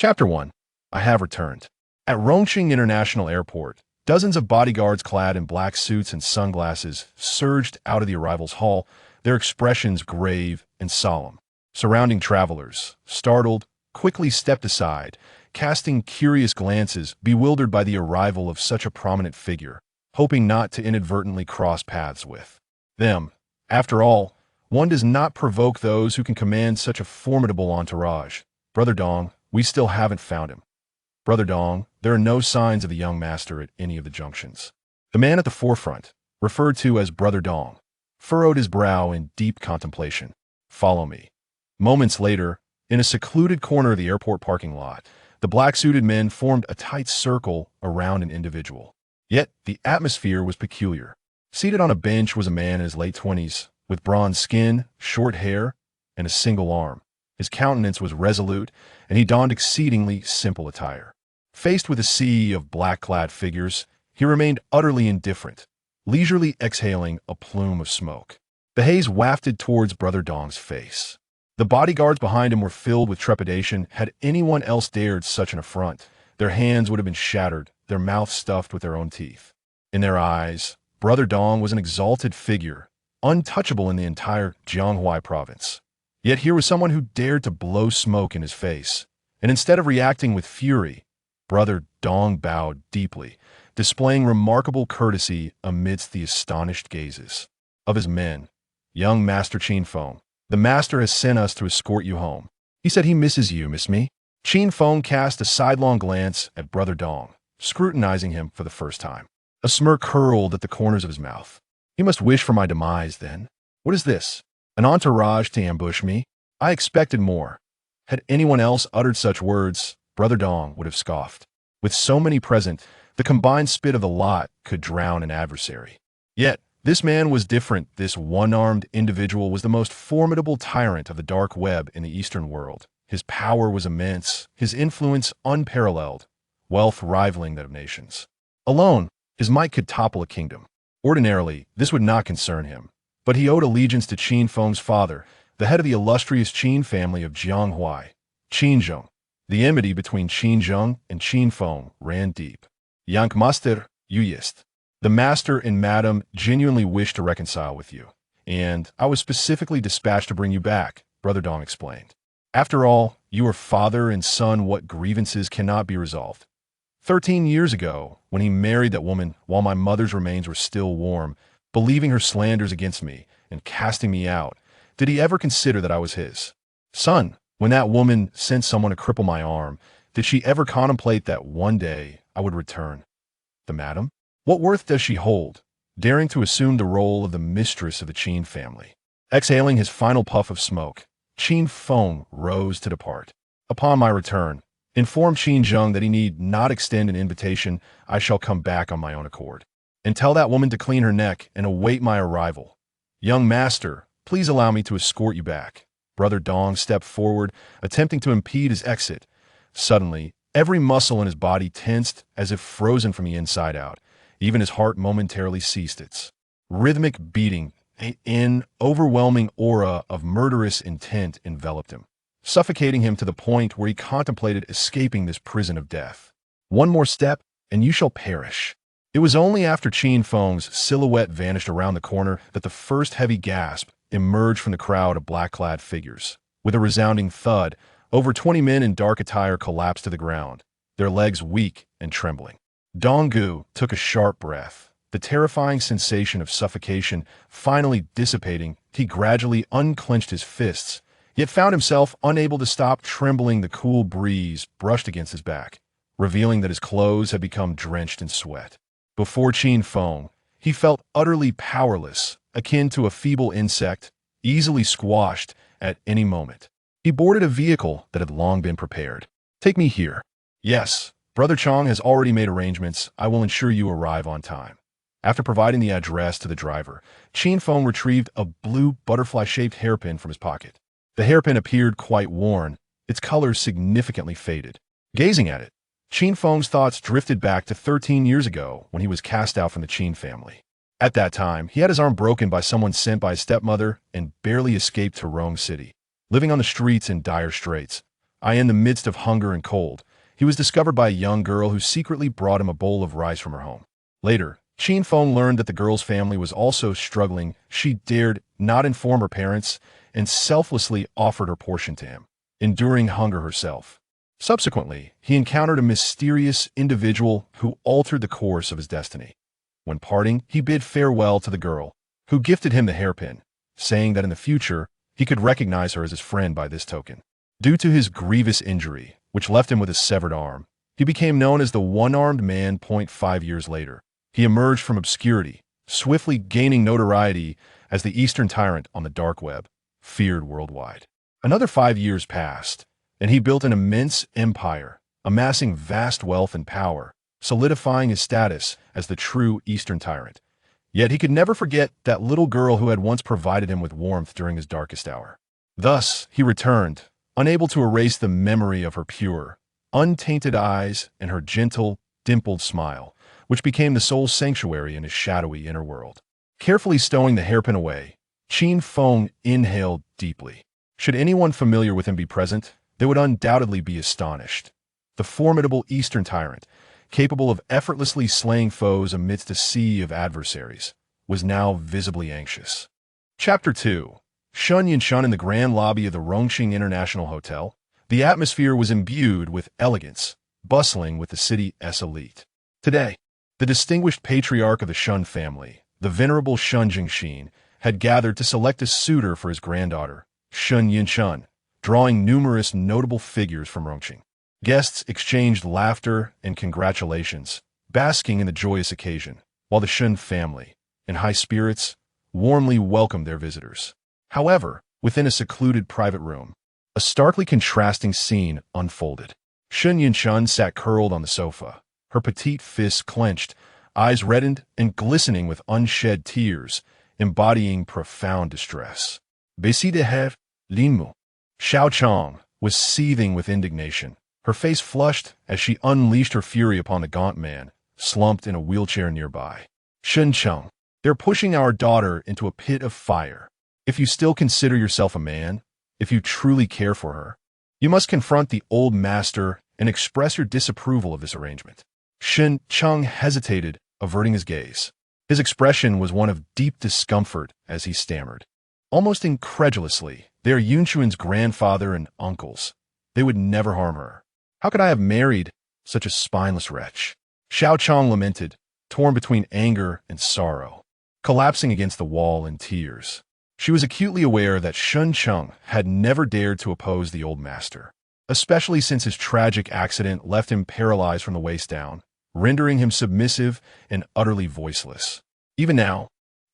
Chapter 1. I have returned. At Rongqing International Airport, dozens of bodyguards clad in black suits and sunglasses surged out of the arrivals hall, their expressions grave and solemn. Surrounding travelers, startled, quickly stepped aside, casting curious glances, bewildered by the arrival of such a prominent figure, hoping not to inadvertently cross paths with them. After all, one does not provoke those who can command such a formidable entourage. Brother Dong, we still haven't found him. Brother Dong, there are no signs of the young master at any of the junctions. The man at the forefront, referred to as Brother Dong, furrowed his brow in deep contemplation. Follow me. Moments later, in a secluded corner of the airport parking lot, the black-suited men formed a tight circle around an individual. Yet, the atmosphere was peculiar. Seated on a bench was a man in his late 20s, with bronze skin, short hair, and a single arm. His countenance was resolute, and he donned exceedingly simple attire. Faced with a sea of black-clad figures, he remained utterly indifferent, leisurely exhaling a plume of smoke. The haze wafted towards Brother Dong's face. The bodyguards behind him were filled with trepidation. Had anyone else dared such an affront, their hands would have been shattered, their mouths stuffed with their own teeth. In their eyes, Brother Dong was an exalted figure, untouchable in the entire Jianghuai province. Yet here was someone who dared to blow smoke in his face, and instead of reacting with fury, Brother Dong bowed deeply, displaying remarkable courtesy amidst the astonished gazes of his men. Young Master Qin Feng, the master has sent us to escort you home. He said he misses you, miss me. Qin Feng cast a sidelong glance at Brother Dong, scrutinizing him for the first time. A smirk curled at the corners of his mouth. He must wish for my demise, then. What is this? An entourage to ambush me? I expected more. Had anyone else uttered such words, Brother Dong would have scoffed. With so many present, the combined spit of the lot could drown an adversary. Yet, this man was different. This one-armed individual was the most formidable tyrant of the dark web in the Eastern world. His power was immense, his influence unparalleled, wealth rivaling that of nations. Alone, his might could topple a kingdom. Ordinarily, this would not concern him, but he owed allegiance to Qin Feng's father, the head of the illustrious Qin family of Jianghuai, Qin Zheng. The enmity between Qin Zheng and Qin Feng ran deep. Yank Master, Yuyist. The master and madam genuinely wished to reconcile with you, and I was specifically dispatched to bring you back, Brother Dong explained. After all, you are father and son. What grievances cannot be resolved? 13 years ago, when he married that woman while my mother's remains were still warm, believing her slanders against me and casting me out, did he ever consider that I was his son? When that woman sent someone to cripple my arm, did she ever contemplate that one day I would return? The madam? What worth does she hold, daring to assume the role of the mistress of the Qin family? Exhaling his final puff of smoke, Qin Feng rose to depart. Upon my return, inform Qin Zheng that he need not extend an invitation. I shall come back on my own accord. And tell that woman to clean her neck and await my arrival. Young master, please allow me to escort you back. Brother Dong stepped forward, attempting to impede his exit. Suddenly, every muscle in his body tensed as if frozen from the inside out. Even his heart momentarily ceased its rhythmic beating. An overwhelming aura of murderous intent enveloped him, suffocating him to the point where he contemplated escaping this prison of death. One more step, and you shall perish. It was only after Qin Feng's silhouette vanished around the corner that the first heavy gasp emerged from the crowd of black-clad figures. With a resounding thud, over 20 men in dark attire collapsed to the ground, their legs weak and trembling. Donggu took a sharp breath. The terrifying sensation of suffocation finally dissipating, he gradually unclenched his fists, yet found himself unable to stop trembling. The cool breeze brushed against his back, revealing that his clothes had become drenched in sweat. Before Qin Feng, he felt utterly powerless, akin to a feeble insect, easily squashed at any moment. He boarded a vehicle that had long been prepared. Take me here. Yes, Brother Chong has already made arrangements. I will ensure you arrive on time. After providing the address to the driver, Qin Feng retrieved a blue butterfly-shaped hairpin from his pocket. The hairpin appeared quite worn, its color significantly faded. Gazing at it, Qin Feng's thoughts drifted back to 13 years ago when he was cast out from the Qin family. At that time, he had his arm broken by someone sent by his stepmother and barely escaped to Rome City, living on the streets in dire straits. In the midst of hunger and cold, he was discovered by a young girl who secretly brought him a bowl of rice from her home. Later, Qin Feng learned that the girl's family was also struggling. She dared not inform her parents and selflessly offered her portion to him, enduring hunger herself. Subsequently, he encountered a mysterious individual who altered the course of his destiny. When parting, he bid farewell to the girl, who gifted him the hairpin, saying that in the future, he could recognize her as his friend by this token. Due to his grievous injury, which left him with a severed arm, he became known as the One-Armed Man. 5 years later, he emerged from obscurity, swiftly gaining notoriety as the Eastern Tyrant on the dark web, feared worldwide. Another 5 years passed, and he built an immense empire, amassing vast wealth and power, solidifying his status as the true Eastern Tyrant. Yet he could never forget that little girl who had once provided him with warmth during his darkest hour. Thus, he returned, unable to erase the memory of her pure, untainted eyes and her gentle, dimpled smile, which became the sole sanctuary in his shadowy inner world. Carefully stowing the hairpin away, Qin Feng inhaled deeply. Should anyone familiar with him be present, they would undoubtedly be astonished. The formidable Eastern Tyrant, capable of effortlessly slaying foes amidst a sea of adversaries, was now visibly anxious. Chapter 2. Shun Yinshun in the grand lobby of the Rongqing International Hotel. The atmosphere was imbued with elegance, bustling with the city's elite. Today, the distinguished patriarch of the Shun family, the venerable Shun Jingxin, had gathered to select a suitor for his granddaughter, Shun Yinshun, drawing numerous notable figures from Rongqing. Guests exchanged laughter and congratulations, basking in the joyous occasion, while the Shun family, in high spirits, warmly welcomed their visitors. However, within a secluded private room, a starkly contrasting scene unfolded. Shun Yinshun sat curled on the sofa, her petite fists clenched, eyes reddened and glistening with unshed tears, embodying profound distress. Besi de hev, Linmu. Xiao Chong was seething with indignation, her face flushed as she unleashed her fury upon the gaunt man, slumped in a wheelchair nearby. Shun Cheng, they're pushing our daughter into a pit of fire. If you still consider yourself a man, if you truly care for her, you must confront the old master and express your disapproval of this arrangement. Shun Cheng hesitated, averting his gaze. His expression was one of deep discomfort as he stammered. Almost incredulously, they are Yunxuan's grandfather and uncles. They would never harm her. How could I have married such a spineless wretch? Xiao Chong lamented, torn between anger and sorrow, collapsing against the wall in tears. She was acutely aware that Shun Cheng had never dared to oppose the old master, especially since his tragic accident left him paralyzed from the waist down, rendering him submissive and utterly voiceless. Even now,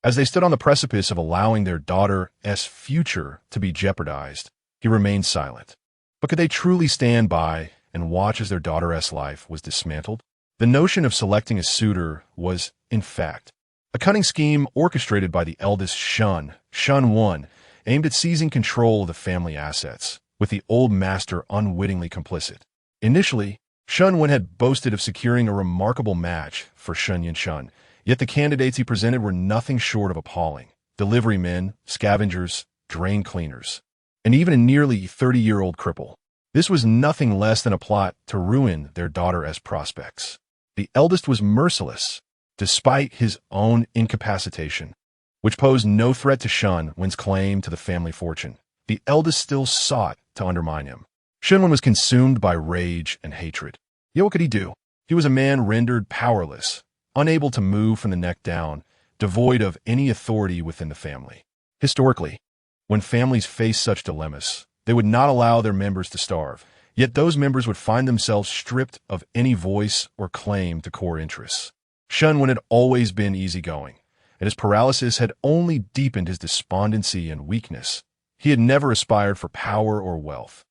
as they stood on the precipice of allowing their daughter's future to be jeopardized, he remained silent. But could they truly stand by and watch as their daughter's life was dismantled? The notion of selecting a suitor was, in fact, a cunning scheme orchestrated by the eldest Shun, Shun Wan, aimed at seizing control of the family assets, with the old master unwittingly complicit. Initially, Shun Wan had boasted of securing a remarkable match for Shun Yinshun, yet the candidates he presented were nothing short of appalling. Delivery men, scavengers, drain cleaners, and even a nearly 30-year-old cripple. This was nothing less than a plot to ruin their daughter's prospects. The eldest was merciless, despite his own incapacitation, which posed no threat to Shun Wan's claim to the family fortune. The eldest still sought to undermine him. Shun Wan was consumed by rage and hatred. Yet what could he do? He was a man rendered powerless, unable to move from the neck down, devoid of any authority within the family. Historically, when families faced such dilemmas, they would not allow their members to starve, yet those members would find themselves stripped of any voice or claim to core interests. Shun Wan had always been easygoing, and his paralysis had only deepened his despondency and weakness. He had never aspired for power or wealth,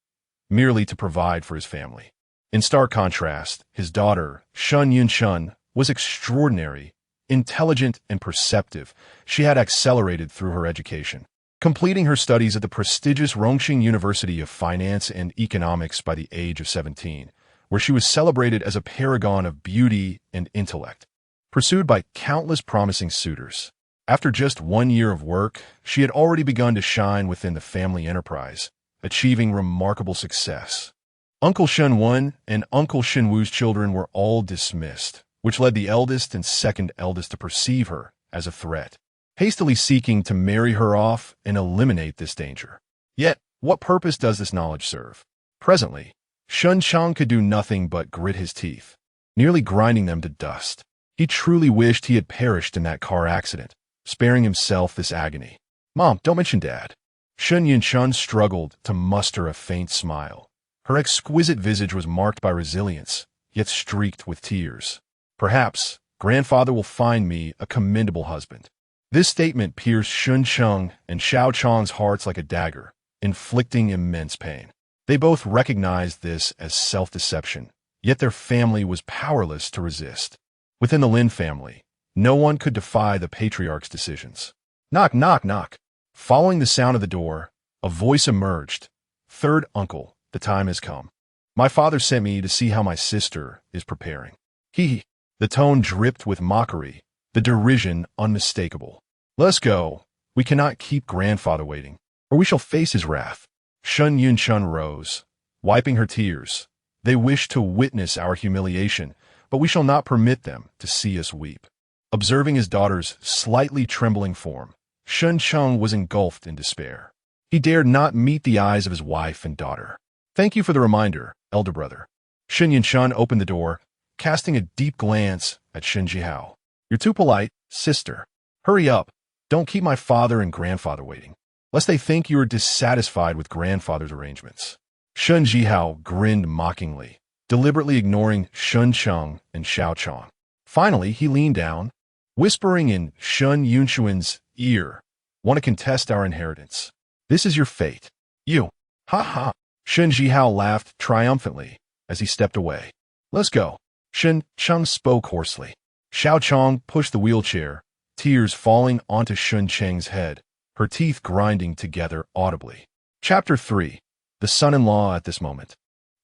merely to provide for his family. In stark contrast, his daughter, Shun Yinshun, was extraordinary, intelligent, and perceptive. She had accelerated through her education, completing her studies at the prestigious Rongqing University of Finance and Economics by the age of 17, where she was celebrated as a paragon of beauty and intellect, pursued by countless promising suitors. After just 1 year of work, she had already begun to shine within the family enterprise, achieving remarkable success. Uncle Shenwen and Uncle Shenwu's children were all dismissed, which led the eldest and second eldest to perceive her as a threat, hastily seeking to marry her off and eliminate this danger. Yet, what purpose does this knowledge serve? Presently, Shun Chang could do nothing but grit his teeth, nearly grinding them to dust. He truly wished he had perished in that car accident, sparing himself this agony. "Mom, don't mention Dad." Shun Yunchun struggled to muster a faint smile. Her exquisite visage was marked by resilience, yet streaked with tears. "Perhaps grandfather will find me a commendable husband." This statement pierced Shun Cheng and Xiao Chang's hearts like a dagger, inflicting immense pain. They both recognized this as self-deception, yet their family was powerless to resist. Within the Lin family, no one could defy the patriarch's decisions. Knock, knock, knock. Following the sound of the door, a voice emerged. "Third uncle, the time has come. My father sent me to see how my sister is preparing." He. The tone dripped with mockery, the derision unmistakable. "Let's go. We cannot keep grandfather waiting, or we shall face his wrath." Shun Yunchun rose, wiping her tears. "They wish to witness our humiliation, but we shall not permit them to see us weep." Observing his daughter's slightly trembling form, Shun Cheng was engulfed in despair. He dared not meet the eyes of his wife and daughter. "Thank you for the reminder, elder brother." Shun Yunchun opened the door, casting a deep glance at Shen Jihao. "You're too polite, sister. Hurry up. Don't keep my father and grandfather waiting, lest they think you are dissatisfied with grandfather's arrangements." Shen Jihao grinned mockingly, deliberately ignoring Shun Cheng and Xiao Chang. Finally, he leaned down, whispering in Shun Yunchuan's ear, "Want to contest our inheritance? This is your fate. You." "Ha ha." Shen Jihao laughed triumphantly as he stepped away. "Let's go." Shen Cheng spoke hoarsely. Xiao Chang pushed the wheelchair, tears falling onto Shun Cheng's head, her teeth grinding together audibly. Chapter 3. The son-in-law at this moment.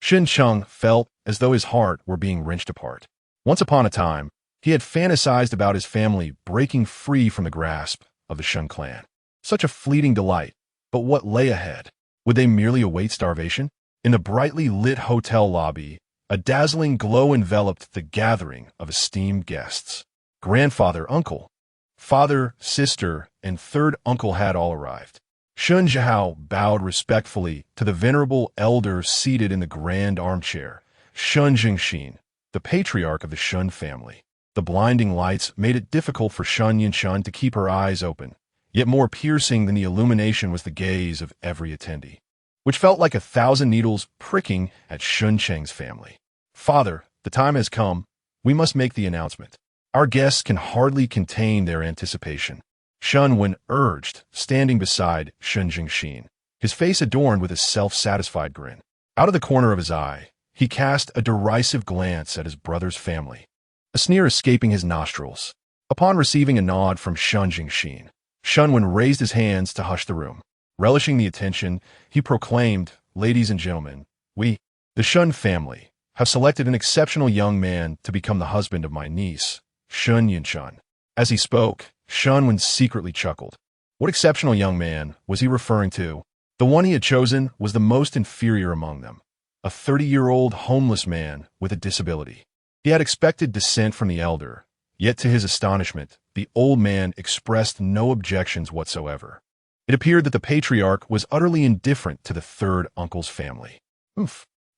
Shen Cheng felt as though his heart were being wrenched apart. Once upon a time, he had fantasized about his family breaking free from the grasp of the Shun clan. Such a fleeting delight, but what lay ahead? Would they merely await starvation? In the brightly lit hotel lobby, a dazzling glow enveloped the gathering of esteemed guests. Grandfather, uncle, father, sister, and third uncle had all arrived. Shun Jihao bowed respectfully to the venerable elder seated in the grand armchair, Shun Jingxin, the patriarch of the Shun family. The blinding lights made it difficult for Shun Yunchun to keep her eyes open, yet more piercing than the illumination was the gaze of every attendee, which felt like 1,000 needles pricking at Shun Cheng's family. "Father, the time has come. We must make the announcement." Our guests can hardly contain their anticipation. Shun Wen urged, standing beside Shun Jingxin, his face adorned with a self-satisfied grin. Out of the corner of his eye, he cast a derisive glance at his brother's family, a sneer escaping his nostrils. Upon receiving a nod from Shun Jingxin, Shun Wen raised his hands to hush the room. Relishing the attention, he proclaimed, "Ladies and gentlemen, we, the Shun family, have selected an exceptional young man to become the husband of my niece, Shun Yunchun." As he spoke, Shun Wen secretly chuckled. What exceptional young man was he referring to? The one he had chosen was the most inferior among them, a 30-year-old homeless man with a disability. He had expected dissent from the elder, yet to his astonishment, the old man expressed no objections whatsoever. It appeared that the patriarch was utterly indifferent to the third uncle's family.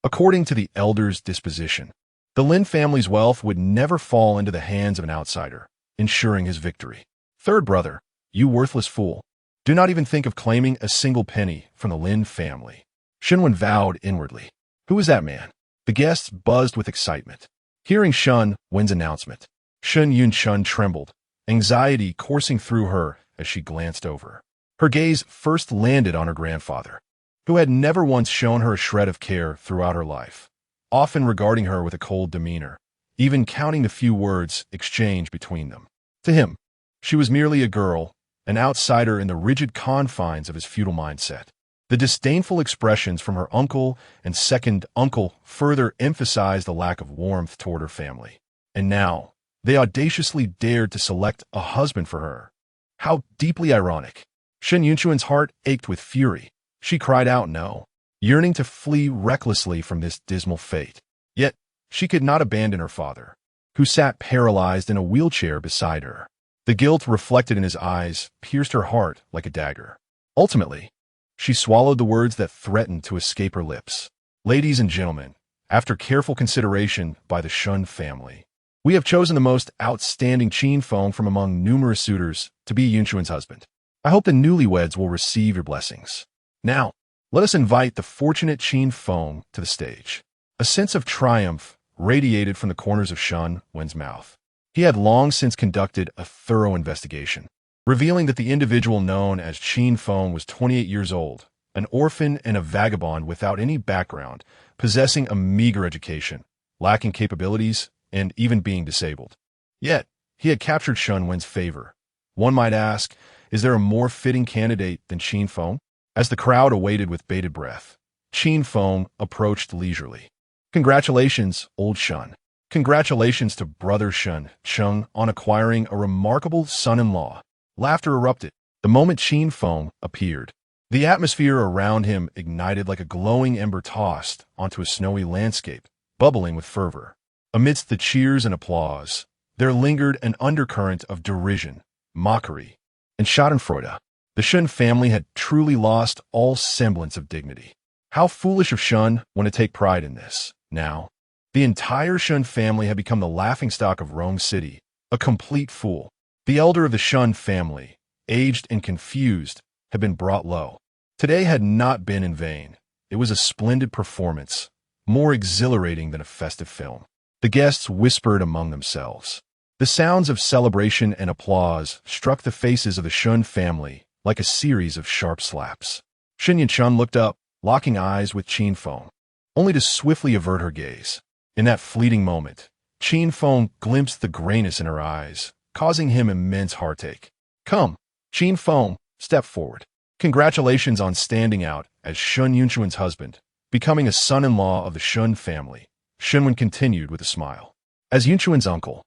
According to the elder's disposition, the Lin family's wealth would never fall into the hands of an outsider, ensuring his victory. "Third brother, you worthless fool. Do not even think of claiming a single penny from the Lin family." Shun Wen vowed inwardly. Who is that man? The guests buzzed with excitement. Hearing Shun Wen's announcement, Shun Yunchun trembled, anxiety coursing through her as she glanced over. Her gaze first landed on her grandfather, who had never once shown her a shred of care throughout her life, often regarding her with a cold demeanor, even counting the few words exchanged between them. To him, she was merely a girl, an outsider in the rigid confines of his feudal mindset. The disdainful expressions from her uncle and second uncle further emphasized the lack of warmth toward her family. And now, they audaciously dared to select a husband for her. How deeply ironic. Shen Yunchuan's heart ached with fury. She cried out no. yearning to flee recklessly from this dismal fate. Yet, she could not abandon her father, who sat paralyzed in a wheelchair beside her. The guilt reflected in his eyes pierced her heart like a dagger. Ultimately, she swallowed the words that threatened to escape her lips. Ladies and gentlemen, after careful consideration by the Shun family, we have chosen the most outstanding Qin Feng from among numerous suitors to be Yunchuan's husband. I hope the newlyweds will receive your blessings. Now, let us invite the fortunate Qin Feng to the stage. A sense of triumph radiated from the corners of Shun Wen's mouth. He had long since conducted a thorough investigation, revealing that the individual known as Qin Feng was 28 years old, an orphan and a vagabond without any background, possessing a meager education, lacking capabilities, and even being disabled. Yet, he had captured Shun Wen's favor. One might ask, is there a more fitting candidate than Qin Feng? As the crowd awaited with bated breath, Qin Feng approached leisurely. Congratulations, old Shun. Congratulations to brother Shun Chung on acquiring a remarkable son-in-law. Laughter erupted the moment Qin Feng appeared. The atmosphere around him ignited like a glowing ember tossed onto a snowy landscape, bubbling with fervor. Amidst the cheers and applause, there lingered an undercurrent of derision, mockery, and schadenfreude. The Shun family had truly lost all semblance of dignity. How foolish of Shun to take pride in this. Now, the entire Shun family had become the laughingstock of Rome City, a complete fool. The elder of the Shun family, aged and confused, had been brought low. Today had not been in vain. It was a splendid performance, more exhilarating than a festive film. The guests whispered among themselves. The sounds of celebration and applause struck the faces of the Shun family like a series of sharp slaps. Shen Yunchun looked up, locking eyes with Qin Feng, only to swiftly avert her gaze. In that fleeting moment, Qin Feng glimpsed the grayness in her eyes, causing him immense heartache. Come, Qin Feng, step forward. Congratulations on standing out as Shun Yunchuan's husband, becoming a son-in-law of the Shun family. Shunwen continued with a smile. As Yunchuan's uncle,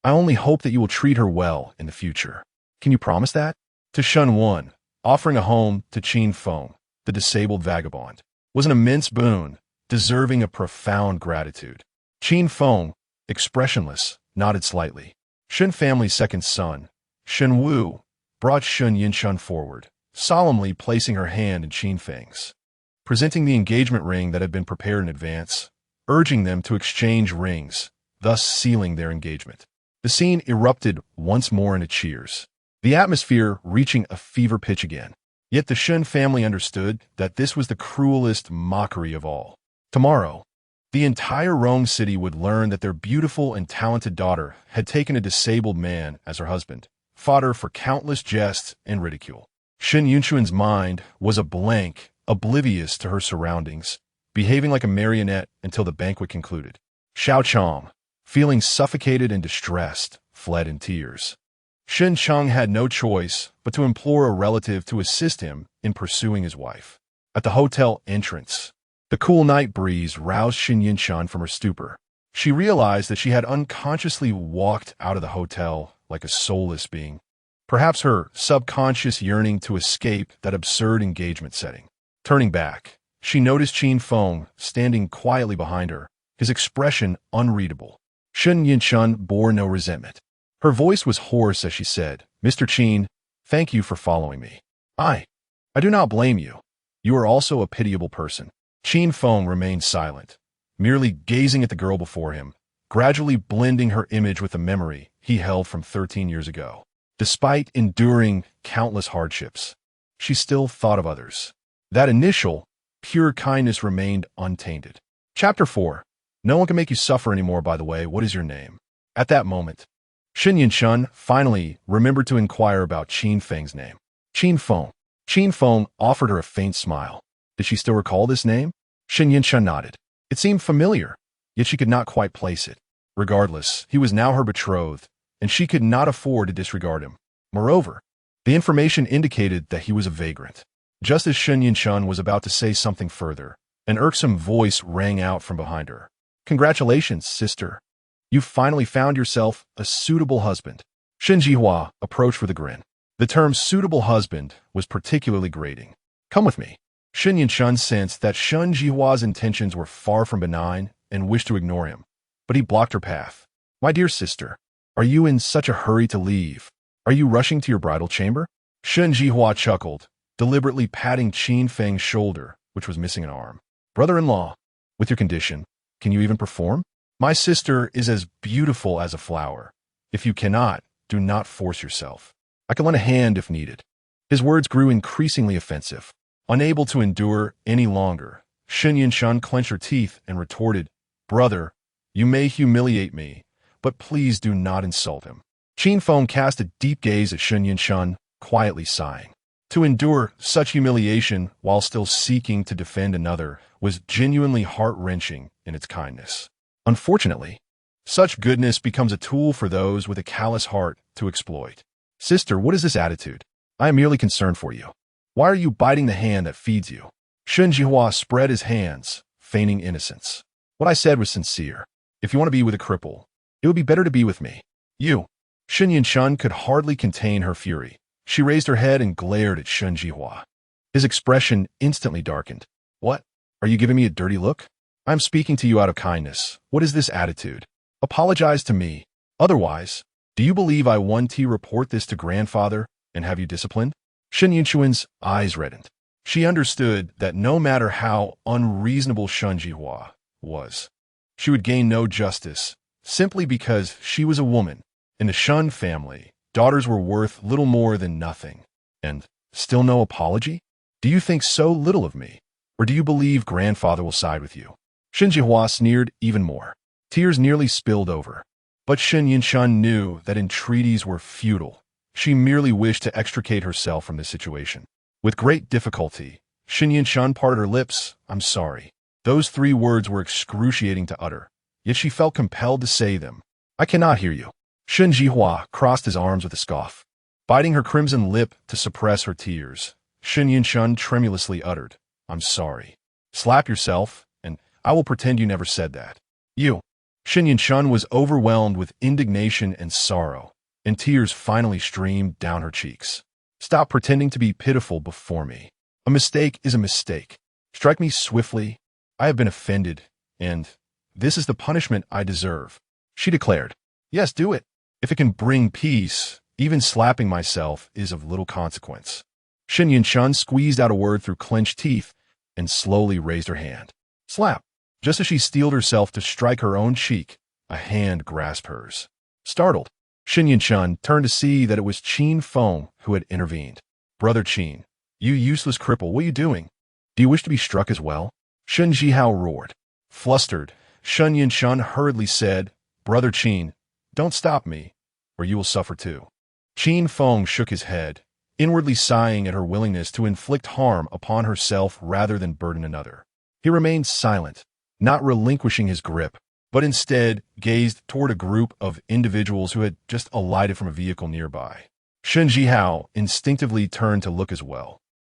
I only hope that you will treat her well in the future. Can you promise that? To Shunwen, offering a home to Qin Feng, the disabled vagabond, was an immense boon, deserving of profound gratitude. Qin Feng, expressionless, nodded slightly. Shun family's second son, Shen Wu, brought Shun Yinshun forward, solemnly placing her hand in Qin Feng's, presenting the engagement ring that had been prepared in advance, urging them to exchange rings, thus sealing their engagement. The scene erupted once more into cheers, the atmosphere reaching a fever pitch again. Yet the Shun family understood that this was the cruelest mockery of all. Tomorrow, the entire Rome City would learn that their beautiful and talented daughter had taken a disabled man as her husband, fodder for countless jests and ridicule. Shen Yunchuan's mind was a blank, oblivious to her surroundings, behaving like a marionette until the banquet concluded. Xiao Chong, feeling suffocated and distressed, fled in tears. Shen Chong had no choice but to implore a relative to assist him in pursuing his wife. At the hotel entrance, the cool night breeze roused Shen Yinshan from her stupor. She realized that she had unconsciously walked out of the hotel like a soulless being, perhaps her subconscious yearning to escape that absurd engagement setting. Turning back, she noticed Qin Feng standing quietly behind her, his expression unreadable. Shen Yinshan bore no resentment. Her voice was hoarse as she said, "Mr. Qin, thank you for following me. I do not blame you. You are also a pitiable person." Qin Feng remained silent, merely gazing at the girl before him, gradually blending her image with the memory he held from 13 years ago. Despite enduring countless hardships, she still thought of others. That initial, pure kindness remained untainted. Chapter 4. No one can make you suffer anymore, by the way. What is your name? At that moment, Shen Yinshun finally remembered to inquire about Qin Feng's name. Qin Feng. Qin Feng offered her a faint smile. Did she still recall this name? Shen Yinshun nodded. It seemed familiar, yet she could not quite place it. Regardless, he was now her betrothed, and she could not afford to disregard him. Moreover, the information indicated that he was a vagrant. Just as Shen Yinshun was about to say something further, an irksome voice rang out from behind her. "Congratulations, sister. You finally found yourself a suitable husband." Shen Jihua approached with a grin. The term suitable husband was particularly grating. "Come with me." Shen Yinshun sensed that Shun Jihua's intentions were far from benign and wished to ignore him, but he blocked her path. My dear sister, are you in such a hurry to leave? Are you rushing to your bridal chamber? Shun Jihua chuckled, deliberately patting Qin Feng's shoulder, which was missing an arm. Brother-in-law, with your condition, can you even perform? My sister is as beautiful as a flower. If you cannot, do not force yourself. I can lend a hand if needed. His words grew increasingly offensive. Unable to endure any longer, Shen Yinshun clenched her teeth and retorted, Brother, you may humiliate me, but please do not insult him. Qin Feng cast a deep gaze at Shen Yinshun, quietly sighing. To endure such humiliation while still seeking to defend another was genuinely heart-wrenching in its kindness. Unfortunately, such goodness becomes a tool for those with a callous heart to exploit. Sister, what is this attitude? I am merely concerned for you. Why are you biting the hand that feeds you? Shun Jihua spread his hands, feigning innocence. What I said was sincere. If you want to be with a cripple, it would be better to be with me. You. Shen Yinshun could hardly contain her fury. She raised her head and glared at Shun Jihua. His expression instantly darkened. What? Are you giving me a dirty look? I am speaking to you out of kindness. What is this attitude? Apologize to me. Otherwise, do you believe I want to report this to grandfather and have you disciplined? Shen Yinshun's eyes reddened. She understood that no matter how unreasonable Shun Jihua was, she would gain no justice simply because she was a woman. In the Shun family, daughters were worth little more than nothing. And still no apology? Do you think so little of me? Or do you believe grandfather will side with you? Shen Jihua sneered even more. Tears nearly spilled over. But Shen Yinshun knew that entreaties were futile. She merely wished to extricate herself from this situation. With great difficulty, Shen Yinshun parted her lips. I'm sorry. Those 3 words were excruciating to utter, yet she felt compelled to say them. I cannot hear you. Shen Jihua crossed his arms with a scoff. Biting her crimson lip to suppress her tears, Shen Yinshun tremulously uttered, I'm sorry. Slap yourself, and I will pretend you never said that. You. Shen Yinshun was overwhelmed with indignation and sorrow, and tears finally streamed down her cheeks. Stop pretending to be pitiful before me. A mistake is a mistake. Strike me swiftly. I have been offended, and this is the punishment I deserve. She declared, Yes, do it. If it can bring peace, even slapping myself is of little consequence. Shen Yinshun squeezed out a word through clenched teeth and slowly raised her hand. Slap. Just as she steeled herself to strike her own cheek, a hand grasped hers. Startled, Shen Yinshun turned to see that it was Qin Feng who had intervened. Brother Qin, you useless cripple, what are you doing? Do you wish to be struck as well? Shen Jihao roared. Flustered, Shen Yinshun hurriedly said, Brother Qin, don't stop me, or you will suffer too. Qin Feng shook his head, inwardly sighing at her willingness to inflict harm upon herself rather than burden another. He remained silent, not relinquishing his grip, but instead gazed toward a group of individuals who had just alighted from a vehicle nearby. Shen Jihao instinctively turned to look as well,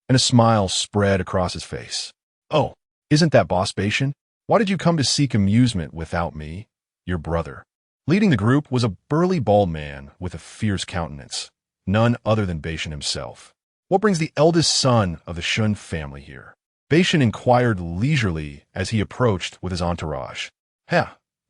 and a smile spread across his face. Oh, isn't that Boss Bashan? Why did you come to seek amusement without me, your brother? Leading the group was a burly bald man with a fierce countenance, none other than Bashan himself. What brings the eldest son of the Shun family here? Bashan inquired leisurely as he approached with his entourage.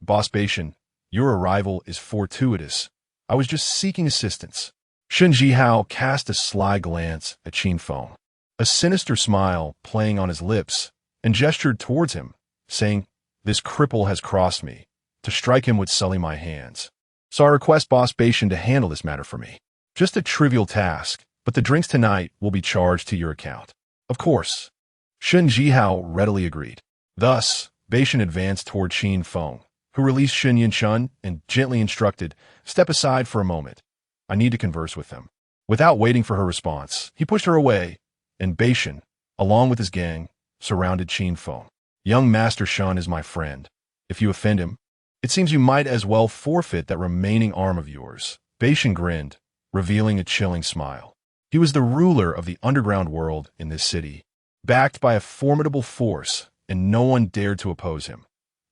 Boss Bashan, your arrival is fortuitous. I was just seeking assistance. Shen Jihao cast a sly glance at Qin Feng, a sinister smile playing on his lips, and gestured towards him, saying, This cripple has crossed me. To strike him would sully my hands. So I request Boss Bashan to handle this matter for me. Just a trivial task, but the drinks tonight will be charged to your account. Of course. Shen Jihao readily agreed. Thus, Bashan advanced toward Qin Feng, who released Shen Yinshun and gently instructed, Step aside for a moment. I need to converse with them. Without waiting for her response, he pushed her away, and Bashan, along with his gang, surrounded Qin Feng. Young Master Shun is my friend. If you offend him, it seems you might as well forfeit that remaining arm of yours. Bashan grinned, revealing a chilling smile. He was the ruler of the underground world in this city, backed by a formidable force, and no one dared to oppose him.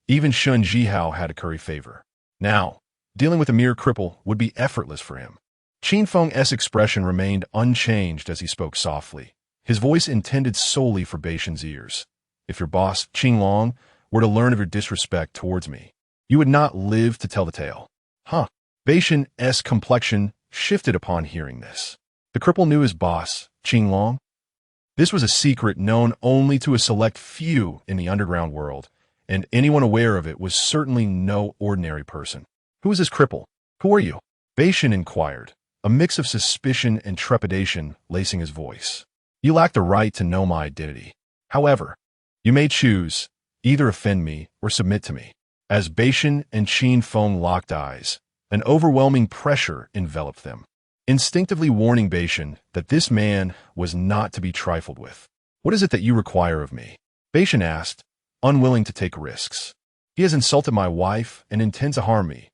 Even Shun Jihao had to curry favor. Now, dealing with a mere cripple would be effortless for him. Qin Feng's expression remained unchanged as he spoke softly, his voice intended solely for Beishan's ears. If your boss, Qing Long, were to learn of your disrespect towards me, you would not live to tell the tale. Huh. Beishan's complexion shifted upon hearing this. The cripple knew his boss, Qing Long. This was a secret known only to a select few in the underground world, and anyone aware of it was certainly no ordinary person. Who is this cripple? Who are you? Beishan inquired, a mix of suspicion and trepidation lacing his voice. You lack the right to know my identity. However, you may choose, either offend me or submit to me. As Beishan and Qin Feng locked eyes, an overwhelming pressure enveloped them, instinctively warning Beishan that this man was not to be trifled with. What is it that you require of me? Beishan asked, unwilling to take risks. He has insulted my wife and intends to harm me.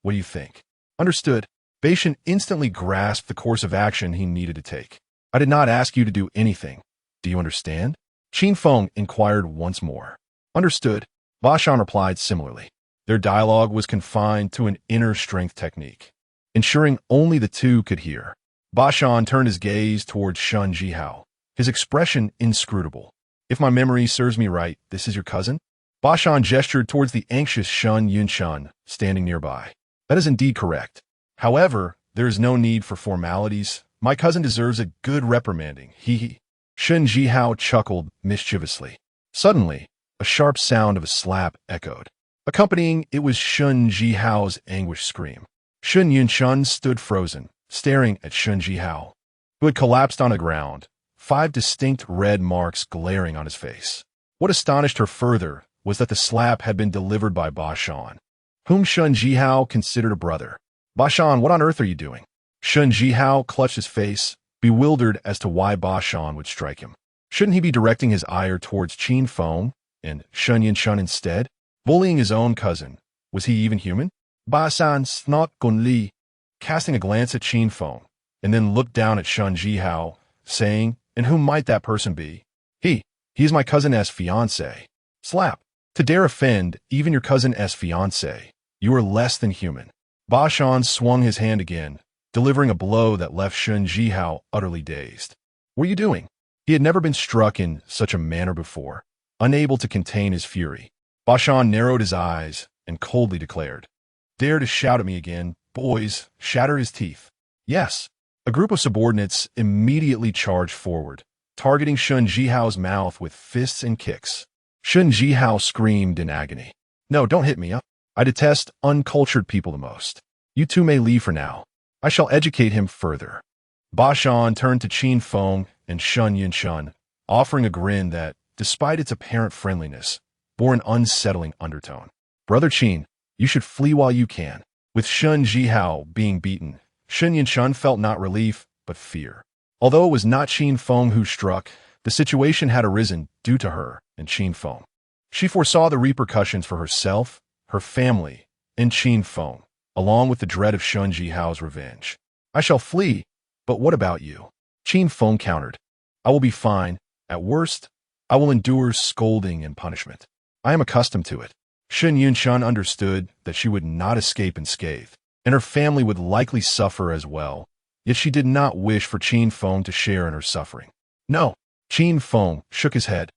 What do you think? Understood. Beishan instantly grasped the course of action he needed to take. I did not ask you to do anything. Do you understand? Qin Feng inquired once more. Understood. Bashan replied similarly. Their dialogue was confined to an inner strength technique, ensuring only the two could hear. Bashan turned his gaze towards Shun Jihao, his expression inscrutable. If my memory serves me right, this is your cousin? Bashan gestured towards the anxious Shun Yunshan, standing nearby. That is indeed correct. However, there is no need for formalities. My cousin deserves a good reprimanding. Hee. Shun Jihao chuckled mischievously. Suddenly, a sharp sound of a slap echoed. Accompanying it was Shun Jihao's anguished scream. Shun Yunshan stood frozen, staring at Shun Jihao, who had collapsed on the ground, 5 distinct red marks glaring on his face. What astonished her further was that the slap had been delivered by Bashan, whom Shun Jihao considered a brother. Bashan, what on earth are you doing? Shun Jihao clutched his face, bewildered as to why Bashan would strike him. Shouldn't he be directing his ire towards Qin Feng and Shun Yunshan instead? Bullying his own cousin. Was he even human? Bashan snot Gun Li, casting a glance at Qin Feng, and then looked down at Shun Jihao, saying, and who might that person be? He is my cousin's fiancé. Slap. To dare offend even your cousin's fiancé, you are less than human. Bashan swung his hand again, delivering a blow that left Shun Jihao utterly dazed. What are you doing? He had never been struck in such a manner before, unable to contain his fury. Bashan narrowed his eyes and coldly declared, Dare to shout at me again, boys, shatter his teeth. Yes. A group of subordinates immediately charged forward, targeting Shun Jihao's mouth with fists and kicks. Shun Jihao screamed in agony. No, don't hit me up. I detest uncultured people the most. You two may leave for now. I shall educate him further. Bashan turned to Qin Feng and Shun Yunshan, offering a grin that, despite its apparent friendliness, bore an unsettling undertone. Brother Qin, you should flee while you can. With Shun Jihao being beaten, Shun Yunshan felt not relief, but fear. Although it was not Qin Feng who struck, the situation had arisen due to her and Qin Feng. She foresaw the repercussions for herself, her family, and Qin Feng, along with the dread of Shun Jihao's revenge. I shall flee, but what about you? Qin Feng countered. I will be fine. At worst, I will endure scolding and punishment. I am accustomed to it. Shun Yunshan understood that she would not escape unscathed, and her family would likely suffer as well, yet she did not wish for Qin Feng to share in her suffering. No. Qin Feng shook his head,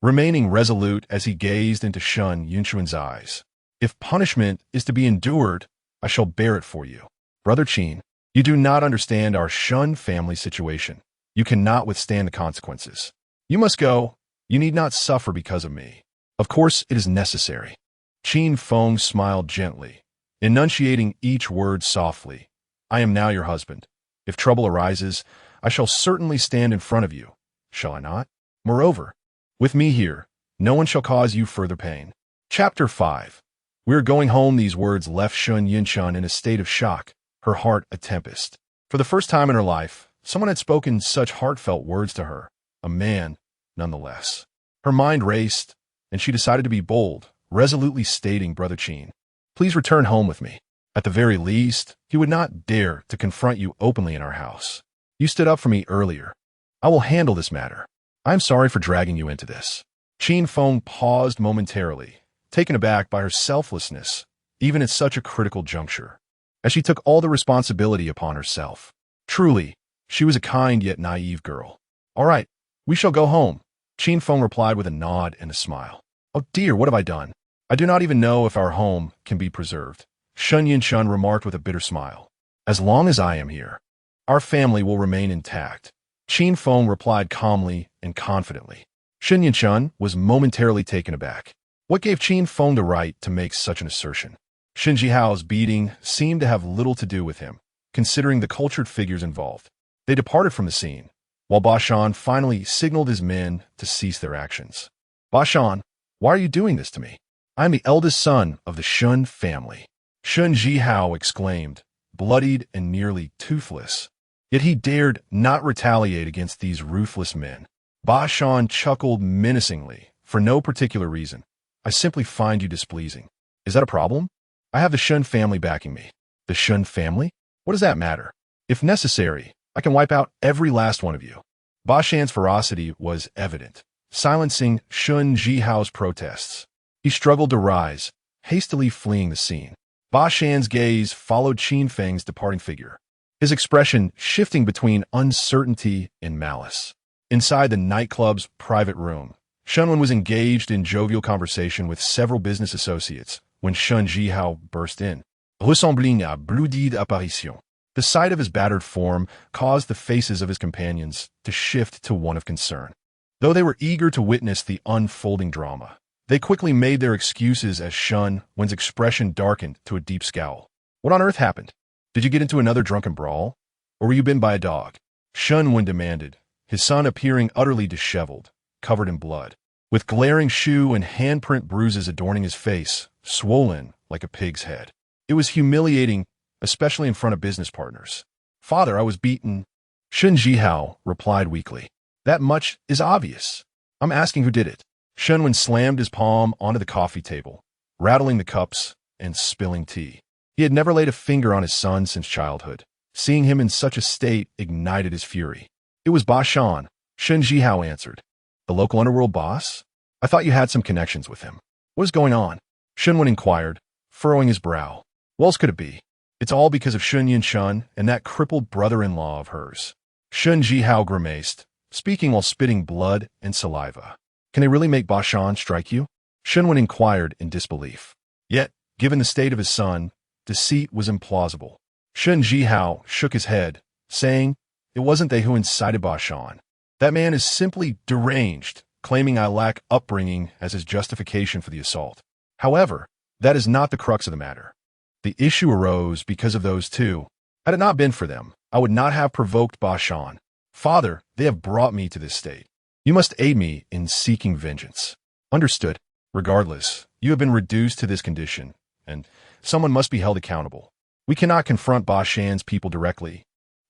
remaining resolute as he gazed into Shun Yunshan's eyes. If punishment is to be endured, I shall bear it for you. Brother Qin, you do not understand our Shun family situation. You cannot withstand the consequences. You must go. You need not suffer because of me. Of course, it is necessary. Qin Feng smiled gently, enunciating each word softly. I am now your husband. If trouble arises, I shall certainly stand in front of you. Shall I not? Moreover, with me here, no one shall cause you further pain. Chapter 5. We are going home. These words left Shun Yunshan in a state of shock, her heart a tempest. For the first time in her life, someone had spoken such heartfelt words to her, a man, nonetheless. Her mind raced, and she decided to be bold, resolutely stating, Brother Qin, please return home with me. At the very least, he would not dare to confront you openly in our house. You stood up for me earlier. I will handle this matter. I am sorry for dragging you into this. Qin Feng paused momentarily, taken aback by her selflessness, even at such a critical juncture, as she took all the responsibility upon herself. Truly, she was a kind yet naive girl. All right, We shall go home. Qin Feng replied with a nod and a smile. Oh dear, what have I done? I do not even know if our home can be preserved. Shen Yinshun remarked with a bitter smile. As long as I am here, our family will remain intact. Qin Feng replied calmly and confidently. Shen Yinshun was momentarily taken aback. What gave Qin Feng the right to make such an assertion? Shen Jihao's beating seemed to have little to do with him, considering the cultured figures involved. They departed from the scene, while Ba Shan finally signaled his men to cease their actions. Ba Shan, why are you doing this to me? I am the eldest son of the Shun family. Shen Jihao exclaimed, bloodied and nearly toothless. Yet he dared not retaliate against these ruthless men. Ba Shan chuckled menacingly, for no particular reason. I simply find you displeasing. Is that a problem? I have the Shun family backing me. The Shun family? What does that matter? If necessary, I can wipe out every last one of you. Ba Shan's ferocity was evident, silencing Shen Jihao's protests. He struggled to rise, hastily fleeing the scene. Ba Shan's gaze followed Qin Feng's departing figure, his expression shifting between uncertainty and malice. Inside the nightclub's private room, Shenwen was engaged in jovial conversation with several business associates when Shen Jihao burst in, ressembling à bloodied apparition. The sight of his battered form caused the faces of his companions to shift to one of concern. Though they were eager to witness the unfolding drama, they quickly made their excuses as Shenwen's expression darkened to a deep scowl. What on earth happened? Did you get into another drunken brawl? Or were you bitten by a dog? Shenwen demanded, his son appearing utterly disheveled, covered in blood, with glaring shoe and handprint bruises adorning his face, swollen like a pig's head. It was humiliating, especially in front of business partners. Father, I was beaten. Shen Jihao replied weakly. That much is obvious. I'm asking who did it. Shenwen slammed his palm onto the coffee table, rattling the cups and spilling tea. He had never laid a finger on his son since childhood. Seeing him in such a state ignited his fury. It was Ba Shan, Shen Jihao answered. The local underworld boss? I thought you had some connections with him. What is going on? Shenwen inquired, furrowing his brow. What else could it be? It's all because of Shen Yinshun and that crippled brother-in-law of hers. Shen Jihao grimaced, speaking while spitting blood and saliva. Can they really make Ba Shan strike you? Shenwen inquired in disbelief. Yet, given the state of his son, deceit was implausible. Shen Jihao shook his head, saying, it wasn't they who incited Ba Shan. That man is simply deranged, claiming I lack upbringing as his justification for the assault. However, that is not the crux of the matter. The issue arose because of those two. Had it not been for them, I would not have provoked Ba Shan. Father, they have brought me to this state. You must aid me in seeking vengeance. Understood. Regardless, you have been reduced to this condition, and someone must be held accountable. We cannot confront Ba Shan's people directly,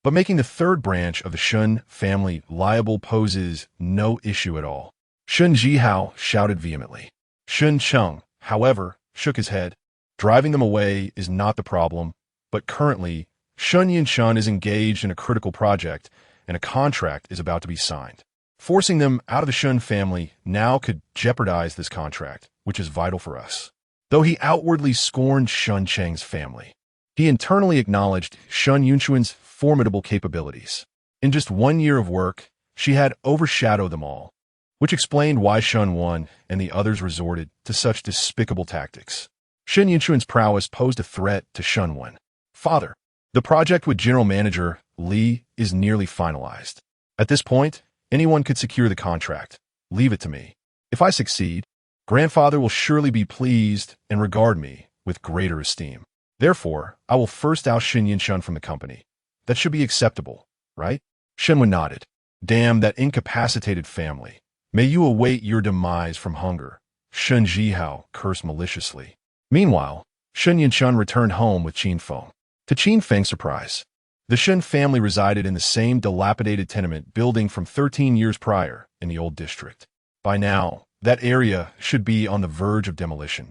but making the third branch of the Shun family liable poses no issue at all. Shen Jihao shouted vehemently. Shen Cheng, however, shook his head. Driving them away is not the problem, but currently, Shen Yinshun is engaged in a critical project, and a contract is about to be signed. Forcing them out of the Shun family now could jeopardize this contract, which is vital for us. Though he outwardly scorned Shun Cheng's family, he internally acknowledged Shen Yunxuan's formidable capabilities. In just 1 year of work, she had overshadowed them all, which explained why Shun Wan and the others resorted to such despicable tactics. Shen Yunxuan's prowess posed a threat to Shun Wan. Father, the project with General Manager Li is nearly finalized. At this point, anyone could secure the contract. Leave it to me. If I succeed, Grandfather will surely be pleased and regard me with greater esteem. Therefore, I will first oust Shen Yinshun from the company. That should be acceptable, right? Shenwen nodded. Damn that incapacitated family. May you await your demise from hunger. Shen Jihao cursed maliciously. Meanwhile, Shen Yinshun returned home with Qin Feng. To Qin Feng's surprise, the Shen family resided in the same dilapidated tenement building from 13 years prior in the old district. By now, that area should be on the verge of demolition.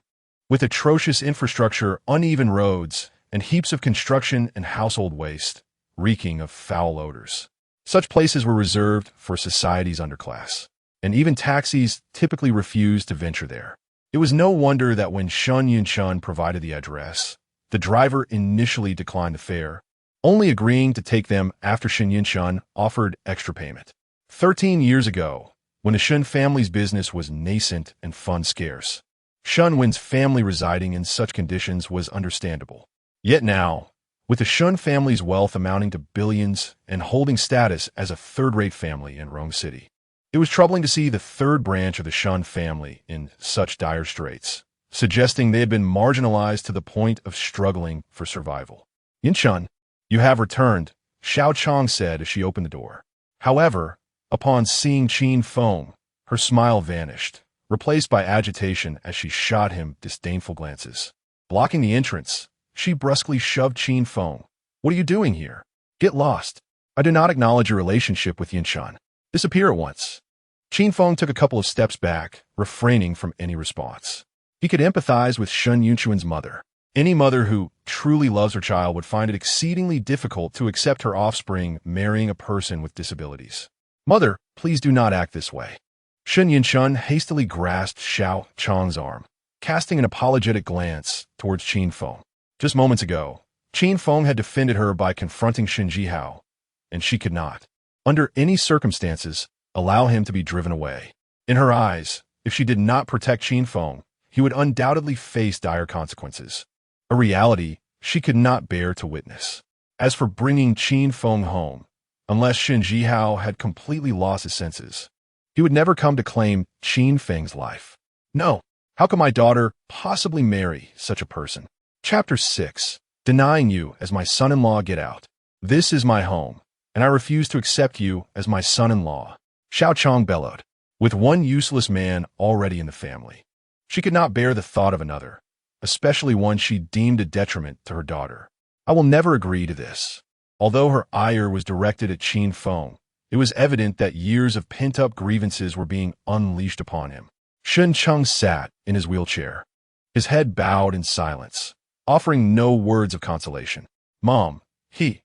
With atrocious infrastructure, uneven roads, and heaps of construction and household waste, reeking of foul odors. Such places were reserved for society's underclass, and even taxis typically refused to venture there. It was no wonder that when Shen Yinshun provided the address, the driver initially declined the fare, only agreeing to take them after Shen Yinshun offered extra payment. 13 years ago, when the Shun family's business was nascent and funds scarce, Shun Wen's family residing in such conditions was understandable. Yet now, with the Shun family's wealth amounting to billions and holding status as a third-rate family in Rome City, it was troubling to see the third branch of the Shun family in such dire straits, suggesting they had been marginalized to the point of struggling for survival. "Yin Shun, you have returned," Xiao Chong said as she opened the door. However, upon seeing Qin Feng, her smile vanished, replaced by agitation as she shot him disdainful glances. Blocking the entrance, she brusquely shoved Qin Feng. "What are you doing here? Get lost. I do not acknowledge your relationship with Yin Shun. Disappear at once." Qin Feng took a couple of steps back, refraining from any response. He could empathize with Shun Yunchuan's mother. Any mother who truly loves her child would find it exceedingly difficult to accept her offspring marrying a person with disabilities. "Mother, please do not act this way." Shun Yunchun hastily grasped Xiao Chong's arm, casting an apologetic glance towards Qin Feng. Just moments ago, Qin Feng had defended her by confronting Shen Jihao, and she could not, under any circumstances, allow him to be driven away. In her eyes, if she did not protect Qin Feng, he would undoubtedly face dire consequences, a reality she could not bear to witness. As for bringing Qin Feng home, unless Shen Jihao had completely lost his senses, he would never come to claim Qin Feng's life. No, how could my daughter possibly marry such a person? Chapter 6. Denying you as my son-in-law. Get out. This is my home, and I refuse to accept you as my son-in-law, Xiao Chong bellowed. With one useless man already in the family, she could not bear the thought of another, especially one she deemed a detriment to her daughter. "I will never agree to this." Although her ire was directed at Qin Feng, it was evident that years of pent-up grievances were being unleashed upon him. Shen Chung sat in his wheelchair, his head bowed in silence, offering no words of consolation. "Mom, he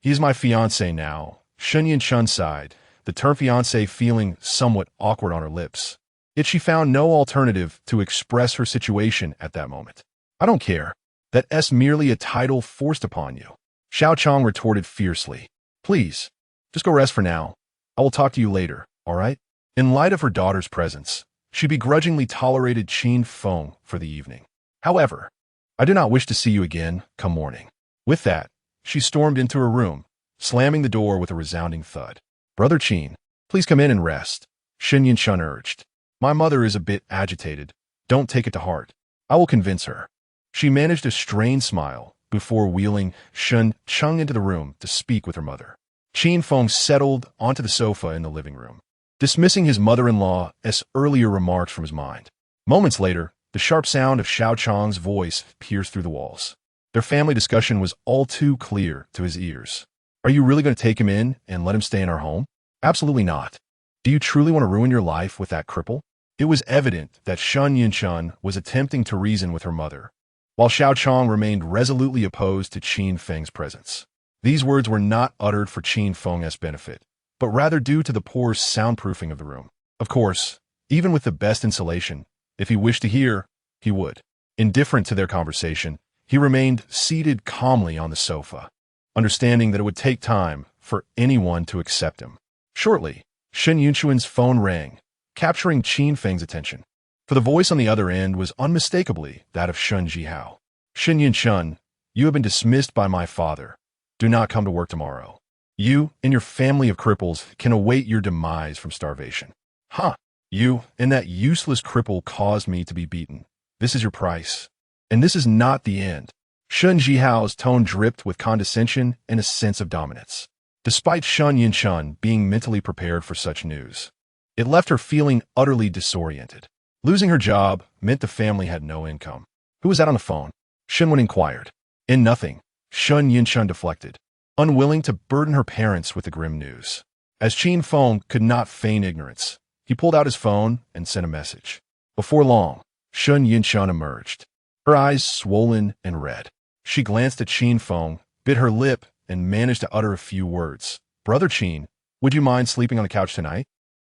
is my fiancé now." Shen Yunchun sighed, the term fiancé feeling somewhat awkward on her lips. Yet she found no alternative to express her situation at that moment. "I don't care. That's merely a title forced upon you," Xiao Chong retorted fiercely. "Please, just go rest for now. I will talk to you later, all right?" In light of her daughter's presence, she begrudgingly tolerated Qin Feng for the evening. "However, I do not wish to see you again come morning." With that, she stormed into her room, slamming the door with a resounding thud. "Brother Qin, please come in and rest," Shen Yunchun urged. "My mother is a bit agitated. Don't take it to heart. I will convince her." She managed a strained smile before wheeling Shen Chung into the room to speak with her mother. Qin Feng settled onto the sofa in the living room, dismissing his mother-in-law's earlier remarks from his mind. Moments later, the sharp sound of Xiao Chong's voice pierced through the walls. Their family discussion was all too clear to his ears. "Are you really going to take him in and let him stay in our home?" "Absolutely not. Do you truly want to ruin your life with that cripple?" It was evident that Shun Yunchun was attempting to reason with her mother, while Xiao Chong remained resolutely opposed to Qin Feng's presence. These words were not uttered for Qin Feng's benefit, but rather due to the poor soundproofing of the room. Of course, even with the best insulation, if he wished to hear, he would. Indifferent to their conversation, he remained seated calmly on the sofa, understanding that it would take time for anyone to accept him. Shortly, Shen Yunchuan's phone rang, capturing Qin Feng's attention, for the voice on the other end was unmistakably that of Shen Jihao. "Shen Yunchun, you have been dismissed by my father. Do not come to work tomorrow. You and your family of cripples can await your demise from starvation." "Huh, you and that useless cripple caused me to be beaten. This is your price. And this is not the end." Shen Jihao's tone dripped with condescension and a sense of dominance. Despite Shun Yunchun being mentally prepared for such news, it left her feeling utterly disoriented. Losing her job meant the family had no income. "Who was that on the phone?" Shenwen inquired. "In nothing," Shun Yunchun deflected, unwilling to burden her parents with the grim news. As Qin Feng could not feign ignorance, he pulled out his phone and sent a message. Before long, Shun Yunchun emerged, her eyes swollen and red. She glanced at Qin Feng, bit her lip, and managed to utter a few words. "Brother Qin, would you mind sleeping on the couch tonight?"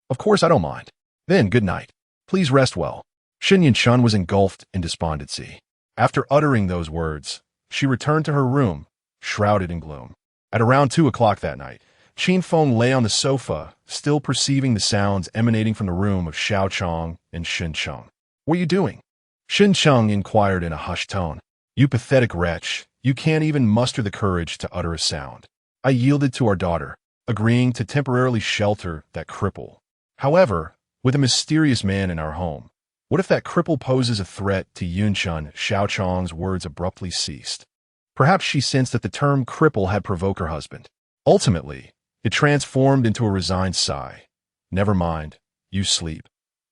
"Of course I don't mind." "Then good night. Please rest well." Shen Yunchun was engulfed in despondency. After uttering those words, she returned to her room, shrouded in gloom. At around 2 o'clock that night, Qin Feng lay on the sofa, still perceiving the sounds emanating from the room of Xiao Chong and Shen Cheng. "What are you doing?" Shen Cheng inquired in a hushed tone. "You pathetic wretch, you can't even muster the courage to utter a sound." I yielded to our daughter, agreeing to temporarily shelter that cripple. However, with a mysterious man in our home, what if that cripple poses a threat to Yunchun? Xiao Chong's words abruptly ceased. Perhaps she sensed that the term cripple had provoked her husband. Ultimately, it transformed into a resigned sigh. "Never mind, you sleep.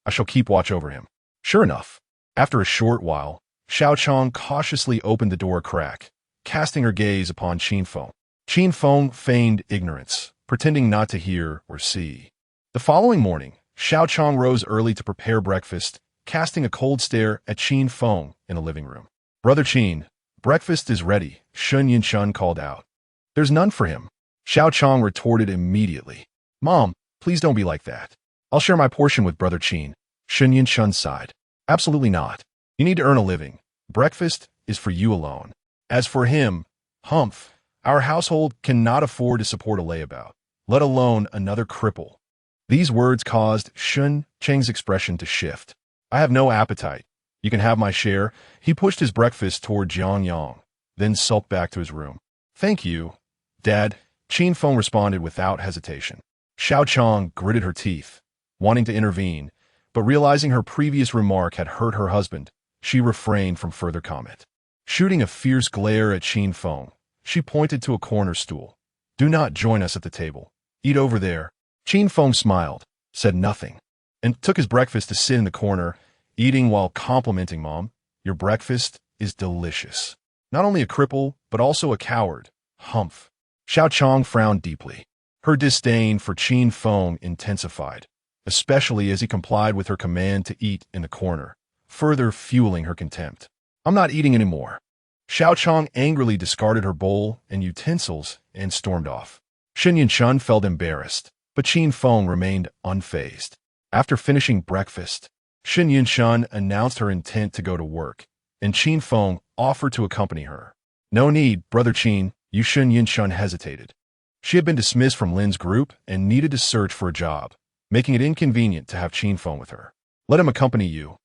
I shall keep watch over him." Sure enough, after a short while, Xiao Chong cautiously opened the door a crack, casting her gaze upon Qin Feng. Qin Feng feigned ignorance, pretending not to hear or see. The following morning, Xiao Chong rose early to prepare breakfast, casting a cold stare at Qin Feng in the living room. "Brother Qin, breakfast is ready," Shun Yinchun called out. "There's none for him." Xiao Chong retorted immediately. "Mom, please don't be like that. I'll share my portion with Brother Qin." Shun Yinchun sighed. "Absolutely not. You need to earn a living. Breakfast is for you alone. As for him, humph, our household cannot afford to support a layabout, let alone another cripple." These words caused Shun Cheng's expression to shift. "I have no appetite. You can have my share." He pushed his breakfast toward Jiang Yang, then sulked back to his room. "Thank you, Dad," Qin Feng responded without hesitation. Xiao Chong gritted her teeth, wanting to intervene, but realizing her previous remark had hurt her husband, she refrained from further comment. Shooting a fierce glare at Qin Feng, she pointed to a corner stool. "Do not join us at the table. Eat over there." Qin Feng smiled, said nothing, and took his breakfast to sit in the corner, eating while complimenting Mom. "Your breakfast is delicious. Not only a cripple, but also a coward. Humph." Xiao Chong frowned deeply. Her disdain for Qin Feng intensified, especially as he complied with her command to eat in the corner, further fueling her contempt. "I'm not eating anymore." Xiao Chong angrily discarded her bowl and utensils and stormed off. Shen Yinchun felt embarrassed, but Qin Feng remained unfazed. After finishing breakfast, Shen Yinchun announced her intent to go to work, and Qin Feng offered to accompany her. "No need, Brother Qin," Shen Yinchun hesitated. She had been dismissed from Lin's group and needed to search for a job, making it inconvenient to have Qin Feng with her. "Let him accompany you.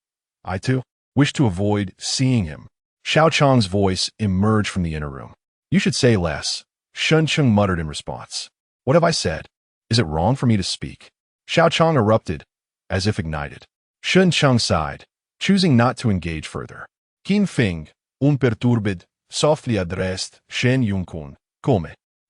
I, too, wish to avoid seeing him." Xiao Chong's voice emerged from the inner room. "You should say less," Shun Cheng muttered in response. "What have I said? Is it wrong for me to speak?" Xiao Chong erupted, as if ignited. Shun Cheng sighed, choosing not to engage further. "Qin Feng, unperturbed, softly addressed Shen Yunqun, come.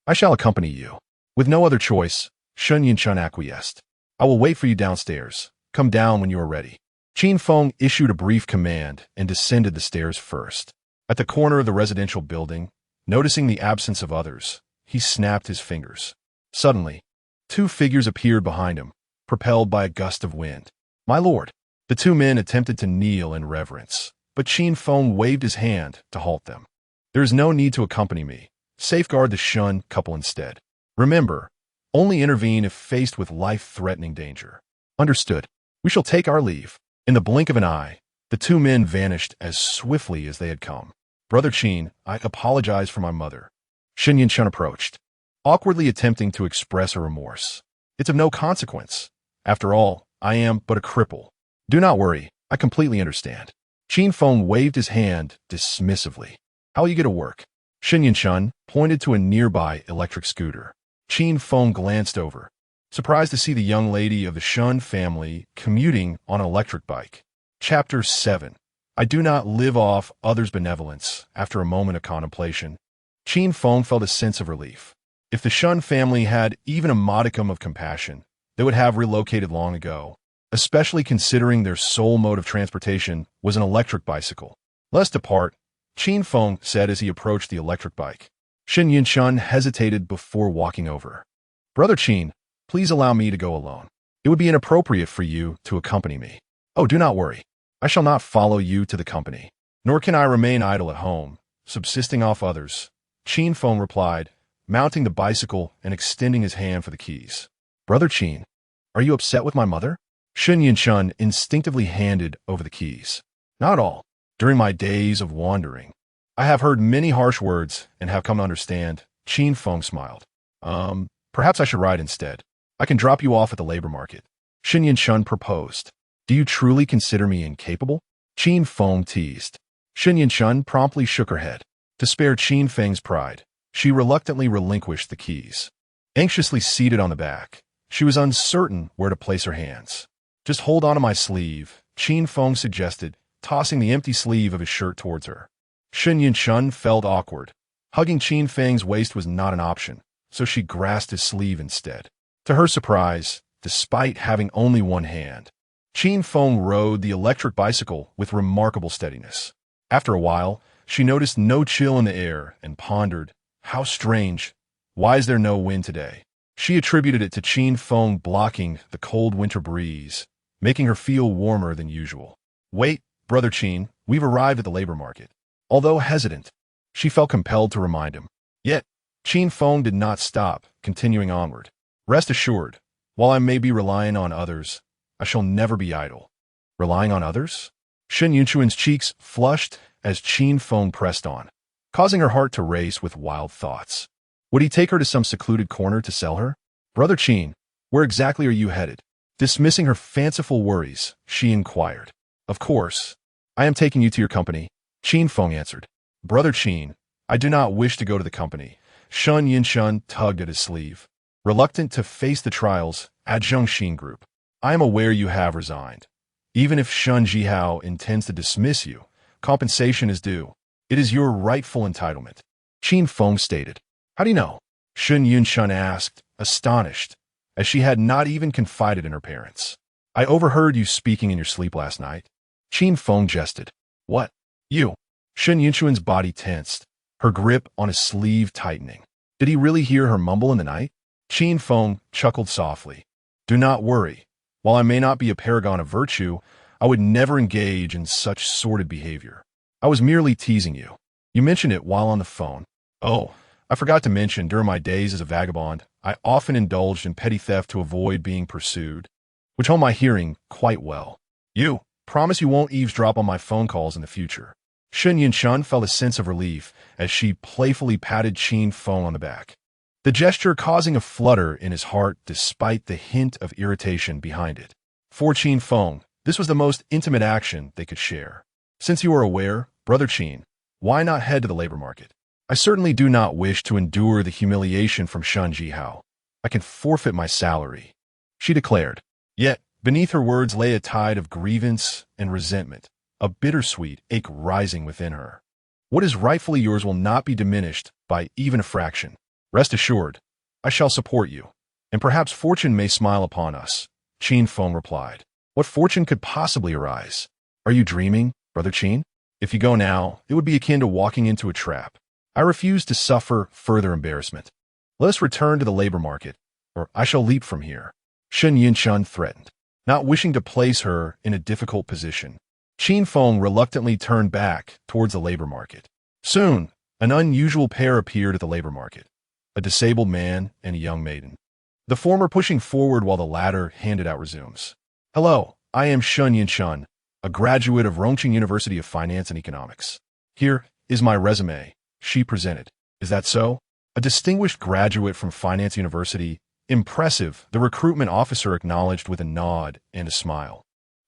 I shall accompany you." With no other choice, Shun Yinchun acquiesced. "I will wait for you downstairs. Come down when you are ready." Qin Feng issued a brief command and descended the stairs first. At the corner of the residential building, noticing the absence of others, he snapped his fingers. Suddenly, two figures appeared behind him, propelled by a gust of wind. "My lord." The two men attempted to kneel in reverence, but Qin Feng waved his hand to halt them. "There is no need to accompany me. Safeguard the Shun couple instead. Remember, only intervene if faced with life-threatening danger." "Understood. We shall take our leave." In the blink of an eye, the two men vanished as swiftly as they had come. "Brother Qin, I apologize for my mother." Shen Yinchun approached, awkwardly attempting to express a remorse. "It's of no consequence. After all, I am but a cripple. Do not worry, I completely understand." Qin Feng waved his hand dismissively. "How will you get to work?" Shen Yinchun pointed to a nearby electric scooter. Qin Feng glanced over, surprised to see the young lady of the Shun family commuting on an electric bike. Chapter 7. I do not live off others' benevolence. After a moment of contemplation, Qin Feng felt a sense of relief. If the Shun family had even a modicum of compassion, they would have relocated long ago, especially considering their sole mode of transportation was an electric bicycle. "Let's depart," Qin Feng said as he approached the electric bike. Shen Yinchun hesitated before walking over. "Brother Qin, please allow me to go alone. It would be inappropriate for you to accompany me." "Oh, do not worry. I shall not follow you to the company. Nor can I remain idle at home, subsisting off others," Qin Feng replied, mounting the bicycle and extending his hand for the keys. "Brother Qin, are you upset with my mother?" Shen Yinchun instinctively handed over the keys. "Not at all. During my days of wandering, I have heard many harsh words and have come to understand." Qin Feng smiled. Perhaps I should ride instead. I can drop you off at the labor market. Shen Yinshun proposed. Do you truly consider me incapable? Qin Feng teased. Shen Yinshun promptly shook her head. To spare Qin Feng's pride, she reluctantly relinquished the keys. Anxiously seated on the back, she was uncertain where to place her hands. Just hold on to my sleeve, Qin Feng suggested, tossing the empty sleeve of his shirt towards her. Shen Yinshun felt awkward. Hugging Qin Feng's waist was not an option, so she grasped his sleeve instead. To her surprise, despite having only one hand, Qin Feng rode the electric bicycle with remarkable steadiness. After a while, she noticed no chill in the air and pondered, how strange. Why is there no wind today? She attributed it to Qin Feng blocking the cold winter breeze, making her feel warmer than usual. Wait, Brother Qin, we've arrived at the labor market. Although hesitant, she felt compelled to remind him. Yet, Qin Feng did not stop, continuing onward. Rest assured, while I may be relying on others, I shall never be idle. Relying on others? Shen Yunchuan's cheeks flushed as Qin Feng pressed on, causing her heart to race with wild thoughts. Would he take her to some secluded corner to sell her? Brother Qin, where exactly are you headed? Dismissing her fanciful worries, she inquired. Of course. I am taking you to your company, Qin Feng answered. Brother Qin, I do not wish to go to the company. Shen Yinshun tugged at his sleeve. Reluctant to face the trials at Zhongxin Group. I am aware you have resigned. Even if Shen Jihao intends to dismiss you, compensation is due. It is your rightful entitlement. Qin Feng stated. How do you know? Shen Yunshun asked, astonished, as she had not even confided in her parents. I overheard you speaking in your sleep last night. Qin Feng jested. What? You? Shen Yunchuan's body tensed, her grip on his sleeve tightening. Did he really hear her mumble in the night? Qin Feng chuckled softly. Do not worry. While I may not be a paragon of virtue, I would never engage in such sordid behavior. I was merely teasing you. You mentioned it while on the phone. Oh, I forgot to mention during my days as a vagabond, I often indulged in petty theft to avoid being pursued, which held my hearing quite well. You, promise you won't eavesdrop on my phone calls in the future. Shen Yinshun felt a sense of relief as she playfully patted Qin Feng on the back, the gesture causing a flutter in his heart despite the hint of irritation behind it. For Qin Feng, this was the most intimate action they could share. Since you are aware, Brother Qin, why not head to the labor market? I certainly do not wish to endure the humiliation from Shen Jihao. I can forfeit my salary, she declared. Yet, beneath her words lay a tide of grievance and resentment, a bittersweet ache rising within her. What is rightfully yours will not be diminished by even a fraction. Rest assured, I shall support you, and perhaps fortune may smile upon us, Qin Feng replied. What fortune could possibly arise? Are you dreaming, Brother Qin? If you go now, it would be akin to walking into a trap. I refuse to suffer further embarrassment. Let us return to the labor market, or I shall leap from here, Shen Yinshun threatened. Not wishing to place her in a difficult position, Qin Feng reluctantly turned back towards the labor market. Soon, an unusual pair appeared at the labor market, a disabled man and a young maiden. The former pushing forward while the latter handed out resumes. Hello, I am Shen Yinshun, a graduate of Rongqing University of Finance and Economics. Here is my resume, she presented. Is that so? A distinguished graduate from Finance University. Impressive, the recruitment officer acknowledged with a nod and a smile.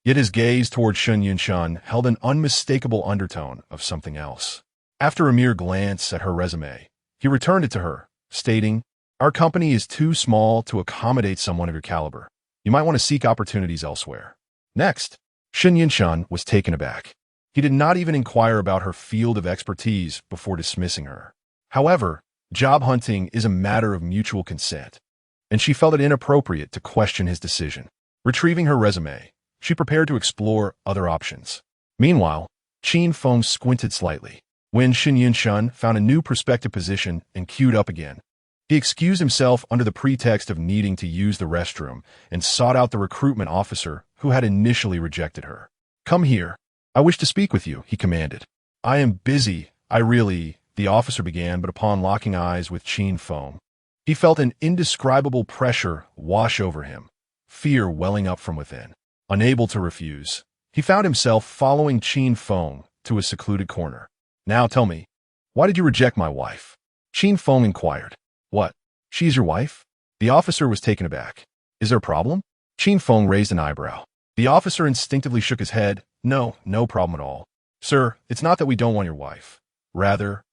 Yet his gaze toward Shen Yinshun held an unmistakable undertone of something else. After a mere glance at her resume, he returned it to her, stating, Our company is too small to accommodate someone of your caliber. You might want to seek opportunities elsewhere. Next, Shen Yinshun was taken aback. He did not even inquire about her field of expertise before dismissing her. However, job hunting is a matter of mutual consent, and she felt it inappropriate to question his decision. Retrieving her resume, she prepared to explore other options. Meanwhile, Qin Feng squinted slightly. When Shen Yinshun found a new prospective position and queued up again, he excused himself under the pretext of needing to use the restroom and sought out the recruitment officer who had initially rejected her. Come here. I wish to speak with you, he commanded. I am busy, the officer began, but upon locking eyes with Qin Feng, he felt an indescribable pressure wash over him, fear welling up from within. Unable to refuse, he found himself following Qin Feng to a secluded corner. Now tell me, why did you reject my wife? Qin Feng inquired. What? She's your wife? The officer was taken aback. Is there a problem? Qin Feng raised an eyebrow. The officer instinctively shook his head. No, no problem at all. Sir, it's not that we don't want your wife. Rather,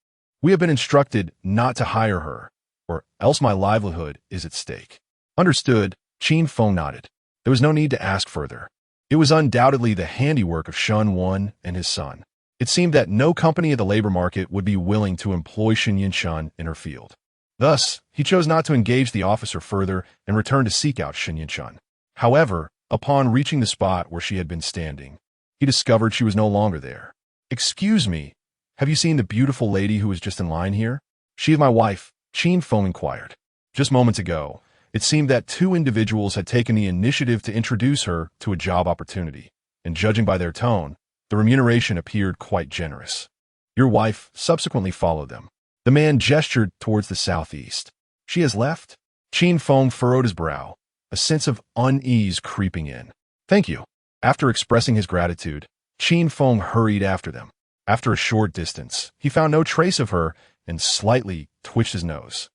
we have been instructed not to hire her, or else my livelihood is at stake. Understood, Qin Feng nodded. There was no need to ask further. It was undoubtedly the handiwork of Shun Wan and his son. It seemed that no company of the labor market would be willing to employ Shen Yinshan in her field. Thus, he chose not to engage the officer further and returned to seek out Shen Yinshan. However, upon reaching the spot where she had been standing, he discovered she was no longer there. Excuse me, have you seen the beautiful lady who was just in line here? She is my wife, Qin Feng inquired. Just moments ago, it seemed that two individuals had taken the initiative to introduce her to a job opportunity, and judging by their tone, the remuneration appeared quite generous. Your wife subsequently followed them. The man gestured towards the southeast. She has left? Qin Feng furrowed his brow, a sense of unease creeping in. Thank you. After expressing his gratitude, Qin Feng hurried after them. After a short distance, he found no trace of her and slightly twitched his nose.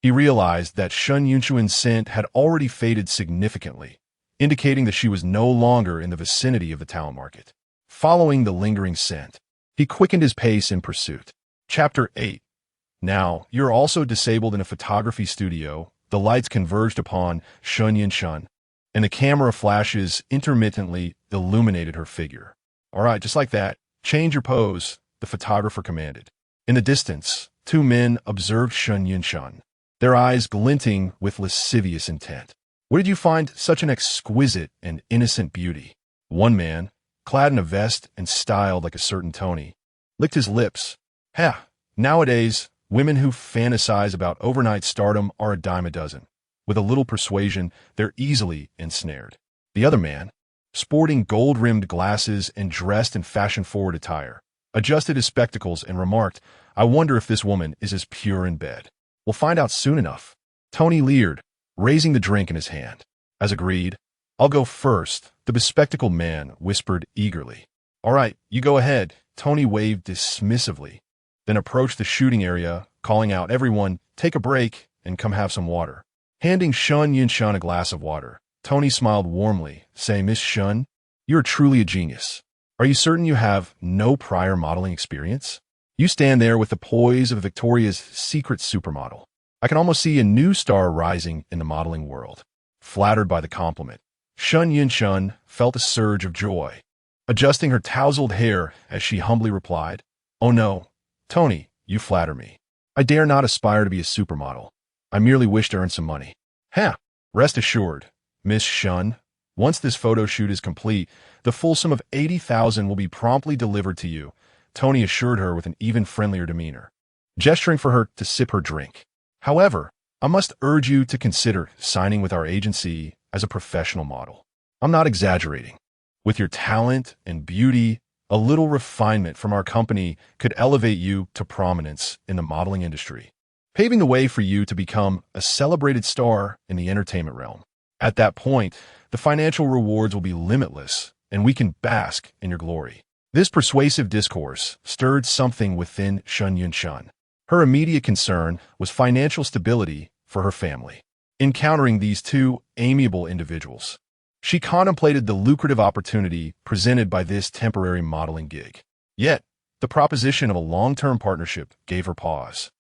He realized that Shun Yunshuan's scent had already faded significantly, indicating that she was no longer in the vicinity of the town market. Following the lingering scent, he quickened his pace in pursuit. Chapter 8. Now, you're also disabled in a photography studio. The lights converged upon Shun Yinshan, and the camera flashes intermittently illuminated her figure. All right, just like that. Change your pose, the photographer commanded. In the distance, two men observed Shun Yinshan, their eyes glinting with lascivious intent. Where did you find such an exquisite and innocent beauty? One man, clad in a vest and styled like a certain Tony, licked his lips. Nowadays, women who fantasize about overnight stardom are a dime a dozen. With a little persuasion, they're easily ensnared. The other man, sporting gold-rimmed glasses and dressed in fashion-forward attire, adjusted his spectacles and remarked, I wonder if this woman is as pure in bed. We'll find out soon enough. Tony leered, raising the drink in his hand. As agreed, I'll go first, the bespectacled man whispered eagerly. All right, you go ahead, Tony waved dismissively, then approached the shooting area, calling out, everyone, take a break and come have some water. Handing Shun Yinshan a glass of water, Tony smiled warmly, saying, Miss Shun, you're truly a genius. Are you certain you have no prior modeling experience? You stand there with the poise of Victoria's Secret supermodel. I can almost see a new star rising in the modeling world. Flattered by the compliment, Shun Yinshan felt a surge of joy, adjusting her tousled hair as she humbly replied, Oh no, Tony, you flatter me. I dare not aspire to be a supermodel. I merely wish to earn some money. Rest assured, Miss Shun, once this photo shoot is complete, the full sum of 80,000 will be promptly delivered to you, Tony assured her with an even friendlier demeanor, gesturing for her to sip her drink. However, I must urge you to consider signing with our agency as a professional model. I'm not exaggerating. With your talent and beauty, a little refinement from our company could elevate you to prominence in the modeling industry, paving the way for you to become a celebrated star in the entertainment realm. At that point, the financial rewards will be limitless, and we can bask in your glory. This persuasive discourse stirred something within Shun Yinshan. Her immediate concern was financial stability for her family. Encountering these two amiable individuals, she contemplated the lucrative opportunity presented by this temporary modeling gig. Yet, the proposition of a long-term partnership gave her pause,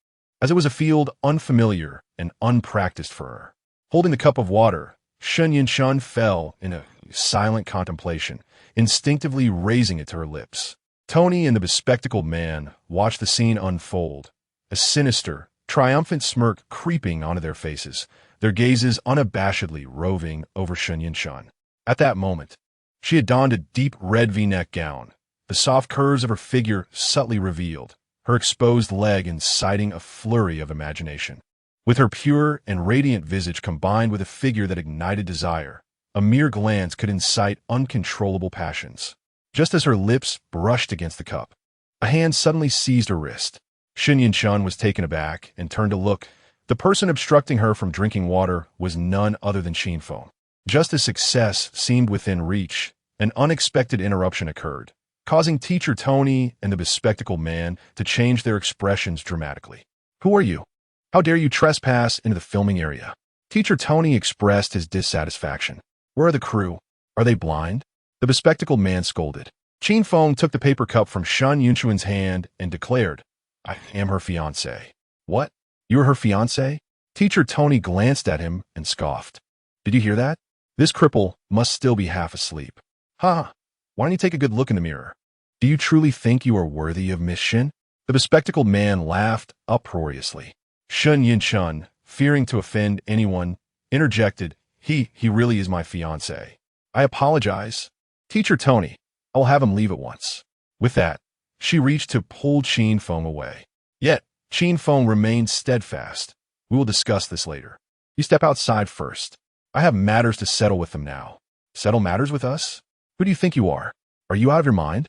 as it was a field unfamiliar and unpracticed for her. Holding the cup of water, Shun Yinshan fell in a silent contemplation, instinctively raising it to her lips. Tony and the bespectacled man watched the scene unfold, a sinister, triumphant smirk creeping onto their faces, their gazes unabashedly roving over Shun Yinshan. At that moment, she had donned a deep red V-neck gown, the soft curves of her figure subtly revealed, her exposed leg inciting a flurry of imagination. With her pure and radiant visage combined with a figure that ignited desire, a mere glance could incite uncontrollable passions. Just as her lips brushed against the cup, a hand suddenly seized her wrist. Shun Yinshan was taken aback and turned to look. The person obstructing her from drinking water was none other than Qin Feng. Just as success seemed within reach, an unexpected interruption occurred, causing teacher Tony and the bespectacled man to change their expressions dramatically. Who are you? How dare you trespass into the filming area? Teacher Tony expressed his dissatisfaction. Where are the crew? Are they blind? The bespectacled man scolded. Qin Feng took the paper cup from Shun Yunchuan's hand and declared, I am her fiancé. What? You're her fiancé? Teacher Tony glanced at him and scoffed. Did you hear that? This cripple must still be half asleep. Ha! Why don't you take a good look in the mirror? Do you truly think you are worthy of Miss Shin? The bespectacled man laughed uproariously. Shun Yunchun, fearing to offend anyone, interjected, He really is my fiancé. I apologize. Teacher Tony, I'll have him leave at once. With that, she reached to pull Qin Feng away. Yet, Qin Feng remained steadfast. We will discuss this later. You step outside first. I have matters to settle with them now. Settle matters with us? Who do you think you are? Are you out of your mind?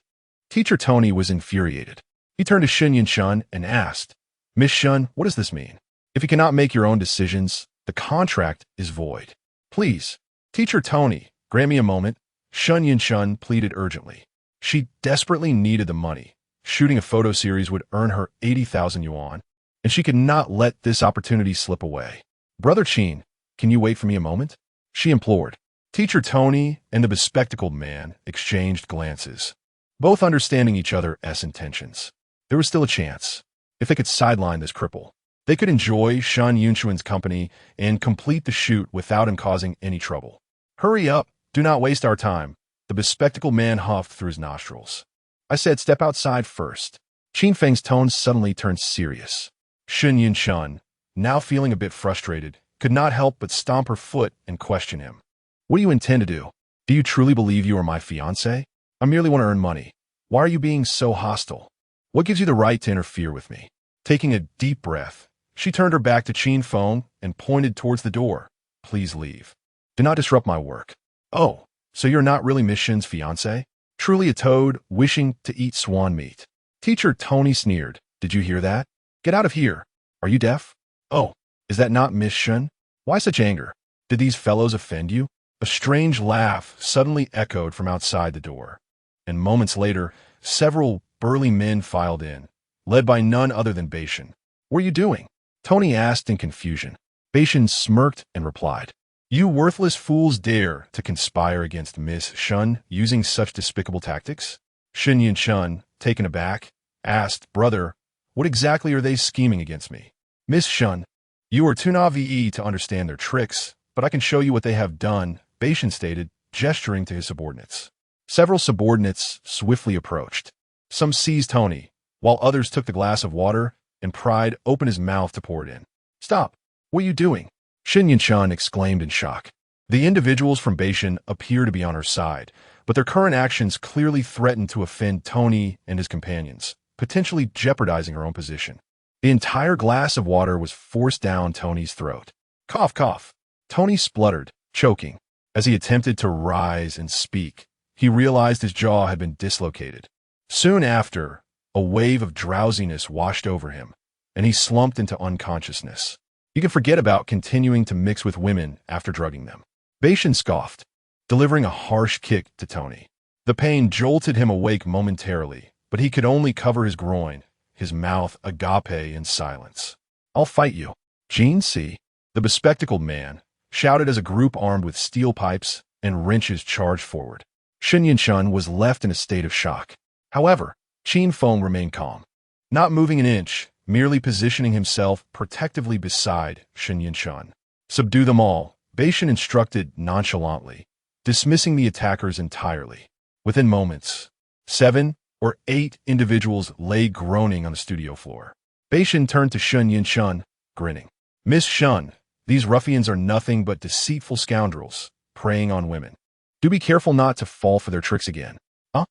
Teacher Tony was infuriated. He turned to Shun Yunchun and asked, Miss Shun, what does this mean? If you cannot make your own decisions, the contract is void. Please, Teacher Tony, grant me a moment. Shun Yunchun pleaded urgently. She desperately needed the money. Shooting a photo series would earn her 80,000 yuan, and she could not let this opportunity slip away. Brother Qin, can you wait for me a moment? She implored. Teacher Tony and the bespectacled man exchanged glances, both understanding each other's intentions. There was still a chance. If they could sideline this cripple, they could enjoy Shun Yunchuan's company and complete the shoot without him causing any trouble. Hurry up. Do not waste our time. The bespectacled man huffed through his nostrils. I said step outside first. Qin Feng's tone suddenly turned serious. Shun Yunchun, now feeling a bit frustrated, could not help but stomp her foot and question him. What do you intend to do? Do you truly believe you are my fiancé? I merely want to earn money. Why are you being so hostile? What gives you the right to interfere with me? Taking a deep breath, she turned her back to Qin Feng and pointed towards the door. Please leave. Do not disrupt my work. Oh, so you're not really Miss Shin's fiancé? Truly a toad wishing to eat swan meat. Teacher Tony sneered. Did you hear that? Get out of here. Are you deaf? Oh, is that not Miss Shin? Why such anger? Did these fellows offend you? A strange laugh suddenly echoed from outside the door, and moments later, several burly men filed in, led by none other than Beishan. What are you doing? Tony asked in confusion. Beishan smirked and replied, You worthless fools dare to conspire against Miss Shun using such despicable tactics? Shun Yunchun, taken aback, asked, Brother, what exactly are they scheming against me? Miss Shun, you are too naive to understand their tricks, but I can show you what they have done, Beishan stated, gesturing to his subordinates. Several subordinates swiftly approached. Some seized Tony, while others took the glass of water and pried open his mouth to pour it in. Stop! What are you doing? Shun Yunchun exclaimed in shock. The individuals from Beishan appear to be on her side, but their current actions clearly threaten to offend Tony and his companions, potentially jeopardizing her own position. The entire glass of water was forced down Tony's throat. Cough, cough. Tony spluttered, choking. As he attempted to rise and speak, he realized his jaw had been dislocated. Soon after, a wave of drowsiness washed over him, and he slumped into unconsciousness. You can forget about continuing to mix with women after drugging them. Beishan scoffed, delivering a harsh kick to Tony. The pain jolted him awake momentarily, but he could only cover his groin, his mouth agape in silence. I'll fight you. Gene C., the bespectacled man, shouted as a group armed with steel pipes and wrenches charged forward. Shun Yunchun was left in a state of shock. However, Qin Feng remained calm, not moving an inch, merely positioning himself protectively beside Shun Yunchun. Subdue them all, Beishan instructed nonchalantly, dismissing the attackers entirely. Within moments, 7 or 8 individuals lay groaning on the studio floor. Beishan turned to Shun Yunchun, grinning. Miss Shun, these ruffians are nothing but deceitful scoundrels, preying on women. Do be careful not to fall for their tricks again. Huh?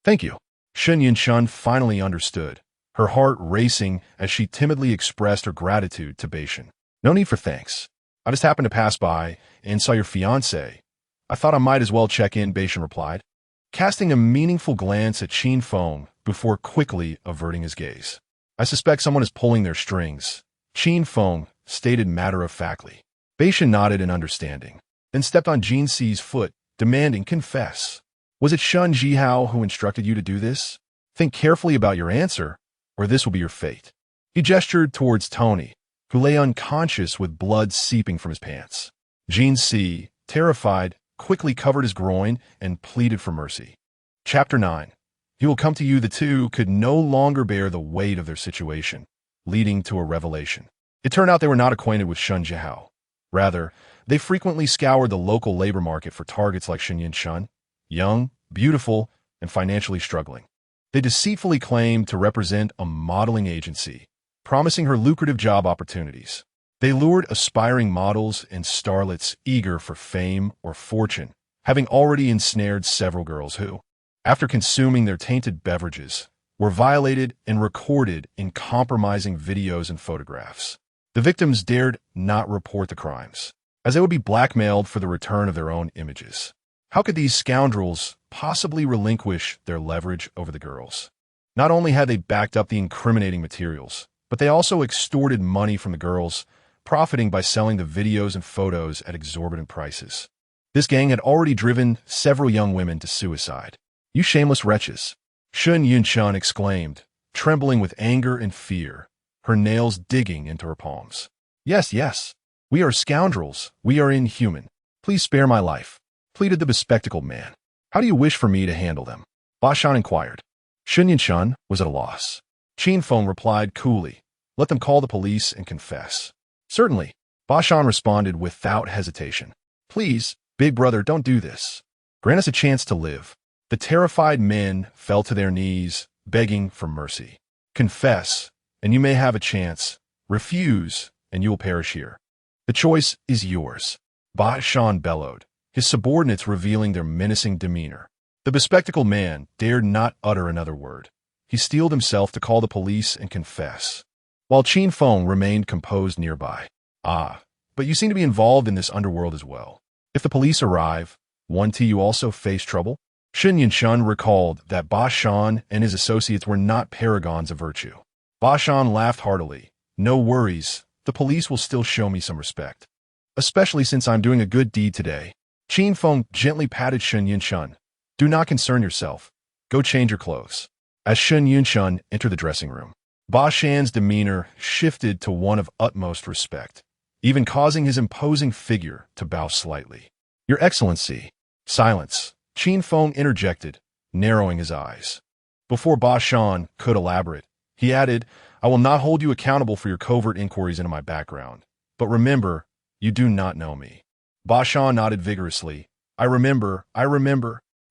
Thank you. Shun Yunchun finally understood, her heart racing as she timidly expressed her gratitude to Beishan. No need for thanks. I just happened to pass by and saw your fiancé. I thought I might as well check in, Beishan replied, casting a meaningful glance at Qin Feng before quickly averting his gaze. I suspect someone is pulling their strings, Qin Feng stated matter-of-factly. Beishan nodded in understanding, then stepped on Jin Ci's foot, demanding, confess. Was it Shun Jihao who instructed you to do this? Think carefully about your answer, or this will be your fate. He gestured towards Tony, who lay unconscious with blood seeping from his pants. Jean C., terrified, quickly covered his groin and pleaded for mercy. Chapter 9. He will come to you. The two could no longer bear the weight of their situation, leading to a revelation. It turned out they were not acquainted with Shun Jihao. Rather, they frequently scoured the local labor market for targets like Shen Yunshun, young, beautiful, and financially struggling. They deceitfully claimed to represent a modeling agency, promising her lucrative job opportunities. They lured aspiring models and starlets eager for fame or fortune, having already ensnared several girls who, after consuming their tainted beverages, were violated and recorded in compromising videos and photographs. The victims dared not report the crimes, as they would be blackmailed for the return of their own images. How could these scoundrels possibly relinquish their leverage over the girls? Not only had they backed up the incriminating materials, but they also extorted money from the girls, profiting by selling the videos and photos at exorbitant prices. This gang had already driven several young women to suicide. "You shameless wretches," Shun Yunshun exclaimed, trembling with anger and fear, her nails digging into her palms. Yes, yes. We are scoundrels. We are inhuman. Please spare my life," pleaded the bespectacled man. "How do you wish for me to handle them?" Ba Shan inquired. Shun Yunshun was at a loss. Qin Feng replied coolly, "Let them call the police and confess." "Certainly," Ba Shan responded without hesitation. "Please, big brother, don't do this. Grant us a chance to live." The terrified men fell to their knees, begging for mercy. "Confess, and you may have a chance. Refuse, and you will perish here. The choice is yours," Ba Shan bellowed, his subordinates revealing their menacing demeanor. The bespectacled man dared not utter another word. He steeled himself to call the police and confess, while Qin Feng remained composed nearby. "Ah, but you seem to be involved in this underworld as well. If the police arrive, won't you also face trouble?" Shun Yunshun recalled that Ba Shan and his associates were not paragons of virtue. Ba Shan laughed heartily. "No worries, the police will still show me some respect, especially since I'm doing a good deed today." Qin Feng gently patted Shun Yunshun. "Do not concern yourself. Go change your clothes." As Shun Yunshun entered the dressing room, Ba Shan's demeanor shifted to one of utmost respect, even causing his imposing figure to bow slightly. "Your Excellency." "Silence," Qin Feng interjected, narrowing his eyes. Before Ba Shan could elaborate, he added, "I will not hold you accountable for your covert inquiries into my background. But remember, you do not know me." Ba Shan nodded vigorously. I remember.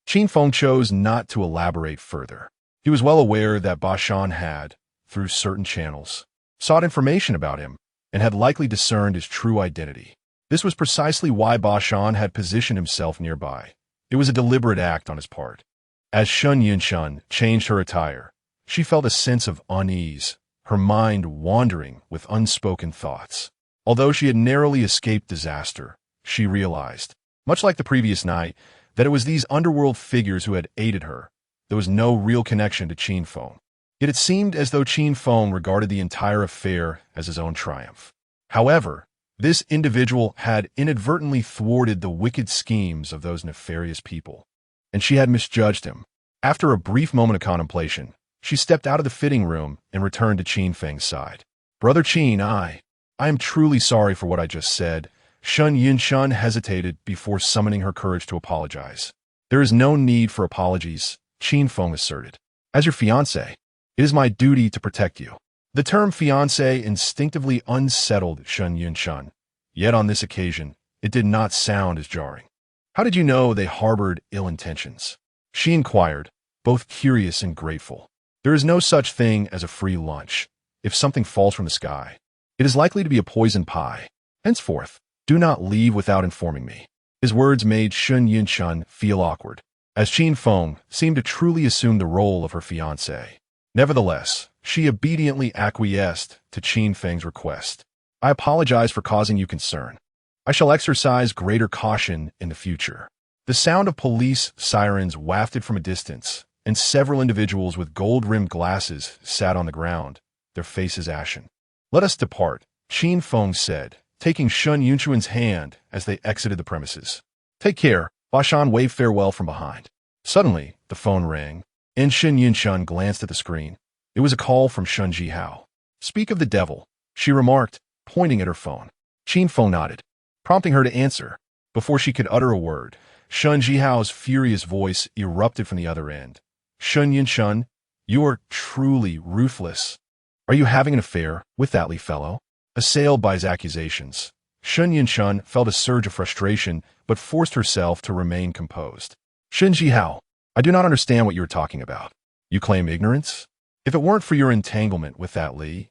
Qin Feng chose not to elaborate further. He was well aware that Ba Shan had, through certain channels, sought information about him and had likely discerned his true identity. This was precisely why Ba Shan had positioned himself nearby. It was a deliberate act on his part. As Shun Yunshun changed her attire, she felt a sense of unease, her mind wandering with unspoken thoughts. Although she had narrowly escaped disaster, she realized, much like the previous night, that it was these underworld figures who had aided her. There was no real connection to Qin Feng. Yet it seemed as though Qin Feng regarded the entire affair as his own triumph. However, this individual had inadvertently thwarted the wicked schemes of those nefarious people, and she had misjudged him. After a brief moment of contemplation, she stepped out of the fitting room and returned to Qin Feng's side. "Brother Qin, I am truly sorry for what I just said." Shun Yunshun hesitated before summoning her courage to apologize. "There is no need for apologies," Qin Feng asserted. "As your fiancé, it is my duty to protect you." The term fiancé instinctively unsettled Shun Yunshun, yet on this occasion, it did not sound as jarring. "How did you know they harbored ill intentions?" she inquired, both curious and grateful. "There is no such thing as a free lunch. If something falls from the sky, it is likely to be a poison pie. Henceforth, do not leave without informing me." His words made Shun Yunshun feel awkward, as Qin Feng seemed to truly assume the role of her fiancé. Nevertheless, she obediently acquiesced to Qin Feng's request. "I apologize for causing you concern. I shall exercise greater caution in the future." The sound of police sirens wafted from a distance, and several individuals with gold-rimmed glasses sat on the ground, their faces ashen. "Let us depart," Qin Feng said, taking Shun Yunshun's hand as they exited the premises. "Take care," Ba Shan waved farewell from behind. Suddenly, the phone rang, and Shun Yunshun glanced at the screen. It was a call from Shun Jihao. "Speak of the devil," she remarked, pointing at her phone. Qin Feng nodded, prompting her to answer. Before she could utter a word, Shun Jihao's furious voice erupted from the other end. Shun Yinshun, you are truly ruthless. Are you having an affair with that Li fellow? Assailed by his accusations, Shun Yinshun felt a surge of frustration but forced herself to remain composed. Shun Jihao, I do not understand what you are talking about. You claim ignorance? If it weren't for your entanglement with that Li,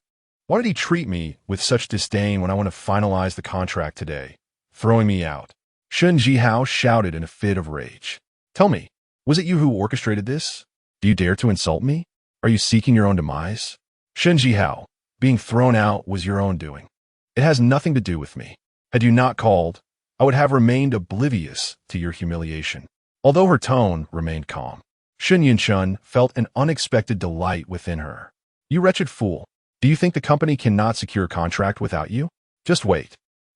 why did he treat me with such disdain when I want to finalize the contract today, throwing me out? Shun Jihao shouted in a fit of rage. Tell me, was it you who orchestrated this? Do you dare to insult me? Are you seeking your own demise? Shun Jihao, being thrown out was your own doing. It has nothing to do with me. Had you not called, I would have remained oblivious to your humiliation. Although her tone remained calm, Shun Yinshun felt an unexpected delight within her. You wretched fool, do you think the company cannot secure a contract without you? Just wait.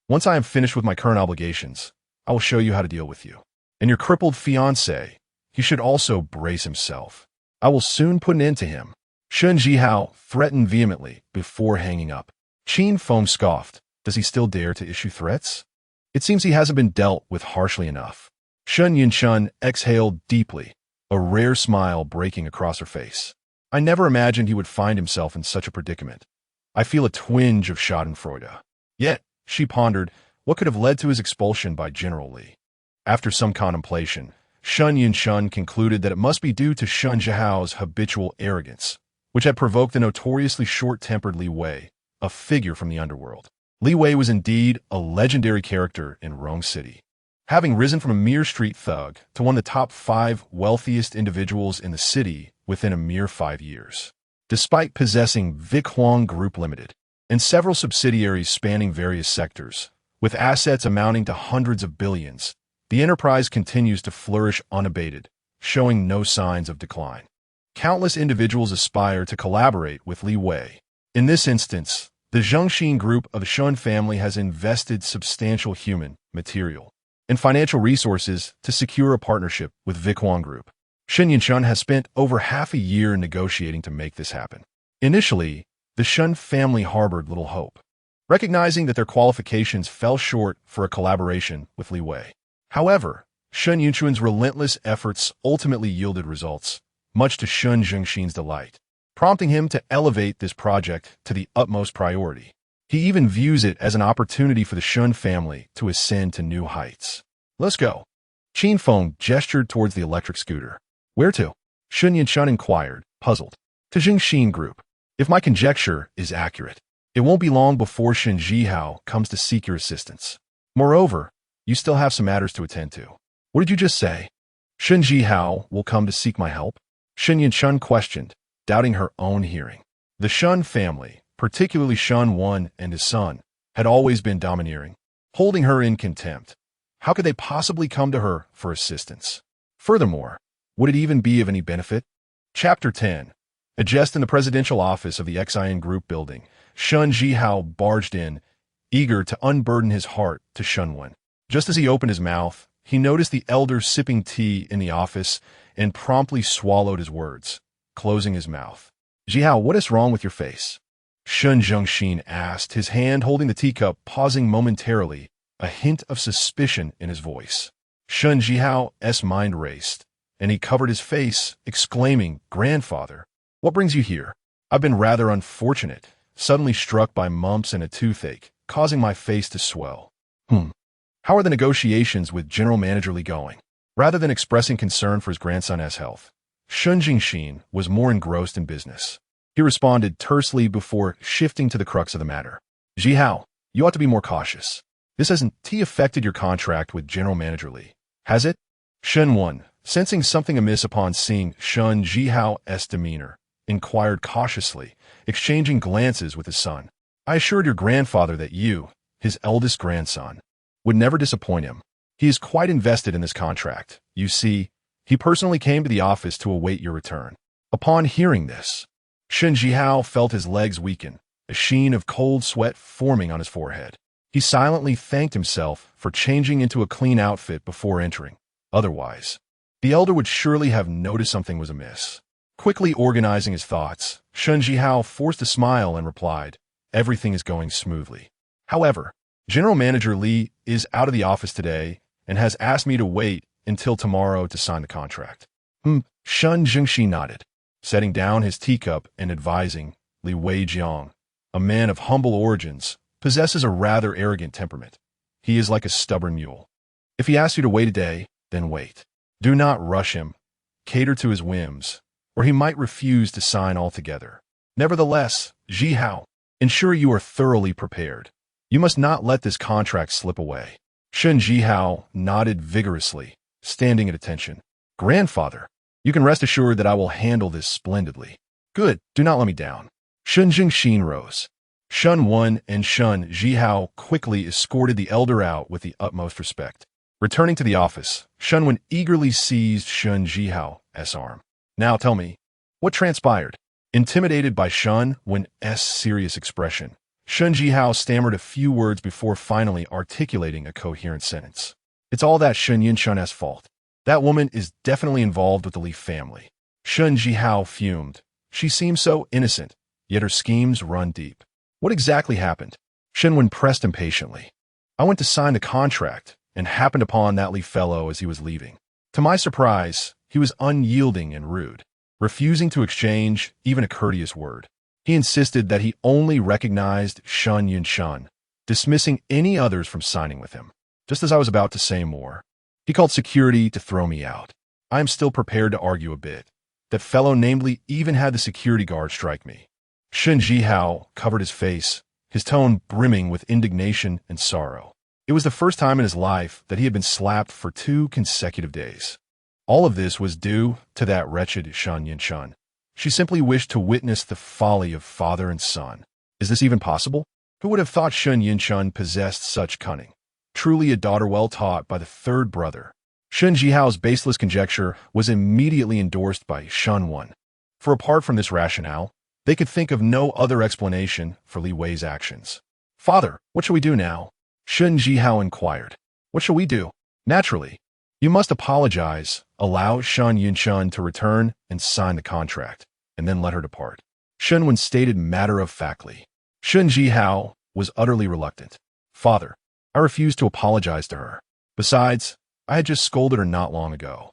Once I am finished with my current obligations, I will show you how to deal with you. And your crippled fiancé, he should also brace himself. I will soon put an end to him. Shun Jihao threatened vehemently before hanging up. Qin Feng scoffed. Does he still dare to issue threats? It seems he hasn't been dealt with harshly enough. Shun Yinshun exhaled deeply, a rare smile breaking across her face. I never imagined he would find himself in such a predicament. I feel a twinge of schadenfreude. Yet, she pondered, what could have led to his expulsion by General Li? After some contemplation, Shun Yinshun concluded that it must be due to Shun Jihao's habitual arrogance, which had provoked the notoriously short-tempered Li Wei, a figure from the underworld. Li Wei was indeed a legendary character in Rong City. Having risen from a mere street thug to one of the top 5 wealthiest individuals in the city within a mere 5 years. Despite possessing Vic Huang Group Limited and several subsidiaries spanning various sectors, with assets amounting to hundreds of billions, the enterprise continues to flourish unabated, showing no signs of decline. Countless individuals aspire to collaborate with Li Wei. In this instance, the Zhengxin group of the Shun family has invested substantial human, material, and financial resources to secure a partnership with Vic Huang Group. Shun Yinshun has spent over half a year negotiating to make this happen. Initially, the Shun family harbored little hope, recognizing that their qualifications fell short for a collaboration with Li Wei. However, Shun Yinshun's relentless efforts ultimately yielded results, much to Shun Zhengxin's delight, prompting him to elevate this project to the utmost priority. He even views it as an opportunity for the Shun family to ascend to new heights. Let's go. Qin Feng gestured towards the electric scooter. Where to? Shun Yinshun inquired, puzzled. To Zhengxin Group. If my conjecture is accurate, it won't be long before Shun Jihao comes to seek your assistance. Moreover, you still have some matters to attend to. What did you just say? Shun Jihao will come to seek my help? Shun Yinshun questioned, doubting her own hearing. The Shun family, particularly Shun Wan and his son, had always been domineering, holding her in contempt. How could they possibly come to her for assistance? Furthermore, would it even be of any benefit? Chapter 10. Adjust in the presidential office of the XIN Group building, Shun Jihao barged in, eager to unburden his heart to Shun Wan. Just as he opened his mouth, he noticed the elder sipping tea in the office and promptly swallowed his words, closing his mouth. Jihao, what is wrong with your face? Shun Zhengxin asked, his hand holding the teacup, pausing momentarily, a hint of suspicion in his voice. Shun Jihao's mind raced, and he covered his face, exclaiming, Grandfather, what brings you here? I've been rather unfortunate, suddenly struck by mumps and a toothache, causing my face to swell. How are the negotiations with General Manager Li going? Rather than expressing concern for his grandson's health, Shun Zhengxin was more engrossed in business. He responded tersely before shifting to the crux of the matter. Jihao, you ought to be more cautious. This hasn't affected your contract with General Manager Li, has it? Shun Wan, sensing something amiss upon seeing Shun Jihao's demeanor, inquired cautiously, exchanging glances with his son. I assured your grandfather that you, his eldest grandson, would never disappoint him. He is quite invested in this contract. You see, he personally came to the office to await your return. Upon hearing this, Shun Jihao felt his legs weaken, a sheen of cold sweat forming on his forehead. He silently thanked himself for changing into a clean outfit before entering. Otherwise, the elder would surely have noticed something was amiss. Quickly organizing his thoughts, Shun Jihao forced a smile and replied, Everything is going smoothly. However, General Manager Li is out of the office today and has asked me to wait until tomorrow to sign the contract. Shun Jingxi nodded, setting down his teacup and advising. Li Weijiang, a man of humble origins, possesses a rather arrogant temperament. He is like a stubborn mule. If he asks you to wait a day, then wait. Do not rush him. Cater to his whims, or he might refuse to sign altogether. Nevertheless, Ji Hao, ensure you are thoroughly prepared. You must not let this contract slip away. Shun Ji Hao nodded vigorously, standing at attention. Grandfather, you can rest assured that I will handle this splendidly. Good, do not let me down. Shun Jingxin rose. Shun Wen and Shun Ji Hao quickly escorted the elder out with the utmost respect. Returning to the office, Shun Wen eagerly seized Shun Ji Hao's arm. Now tell me, what transpired? Intimidated by Shun Wen's serious expression, Shun Ji Hao stammered a few words before finally articulating a coherent sentence. It's all that Shun Yinshun's fault. That woman is definitely involved with the Li family. Shun Ji Hao fumed. She seems so innocent, yet her schemes run deep. What exactly happened? Shun Wen pressed impatiently. I went to sign the contract and happened upon that Li fellow as he was leaving. To my surprise, he was unyielding and rude, refusing to exchange even a courteous word. He insisted that he only recognized Shun Yinshun, dismissing any others from signing with him. Just as I was about to say more, he called security to throw me out. I am still prepared to argue a bit. That fellow namely even had the security guard strike me. Shun Ji Hao covered his face, his tone brimming with indignation and sorrow. It was the first time in his life that he had been slapped for 2 consecutive days. All of this was due to that wretched Shun Yinshun. She simply wished to witness the folly of father and son. Is this even possible? Who would have thought Shun Yinshun possessed such cunning? Truly a daughter well taught by the third brother. Shun Ji Hao's baseless conjecture was immediately endorsed by Shun Wen. For apart from this rationale, they could think of no other explanation for Li Wei's actions. Father, what shall we do now? Shun Ji Hao inquired. What shall we do? Naturally, you must apologize, allow Shun Yinshun to return and sign the contract, and then let her depart. Shun Wen stated matter-of-factly. Shun Ji Hao was utterly reluctant. Father, I refuse to apologize to her. Besides, I had just scolded her not long ago.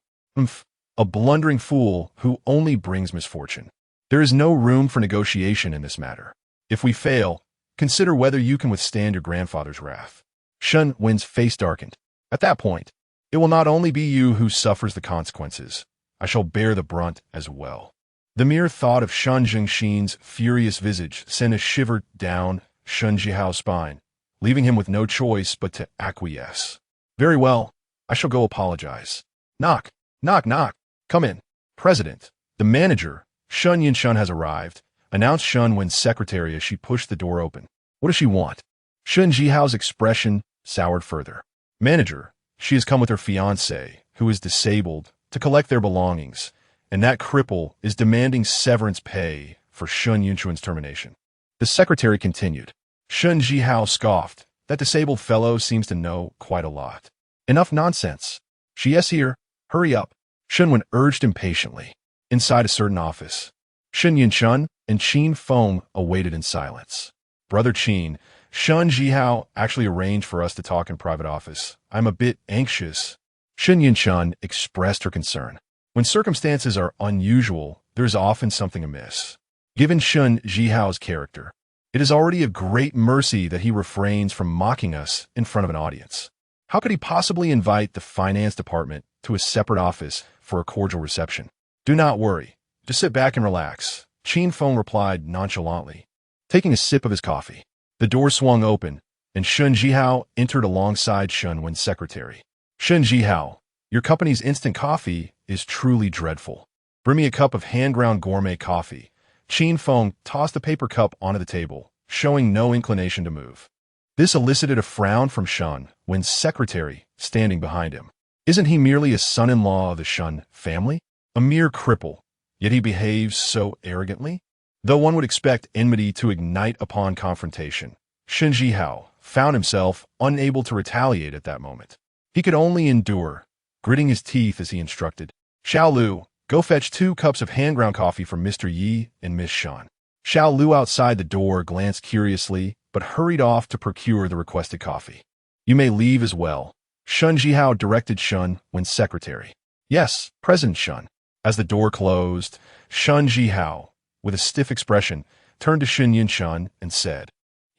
A blundering fool who only brings misfortune. There is no room for negotiation in this matter. If we fail, consider whether you can withstand your grandfather's wrath. Shun Wen's face darkened. At that point, it will not only be you who suffers the consequences. I shall bear the brunt as well. The mere thought of Shun Jingxin's furious visage sent a shiver down Shun Ji Hao's spine, leaving him with no choice but to acquiesce. Very well, I shall go apologize. Knock, knock, knock. Come in. President, the manager, Shun Yinshun has arrived, announced Shun Wen's secretary as she pushed the door open. What does she want? Shun Ji Hao's expression soured further. Manager, she has come with her fiancé, who is disabled, to collect their belongings, and that cripple is demanding severance pay for Shun Yinshun's termination. The secretary continued. Shun Ji Hao scoffed. That disabled fellow seems to know quite a lot. Enough nonsense. She is here. Hurry up. Shun Wen urged impatiently. Inside a certain office, Shun Yinshun and Qin Feng awaited in silence. Brother Qin, Shun Ji Hao actually arranged for us to talk in private office. I'm a bit anxious. Shun Yinshun expressed her concern. When circumstances are unusual, there is often something amiss. Given Shun Ji Hao's character, it is already a great mercy that he refrains from mocking us in front of an audience. How could he possibly invite the finance department to a separate office for a cordial reception? Do not worry. Just sit back and relax, Qin Feng replied nonchalantly, taking a sip of his coffee. The door swung open, and Shun Ji Hao entered alongside Shun Wen's secretary. Shun Ji Hao, your company's instant coffee is truly dreadful. Bring me a cup of hand-ground gourmet coffee. Qin Feng tossed the paper cup onto the table, showing no inclination to move. This elicited a frown from Shun Wen's secretary, standing behind him. Isn't he merely a son-in-law of the Shun family? A mere cripple, yet he behaves so arrogantly? Though one would expect enmity to ignite upon confrontation, Shun Ji Hao found himself unable to retaliate at that moment. He could only endure, gritting his teeth as he instructed. Xiao Lu, go fetch 2 cups of hand-ground coffee for Mr. Yi and Miss Shan. Xiao Lu outside the door glanced curiously but hurried off to procure the requested coffee. You may leave as well. Shun Jihao directed Shun when secretary. Yes, President Shun. As the door closed, Shun Jihao, with a stiff expression, turned to Shun Yinshun and said,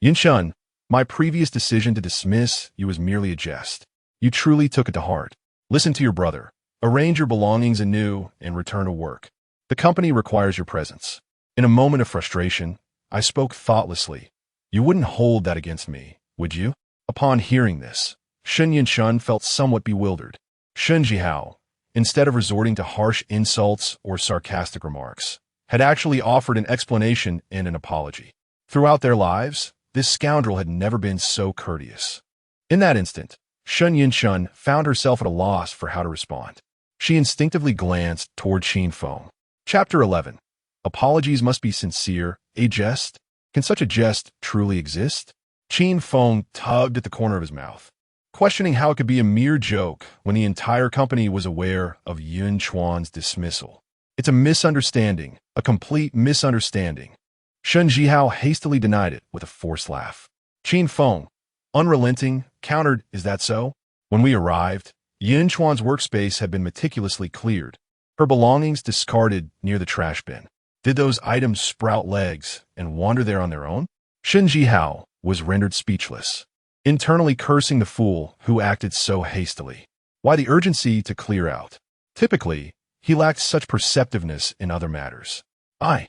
Yinshun, my previous decision to dismiss you was merely a jest. You truly took it to heart. Listen to your brother. Arrange your belongings anew and return to work. The company requires your presence. In a moment of frustration, I spoke thoughtlessly. You wouldn't hold that against me, would you? Upon hearing this, Shun Yinshun felt somewhat bewildered. Shun Jihao, instead of resorting to harsh insults or sarcastic remarks, had actually offered an explanation and an apology. Throughout their lives, this scoundrel had never been so courteous. In that instant, Shun Yinshun found herself at a loss for how to respond. She instinctively glanced toward Qin Feng. Chapter 11. Apologies must be sincere. A jest? Can such a jest truly exist? Qin Feng tugged at the corner of his mouth, questioning how it could be a mere joke when the entire company was aware of Yun Chuan's dismissal. It's a misunderstanding, a complete misunderstanding. Shun Jihao hastily denied it with a forced laugh. Qin Feng, unrelenting, countered, Is that so? When we arrived, Yun Chuan's workspace had been meticulously cleared, her belongings discarded near the trash bin. Did those items sprout legs and wander there on their own? Shun Jihao was rendered speechless, internally cursing the fool who acted so hastily. Why the urgency to clear out? Typically, he lacked such perceptiveness in other matters. I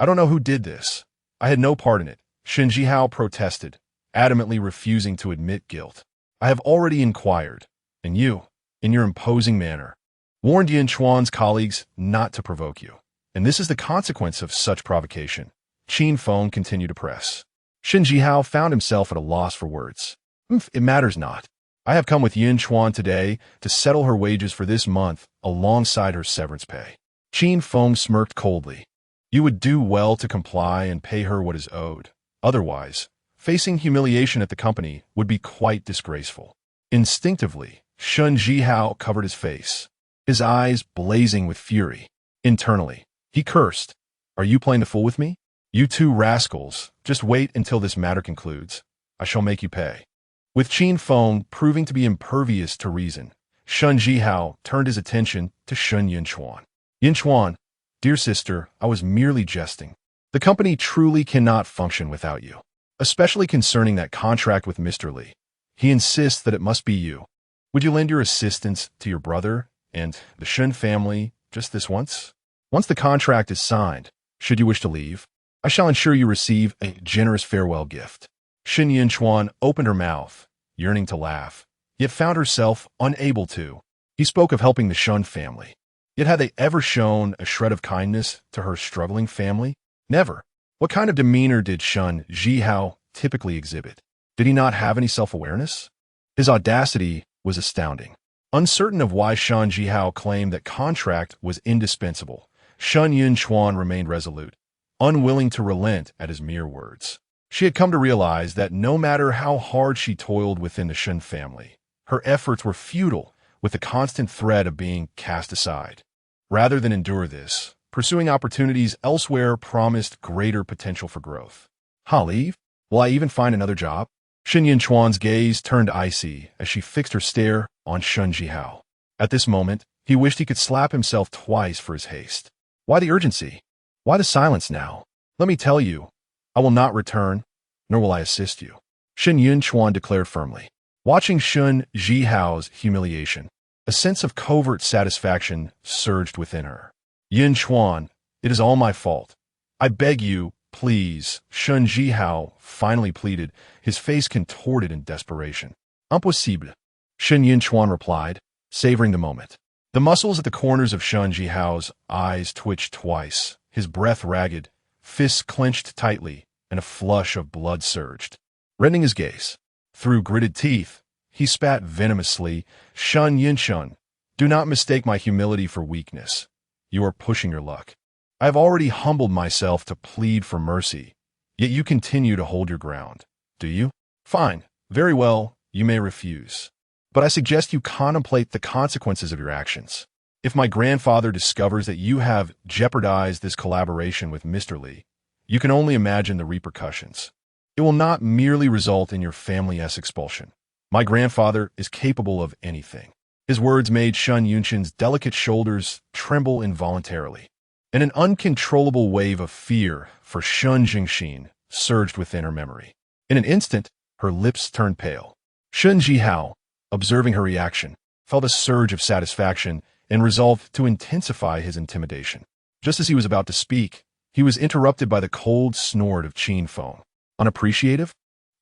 don't know who did this. I had no part in it, Shun Jihao protested, adamantly refusing to admit guilt. I have already inquired, and you, in your imposing manner, warned Yun Chuan's colleagues not to provoke you. And this is the consequence of such provocation. Qin Feng continued to press. Shun Jihao found himself at a loss for words. It matters not. I have come with Yun Chuan today to settle her wages for this month alongside her severance pay. Qin Feng smirked coldly. You would do well to comply and pay her what is owed. Otherwise, facing humiliation at the company would be quite disgraceful. Instinctively, Shun Jihao covered his face, his eyes blazing with fury. Internally, he cursed. Are you playing the fool with me? You two rascals, just wait until this matter concludes. I shall make you pay. With Qin Feng proving to be impervious to reason, Shun Jihao turned his attention to Shun Yinchuan. Yinchuan, dear sister, I was merely jesting. The company truly cannot function without you, especially concerning that contract with Mr. Li. He insists that it must be you. Would you lend your assistance to your brother and the Shun family just this once? Once the contract is signed, should you wish to leave, I shall ensure you receive a generous farewell gift. Shun Yinchuan opened her mouth, yearning to laugh, yet found herself unable to. He spoke of helping the Shun family. Yet had they ever shown a shred of kindness to her struggling family? Never. What kind of demeanor did Shun Jihao typically exhibit? Did he not have any self-awareness? His audacity was astounding. Uncertain of why Shun Jihao claimed that contract was indispensable, Shun Yinchuan remained resolute, unwilling to relent at his mere words. She had come to realize that no matter how hard she toiled within the Shun family, her efforts were futile with the constant threat of being cast aside. Rather than endure this, pursuing opportunities elsewhere promised greater potential for growth. I'll leave? Will I even find another job? Shun Yinchuan's gaze turned icy as she fixed her stare on Shun Jihao. At this moment, he wished he could slap himself twice for his haste. Why the urgency? Why the silence now? Let me tell you, I will not return, nor will I assist you, Shun Yinchuan declared firmly. Watching Shun Jihao's humiliation, a sense of covert satisfaction surged within her. Yinchuan, it is all my fault. I beg you, please, Shun Jihao finally pleaded, his face contorted in desperation. Impossible, Shun Yinchuan replied, savoring the moment. The muscles at the corners of Shun Jihao's eyes twitched twice, his breath ragged, fists clenched tightly, and a flush of blood surged. Rending his gaze, through gritted teeth, he spat venomously, Shun Yinshun, do not mistake my humility for weakness. You are pushing your luck. I have already humbled myself to plead for mercy, yet you continue to hold your ground. Do you? Fine. Very well, you may refuse. But I suggest you contemplate the consequences of your actions. If my grandfather discovers that you have jeopardized this collaboration with Mr. Li, you can only imagine the repercussions. It will not merely result in your family's expulsion. My grandfather is capable of anything. His words made Shun Yunshin's delicate shoulders tremble involuntarily, and an uncontrollable wave of fear for Shun Jingxin surged within her memory. In an instant, her lips turned pale. Shun Jihao, observing her reaction, felt a surge of satisfaction and resolved to intensify his intimidation. Just as he was about to speak, he was interrupted by the cold snort of Qin Feng. Unappreciative?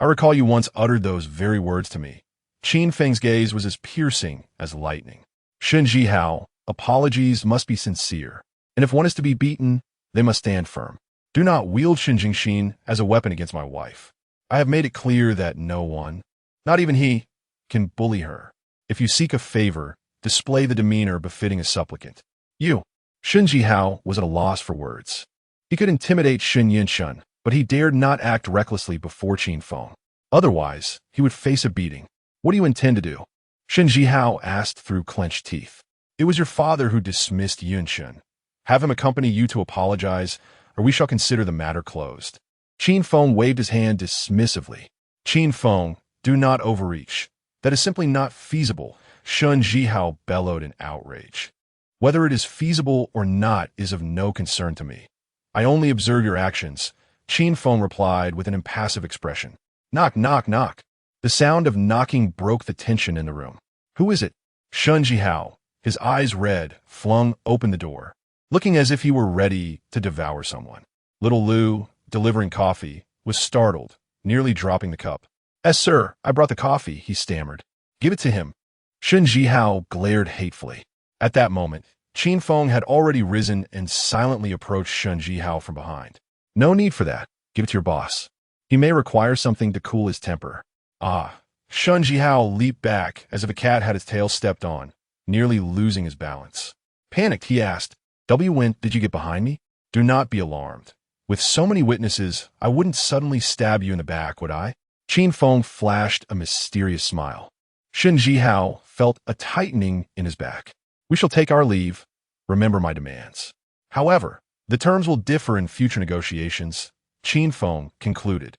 I recall you once uttered those very words to me. Qin Feng's gaze was as piercing as lightning. Shun Jihao, apologies must be sincere, and if one is to be beaten, they must stand firm. Do not wield Shun Jingxin as a weapon against my wife. I have made it clear that no one, not even he, can bully her. If you seek a favor, display the demeanor befitting a supplicant. Shun Jihao was at a loss for words. He could intimidate Shun Yinshun, but he dared not act recklessly before Qin Feng. Otherwise, he would face a beating. What do you intend to do? Shun Jihao asked through clenched teeth. It was your father who dismissed Yunshun. Have him accompany you to apologize, or we shall consider the matter closed. Qin Feng waved his hand dismissively. Qin Feng, do not overreach. That is simply not feasible, Shun Jihao bellowed in outrage. Whether it is feasible or not is of no concern to me. I only observe your actions, Qin Feng replied with an impassive expression. Knock, knock, knock. The sound of knocking broke the tension in the room. Who is it? Shun Jihao, his eyes red, flung open the door, looking as if he were ready to devour someone. Little Lu, delivering coffee, was startled, nearly dropping the cup. Yes, sir, I brought the coffee, he stammered. Give it to him. Shun Jihao glared hatefully. At that moment, Qin Feng had already risen and silently approached Shun Jihao from behind. No need for that. Give it to your boss. He may require something to cool his temper. Ah. Shun Jihao leaped back as if a cat had its tail stepped on, nearly losing his balance. Panicked, he asked, when did you get behind me? Do not be alarmed. With so many witnesses, I wouldn't suddenly stab you in the back, would I? Qin Feng flashed a mysterious smile. Shun Jihao felt a tightening in his back. We shall take our leave. Remember my demands. However, the terms will differ in future negotiations, Qin Feng concluded,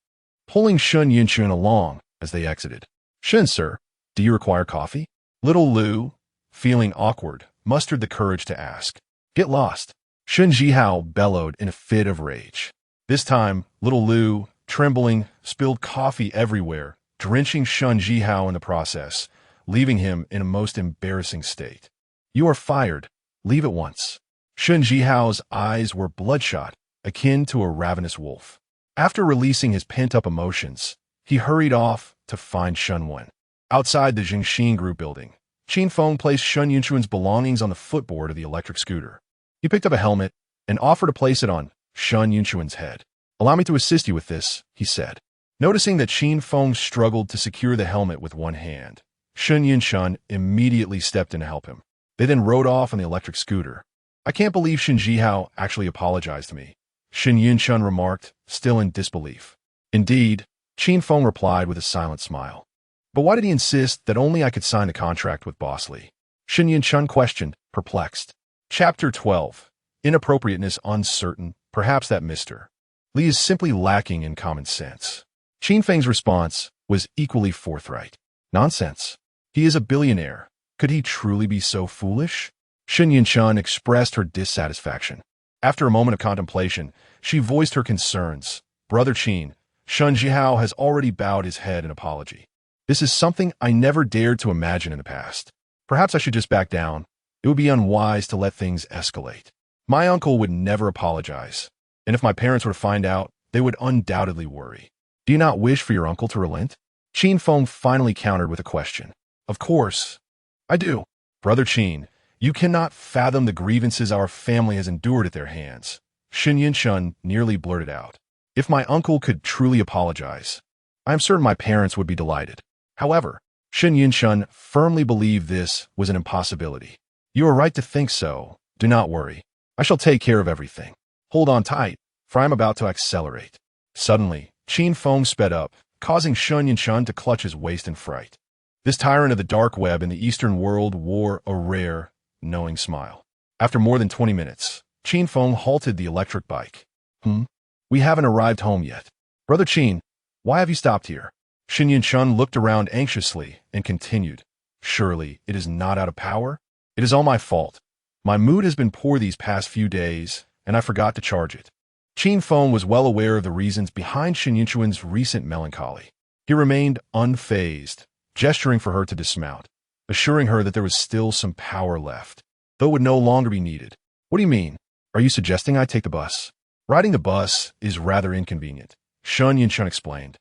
pulling Shun Yinshun along as they exited. Shun, sir, do you require coffee? Little Lu, feeling awkward, mustered the courage to ask. Get lost. Shun Jihao bellowed in a fit of rage. This time, little Lu, trembling, spilled coffee everywhere, drenching Shun Jihao in the process, leaving him in a most embarrassing state. You are fired. Leave at once. Shun Jihao's eyes were bloodshot, akin to a ravenous wolf. After releasing his pent-up emotions, he hurried off to find Shun Wen. Outside the Jingxin Group building, Qin Feng placed Shun Yunshun's belongings on the footboard of the electric scooter. He picked up a helmet and offered to place it on Shun Yunshun's head. Allow me to assist you with this, he said. Noticing that Qin Feng struggled to secure the helmet with one hand, Shun Yunshun immediately stepped in to help him. They then rode off on the electric scooter. I can't believe Shun Jihao actually apologized to me, Shun Yunshun remarked, still in disbelief. Indeed, Qin Feng replied with a silent smile. But why did he insist that only I could sign the contract with Boss Li? Shun Yunshun questioned, perplexed. Chapter 12. Inappropriateness uncertain, perhaps that Mr. Li is simply lacking in common sense. Qin Feng's response was equally forthright. Nonsense. He is a billionaire. Could he truly be so foolish? Shun Yunshun expressed her dissatisfaction. After a moment of contemplation, she voiced her concerns. Brother Qin, Shun Jihao has already bowed his head in apology. This is something I never dared to imagine in the past. Perhaps I should just back down. It would be unwise to let things escalate. My uncle would never apologize, and if my parents were to find out, they would undoubtedly worry. Do you not wish for your uncle to relent? Qin Feng finally countered with a question. Of course, I do. Brother Qin, you cannot fathom the grievances our family has endured at their hands, Shun Yunshun nearly blurted out. If my uncle could truly apologize, I am certain my parents would be delighted. However, Shun Yunshun firmly believed this was an impossibility. You are right to think so. Do not worry. I shall take care of everything. Hold on tight, for I am about to accelerate. Suddenly, Qin Feng sped up, causing Shun Yunshun to clutch his waist in fright. This tyrant of the dark web in the Eastern world wore a rare, knowing smile. After more than 20 minutes, Qin Feng halted the electric bike. We haven't arrived home yet. Brother Qin, Why have you stopped here? Shin Yun-chun looked around anxiously and continued. Surely it is not out of power? It is all my fault. My mood has been poor these past few days, and I forgot to charge it. Qin Feng was well aware of the reasons behind Shin Yun-chun's recent melancholy. He remained unfazed, gesturing for her to dismount, assuring her that there was still some power left, though it would no longer be needed. What do you mean? Are you suggesting I take the bus? Riding the bus is rather inconvenient, Shin Yun-chun explained.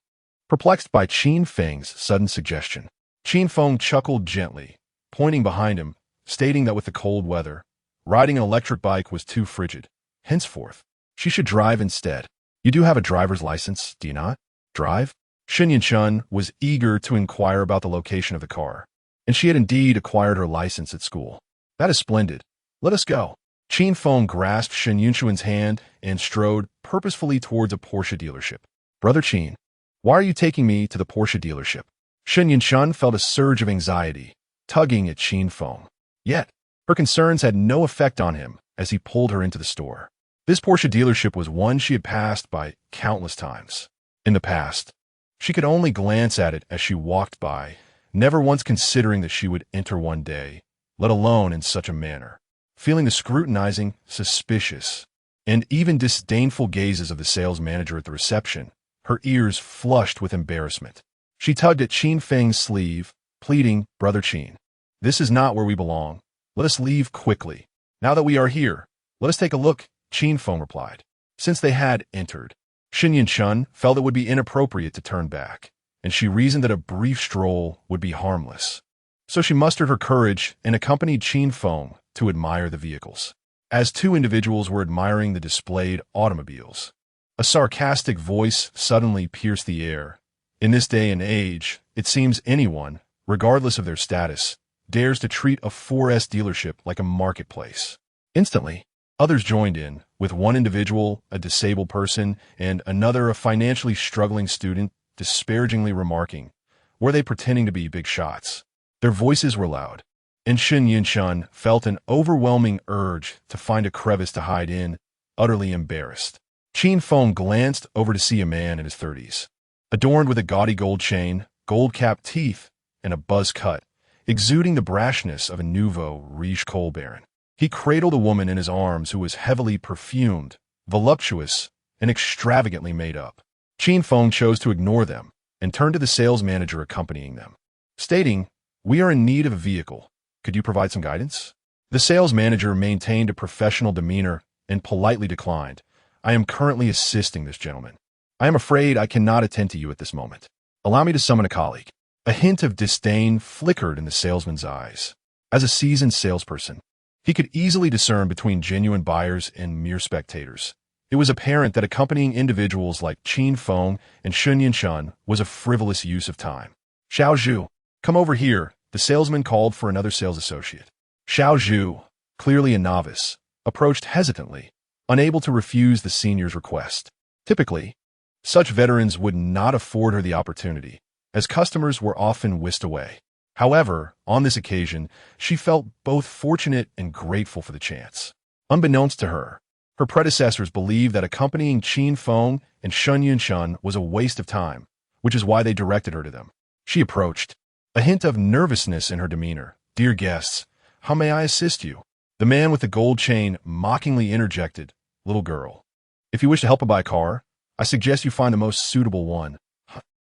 Perplexed by Qin Feng's sudden suggestion, Qin Feng chuckled gently, pointing behind him, stating that with the cold weather, riding an electric bike was too frigid. Henceforth, she should drive instead. You do have a driver's license, do you not? Drive? Shin Yun-chun was eager to inquire about the location of the car, and she had indeed acquired her license at school. That is splendid. Let us go. Qin Feng grasped Shin Yun-chun's hand and strode purposefully towards a Porsche dealership. Brother Qin, why are you taking me to the Porsche dealership? Shin Yun-chun felt a surge of anxiety, tugging at Qin Feng. Yet, her concerns had no effect on him as he pulled her into the store. This Porsche dealership was one she had passed by countless times. In the past, she could only glance at it as she walked by, never once considering that she would enter one day, let alone in such a manner. Feeling the scrutinizing, suspicious, and even disdainful gazes of the sales manager at the reception, her ears flushed with embarrassment. She tugged at Qin Feng's sleeve, pleading, Brother Qin, this is not where we belong. Let us leave quickly. Now that we are here, let us take a look, Qin Feng replied. Since they had entered, Shin Yun-chun felt it would be inappropriate to turn back, and she reasoned that a brief stroll would be harmless. So she mustered her courage and accompanied Qin Feng to admire the vehicles. As two individuals were admiring the displayed automobiles, a sarcastic voice suddenly pierced the air. In this day and age, it seems anyone, regardless of their status, dares to treat a 4S dealership like a marketplace. Instantly, others joined in, with one individual, a disabled person, and another, a financially struggling student, disparagingly remarking, were they pretending to be big shots? Their voices were loud, and Shin Yun-chun felt an overwhelming urge to find a crevice to hide in, utterly embarrassed. Qin Feng glanced over to see a man in his 30s, adorned with a gaudy gold chain, gold-capped teeth, and a buzz cut, exuding the brashness of a nouveau riche coal baron. He cradled a woman in his arms who was heavily perfumed, voluptuous, and extravagantly made up. Qin Feng chose to ignore them and turned to the sales manager accompanying them, stating, We are in need of a vehicle. Could you provide some guidance? The sales manager maintained a professional demeanor and politely declined. I am currently assisting this gentleman. I am afraid I cannot attend to you at this moment. Allow me to summon a colleague. A hint of disdain flickered in the salesman's eyes. As a seasoned salesperson, he could easily discern between genuine buyers and mere spectators. It was apparent that accompanying individuals like Qin Feng and Shin Yun-chun was a frivolous use of time. Xiao Zhu, come over here, the salesman called for another sales associate. Xiao Zhu, clearly a novice, approached hesitantly, unable to refuse the senior's request. Typically, such veterans would not afford her the opportunity, as customers were often whisked away. However, on this occasion, she felt both fortunate and grateful for the chance. Unbeknownst to her, her predecessors believed that accompanying Qin Feng and Shin Yun-chun was a waste of time, which is why they directed her to them. She approached, a hint of nervousness in her demeanor. Dear guests, how may I assist you? The man with the gold chain mockingly interjected, Little girl, if you wish to help her buy a car, I suggest you find the most suitable one.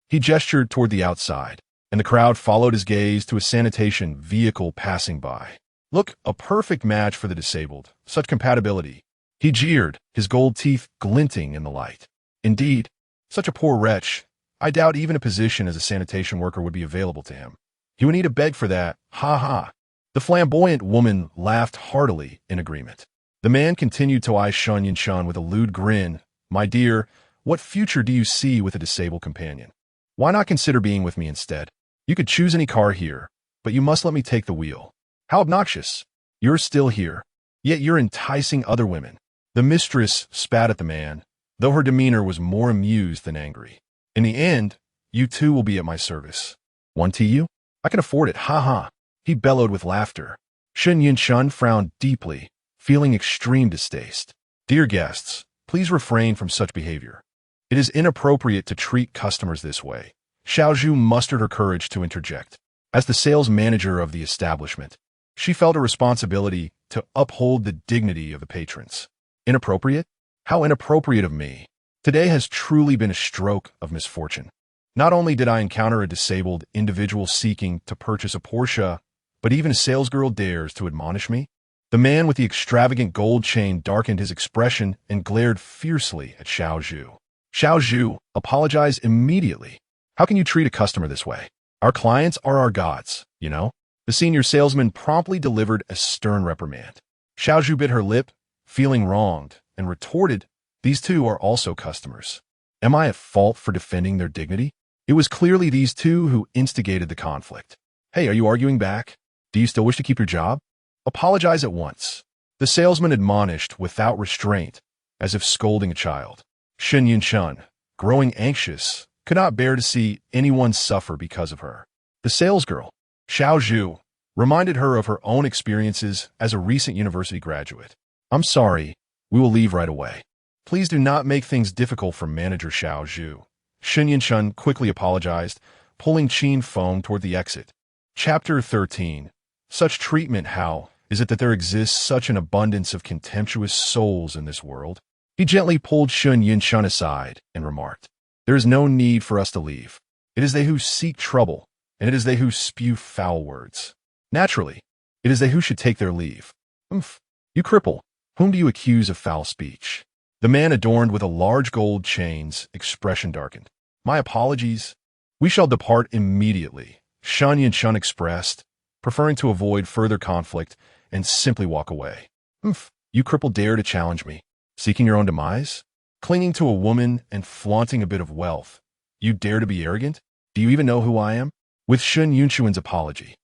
He gestured toward the outside, and the crowd followed his gaze to a sanitation vehicle passing by. Look, a perfect match for the disabled. Such compatibility. He jeered, his gold teeth glinting in the light. Indeed, such a poor wretch. I doubt even a position as a sanitation worker would be available to him. He would need to beg for that. Ha ha. The flamboyant woman laughed heartily in agreement. The man continued to eye Shin Yun-chun with a lewd grin. My dear, what future do you see with a disabled companion? Why not consider being with me instead? You could choose any car here, but you must let me take the wheel. How obnoxious. You're still here, yet you're enticing other women. The mistress spat at the man, though her demeanor was more amused than angry. In the end, you too will be at my service. One to you? I can afford it, ha ha. He bellowed with laughter. Shin Yun-chun frowned deeply, feeling extreme distaste. Dear guests, please refrain from such behavior. It is inappropriate to treat customers this way. Xiaozhu mustered her courage to interject. As the sales manager of the establishment, she felt a responsibility to uphold the dignity of the patrons. Inappropriate? How inappropriate of me. Today has truly been a stroke of misfortune. Not only did I encounter a disabled individual seeking to purchase a Porsche, but even a salesgirl dares to admonish me. The man with the extravagant gold chain darkened his expression and glared fiercely at Xiaozhu. Xiaozhu, apologize immediately. How can you treat a customer this way? Our clients are our gods, you know? The senior salesman promptly delivered a stern reprimand. Xiaozhu bit her lip, feeling wronged, and retorted, these two are also customers. Am I at fault for defending their dignity? It was clearly these two who instigated the conflict. Hey, are you arguing back? Do you still wish to keep your job? Apologize at once. The salesman admonished without restraint, as if scolding a child. Shen Yunchun, growing anxious, could not bear to see anyone suffer because of her. The salesgirl, Xiaozhu, reminded her of her own experiences as a recent university graduate. I'm sorry, we will leave right away. Please do not make things difficult for manager Xiaozhu. Shen Yunchun quickly apologized, pulling Qin Feng toward the exit. Chapter 13. Such treatment, how is it that there exists such an abundance of contemptuous souls in this world? He gently pulled Shen Yunchun aside and remarked, there is no need for us to leave. It is they who seek trouble, and it is they who spew foul words. Naturally, it is they who should take their leave. Umph, you cripple, whom do you accuse of foul speech? The man adorned with a large gold chain's expression darkened. My apologies. We shall depart immediately, Shen Yunchun expressed, preferring to avoid further conflict and simply walk away. Umph, you cripple dare to challenge me, seeking your own demise? Clinging to a woman and flaunting a bit of wealth, you dare to be arrogant? Do you even know who I am? With Shen Yunchun's apology,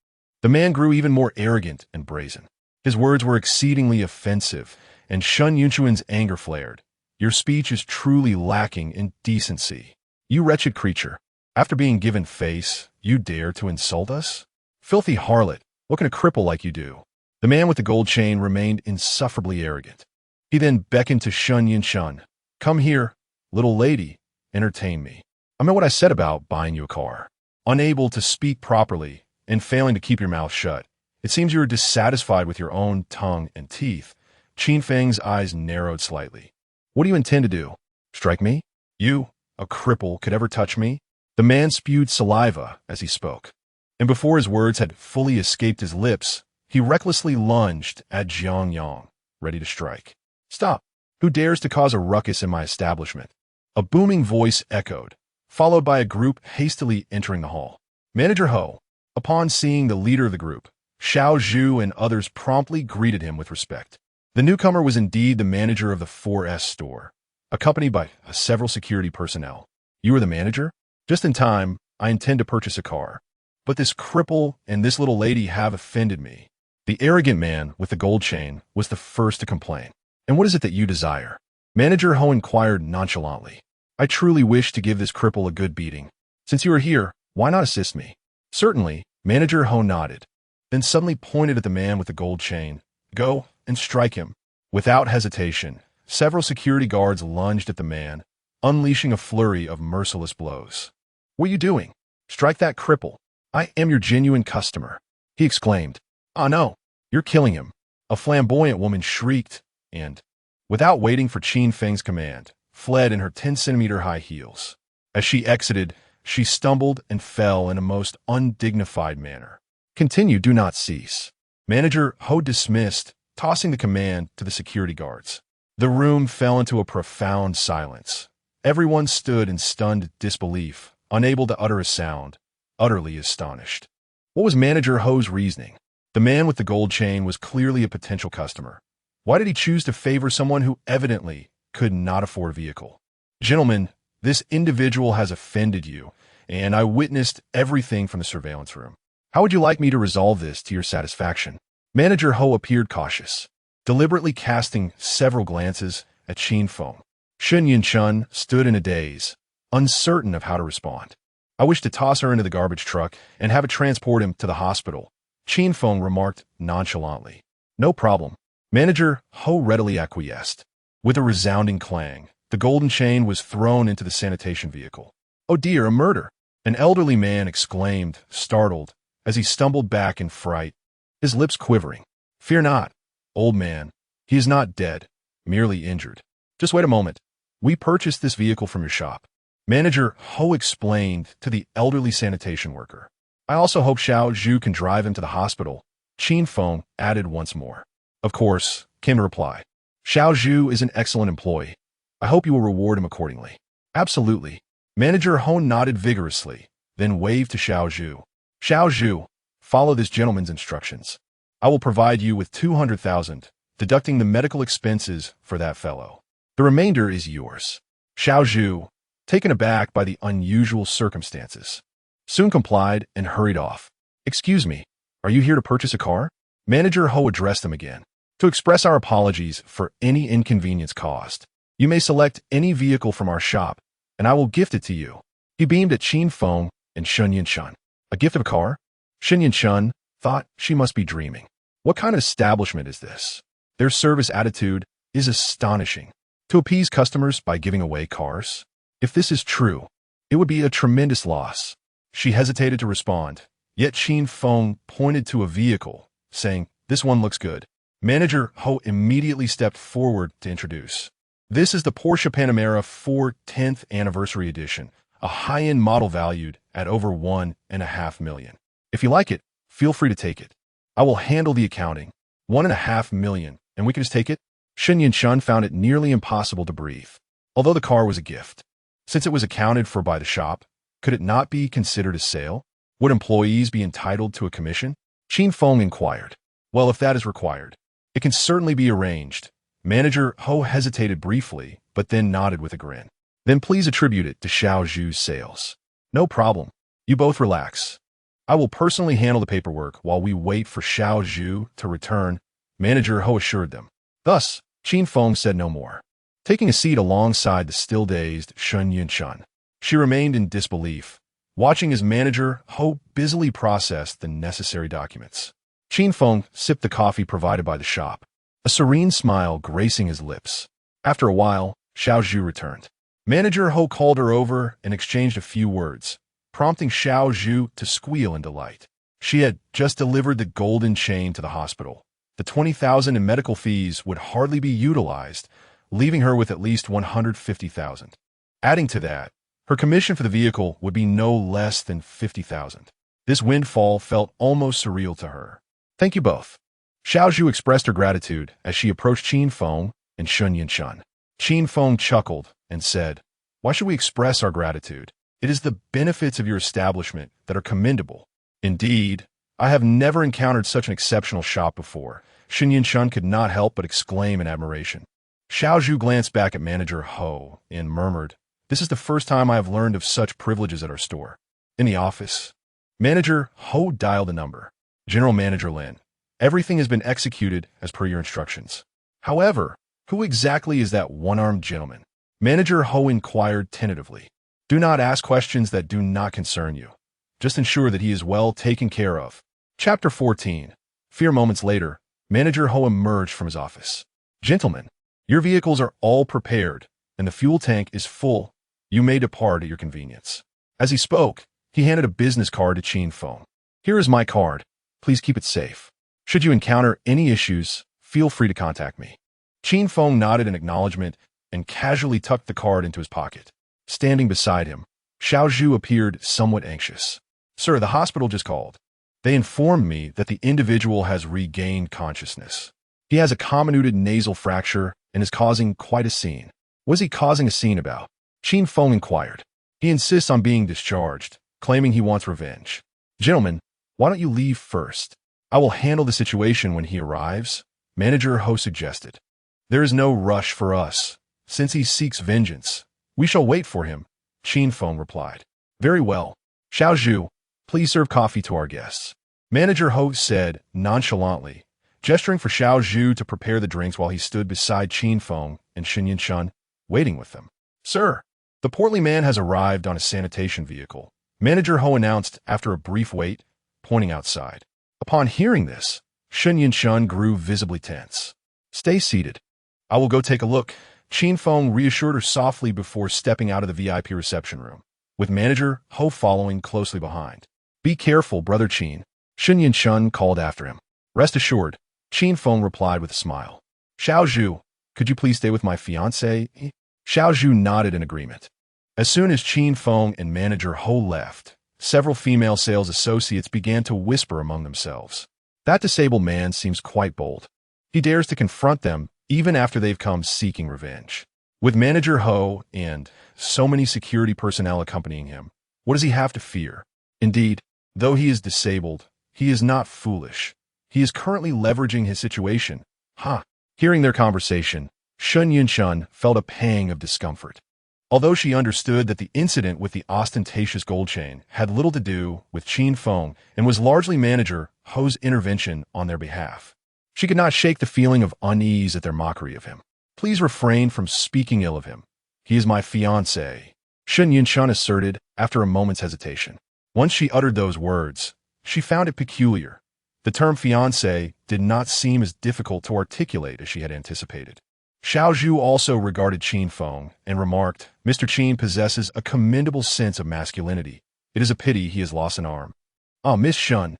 the man grew even more arrogant and brazen. His words were exceedingly offensive, and Shen Yunchun's anger flared. Your speech is truly lacking in decency. You wretched creature, after being given face, you dare to insult us? Filthy harlot, what can a cripple like you do? The man with the gold chain remained insufferably arrogant. He then beckoned to Shen Yunchun. Come here, little lady, entertain me. I meant what I said about buying you a car. Unable to speak properly and failing to keep your mouth shut, it seems you are dissatisfied with your own tongue and teeth. Qin Feng's eyes narrowed slightly. What do you intend to do? Strike me? You, a cripple, could ever touch me? The man spewed saliva as he spoke, and before his words had fully escaped his lips, he recklessly lunged at Jiang Yang, ready to strike. Stop! Who dares to cause a ruckus in my establishment? A booming voice echoed, followed by a group hastily entering the hall. Manager Ho, upon seeing the leader of the group, Xiaozhu and others promptly greeted him with respect. The newcomer was indeed the manager of the 4S store, accompanied by several security personnel. You are the manager? Just in time, I intend to purchase a car. But this cripple and this little lady have offended me. The arrogant man with the gold chain was the first to complain. And what is it that you desire? Manager Ho inquired nonchalantly. I truly wish to give this cripple a good beating. Since you are here, why not assist me? Certainly, Manager Ho nodded, then suddenly pointed at the man with the gold chain. Go and strike him. Without hesitation, several security guards lunged at the man, unleashing a flurry of merciless blows. What are you doing? Strike that cripple. I am your genuine customer, he exclaimed. Ah, no, you're killing him. A flamboyant woman shrieked, and, without waiting for Qin Feng's command, fled in her 10-centimeter high heels. As she exited, she stumbled and fell in a most undignified manner. Continue, do not cease. Manager Ho dismissed, tossing the command to the security guards. The room fell into a profound silence. Everyone stood in stunned disbelief, unable to utter a sound, utterly astonished. What was Manager Ho's reasoning? The man with the gold chain was clearly a potential customer. Why did he choose to favor someone who evidently could not afford a vehicle? Gentlemen, this individual has offended you, and I witnessed everything from the surveillance room. How would you like me to resolve this to your satisfaction? Manager Ho appeared cautious, deliberately casting several glances at Qin Feng. Shen Yunchun stood in a daze, uncertain of how to respond. I wish to toss her into the garbage truck and have it transport him to the hospital, Qin Feng remarked nonchalantly. No problem. Manager Ho readily acquiesced. With a resounding clang, The golden chain was thrown into the sanitation vehicle. "Oh dear, a murder!" An elderly man exclaimed, startled, as he stumbled back in fright, his lips quivering. "Fear not, old man. He is not dead, merely injured. Just wait a moment. We purchased this vehicle from your shop." Manager Ho explained to the elderly sanitation worker. "I also hope Xiao Zhu can drive him to the hospital," Qin Feng added once more. "Of course," came the reply. "Xiao Zhu is an excellent employee. I hope you will reward him accordingly." "Absolutely." Manager Ho nodded vigorously, then waved to Xiao Zhu. "Xiao Zhu, follow this gentleman's instructions. I will provide you with 200,000, deducting the medical expenses for that fellow. The remainder is yours." Xiao Zhu, taken aback by the unusual circumstances, soon complied and hurried off. "Excuse me, are you here to purchase a car?" Manager Ho addressed him again. "To express our apologies for any inconvenience caused. You may select any vehicle from our shop, and I will gift it to you." He beamed at Qin Feng and Shun Yinshun. A gift of a car? Shun Yinshun thought she must be dreaming. What kind of establishment is this? Their service attitude is astonishing. To appease customers by giving away cars? If this is true, it would be a tremendous loss. She hesitated to respond, yet Qin Feng pointed to a vehicle, saying, "This one looks good." Manager Ho immediately stepped forward to introduce. "This is the Porsche Panamera 4 10th Anniversary Edition, a high-end model valued at over $1.5 million. If you like it, feel free to take it. I will handle the accounting. $1.5 million, and we can just take it?" Shun Yinshun found it nearly impossible to breathe. Although the car was a gift, since it was accounted for by the shop, could it not be considered a sale? Would employees be entitled to a commission? Qin Feng inquired. "Well, if that is required, it can certainly be arranged." Manager Ho hesitated briefly, but then nodded with a grin. "Then please attribute it to Xiao Zhu's sales." "No problem. You both relax. I will personally handle the paperwork while we wait for Xiao Zhu to return," Manager Ho assured them. Thus, Qin Feng said no more. Taking a seat alongside the still-dazed Shun Yinshun, she remained in disbelief, watching as Manager Ho busily processed the necessary documents. Qin Feng sipped the coffee provided by the shop, a serene smile gracing his lips. After a while, Xiao Zhu returned. Manager Ho called her over and exchanged a few words, prompting Xiao Zhu to squeal in delight. She had just delivered the golden chain to the hospital. The 20,000 in medical fees would hardly be utilized, leaving her with at least 150,000. Adding to that, her commission for the vehicle would be no less than 50,000. This windfall felt almost surreal to her. "Thank you both." Xiao Zhu expressed her gratitude as she approached Qin Feng and Shun Yinshun. Qin Feng chuckled and said, "Why should we express our gratitude? It is the benefits of your establishment that are commendable. Indeed, I have never encountered such an exceptional shop before." Shun Yinshun could not help but exclaim in admiration. Xiao Zhu glanced back at Manager Ho and murmured, "This is the first time I have learned of such privileges at our store." In the office, Manager Ho dialed a number. "General Manager Lin, everything has been executed as per your instructions. However, who exactly is that one-armed gentleman?" Manager Ho inquired tentatively. "Do not ask questions that do not concern you. Just ensure that he is well taken care of." Chapter 14. Few moments later, Manager Ho emerged from his office. "Gentlemen, your vehicles are all prepared, and the fuel tank is full. You may depart at your convenience." As he spoke, he handed a business card to Qin Feng. "Here is my card. Please keep it safe. Should you encounter any issues, feel free to contact me." Qin Feng nodded in acknowledgement and casually tucked the card into his pocket. Standing beside him, Xiao Zhu appeared somewhat anxious. "Sir, the hospital just called. They informed me that the individual has regained consciousness. He has a comminuted nasal fracture and is causing quite a scene." "What is he causing a scene about?" Qin Feng inquired. "He insists on being discharged, claiming he wants revenge." "Gentlemen, why don't you leave first? I will handle the situation when he arrives," Manager Ho suggested. "There is no rush for us. Since he seeks vengeance, we shall wait for him," Qin Feng replied. "Very well. Xiao Zhu, please serve coffee to our guests," Manager Ho said nonchalantly, gesturing for Xiao Zhu to prepare the drinks while he stood beside Qin Feng and Shun Yinshun, waiting with them. "Sir, the portly man has arrived on a sanitation vehicle," Manager Ho announced after a brief wait, pointing outside. Upon hearing this, Shun Yinshun grew visibly tense. "Stay seated. I will go take a look," Qin Feng reassured her softly before stepping out of the VIP reception room, with manager Ho following closely behind. "Be careful, Brother Qin," Shun Yinshun called after him. "Rest assured," Qin Feng replied with a smile. "Xiao Zhu, could you please stay with my fiancé?" Xiao Zhu nodded in agreement. As soon as Qin Feng and manager Ho left, several female sales associates began to whisper among themselves. That disabled man seems quite bold. He dares to confront them even after they've come seeking revenge. With manager Ho and so many security personnel accompanying him, what does he have to fear? Indeed, though he is disabled, he is not foolish. He is currently leveraging his situation. Hearing their conversation, Shun Yinshun felt a pang of discomfort. Although she understood that the incident with the ostentatious gold chain had little to do with Qin Feng and was largely manager Ho's intervention on their behalf, she could not shake the feeling of unease at their mockery of him. "Please refrain from speaking ill of him. He is my fiancé," Shun Yinshun asserted after a moment's hesitation. Once she uttered those words, she found it peculiar. The term fiancé did not seem as difficult to articulate as she had anticipated. Xiao Zhu also regarded Qin Feng and remarked, "Mr. Qin possesses a commendable sense of masculinity. It is a pity he has lost an arm." "Oh, Miss Shun,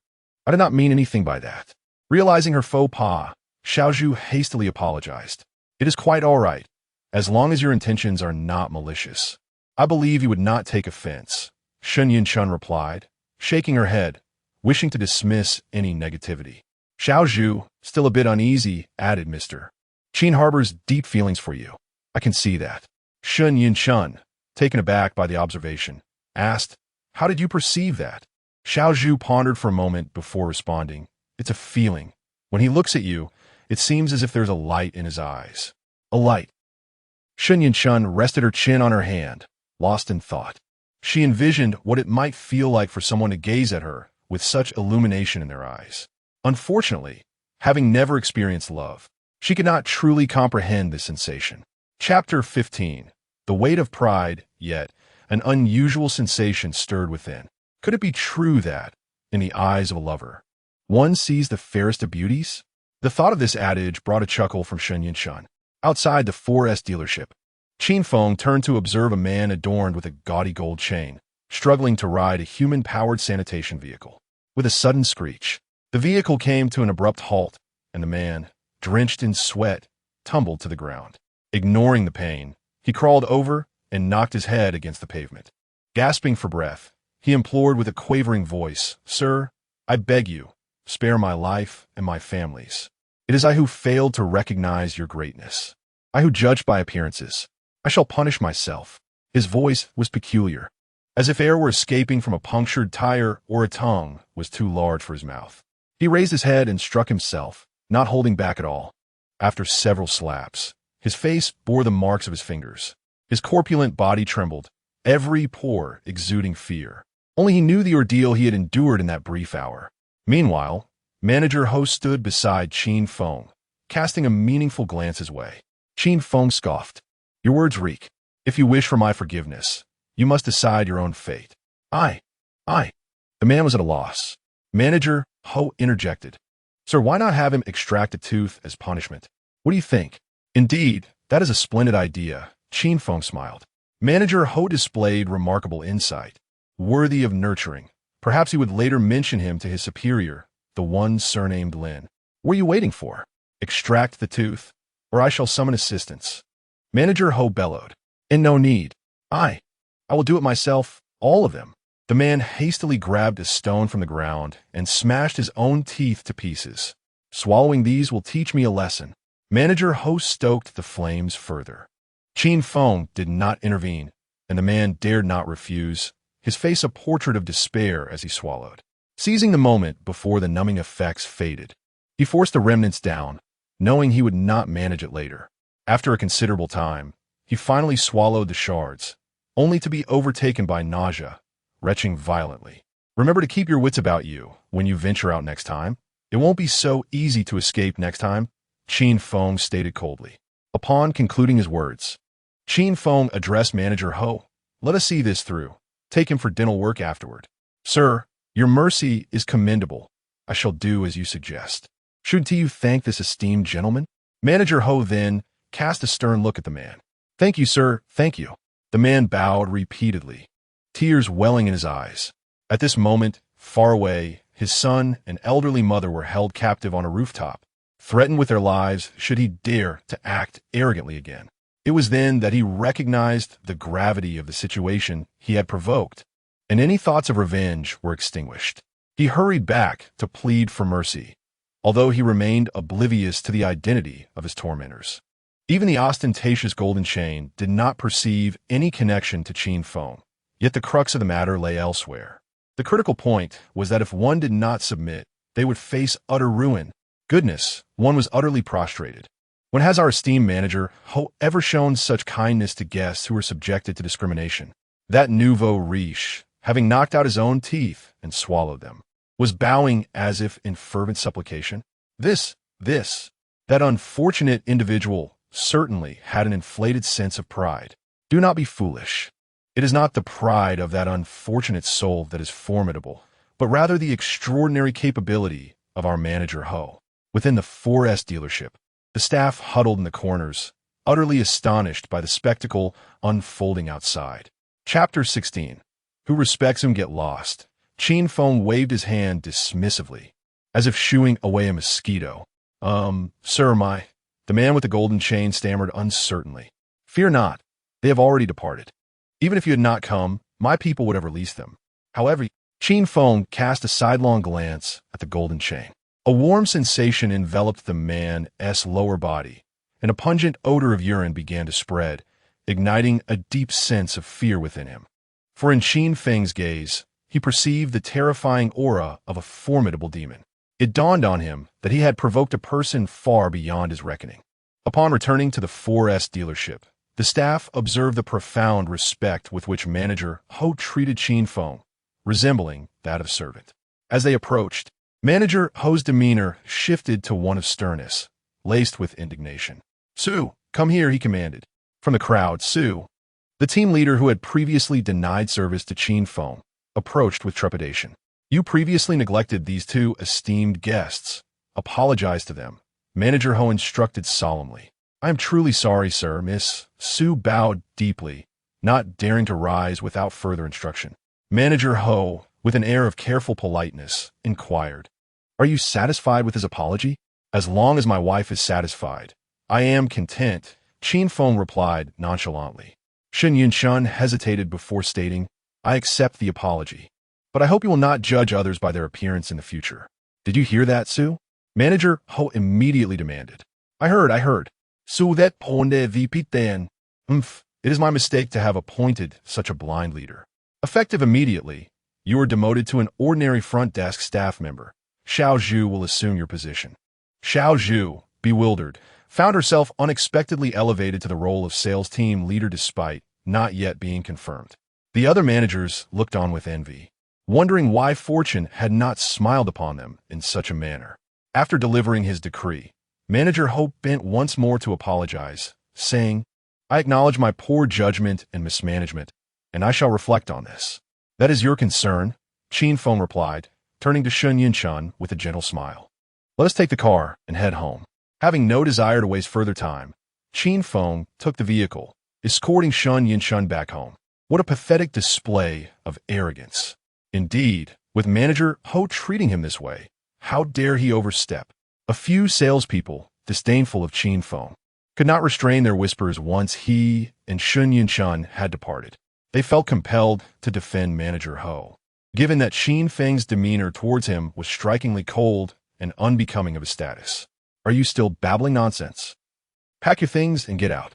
I did not mean anything by that." Realizing her faux pas, Xiao Zhu hastily apologized. "It is quite all right, as long as your intentions are not malicious. I believe you would not take offense," Shun Yinshun replied, shaking her head, wishing to dismiss any negativity. Xiao Zhu, still a bit uneasy, added, "Mr. Qin harbors deep feelings for you. I can see that." Shun Yinshun, taken aback by the observation, asked, "How did you perceive that?" Xiao Zhu pondered for a moment before responding, "It's a feeling. When he looks at you, it seems as if there's a light in his eyes." "A light?" Shun Yinshun rested her chin on her hand, lost in thought. She envisioned what it might feel like for someone to gaze at her with such illumination in their eyes. Unfortunately, having never experienced love, she could not truly comprehend this sensation. Chapter 15. The weight of pride, yet an unusual sensation stirred within. Could it be true that, in the eyes of a lover, one sees the fairest of beauties? The thought of this adage brought a chuckle from Shun Yinshun. Outside the 4S dealership, Qin Feng turned to observe a man adorned with a gaudy gold chain, struggling to ride a human-powered sanitation vehicle. With a sudden screech, the vehicle came to an abrupt halt, and the man, drenched in sweat, tumbled to the ground. Ignoring the pain, he crawled over and knocked his head against the pavement. Gasping for breath, he implored with a quavering voice, "Sir, I beg you, spare my life and my family's. It is I who failed to recognize your greatness. I who judged by appearances. I shall punish myself." His voice was peculiar, as if air were escaping from a punctured tire or a tongue was too large for his mouth. He raised his head and struck himself, not holding back at all. After several slaps, his face bore the marks of his fingers. His corpulent body trembled, every pore exuding fear. Only he knew the ordeal he had endured in that brief hour. Meanwhile, manager Ho stood beside Qin Feng, casting a meaningful glance his way. Qin Feng scoffed, "Your words reek. If you wish for my forgiveness, you must decide your own fate." I. The man was at a loss. Manager Ho interjected, "Sir, why not have him extract a tooth as punishment? What do you think?" "Indeed, that is a splendid idea," Qin Feng smiled. Manager Ho displayed remarkable insight, worthy of nurturing. Perhaps he would later mention him to his superior, the one surnamed Lin. "What are you waiting for? Extract the tooth, or I shall summon assistance." Manager Ho bellowed, "And no need. I will do it myself, all of them." The man hastily grabbed a stone from the ground and smashed his own teeth to pieces. "Swallowing these will teach me a lesson." Manager Ho stoked the flames further. Qin Feng did not intervene, and the man dared not refuse, his face a portrait of despair as he swallowed. Seizing the moment before the numbing effects faded, he forced the remnants down, knowing he would not manage it later. After a considerable time, he finally swallowed the shards, only to be overtaken by nausea, retching violently. "Remember to keep your wits about you when you venture out next time. It won't be so easy to escape next time," Qin Feng stated coldly. Upon concluding his words, Qin Feng addressed manager Ho. "Let us see this through. Take him for dental work afterward." "Sir, your mercy is commendable. I shall do as you suggest." "Shouldn't you thank this esteemed gentleman?" Manager Ho then cast a stern look at the man. Thank you, sir, thank you. The man bowed repeatedly, tears welling in his eyes. At this moment, far away, his son and elderly mother were held captive on a rooftop, threatened with their lives should he dare to act arrogantly again. It was then that he recognized the gravity of the situation he had provoked, and any thoughts of revenge were extinguished. He hurried back to plead for mercy, although he remained oblivious to the identity of his tormentors. Even the ostentatious golden chain did not perceive any connection to Qin Feng, yet the crux of the matter lay elsewhere. The critical point was that if one did not submit, they would face utter ruin. Goodness, one was utterly prostrated. When has our esteemed manager Ho ever shown such kindness to guests who were subjected to discrimination? That nouveau riche, having knocked out his own teeth and swallowed them, was bowing as if in fervent supplication. That unfortunate individual certainly had an inflated sense of pride. Do not be foolish. It is not the pride of that unfortunate soul that is formidable, but rather the extraordinary capability of our manager Ho. Within the 4S dealership, the staff huddled in the corners, utterly astonished by the spectacle unfolding outside. Chapter 16. Who respects him get lost. Qin Feng waved his hand dismissively, as if shooing away a mosquito. Sir, the man with the golden chain stammered uncertainly. Fear not, they have already departed. Even if you had not come, my people would have released them. However, Qin Feng cast a sidelong glance at the golden chain. A warm sensation enveloped the man's lower body, and a pungent odor of urine began to spread, igniting a deep sense of fear within him. For in Qin Feng's gaze, he perceived the terrifying aura of a formidable demon. It dawned on him that he had provoked a person far beyond his reckoning. Upon returning to the 4S dealership, the staff observed the profound respect with which manager Ho treated Qin Feng, resembling that of a servant. As they approached, manager Ho's demeanor shifted to one of sternness, laced with indignation. Su, come here, he commanded. From the crowd, Su, the team leader who had previously denied service to Qin Feng, approached with trepidation. You previously neglected these two esteemed guests. Apologize to them. Manager Ho instructed solemnly. I am truly sorry, sir. Miss Su bowed deeply, not daring to rise without further instruction. Manager Ho, with an air of careful politeness, inquired, Are you satisfied with his apology? As long as my wife is satisfied, I am content, Qin Feng replied nonchalantly. Shen Yunshun hesitated before stating, I accept the apology, but I hope you will not judge others by their appearance in the future. Did you hear that, Su? Manager Ho immediately demanded. I heard. Su that ponde vipiten. It is my mistake to have appointed such a blind leader. Effective immediately, you are demoted to an ordinary front desk staff member. Xiao Zhu will assume your position. Xiao Zhu, bewildered, found herself unexpectedly elevated to the role of sales team leader despite not yet being confirmed. The other managers looked on with envy, wondering why fortune had not smiled upon them in such a manner. After delivering his decree, Manager Ho bent once more to apologize, saying, I acknowledge my poor judgment and mismanagement, and I shall reflect on this. That is your concern, Qin Feng replied, turning to Shen Yunshun with a gentle smile. Let us take the car and head home. Having no desire to waste further time, Qin Feng took the vehicle, escorting Shen Yunshun back home. What a pathetic display of arrogance. Indeed, with Manager Ho treating him this way, how dare he overstep? A few salespeople, disdainful of Qin Feng, could not restrain their whispers once he and Shen Yunshun had departed. They felt compelled to defend Manager Ho, given that Qin Feng's demeanor towards him was strikingly cold and unbecoming of his status. Are you still babbling nonsense? Pack your things and get out.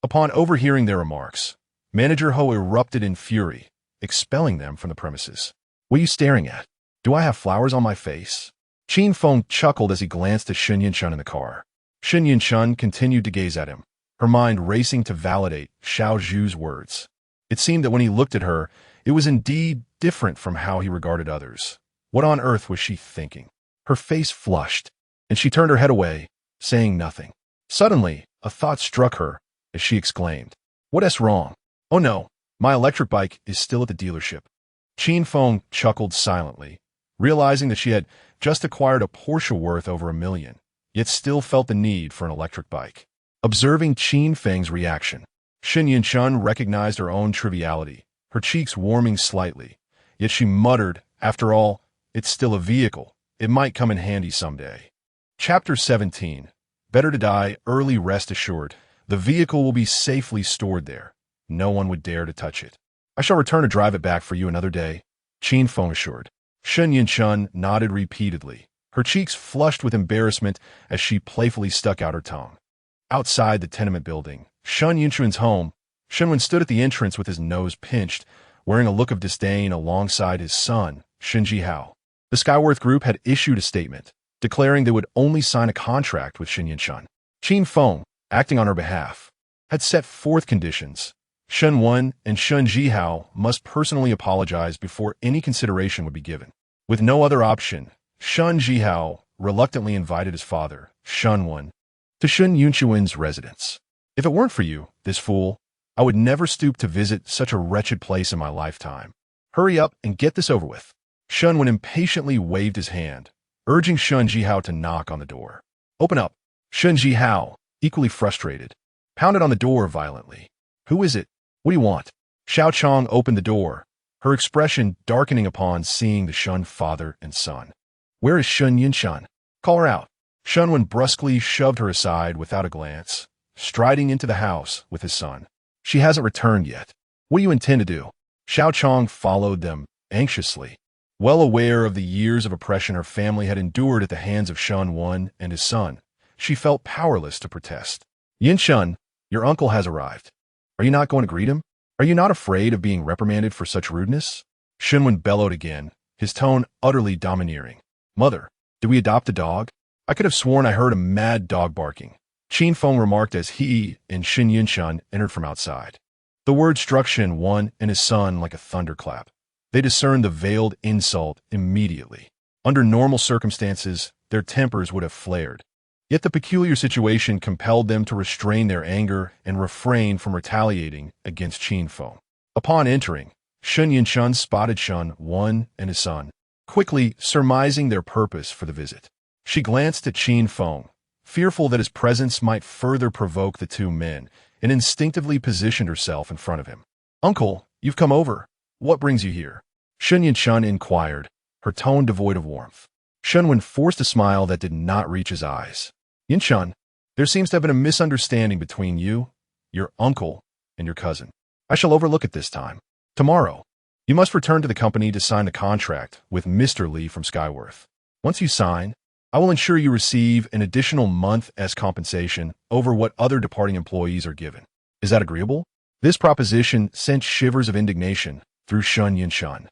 Upon overhearing their remarks, Manager Ho erupted in fury, expelling them from the premises. What are you staring at? Do I have flowers on my face? Qin Feng chuckled as he glanced at Shen Yunshun in the car. Shen Yunshun continued to gaze at him, her mind racing to validate Xiao Zhu's words. It seemed that when he looked at her, it was indeed different from how he regarded others. What on earth was she thinking? Her face flushed, and she turned her head away, saying nothing. Suddenly, a thought struck her as she exclaimed, What's wrong? Oh no, my electric bike is still at the dealership. Qin Feng chuckled silently, realizing that she had just acquired a Porsche worth over $1 million, yet still felt the need for an electric bike. Observing Qin Feng's reaction, Shen Yinchun recognized her own triviality, her cheeks warming slightly. Yet she muttered, after all, it's still a vehicle. It might come in handy someday. Chapter 17. Better to die early, rest assured. The vehicle will be safely stored there. No one would dare to touch it. I shall return to drive it back for you another day, Qin Feng assured. Shen Yinchun nodded repeatedly, her cheeks flushed with embarrassment as she playfully stuck out her tongue. Outside the tenement building, Shen Yinchun's home, Shenwen stood at the entrance with his nose pinched, wearing a look of disdain alongside his son, Shen Jihao. The Skyworth Group had issued a statement, declaring they would only sign a contract with Shen Yinchun. Qin Feng, acting on her behalf, had set forth conditions. Shen Wen and Shen Jihao must personally apologize before any consideration would be given. With no other option, Shen Jihao reluctantly invited his father, Shen Wen, to Shen Yunchuan's residence. If it weren't for you, this fool, I would never stoop to visit such a wretched place in my lifetime. Hurry up and get this over with. Shen Wen impatiently waved his hand, urging Shen Jihao to knock on the door. Open up. Shen Jihao, equally frustrated, pounded on the door violently. Who is it? What do you want? Xiao Chong opened the door, her expression darkening upon seeing the Shen father and son. Where is Shen Yinchun? Call her out. Shen Wen brusquely shoved her aside without a glance, striding into the house with his son. She hasn't returned yet. What do you intend to do? Xiao Chong followed them, anxiously. Well aware of the years of oppression her family had endured at the hands of Shen Wen and his son, she felt powerless to protest. Yinchun, your uncle has arrived. Are you not going to greet him? Are you not afraid of being reprimanded for such rudeness? Shen Wen bellowed again, his tone utterly domineering. Mother, did we adopt a dog? I could have sworn I heard a mad dog barking. Qin Feng remarked as he and Shen Yinchun entered from outside. The word struck Shen Wen and his son like a thunderclap. They discerned the veiled insult immediately. Under normal circumstances, their tempers would have flared. Yet the peculiar situation compelled them to restrain their anger and refrain from retaliating against Qin Feng. Upon entering, Shen Yinchun spotted Shen Wen and his son, quickly surmising their purpose for the visit. She glanced at Qin Feng, fearful that his presence might further provoke the two men, and instinctively positioned herself in front of him. Uncle, you've come over. What brings you here? Shen Yinchun inquired, her tone devoid of warmth. Shen Wen forced a smile that did not reach his eyes. Yinchun, there seems to have been a misunderstanding between you, your uncle, and your cousin. I shall overlook it this time. Tomorrow, you must return to the company to sign the contract with Mr. Li from Skyworth. Once you sign, I will ensure you receive an additional month as compensation over what other departing employees are given. Is that agreeable? This proposition sent shivers of indignation through Shen Yinchun.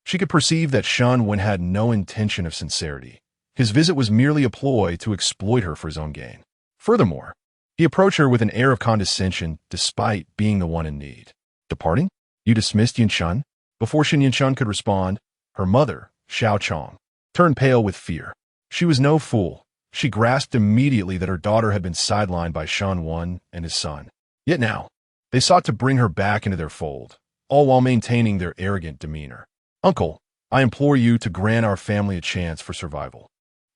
She could perceive that Shen Wen had no intention of sincerity. His visit was merely a ploy to exploit her for his own gain. Furthermore, he approached her with an air of condescension despite being the one in need. Departing? You dismissed Yinchun? Before Shen Yinchun could respond, her mother, Xiao Chong, turned pale with fear. She was no fool. She grasped immediately that her daughter had been sidelined by Shen Wen and his son. Yet now, they sought to bring her back into their fold, all while maintaining their arrogant demeanor. Uncle, I implore you to grant our family a chance for survival,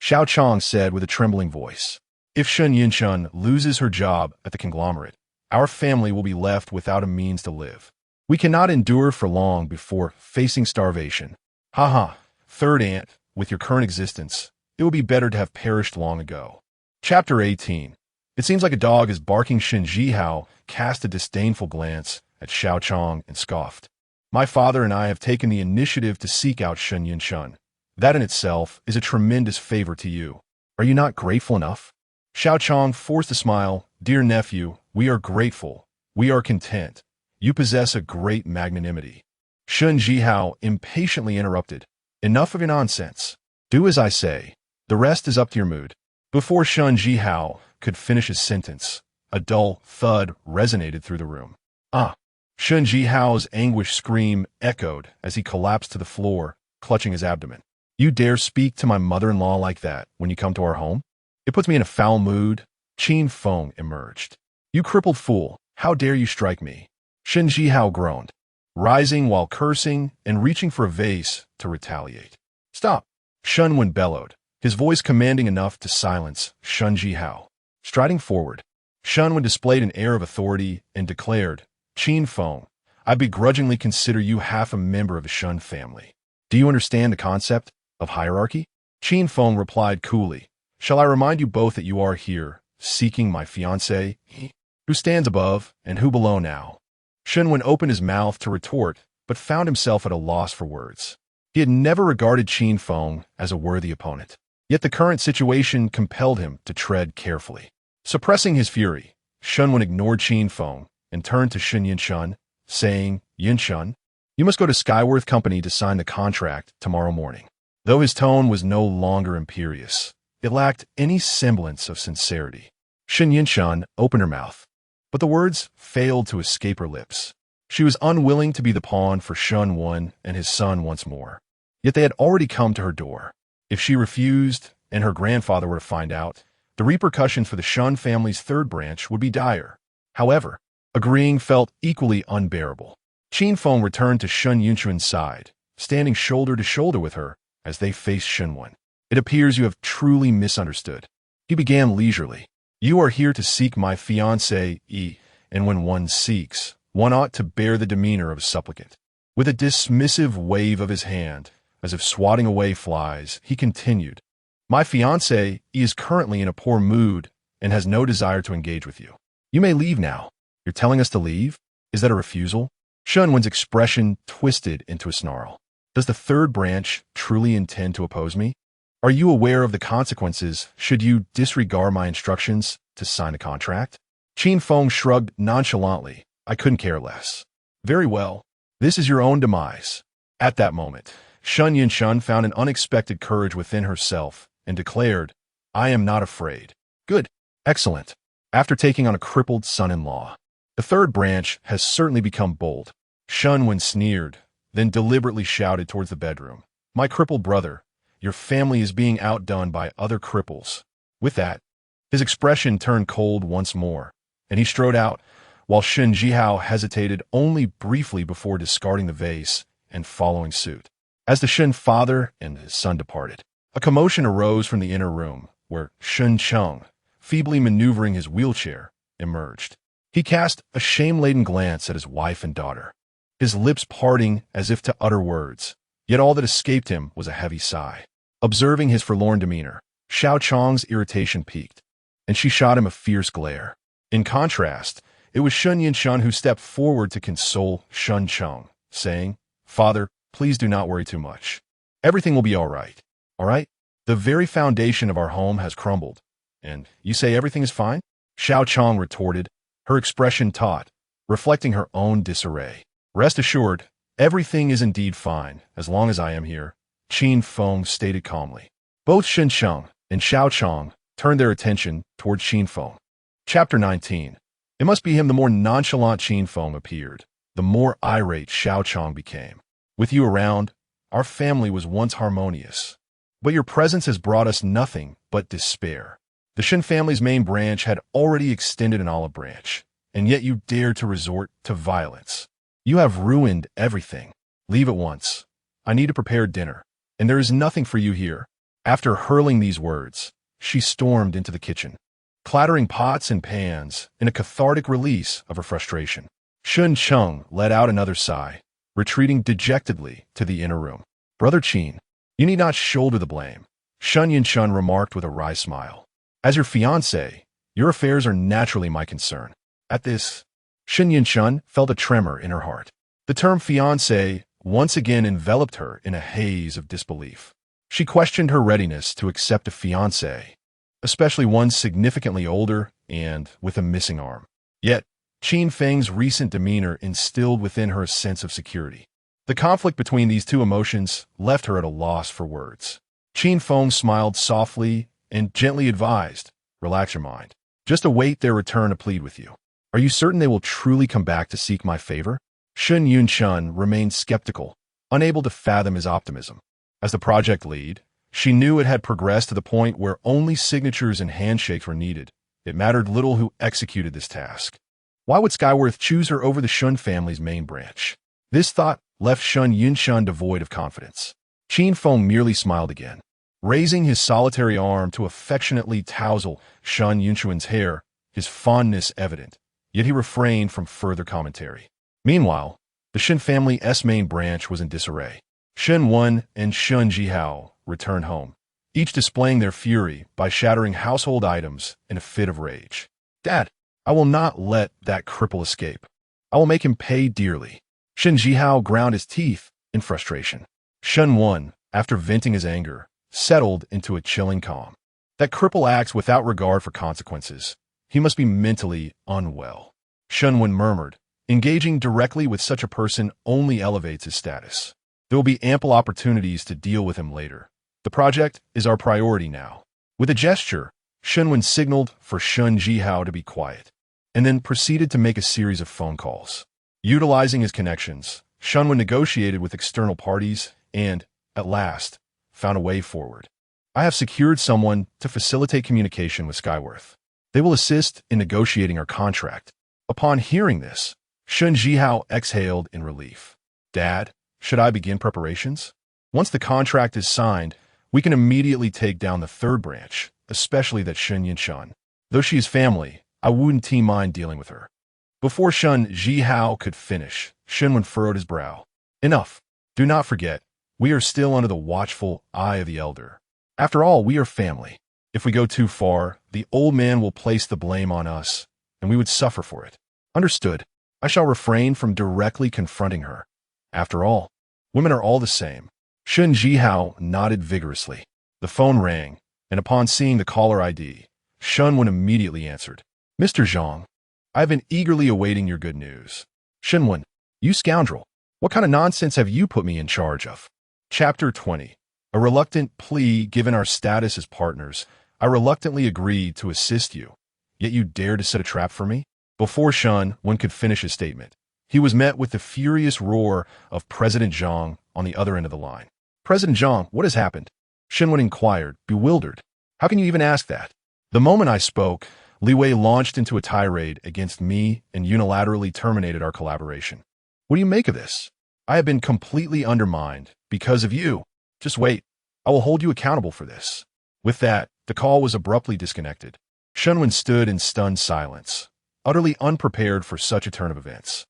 Xiao Chong said with a trembling voice. If Shen Yinchun loses her job at the conglomerate, our family will be left without a means to live. We cannot endure for long before facing starvation. Ha, third aunt, with your current existence, it would be better to have perished long ago. Chapter 18. It seems like a dog is barking. Shen Jihao cast a disdainful glance at Xiao Chong and scoffed. My father and I have taken the initiative to seek out Shen Yinchun. That in itself is a tremendous favor to you. Are you not grateful enough? Xiao Chong forced a smile. Dear nephew, we are grateful. We are content. You possess a great magnanimity. Shen Jihao impatiently interrupted. Enough of your nonsense. Do as I say. The rest is up to your mood. Before Shen Jihao could finish his sentence, a dull thud resonated through the room. Ah! Shen Jihao's anguished scream echoed as he collapsed to the floor, clutching his abdomen. You dare speak to my mother-in-law like that when you come to our home? It puts me in a foul mood. Qin Feng emerged. You crippled fool, how dare you strike me? Shen Jihao groaned, rising while cursing and reaching for a vase to retaliate. Stop! Shen Wen bellowed, his voice commanding enough to silence Shen Jihao. Striding forward, Shunwen displayed an air of authority and declared, Qin Feng, I begrudgingly consider you half a member of the Shun family. Do you understand the concept of hierarchy? Qin Feng replied coolly, Shall I remind you both that you are here, seeking my fiancé, who stands above and who below now? Shunwen opened his mouth to retort, but found himself at a loss for words. He had never regarded Qin Feng as a worthy opponent. Yet the current situation compelled him to tread carefully. Suppressing his fury, Shunwen ignored Qin Feng and turned to Shun Yinshun, saying, Yinshun, you must go to Skyworth Company to sign the contract tomorrow morning. Though his tone was no longer imperious, it lacked any semblance of sincerity. Shun Yinshun opened her mouth, but the words failed to escape her lips. She was unwilling to be the pawn for Shunwen and his son once more. Yet they had already come to her door. If she refused, and her grandfather were to find out, the repercussions for the Shun family's third branch would be dire. However, agreeing felt equally unbearable. Qin Feng returned to Shun Yunchuan's side, standing shoulder to shoulder with her as they faced Shunwen. It appears you have truly misunderstood. He began leisurely. You are here to seek my fiancé, and when one seeks, one ought to bear the demeanor of a supplicant. With a dismissive wave of his hand, as if swatting away flies, he continued, My fiancé is currently in a poor mood and has no desire to engage with you. You may leave now. You're telling us to leave? Is that a refusal? Shunwen's expression twisted into a snarl. Does the third branch truly intend to oppose me? Are you aware of the consequences should you disregard my instructions to sign a contract? Qin Feng shrugged nonchalantly. I couldn't care less. Very well. This is your own demise. At that moment, Shun Yinshun found an unexpected courage within herself and declared, I am not afraid. Good. Excellent. After taking on a crippled son-in-law, the third branch has certainly become bold. Shunwen sneered, then deliberately shouted towards the bedroom. My crippled brother, your family is being outdone by other cripples. With that, his expression turned cold once more, and he strode out, while Shun Jihao hesitated only briefly before discarding the vase and following suit. As the Shun father and his son departed, a commotion arose from the inner room, where Shun Cheng, feebly maneuvering his wheelchair, emerged. He cast a shame-laden glance at his wife and daughter, his lips parting as if to utter words, yet all that escaped him was a heavy sigh. Observing his forlorn demeanor, Xiao Chong's irritation peaked, and she shot him a fierce glare. In contrast, it was Shun Yinshun who stepped forward to console Shun Cheng, saying, Father, please do not worry too much. Everything will be all right. All right? The very foundation of our home has crumbled. And you say everything is fine? Xiao Chong retorted, her expression taut, reflecting her own disarray. Rest assured, everything is indeed fine, as long as I am here, Qin Feng stated calmly. Both Shen Cheng and Xiao Chong turned their attention toward Qin Feng. Chapter 19. It must be him. The more nonchalant Qin Feng appeared, the more irate Xiao Chong became. With you around, our family was once harmonious. But your presence has brought us nothing but despair. The Shen family's main branch had already extended an olive branch, and yet you dared to resort to violence. You have ruined everything. Leave at once. I need to prepare dinner, and there is nothing for you here. After hurling these words, she stormed into the kitchen, clattering pots and pans in a cathartic release of her frustration. Shun Cheng let out another sigh, retreating dejectedly to the inner room. Brother Qin, you need not shoulder the blame, Shun Yinshun remarked with a wry smile. As your fiancé, your affairs are naturally my concern. At this, Shun Yinshun felt a tremor in her heart. The term fiancé once again enveloped her in a haze of disbelief. She questioned her readiness to accept a fiancé, especially one significantly older and with a missing arm. Yet, Qin Feng's recent demeanor instilled within her a sense of security. The conflict between these two emotions left her at a loss for words. Qin Feng smiled softly and gently advised, relax your mind. Just await their return to plead with you. Are you certain they will truly come back to seek my favor? Shun Yunshun remained skeptical, unable to fathom his optimism. As the project lead, she knew it had progressed to the point where only signatures and handshakes were needed. It mattered little who executed this task. Why would Skyworth choose her over the Shun family's main branch? This thought left Shun Yunshun devoid of confidence. Qin Feng merely smiled again. Raising his solitary arm to affectionately tousle Shun Yunchuan's hair, his fondness evident, yet he refrained from further commentary. Meanwhile, the Shen family's main branch was in disarray. Shen Wen and Shen Jihao returned home, each displaying their fury by shattering household items in a fit of rage. "Dad, I will not let that cripple escape. I will make him pay dearly." Shen Jihao ground his teeth in frustration. Shen Wen, after venting his anger, settled into a chilling calm. That cripple acts without regard for consequences. He must be mentally unwell. Shen Wen murmured, engaging directly with such a person only elevates his status. There will be ample opportunities to deal with him later. The project is our priority now. With a gesture, Shen Wen signaled for Shen Jihao to be quiet, and then proceeded to make a series of phone calls. Utilizing his connections, Shen Wen negotiated with external parties and, at last, found a way forward. "I have secured someone to facilitate communication with Skyworth. They will assist in negotiating our contract." Upon hearing this, Shen Jihao exhaled in relief. "Dad, should I begin preparations? Once the contract is signed, we can immediately take down the third branch, especially that Shen Yinshan. Though she is family, I wouldn't mind dealing with her." Before Shen Jihao could finish, Shen Wen furrowed his brow. "Enough. Do not forget, we are still under the watchful eye of the elder. After all, we are family. If we go too far, the old man will place the blame on us, and we would suffer for it." "Understood. I shall refrain from directly confronting her. After all, women are all the same." Shen Jihao nodded vigorously. The phone rang, and upon seeing the caller ID, Shen Wen immediately answered. "Mr. Zhang, I have been eagerly awaiting your good news." "Shen Wen, you scoundrel, what kind of nonsense have you put me in charge of?" Chapter 20. A reluctant plea. Given our status as partners, I reluctantly agreed to assist you, yet you dare to set a trap for me? Before Shen Wen could finish his statement, he was met with the furious roar of President Zhang on the other end of the line. "President Zhang, what has happened?" Shen Wen inquired, bewildered. "How can you even ask that?" "The moment I spoke, Li Wei launched into a tirade against me and unilaterally terminated our collaboration. What do you make of this? I have been completely undermined because of you. Just wait. I will hold you accountable for this." With that, the call was abruptly disconnected. Shen Wen stood in stunned silence, utterly unprepared for such a turn of events.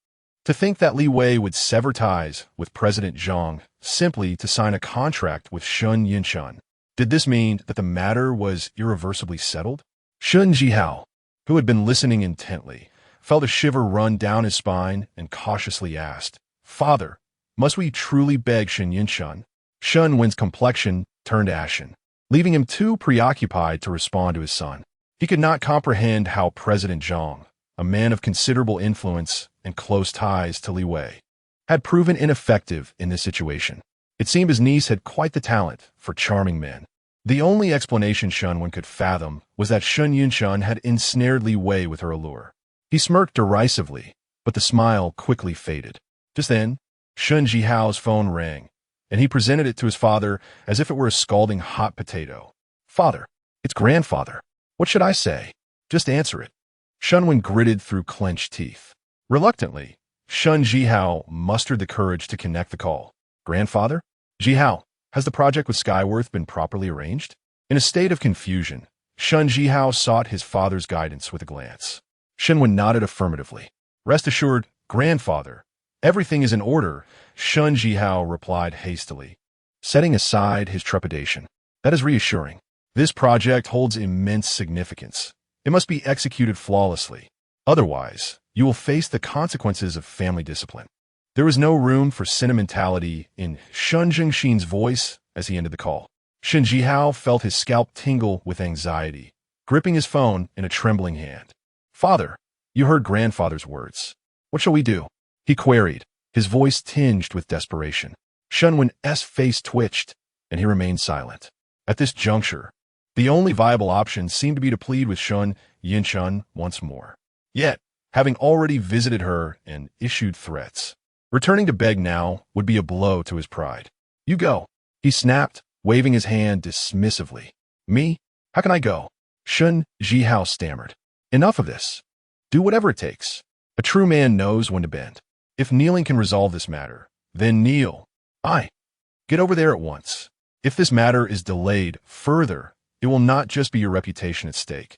To think that Li Wei would sever ties with President Zhang simply to sign a contract with Shen Yinshan. Did this mean that the matter was irreversibly settled? Shen Jihao, who had been listening intently, felt a shiver run down his spine and cautiously asked, "Father, must we truly beg Shen Yinshan?" Shen Wen's complexion turned ashen, leaving him too preoccupied to respond to his son. He could not comprehend how President Zhang, a man of considerable influence and close ties to Li Wei, had proven ineffective in this situation. It seemed his niece had quite the talent for charming men. The only explanation Shen Wen could fathom was that Shen Yinshan had ensnared Li Wei with her allure. He smirked derisively, but the smile quickly faded. Just then, Shen Jihao's phone rang, and he presented it to his father as if it were a scalding hot potato. "Father, it's grandfather. What should I say? Just answer it." Shen Wen gritted through clenched teeth. Reluctantly, Shen Jihao mustered the courage to connect the call. "Grandfather? Jihao, has the project with Skyworth been properly arranged?" In a state of confusion, Shen Jihao sought his father's guidance with a glance. Shen Wen nodded affirmatively. "Rest assured, grandfather, everything is in order," Shen Jihao replied hastily, setting aside his trepidation. "That is reassuring. This project holds immense significance. It must be executed flawlessly. Otherwise, you will face the consequences of family discipline." There was no room for sentimentality in Shen Jingshin's voice as he ended the call. Shen Jihao felt his scalp tingle with anxiety, gripping his phone in a trembling hand. "Father, you heard grandfather's words. What shall we do?" he queried, his voice tinged with desperation. Shen Wen's face twitched, and he remained silent. At this juncture, the only viable option seemed to be to plead with Shen Yinshan once more. Yet, having already visited her and issued threats, returning to beg now would be a blow to his pride. "You go," he snapped, waving his hand dismissively. "Me? How can I go?" Shen Jihao stammered. "Enough of this. Do whatever it takes. A true man knows when to bend. If kneeling can resolve this matter, then kneel. Get over there at once. If this matter is delayed further, it will not just be your reputation at stake.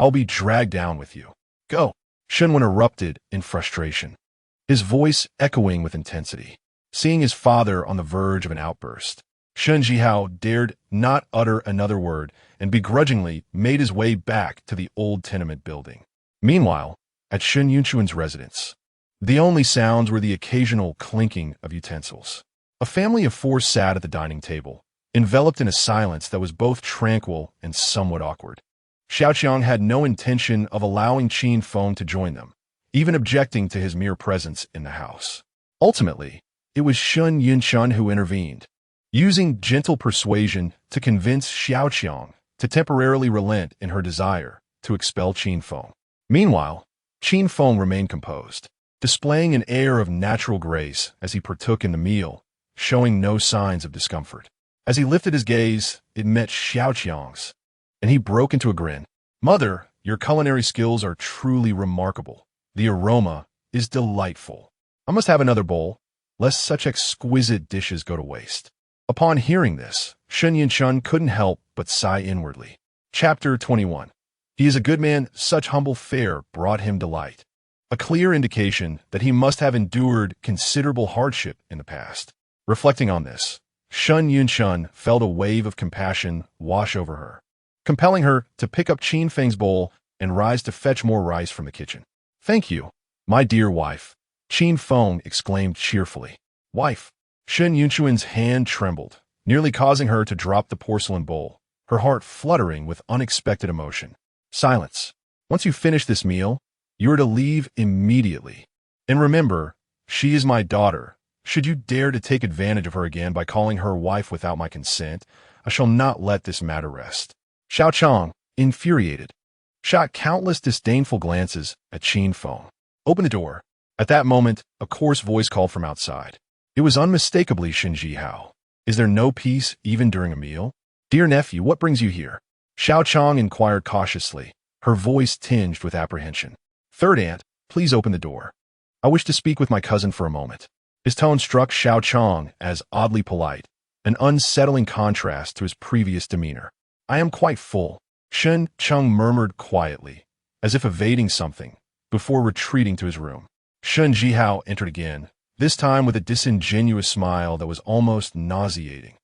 I'll be dragged down with you. Go. Shunwen erupted in frustration, his voice echoing with intensity. Seeing his father on the verge of an outburst, Shen Jihao dared not utter another word and begrudgingly made his way back to the old tenement building. Meanwhile, at Shen Yunchuan's residence, the only sounds were the occasional clinking of utensils. A family of four sat at the dining table, enveloped in a silence that was both tranquil and somewhat awkward. Xiaoqiang had no intention of allowing Qin Feng to join them, even objecting to his mere presence in the house. Ultimately, it was Shun Yunchun who intervened, using gentle persuasion to convince Xiaoqiang to temporarily relent in her desire to expel Qin Feng. Meanwhile, Qin Feng remained composed, displaying an air of natural grace as he partook in the meal, showing no signs of discomfort. As he lifted his gaze, it met Xiaoqiang's, and he broke into a grin. "Mother, your culinary skills are truly remarkable. The aroma is delightful. I must have another bowl, lest such exquisite dishes go to waste." Upon hearing this, Shen Yunchun couldn't help but sigh inwardly. Chapter 21. He is a good man, such humble fare brought him delight. A clear indication that he must have endured considerable hardship in the past. Reflecting on this, Shun Yunchun felt a wave of compassion wash over her, compelling her to pick up Qin Feng's bowl and rise to fetch more rice from the kitchen. "Thank you, my dear wife," Qin Feng exclaimed cheerfully. "Wife." Shen Yunchuan's hand trembled, nearly causing her to drop the porcelain bowl, her heart fluttering with unexpected emotion. "Silence. Once you finish this meal, you are to leave immediately. And remember, she is my daughter. Should you dare to take advantage of her again by calling her wife without my consent, I shall not let this matter rest." Xiaoqiang, infuriated, shot countless disdainful glances at Qin Feng. "Open the door." At that moment, a coarse voice called from outside. It was unmistakably Shen Jihao. "Is there no peace even during a meal? Dear nephew, what brings you here?" Xiaoqiang inquired cautiously, her voice tinged with apprehension. "Third aunt, please open the door. I wish to speak with my cousin for a moment." His tone struck Xiaoqiang as oddly polite, an unsettling contrast to his previous demeanor. "I am quite full," Shen Chung murmured quietly, as if evading something, before retreating to his room. Shen Jihao entered again, this time with a disingenuous smile that was almost nauseating.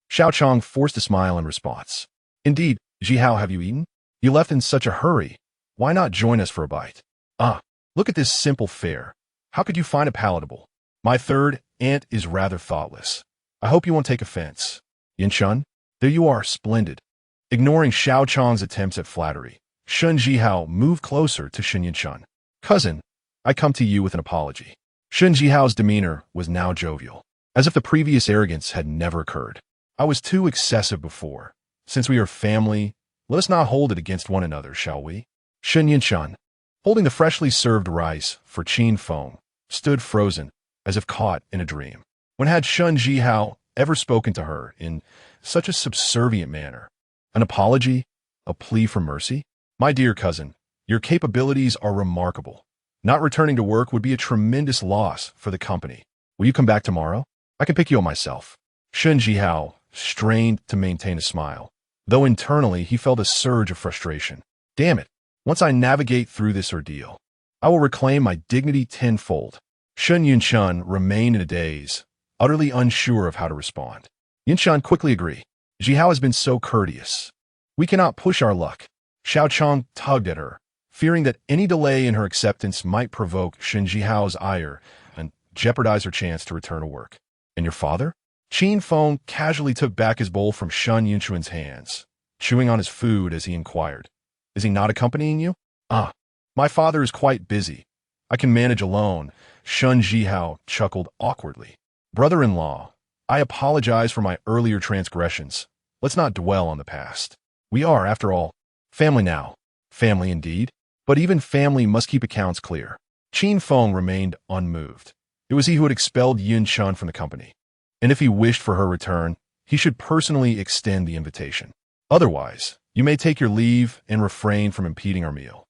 Xiaoqiang forced a smile in response. "Indeed, Jihao, have you eaten? You left in such a hurry. Why not join us for a bite?" "Ah, look at this simple fare. How could you find it palatable? My third aunt is rather thoughtless. I hope you won't take offense." "Yunchun, there you are, splendid." Ignoring Xiaoqiang's attempts at flattery, Shen Jihao moved closer to Shen Yunchun. "Cousin, I come to you with an apology." Shen Jihao's demeanor was now jovial, as if the previous arrogance had never occurred. "I was too excessive before. Since we are family, let us not hold it against one another, shall we?" Shen Yunchun, holding the freshly served rice for Qin Feng, stood frozen, as if caught in a dream. When had Shen Jihao ever spoken to her in such a subservient manner? An apology? A plea for mercy? "My dear cousin, your capabilities are remarkable. Not returning to work would be a tremendous loss for the company. Will you come back tomorrow? I can pick you up myself." Shen Jihao strained to maintain a smile, though internally he felt a surge of frustration. "Damn it. Once I navigate through this ordeal, I will reclaim my dignity tenfold." Shen Yunchun remained in a daze, utterly unsure of how to respond. Yunchun quickly agreed. "Jihao has been so courteous. We cannot push our luck." Xiaoqiang tugged at her, fearing that any delay in her acceptance might provoke Shen Jihao's ire and jeopardize her chance to return to work. "And your father?" Qin Feng casually took back his bowl from Shen Yunchuan's hands, chewing on his food as he inquired. "Is he not accompanying you?" "Ah, my father is quite busy. I can manage alone." Shen Jihao chuckled awkwardly. "Brother-in-law, I apologize for my earlier transgressions. Let's not dwell on the past. We are, after all, family now." "Family indeed. But even family must keep accounts clear." Qin Feng remained unmoved. It was he who had expelled Yunchun from the company, and if he wished for her return, he should personally extend the invitation. "Otherwise, you may take your leave and refrain from impeding our meal."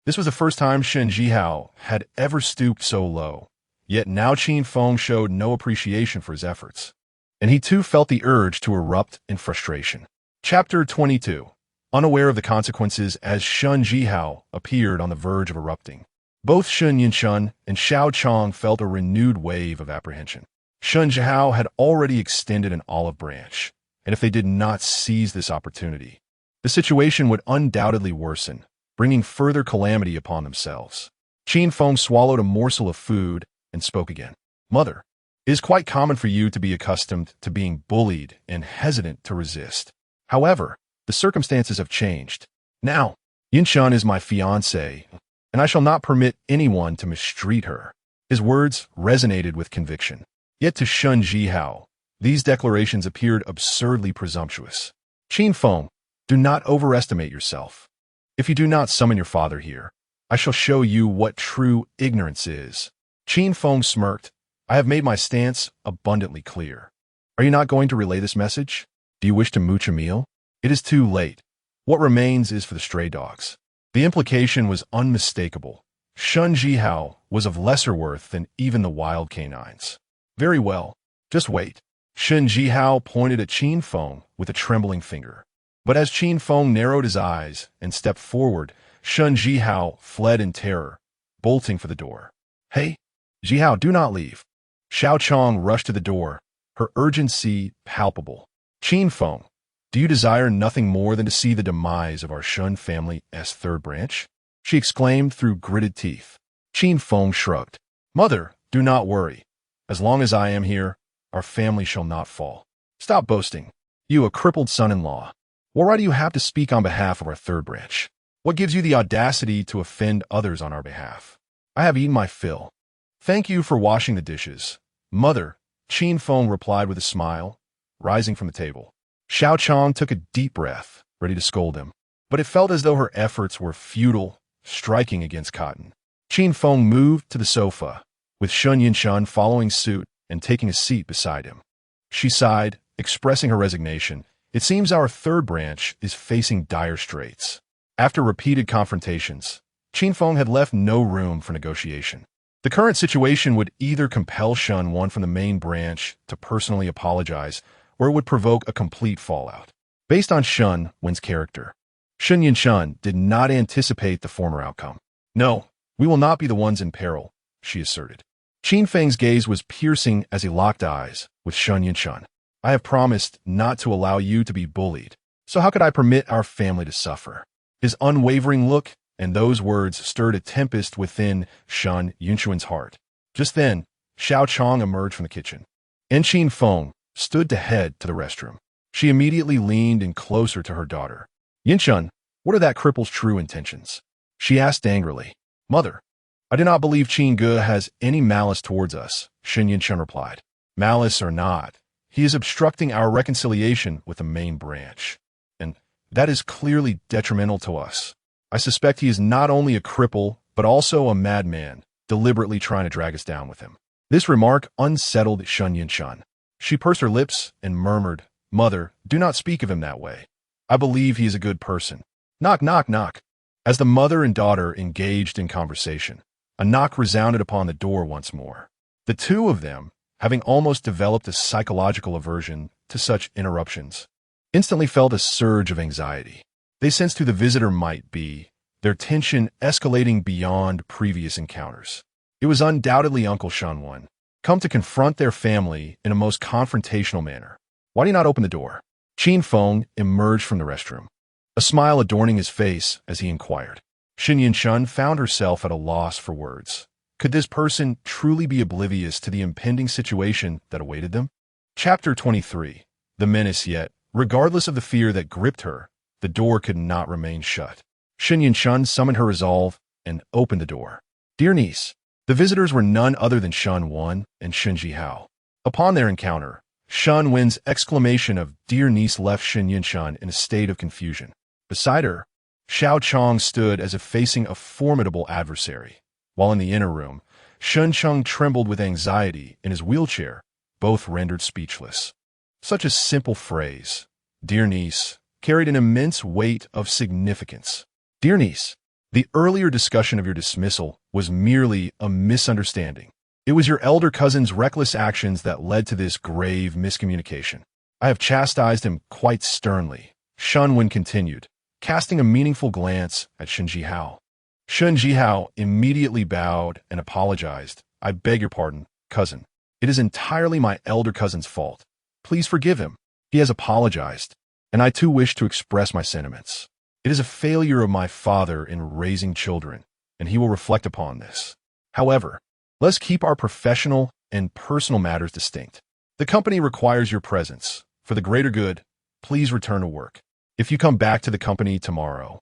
This was the first time Shen Jihao had ever stooped so low, yet now Qin Feng showed no appreciation for his efforts, and he too felt the urge to erupt in frustration. Chapter 22. unaware of the consequences as Shun Jihao appeared on the verge of erupting. Both Shun Yinshun and Xiao Chong felt a renewed wave of apprehension. Shun Jihao had already extended an olive branch, and if they did not seize this opportunity, the situation would undoubtedly worsen, bringing further calamity upon themselves. Qin Feng swallowed a morsel of food and spoke again. Mother, it is quite common for you to be accustomed to being bullied and hesitant to resist. However, the circumstances have changed. Now, Yinshun is my fiancé, and I shall not permit anyone to mistreat her. His words resonated with conviction. Yet to Shun Jihao, these declarations appeared absurdly presumptuous. Qin Feng, do not overestimate yourself. If you do not summon your father here, I shall show you what true ignorance is. Qin Feng smirked. I have made my stance abundantly clear. Are you not going to relay this message? Do you wish to mooch a meal? It is too late. What remains is for the stray dogs. The implication was unmistakable. Shun Jihao was of lesser worth than even the wild canines. Very well, just wait. Shun Jihao pointed at Qin Feng with a trembling finger. But as Qin Feng narrowed his eyes and stepped forward, Shun Jihao fled in terror, bolting for the door. Hey, Jihao, do not leave. Xiao Chong rushed to the door, her urgency palpable. Qin Feng, do you desire nothing more than to see the demise of our Shun family's third branch? She exclaimed through gritted teeth. Qin Feng shrugged. Mother, do not worry. As long as I am here, our family shall not fall. Stop boasting. You, a crippled son-in-law. Why do you have to speak on behalf of our third branch? What gives you the audacity to offend others on our behalf? I have eaten my fill. Thank you for washing the dishes. Mother, Qin Feng replied with a smile, rising from the table. Xiao Chong took a deep breath, ready to scold him, but it felt as though her efforts were futile, striking against cotton. Qin Feng moved to the sofa, with Shun Yinshun following suit and taking a seat beside him. She sighed, expressing her resignation. It seems our third branch is facing dire straits. After repeated confrontations, Qin Feng had left no room for negotiation. The current situation would either compel Shun One from the main branch to personally apologize, or it would provoke a complete fallout. Based on Shun Wen's character, Shun Yinshun did not anticipate the former outcome. No, we will not be the ones in peril, she asserted. Qin Feng's gaze was piercing as he locked eyes with Shun Yinshun. I have promised not to allow you to be bullied, so how could I permit our family to suffer? His unwavering look and those words stirred a tempest within Shun Yinshun's heart. Just then, Xiao Chong emerged from the kitchen, and Qin Feng stood to head to the restroom. She immediately leaned in closer to her daughter. Yinshun, what are that cripple's true intentions? She asked angrily. Mother, I do not believe Qin Ge has any malice towards us, Shun Yinshun replied. Malice or not, he is obstructing our reconciliation with the main branch, and that is clearly detrimental to us. I suspect he is not only a cripple, but also a madman, deliberately trying to drag us down with him. This remark unsettled Shun Yinshun. She pursed her lips and murmured, Mother, do not speak of him that way. I believe he is a good person. Knock, knock, knock. As the mother and daughter engaged in conversation, a knock resounded upon the door once more. The two of them, having almost developed a psychological aversion to such interruptions, instantly felt a surge of anxiety. They sensed who the visitor might be, their tension escalating beyond previous encounters. It was undoubtedly Uncle Shanwan, come to confront their family in a most confrontational manner. Why do you not open the door? Qin Feng emerged from the restroom, a smile adorning his face as he inquired. Shun Yinshun found herself at a loss for words. Could this person truly be oblivious to the impending situation that awaited them? Chapter 23. The menace. Yet, regardless of the fear that gripped her, the door could not remain shut. Shun Yinshun summoned her resolve and opened the door. Dear niece, the visitors were none other than Shun Wan and Shun Jihao. Upon their encounter, Shun Wen's exclamation of dear niece left Shun Yinshun in a state of confusion. Beside her, Xiao Chong stood as if facing a formidable adversary, while in the inner room, Shun Chung trembled with anxiety in his wheelchair, both rendered speechless. Such a simple phrase, dear niece, carried an immense weight of significance. Dear niece, the earlier discussion of your dismissal was merely a misunderstanding. It was your elder cousin's reckless actions that led to this grave miscommunication. I have chastised him quite sternly, Shun Wen continued, casting a meaningful glance at Shen Jihao. Shen Jihao immediately bowed and apologized. I beg your pardon, cousin. It is entirely my elder cousin's fault. Please forgive him. He has apologized, and I too wish to express my sentiments. It is a failure of my father in raising children, and he will reflect upon this. However, let's keep our professional and personal matters distinct. The company requires your presence. For the greater good, please return to work. If you come back to the company tomorrow,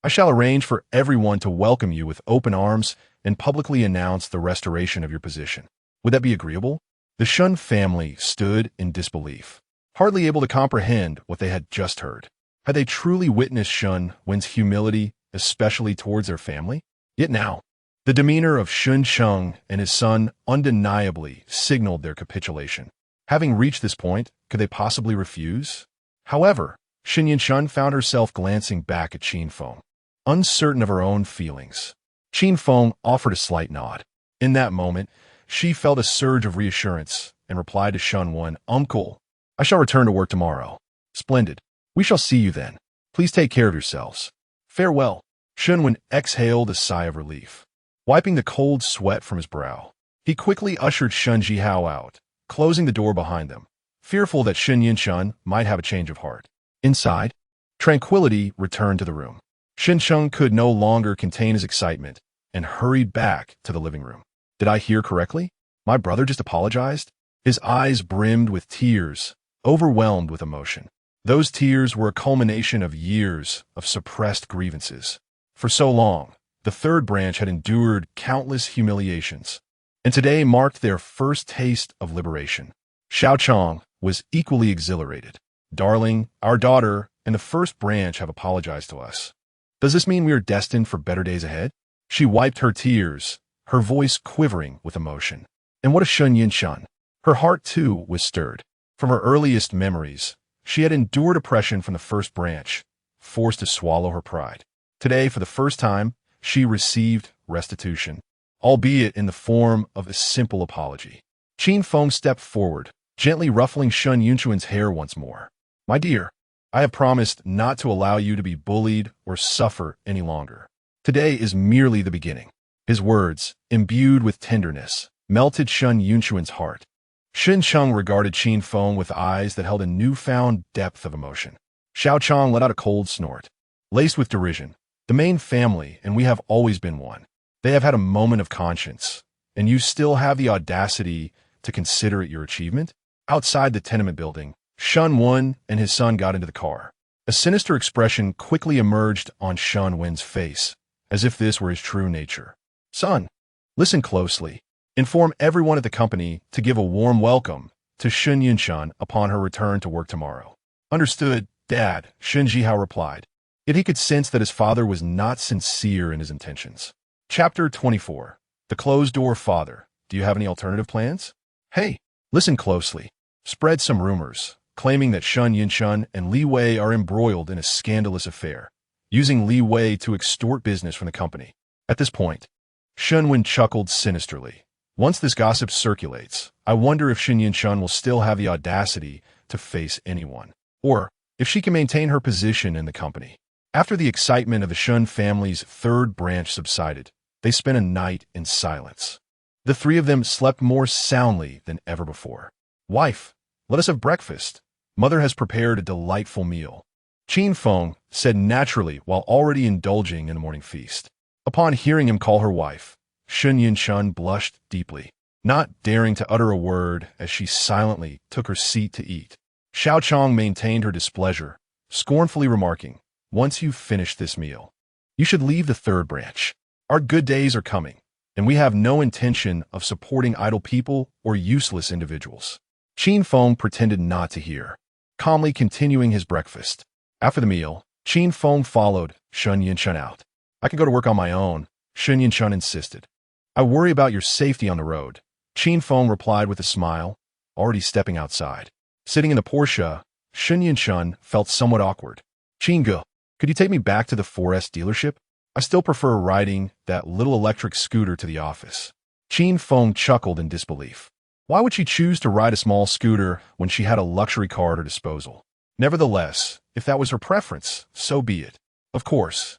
I shall arrange for everyone to welcome you with open arms and publicly announce the restoration of your position. Would that be agreeable? The Shun family stood in disbelief, hardly able to comprehend what they had just heard. Had they truly witnessed Shun Wen's humility, especially towards their family? Yet now, the demeanor of Shun Sheng and his son undeniably signaled their capitulation. Having reached this point, could they possibly refuse? However, Xin Yinshun found herself glancing back at Qin Feng, uncertain of her own feelings. Qin Feng offered a slight nod. In that moment, she felt a surge of reassurance and replied to Shun Wen, "Uncle, I shall return to work tomorrow." "Splendid. We shall see you then. Please take care of yourselves. Farewell." Shun Wen exhaled a sigh of relief. Wiping the cold sweat from his brow, he quickly ushered Shun Jihao out, closing the door behind them, fearful that Xin Yinshun might have a change of heart. Inside, tranquility returned to the room. Xin Sheng could no longer contain his excitement and hurried back to the living room. "Did I hear correctly? My brother just apologized?" His eyes brimmed with tears, overwhelmed with emotion. Those tears were a culmination of years of suppressed grievances. For so long, the third branch had endured countless humiliations, and today marked their first taste of liberation. Xiao Chong was equally exhilarated. "Darling, our daughter and the first branch have apologized to us. Does this mean we are destined for better days ahead?" She wiped her tears, her voice quivering with emotion. And what of Shun Yinshan? Her heart, too, was stirred. From her earliest memories, she had endured oppression from the first branch, forced to swallow her pride. Today, for the first time, she received restitution, albeit in the form of a simple apology. Qin Feng stepped forward, gently ruffling Shun Yunchuan's hair once more. "My dear, I have promised not to allow you to be bullied or suffer any longer. Today is merely the beginning." His words, imbued with tenderness, melted Shun Yunchuan's heart. Xin Cheng regarded Qin Feng with eyes that held a newfound depth of emotion. Xiao Chong let out a cold snort, laced with derision. "The main family, and we have always been one. They have had a moment of conscience, and you still have the audacity to consider it your achievement?" Outside the tenement building, Shun Wen and his son got into the car. A sinister expression quickly emerged on Shun Wen's face, as if this were his true nature. "Son, listen closely. Inform everyone at the company to give a warm welcome to Shun Yinshan upon her return to work tomorrow." "Understood, Dad," Shin Jihao replied. Yet he could sense that his father was not sincere in his intentions. Chapter 24. The Closed-Door Father. "Do you have any alternative plans?" "Hey, listen closely. Spread some rumors, claiming that Shun Yinshan and Li Wei are embroiled in a scandalous affair, using Li Wei to extort business from the company." At this point, Shun Wen chuckled sinisterly. "Once this gossip circulates, I wonder if Xin Yinshan will still have the audacity to face anyone, or if she can maintain her position in the company." After the excitement of the Shun family's third branch subsided, they spent a night in silence. The three of them slept more soundly than ever before. "Wife, let us have breakfast. Mother has prepared a delightful meal," Qin Feng said naturally while already indulging in the morning feast. Upon hearing him call her wife, Shun Yinshan blushed deeply, not daring to utter a word as she silently took her seat to eat. Xiao Chong maintained her displeasure, scornfully remarking, "Once you've finished this meal, you should leave the third branch. Our good days are coming, and we have no intention of supporting idle people or useless individuals." Qin Feng pretended not to hear, calmly continuing his breakfast. After the meal, Qin Feng followed Shun Yinshan out. "I can go to work on my own," Shun Yinshan insisted. "I worry about your safety on the road," Qin Feng replied with a smile, already stepping outside. Sitting in the Porsche, Shun Yinshan felt somewhat awkward. "Qin Ge, could you take me back to the 4S dealership? I still prefer riding that little electric scooter to the office." Qin Feng chuckled in disbelief. Why would she choose to ride a small scooter when she had a luxury car at her disposal? Nevertheless, if that was her preference, so be it. Of course.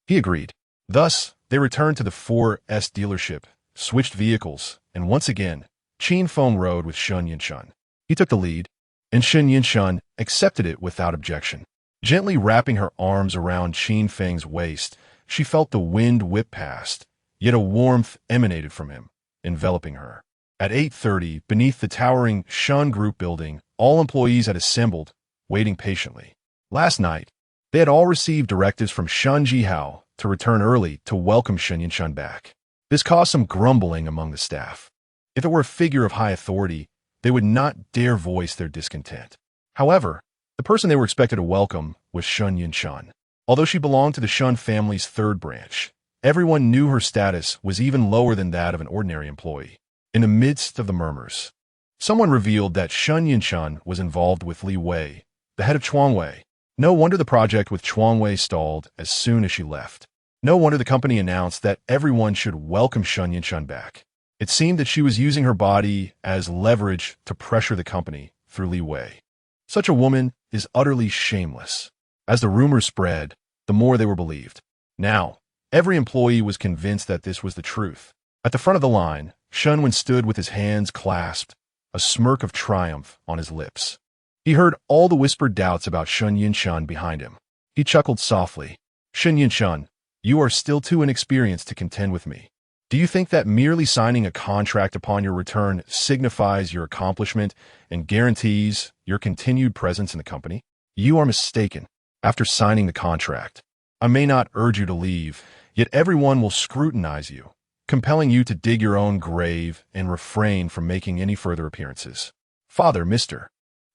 He agreed. Thus, they returned to the 4S dealership, switched vehicles, and once again, Qin Feng rode with Sun Yinshun. He took the lead, and Sun Yinshun accepted it without objection. Gently wrapping her arms around Qin Feng's waist, she felt the wind whip past, yet a warmth emanated from him, enveloping her. At 8:30, beneath the towering Shun Group building, all employees had assembled, waiting patiently. Last night, they had all received directives from Shun Jihao to return early to welcome Sun Yinshun back. This caused some grumbling among the staff. If it were a figure of high authority, they would not dare voice their discontent. However, the person they were expected to welcome was Sun Yinshun. Although she belonged to the Shun family's third branch, everyone knew her status was even lower than that of an ordinary employee. In the midst of the murmurs, someone revealed that Sun Yinshun was involved with Li Wei, the head of Chuangwei. No wonder the project with Chuangwei stalled as soon as she left. No wonder the company announced that everyone should welcome Sun Yinshun back. It seemed that she was using her body as leverage to pressure the company through Li Wei. Such a woman is utterly shameless. As the rumors spread, the more they were believed. Now, every employee was convinced that this was the truth. At the front of the line, Shunwen stood with his hands clasped, a smirk of triumph on his lips. He heard all the whispered doubts about Sun Yinshun behind him. He chuckled softly. Sun Yinshun, you are still too inexperienced to contend with me. Do you think that merely signing a contract upon your return signifies your accomplishment and guarantees your continued presence in the company? You are mistaken. After signing the contract, I may not urge you to leave, yet everyone will scrutinize you, compelling you to dig your own grave and refrain from making any further appearances. Father, Mr.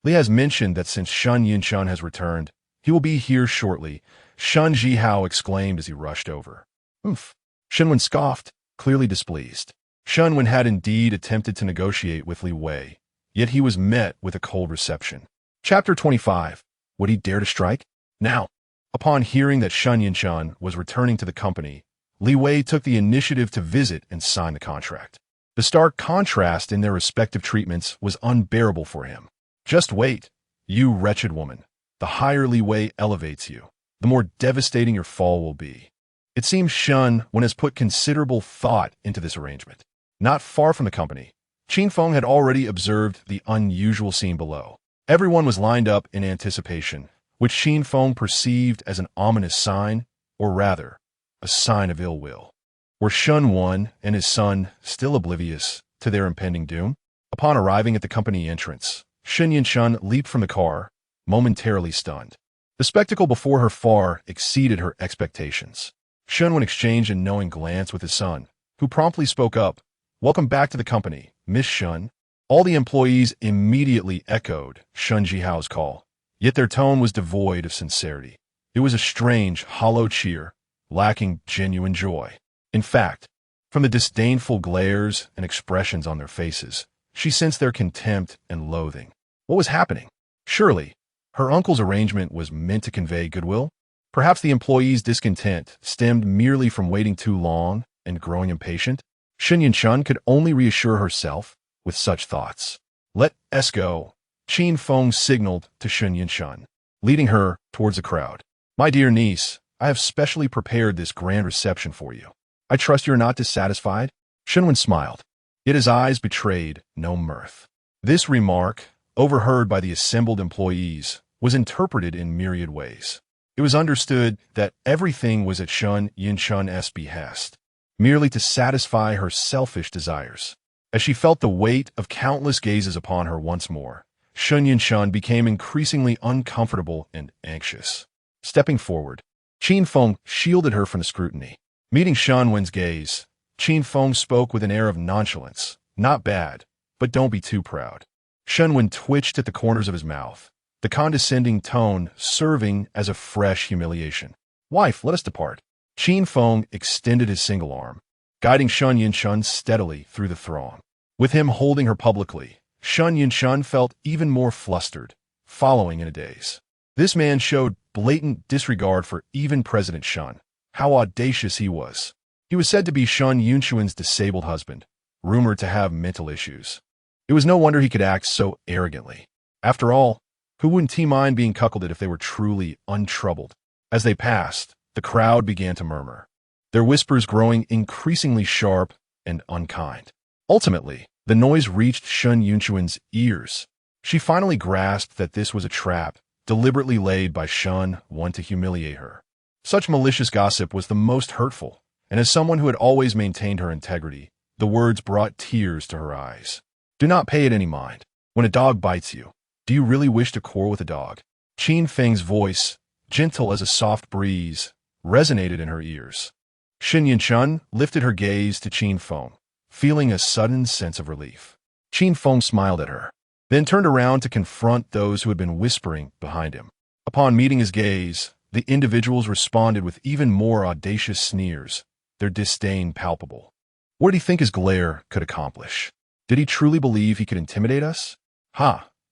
Li has mentioned that since Sun Yinshun has returned, he will be here shortly, Shun Jihao exclaimed as he rushed over. Oomph. Shunwen scoffed, clearly displeased. Shunwen had indeed attempted to negotiate with Li Wei, yet he was met with a cold reception. Chapter 25. Would he dare to strike? Now, upon hearing that Sun Yinshun was returning to the company, Li Wei took the initiative to visit and sign the contract. The stark contrast in their respective treatments was unbearable for him. Just wait, you wretched woman. The higher Li Wei elevates you, the more devastating your fall will be. It seems Shunwen has put considerable thought into this arrangement. Not far from the company, Qin Feng had already observed the unusual scene below. Everyone was lined up in anticipation, which Qin Feng perceived as an ominous sign, or rather, a sign of ill will. Were Shunwen and his son still oblivious to their impending doom? Upon arriving at the company entrance, Sun Yinshun leaped from the car, momentarily stunned. The spectacle before her far exceeded her expectations. Shunwen exchanged a knowing glance with his son, who promptly spoke up. Welcome back to the company, Miss Shun. All the employees immediately echoed Shun Jihao's call, yet their tone was devoid of sincerity. It was a strange, hollow cheer, lacking genuine joy. In fact, from the disdainful glares and expressions on their faces, she sensed their contempt and loathing. What was happening? Surely, her uncle's arrangement was meant to convey goodwill? Perhaps the employees' discontent stemmed merely from waiting too long and growing impatient? Sun Yinshun could only reassure herself with such thoughts. Let us go, Qin Feng signaled to Sun Yinshun, leading her towards the crowd. My dear niece, I have specially prepared this grand reception for you. I trust you are not dissatisfied? Shunwen smiled, yet his eyes betrayed no mirth. This remark, overheard by the assembled employees, was interpreted in myriad ways. It was understood that everything was at Sun Yinshun's behest, merely to satisfy her selfish desires. As she felt the weight of countless gazes upon her once more, Sun Yinshun became increasingly uncomfortable and anxious. Stepping forward, Qin Feng shielded her from the scrutiny. Meeting Shunwen's gaze, Qin Feng spoke with an air of nonchalance. Not bad, but don't be too proud. Shunwen twitched at the corners of his mouth, the condescending tone serving as a fresh humiliation. Wife, let us depart. Qin Feng extended his single arm, guiding Sun Yinshun steadily through the throng. With him holding her publicly, Sun Yinshun felt even more flustered, following in a daze. This man showed blatant disregard for even President Shun. How audacious he was. He was said to be Sun Yinshun's disabled husband, rumored to have mental issues. It was no wonder he could act so arrogantly. After all, who wouldn't mind being cuckolded if they were truly untroubled? As they passed, The crowd began to murmur, their whispers growing increasingly sharp and unkind. Ultimately, the noise reached Shun Yunchuan's ears. She finally grasped that this was a trap, deliberately laid by Shun, one to humiliate her. Such malicious gossip was the most hurtful, and as someone who had always maintained her integrity, the words brought tears to her eyes. Do not pay it any mind. When a dog bites you, do you really wish to quarrel with a dog? Qin Feng's voice, gentle as a soft breeze, resonated in her ears. Xin Yinchun lifted her gaze to Qin Feng, feeling a sudden sense of relief. Qin Feng smiled at her, then turned around to confront those who had been whispering behind him. Upon meeting his gaze, the individuals responded with even more audacious sneers, their disdain palpable. What did he think his glare could accomplish? Did he truly believe he could intimidate us?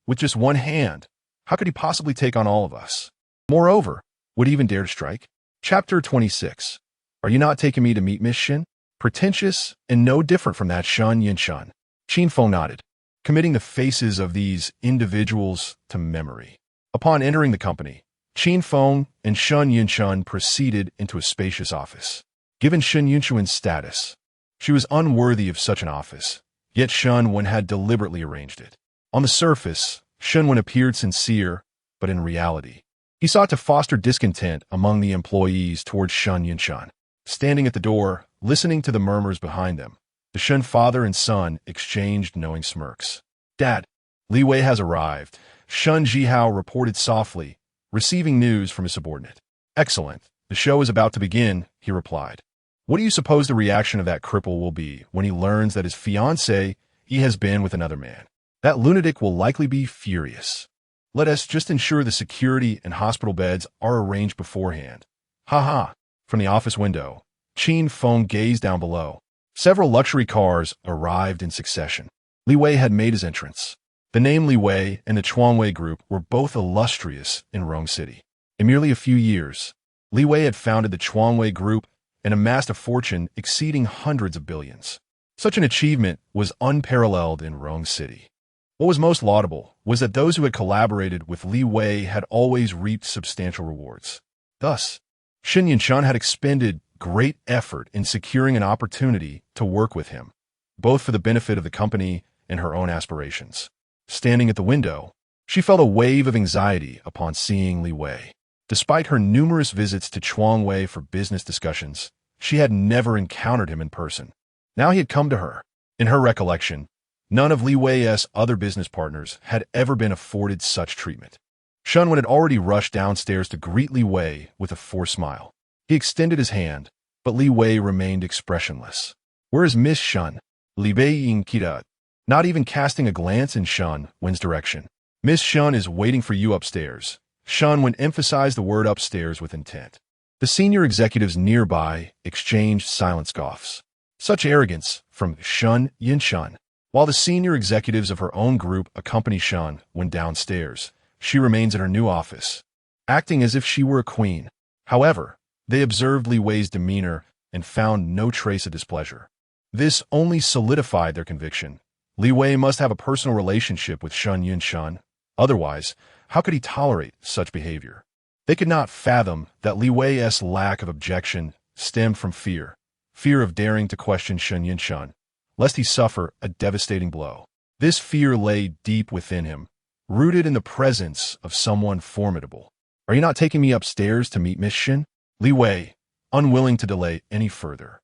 With just one hand, how could he possibly take on all of us? Moreover, would he even dare to strike? Chapter 26. Are you not taking me to meet Miss Shin? Pretentious and no different from that Shun Yinchun. Qin Feng nodded, committing the faces of these individuals to memory. Upon entering the company, Qin Feng and Shun Yinchun proceeded into a spacious office. Given Shun Yinchuan's status, she was unworthy of such an office, yet Shun Wen had deliberately arranged it. On the surface, Shun Wen appeared sincere, but in reality, he sought to foster discontent among the employees towards Shun Yinchun. Standing at the door, listening to the murmurs behind them, the Shun father and son exchanged knowing smirks. Dad, Li Wei has arrived, Shun Jihao reported softly, receiving news from his subordinate. Excellent. The show is about to begin, he replied. What do you suppose the reaction of that cripple will be when he learns that his fiancé he has been with another man? That lunatic will likely be furious. Let us just ensure the security and hospital beds are arranged beforehand. From the office window, Qin Feng gazed down below. Several luxury cars arrived in succession. Li Wei had made his entrance. The name Li Wei and the Chuanwei Group were both illustrious in Rong City. In merely a few years, Li Wei had founded the Chuanwei Group and amassed a fortune exceeding hundreds of billions. Such an achievement was unparalleled in Rong City. What was most laudable was that those who had collaborated with Li Wei had always reaped substantial rewards. Thus, Xin Yinchun had expended great effort in securing an opportunity to work with him, both for the benefit of the company and her own aspirations. Standing at the window, she felt a wave of anxiety upon seeing Li Wei. Despite her numerous visits to Chuanwei for business discussions, she had never encountered him in person. Now he had come to her. In her recollection, none of Li Wei's other business partners had ever been afforded such treatment. Shun Wen had already rushed downstairs to greet Li Wei with a forced smile. He extended his hand, but Li Wei remained expressionless. Where is Miss Shun? Li Bei Kita, not even casting a glance in Shun Wen's direction. Miss Shun is waiting for you upstairs. Shun Wen emphasized the word upstairs with intent. The senior executives nearby exchanged silent scoffs. Such arrogance from Shun Yinchun. While the senior executives of her own group accompany Shun Wen downstairs, she remains in her new office, acting as if she were a queen. However, they observed Li Wei's demeanor and found no trace of displeasure. This only solidified their conviction. Li Wei must have a personal relationship with Shun Yinchun. Otherwise, how could he tolerate such behavior? They could not fathom that Li Wei's lack of objection stemmed from fear of daring to question Shun Yinchun, lest he suffer a devastating blow. This fear lay deep within him, rooted in the presence of someone formidable. Are you not taking me upstairs to meet Miss Shin? Li Wei, unwilling to delay any further,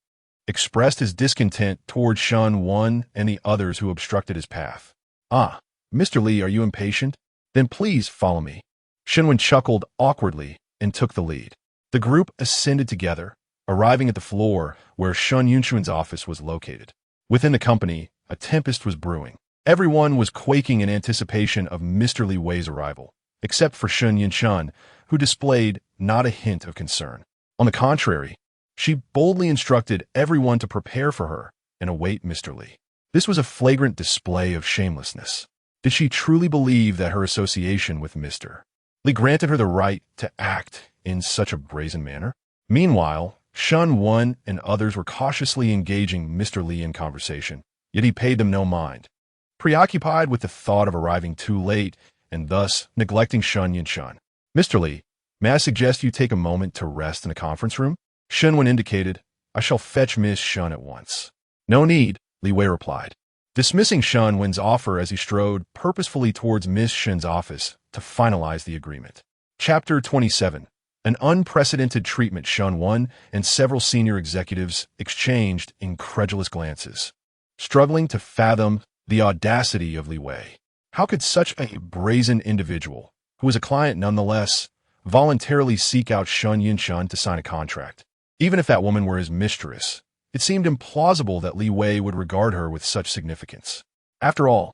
expressed his discontent toward Shun Wen and the others who obstructed his path. Mr. Li, are you impatient? Then please follow me. Shun Wen chuckled awkwardly and took the lead. The group ascended together, arriving at the floor where Shun Yunchuan's office was located. Within the company, a tempest was brewing. Everyone was quaking in anticipation of Mr. Li Wei's arrival, except for Shun Yinchun, who displayed not a hint of concern. On the contrary, she boldly instructed everyone to prepare for her and await Mr. Li. This was a flagrant display of shamelessness. Did she truly believe that her association with Mr. Li granted her the right to act in such a brazen manner? Meanwhile, Shun Wen and others were cautiously engaging Mr. Li in conversation, yet he paid them no mind, preoccupied with the thought of arriving too late and thus neglecting Shun Yinchun. Mr. Li, May I suggest you take a moment to rest in a conference room? Shen Wen indicated, I shall fetch Miss Shun at once. No need, Li Wei replied, dismissing Shen Wen's offer as he strode purposefully towards Miss Shen's office to finalize the agreement. Chapter 27. An unprecedented treatment. Shen Wen and several senior executives exchanged incredulous glances, struggling to fathom the audacity of Li Wei. How could such a brazen individual, who was a client nonetheless, voluntarily seek out Shun Yinshun to sign a contract? Even if that woman were his mistress, it seemed implausible that Li Wei would regard her with such significance. After all,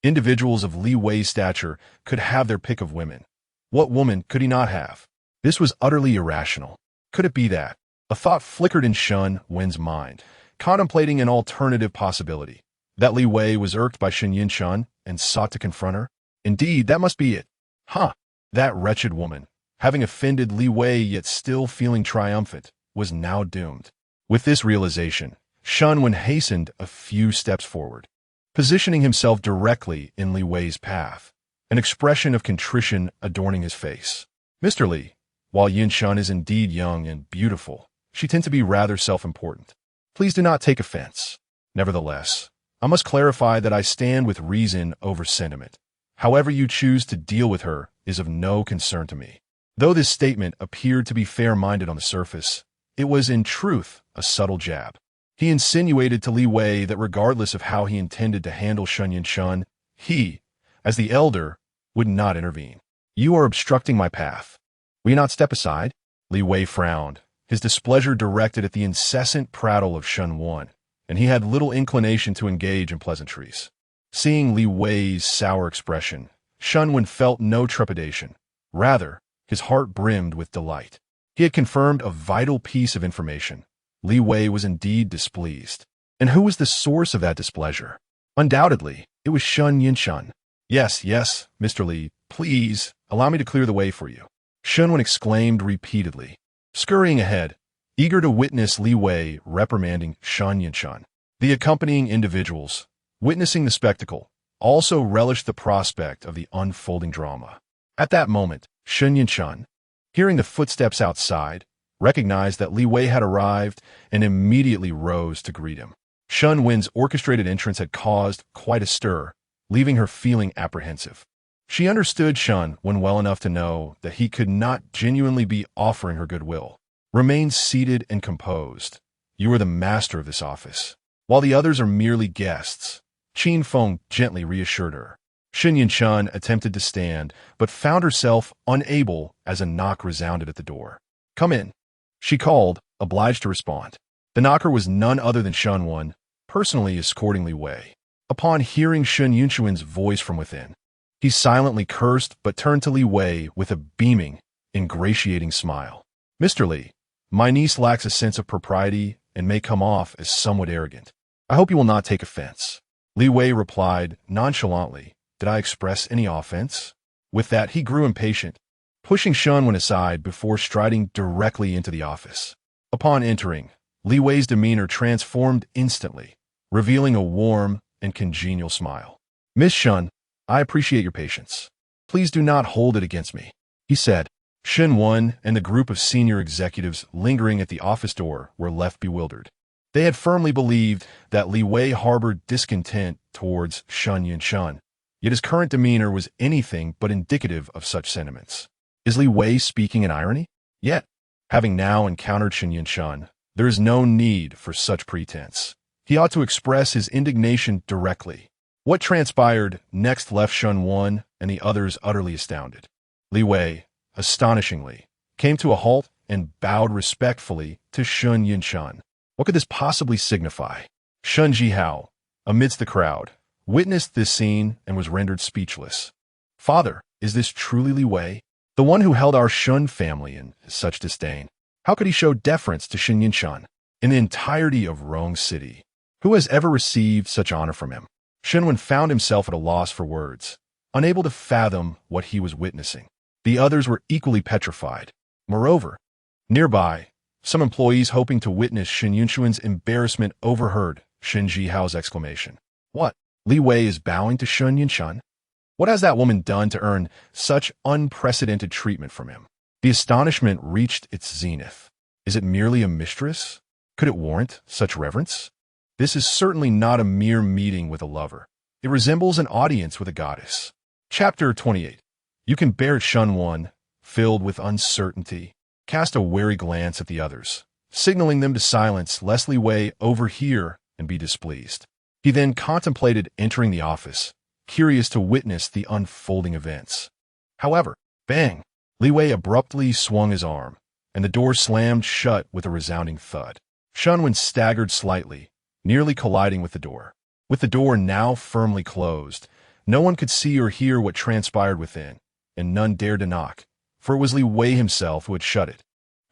individuals of Li Wei's stature could have their pick of women. What woman could he not have? This was utterly irrational. Could it be that? A thought flickered in Shen Wen's mind, contemplating an alternative possibility. That Li Wei was irked by Shen Yinshun and sought to confront her? Indeed, that must be it. That wretched woman, having offended Li Wei yet still feeling triumphant, was now doomed. With this realization, Shen Wen hastened a few steps forward, positioning himself directly in Li Wei's path, an expression of contrition adorning his face. Mr. Li, while Yinshun is indeed young and beautiful, she tends to be rather self-important. Please do not take offense. Nevertheless, I must clarify that I stand with reason over sentiment. However you choose to deal with her is of no concern to me. Though this statement appeared to be fair-minded on the surface, it was in truth a subtle jab. He insinuated to Li Wei that regardless of how he intended to handle Shun Yinshun, he, as the elder, would not intervene. You are obstructing my path. Will you not step aside? Li Wei frowned, his displeasure directed at the incessant prattle of Shen Wen, and he had little inclination to engage in pleasantries. Seeing Li Wei's sour expression, Shen Wen felt no trepidation. Rather, his heart brimmed with delight. He had confirmed a vital piece of information. Li Wei was indeed displeased. And who was the source of that displeasure? Undoubtedly, it was Shun Yinshun. Yes, Mr. Li, please, allow me to clear the way for you. Shen Wen exclaimed repeatedly, scurrying ahead, eager to witness Li Wei reprimanding Shun Yinshun. The accompanying individuals, witnessing the spectacle, also relished the prospect of the unfolding drama. At that moment, Shun Yinshun, hearing the footsteps outside, recognized that Li Wei had arrived and immediately rose to greet him. Shen Wen's orchestrated entrance had caused quite a stir, leaving her feeling apprehensive. She understood Shen Wen well enough to know that he could not genuinely be offering her goodwill. Remain seated and composed. You are the master of this office, while the others are merely guests, Qin Feng gently reassured her. Shen Yinshun attempted to stand, but found herself unable as a knock resounded at the door. Come in, she called, obliged to respond. The knocker was none other than Shen Wen, personally escorting Li Wei. Upon hearing Shen Yinshun's voice from within, he silently cursed but turned to Li Wei with a beaming, ingratiating smile. Mr. Li, my niece lacks a sense of propriety and may come off as somewhat arrogant. I hope you will not take offense. Li Wei replied nonchalantly, Did I express any offense? With that, he grew impatient, pushing Shen Wen aside before striding directly into the office. Upon entering, Li Wei's demeanor transformed instantly, revealing a warm and congenial smile. Miss Shen, I appreciate your patience. Please do not hold it against me, he said. Shen Wen and the group of senior executives lingering at the office door were left bewildered. They had firmly believed that Li Wei harbored discontent towards Shun Yinshun, yet his current demeanor was anything but indicative of such sentiments. Is Li Wei speaking in irony? Yet, having now encountered Shun Yinshun, there is no need for such pretense. He ought to express his indignation directly. What transpired next left Shen Wen and the others utterly astounded. Li Wei, astonishingly, came to a halt and bowed respectfully to Shun Yinshun. What could this possibly signify? Shun Jihao, amidst the crowd, witnessed this scene and was rendered speechless. Father, is this truly Li Wei? The one who held our Shun family in such disdain? How could he show deference to Shun Yinshun? In the entirety of Rong City, who has ever received such honor from him? Shen Wen found himself at a loss for words, unable to fathom what he was witnessing. The others were equally petrified. Moreover, nearby, some employees hoping to witness Shen Yinshun's embarrassment overheard Shen Jihao's exclamation. What? Li Wei is bowing to Shun Yinshun? What has that woman done to earn such unprecedented treatment from him? The astonishment reached its zenith. Is it merely a mistress? Could it warrant such reverence? This is certainly not a mere meeting with a lover. It resembles an audience with a goddess. Chapter 28. You can bear it. Shun 1, filled with uncertainty, cast a wary glance at the others, signaling them to silence lest Li Wei overhear and be displeased. He then contemplated entering the office, curious to witness the unfolding events. However, bang! Li Wei abruptly swung his arm, and the door slammed shut with a resounding thud. Shunwen staggered slightly, nearly colliding with the door. With the door now firmly closed, no one could see or hear what transpired within, and none dared to knock, for it was Li Wei himself who had shut it.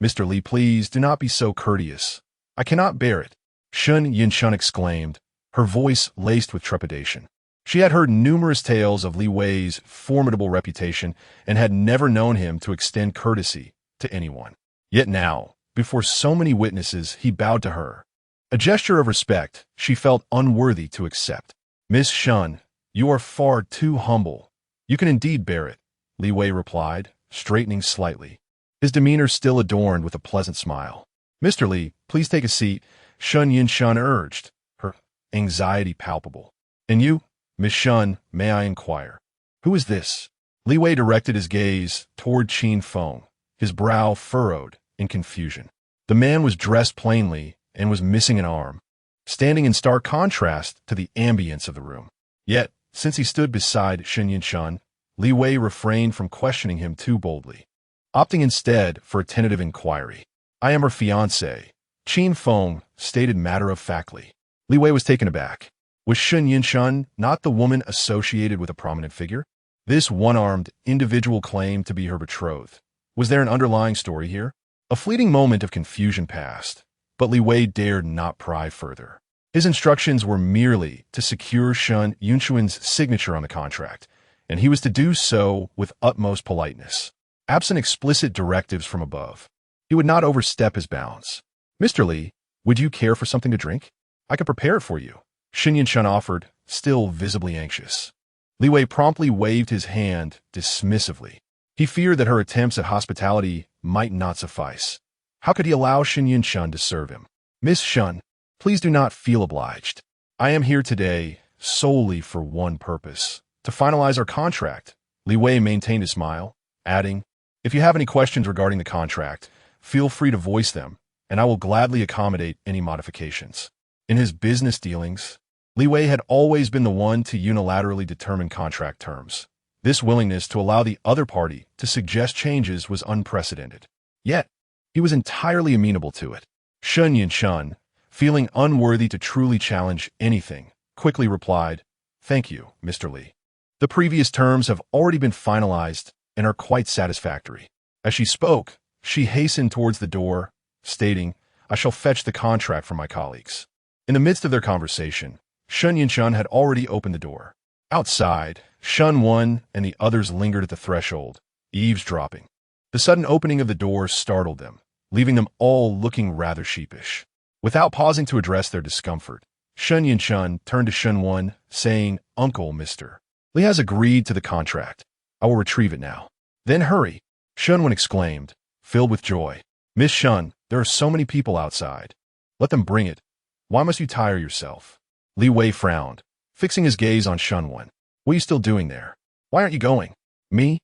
"Mr. Li, please do not be so courteous. I cannot bear it," Shun Yinshun exclaimed, her voice laced with trepidation. She had heard numerous tales of Li Wei's formidable reputation and had never known him to extend courtesy to anyone. Yet now, before so many witnesses, he bowed to her. A gesture of respect she felt unworthy to accept. "Miss Shun, you are far too humble. You can indeed bear it," Li Wei replied, straightening slightly, his demeanor still adorned with a pleasant smile. "Mr. Li, please take a seat," Shun Yinshun urged, her anxiety palpable. "And you, Miss Shun, may I inquire, who is this?" Li Wei directed his gaze toward Qin Feng, his brow furrowed in confusion. The man was dressed plainly and was missing an arm, standing in stark contrast to the ambience of the room. Yet, since he stood beside Shun Yinshun, Li Wei refrained from questioning him too boldly, opting instead for a tentative inquiry. "I am her fiancé," Qin Feng stated matter-of-factly. Li Wei was taken aback. Was Shun Yinshun not the woman associated with a prominent figure? This one-armed individual claimed to be her betrothed. Was there an underlying story here? A fleeting moment of confusion passed, but Li Wei dared not pry further. His instructions were merely to secure Shun Yinshun's signature on the contract, and he was to do so with utmost politeness. Absent explicit directives from above, he would not overstep his bounds. "Mr. Li, would you care for something to drink? I could prepare it for you," Shun Yinshun offered, still visibly anxious. Li Wei promptly waved his hand dismissively. He feared that her attempts at hospitality might not suffice. How could he allow Shun Yinshun to serve him? "Miss Shun, please do not feel obliged. I am here today solely for one purpose, to finalize our contract." Li Wei maintained his smile, adding, "If you have any questions regarding the contract, feel free to voice them, and I will gladly accommodate any modifications." In his business dealings, Li Wei had always been the one to unilaterally determine contract terms. This willingness to allow the other party to suggest changes was unprecedented. Yet, he was entirely amenable to it. Shun Yinshun, feeling unworthy to truly challenge anything, quickly replied, "Thank you, Mr. Li. The previous terms have already been finalized and are quite satisfactory." As she spoke, she hastened towards the door, stating, "I shall fetch the contract from my colleagues." In the midst of their conversation, Shun Yinshun had already opened the door. Outside, Shun Wen and the others lingered at the threshold, eavesdropping. The sudden opening of the door startled them, leaving them all looking rather sheepish. Without pausing to address their discomfort, Shun Yinshun turned to Shun Wen, saying, "Uncle, Mr. Li has agreed to the contract. I will retrieve it now." "Then hurry," Shun Wen exclaimed, filled with joy. "Miss Shun, there are so many people outside. Let them bring it. Why must you tire yourself?" Li Wei frowned, fixing his gaze on Shun Wen. "What are you still doing there? Why aren't you going?" "Me?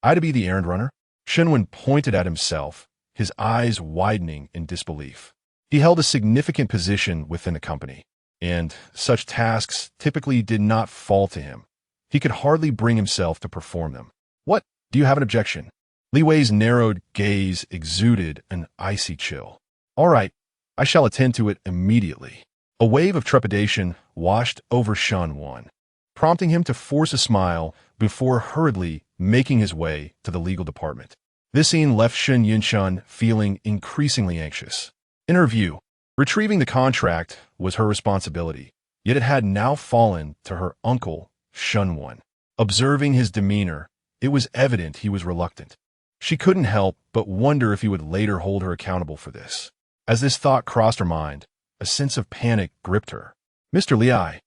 I to be the errand runner?" Shun Wen pointed at himself, his eyes widening in disbelief. He held a significant position within the company, and such tasks typically did not fall to him. He could hardly bring himself to perform them. "What? Do you have an objection?" Li Wei's narrowed gaze exuded an icy chill. "All right, I shall attend to it immediately." A wave of trepidation washed over Shun Wen, prompting him to force a smile before hurriedly making his way to the legal department. This scene left Shun Yinshun feeling increasingly anxious. In her view, retrieving the contract was her responsibility, yet it had now fallen to her uncle, Shun Wen. Observing his demeanor, it was evident he was reluctant. She couldn't help but wonder if he would later hold her accountable for this. As this thought crossed her mind, a sense of panic gripped her. "Mr. Li, I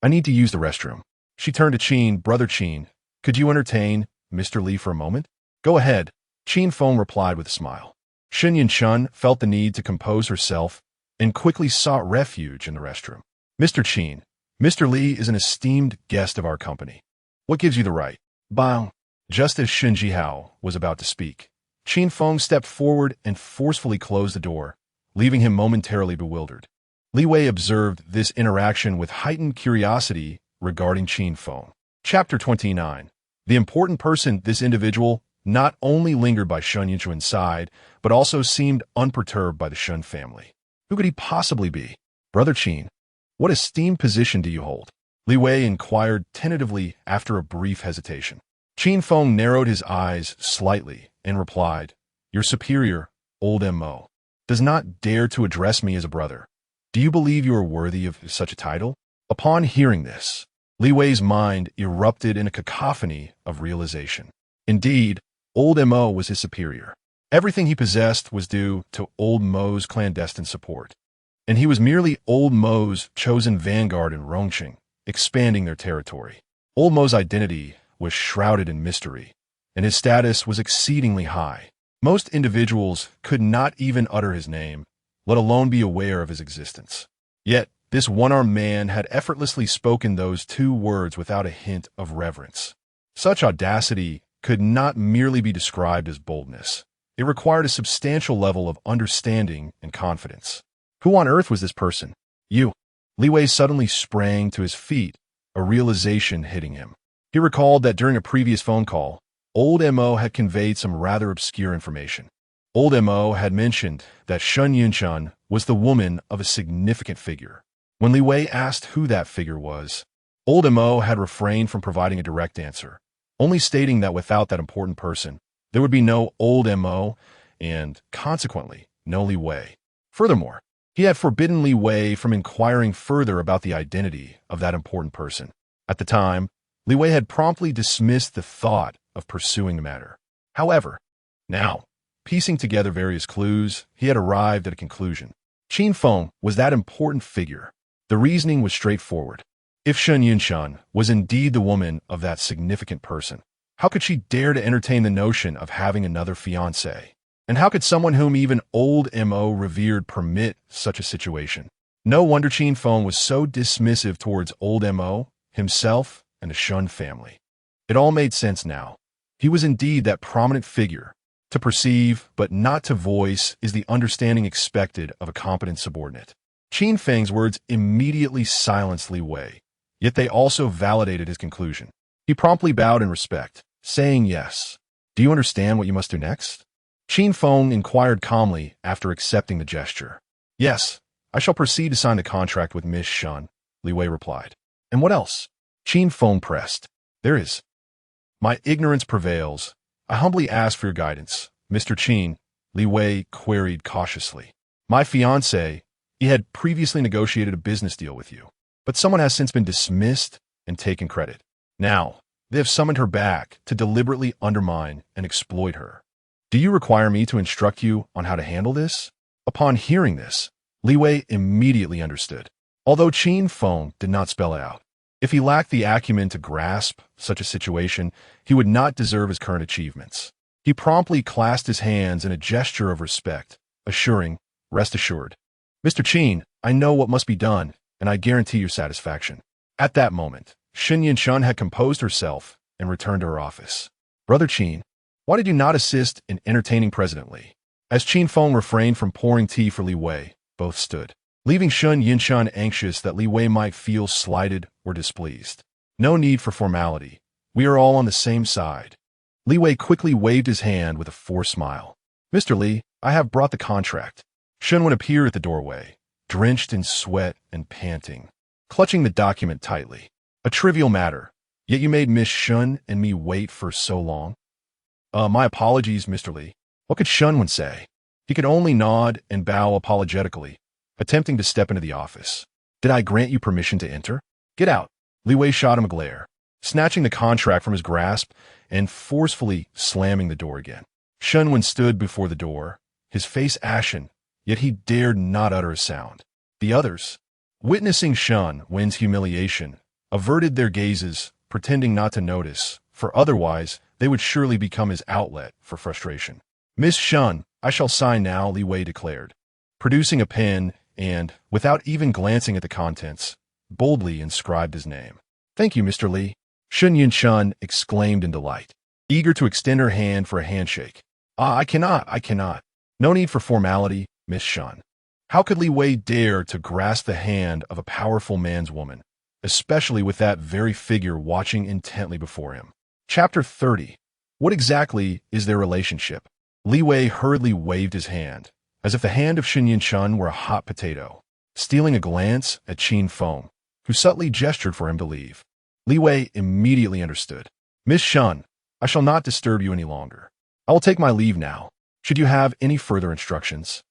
need to use the restroom." She turned to Qin. "Brother Qin, could you entertain Mr. Li for a moment?" "Go ahead," Qin Feng replied with a smile. Shen Yinchun felt the need to compose herself and quickly sought refuge in the restroom. Mr. Qin, Mr. Li is an esteemed guest of our company. What gives you the right? Bang! Just as Shen Jihao was about to speak, Qin Feng stepped forward and forcefully closed the door, leaving him momentarily bewildered. Li Wei observed this interaction with heightened curiosity regarding Qin Feng. Chapter 29. The important person, this individual, not only lingered by Shen Yinchuan's side, but also seemed unperturbed by the Shen family. Who could he possibly be? Brother Qin, what esteemed position do you hold? Li Wei inquired tentatively after a brief hesitation. Qin Feng narrowed his eyes slightly and replied, Your superior, old M.O., does not dare to address me as a brother. Do you believe you are worthy of such a title? Upon hearing this, Li Wei's mind erupted in a cacophony of realization. Indeed, old M.O. was his superior. Everything he possessed was due to old Mo's clandestine support, and he was merely old Mo's chosen vanguard in Rongqing, expanding their territory. Old Mo's identity was shrouded in mystery, and his status was exceedingly high. Most individuals could not even utter his name, let alone be aware of his existence. Yet, this one-armed man had effortlessly spoken those two words without a hint of reverence. Such audacity could not merely be described as boldness. It required a substantial level of understanding and confidence. Who on earth was this person? You. Li Wei suddenly sprang to his feet, a realization hitting him. He recalled that during a previous phone call, old M.O. had conveyed some rather obscure information. Old M.O. had mentioned that Shen Yinchun was the woman of a significant figure. When Li Wei asked who that figure was, old M.O. had refrained from providing a direct answer, only stating that without that important person, there would be no old M.O. and, consequently, no Li Wei. Furthermore, he had forbidden Li Wei from inquiring further about the identity of that important person. At the time, Li Wei had promptly dismissed the thought of pursuing the matter. However, now, piecing together various clues, he had arrived at a conclusion. Qin Feng was that important figure. The reasoning was straightforward. If Shen Yinchun was indeed the woman of that significant person, how could she dare to entertain the notion of having another fiancé? And how could someone whom even old M.O. revered permit such a situation? No wonder Qin Feng was so dismissive towards old M.O., himself, and the Shen family. It all made sense now. He was indeed that prominent figure. To perceive, but not to voice, is the understanding expected of a competent subordinate. Qin Feng's words immediately silenced Li Wei, yet they also validated his conclusion. He promptly bowed in respect, saying yes. Do you understand what you must do next? Qin Feng inquired calmly after accepting the gesture. Yes, I shall proceed to sign the contract with Miss Shen, Li Wei replied. And what else? Qin Feng pressed. There is. My ignorance prevails. I humbly ask for your guidance. Mr. Qin, Li Wei queried cautiously. My fiancé, he had previously negotiated a business deal with you, but someone has since been dismissed and taken credit. Now, they have summoned her back to deliberately undermine and exploit her. Do you require me to instruct you on how to handle this? Upon hearing this, Li Wei immediately understood, although Qin Feng did not spell it out. If he lacked the acumen to grasp such a situation, he would not deserve his current achievements. He promptly clasped his hands in a gesture of respect, assuring, rest assured. Mr. Qin, I know what must be done, and I guarantee your satisfaction. At that moment, Shen Yinchun had composed herself and returned to her office. Brother Qin, why did you not assist in entertaining President Li? As Qin Feng refrained from pouring tea for Li Wei, both stood, leaving Shen Yinchun anxious that Li Wei might feel slighted or displeased. No need for formality. We are all on the same side. Li Wei quickly waved his hand with a forced smile. Mr. Li, I have brought the contract. Shen would appear at the doorway, drenched in sweat and panting, clutching the document tightly. A trivial matter, yet you made Miss Shen and me wait for so long. My apologies, Mr. Li. What could Shunwen say? He could only nod and bow apologetically, attempting to step into the office. Did I grant you permission to enter? Get out. Li Wei shot him a glare, snatching the contract from his grasp and forcefully slamming the door again. Shunwen stood before the door, his face ashen, yet he dared not utter a sound. The others, witnessing Shunwen's humiliation, averted their gazes, pretending not to notice, for otherwise they would surely become his outlet for frustration. "Miss Shun, I shall sign now," Li Wei declared, producing a pen and, without even glancing at the contents, boldly inscribed his name. "Thank you, Mr. Li," Shun Yunshun exclaimed in delight, eager to extend her hand for a handshake. "Ah, I cannot. No need for formality, Miss Shun." How could Li Wei dare to grasp the hand of a powerful man's woman, especially with that very figure watching intently before him? Chapter 30. What exactly is their relationship? Li Wei hurriedly waved his hand, as if the hand of Shen Yunshun were a hot potato, stealing a glance at Qin Feng, who subtly gestured for him to leave. Li Wei immediately understood. "Miss Shun, I shall not disturb you any longer. I will take my leave now. Should you have any further instructions,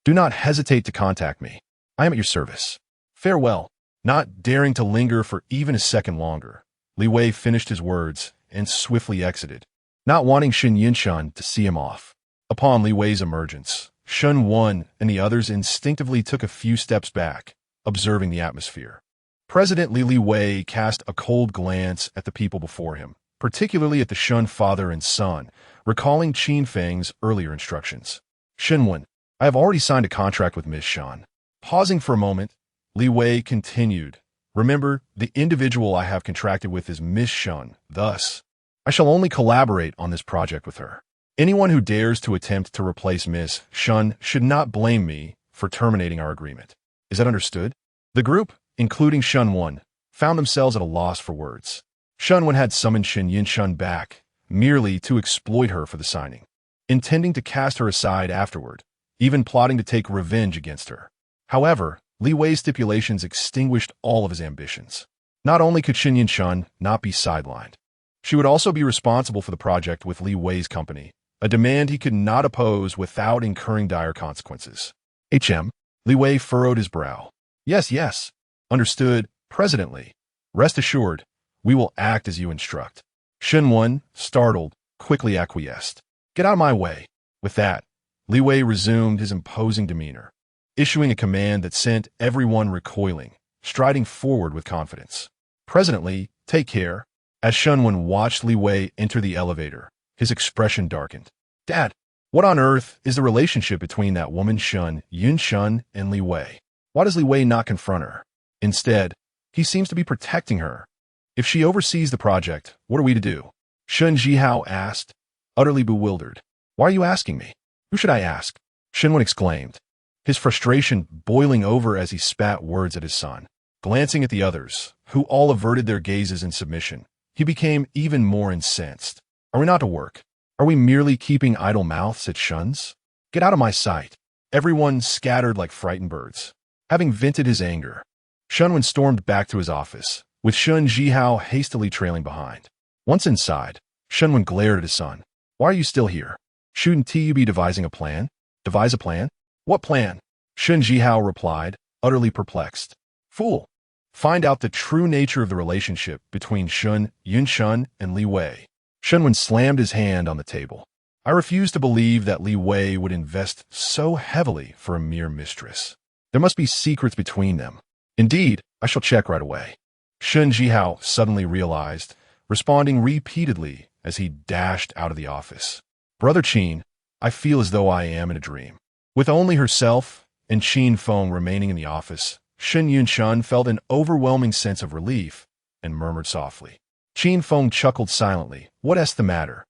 do not hesitate to contact me. I am at your service. Farewell." Not daring to linger for even a second longer, Li Wei finished his words and swiftly exited, not wanting Shen Yunshun to see him off. Upon Li Wei's emergence, Shun Wan and the others instinctively took a few steps back, observing the atmosphere. President Li Wei cast a cold glance at the people before him, particularly at the Shun father and son, recalling Qin Feng's earlier instructions. "Shen Wan, I have already signed a contract with Miss Shun." Pausing for a moment, Li Wei continued, "Remember, the individual I have contracted with is Miss Shun. Thus, I shall only collaborate on this project with her. Anyone who dares to attempt to replace Miss Shun should not blame me for terminating our agreement. Is that understood?" The group, including Shun Wan, found themselves at a loss for words. Shun Wan had summoned Shen Yunshun back, merely to exploit her for the signing, intending to cast her aside afterward, even plotting to take revenge against her. However, Li Wei's stipulations extinguished all of his ambitions. Not only could Shen Yunshun not be sidelined, she would also be responsible for the project with Li Wei's company, a demand he could not oppose without incurring dire consequences. Li Wei furrowed his brow. Yes. Understood, President Li. Rest assured, we will act as you instruct." Shen Wan, startled, quickly acquiesced. "Get out of my way." With that, Li Wei resumed his imposing demeanor, issuing a command that sent everyone recoiling, striding forward with confidence. "President Li, take care." As Shun Wan watched Li Wei enter the elevator, his expression darkened. "Dad, what on earth is the relationship between that woman Shun Yunshun and Li Wei? Why does Li Wei not confront her? Instead, he seems to be protecting her. If she oversees the project, what are we to do?" Shun Jihao asked, utterly bewildered. "Why are you asking me? Who should I ask?" Shen Wan exclaimed, his frustration boiling over as he spat words at his son. Glancing at the others, who all averted their gazes in submission, he became even more incensed. "Are we not to work? Are we merely keeping idle mouths at Shun's? Get out of my sight." Everyone scattered like frightened birds. Having vented his anger, Shun Wan stormed back to his office, with Shun Jihao hastily trailing behind. Once inside, Shun Wan glared at his son. "Why are you still here? Shouldn't you be devising a plan?" "Devise a plan? What plan?" Shun Jihao replied, utterly perplexed. "Fool! Find out the true nature of the relationship between Shun Yunshun and Li Wei." Shun Wan slammed his hand on the table. "I refuse to believe that Li Wei would invest so heavily for a mere mistress. There must be secrets between them. Indeed, I shall check right away." Shun Jihao suddenly realized, responding repeatedly as he dashed out of the office. "Brother Qin, I feel as though I am in a dream." With only herself and Qin Feng remaining in the office, Shen Yunshun felt an overwhelming sense of relief and murmured softly. Qin Feng chuckled silently. "What's the matter?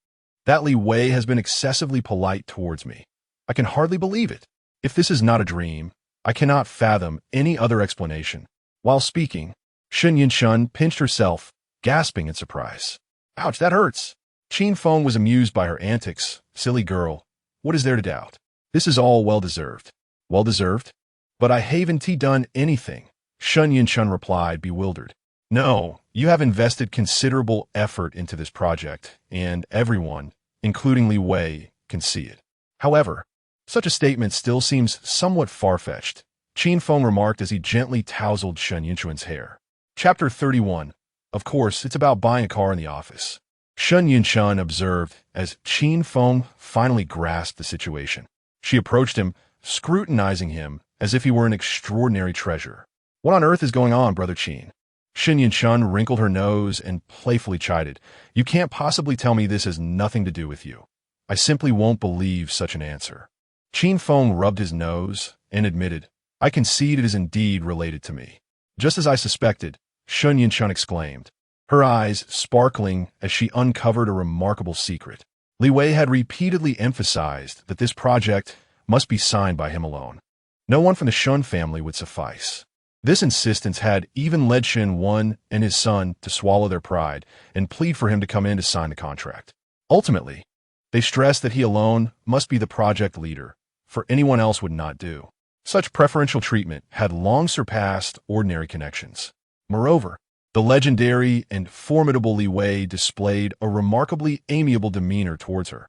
That Li Wei has been excessively polite towards me. I can hardly believe it. If this is not a dream, I cannot fathom any other explanation." While speaking, Shen Yunshun pinched herself, gasping in surprise. "Ouch, that hurts." Qin Feng was amused by her antics. "Silly girl, what is there to doubt? This is all well-deserved." "Well-deserved? But I haven't done anything," Shen Yunshun replied, bewildered. "No, you have invested considerable effort into this project, and everyone, including Li Wei, can see it. However, such a statement still seems somewhat far-fetched," Qin Feng remarked as he gently tousled Shen Yunshun's hair. Chapter 31. Of course, it's about buying a car in the office. Shen Yunshun observed as Qin Feng finally grasped the situation. She approached him, scrutinizing him as if he were an extraordinary treasure. "What on earth is going on, Brother Qin?" Xin Yinchun wrinkled her nose and playfully chided. You can't possibly tell me this has nothing to do with you. I simply won't believe such an answer. Qin Feng rubbed his nose and admitted, I concede it is indeed related to me. Just as I suspected, Sun Yinchun exclaimed, her eyes sparkling as she uncovered a remarkable secret. Li Wei had repeatedly emphasized that this project must be signed by him alone. No one from the Shun family would suffice. This insistence had even led Shen Wan and his son to swallow their pride and plead for him to come in to sign the contract. Ultimately, they stressed that he alone must be the project leader, for anyone else would not do. Such preferential treatment had long surpassed ordinary connections. Moreover, the legendary and formidable Li Wei displayed a remarkably amiable demeanor towards her,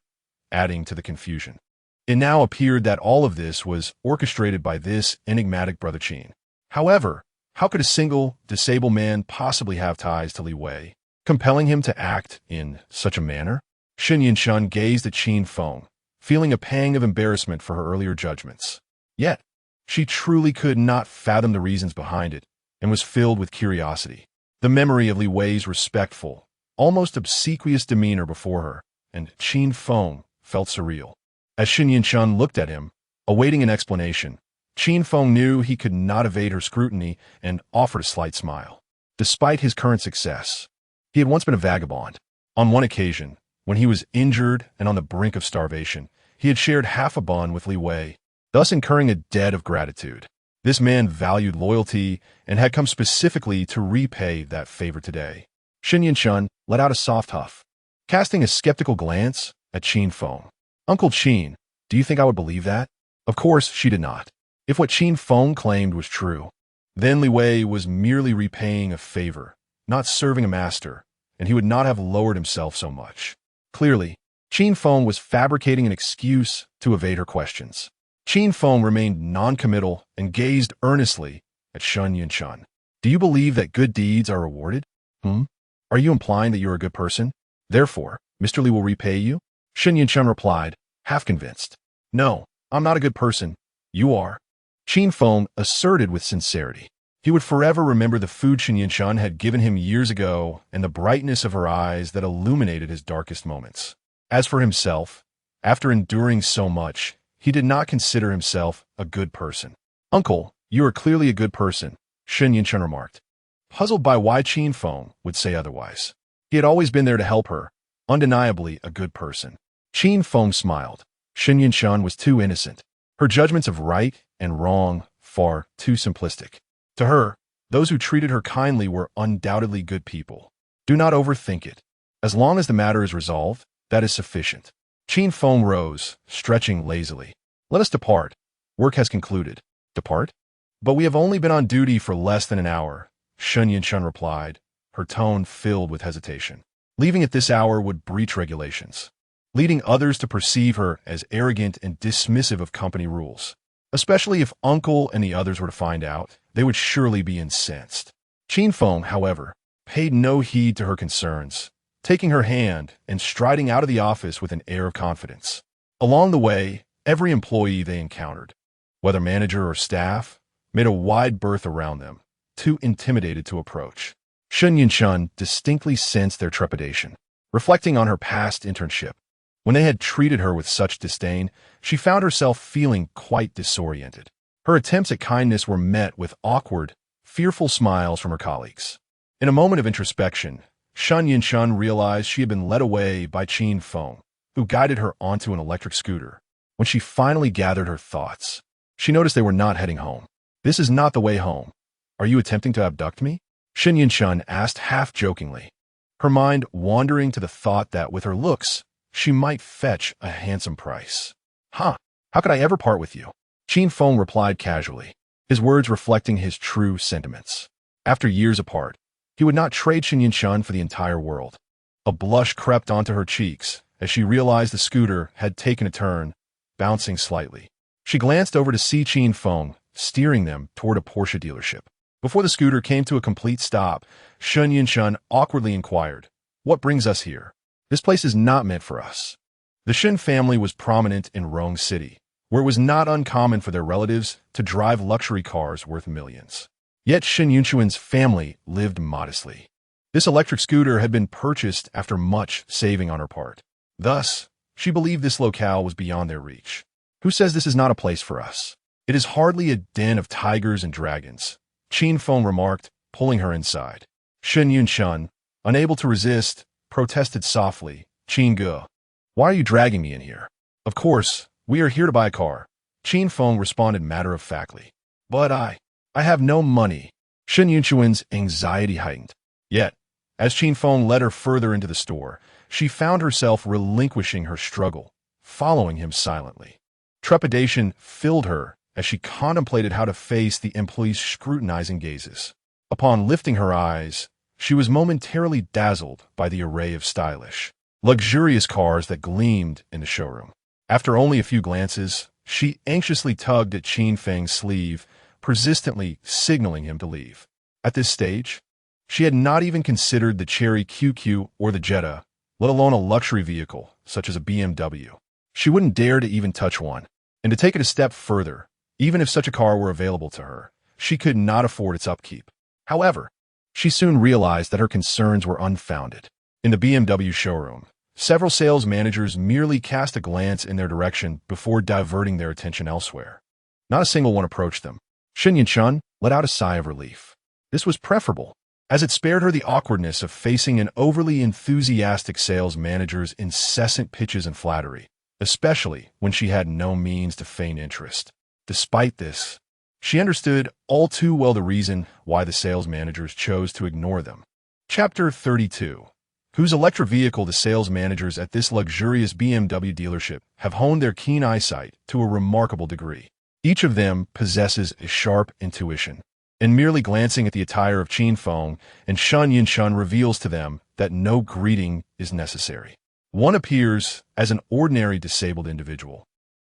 adding to the confusion. It now appeared that all of this was orchestrated by this enigmatic brother Qin. However, how could a single, disabled man possibly have ties to Li Wei, compelling him to act in such a manner? Xin Yinchun gazed at Qin Feng, feeling a pang of embarrassment for her earlier judgments. Yet, she truly could not fathom the reasons behind it, and was filled with curiosity. The memory of Li Wei's respectful, almost obsequious demeanor before her, and Qin Feng felt surreal. As Xin Yinchun looked at him, awaiting an explanation, Qin Feng knew he could not evade her scrutiny and offered a slight smile. Despite his current success, he had once been a vagabond. On one occasion, when he was injured and on the brink of starvation, he had shared half a bun with Li Wei, thus incurring a debt of gratitude. This man valued loyalty and had come specifically to repay that favor today. Xin Yinchun let out a soft huff, casting a skeptical glance at Qin Feng. Uncle Qin, do you think I would believe that? Of course, she did not. If what Qin Feng claimed was true, then Li Wei was merely repaying a favor, not serving a master, and he would not have lowered himself so much. Clearly, Qin Feng was fabricating an excuse to evade her questions. Qin Feng remained non-committal and gazed earnestly at Sun Yinchun. Do you believe that good deeds are rewarded? Are you implying that you're a good person? Therefore, Mr. Li will repay you? Sun Yinchun replied, half convinced. No, I'm not a good person. You are. Qin Feng asserted with sincerity. He would forever remember the food Sun Yinchun had given him years ago and the brightness of her eyes that illuminated his darkest moments. As for himself, after enduring so much, he did not consider himself a good person. Uncle, you are clearly a good person, Sun Yinchun remarked, puzzled by why Qin Feng would say otherwise. He had always been there to help her, undeniably a good person. Qin Feng smiled. Sun Yinchun was too innocent. Her judgments of right and wrong far too simplistic. To her, those who treated her kindly were undoubtedly good people. Do not overthink it. As long as the matter is resolved, that is sufficient. Qin Feng rose, stretching lazily. Let us depart. Work has concluded. Depart? But we have only been on duty for less than an hour, Sun Yinchun replied, her tone filled with hesitation. Leaving at this hour would breach regulations, leading others to perceive her as arrogant and dismissive of company rules. Especially if Uncle and the others were to find out, they would surely be incensed. Qin Feng, however, paid no heed to her concerns, taking her hand and striding out of the office with an air of confidence. Along the way, every employee they encountered, whether manager or staff, made a wide berth around them, too intimidated to approach. Sun Yinchun distinctly sensed their trepidation. Reflecting on her past internship, when they had treated her with such disdain, she found herself feeling quite disoriented. Her attempts at kindness were met with awkward, fearful smiles from her colleagues. In a moment of introspection, Sun Yinchun realized she had been led away by Qin Feng, who guided her onto an electric scooter. When she finally gathered her thoughts, she noticed they were not heading home. This is not the way home. Are you attempting to abduct me? Sun Yinchun asked half-jokingly, her mind wandering to the thought that with her looks, she might fetch a handsome price. How could I ever part with you? Qin Feng replied casually, his words reflecting his true sentiments. After years apart, he would not trade Sun Yinchun for the entire world. A blush crept onto her cheeks as she realized the scooter had taken a turn, bouncing slightly. She glanced over to see Qin Feng, steering them toward a Porsche dealership. Before the scooter came to a complete stop, Sun Yinchun awkwardly inquired, "What brings us here? This place is not meant for us." The Shen family was prominent in Rong City, where it was not uncommon for their relatives to drive luxury cars worth millions. Yet Shen Yunchuan's family lived modestly. This electric scooter had been purchased after much saving on her part. Thus, she believed this locale was beyond their reach. Who says this is not a place for us? It is hardly a den of tigers and dragons, Qin Feng remarked, pulling her inside. Shen Yunchuan, unable to resist, protested softly, Qin Ge, why are you dragging me in here? Of course, we are here to buy a car. Qin Feng responded matter-of-factly. But I have no money. Shen Yunchuan's anxiety heightened. Yet, as Qin Feng led her further into the store, she found herself relinquishing her struggle, following him silently. Trepidation filled her as she contemplated how to face the employees' scrutinizing gazes. Upon lifting her eyes, she was momentarily dazzled by the array of stylish, luxurious cars that gleamed in the showroom. After only a few glances, she anxiously tugged at Qin Feng's sleeve, persistently signaling him to leave. At this stage, she had not even considered the Cherry QQ or the Jetta, let alone a luxury vehicle such as a BMW. She wouldn't dare to even touch one. And to take it a step further, even if such a car were available to her, she could not afford its upkeep. However, she soon realized that her concerns were unfounded. In the BMW showroom, several sales managers merely cast a glance in their direction before diverting their attention elsewhere. Not a single one approached them. Shen Yunchuan let out a sigh of relief. This was preferable, as it spared her the awkwardness of facing an overly enthusiastic sales manager's incessant pitches and flattery, especially when she had no means to feign interest. Despite this, she understood all too well the reason why the sales managers chose to ignore them. Chapter 32. Whose electric vehicle the sales managers at this luxurious BMW dealership have honed their keen eyesight to a remarkable degree. Each of them possesses a sharp intuition, and merely glancing at the attire of Qin Feng and Shen Yunchuan reveals to them that no greeting is necessary. One appears as an ordinary disabled individual,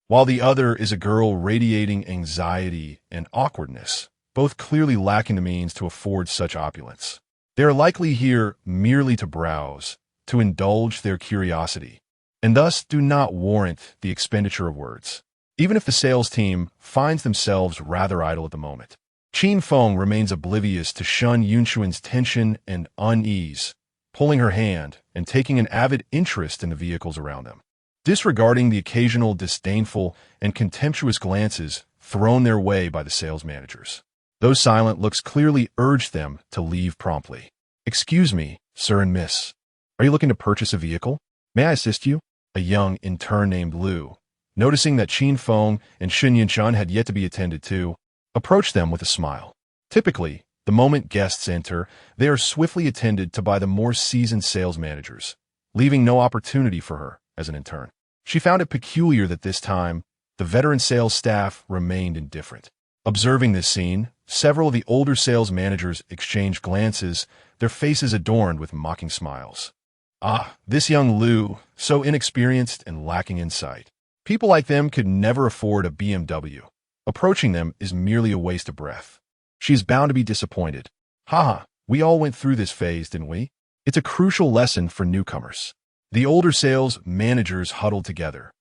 while the other is a girl radiating anxiety and awkwardness, both clearly lacking the means to afford such opulence. They are likely here merely to browse, to indulge their curiosity, and thus do not warrant the expenditure of words, even if the sales team finds themselves rather idle at the moment. Qin Feng remains oblivious to Shen Yunchuan's tension and unease, pulling her hand and taking an avid interest in the vehicles around them, disregarding the occasional disdainful and contemptuous glances thrown their way by the sales managers. Those silent looks clearly urged them to leave promptly. Excuse me, sir and miss. Are you looking to purchase a vehicle? May I assist you? A young intern named Lu, noticing that Qin Feng and Shen Yunchuan had yet to be attended to, approached them with a smile. Typically, the moment guests enter, they are swiftly attended to by the more seasoned sales managers, leaving no opportunity for her as an intern. She found it peculiar that this time, the veteran sales staff remained indifferent. Observing this scene, several of the older sales managers exchanged glances, their faces adorned with mocking smiles. Ah, this young Lu, so inexperienced and lacking insight. People like them could never afford a BMW. Approaching them is merely a waste of breath. She is bound to be disappointed. Haha, we all went through this phase, didn't we? It's a crucial lesson for newcomers. The older sales managers huddled together,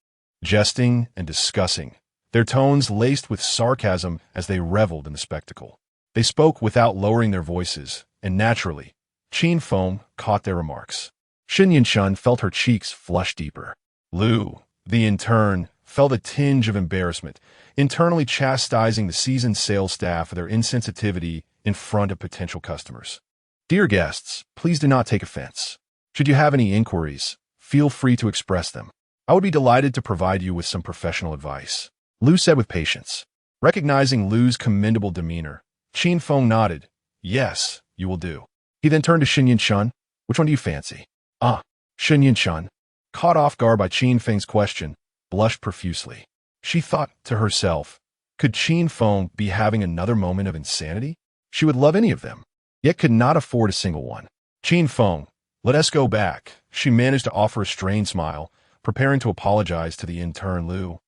jesting and discussing, their tones laced with sarcasm as they reveled in the spectacle. They spoke without lowering their voices, and naturally, Qin Feng caught their remarks. Shen Yunchuan felt her cheeks flush deeper. Lu, the intern, felt a tinge of embarrassment, internally chastising the seasoned sales staff for their insensitivity in front of potential customers. Dear guests, please do not take offense. Should you have any inquiries, feel free to express them. I would be delighted to provide you with some professional advice. Lu said with patience. Recognizing Lu's commendable demeanor, Qin Feng nodded. Yes, you will do. He then turned to Shen Yunchuan. Which one do you fancy? Ah, Shen Yunchuan, caught off guard by Qin Feng's question, blushed profusely. She thought to herself, could Qin Feng be having another moment of insanity? She would love any of them, yet could not afford a single one. Qin Feng, let us go back. She managed to offer a strained smile, preparing to apologize to the intern Lu.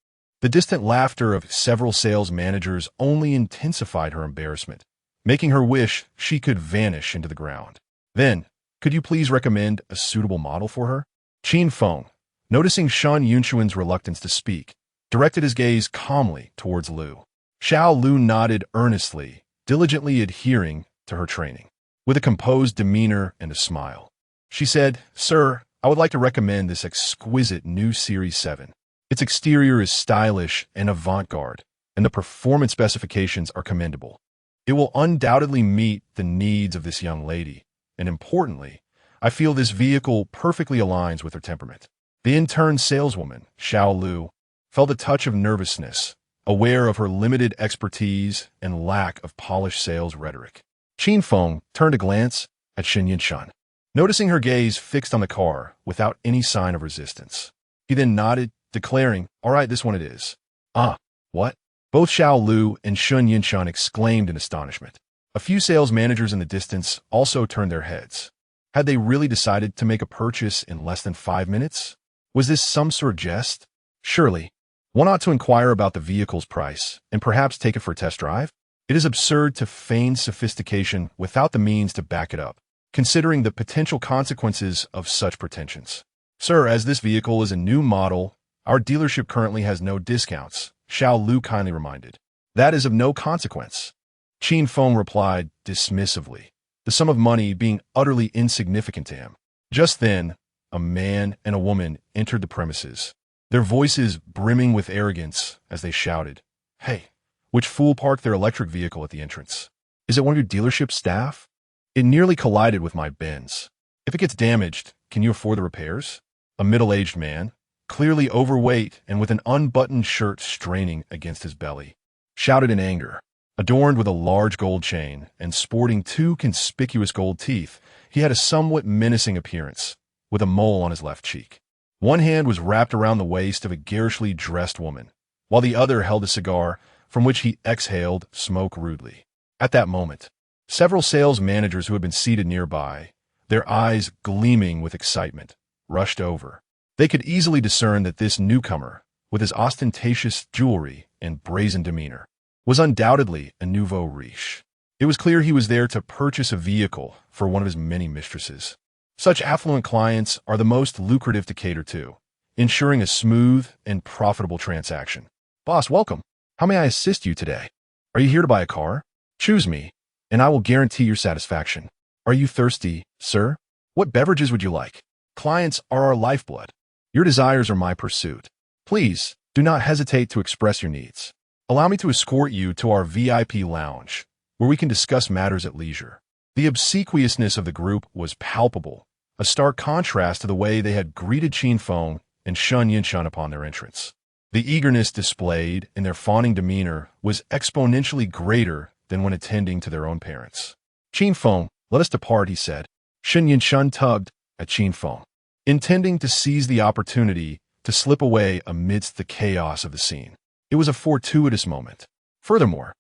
The distant laughter of several sales managers only intensified her embarrassment, making her wish she could vanish into the ground. Then, could you please recommend a suitable model for her? Qin Feng, noticing Shen Yunchuan's reluctance to speak, directed his gaze calmly towards Lu. Xiao Lu nodded earnestly, diligently adhering to her training. With a composed demeanor and a smile, she said, "Sir, I would like to recommend this exquisite new Series 7. Its exterior is stylish and avant-garde, and the performance specifications are commendable. It will undoubtedly meet the needs of this young lady, and importantly, I feel this vehicle perfectly aligns with her temperament." The intern saleswoman, Xiao Lu, felt a touch of nervousness, aware of her limited expertise and lack of polished sales rhetoric. Qin Feng turned a glance at Shen Yinshan, noticing her gaze fixed on the car without any sign of resistance. He then nodded, declaring, "All right, this one it is." "Ah, what?" Both Xiao Lu and Shen Yinshan exclaimed in astonishment. A few sales managers in the distance also turned their heads. Had they really decided to make a purchase in less than 5 minutes? Was this some sort of jest? Surely, one ought to inquire about the vehicle's price and perhaps take it for a test drive? It is absurd to feign sophistication without the means to back it up, considering the potential consequences of such pretensions. "Sir, as this vehicle is a new model, our dealership currently has no discounts," Xiao Lu kindly reminded. "That is of no consequence," Qin Feng replied dismissively, the sum of money being utterly insignificant to him. Just then, a man and a woman entered the premises, their voices brimming with arrogance as they shouted, "Hey, which fool parked their electric vehicle at the entrance? Is it one of your dealership staff? It nearly collided with my Benz. If it gets damaged, can you afford the repairs?" A middle-aged man, clearly overweight and with an unbuttoned shirt straining against his belly, shouted in anger. Adorned with a large gold chain and sporting 2 conspicuous gold teeth, he had a somewhat menacing appearance, with a mole on his left cheek. One hand was wrapped around the waist of a garishly dressed woman, while the other held a cigar from which he exhaled smoke rudely. At that moment, several sales managers who had been seated nearby, their eyes gleaming with excitement, rushed over. They could easily discern that this newcomer, with his ostentatious jewelry and brazen demeanor, was undoubtedly a nouveau riche. It was clear he was there to purchase a vehicle for one of his many mistresses. Such affluent clients are the most lucrative to cater to, ensuring a smooth and profitable transaction. "Boss, welcome. How may I assist you today? Are you here to buy a car? Choose me, and I will guarantee your satisfaction. Are you thirsty, sir? What beverages would you like? Clients are our lifeblood. Your desires are my pursuit. Please, do not hesitate to express your needs. Allow me to escort you to our VIP lounge, where we can discuss matters at leisure." The obsequiousness of the group was palpable, a stark contrast to the way they had greeted Qin Feng and Shen Yinshan upon their entrance. The eagerness displayed in their fawning demeanor was exponentially greater than when attending to their own parents. "Qin Feng, let us depart," he said. Shen Yinshan tugged at Qin Feng, intending to seize the opportunity to slip away amidst the chaos of the scene. It was a fortuitous moment. Furthermore,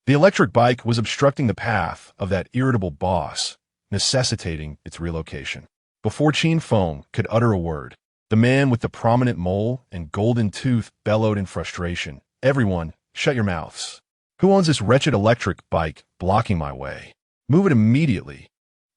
the electric bike was obstructing the path of that irritable boss, necessitating its relocation. Before Qin Feng could utter a word, the man with the prominent mole and golden tooth bellowed in frustration, "Everyone, shut your mouths. Who owns this wretched electric bike blocking my way? Move it immediately.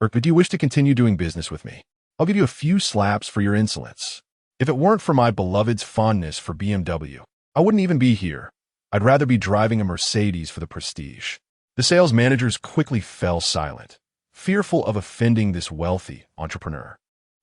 Or do you wish to continue doing business with me? I'll give you a few slaps for your insolence. If it weren't for my beloved's fondness for BMW, I wouldn't even be here. I'd rather be driving a Mercedes for the prestige." The sales managers quickly fell silent, fearful of offending this wealthy entrepreneur.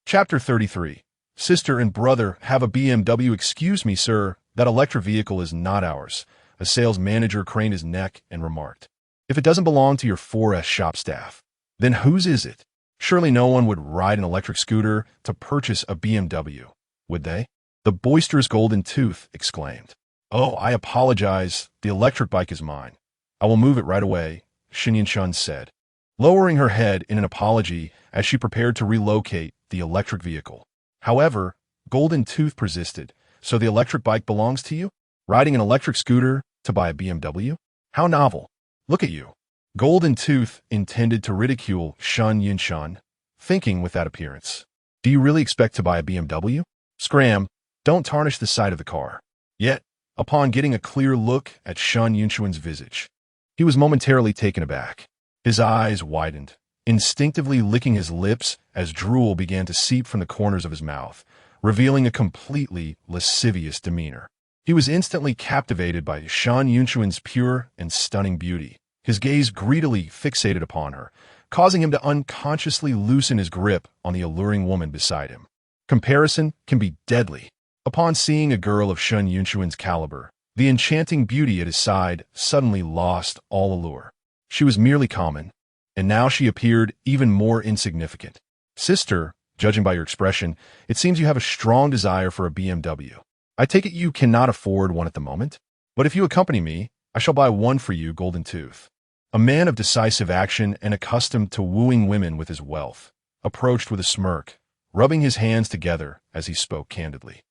Chapter 33. Sister and brother have a BMW. "Excuse me, sir, that electric vehicle is not ours." A sales manager craned his neck and remarked, "If it doesn't belong to your 4S shop staff, then whose is it? Surely no one would ride an electric scooter to purchase a BMW, would they?" The boisterous golden tooth exclaimed, "Oh, I apologize. The electric bike is mine. I will move it right away," Shen Yinshan said, lowering her head in an apology as she prepared to relocate the electric vehicle. However, Golden Tooth persisted. "So the electric bike belongs to you? Riding an electric scooter to buy a BMW? How novel. Look at you." Golden Tooth intended to ridicule Shen Yinshan, thinking with that appearance, "Do you really expect to buy a BMW? Scram, don't tarnish the sight of the car." Yet, upon getting a clear look at Shen Yinshan's visage, he was momentarily taken aback. His eyes widened, instinctively licking his lips as drool began to seep from the corners of his mouth, revealing a completely lascivious demeanor. He was instantly captivated by Shen Yinshan's pure and stunning beauty, his gaze greedily fixated upon her, causing him to unconsciously loosen his grip on the alluring woman beside him. Comparison can be deadly. Upon seeing a girl of Shun Yunchuan's caliber, the enchanting beauty at his side suddenly lost all allure. She was merely common, and now she appeared even more insignificant. Sister, judging by your expression, it seems you have a strong desire for a BMW. I take it you cannot afford one at the moment? But if you accompany me, I shall buy one for you, Golden Tooth. A man of decisive action and accustomed to wooing women with his wealth, approached with a smirk, rubbing his hands together as he spoke candidly.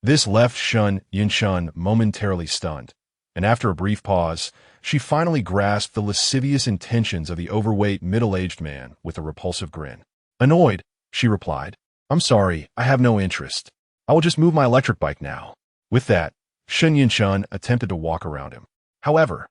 This left Shun Yunchuan momentarily stunned, and after a brief pause, she finally grasped the lascivious intentions of the overweight, middle-aged man with a repulsive grin. Annoyed, she replied, "I'm sorry, I have no interest. I will just move my electric bike now." With that, Shun Yunchuan attempted to walk around him. However,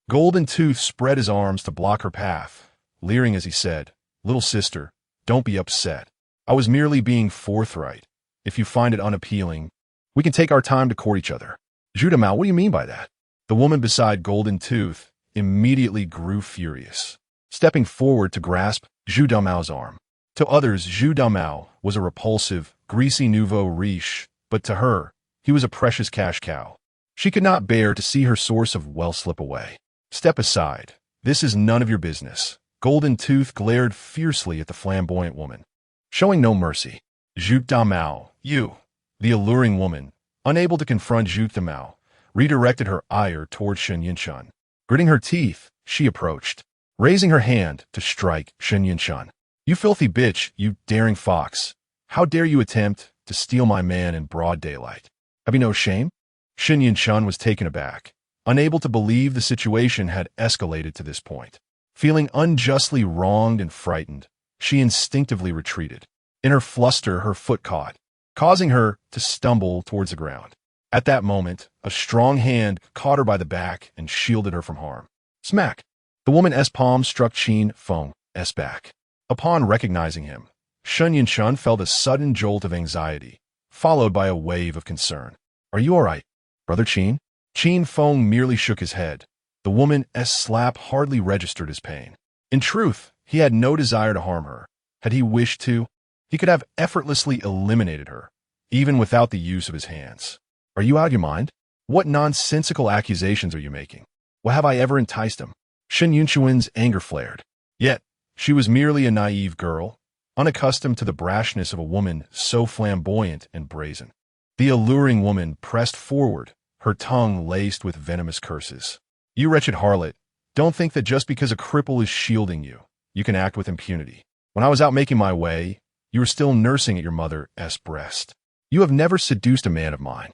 Golden Tooth spread his arms to block her path, leering as he said, "Little sister, don't be upset. I was merely being forthright. If you find it unappealing, we can take our time to court each other." "Zhu Damao, what do you mean by that?" The woman beside Golden Tooth immediately grew furious, stepping forward to grasp Zhu Damao's arm. To others, Zhu Damao was a repulsive, greasy nouveau riche, but to her, he was a precious cash cow. She could not bear to see her source of wealth slip away. "Step aside. This is none of your business." Golden Tooth glared fiercely at the flamboyant woman, showing no mercy. "Zhu Damao, you." The alluring woman, unable to confront Zhu Damao, redirected her ire toward Shun Yunchuan. Gritting her teeth, she approached, raising her hand to strike Shun Yunchuan. "You filthy bitch, you daring fox. How dare you attempt to steal my man in broad daylight? Have you no shame?" Shun Yunchuan was taken aback, unable to believe the situation had escalated to this point. Feeling unjustly wronged and frightened, she instinctively retreated. In her fluster, her foot caught, causing her to stumble towards the ground. At that moment, a strong hand caught her by the back and shielded her from harm. Smack! The woman's palm struck Qin Feng's back. Upon recognizing him, Shun Yunchuan felt a sudden jolt of anxiety, followed by a wave of concern. "Are you all right, Brother Qin?" Qin Feng merely shook his head. The woman's slap hardly registered his pain. In truth, he had no desire to harm her. Had he wished to, he could have effortlessly eliminated her, even without the use of his hands. "Are you out of your mind? What nonsensical accusations are you making? Well, have I ever enticed him?" Shun Yunchuan's anger flared. Yet, she was merely a naive girl, unaccustomed to the brashness of a woman so flamboyant and brazen. The alluring woman pressed forward, her tongue laced with venomous curses. "You wretched harlot, don't think that just because a cripple is shielding you, you can act with impunity. When I was out making my way, you were still nursing at your mother's breast. You have never seduced a man of mine.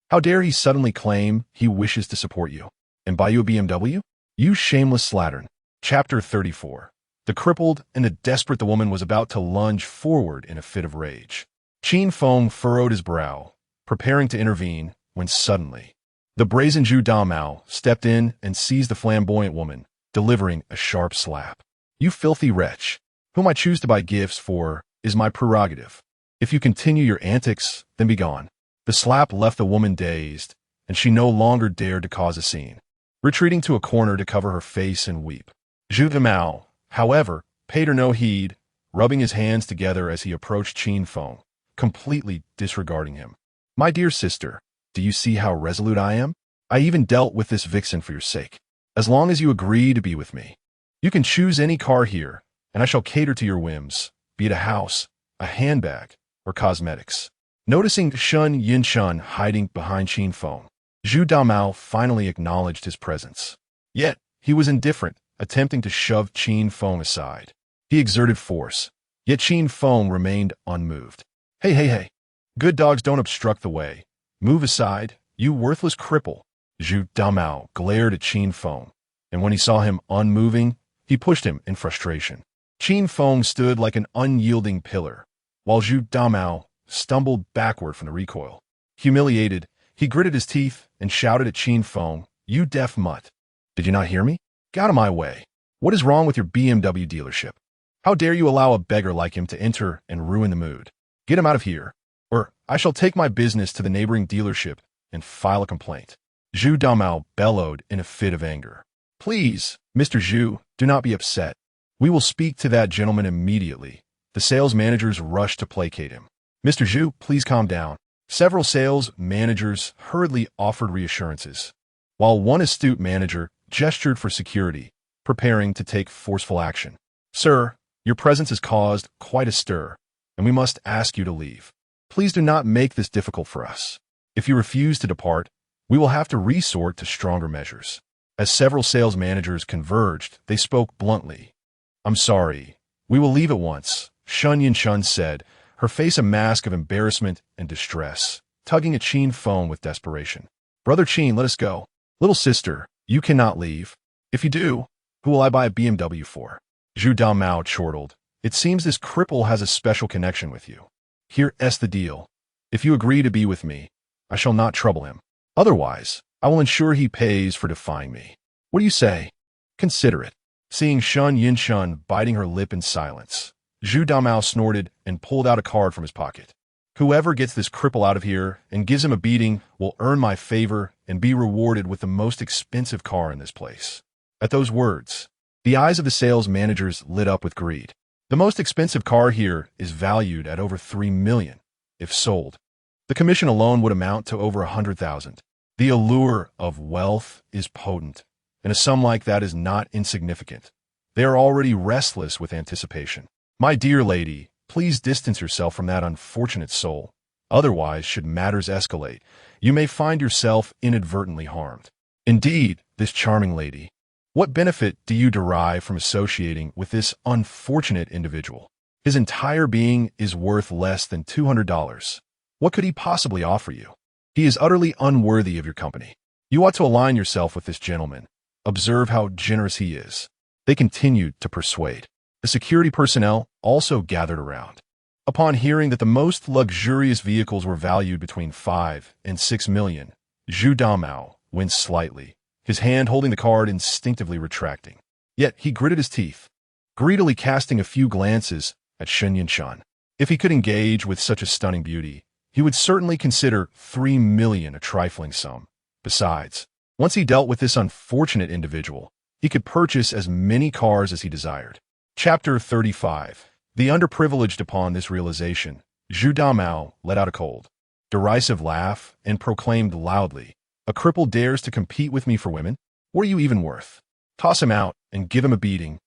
How dare he suddenly claim he wishes to support you and buy you a BMW? You shameless slattern." Chapter 34. The crippled and the desperate the woman was about to lunge forward in a fit of rage. Qin Feng furrowed his brow, preparing to intervene, when suddenly, the brazen Zhu Damao stepped in and seized the flamboyant woman, delivering a sharp slap. "You filthy wretch, whom I choose to buy gifts for is my prerogative. If you continue your antics, then be gone." The slap left the woman dazed, and she no longer dared to cause a scene, retreating to a corner to cover her face and weep. Zhu Damao, however, paid her no heed, rubbing his hands together as he approached Qin Feng, completely disregarding him. "My dear sister, do you see how resolute I am? I even dealt with this vixen for your sake. As long as you agree to be with me, you can choose any car here, and I shall cater to your whims, be it a house, a handbag, or cosmetics." Noticing Shun Yunchuan hiding behind Qin Feng, Zhu Damao finally acknowledged his presence. Yet, he was indifferent, attempting to shove Qin Feng aside. He exerted force, yet Qin Feng remained unmoved. Hey. Good dogs don't obstruct the way. Move aside, you worthless cripple." Zhu Damao glared at Qin Feng, and when he saw him unmoving, he pushed him in frustration. Qin Feng stood like an unyielding pillar, while Zhu Damao stumbled backward from the recoil. Humiliated, he gritted his teeth and shouted at Qin Feng, "You deaf mutt. Did you not hear me? Get out of my way. What is wrong with your BMW dealership? How dare you allow a beggar like him to enter and ruin the mood? Get him out of here, or I shall take my business to the neighboring dealership and file a complaint." Zhu Damao bellowed in a fit of anger. "Please, Mr. Zhu, do not be upset. We will speak to that gentleman immediately. The sales managers rushed to placate him. Mr. Zhu, please calm down. Several sales managers hurriedly offered reassurances, while one astute manager gestured for security, preparing to take forceful action. Sir, your presence has caused quite a stir, and we must ask you to leave. Please do not make this difficult for us. If you refuse to depart, we will have to resort to stronger measures. As several sales managers converged, they spoke bluntly. I'm sorry. We will leave at once, Shun Yinshun said, her face a mask of embarrassment and distress, tugging at Qin Feng with desperation. Brother Qin, let us go. Little sister, you cannot leave. If you do, who will I buy a BMW for? Zhu Damao chortled. It seems this cripple has a special connection with you. Here's the deal. If you agree to be with me, I shall not trouble him. Otherwise, I will ensure he pays for defying me. What do you say? Consider it. Seeing Shun Yinshun biting her lip in silence, Zhu Damao snorted and pulled out a card from his pocket. Whoever gets this cripple out of here and gives him a beating will earn my favor and be rewarded with the most expensive car in this place. At those words, the eyes of the sales managers lit up with greed. The most expensive car here is valued at over 3 million, if sold. The commission alone would amount to over 100,000. The allure of wealth is potent, and a sum like that is not insignificant. They are already restless with anticipation. My dear lady, please distance yourself from that unfortunate soul. Otherwise, should matters escalate, you may find yourself inadvertently harmed. Indeed, this charming lady. What benefit do you derive from associating with this unfortunate individual? His entire being is worth less than $200. What could he possibly offer you? He is utterly unworthy of your company. You ought to align yourself with this gentleman. Observe how generous he is. They continued to persuade. The security personnel also gathered around. Upon hearing that the most luxurious vehicles were valued between 5 and 6 million, Zhu Damao winced slightly, his hand holding the card instinctively retracting. Yet he gritted his teeth, greedily casting a few glances at Shun Yinshan. If he could engage with such a stunning beauty, he would certainly consider 3 million a trifling sum. Besides, once he dealt with this unfortunate individual, he could purchase as many cars as he desired. Chapter 35. The underprivileged. Upon this realization, Zhu Damao let out a cold, derisive laugh and proclaimed loudly, "A cripple dares to compete with me for women? What are you even worth? Toss him out and give him a beating.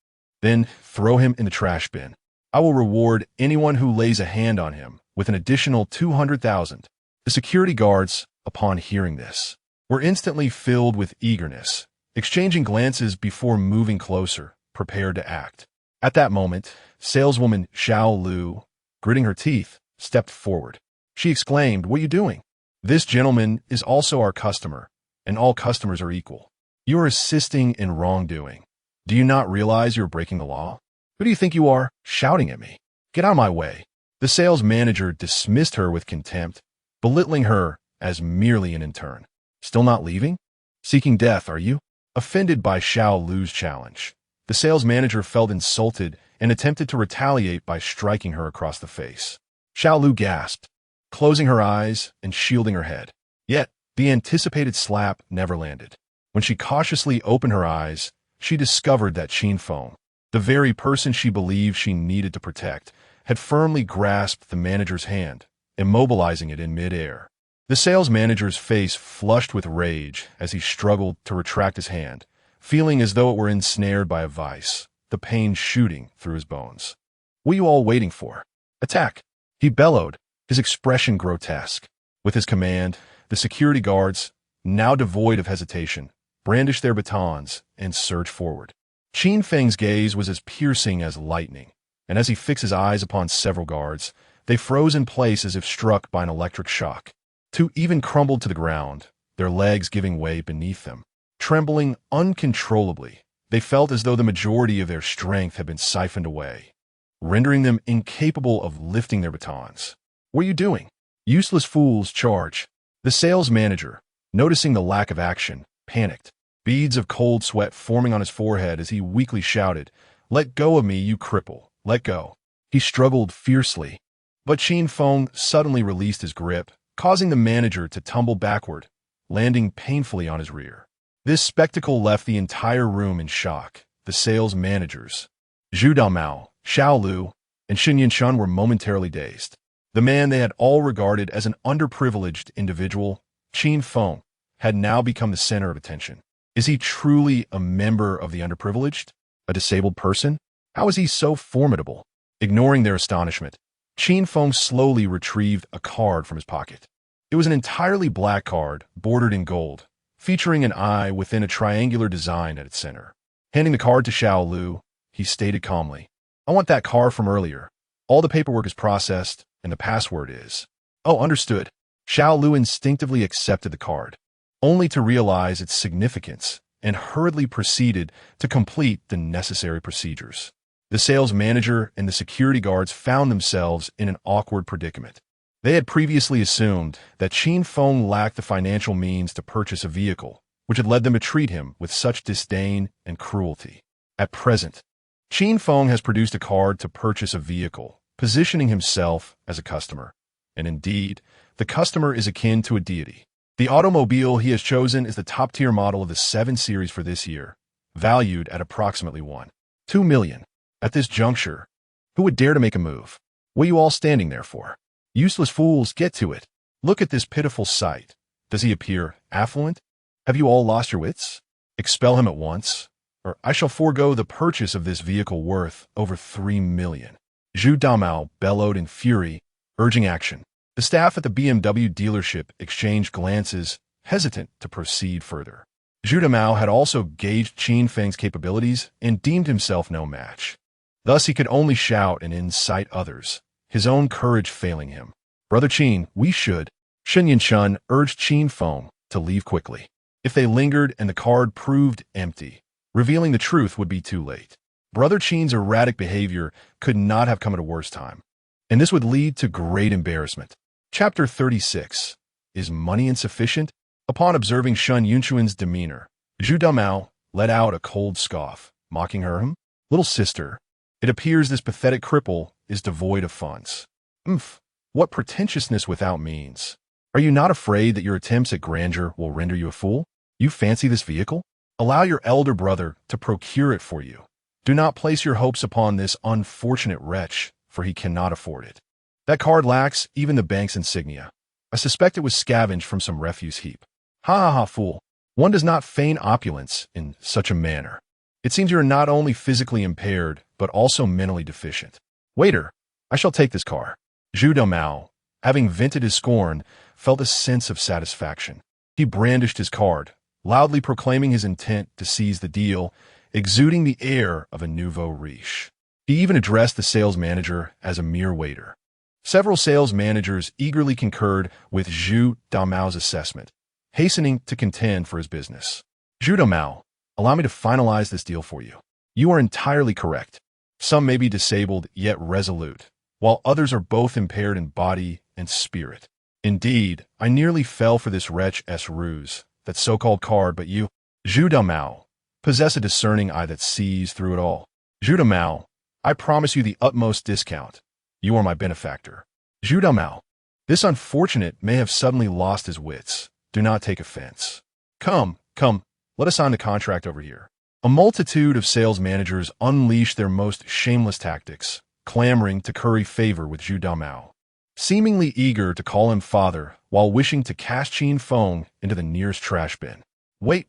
Then throw him in the trash bin. I will reward anyone who lays a hand on him with an additional 200,000. The security guards, upon hearing this, were instantly filled with eagerness, exchanging glances before moving closer, prepared to act. At that moment, saleswoman Xiao Lu, gritting her teeth, stepped forward. She exclaimed, "What are you doing? This gentleman is also our customer, and all customers are equal. You are assisting in wrongdoing. Do you not realize you are breaking the law? Who do you think you are, shouting at me? Get out of my way." The sales manager dismissed her with contempt, belittling her as merely an intern. Still not leaving? Seeking death, are you? Offended by Xiao Lu's challenge, the sales manager felt insulted and attempted to retaliate by striking her across the face. Xiao Lu gasped, closing her eyes and shielding her head. Yet, the anticipated slap never landed. When she cautiously opened her eyes, she discovered that Qin Feng, the very person she believed she needed to protect, had firmly grasped the manager's hand, immobilizing it in midair. The sales manager's face flushed with rage as he struggled to retract his hand, feeling as though it were ensnared by a vice, the pain shooting through his bones. "What are you all waiting for? Attack!" he bellowed, his expression grotesque. With his command, the security guards, now devoid of hesitation, brandished their batons and surged forward. Qin Feng's gaze was as piercing as lightning, and as he fixed his eyes upon several guards, they froze in place as if struck by an electric shock. Two even crumbled to the ground, their legs giving way beneath them. Trembling uncontrollably, they felt as though the majority of their strength had been siphoned away, rendering them incapable of lifting their batons. "What are you doing? Useless fools, charge!" The sales manager, noticing the lack of action, panicked, beads of cold sweat forming on his forehead as he weakly shouted, "Let go of me, you cripple! Let go!" He struggled fiercely, but Qin Feng suddenly released his grip, causing the manager to tumble backward, landing painfully on his rear. This spectacle left the entire room in shock. The sales managers, Zhu Damao, Xiao Lu, and Shen Yinshun were momentarily dazed. The man they had all regarded as an underprivileged individual, Qin Feng, had now become the center of attention. Is he truly a member of the underprivileged? A disabled person? How is he so formidable? Ignoring their astonishment, Qin Feng slowly retrieved a card from his pocket. It was an entirely black card, bordered in gold, featuring an eye within a triangular design at its center. Handing the card to Xiao Lu, he stated calmly, "I want that card from earlier. All the paperwork is processed, and the password is." "Oh, understood." Xiao Lu instinctively accepted the card, only to realize its significance, and hurriedly proceeded to complete the necessary procedures. The sales manager and the security guards found themselves in an awkward predicament. They had previously assumed that Qin Feng lacked the financial means to purchase a vehicle, which had led them to treat him with such disdain and cruelty. At present, Qin Feng has produced a card to purchase a vehicle, positioning himself as a customer. And indeed, the customer is akin to a deity. The automobile he has chosen is the top-tier model of the 7 Series for this year, valued at approximately $1.2 million. At this juncture, who would dare to make a move? What are you all standing there for? Useless fools, get to it. Look at this pitiful sight. Does he appear affluent? Have you all lost your wits? Expel him at once, or I shall forego the purchase of this vehicle worth over $3 million. Zhu Damao bellowed in fury, urging action. The staff at the BMW dealership exchanged glances, hesitant to proceed further. Zhu Damao had also gauged Qin Feng's capabilities and deemed himself no match. Thus he could only shout and incite others, his own courage failing him. "Brother Qin, we should." Shen Yinshun urged Qin Feng to leave quickly. If they lingered and the card proved empty, revealing the truth would be too late. Brother Qin's erratic behavior could not have come at a worse time, and this would lead to great embarrassment. Chapter 36. Is money insufficient? Upon observing Shen Yinshun's demeanor, Zhu Damao let out a cold scoff, mocking her. "Little sister, it appears this pathetic cripple is devoid of funds. What pretentiousness without means. Are you not afraid that your attempts at grandeur will render you a fool? You fancy this vehicle? Allow your elder brother to procure it for you. Do not place your hopes upon this unfortunate wretch, for he cannot afford it. That card lacks even the bank's insignia. I suspect it was scavenged from some refuse heap. Ha ha ha, fool. One does not feign opulence in such a manner. It seems you are not only physically impaired, but also mentally deficient. Waiter, I shall take this car." Zhu Damao, having vented his scorn, felt a sense of satisfaction. He brandished his card, loudly proclaiming his intent to seize the deal, exuding the air of a nouveau riche. He even addressed the sales manager as a mere waiter. Several sales managers eagerly concurred with Zhu Damao's assessment, hastening to contend for his business. "Zhu Damao, allow me to finalize this deal for you. You are entirely correct. Some may be disabled yet resolute, while others are both impaired in body and spirit. Indeed, I nearly fell for this wretch's ruse, that so-called card, but you, Zhu Damao, possess a discerning eye that sees through it all. Zhu Damao, I promise you the utmost discount. You are my benefactor." Zhu Damao, this unfortunate may have suddenly lost his wits. Do not take offense. Come, let us sign the contract over here. A multitude of sales managers unleashed their most shameless tactics, clamoring to curry favor with Zhu Damao, seemingly eager to call him father while wishing to cast Qin Feng into the nearest trash bin. Wait.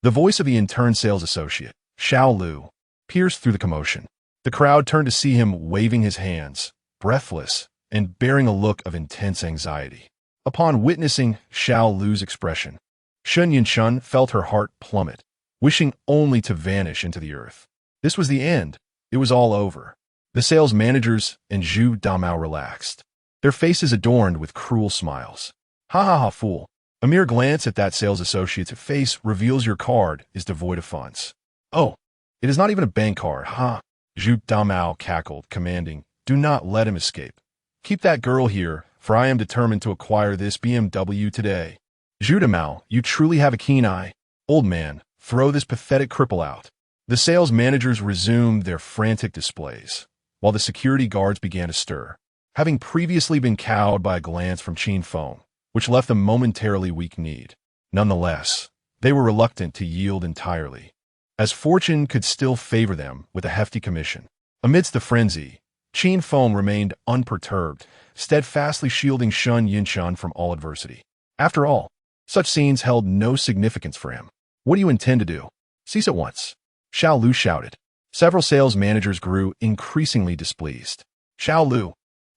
The voice of the intern sales associate, Xiao Lu, pierced through the commotion. The crowd turned to see him waving his hands, breathless, and bearing a look of intense anxiety. Upon witnessing Xiao Lu's expression, Shen Yinshun felt her heart plummet, wishing only to vanish into the earth. This was the end. It was all over. The sales managers and Zhu Damao relaxed, their faces adorned with cruel smiles. Ha ha ha, fool. A mere glance at that sales associate's face reveals your card is devoid of funds. Oh, it is not even a bank card, ha. Zhu Damao cackled, commanding, "Do not let him escape. Keep that girl here, for I am determined to acquire this BMW today." Zhu Damao, you truly have a keen eye. Old man, throw this pathetic cripple out. The sales managers resumed their frantic displays, while the security guards began to stir, having previously been cowed by a glance from Qin Feng, which left them momentarily weak-kneed. Nonetheless, they were reluctant to yield entirely, as fortune could still favor them with a hefty commission. Amidst the frenzy, Qin Feng remained unperturbed, steadfastly shielding Shun Yinshan from all adversity. After all, such scenes held no significance for him. What do you intend to do? Cease at once. Xiao Lu shouted. Several sales managers grew increasingly displeased. Xiao Lu,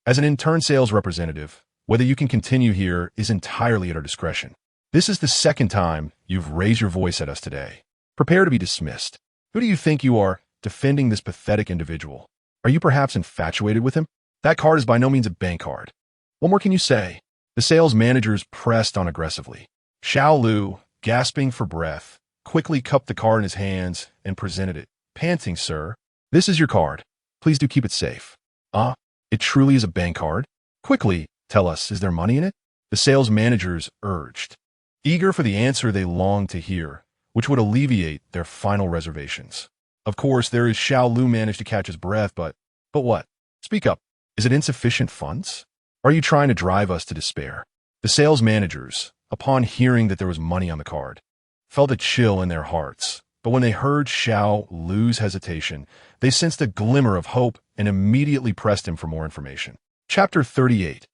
as an intern sales representative, whether you can continue here is entirely at our discretion. This is the second time you've raised your voice at us today. Prepare to be dismissed. Who do you think you are, defending this pathetic individual? Are you perhaps infatuated with him? That card is by no means a bank card. What more can you say? The sales managers pressed on aggressively. Xiao Lu, gasping for breath, quickly cupped the card in his hands and presented it, panting, "Sir, this is your card. Please do keep it safe." It truly is a bank card? Quickly, tell us, is there money in it? The sales managers urged, eager for the answer they longed to hear, which would alleviate their final reservations. Of course, there is Xiao Lu managed to catch his breath, but what? Speak up. Is it insufficient funds? Are you trying to drive us to despair? The sales managers, upon hearing that there was money on the card, felt a chill in their hearts, but when they heard Xiao Lu's hesitation, they sensed a glimmer of hope and immediately pressed him for more information. Chapter 38.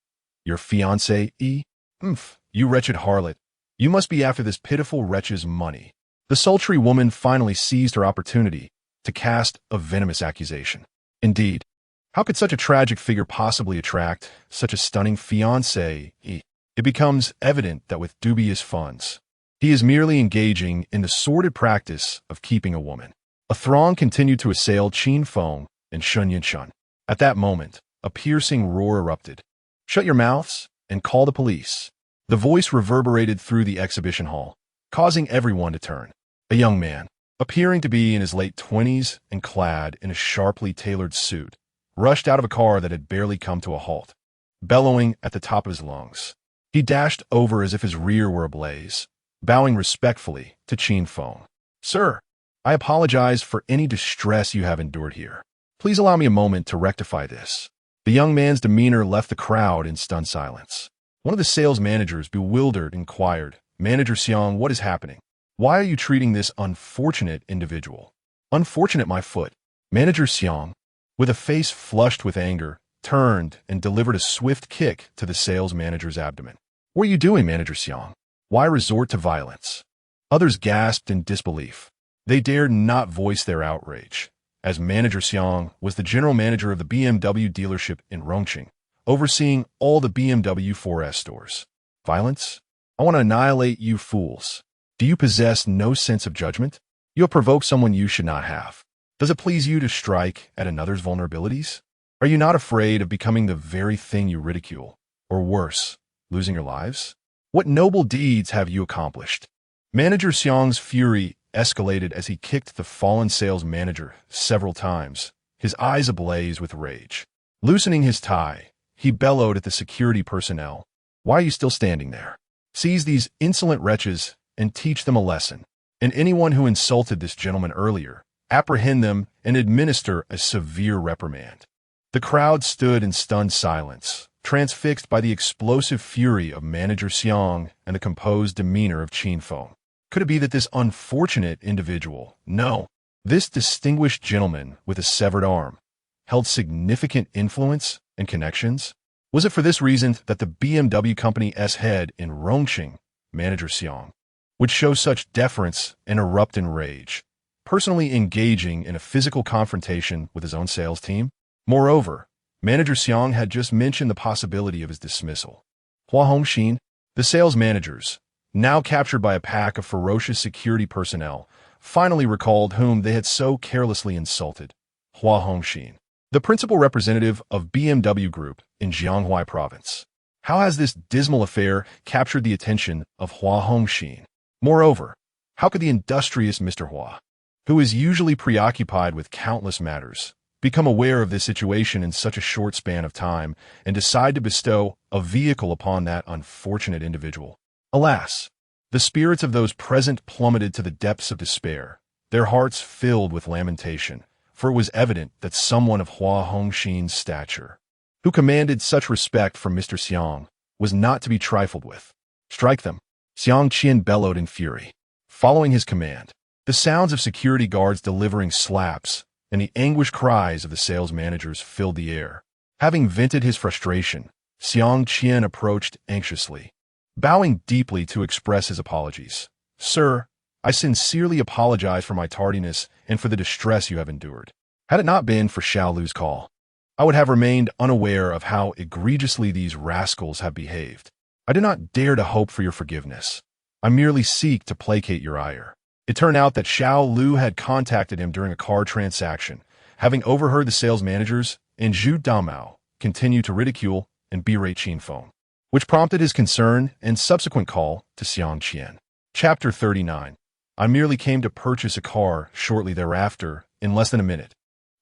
Your fiancé, you wretched harlot. You must be after this pitiful wretch's money. The sultry woman finally seized her opportunity to cast a venomous accusation. Indeed, how could such a tragic figure possibly attract such a stunning fiancé? It becomes evident that with dubious funds, he is merely engaging in the sordid practice of keeping a woman. A throng continued to assail Qin Feng and Shun Yinshan. At that moment, a piercing roar erupted. "Shut your mouths and call the police." The voice reverberated through the exhibition hall, causing everyone to turn. A young man, appearing to be in his late 20s and clad in a sharply tailored suit, rushed out of a car that had barely come to a halt, bellowing at the top of his lungs. He dashed over as if his rear were ablaze, bowing respectfully to Qin Feng. "Sir, I apologize for any distress you have endured here. Please allow me a moment to rectify this." The young man's demeanor left the crowd in stunned silence. One of the sales managers, bewildered, inquired, "Manager Xiang, what is happening? Why are you treating this unfortunate individual?" "Unfortunate, my foot." Manager Xiang, with a face flushed with anger, turned and delivered a swift kick to the sales manager's abdomen. "What are you doing, Manager Xiang? Why resort to violence?" Others gasped in disbelief. They dared not voice their outrage, as Manager Xiang was the general manager of the BMW dealership in Rongqing, overseeing all the BMW 4S stores. "Violence? I want to annihilate you fools. Do you possess no sense of judgment? You have provoked someone you should not have. Does it please you to strike at another's vulnerabilities? Are you not afraid of becoming the very thing you ridicule, or worse, losing your lives? What noble deeds have you accomplished?" Manager Xiang's fury escalated as he kicked the fallen sales manager several times, his eyes ablaze with rage. Loosening his tie, he bellowed at the security personnel, "Why are you still standing there? Seize these insolent wretches and teach them a lesson. And anyone who insulted this gentleman earlier, apprehend them and administer a severe reprimand." The crowd stood in stunned silence, transfixed by the explosive fury of Manager Xiang and the composed demeanor of Qin Feng. Could it be that this unfortunate individual, no, this distinguished gentleman with a severed arm, held significant influence and connections? Was it for this reason that the BMW company's head in Rongqing, Manager Xiang, would show such deference and erupt in rage, personally engaging in a physical confrontation with his own sales team? Moreover, Manager Xiang had just mentioned the possibility of his dismissal. Hua Hongxin, the sales managers, now captured by a pack of ferocious security personnel, finally recalled whom they had so carelessly insulted. Hua Hongxin, the principal representative of BMW Group in Jianghuai Province. How has this dismal affair captured the attention of Hua Hongxin? Moreover, how could the industrious Mr. Hua, who is usually preoccupied with countless matters, become aware of this situation in such a short span of time and decide to bestow a vehicle upon that unfortunate individual? Alas, the spirits of those present plummeted to the depths of despair, their hearts filled with lamentation, for it was evident that someone of Hua Hongxin's stature, who commanded such respect from Mr. Xiang, was not to be trifled with. "Strike them!" Xiang Qian bellowed in fury. following his command. The sounds of security guards delivering slaps and the anguished cries of the sales managers filled the air. Having vented his frustration, Xiang Qian approached anxiously, bowing deeply to express his apologies. Sir, I sincerely apologize for my tardiness and for the distress you have endured. Had it not been for Xiao Lu's call, I would have remained unaware of how egregiously these rascals have behaved. I do not dare to hope for your forgiveness. I merely seek to placate your ire. It turned out that Xiao Lu had contacted him during a car transaction, having overheard the sales managers and Zhu Damao continue to ridicule and berate Qin Feng, which prompted his concern and subsequent call to Xiang Qian. Chapter 39. I merely came to purchase a car shortly thereafter, in less than a minute.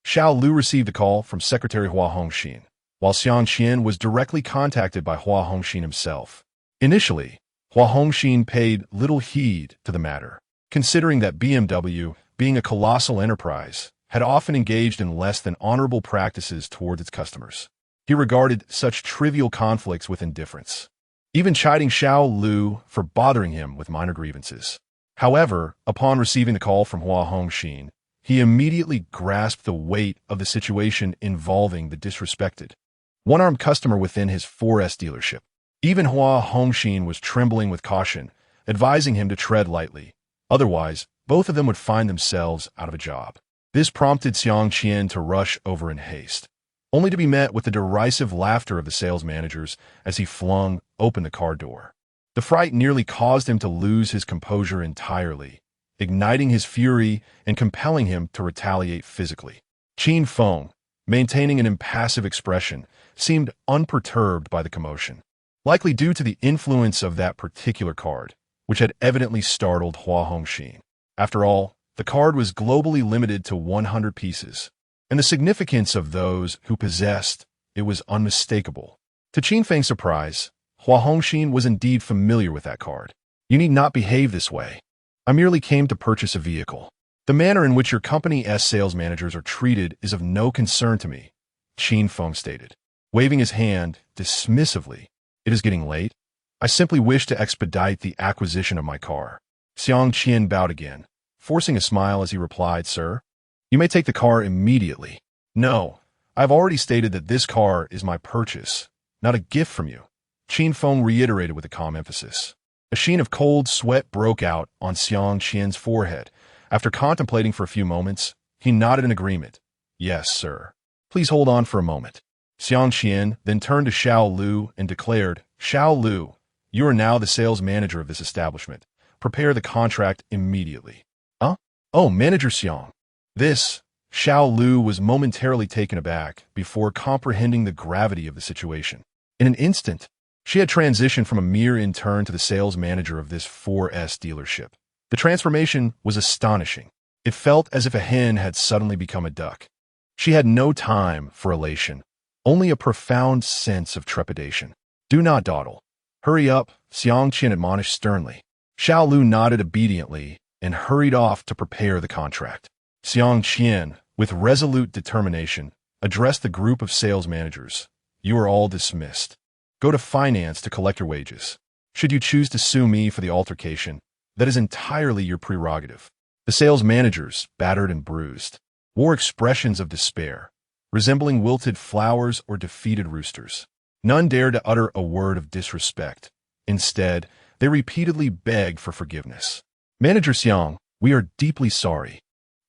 Xiao Lu received a call from Secretary Hua Hongxin, while Xiang Qian was directly contacted by Hua Hongxin himself. Initially, Hua Hongxin paid little heed to the matter, considering that BMW, being a colossal enterprise, had often engaged in less than honorable practices towards its customers. He regarded such trivial conflicts with indifference, even chiding Xiao Lu for bothering him with minor grievances. However, upon receiving the call from Hua Hongxin, he immediately grasped the weight of the situation involving the disrespected one-armed customer within his 4S dealership. Even Hua Hongxin was trembling with caution, advising him to tread lightly. Otherwise, both of them would find themselves out of a job. This prompted Xiang Qian to rush over in haste, only to be met with the derisive laughter of the sales managers as he flung open the car door. The fright nearly caused him to lose his composure entirely, igniting his fury and compelling him to retaliate physically. Qin Feng, maintaining an impassive expression, seemed unperturbed by the commotion, likely due to the influence of that particular card, which had evidently startled Hua Hongxin. After all, the card was globally limited to 100 pieces, and the significance of those who possessed it was unmistakable. To Qin Feng's surprise, Hua Hongxin was indeed familiar with that card. You need not behave this way. I merely came to purchase a vehicle. The manner in which your company's sales managers are treated is of no concern to me, Qin Feng stated, waving his hand dismissively. It is getting late. I simply wish to expedite the acquisition of my car. Xiang Qian bowed again, forcing a smile as he replied, Sir, you may take the car immediately. No, I've already stated that this car is my purchase, not a gift from you, Qin Feng reiterated with a calm emphasis. A sheen of cold sweat broke out on Xiang Qian's forehead. After contemplating for a few moments, he nodded in agreement. Yes, sir. Please hold on for a moment. Xiang Qian then turned to Xiao Lu and declared, Xiao Lu, you are now the sales manager of this establishment. Prepare the contract immediately. Huh? Oh, Manager Xiang. Xiao Lu was momentarily taken aback before comprehending the gravity of the situation. In an instant, she had transitioned from a mere intern to the sales manager of this 4S dealership. The transformation was astonishing. It felt as if a hen had suddenly become a duck. She had no time for elation, only a profound sense of trepidation. Do not dawdle. Hurry up, Xiang Qian admonished sternly. Xiao Lu nodded obediently and hurried off to prepare the contract. Xiang Qian, with resolute determination, addressed the group of sales managers. You are all dismissed. Go to finance to collect your wages. Should you choose to sue me for the altercation, that is entirely your prerogative. The sales managers, battered and bruised, wore expressions of despair, resembling wilted flowers or defeated roosters. None dared to utter a word of disrespect. Instead, they repeatedly begged for forgiveness. Manager Xiang, we are deeply sorry.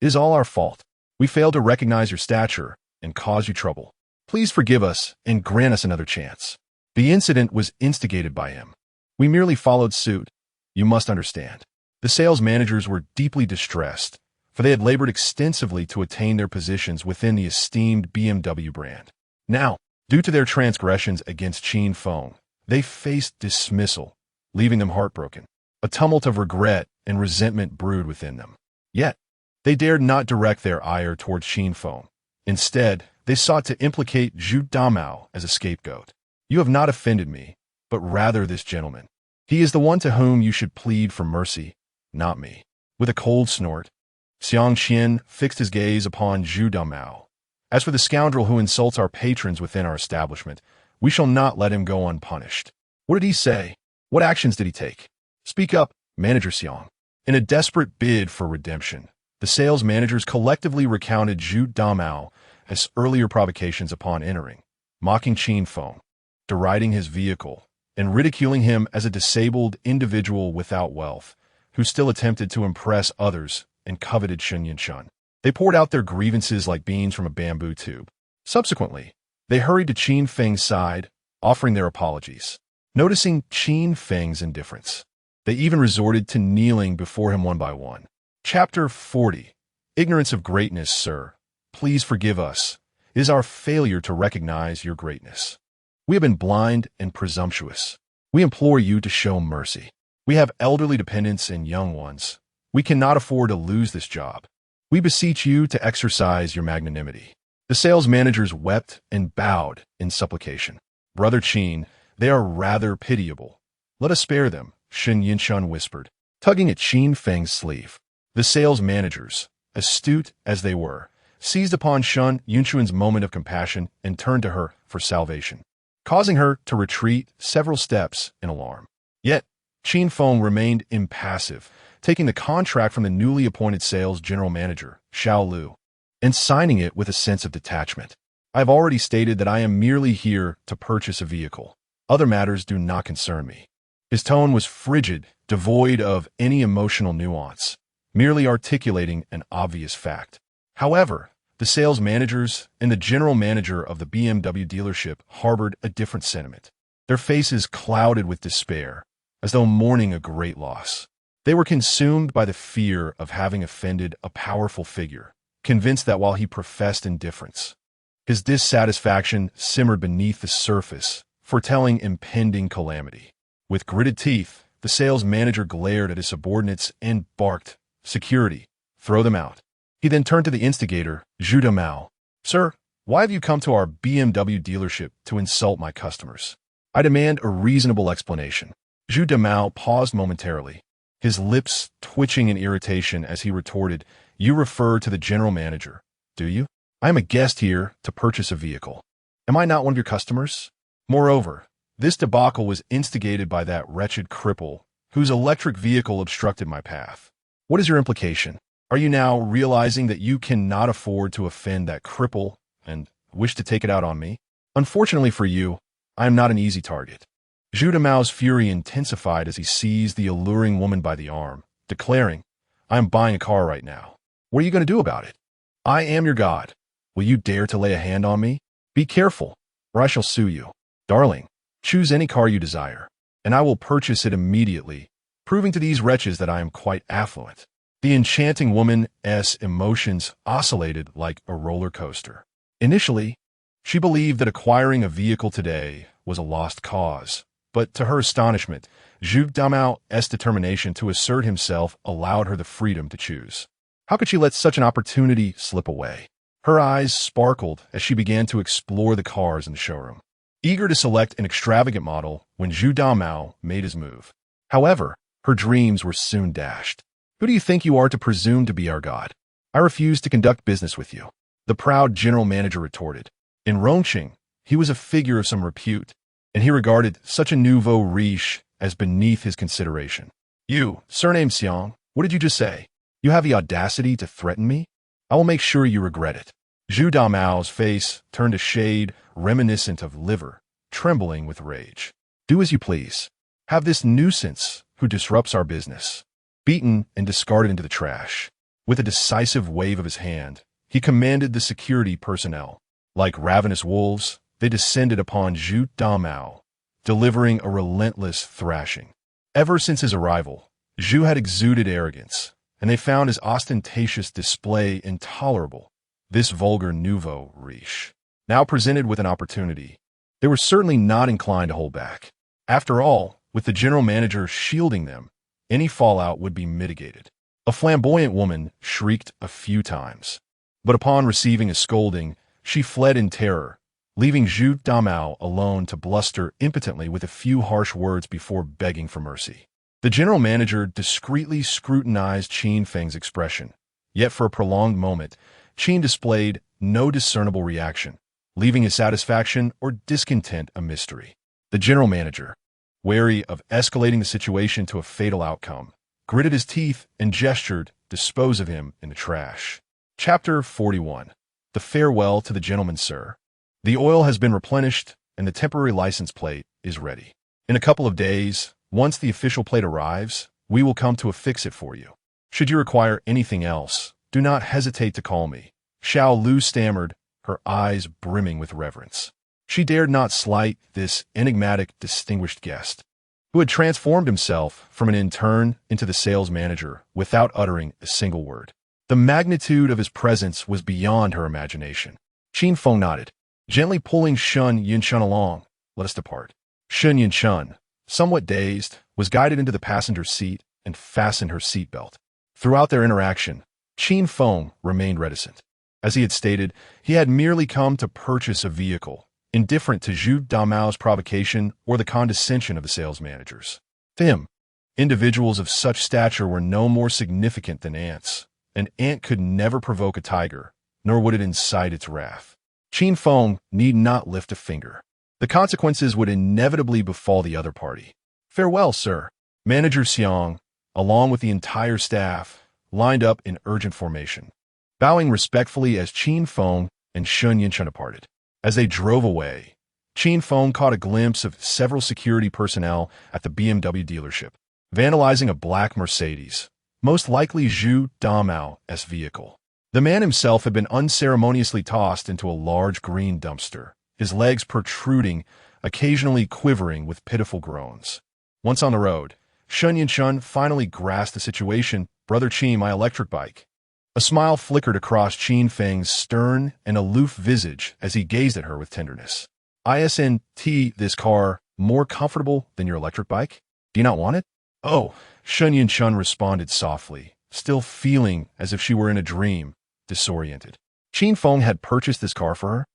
It is all our fault. We failed to recognize your stature and cause you trouble. Please forgive us and grant us another chance. The incident was instigated by him. We merely followed suit. You must understand. The sales managers were deeply distressed, for they had labored extensively to attain their positions within the esteemed BMW brand. Now, due to their transgressions against Qin Feng, they faced dismissal, leaving them heartbroken. A tumult of regret and resentment brewed within them. Yet, they dared not direct their ire towards Qin Feng. Instead, they sought to implicate Zhu Damao as a scapegoat. You have not offended me, but rather this gentleman. He is the one to whom you should plead for mercy, not me. With a cold snort, Xiang Qian fixed his gaze upon Zhu Damao. As for the scoundrel who insults our patrons within our establishment, we shall not let him go unpunished. What did he say? What actions did he take? Speak up, Manager Xiang. In a desperate bid for redemption, the sales managers collectively recounted Zhu Damao's earlier provocations upon entering, mocking Qin Feng, deriding his vehicle, and ridiculing him as a disabled individual without wealth, who still attempted to impress others and coveted Shen Yinshan. They poured out their grievances like beans from a bamboo tube. Subsequently, they hurried to Qin Feng's side, offering their apologies. Noticing Qin Feng's indifference, they even resorted to kneeling before him one by one. Chapter 40. Ignorance of greatness, sir. Please forgive us. It is our failure to recognize your greatness. We have been blind and presumptuous. We implore you to show mercy. We have elderly dependents and young ones. We cannot afford to lose this job. We beseech you to exercise your magnanimity. The sales managers wept and bowed in supplication. Brother Qin, they are rather pitiable. Let us spare them, Shen Yinshan whispered, tugging at Qin Feng's sleeve. The sales managers, astute as they were, seized upon Shen Yinshan's moment of compassion and turned to her for salvation, causing her to retreat several steps in alarm. Yet, Qin Feng remained impassive, taking the contract from the newly appointed sales general manager, Xiao Lu, and signing it with a sense of detachment. I have already stated that I am merely here to purchase a vehicle. Other matters do not concern me. His tone was frigid, devoid of any emotional nuance, merely articulating an obvious fact. However, the sales managers and the general manager of the BMW dealership harbored a different sentiment. Their faces clouded with despair, as though mourning a great loss. They were consumed by the fear of having offended a powerful figure, convinced that while he professed indifference, his dissatisfaction simmered beneath the surface, foretelling impending calamity. With gritted teeth, the sales manager glared at his subordinates and barked, "Security, throw them out." He then turned to the instigator, Zhu Damao. "Sir, why have you come to our BMW dealership to insult my customers? I demand a reasonable explanation." Zhu Damao paused momentarily, his lips twitching in irritation as he retorted, "You refer to the general manager, do you? I am a guest here to purchase a vehicle. Am I not one of your customers? Moreover, this debacle was instigated by that wretched cripple whose electric vehicle obstructed my path. What is your implication? Are you now realizing that you cannot afford to offend that cripple and wish to take it out on me? Unfortunately for you, I am not an easy target." Zhu Damao's fury intensified as he seized the alluring woman by the arm, declaring, "I am buying a car right now. What are you going to do about it? I am your god. Will you dare to lay a hand on me? Be careful, or I shall sue you. Darling, choose any car you desire, and I will purchase it immediately, proving to these wretches that I am quite affluent." The enchanting woman's emotions oscillated like a roller coaster. Initially, she believed that acquiring a vehicle today was a lost cause, but to her astonishment, Zhu Damao's determination to assert himself allowed her the freedom to choose. How could she let such an opportunity slip away? Her eyes sparkled as she began to explore the cars in the showroom, eager to select an extravagant model when Zhu Damao made his move. However, her dreams were soon dashed. "Who do you think you are to presume to be our god? I refuse to conduct business with you," the proud general manager retorted. In Rongqing, he was a figure of some repute, and he regarded such a nouveau riche as beneath his consideration. "You, surnamed Xiang, what did you just say? You have the audacity to threaten me? I will make sure you regret it." Zhu Damao's face turned a shade reminiscent of liver, trembling with rage. "Do as you please. Have this nuisance who disrupts our business beaten and discarded into the trash." With a decisive wave of his hand, he commanded the security personnel. Like ravenous wolves, they descended upon Zhu Damao, delivering a relentless thrashing. Ever since his arrival, Zhu had exuded arrogance, and they found his ostentatious display intolerable. This vulgar nouveau riche, now presented with an opportunity, they were certainly not inclined to hold back. After all, with the general manager shielding them, any fallout would be mitigated. A flamboyant woman shrieked a few times, but upon receiving a scolding, she fled in terror, leaving Zhu Damao alone to bluster impotently with a few harsh words before begging for mercy. The general manager discreetly scrutinized Qin Feng's expression, yet for a prolonged moment, Qin displayed no discernible reaction, leaving his satisfaction or discontent a mystery. The general manager, wary of escalating the situation to a fatal outcome, gritted his teeth, and gestured, "Dispose of him in the trash." Chapter 41. The farewell to the gentleman, sir. The oil has been replenished, and the temporary license plate is ready. In a couple of days, once the official plate arrives, we will come to affix it for you. Should you require anything else, do not hesitate to call me. Xiao Lu stammered, her eyes brimming with reverence. She dared not slight this enigmatic, distinguished guest, who had transformed himself from an intern into the sales manager without uttering a single word. The magnitude of his presence was beyond her imagination. Qin Feng nodded, gently pulling Shun Yinchun along. "Let us depart." Shun Yinchun, somewhat dazed, was guided into the passenger seat and fastened her seatbelt. Throughout their interaction, Qin Feng remained reticent. As he had stated, he had merely come to purchase a vehicle, indifferent to Zhu Damao's provocation or the condescension of the sales managers. To him, individuals of such stature were no more significant than ants. An ant could never provoke a tiger, nor would it incite its wrath. Qin Feng need not lift a finger. The consequences would inevitably befall the other party. "Farewell, sir." Manager Xiang, along with the entire staff, lined up in urgent formation, bowing respectfully as Qin Feng and Shun Yinchun departed. As they drove away, Qin Feng caught a glimpse of several security personnel at the BMW dealership, vandalizing a black Mercedes, most likely Zhu Damao's vehicle. The man himself had been unceremoniously tossed into a large green dumpster, his legs protruding, occasionally quivering with pitiful groans. Once on the road, Shun Yinchun finally grasped the situation. "Brother Qin, my electric bike." A smile flickered across Qin Feng's stern and aloof visage as he gazed at her with tenderness. "Isn't this car more comfortable than your electric bike? Do you not want it?" "Oh," Shun Yinchun responded softly, still feeling as if she were in a dream, disoriented. Qin Feng had purchased this car for her.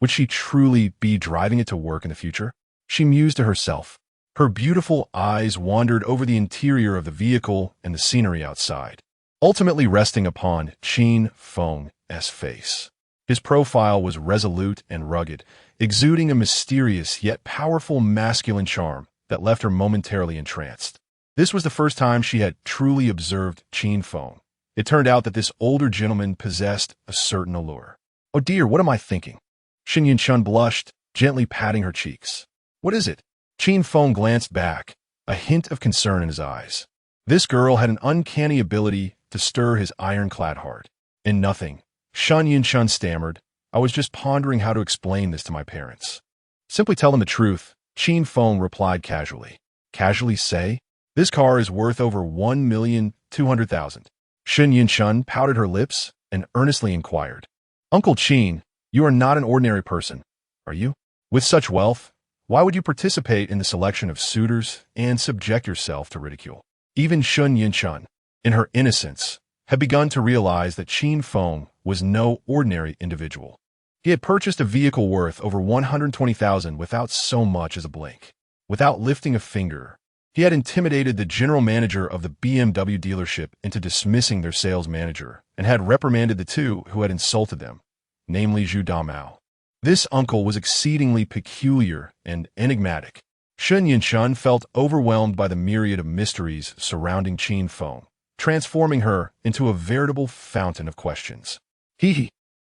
Would she truly be driving it to work in the future? She mused to herself. Her beautiful eyes wandered over the interior of the vehicle and the scenery outside, ultimately resting upon Qin Feng's face. His profile was resolute and rugged, exuding a mysterious yet powerful masculine charm that left her momentarily entranced. This was the first time she had truly observed Qin Feng. It turned out that this older gentleman possessed a certain allure. "Oh dear, what am I thinking?" Shun Yinchun blushed, gently patting her cheeks. "What is it?" Qin Feng glanced back, a hint of concern in his eyes. This girl had an uncanny ability to stir his ironclad heart. "In nothing," Shun Yinchun stammered. "I was just pondering how to explain this to my parents." "Simply tell them the truth," Qin Feng replied casually. "Casually say? This car is worth over 1,200,000. Shun Yinchun pouted her lips and earnestly inquired. "Uncle Qin, you are not an ordinary person, are you? With such wealth, why would you participate in the selection of suitors and subject yourself to ridicule?" Even Shun Yinchun, in her innocence, had begun to realize that Qin Feng was no ordinary individual. He had purchased a vehicle worth over 120,000 without so much as a blink. Without lifting a finger, he had intimidated the general manager of the BMW dealership into dismissing their sales manager and had reprimanded the two who had insulted them, namely Zhu Damao. This uncle was exceedingly peculiar and enigmatic. Shun Yinchun felt overwhelmed by the myriad of mysteries surrounding Qin Feng, transforming her into a veritable fountain of questions.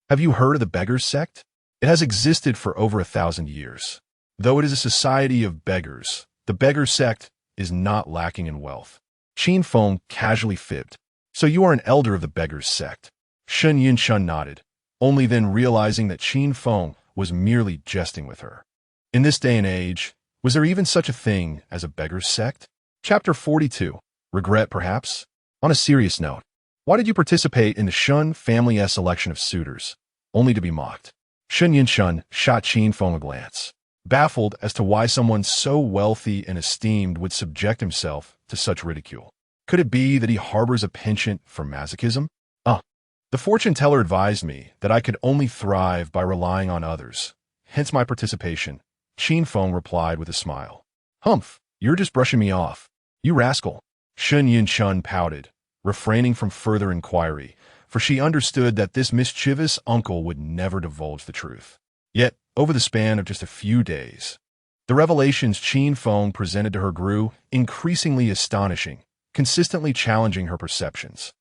Have you heard of the beggars' sect? It has existed for over 1,000 years. Though it is a society of beggars, the beggars' sect is not lacking in wealth. Qin Feng casually fibbed. "So you are an elder of the beggars' sect?" Shun Yinchun nodded, only then realizing that Qin Feng was merely jesting with her. In this day and age, was there even such a thing as a beggars' sect? Chapter 42. Regret, perhaps? On a serious note, why did you participate in the Shun family's selection of suitors, only to be mocked? Shun Yinchun shot Qin Feng a glance, baffled as to why someone so wealthy and esteemed would subject himself to such ridicule. Could it be that he harbors a penchant for masochism? The fortune teller advised me that I could only thrive by relying on others, hence my participation, Qin Feng replied with a smile. "Humph, you're just brushing me off. You rascal." Shun Yinchun pouted, refraining from further inquiry, for she understood that this mischievous uncle would never divulge the truth. Yet, over the span of just a few days, the revelations Qin Feng presented to her grew increasingly astonishing, consistently challenging her perceptions.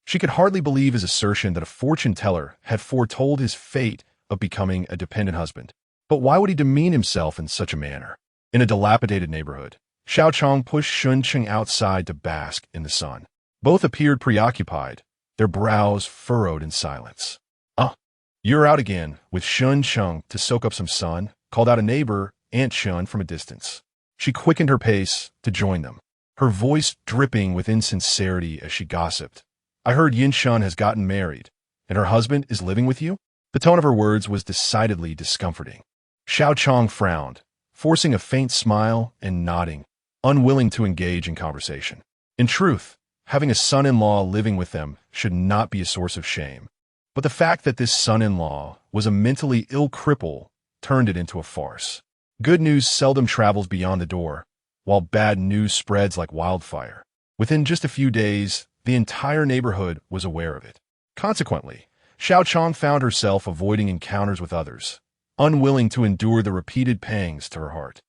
She could hardly believe his assertion that a fortune teller had foretold his fate of becoming a dependent husband. But why would he demean himself in such a manner? In a dilapidated neighborhood, Xiao Chong pushed Shun Cheng outside to bask in the sun. Both appeared preoccupied, their brows furrowed in silence. You're out again, with Shun Cheng to soak up some sun, called out a neighbor, Aunt Shun, from a distance. She quickened her pace to join them, her voice dripping with insincerity as she gossiped. I heard Yin Shun has gotten married, and her husband is living with you? The tone of her words was decidedly discomforting. Xiao Chong frowned, forcing a faint smile and nodding, unwilling to engage in conversation. In truth, having a son-in-law living with them should not be a source of shame. But the fact that this son-in-law was a mentally ill cripple turned it into a farce. Good news seldom travels beyond the door, while bad news spreads like wildfire. Within just a few days, the entire neighborhood was aware of it. Consequently, Xiao Chong found herself avoiding encounters with others, unwilling to endure the repeated pangs to her heart.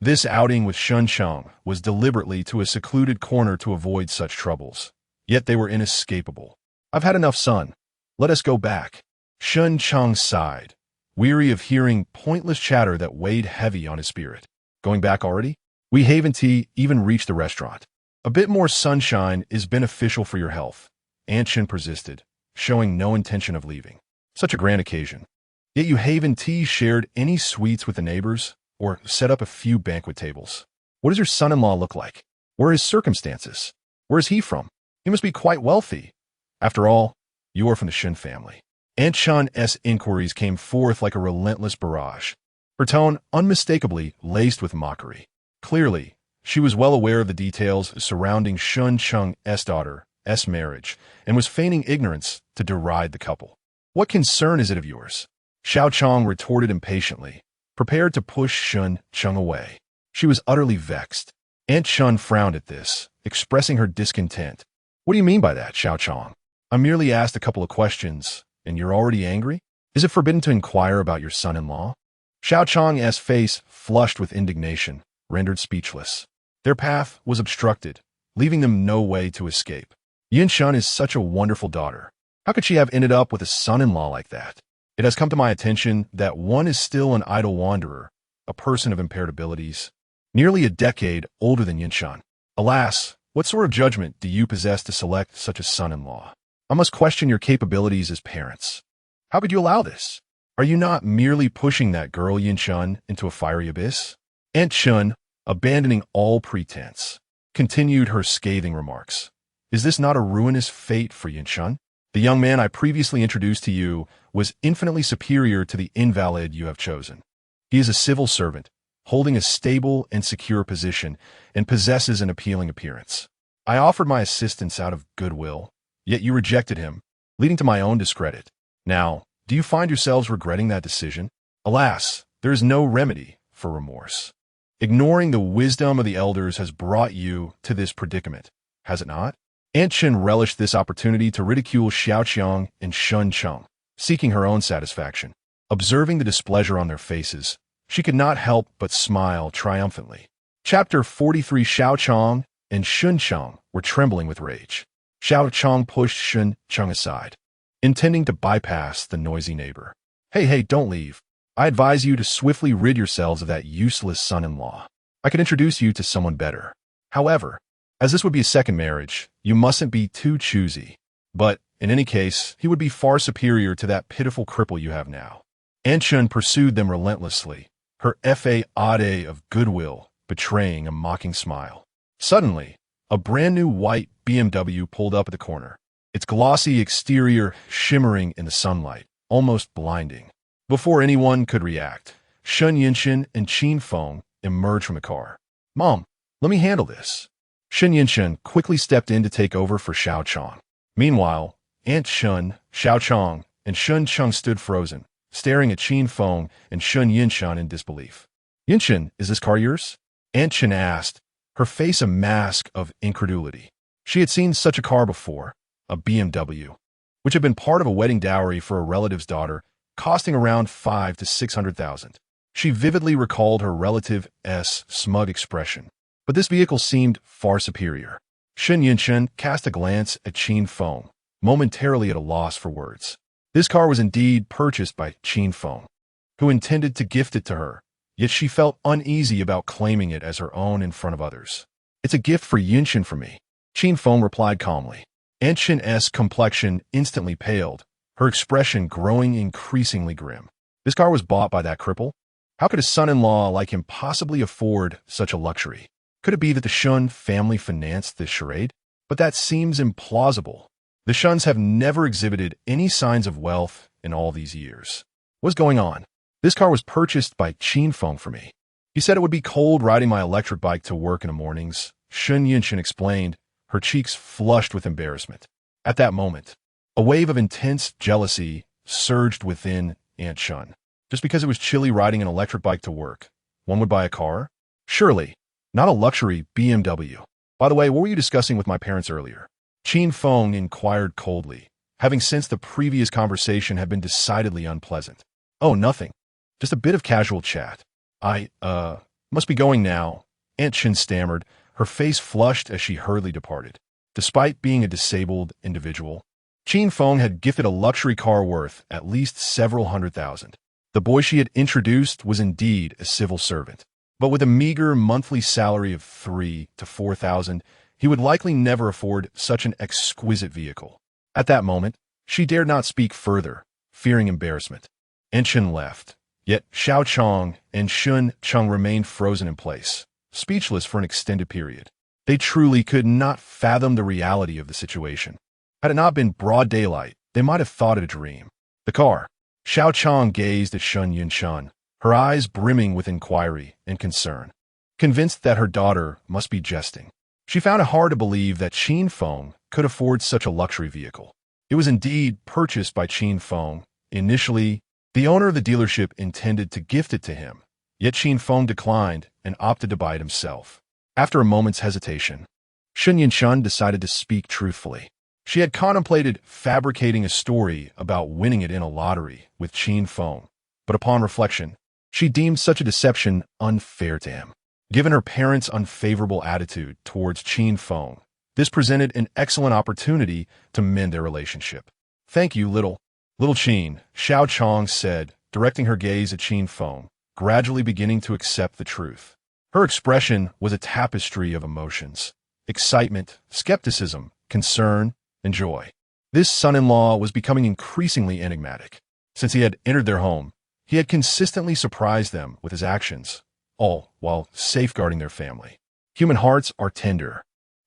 This outing with Shun Cheng was deliberately to a secluded corner to avoid such troubles. Yet they were inescapable. I've had enough sun. Let us go back. Shun Cheng sighed, weary of hearing pointless chatter that weighed heavy on his spirit. Going back already? We haven't even reached the restaurant. A bit more sunshine is beneficial for your health, Aunt Shin persisted, showing no intention of leaving. Such a grand occasion. Yet you haven't shared any sweets with the neighbors or set up a few banquet tables. What does your son-in-law look like? Where are his circumstances? Where is he from? He must be quite wealthy. After all, you are from the Shin family. Aunt Shun's inquiries came forth like a relentless barrage, her tone unmistakably laced with mockery. Clearly, she was well aware of the details surrounding Shun Cheng's daughter's marriage and was feigning ignorance to deride the couple. What concern is it of yours? Xiao Chong retorted impatiently, prepared to push Shun Cheng away. She was utterly vexed. Aunt Shun frowned at this, expressing her discontent. What do you mean by that, Xiao Chong? I merely asked a couple of questions, and you're already angry? Is it forbidden to inquire about your son-in-law? Xiao Chong's face flushed with indignation, rendered speechless. Their path was obstructed, leaving them no way to escape. Yin Shun is such a wonderful daughter. How could she have ended up with a son-in-law like that? It has come to my attention that one is still an idle wanderer, a person of impaired abilities, nearly a decade older than Yin Shun. Alas, what sort of judgment do you possess to select such a son-in-law? I must question your capabilities as parents. How could you allow this? Are you not merely pushing that girl Yin Shun into a fiery abyss? Aunt Shun, abandoning all pretense, continued her scathing remarks. Is this not a ruinous fate for Yin Shun? The young man I previously introduced to you was infinitely superior to the invalid you have chosen. He is a civil servant, holding a stable and secure position, and possesses an appealing appearance. I offered my assistance out of goodwill, yet you rejected him, leading to my own discredit. Now, do you find yourselves regretting that decision? Alas, there is no remedy for remorse. Ignoring the wisdom of the elders has brought you to this predicament, has it not? Aunt Shin relished this opportunity to ridicule Xiao Qiang and Shun Cheng, seeking her own satisfaction. Observing the displeasure on their faces, she could not help but smile triumphantly. Chapter 43. Xiao Chong and Shun Cheng were trembling with rage. Xiao Chong pushed Shun Cheng aside, intending to bypass the noisy neighbor. Hey, don't leave. I advise you to swiftly rid yourselves of that useless son-in-law. I could introduce you to someone better. However, as this would be a second marriage, you mustn't be too choosy. But, in any case, he would be far superior to that pitiful cripple you have now. Aunt Shun pursued them relentlessly, her facade of goodwill betraying a mocking smile. Suddenly, a brand-new white BMW pulled up at the corner, its glossy exterior shimmering in the sunlight, almost blinding. Before anyone could react, Shun Yinshin and Qin Feng emerged from the car. Mom, let me handle this. Shun Yinshin quickly stepped in to take over for Xiao Chong. Meanwhile, Aunt Shun, Xiao Chong, and Shun Cheng stood frozen, staring at Qin Feng and Shun Yinshin in disbelief. Yinshin, is this car yours? Aunt Shin asked, her face a mask of incredulity. She had seen such a car before, a BMW, which had been part of a wedding dowry for a relative's daughter, costing around 500,000 to 600,000. She vividly recalled her relative's smug expression. But this vehicle seemed far superior. Shen Yinshen cast a glance at Qin Feng, momentarily at a loss for words. This car was indeed purchased by Qin Feng, who intended to gift it to her, yet she felt uneasy about claiming it as her own in front of others. "It's a gift for Yinshen from me," Qin Feng replied calmly. Aunt Shen's complexion instantly paled, her expression growing increasingly grim. This car was bought by that cripple? How could a son-in-law like him possibly afford such a luxury? Could it be that the Shun family financed this charade? But that seems implausible. The Shuns have never exhibited any signs of wealth in all these years. What's going on? This car was purchased by Qin Feng for me. He said it would be cold riding my electric bike to work in the mornings, Shen Yinshen explained, her cheeks flushed with embarrassment. At that moment, a wave of intense jealousy surged within Aunt Shun. Just because it was chilly riding an electric bike to work, one would buy a car? Surely, not a luxury BMW. By the way, what were you discussing with my parents earlier? Qin Feng inquired coldly, having sensed the previous conversation had been decidedly unpleasant. Oh, nothing. Just a bit of casual chat. I must be going now, Aunt Shin stammered, her face flushed as she hurriedly departed. Despite being a disabled individual, Qin Feng had gifted a luxury car worth at least several $100,000. The boy she had introduced was indeed a civil servant, but with a meager monthly salary of $3,000 to $4,000, he would likely never afford such an exquisite vehicle. At that moment, she dared not speak further, fearing embarrassment. Enshin left, yet Xiao Chong and Shun Chung remained frozen in place, speechless for an extended period. They truly could not fathom the reality of the situation. Had it not been broad daylight, they might have thought it a dream. The car. Xiao Chong gazed at Shun Yinshan, her eyes brimming with inquiry and concern. Convinced that her daughter must be jesting, she found it hard to believe that Qin Feng could afford such a luxury vehicle. It was indeed purchased by Qin Feng. Initially, the owner of the dealership intended to gift it to him, yet Qin Feng declined and opted to buy it himself. After a moment's hesitation, Shun Yinshan decided to speak truthfully. She had contemplated fabricating a story about winning it in a lottery with Qin Feng, but upon reflection, she deemed such a deception unfair to him. Given her parents' unfavorable attitude towards Qin Feng, this presented an excellent opportunity to mend their relationship. "Thank you, little Qin," Xiao Chong said, directing her gaze at Qin Feng, gradually beginning to accept the truth. Her expression was a tapestry of emotions: excitement, skepticism, concern, and joy. This son-in-law was becoming increasingly enigmatic. Since he had entered their home, he had consistently surprised them with his actions, all while safeguarding their family. Human hearts are tender,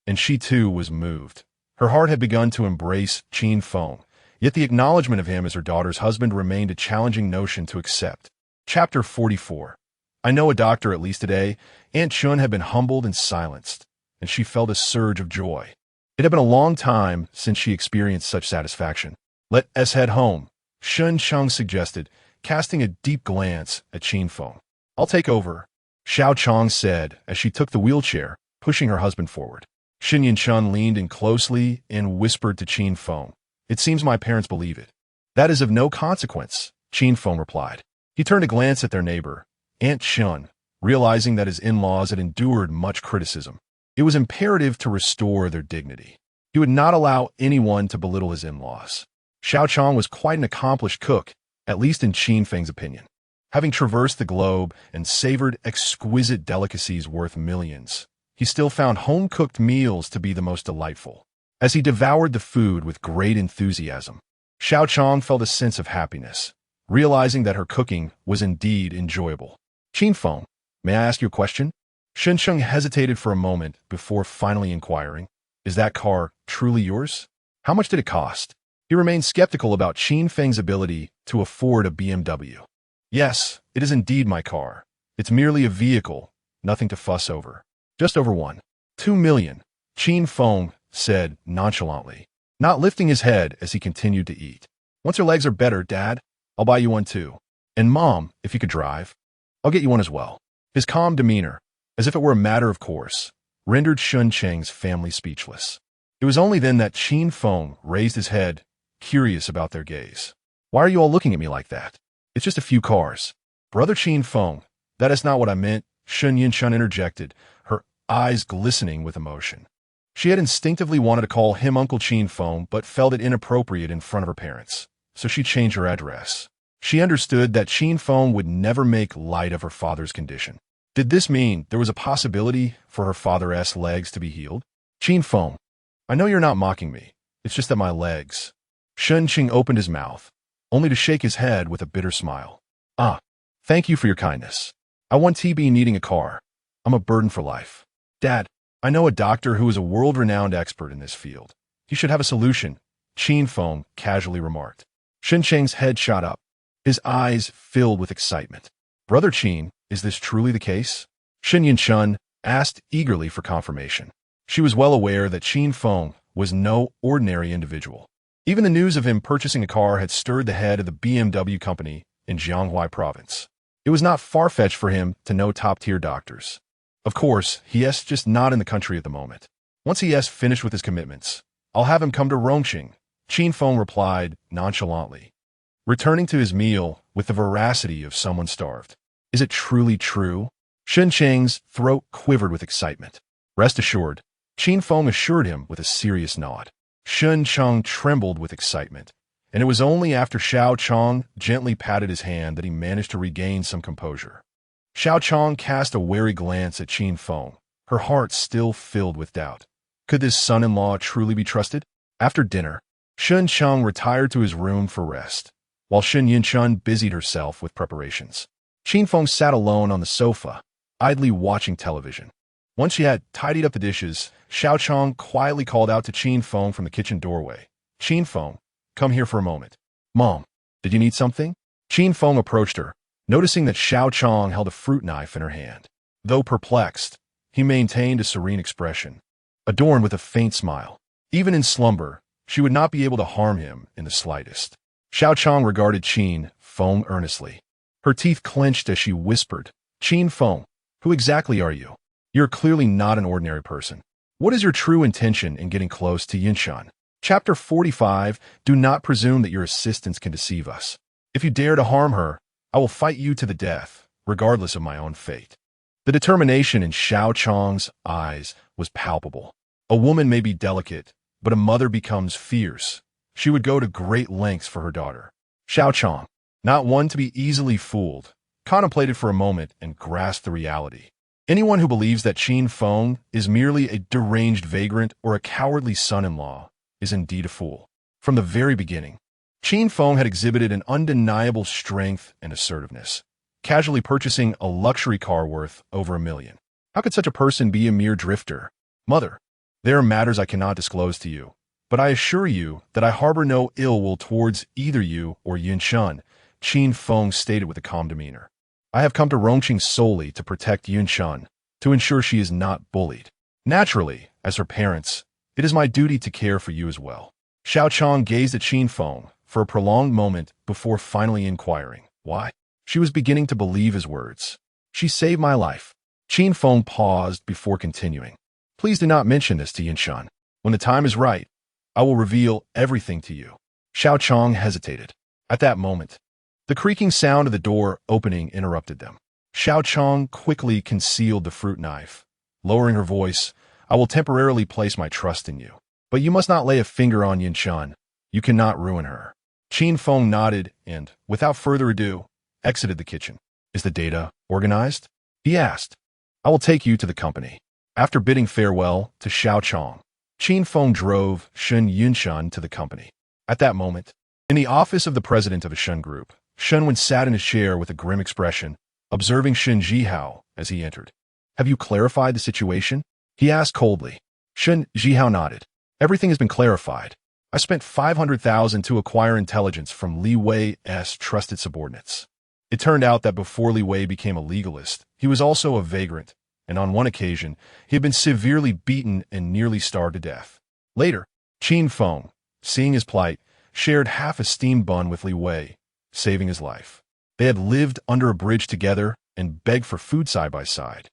and she too was moved. Her heart had begun to embrace Qin Feng, yet the acknowledgement of him as her daughter's husband remained a challenging notion to accept. Chapter 44. I know a doctor at least today. Aunt Chun had been humbled and silenced, and she felt a surge of joy. It had been a long time since she experienced such satisfaction. "Let us head home," Shun Chung suggested, casting a deep glance at Qin Feng. "I'll take over," Xiao Chong said as she took the wheelchair, pushing her husband forward. Shin Yin-chun leaned in closely and whispered to Qin Feng, "It seems my parents believe it." "That is of no consequence," Qin Feng replied. He turned to glance at their neighbor, Aunt Shun, realizing that his in-laws had endured much criticism. It was imperative to restore their dignity. He would not allow anyone to belittle his in-laws. Xiao Chong was quite an accomplished cook, at least in Qin Feng's opinion. Having traversed the globe and savored exquisite delicacies worth millions, he still found home-cooked meals to be the most delightful. As he devoured the food with great enthusiasm, Xiao Chong felt a sense of happiness, realizing that her cooking was indeed enjoyable. "Qin Feng, may I ask you a question?" Shen Sheng hesitated for a moment before finally inquiring, "Is that car truly yours? How much did it cost?" He remained skeptical about Qin Feng's ability to afford a BMW. "Yes, it is indeed my car. It's merely a vehicle, nothing to fuss over. Just over 1.2 million, Qin Feng said nonchalantly, not lifting his head as he continued to eat. "Once your legs are better, Dad, I'll buy you one too. And Mom, if you could drive, I'll get you one as well." His calm demeanor, as if it were a matter of course, rendered Shun Cheng's family speechless. It was only then that Qin Feng raised his head, curious about their gaze. "Why are you all looking at me like that? It's just a few cars." "Brother Qin Feng, that is not what I meant," Shun Yinshan interjected, her eyes glistening with emotion. She had instinctively wanted to call him Uncle Qin Feng, but felt it inappropriate in front of her parents, so she changed her address. She understood that Qin Feng would never make light of her father's condition. Did this mean there was a possibility for her father's legs to be healed? Qin Feng, I know you're not mocking me. It's just that my legs. Shen Qing opened his mouth, only to shake his head with a bitter smile. Ah, thank you for your kindness. I want TB needing a car. I'm a burden for life. Dad, I know a doctor who is a world-renowned expert in this field. He should have a solution, Qin Feng casually remarked. Shen Qing's head shot up, his eyes filled with excitement. Brother Qin, is this truly the case? Shen Yinshun asked eagerly for confirmation. She was well aware that Qin Feng was no ordinary individual. Even the news of him purchasing a car had stirred the head of the BMW company in Jianghuai province. It was not far-fetched for him to know top-tier doctors. Of course, he is just not in the country at the moment. Once he is finished with his commitments, I'll have him come to Rongqing, Qin Feng replied nonchalantly, returning to his meal with the veracity of someone starved. Is it truly true? Shen Qing's throat quivered with excitement. Rest assured, Qin Feng assured him with a serious nod. Shen Qing trembled with excitement, and it was only after Xiao Chong gently patted his hand that he managed to regain some composure. Xiao Chong cast a wary glance at Qin Feng, her heart still filled with doubt. Could this son-in-law truly be trusted? After dinner, Shen Qing retired to his room for rest, while Shen Yinshun busied herself with preparations. Qin Feng sat alone on the sofa, idly watching television. Once she had tidied up the dishes, Xiao Chong quietly called out to Qin Feng from the kitchen doorway. Qin Feng, come here for a moment. Mom, did you need something? Qin Feng approached her, noticing that Xiao Chong held a fruit knife in her hand. Though perplexed, he maintained a serene expression, adorned with a faint smile. Even in slumber, she would not be able to harm him in the slightest. Xiao Chong regarded Qin Feng earnestly. Her teeth clenched as she whispered, Qin Feng, who exactly are you? You're clearly not an ordinary person. What is your true intention in getting close to Yinshan? Chapter 45, do not presume that your assistance can deceive us. If you dare to harm her, I will fight you to the death, regardless of my own fate. The determination in Xiao Chong's eyes was palpable. A woman may be delicate, but a mother becomes fierce. She would go to great lengths for her daughter. Xiao Chong, not one to be easily fooled, contemplated for a moment and grasped the reality. Anyone who believes that Qin Feng is merely a deranged vagrant or a cowardly son-in-law is indeed a fool. From the very beginning, Qin Feng had exhibited an undeniable strength and assertiveness, casually purchasing a luxury car worth over $1 million. How could such a person be a mere drifter? Mother, there are matters I cannot disclose to you, but I assure you that I harbor no ill will towards either you or Yinshan, Qin Feng stated with a calm demeanor. I have come to Rongqing solely to protect Yinshan, to ensure she is not bullied. Naturally, as her parents, it is my duty to care for you as well. Xiao Chong gazed at Qin Feng for a prolonged moment before finally inquiring, why? She was beginning to believe his words. She saved my life. Qin Feng paused before continuing. Please do not mention this to Yinshan. When the time is right, I will reveal everything to you. Xiao Chong hesitated. At that moment, the creaking sound of the door opening interrupted them. Xiao Chong quickly concealed the fruit knife. Lowering her voice, I will temporarily place my trust in you. But you must not lay a finger on Yinshan. You cannot ruin her. Qin Feng nodded and, without further ado, exited the kitchen. Is the data organized? He asked. I will take you to the company. After bidding farewell to Xiao Chong, Qin Feng drove Shen Yinshan to the company. At that moment, in the office of the president of a Shen group, Shen Wen sat in his chair with a grim expression, observing Shen Zhihao as he entered. Have you clarified the situation? He asked coldly. Shen Zhihao nodded. Everything has been clarified. I spent 500,000 to acquire intelligence from Li Wei's trusted subordinates. It turned out that before Li Wei became a legalist, he was also a vagrant, and on one occasion, he had been severely beaten and nearly starved to death. Later, Qin Feng, seeing his plight, shared half a steamed bun with Li Wei, saving his life. They had lived under a bridge together and begged for food side by side.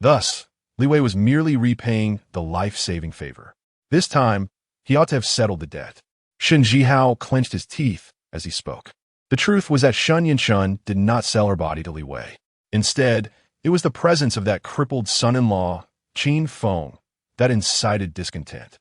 Thus, Li Wei was merely repaying the life-saving favor. This time, he ought to have settled the debt. Shen Zhihao clenched his teeth as he spoke. The truth was that Shen Yinshun did not sell her body to Li Wei. Instead, it was the presence of that crippled son-in-law, Qin Feng, that incited discontent.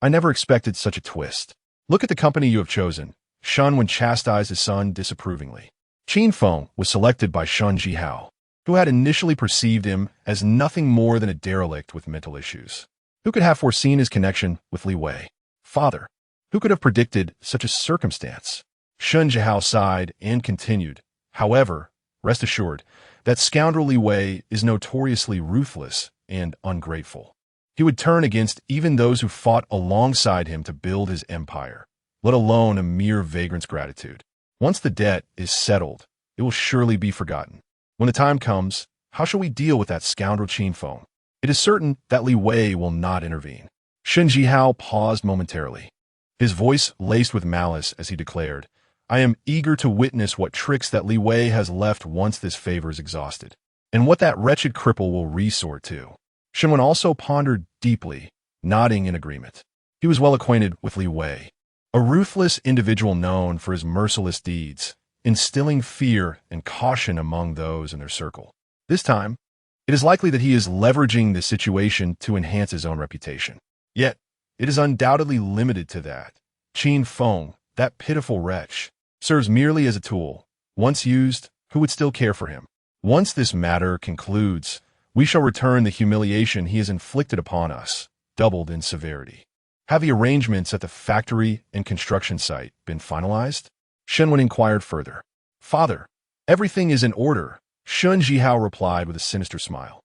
I never expected such a twist. Look at the company you have chosen. Shun Wen chastised his son disapprovingly. Qin Feng was selected by Shun Jihao, who had initially perceived him as nothing more than a derelict with mental issues. Who could have foreseen his connection with Li Wei? Father, who could have predicted such a circumstance? Shun Jihao sighed and continued. However, rest assured, that scoundrel Li Wei is notoriously ruthless and ungrateful. He would turn against even those who fought alongside him to build his empire, let alone a mere vagrant's gratitude. Once the debt is settled, it will surely be forgotten. When the time comes, how shall we deal with that scoundrel Qin Feng? It is certain that Li Wei will not intervene. Shun Jihao paused momentarily, his voice laced with malice as he declared, I am eager to witness what tricks that Li Wei has left once this favor is exhausted, and what that wretched cripple will resort to. Shun Wen also pondered deeply, nodding in agreement. He was well acquainted with Li Wei, a ruthless individual known for his merciless deeds, instilling fear and caution among those in their circle. This time, it is likely that he is leveraging the situation to enhance his own reputation. Yet, it is undoubtedly limited to that. Qin Feng, that pitiful wretch, serves merely as a tool. Once used, who would still care for him? Once this matter concludes, we shall return the humiliation he has inflicted upon us, doubled in severity. Have the arrangements at the factory and construction site been finalized? Shun Wen inquired further. Father, everything is in order, Shun Jihao replied with a sinister smile.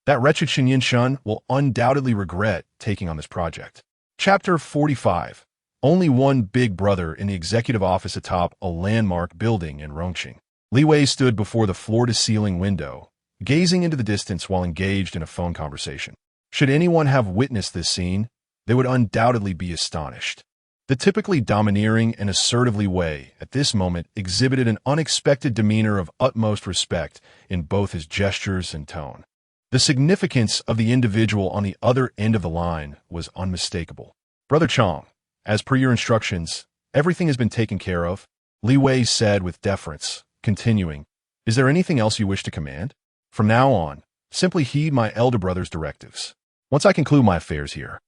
That wretched Xinyin Shun will undoubtedly regret taking on this project. Chapter 45. Only one big brother in the executive office atop a landmark building in Rongqing. Li Wei stood before the floor-to-ceiling window, gazing into the distance while engaged in a phone conversation. Should anyone have witnessed this scene, they would undoubtedly be astonished. The typically domineering and assertive Li Wei at this moment exhibited an unexpected demeanor of utmost respect in both his gestures and tone. The significance of the individual on the other end of the line was unmistakable. Brother Chong, as per your instructions, everything has been taken care of, Li Wei said with deference, continuing, Is there anything else you wish to command? From now on, simply heed my elder brother's directives. Once I conclude my affairs here,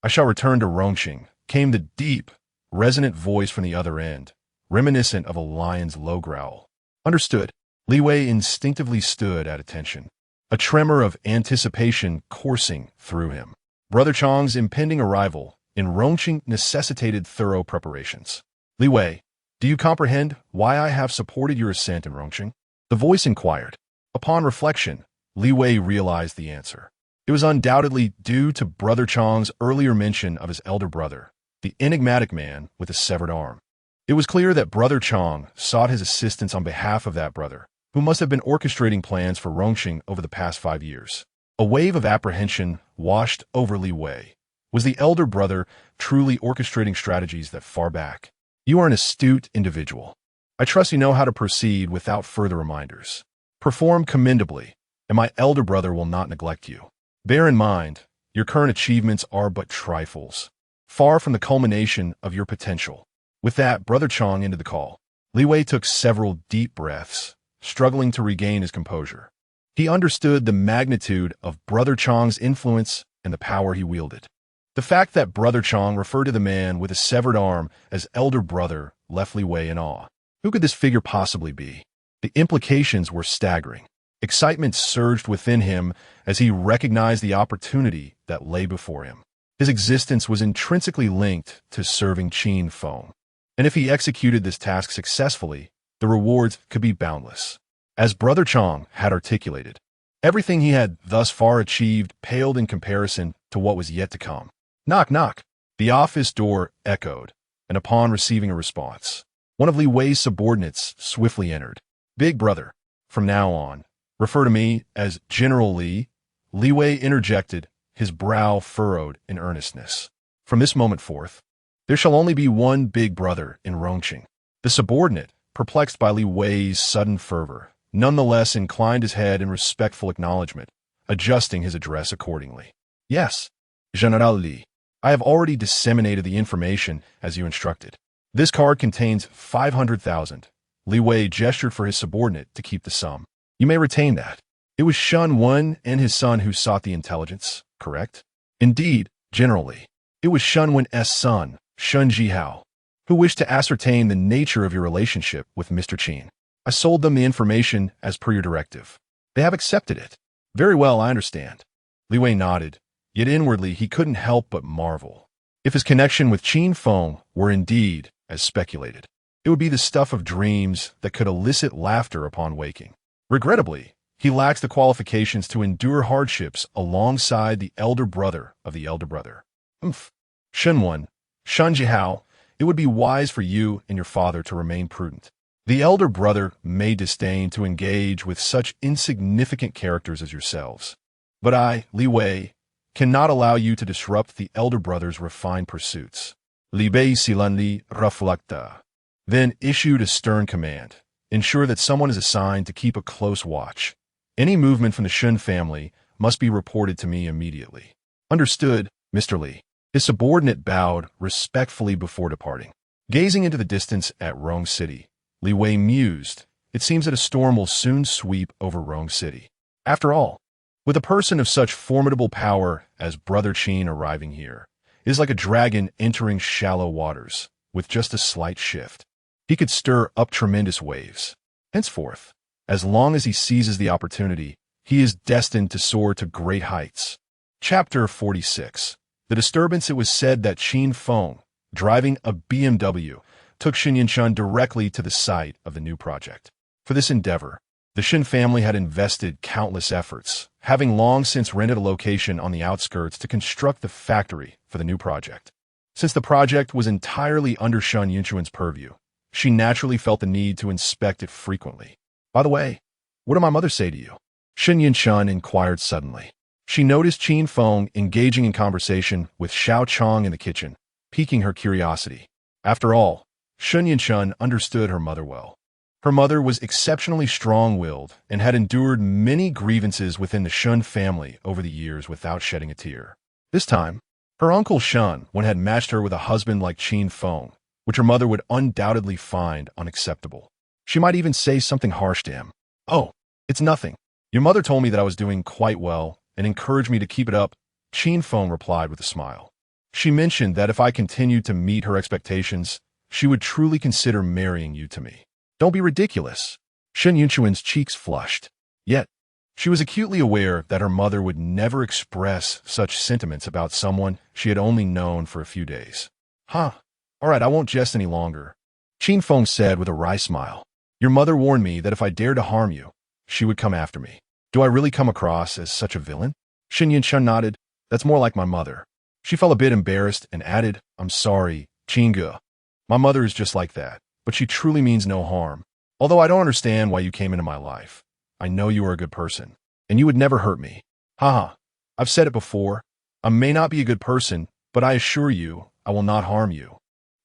I shall return to Rongqing, came the deep, resonant voice from the other end, reminiscent of a lion's low growl. Understood. Li Wei instinctively stood at attention, a tremor of anticipation coursing through him. Brother Chong's impending arrival in Rongqing necessitated thorough preparations. Li Wei, do you comprehend why I have supported your ascent in Rongqing? The voice inquired. Upon reflection, Li Wei realized the answer. It was undoubtedly due to Brother Chong's earlier mention of his elder brother, the enigmatic man with a severed arm. It was clear that Brother Chong sought his assistance on behalf of that brother, who must have been orchestrating plans for Rongqing over the past 5 years. A wave of apprehension washed over Li Wei. Was the elder brother truly orchestrating strategies that far back? You are an astute individual. I trust you know how to proceed without further reminders. Perform commendably, and my elder brother will not neglect you. Bear in mind, your current achievements are but trifles, far from the culmination of your potential. With that, Brother Chong ended the call. Li Wei took several deep breaths, struggling to regain his composure. He understood the magnitude of Brother Chong's influence and the power he wielded. The fact that Brother Chong referred to the man with a severed arm as elder brother left Li Wei in awe. Who could this figure possibly be? The implications were staggering. Excitement surged within him as he recognized the opportunity that lay before him. His existence was intrinsically linked to serving Qin Feng, and if he executed this task successfully, the rewards could be boundless. As Brother Chong had articulated, everything he had thus far achieved paled in comparison to what was yet to come. Knock, knock. The office door echoed, and upon receiving a response, one of Li Wei's subordinates swiftly entered. Big brother, from now on, refer to me as General Li. Li Wei interjected, his brow furrowed in earnestness. From this moment forth, there shall only be one big brother in Rongqing. The subordinate, perplexed by Li Wei's sudden fervor, nonetheless inclined his head in respectful acknowledgement, adjusting his address accordingly. Yes, General Li, I have already disseminated the information as you instructed. This card contains 500,000. Li Wei gestured for his subordinate to keep the sum. You may retain that. It was Shun Wen and his son who sought the intelligence, correct? Indeed, Generally, it was Shunwen's son, Shun Jihao, who wished to ascertain the nature of your relationship with Mr. Qin. I sold them the information as per your directive. They have accepted it. Very well, I understand. Li Wei nodded, yet inwardly he couldn't help but marvel. If his connection with Qin Feng were indeed, as speculated, it would be the stuff of dreams that could elicit laughter upon waking. Regrettably, he lacks the qualifications to endure hardships alongside the elder brother of the elder brother. Shun Jihao, it would be wise for you and your father to remain prudent. The elder brother may disdain to engage with such insignificant characters as yourselves. But I, Li Wei, cannot allow you to disrupt the elder brother's refined pursuits. Li Bei Silanli reflecta. Then issued a stern command. Ensure that someone is assigned to keep a close watch. Any movement from the Shun family must be reported to me immediately. Understood, Mr. Li. His subordinate bowed respectfully before departing. Gazing into the distance at Rong City, Li Wei mused, it seems that a storm will soon sweep over Rong City. After all, with a person of such formidable power as Brother Qin arriving here, it is like a dragon entering shallow waters, with just a slight shift. He could stir up tremendous waves. Henceforth, as long as he seizes the opportunity, he is destined to soar to great heights. Chapter 46. The disturbance. It was said that Qin Feng, driving a BMW, took Xin Yinshun directly to the site of the new project. For this endeavor, the Shin family had invested countless efforts, having long since rented a location on the outskirts to construct the factory for the new project. Since the project was entirely under Shun Yinshun's purview, she naturally felt the need to inspect it frequently. By the way, what did my mother say to you? Xin Yinshun inquired suddenly. She noticed Qin Feng engaging in conversation with Xiao Chong in the kitchen, piquing her curiosity. After all, Shun Yinshun understood her mother well. Her mother was exceptionally strong-willed and had endured many grievances within the Shun family over the years without shedding a tear. This time, her uncle Shun had matched her with a husband like Qin Feng, which her mother would undoubtedly find unacceptable. She might even say something harsh to him. Oh, it's nothing. Your mother told me that I was doing quite well and encouraged me to keep it up, Qin Feng replied with a smile. She mentioned that if I continued to meet her expectations, she would truly consider marrying you to me. Don't be ridiculous. Shen Yunchuan's cheeks flushed. Yet, she was acutely aware that her mother would never express such sentiments about someone she had only known for a few days. Huh. All right, I won't jest any longer, Qin Feng said with a wry smile. Your mother warned me that if I dared to harm you, she would come after me. Do I really come across as such a villain? Shen Yunchun nodded. That's more like my mother. She felt a bit embarrassed and added, I'm sorry, Qingge. My mother is just like that, but she truly means no harm. Although I don't understand why you came into my life. I know you are a good person, and you would never hurt me. Haha, I've said it before. I may not be a good person, but I assure you, I will not harm you.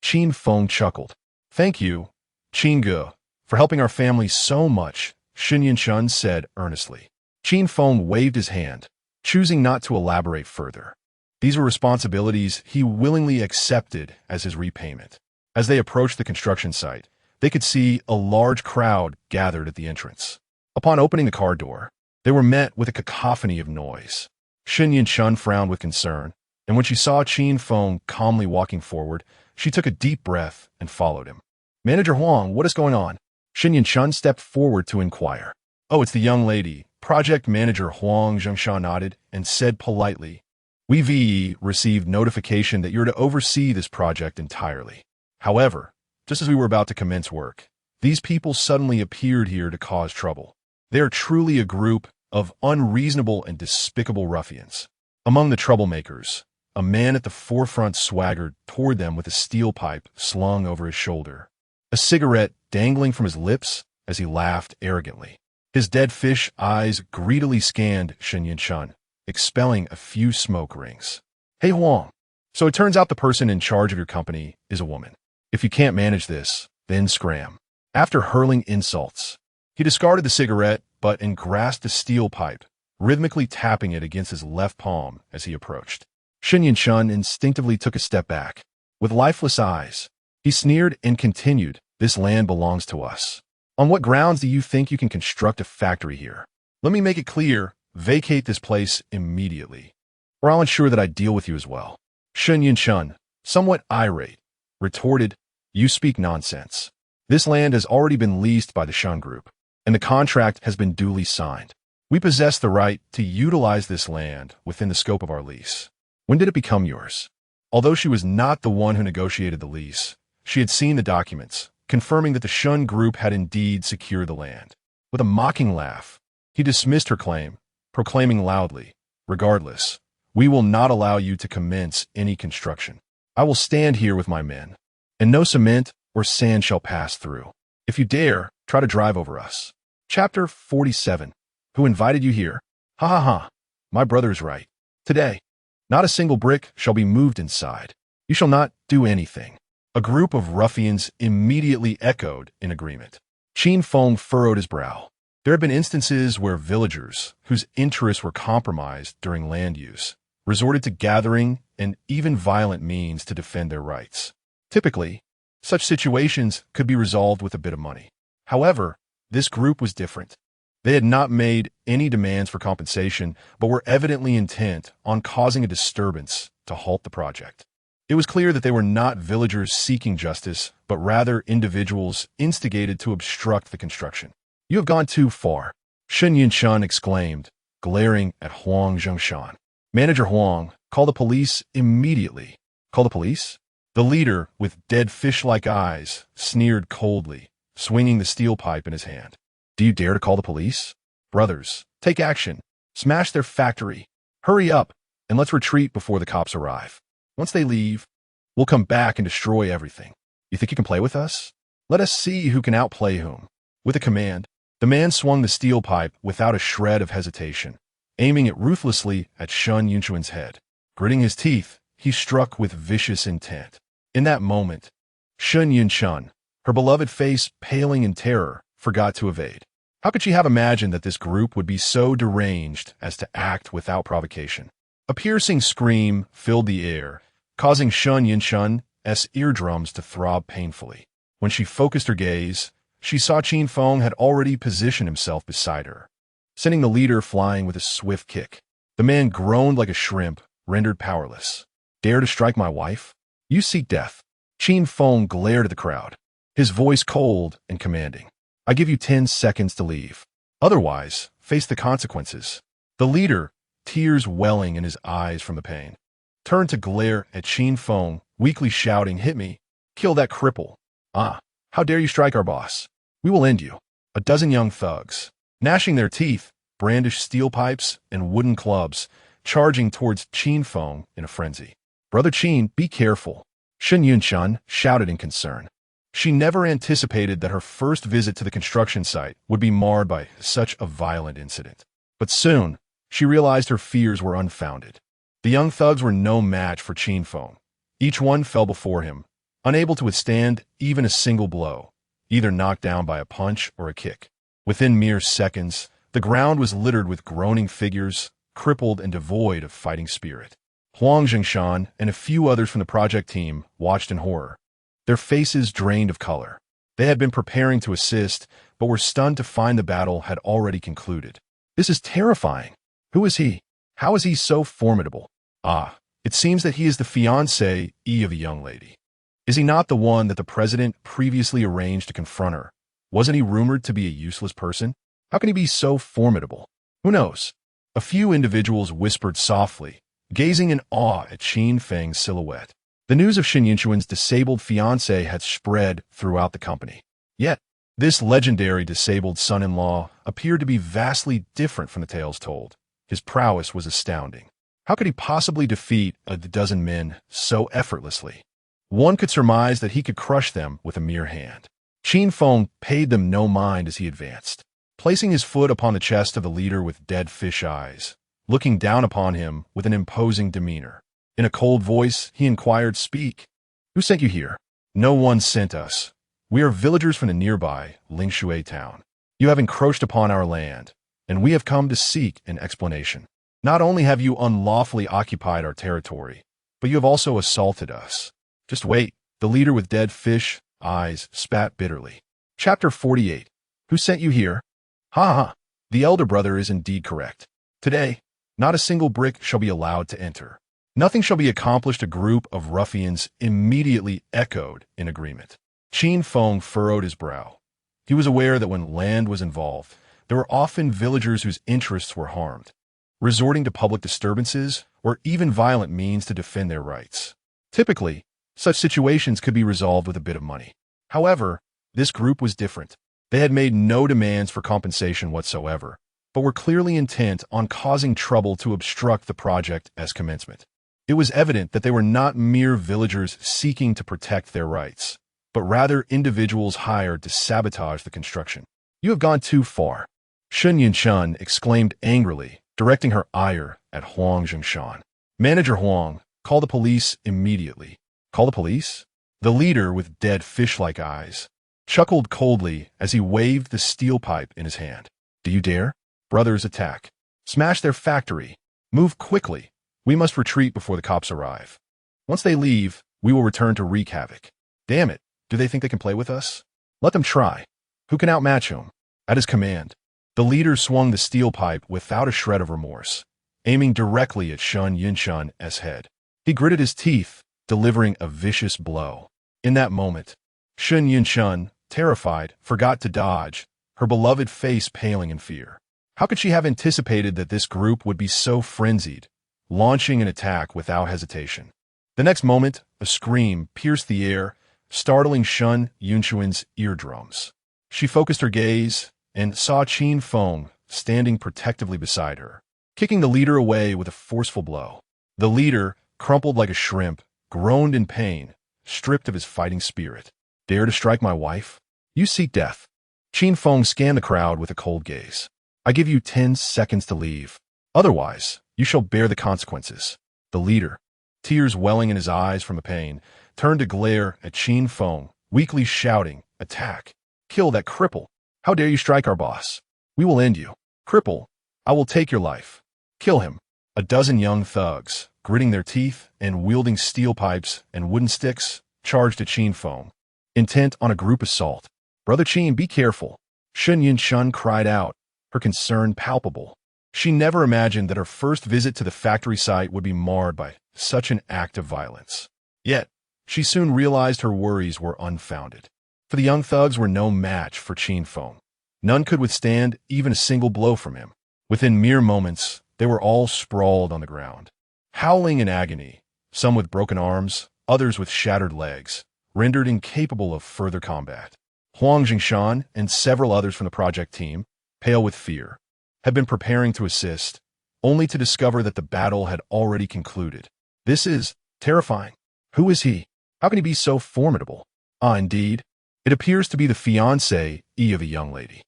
Qin Feng chuckled. Thank you, Qingge, for helping our family so much, Shen Yunchun said earnestly. Qin Feng waved his hand, choosing not to elaborate further. These were responsibilities he willingly accepted as his repayment. As they approached the construction site, they could see a large crowd gathered at the entrance. Upon opening the car door, they were met with a cacophony of noise. Shen Yunchun frowned with concern, and when she saw Qin Feng calmly walking forward, she took a deep breath and followed him. Manager Huang, what is going on? Shen Yunchun stepped forward to inquire. Oh, it's the young lady. Project Manager Huang Zhengsha nodded and said politely, We've received notification that you're to oversee this project entirely. However, just as we were about to commence work, these people suddenly appeared here to cause trouble. They are truly a group of unreasonable and despicable ruffians. Among the troublemakers, a man at the forefront swaggered toward them with a steel pipe slung over his shoulder, a cigarette dangling from his lips as he laughed arrogantly. His dead fish eyes greedily scanned Shen Yunchun, expelling a few smoke rings. Hey Huang, so it turns out the person in charge of your company is a woman. If you can't manage this, then scram. After hurling insults, he discarded the cigarette butt and grasped the steel pipe, rhythmically tapping it against his left palm as he approached. Shen Yunchun instinctively took a step back. With lifeless eyes, he sneered and continued, This land belongs to us. On what grounds do you think you can construct a factory here? Let me make it clear, vacate this place immediately. or I'll ensure that I deal with you as well. Shun Yunchun, somewhat irate, retorted, "You speak nonsense. This land has already been leased by the Shun Group, and the contract has been duly signed. We possess the right to utilize this land within the scope of our lease. When did it become yours?" Although she was not the one who negotiated the lease, she had seen the documents, confirming that the Shun Group had indeed secured the land. With a mocking laugh, he dismissed her claim, proclaiming loudly, "Regardless, we will not allow you to commence any construction. I will stand here with my men, and no cement or sand shall pass through. If you dare, try to drive over us." Chapter 47. Who invited you here? Ha ha ha. My brother is right. Today, not a single brick shall be moved inside. You shall not do anything. A group of ruffians immediately echoed in agreement. Qin Feng furrowed his brow. There had been instances where villagers, whose interests were compromised during land use, resorted to gathering and even violent means to defend their rights. Typically, such situations could be resolved with a bit of money. However, this group was different. They had not made any demands for compensation, but were evidently intent on causing a disturbance to halt the project. It was clear that they were not villagers seeking justice, but rather individuals instigated to obstruct the construction. "You have gone too far," Shun Yunchun exclaimed, glaring at Huang Zhengshan. "Manager Huang, call the police immediately." "Call the police?" The leader, with dead fish-like eyes, sneered coldly, swinging the steel pipe in his hand. "Do you dare to call the police? Brothers, take action. Smash their factory. Hurry up, and let's retreat before the cops arrive. Once they leave, we'll come back and destroy everything. You think you can play with us? Let us see who can outplay whom." With a command, the man swung the steel pipe without a shred of hesitation, aiming it ruthlessly at Shun Yunchun's head. Gritting his teeth, he struck with vicious intent. In that moment, Shun Yunchun, her beloved face paling in terror, forgot to evade. How could she have imagined that this group would be so deranged as to act without provocation? A piercing scream filled the air, causing Shun Yunchun's eardrums to throb painfully. When she focused her gaze, she saw Qin Feng had already positioned himself beside her, sending the leader flying with a swift kick. The man groaned like a shrimp, rendered powerless. "Dare to strike my wife? You seek death." Qin Feng glared at the crowd, his voice cold and commanding. "I give you 10 seconds to leave. Otherwise, face the consequences." The leader, tears welling in his eyes from the pain, turned to glare at Qin Feng, weakly shouting, "Hit me! Kill that cripple! Ah, how dare you strike our boss? We will end you." A dozen young thugs, gnashing their teeth, brandished steel pipes and wooden clubs, charging towards Qin Feng in a frenzy. "Brother Qin, be careful," Shun Yunchun shouted in concern. She never anticipated that her first visit to the construction site would be marred by such a violent incident. But soon, she realized her fears were unfounded. The young thugs were no match for Qin Feng. Each one fell before him, unable to withstand even a single blow, either knocked down by a punch or a kick. Within mere seconds, the ground was littered with groaning figures, crippled and devoid of fighting spirit. Huang Zhengshan and a few others from the project team watched in horror, their faces drained of color. They had been preparing to assist, but were stunned to find the battle had already concluded. "This is terrifying. Who is he? How is he so formidable? Ah, it seems that he is the fiancé of a young lady. Is he not the one that the president previously arranged to confront her? Wasn't he rumored to be a useless person? How can he be so formidable? Who knows?" A few individuals whispered softly, gazing in awe at Qin Feng's silhouette. The news of Shun Yunchun's disabled fiancé had spread throughout the company. Yet, this legendary disabled son-in-law appeared to be vastly different from the tales told. His prowess was astounding. How could he possibly defeat a dozen men so effortlessly? One could surmise that he could crush them with a mere hand. Qin Feng paid them no mind as he advanced, placing his foot upon the chest of the leader with dead fish eyes, looking down upon him with an imposing demeanor. In a cold voice, he inquired, "Speak. Who sent you here?" "No one sent us. We are villagers from the nearby Lingshui town. You have encroached upon our land, and we have come to seek an explanation. Not only have you unlawfully occupied our territory, but you have also assaulted us." "Just wait," the leader with dead fish eyes spat bitterly. Chapter 48. Who sent you here? Ha ha, the elder brother is indeed correct. Today, Not a single brick shall be allowed to enter. Nothing shall be accomplished. A group of ruffians immediately echoed in agreement. Qin Feng furrowed his brow. He was aware that when land was involved, there were often villagers whose interests were harmed, resorting to public disturbances or even violent means to defend their rights. Typically, such situations could be resolved with a bit of money. However, this group was different. They had made no demands for compensation whatsoever, but were clearly intent on causing trouble to obstruct the project as commencement. It was evident that they were not mere villagers seeking to protect their rights, but rather individuals hired to sabotage the construction. "You have gone too far," Shun Yunchun exclaimed angrily, directing her ire at Huang Zhengshan. "Manager Huang, call the police immediately." "Call the police?" The leader, with dead fish-like eyes, chuckled coldly as he waved the steel pipe in his hand. "Do you dare? Brothers, attack. Smash their factory. Move quickly. We must retreat before the cops arrive. Once they leave, we will return to wreak havoc." "Damn it, do they think they can play with us? Let them try. Who can outmatch whom?" At his command, the leader swung the steel pipe without a shred of remorse, aiming directly at Shun Yunchun's head. He gritted his teeth, delivering a vicious blow. In that moment, Shun Yunchun, terrified, forgot to dodge, her beloved face paling in fear. How could she have anticipated that this group would be so frenzied, launching an attack without hesitation? The next moment, a scream pierced the air, startling Shun Yunchun's eardrums. She focused her gaze and saw Qin Feng standing protectively beside her, kicking the leader away with a forceful blow. The leader, crumpled like a shrimp, groaned in pain, stripped of his fighting spirit. "Dare to strike my wife? You seek death." Qin Feng scanned the crowd with a cold gaze. "I give you 10 seconds to leave. Otherwise, you shall bear the consequences." The leader, tears welling in his eyes from the pain, turned to glare at Qin Feng, weakly shouting, "Attack! Kill that cripple! How dare you strike our boss? We will end you. Cripple, I will take your life. Kill him." A dozen young thugs, gritting their teeth and wielding steel pipes and wooden sticks, charged at Qin Feng, intent on a group assault. "Brother Qin, be careful," Shun Yunchun cried out, her concern palpable. She never imagined that her first visit to the factory site would be marred by such an act of violence. Yet, she soon realized her worries were unfounded. For the young thugs were no match for Qin Feng. None could withstand even a single blow from him. Within mere moments, they were all sprawled on the ground, howling in agony, some with broken arms, others with shattered legs, rendered incapable of further combat. Huang Zhengshan and several others from the project team, pale with fear, had been preparing to assist, only to discover that the battle had already concluded. This is terrifying. Who is he? How can he be so formidable? Indeed. It appears to be the fiancé of a young lady.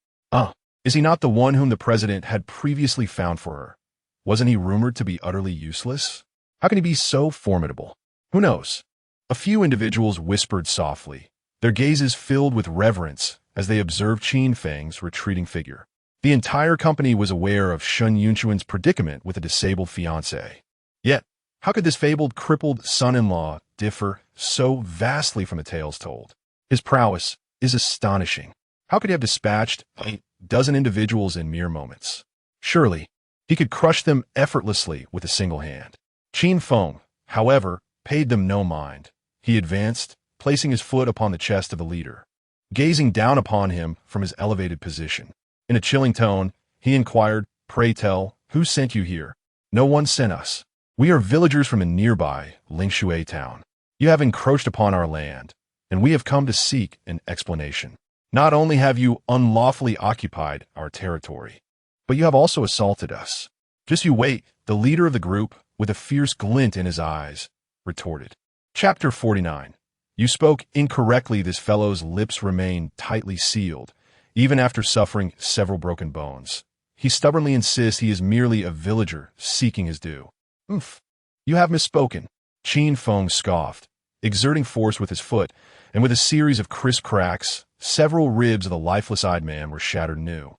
Is he not the one whom the president had previously found for her? Wasn't he rumored to be utterly useless? How can he be so formidable? Who knows? A few individuals whispered softly, their gazes filled with reverence as they observed Qin Feng's retreating figure. The entire company was aware of Shun Yunchun's predicament with a disabled fiancé. Yet, how could this fabled crippled son-in-law differ so vastly from the tales told? His prowess is astonishing. How could he have dispatched a dozen individuals in mere moments? Surely, he could crush them effortlessly with a single hand. Qin Feng, however, paid them no mind. He advanced, placing his foot upon the chest of the leader, gazing down upon him from his elevated position. In a chilling tone, he inquired, "Pray tell, who sent you here?" "No one sent us. We are villagers from a nearby Lingshui town. You have encroached upon our land, and we have come to seek an explanation. Not only have you unlawfully occupied our territory, but you have also assaulted us." "Just you wait," the leader of the group, with a fierce glint in his eyes, retorted. Chapter 49. You spoke incorrectly. This fellow's lips remained tightly sealed, even after suffering several broken bones. He stubbornly insists he is merely a villager seeking his due. You have misspoken," Qin Feng scoffed, exerting force with his foot, and with a series of crisp cracks, several ribs of the lifeless-eyed man were shattered anew.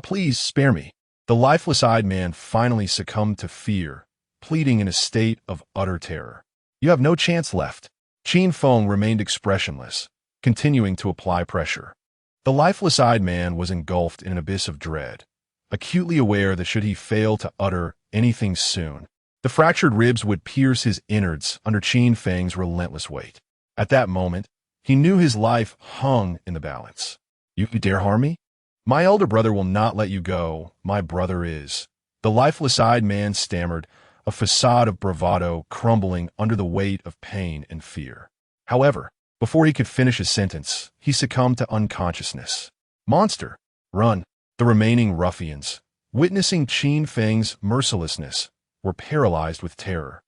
Please spare me." The lifeless-eyed man finally succumbed to fear, pleading in a state of utter terror. "You have no chance left." Qin Feng remained expressionless, continuing to apply pressure. The lifeless-eyed man was engulfed in an abyss of dread, acutely aware that should he fail to utter anything soon, the fractured ribs would pierce his innards under Qin Feng's relentless weight. At that moment, he knew his life hung in the balance. You dare harm me? My elder brother will not let you go. My brother is. The lifeless-eyed man stammered, a facade of bravado crumbling under the weight of pain and fear. However, before he could finish his sentence, he succumbed to unconsciousness. Monster! Run! The remaining ruffians, witnessing Qin Feng's mercilessness, were paralyzed with terror,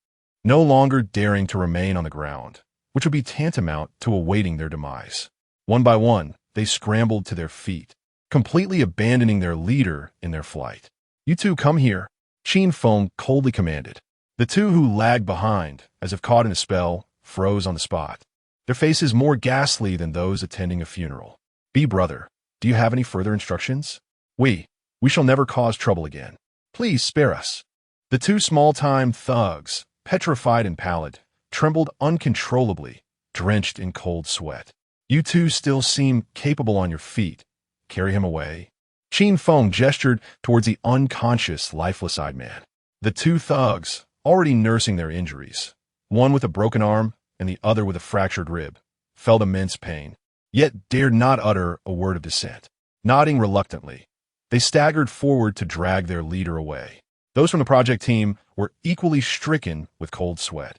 no longer daring to remain on the ground, which would be tantamount to awaiting their demise. One by one, they scrambled to their feet, completely abandoning their leader in their flight. You two come here, Qin Feng coldly commanded. The two who lagged behind, as if caught in a spell, froze on the spot, their faces more ghastly than those attending a funeral. Be brother, do you have any further instructions? We shall never cause trouble again. Please spare us. The two small-time thugs, petrified and pallid, trembled uncontrollably, drenched in cold sweat. You two still seem capable on your feet. Carry him away. Qin Feng gestured towards the unconscious, lifeless-eyed man. The two thugs, already nursing their injuries, one with a broken arm and the other with a fractured rib, felt immense pain, yet dared not utter a word of dissent. Nodding reluctantly, they staggered forward to drag their leader away. Those from the project team were equally stricken with cold sweat,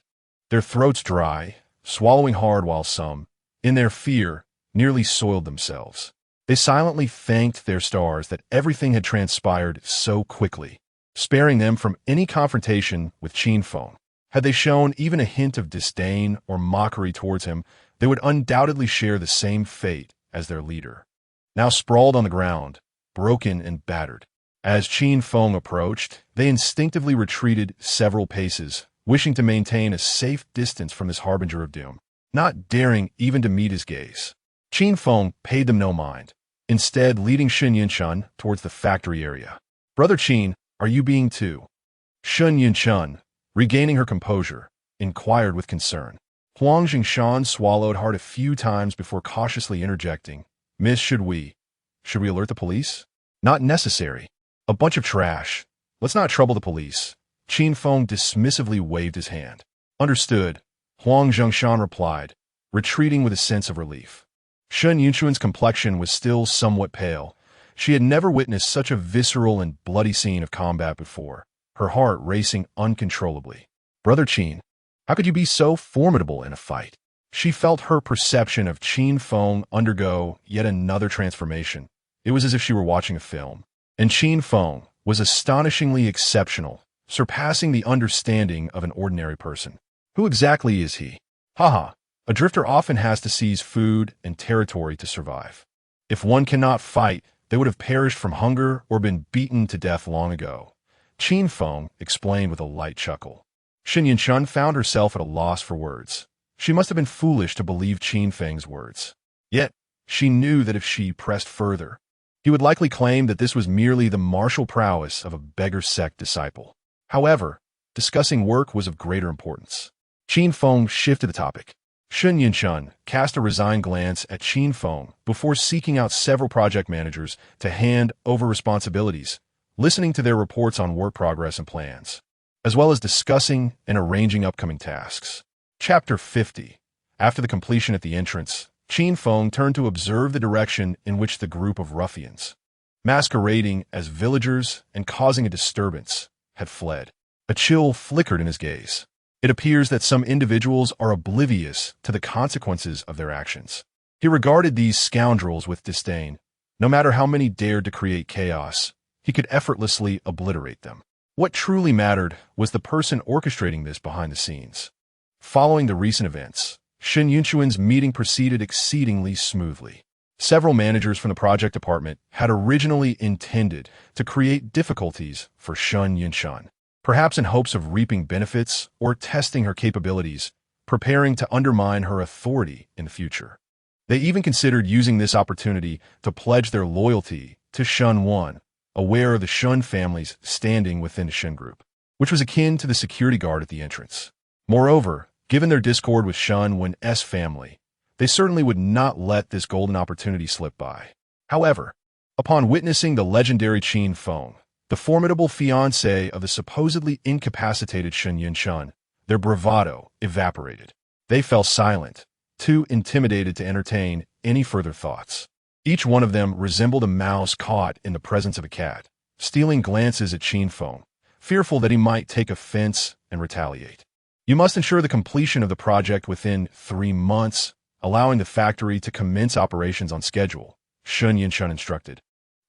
their throats dry, swallowing hard while some, in their fear, nearly soiled themselves. They silently thanked their stars that everything had transpired so quickly, sparing them from any confrontation with Qin Feng. Had they shown even a hint of disdain or mockery towards him, they would undoubtedly share the same fate as their leader. Now sprawled on the ground, broken and battered. As Qin Feng approached, they instinctively retreated several paces, wishing to maintain a safe distance from this harbinger of doom, not daring even to meet his gaze. Qin Feng paid them no mind, instead leading Shun Yinchun towards the factory area. Brother Qin, are you being too? Shun Yinchun, regaining her composure, inquired with concern. Huang Jingshan swallowed hard a few times before cautiously interjecting. Miss, should we alert the police? Not necessary. A bunch of trash. Let's not trouble the police. Qin Feng dismissively waved his hand. Understood, Huang Jingshan replied, retreating with a sense of relief. Shun Yunchun's complexion was still somewhat pale. She had never witnessed such a visceral and bloody scene of combat before, her heart racing uncontrollably. Brother Qin, how could you be so formidable in a fight? She felt her perception of Qin Feng undergo yet another transformation. It was as if she were watching a film. And Qin Feng was astonishingly exceptional, surpassing the understanding of an ordinary person. Who exactly is he? Haha, a drifter often has to seize food and territory to survive. If one cannot fight, they would have perished from hunger or been beaten to death long ago. Qin Feng explained with a light chuckle. Shun Yinchun found herself at a loss for words. She must have been foolish to believe Qin Feng's words. Yet, she knew that if she pressed further, he would likely claim that this was merely the martial prowess of a beggar sect disciple. However, discussing work was of greater importance. Qin Feng shifted the topic. Shun Yinchun cast a resigned glance at Qin Feng before seeking out several project managers to hand over responsibilities, listening to their reports on work progress and plans, as well as discussing and arranging upcoming tasks. Chapter 50. After the completion at the entrance, Qin Feng turned to observe the direction in which the group of ruffians, masquerading as villagers and causing a disturbance, had fled. A chill flickered in his gaze. It appears that some individuals are oblivious to the consequences of their actions. He regarded these scoundrels with disdain. No matter how many dared to create chaos, he could effortlessly obliterate them. What truly mattered was the person orchestrating this behind the scenes. Following the recent events, Shun Yunchuan's meeting proceeded exceedingly smoothly. Several managers from the project department had originally intended to create difficulties for Shun Yunchuan, perhaps in hopes of reaping benefits or testing her capabilities, preparing to undermine her authority in the future. They even considered using this opportunity to pledge their loyalty to Shun Wan, aware of the Shun family's standing within the Shun group, which was akin to the security guard at the entrance. Moreover, given their discord with Shun Wan's family, they certainly would not let this golden opportunity slip by. However, Upon witnessing the legendary Qin Feng, the formidable fiancé of the supposedly incapacitated Shen Yunchun, their bravado evaporated. They fell silent, too intimidated to entertain any further thoughts. Each one of them resembled a mouse caught in the presence of a cat, stealing glances at Qin Feng, fearful that he might take offense and retaliate. You must ensure the completion of the project within 3 months, allowing the factory to commence operations on schedule, Shen Yunchun instructed,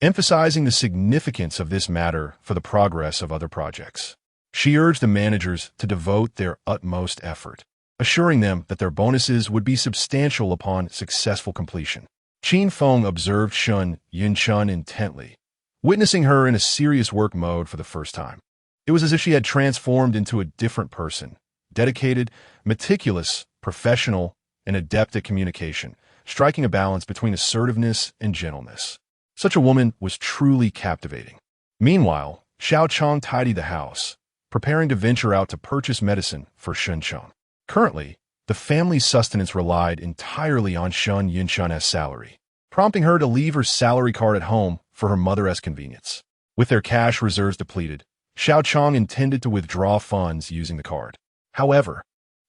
emphasizing the significance of this matter for the progress of other projects. She urged the managers to devote their utmost effort, assuring them that their bonuses would be substantial upon successful completion. Qin Feng observed Shen Yunchun intently, witnessing her in a serious work mode for the first time. It was as if she had transformed into a different person, dedicated, meticulous, professional, and adept at communication, striking a balance between assertiveness and gentleness. Such a woman was truly captivating. Meanwhile, Xiao Chong tidied the house, preparing to venture out to purchase medicine for Shen Chong. Currently, the family's sustenance relied entirely on Shen Yunchun's salary, prompting her to leave her salary card at home for her mother's convenience. With their cash reserves depleted, Xiao Chong intended to withdraw funds using the card. However,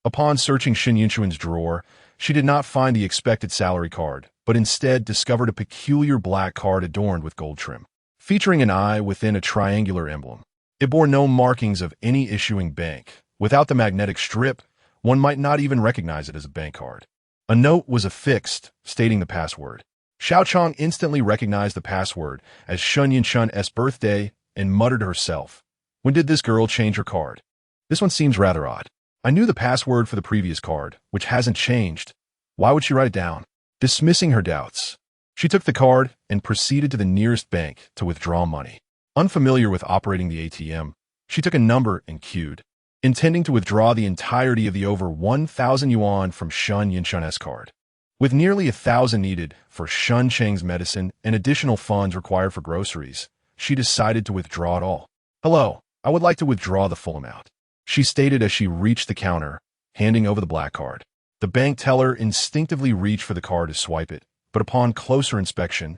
upon searching Shen Yunchun's drawer, she did not find the expected salary card, but instead discovered a peculiar black card adorned with gold trim, featuring an eye within a triangular emblem. It bore no markings of any issuing bank. Without the magnetic strip, one might not even recognize it as a bank card. A note was affixed, stating the password. Xiao Chong instantly recognized the password as Shen Yunchun's birthday and muttered to herself, "When did this girl change her card? This one seems rather odd. I knew the password for the previous card, which hasn't changed. Why would she write it down?" Dismissing her doubts, she took the card and proceeded to the nearest bank to withdraw money. Unfamiliar with operating the ATM, she took a number and queued, intending to withdraw the entirety of the over 1,000 yuan from Shen Yunchun's card. With nearly 1,000 needed for Shen Cheng's medicine and additional funds required for groceries, she decided to withdraw it all. "Hello, I would like to withdraw the full amount," she stated as she reached the counter, handing over the black card. The bank teller instinctively reached for the card to swipe it, but upon closer inspection,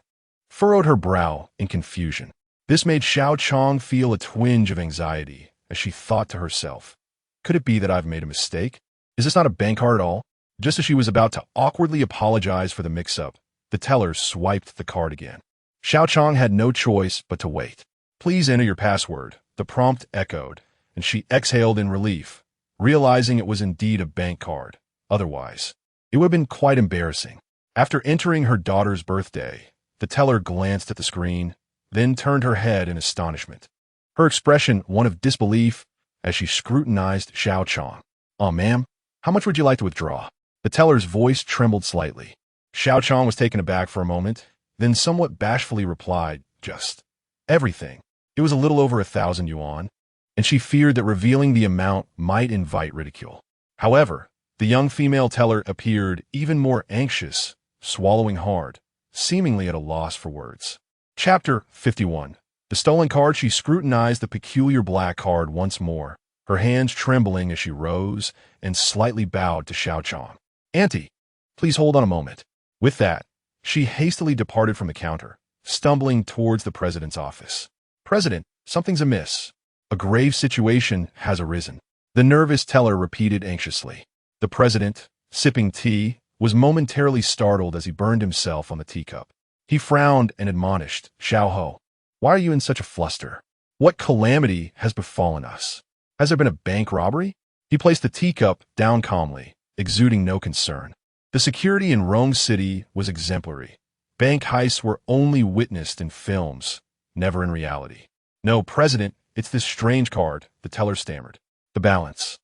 furrowed her brow in confusion. This made Xiao Chong feel a twinge of anxiety as she thought to herself, "Could it be that I've made a mistake? Is this not a bank card at all?" Just as she was about to awkwardly apologize for the mix-up, the teller swiped the card again. Xiao Chong had no choice but to wait. "Please enter your password," the prompt echoed, and she exhaled in relief, realizing it was indeed a bank card. Otherwise, it would have been quite embarrassing. After entering her daughter's birthday, the teller glanced at the screen, then turned her head in astonishment. Her expression one of disbelief as she scrutinized Xiao Chong. Ma'am, how much would you like to withdraw?" The teller's voice trembled slightly. Xiao Chong was taken aback for a moment, then somewhat bashfully replied, "Just everything." It was a little over 1,000 yuan, and she feared that revealing the amount might invite ridicule. However, the young female teller appeared even more anxious, swallowing hard, seemingly at a loss for words. Chapter 51. The stolen card. She scrutinized the peculiar black card once more, her hands trembling as she rose and slightly bowed to Xiao Chong. "Auntie, please hold on a moment." With that, she hastily departed from the counter, stumbling towards the president's office. "President, something's amiss. A grave situation has arisen," the nervous teller repeated anxiously. The president, sipping tea, was momentarily startled as he burned himself on the teacup. He frowned and admonished, "Xiao Ho, why are you in such a fluster? What calamity has befallen us? Has there been a bank robbery?" He placed the teacup down calmly, exuding no concern. The security in Rome City was exemplary. Bank heists were only witnessed in films, never in reality. "No, President, it's this strange card," the teller stammered. "The balance.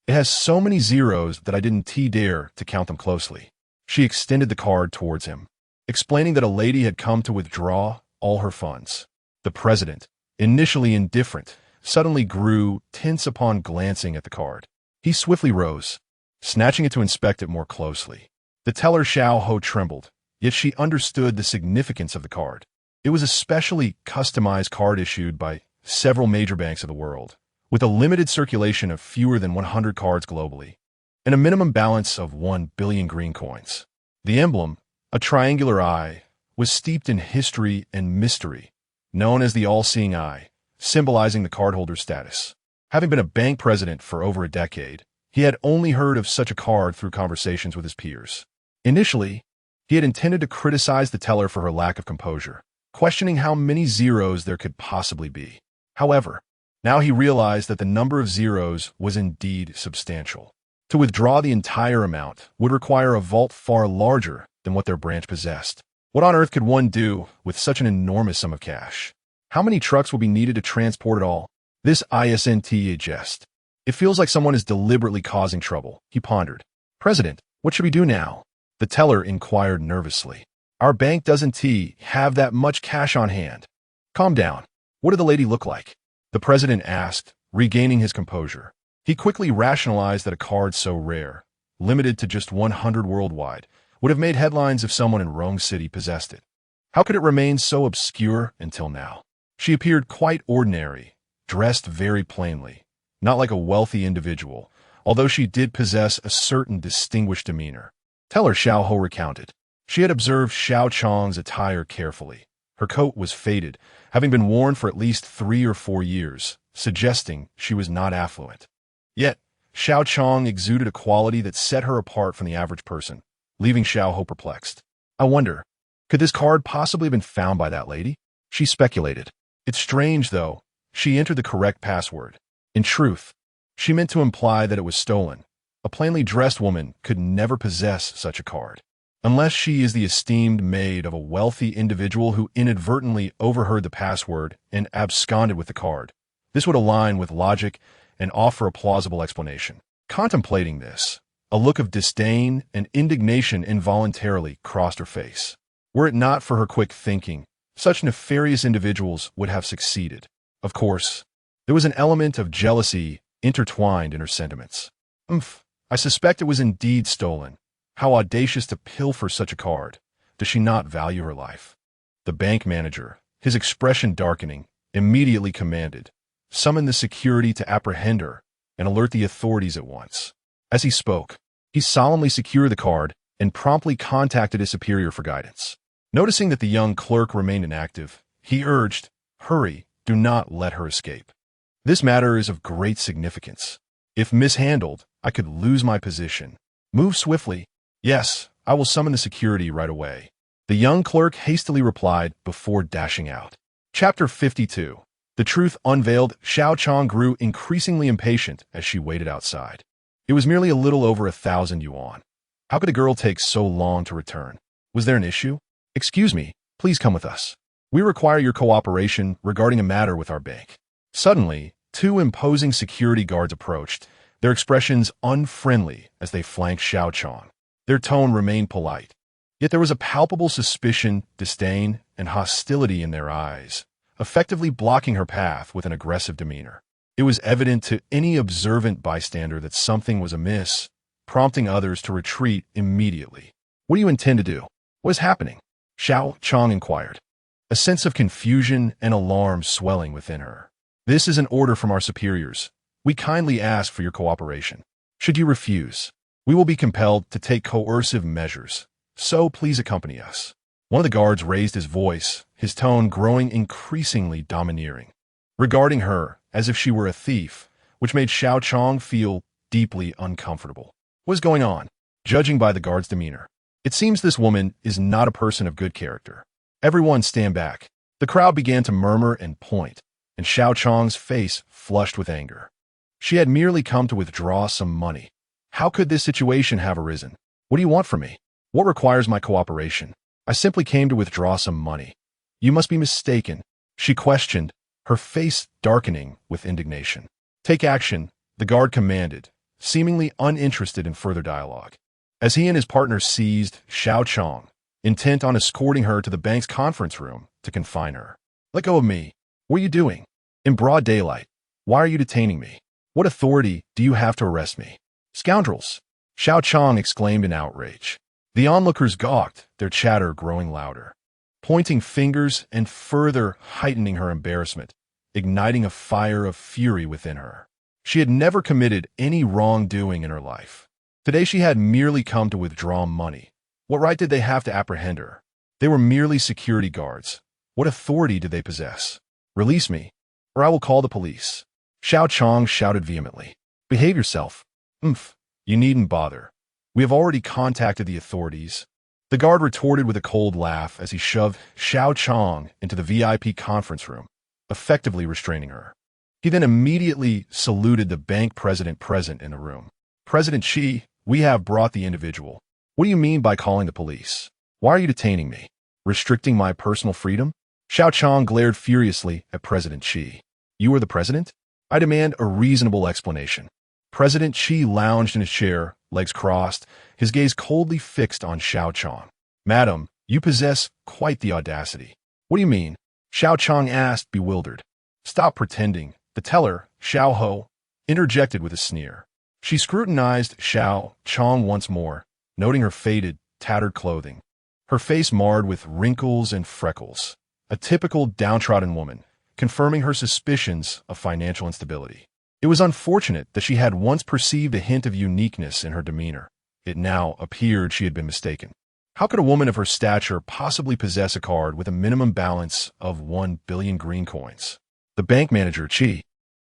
It has so many zeros that I didn't dare to count them closely." She extended the card towards him, explaining that a lady had come to withdraw all her funds. The president, initially indifferent, suddenly grew tense upon glancing at the card. He swiftly rose, snatching it to inspect it more closely. The teller Xiao Ho trembled, yet she understood the significance of the card. It was a specially customized card issued by several major banks of the world, with a limited circulation of fewer than 100 cards globally, and a minimum balance of 1 billion green coins. The emblem, a triangular eye, was steeped in history and mystery, known as the all-seeing eye, symbolizing the cardholder's status. Having been a bank president for over a decade, he had only heard of such a card through conversations with his peers. Initially, he had intended to criticize the teller for her lack of composure, questioning how many zeros there could possibly be. However, now he realized that the number of zeros was indeed substantial. To withdraw the entire amount would require a vault far larger than what their branch possessed. What on earth could one do with such an enormous sum of cash? How many trucks will be needed to transport it all? This isn't a jest. It feels like someone is deliberately causing trouble, he pondered. President, what should we do now? The teller inquired nervously. Our bank doesn't have that much cash on hand. Calm down. What did the lady look like? The president asked, regaining his composure. He quickly rationalized that a card so rare, limited to just 100 worldwide, would have made headlines if someone in Rome City possessed it. How could it remain so obscure until now? She appeared quite ordinary, dressed very plainly, not like a wealthy individual, although she did possess a certain distinguished demeanor. Teller Xiao Ho recounted. She had observed Xiao Chong's attire carefully. Her coat was faded, having been worn for at least 3 or 4 years, suggesting she was not affluent. Yet, Xiao Chong exuded a quality that set her apart from the average person, leaving Xiao Ho perplexed. I wonder, could this card possibly have been found by that lady? She speculated. It's strange, though. She entered the correct password. In truth, she meant to imply that it was stolen. A plainly dressed woman could never possess such a card, unless she is the esteemed maid of a wealthy individual who inadvertently overheard the password and absconded with the card. This would align with logic and offer a plausible explanation. Contemplating this, a look of disdain and indignation involuntarily crossed her face. Were it not for her quick thinking, such nefarious individuals would have succeeded. Of course, there was an element of jealousy intertwined in her sentiments. I suspect it was indeed stolen. How audacious to pilfer such a card. Does she not value her life? The bank manager, his expression darkening, immediately commanded, "Summon the security to apprehend her and alert the authorities at once." As he spoke, he solemnly secured the card and promptly contacted his superior for guidance. Noticing that the young clerk remained inactive, he urged, "Hurry, do not let her escape. This matter is of great significance. If mishandled, I could lose my position. Move swiftly." "Yes, I will summon the security right away," the young clerk hastily replied before dashing out. Chapter 52. The truth unveiled. Xiao Chong grew increasingly impatient as she waited outside. It was merely a little over 1,000 yuan. How could a girl take so long to return? Was there an issue? "Excuse me, please come with us. We require your cooperation regarding a matter with our bank." Suddenly, 2 imposing security guards approached, their expressions unfriendly as they flanked Xiao Chong. Their tone remained polite, yet there was a palpable suspicion, disdain, and hostility in their eyes, effectively blocking her path with an aggressive demeanor. It was evident to any observant bystander that something was amiss, prompting others to retreat immediately. "What do you intend to do? What is happening?" Xiao Chong inquired, a sense of confusion and alarm swelling within her. "This is an order from our superiors. We kindly ask for your cooperation. Should you refuse, we will be compelled to take coercive measures, so please accompany us." One of the guards raised his voice, his tone growing increasingly domineering, regarding her as if she were a thief, which made Xiao Chong feel deeply uncomfortable. What is going on? Judging by the guard's demeanor, it seems this woman is not a person of good character. "Everyone stand back." The crowd began to murmur and point, and Xiao Chong's face flushed with anger. She had merely come to withdraw some money. How could this situation have arisen? "What do you want from me? What requires my cooperation?" "I simply came to withdraw some money." "You must be mistaken," she questioned, her face darkening with indignation. "Take action," the guard commanded, seemingly uninterested in further dialogue. As he and his partner seized Xiao Chong, intent on escorting her to the bank's conference room to confine her. "Let go of me. What are you doing? In broad daylight. Why are you detaining me? What authority do you have to arrest me?" "Scoundrels!" Xiao Chong exclaimed in outrage. The onlookers gawked, their chatter growing louder, pointing fingers and further heightening her embarrassment, igniting a fire of fury within her. She had never committed any wrongdoing in her life. Today she had merely come to withdraw money. What right did they have to apprehend her? They were merely security guards. What authority did they possess? Release me, or I will call the police. Xiao Chong shouted vehemently. Behave yourself. You needn't bother. We have already contacted the authorities. The guard retorted with a cold laugh as he shoved Xiao Chong into the VIP conference room, effectively restraining her. He then immediately saluted the bank president present in the room. President Xi, we have brought the individual. What do you mean by calling the police? Why are you detaining me? Restricting my personal freedom? Xiao Chong glared furiously at President Xi. You are the president? I demand a reasonable explanation. President Xi lounged in his chair, legs crossed, his gaze coldly fixed on Xiao Chong. Madam, you possess quite the audacity. What do you mean? Xiao Chong asked, bewildered. Stop pretending. The teller, Xiao Ho, interjected with a sneer. She scrutinized Xiao Chong once more, noting her faded, tattered clothing. Her face marred with wrinkles and freckles. A typical downtrodden woman, confirming her suspicions of financial instability. It was unfortunate that she had once perceived a hint of uniqueness in her demeanor. It now appeared she had been mistaken. How could a woman of her stature possibly possess a card with a minimum balance of 1 billion green coins? The bank manager, Chi,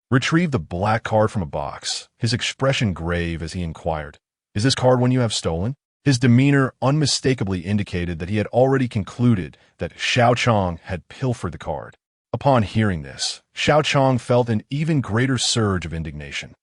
retrieved the black card from a box, his expression grave as he inquired, Is this card one you have stolen? His demeanor unmistakably indicated that he had already concluded that Xiao Chong had pilfered the card. Upon hearing this, Xiao Chong felt an even greater surge of indignation.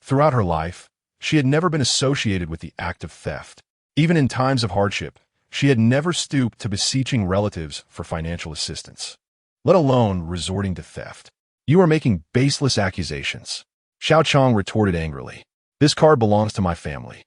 Throughout her life, she had never been associated with the act of theft. Even in times of hardship, she had never stooped to beseeching relatives for financial assistance, let alone resorting to theft. You are making baseless accusations. Xiao Chong retorted angrily. This card belongs to my family.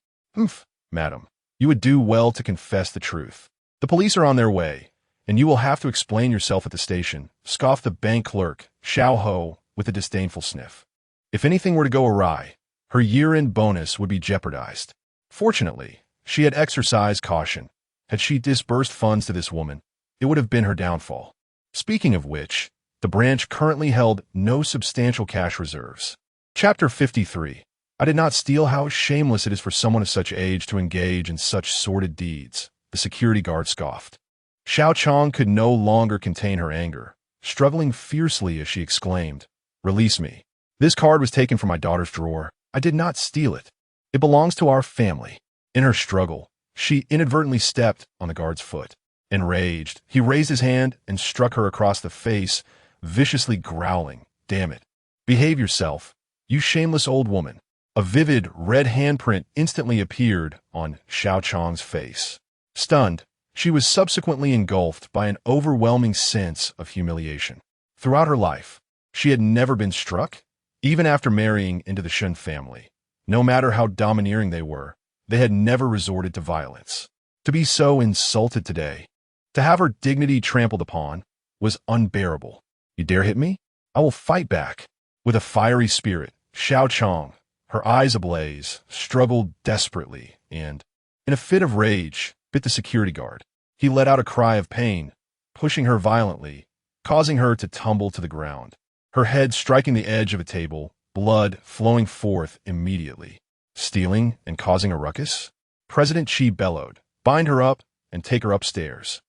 Madam, you would do well to confess the truth. The police are on their way, and you will have to explain yourself at the station, scoffed the bank clerk, Xiao Ho, with a disdainful sniff. If anything were to go awry, her year-end bonus would be jeopardized. Fortunately, she had exercised caution. Had she disbursed funds to this woman, it would have been her downfall. Speaking of which, the branch currently held no substantial cash reserves. Chapter 53. I did not steal. How shameless it is for someone of such age to engage in such sordid deeds, the security guard scoffed. Xiao Chong could no longer contain her anger, struggling fiercely as she exclaimed, Release me. This card was taken from my daughter's drawer. I did not steal it. It belongs to our family. In her struggle, she inadvertently stepped on the guard's foot. Enraged, he raised his hand and struck her across the face, viciously growling, Damn it. Behave yourself, you shameless old woman. A vivid red handprint instantly appeared on Xiao Chong's face. Stunned, she was subsequently engulfed by an overwhelming sense of humiliation. Throughout her life, she had never been struck, even after marrying into the Shun family. No matter how domineering they were, they had never resorted to violence. To be so insulted today, to have her dignity trampled upon, was unbearable. You dare hit me? I will fight back. With a fiery spirit, Xiao Chong, her eyes ablaze, struggled desperately and, in a fit of rage, bit the security guard. He let out a cry of pain, pushing her violently, causing her to tumble to the ground. Her head striking the edge of a table, blood flowing forth immediately. Stealing and causing a ruckus? President Xi bellowed, Bind her up and take her upstairs.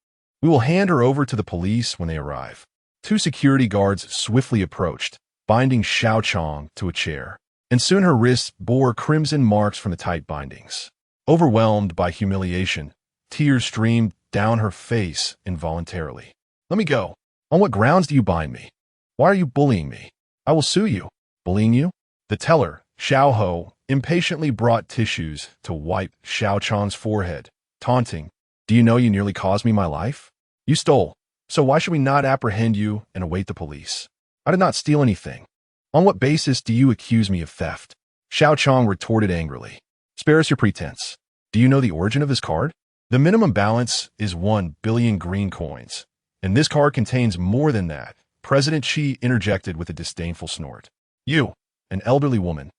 We will hand her over to the police when they arrive. 2 security guards swiftly approached, binding Xiao Chong to a chair, and soon her wrists bore crimson marks from the tight bindings. Overwhelmed by humiliation, tears streamed down her face involuntarily. Let me go. On what grounds do you bind me? Why are you bullying me? I will sue you. Bullying you? The teller, Xiao Ho, impatiently brought tissues to wipe Xiao Chong's forehead, taunting, Do you know you nearly caused me my life? You stole, so why should we not apprehend you and await the police? I did not steal anything. On what basis do you accuse me of theft? Xiao Chong retorted angrily. Spare us your pretense. Do you know the origin of this card? The minimum balance is 1 billion green coins, and this card contains more than that. President Xi interjected with a disdainful snort. You, an elderly woman,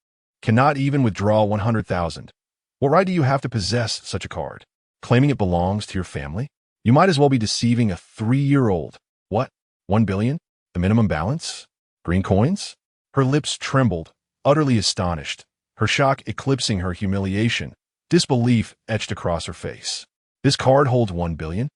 cannot even withdraw 100,000. What right do you have to possess such a card? Claiming it belongs to your family? You might as well be deceiving a 3-year-old. What? 1 billion? The minimum balance? Green coins? Her lips trembled, utterly astonished, her shock eclipsing her humiliation. Disbelief etched across her face. This card holds 1 billion?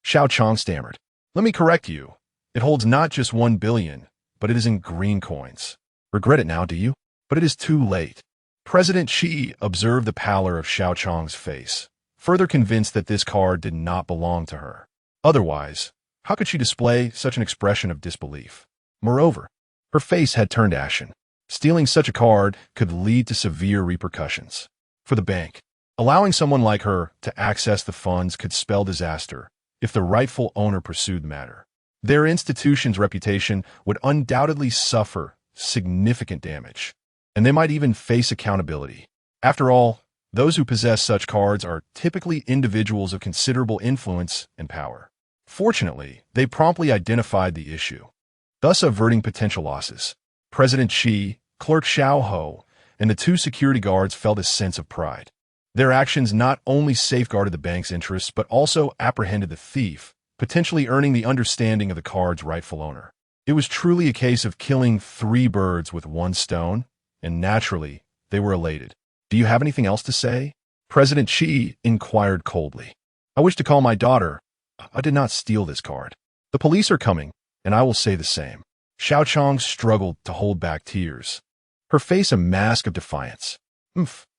Xiao Chong stammered. Let me correct you. It holds not just 1 billion, but it is in green coins. Regret it now, do you? But it is too late. President Xi observed the pallor of Xiao Chong's face, further convinced that this card did not belong to her. Otherwise, how could she display such an expression of disbelief? Moreover, her face had turned ashen. Stealing such a card could lead to severe repercussions. For the bank, allowing someone like her to access the funds could spell disaster if the rightful owner pursued the matter. Their institution's reputation would undoubtedly suffer significant damage, and they might even face accountability. After all, those who possess such cards are typically individuals of considerable influence and power. Fortunately, they promptly identified the issue, thus averting potential losses. President Xi, Clerk Xiao Ho, and the two security guards felt a sense of pride. Their actions not only safeguarded the bank's interests, but also apprehended the thief, potentially earning the understanding of the card's rightful owner. It was truly a case of killing 3 birds with 1 stone, and naturally, they were elated. Do you have anything else to say? President Xi inquired coldly. I wish to call my daughter. I did not steal this card. The police are coming, and I will say the same. Xiao Chong struggled to hold back tears, her face a mask of defiance.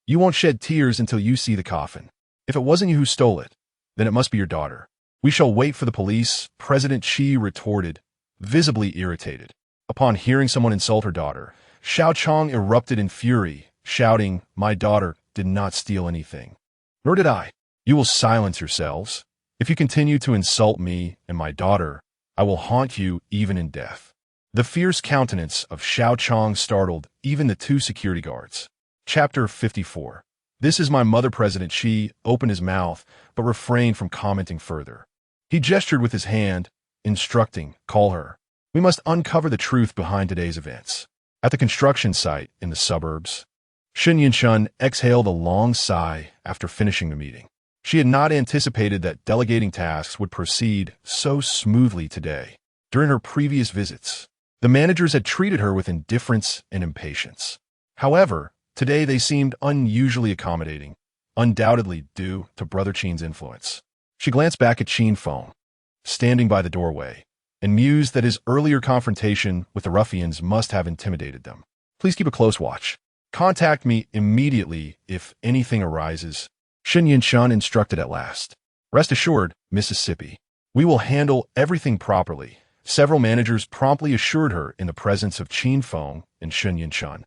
You won't shed tears until you see the coffin. If it wasn't you who stole it, then it must be your daughter. We shall wait for the police, President Xi retorted, visibly irritated. Upon hearing someone insult her daughter, Xiao Chong erupted in fury, shouting, My daughter did not steal anything. Nor did I. You will silence yourselves. If you continue to insult me and my daughter, I will haunt you even in death. The fierce countenance of Xiao Chong startled even the 2 security guards. Chapter 54. This is my mother. President Xi opened his mouth, but refrained from commenting further. He gestured with his hand, instructing, Call her. We must uncover the truth behind today's events. At the construction site in the suburbs, Shen Yinshun exhaled a long sigh after finishing the meeting. She had not anticipated that delegating tasks would proceed so smoothly today. During her previous visits, the managers had treated her with indifference and impatience. However, today they seemed unusually accommodating, undoubtedly due to Brother Qin's influence. She glanced back at Qin Feng, standing by the doorway, and mused that his earlier confrontation with the ruffians must have intimidated them. Please keep a close watch. Contact me immediately if anything arises, Shen Yinshun instructed at last. Rest assured, Mississippi, we will handle everything properly. Several managers promptly assured her in the presence of Qin Feng and Shen Yinshun,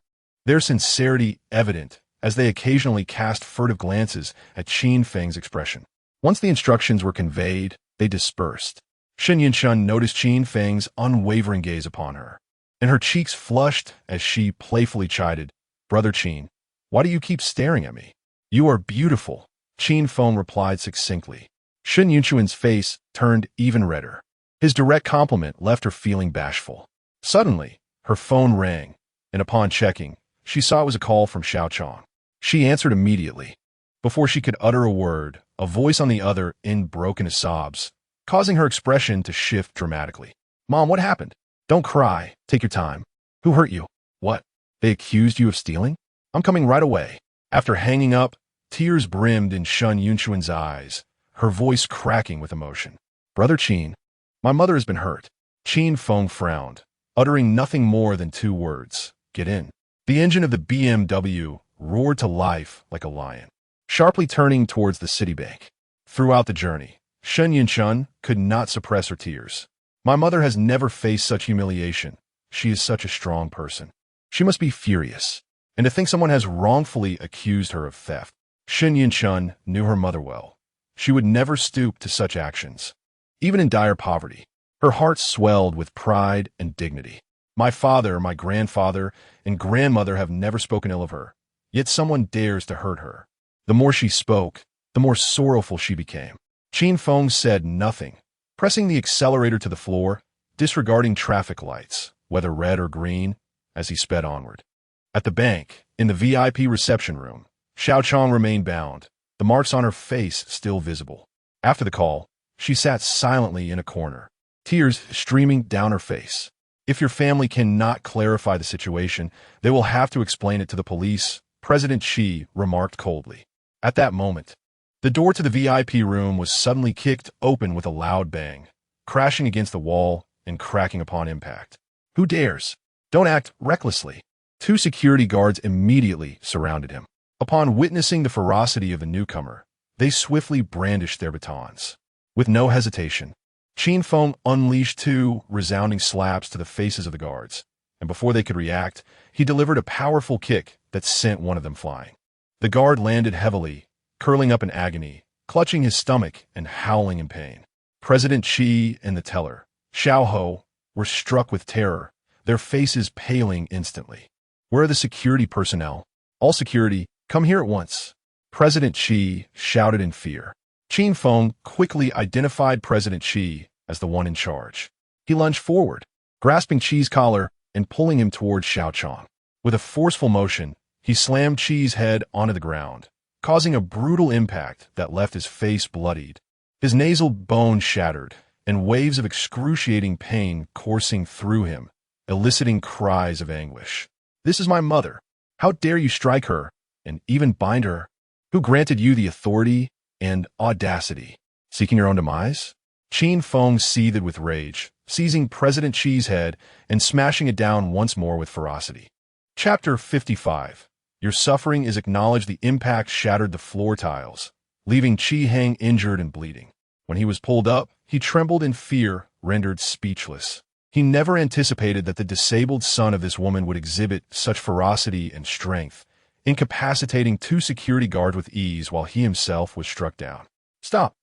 their sincerity evident as they occasionally cast furtive glances at Qin Feng's expression. Once the instructions were conveyed, they dispersed. Shen Yinshun noticed Qin Feng's unwavering gaze upon her, and her cheeks flushed as she playfully chided, Brother Qin, why do you keep staring at me? You are beautiful, Qin Feng replied succinctly. Shen Yinshun's face turned even redder. His direct compliment left her feeling bashful. Suddenly, her phone rang, and upon checking, she saw it was a call from Xiao Chong. She answered immediately. Before she could utter a word, a voice on the other end broke into sobs, causing her expression to shift dramatically. Mom, what happened? Don't cry. Take your time. Who hurt you? What? They accused you of stealing? I'm coming right away. After hanging up, tears brimmed in Shen Yunxuan's eyes, her voice cracking with emotion. Brother Qin, my mother has been hurt. Qin Feng frowned, uttering nothing more than 2 words. Get in. The engine of the BMW roared to life like a lion, sharply turning towards the Citibank. Throughout the journey, Shen Yinshun could not suppress her tears. My mother has never faced such humiliation. She is such a strong person. She must be furious. And to think someone has wrongfully accused her of theft. Shen Yinshun knew her mother well. She would never stoop to such actions. Even in dire poverty, her heart swelled with pride and dignity. My father, my grandfather, and grandmother have never spoken ill of her, yet someone dares to hurt her. The more she spoke, the more sorrowful she became. Qin Feng said nothing, pressing the accelerator to the floor, disregarding traffic lights, whether red or green, as he sped onward. At the bank, in the VIP reception room, Xiao Chong remained bound, the marks on her face still visible. After the call, she sat silently in a corner, tears streaming down her face. If your family cannot clarify the situation, they will have to explain it to the police, President Xi remarked coldly. At that moment, The door to the VIP room was suddenly kicked open with a loud bang, crashing against the wall and cracking upon impact. Who dares? Don't act recklessly. Two security guards immediately surrounded him. Upon witnessing the ferocity of the newcomer, they swiftly brandished their batons. With no hesitation, Qin Feng unleashed two resounding slaps to the faces of the guards, and before they could react, he delivered a powerful kick that sent one of them flying. The guard landed heavily, curling up in agony, clutching his stomach and howling in pain. President Qi and the teller, Xiao Ho, were struck with terror, their faces paling instantly. Where are the security personnel? All security, come here at once. President Qi shouted in fear. Qin Feng quickly identified President Qi as the one in charge. He lunged forward, grasping Qi's collar and pulling him towards Xiao Chong. With a forceful motion, he slammed Qi's head onto the ground, causing a brutal impact that left his face bloodied. His nasal bone shattered, and waves of excruciating pain coursing through him, eliciting cries of anguish. This is my mother. How dare you strike her, and even bind her? Who granted you the authority and audacity? Seeking your own demise? Qin Feng seethed with rage, seizing President Qi's head and smashing it down once more with ferocity. Chapter 55. Your suffering is acknowledged. The impact shattered the floor tiles, leaving Qi Hang injured and bleeding. When he was pulled up, he trembled in fear, rendered speechless. He never anticipated that the disabled son of this woman would exhibit such ferocity and strength, incapacitating two security guards with ease while he himself was struck down. Stop!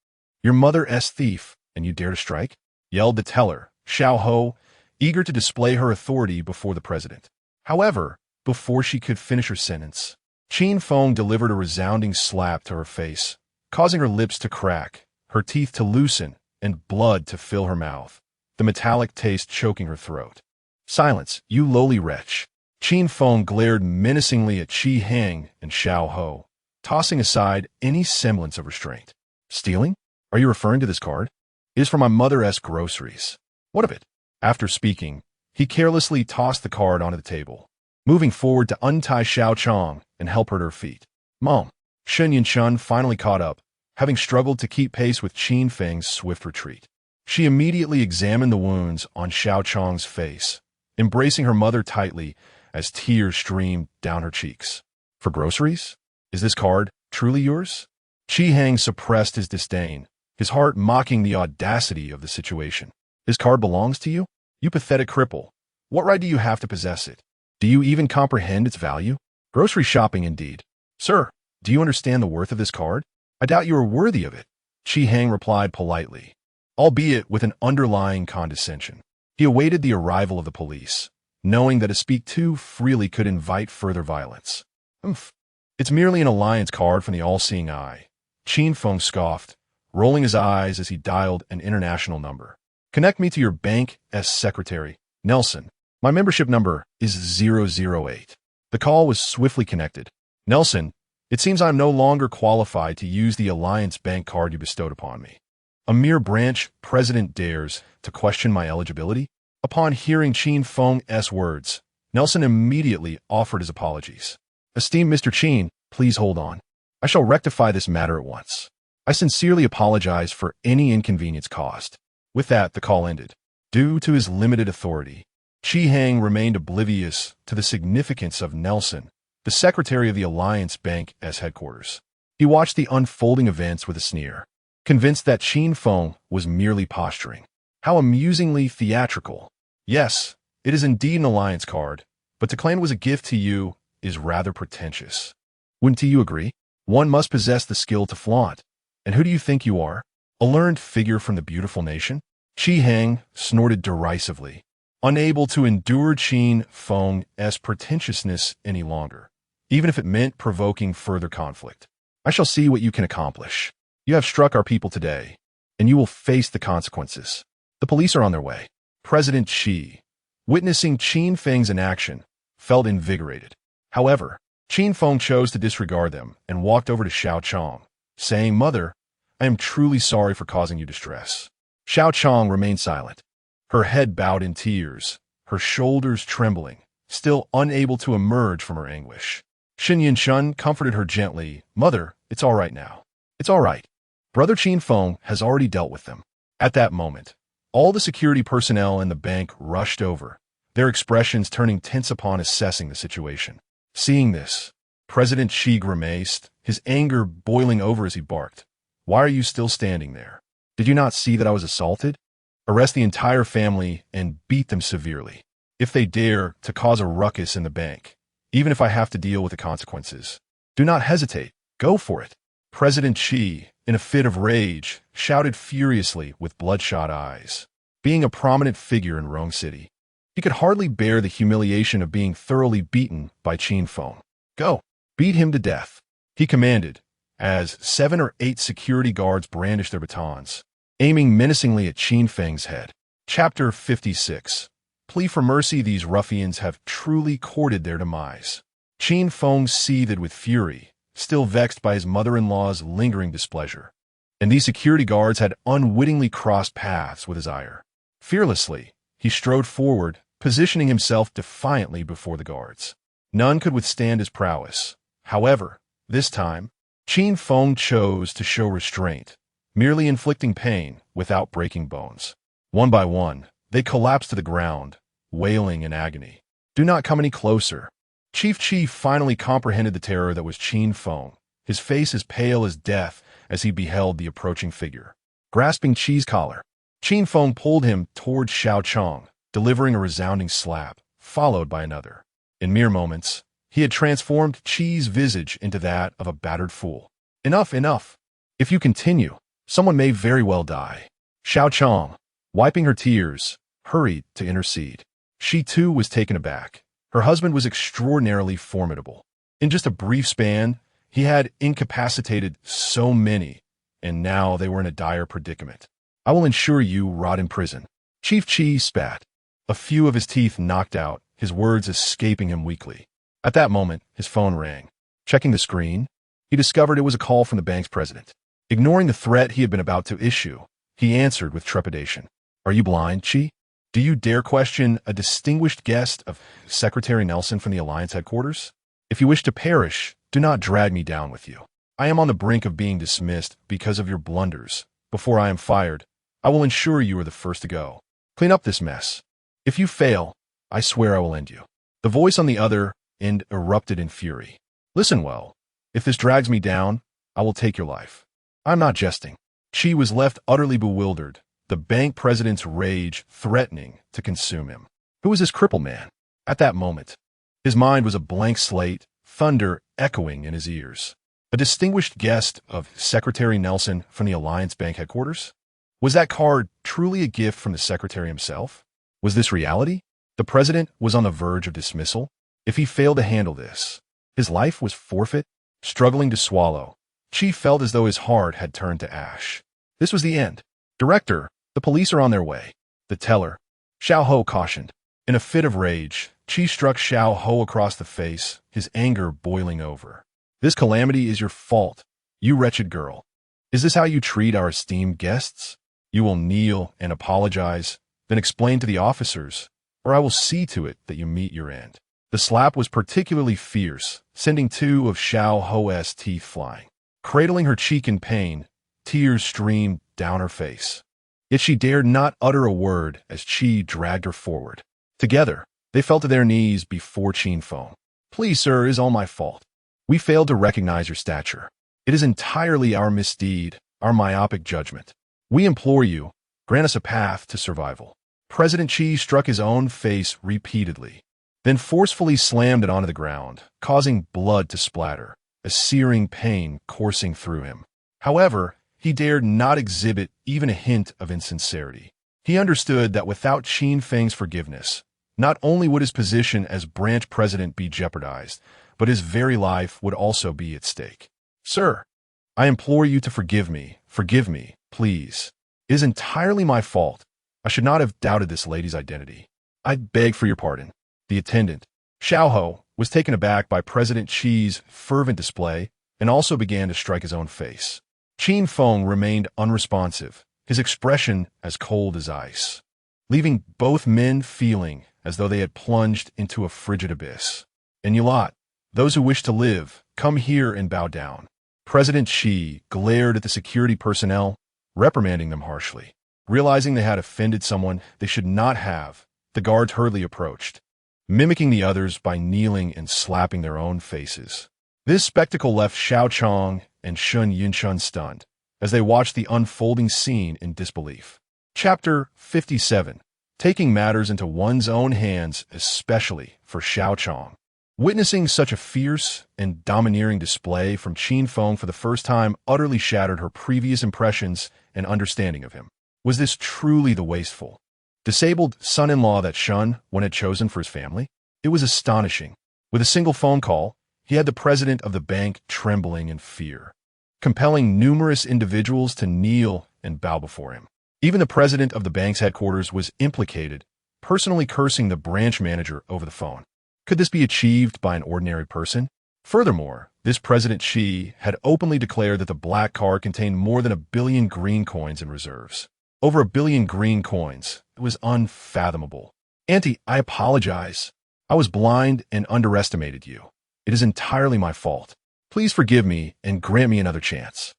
Your mother's thief, and you dare to strike? Yelled the teller, Xiao Ho, eager to display her authority before the president. However, before she could finish her sentence, Qin Feng delivered a resounding slap to her face, causing her lips to crack, her teeth to loosen, and blood to fill her mouth, the metallic taste choking her throat. Silence, you lowly wretch! Qin Feng glared menacingly at Qi Hang and Xiao Ho, tossing aside any semblance of restraint. Stealing? Are you referring to this card? It is for my mother's groceries. What of it? After speaking, he carelessly tossed the card onto the table, moving forward to untie Xiao Chong and help her to her feet. Mom, Shen Yinchun finally caught up, having struggled to keep pace with Qin Feng's swift retreat. She immediately examined the wounds on Xiao Chong's face, embracing her mother tightly as tears streamed down her cheeks. For groceries? Is this card truly yours? Qi Hang suppressed his disdain, his heart mocking the audacity of the situation. This card belongs to you? You pathetic cripple. What right do you have to possess it? Do you even comprehend its value? Grocery shopping indeed. Sir, do you understand the worth of this card? I doubt you are worthy of it. Qi Hang replied politely, albeit with an underlying condescension. He awaited the arrival of the police, knowing that to speak too freely could invite further violence. It's merely an alliance card from the all-seeing eye. Qin Feng scoffed, rolling his eyes as he dialed an international number. Connect me to your bank's secretary, Nelson. My membership number is 008. The call was swiftly connected. Nelson, it seems I'm no longer qualified to use the Alliance Bank card you bestowed upon me. A mere branch president dares to question my eligibility? Upon hearing Qin Feng's words, Nelson immediately offered his apologies. Esteemed Mr. Qin, please hold on. I shall rectify this matter at once. I sincerely apologize for any inconvenience caused. With that, the call ended. Due to his limited authority, Qi Hang remained oblivious to the significance of Nelson, the secretary of the Alliance Bank's headquarters. He watched the unfolding events with a sneer, convinced that Qin Feng was merely posturing. How amusingly theatrical. Yes, it is indeed an alliance card, but to claim it was a gift to you is rather pretentious. Wouldn't you agree? One must possess the skill to flaunt. And who do you think you are? A learned figure from the beautiful nation? Qi Hang snorted derisively, unable to endure Qin Feng's pretentiousness any longer, even if it meant provoking further conflict. I shall see what you can accomplish. You have struck our people today, and you will face the consequences. The police are on their way. President Qi, witnessing Qin Feng's inaction, felt invigorated. However, Qin Feng chose to disregard them and walked over to Xiao Chong, saying, Mother, I am truly sorry for causing you distress. Xiao Chong remained silent, her head bowed in tears, her shoulders trembling, still unable to emerge from her anguish. Shen Yinchun comforted her gently, Mother, it's all right now. It's all right. Brother Qin Feng has already dealt with them. At that moment, all the security personnel in the bank rushed over, their expressions turning tense upon assessing the situation. Seeing this, President Xi grimaced, his anger boiling over as he barked. Why are you still standing there? Did you not see that I was assaulted? Arrest the entire family and beat them severely. If they dare to cause a ruckus in the bank, even if I have to deal with the consequences. Do not hesitate. Go for it. President Xi, in a fit of rage, shouted furiously with bloodshot eyes. Being a prominent figure in Rome City, he could hardly bear the humiliation of being thoroughly beaten by Qin Feng. Go, beat him to death, he commanded, as 7 or 8 security guards brandished their batons, aiming menacingly at Qin Feng's head. Chapter 56. Plea for mercy. These ruffians have truly courted their demise. Qin Feng seethed with fury, still vexed by his mother-in-law's lingering displeasure. And these security guards had unwittingly crossed paths with his ire. Fearlessly, he strode forward, positioning himself defiantly before the guards. None could withstand his prowess. However, this time, Qin Feng chose to show restraint, merely inflicting pain without breaking bones. One by one, they collapsed to the ground, wailing in agony. Do not come any closer. Chief Qi finally comprehended the terror that was Qin Feng, his face as pale as death as he beheld the approaching figure. Grasping Qi's collar, Qin Feng pulled him toward Xiao Chong, delivering a resounding slap, followed by another. In mere moments, he had transformed Qi's visage into that of a battered fool. Enough, enough. If you continue, someone may very well die. Xiao Chong, wiping her tears, hurried to intercede. She too was taken aback. Her husband was extraordinarily formidable. In just a brief span, he had incapacitated so many, and now they were in a dire predicament. I will ensure you rot in prison. Chief Qi spat, a few of his teeth knocked out, his words escaping him weakly. At that moment, his phone rang. Checking the screen, he discovered it was a call from the bank's president. Ignoring the threat he had been about to issue, he answered with trepidation. Are you blind, Qi? Do you dare question a distinguished guest of Secretary Nelson from the Alliance headquarters? If you wish to perish, do not drag me down with you. I am on the brink of being dismissed because of your blunders. Before I am fired, I will ensure you are the first to go. Clean up this mess. If you fail, I swear I will end you. The voice on the other end erupted in fury. Listen well. If this drags me down, I will take your life. I'm not jesting. Qi was left utterly bewildered, the bank president's rage threatening to consume him. Who was this crippled man? At that moment, his mind was a blank slate, thunder echoing in his ears. A distinguished guest of Secretary Nelson from the Alliance Bank headquarters? Was that card truly a gift from the secretary himself? Was this reality? The president was on the verge of dismissal. If he failed to handle this, his life was forfeit. Struggling to swallow, Qi felt as though his heart had turned to ash. This was the end. Director, the police are on their way. The teller, Xiao Ho, cautioned. In a fit of rage, Qi struck Xiao Ho across the face, his anger boiling over. This calamity is your fault, you wretched girl. Is this how you treat our esteemed guests? You will kneel and apologize, then explain to the officers, or I will see to it that you meet your end. The slap was particularly fierce, sending 2 of Xiao Ho's teeth flying. Cradling her cheek in pain, tears streamed down her face. Yet she dared not utter a word as Qi dragged her forward. Together, they fell to their knees before Qin Feng. Please, sir, it is all my fault. We failed to recognize your stature. It is entirely our misdeed, our myopic judgment. We implore you, grant us a path to survival. President Qi struck his own face repeatedly, then forcefully slammed it onto the ground, causing blood to splatter, a searing pain coursing through him. However, he dared not exhibit even a hint of insincerity. He understood that without Qin Feng's forgiveness, not only would his position as branch president be jeopardized, but his very life would also be at stake. Sir, I implore you to forgive me, please. It is entirely my fault. I should not have doubted this lady's identity. I beg for your pardon. The attendant, Xiao Ho, was taken aback by President Qi's fervent display and also began to strike his own face. Qin Feng remained unresponsive, his expression as cold as ice, leaving both men feeling as though they had plunged into a frigid abyss. And you lot, those who wish to live, come here and bow down. President Xi glared at the security personnel, reprimanding them harshly. Realizing they had offended someone they should not have, the guards hurriedly approached, mimicking the others by kneeling and slapping their own faces. This spectacle left Xiao Chong and Shun Yunshun stunned, as they watched the unfolding scene in disbelief. Chapter 57. Taking matters into one's own hands, especially for Xiao Chong. Witnessing such a fierce and domineering display from Qin Feng for the first time utterly shattered her previous impressions and understanding of him. Was this truly the wasteful, disabled son-in-law that Shun had chosen for his family? It was astonishing. With a single phone call, he had the president of the bank trembling in fear, compelling numerous individuals to kneel and bow before him. Even the president of the bank's headquarters was implicated, personally cursing the branch manager over the phone. Could this be achieved by an ordinary person? Furthermore, this President Xi had openly declared that the black card contained more than 1 billion green coins in reserves. Over 1 billion green coins. It was unfathomable. Auntie, I apologize. I was blind and underestimated you. It is entirely my fault. Please forgive me and grant me another chance.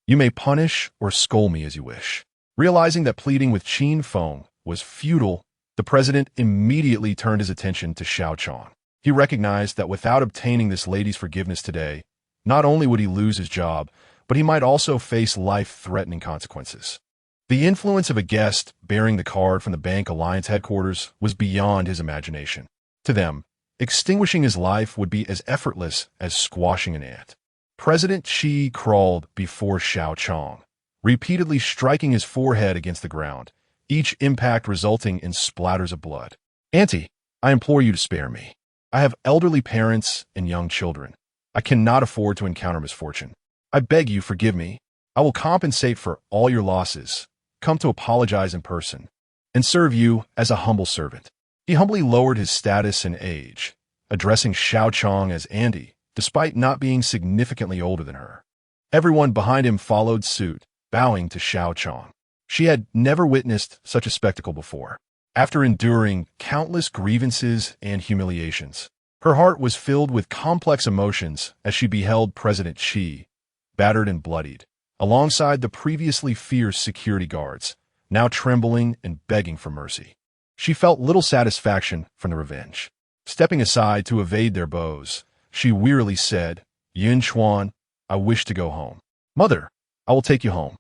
You may punish or scold me as you wish. Realizing that pleading with Qin Feng was futile, the president immediately turned his attention to Xiao Chong. He recognized that without obtaining this lady's forgiveness today, not only would he lose his job, but he might also face life-threatening consequences. The influence of a guest bearing the card from the Bank Alliance headquarters was beyond his imagination. To them, extinguishing his life would be as effortless as squashing an ant. President Xi crawled before Xiao Chong, repeatedly striking his forehead against the ground, each impact resulting in splatters of blood. Auntie, I implore you to spare me. I have elderly parents and young children. I cannot afford to encounter misfortune. I beg you, forgive me. I will compensate for all your losses, come to apologize in person, and serve you as a humble servant. He humbly lowered his status and age, addressing Xiao Chong as Auntie, despite not being significantly older than her. Everyone behind him followed suit, bowing to Xiao Chong. She had never witnessed such a spectacle before. After enduring countless grievances and humiliations, her heart was filled with complex emotions as she beheld President Xi, battered and bloodied, alongside the previously fierce security guards, now trembling and begging for mercy. She felt little satisfaction from the revenge. Stepping aside to evade their blows, she wearily said, Yun Chuan, I wish to go home. Mother, I will take you home.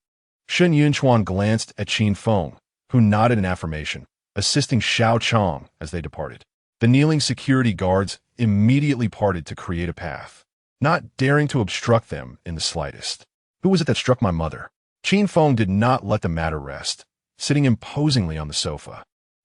Shun Yunchuan glanced at Qin Feng, who nodded in affirmation, assisting Xiao Chong as they departed. The kneeling security guards immediately parted to create a path, not daring to obstruct them in the slightest. Who was it that struck my mother? Qin Feng did not let the matter rest, sitting imposingly on the sofa.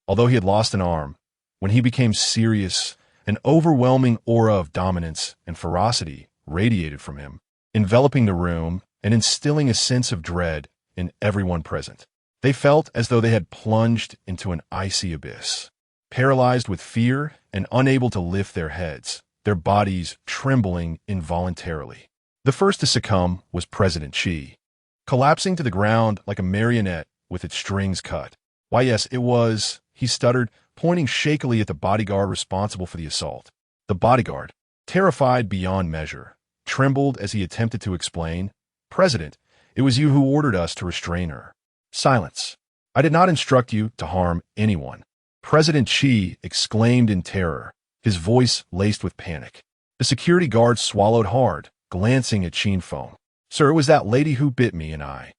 Although he had lost an arm, when he became serious, an overwhelming aura of dominance and ferocity radiated from him, enveloping the room and instilling a sense of dread in everyone present. They felt as though they had plunged into an icy abyss, paralyzed with fear and unable to lift their heads, their bodies trembling involuntarily. The first to succumb was President Xi, collapsing to the ground like a marionette with its strings cut. Why, yes, it was, he stuttered, pointing shakily at the bodyguard responsible for the assault. The bodyguard, terrified beyond measure, trembled as he attempted to explain, President, it was you who ordered us to restrain her. Silence. I did not instruct you to harm anyone. President Xi exclaimed in terror, his voice laced with panic. The security guard swallowed hard, glancing at Qin Feng. Sir, it was that lady who bit me and I.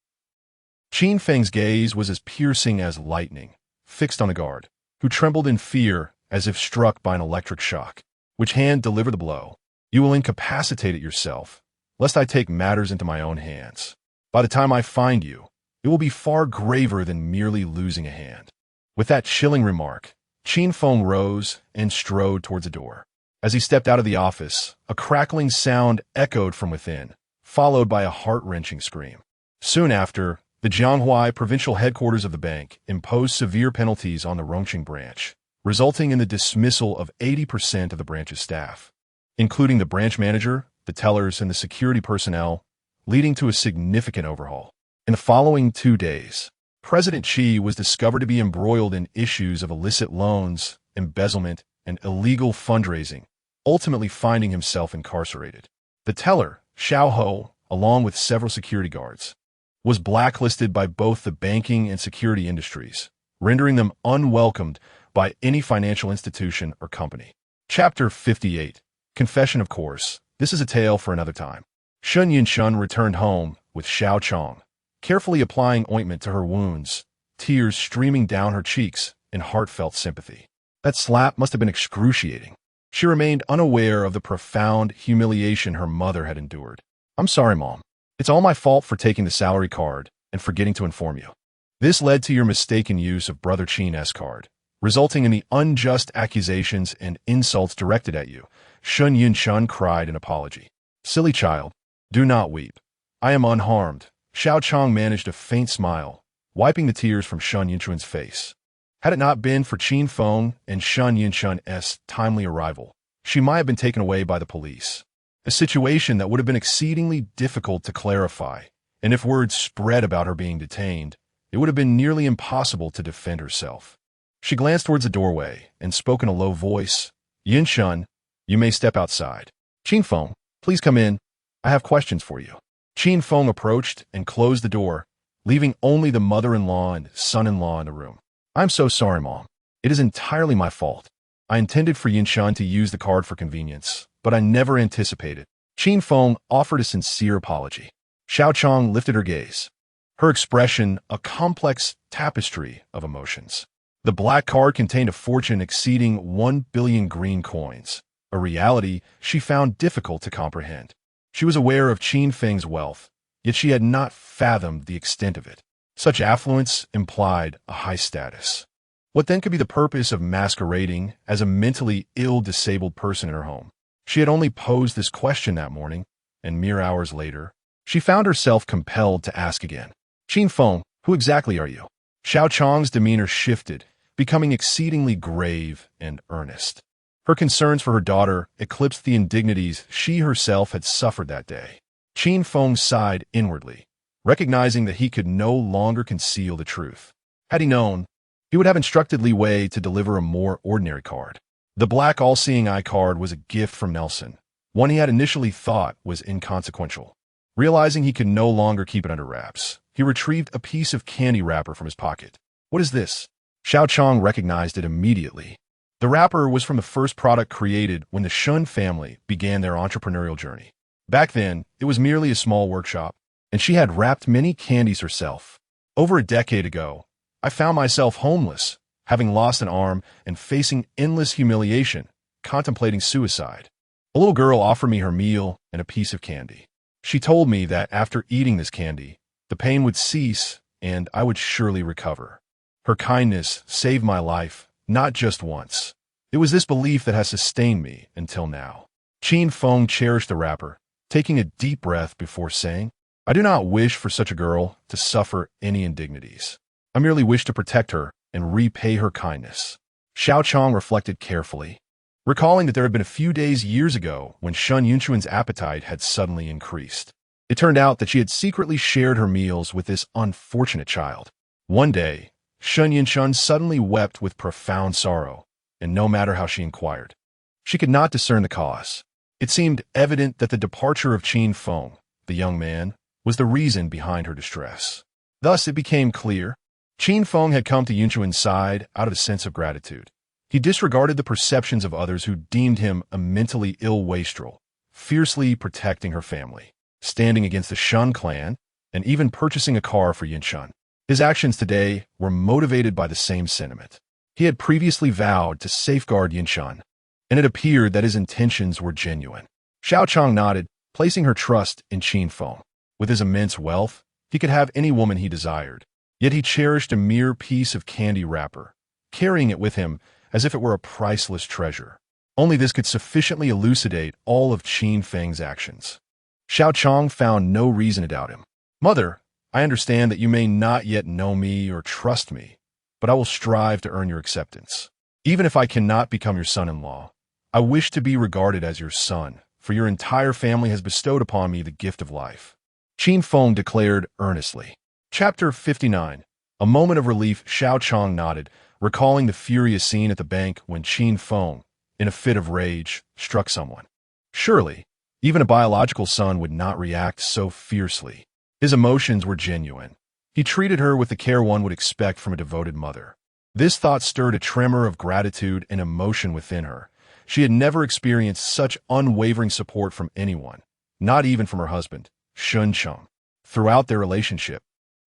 Qin Feng's gaze was as piercing as lightning, fixed on the guard, who trembled in fear as if struck by an electric shock. Which hand delivered the blow? You will incapacitate it yourself, lest I take matters into my own hands. By the time I find you, it will be far graver than merely losing a hand. With that chilling remark, Qin Feng rose and strode towards the door. As he stepped out of the office, a crackling sound echoed from within, followed by a heart-wrenching scream. Soon after, the Jianghuai provincial headquarters of the bank imposed severe penalties on the Rongqing branch, resulting in the dismissal of 80% of the branch's staff, including the branch manager, the tellers, and the security personnel, leading to a significant overhaul. In the following 2 days, President Xi was discovered to be embroiled in issues of illicit loans, embezzlement, and illegal fundraising, ultimately finding himself incarcerated. The teller, Xiao Ho, along with several security guards, was blacklisted by both the banking and security industries, rendering them unwelcomed by any financial institution or company. Chapter 58. Confession. Of course, this is a tale for another time. Sun Yinshun returned home with Xiao Chong, carefully applying ointment to her wounds, tears streaming down her cheeks in heartfelt sympathy. That slap must have been excruciating. She remained unaware of the profound humiliation her mother had endured. "I'm sorry, Mom. It's all my fault for taking the salary card and forgetting to inform you. This led to your mistaken use of Brother Qin's card, resulting in the unjust accusations and insults directed at you." Sun Yinshun cried in apology. "Silly child, do not weep. I am unharmed." Xiao Chong managed a faint smile, wiping the tears from Sun Yinshun's face. Had it not been for Qin Feng and Sun Yinshun's timely arrival, she might have been taken away by the police. A situation that would have been exceedingly difficult to clarify, and if word spread about her being detained, it would have been nearly impossible to defend herself. She glanced towards the doorway and spoke in a low voice. "Yinshun, you may step outside." "Qin Feng, please come in. I have questions for you." Qin Feng approached and closed the door, leaving only the mother-in-law and son-in-law in the room. "I'm so sorry, Mom. It is entirely my fault. I intended for Yinshun to use the card for convenience, but I never anticipated." Qin Feng offered a sincere apology. Xiao Chong lifted her gaze, her expression a complex tapestry of emotions. The black card contained a fortune exceeding 1 billion green coins, a reality she found difficult to comprehend. She was aware of Qin Feng's wealth, yet she had not fathomed the extent of it. Such affluence implied a high status. What then could be the purpose of masquerading as a mentally ill disabled person in her home? She had only posed this question that morning, and mere hours later, she found herself compelled to ask again. "Qin Feng, who exactly are you?" Xiao Chong's demeanor shifted, becoming exceedingly grave and earnest. Her concerns for her daughter eclipsed the indignities she herself had suffered that day. Qin Feng sighed inwardly, recognizing that he could no longer conceal the truth. Had he known, he would have instructed Li Wei to deliver a more ordinary card. The black all-seeing eye card was a gift from Nelson, one he had initially thought was inconsequential. Realizing he could no longer keep it under wraps, he retrieved a piece of candy wrapper from his pocket. "What is this?" Xiao Chong recognized it immediately. The wrapper was from the first product created when the Shun family began their entrepreneurial journey. Back then, it was merely a small workshop, and she had wrapped many candies herself. Over a decade ago, I found myself homeless, having lost an arm and facing endless humiliation, contemplating suicide. A little girl offered me her meal and a piece of candy. She told me that after eating this candy, the pain would cease and I would surely recover. Her kindness saved my life, not just once. It was this belief that has sustained me until now. Qin Feng cherished the wrapper, taking a deep breath before saying, "I do not wish for such a girl to suffer any indignities. I merely wish to protect her and repay her kindness." Xiao Chong reflected carefully, recalling that there had been a few days years ago when Sun Yinshun's appetite had suddenly increased. It turned out that she had secretly shared her meals with this unfortunate child. One day, Sun Yinshun suddenly wept with profound sorrow, and no matter how she inquired, she could not discern the cause. It seemed evident that the departure of Qin Feng, the young man, was the reason behind her distress. Thus it became clear, Qin Feng had come to Yinshun's side out of a sense of gratitude. He disregarded the perceptions of others who deemed him a mentally ill wastrel, fiercely protecting her family, standing against the Shun clan, and even purchasing a car for Yinshun. His actions today were motivated by the same sentiment. He had previously vowed to safeguard Yinshun, and it appeared that his intentions were genuine. Xiao Chong nodded, placing her trust in Qin Feng. With his immense wealth, he could have any woman he desired, yet he cherished a mere piece of candy wrapper, carrying it with him as if it were a priceless treasure. Only this could sufficiently elucidate all of Qin Feng's actions. Xiao Chong found no reason to doubt him. "Mother, I understand that you may not yet know me or trust me, but I will strive to earn your acceptance. Even if I cannot become your son-in-law, I wish to be regarded as your son, for your entire family has bestowed upon me the gift of life," Qin Feng declared earnestly. Chapter 59. A moment of relief. Xiao Chong nodded, recalling the furious scene at the bank when Qin Feng, in a fit of rage, struck someone. Surely, Even a biological son would not react so fiercely. His emotions were genuine. He treated her with the care one would expect from a devoted mother. This thought stirred a tremor of gratitude and emotion within her. She had never experienced such unwavering support from anyone, not even from her husband, Shun Chung. Throughout their relationship,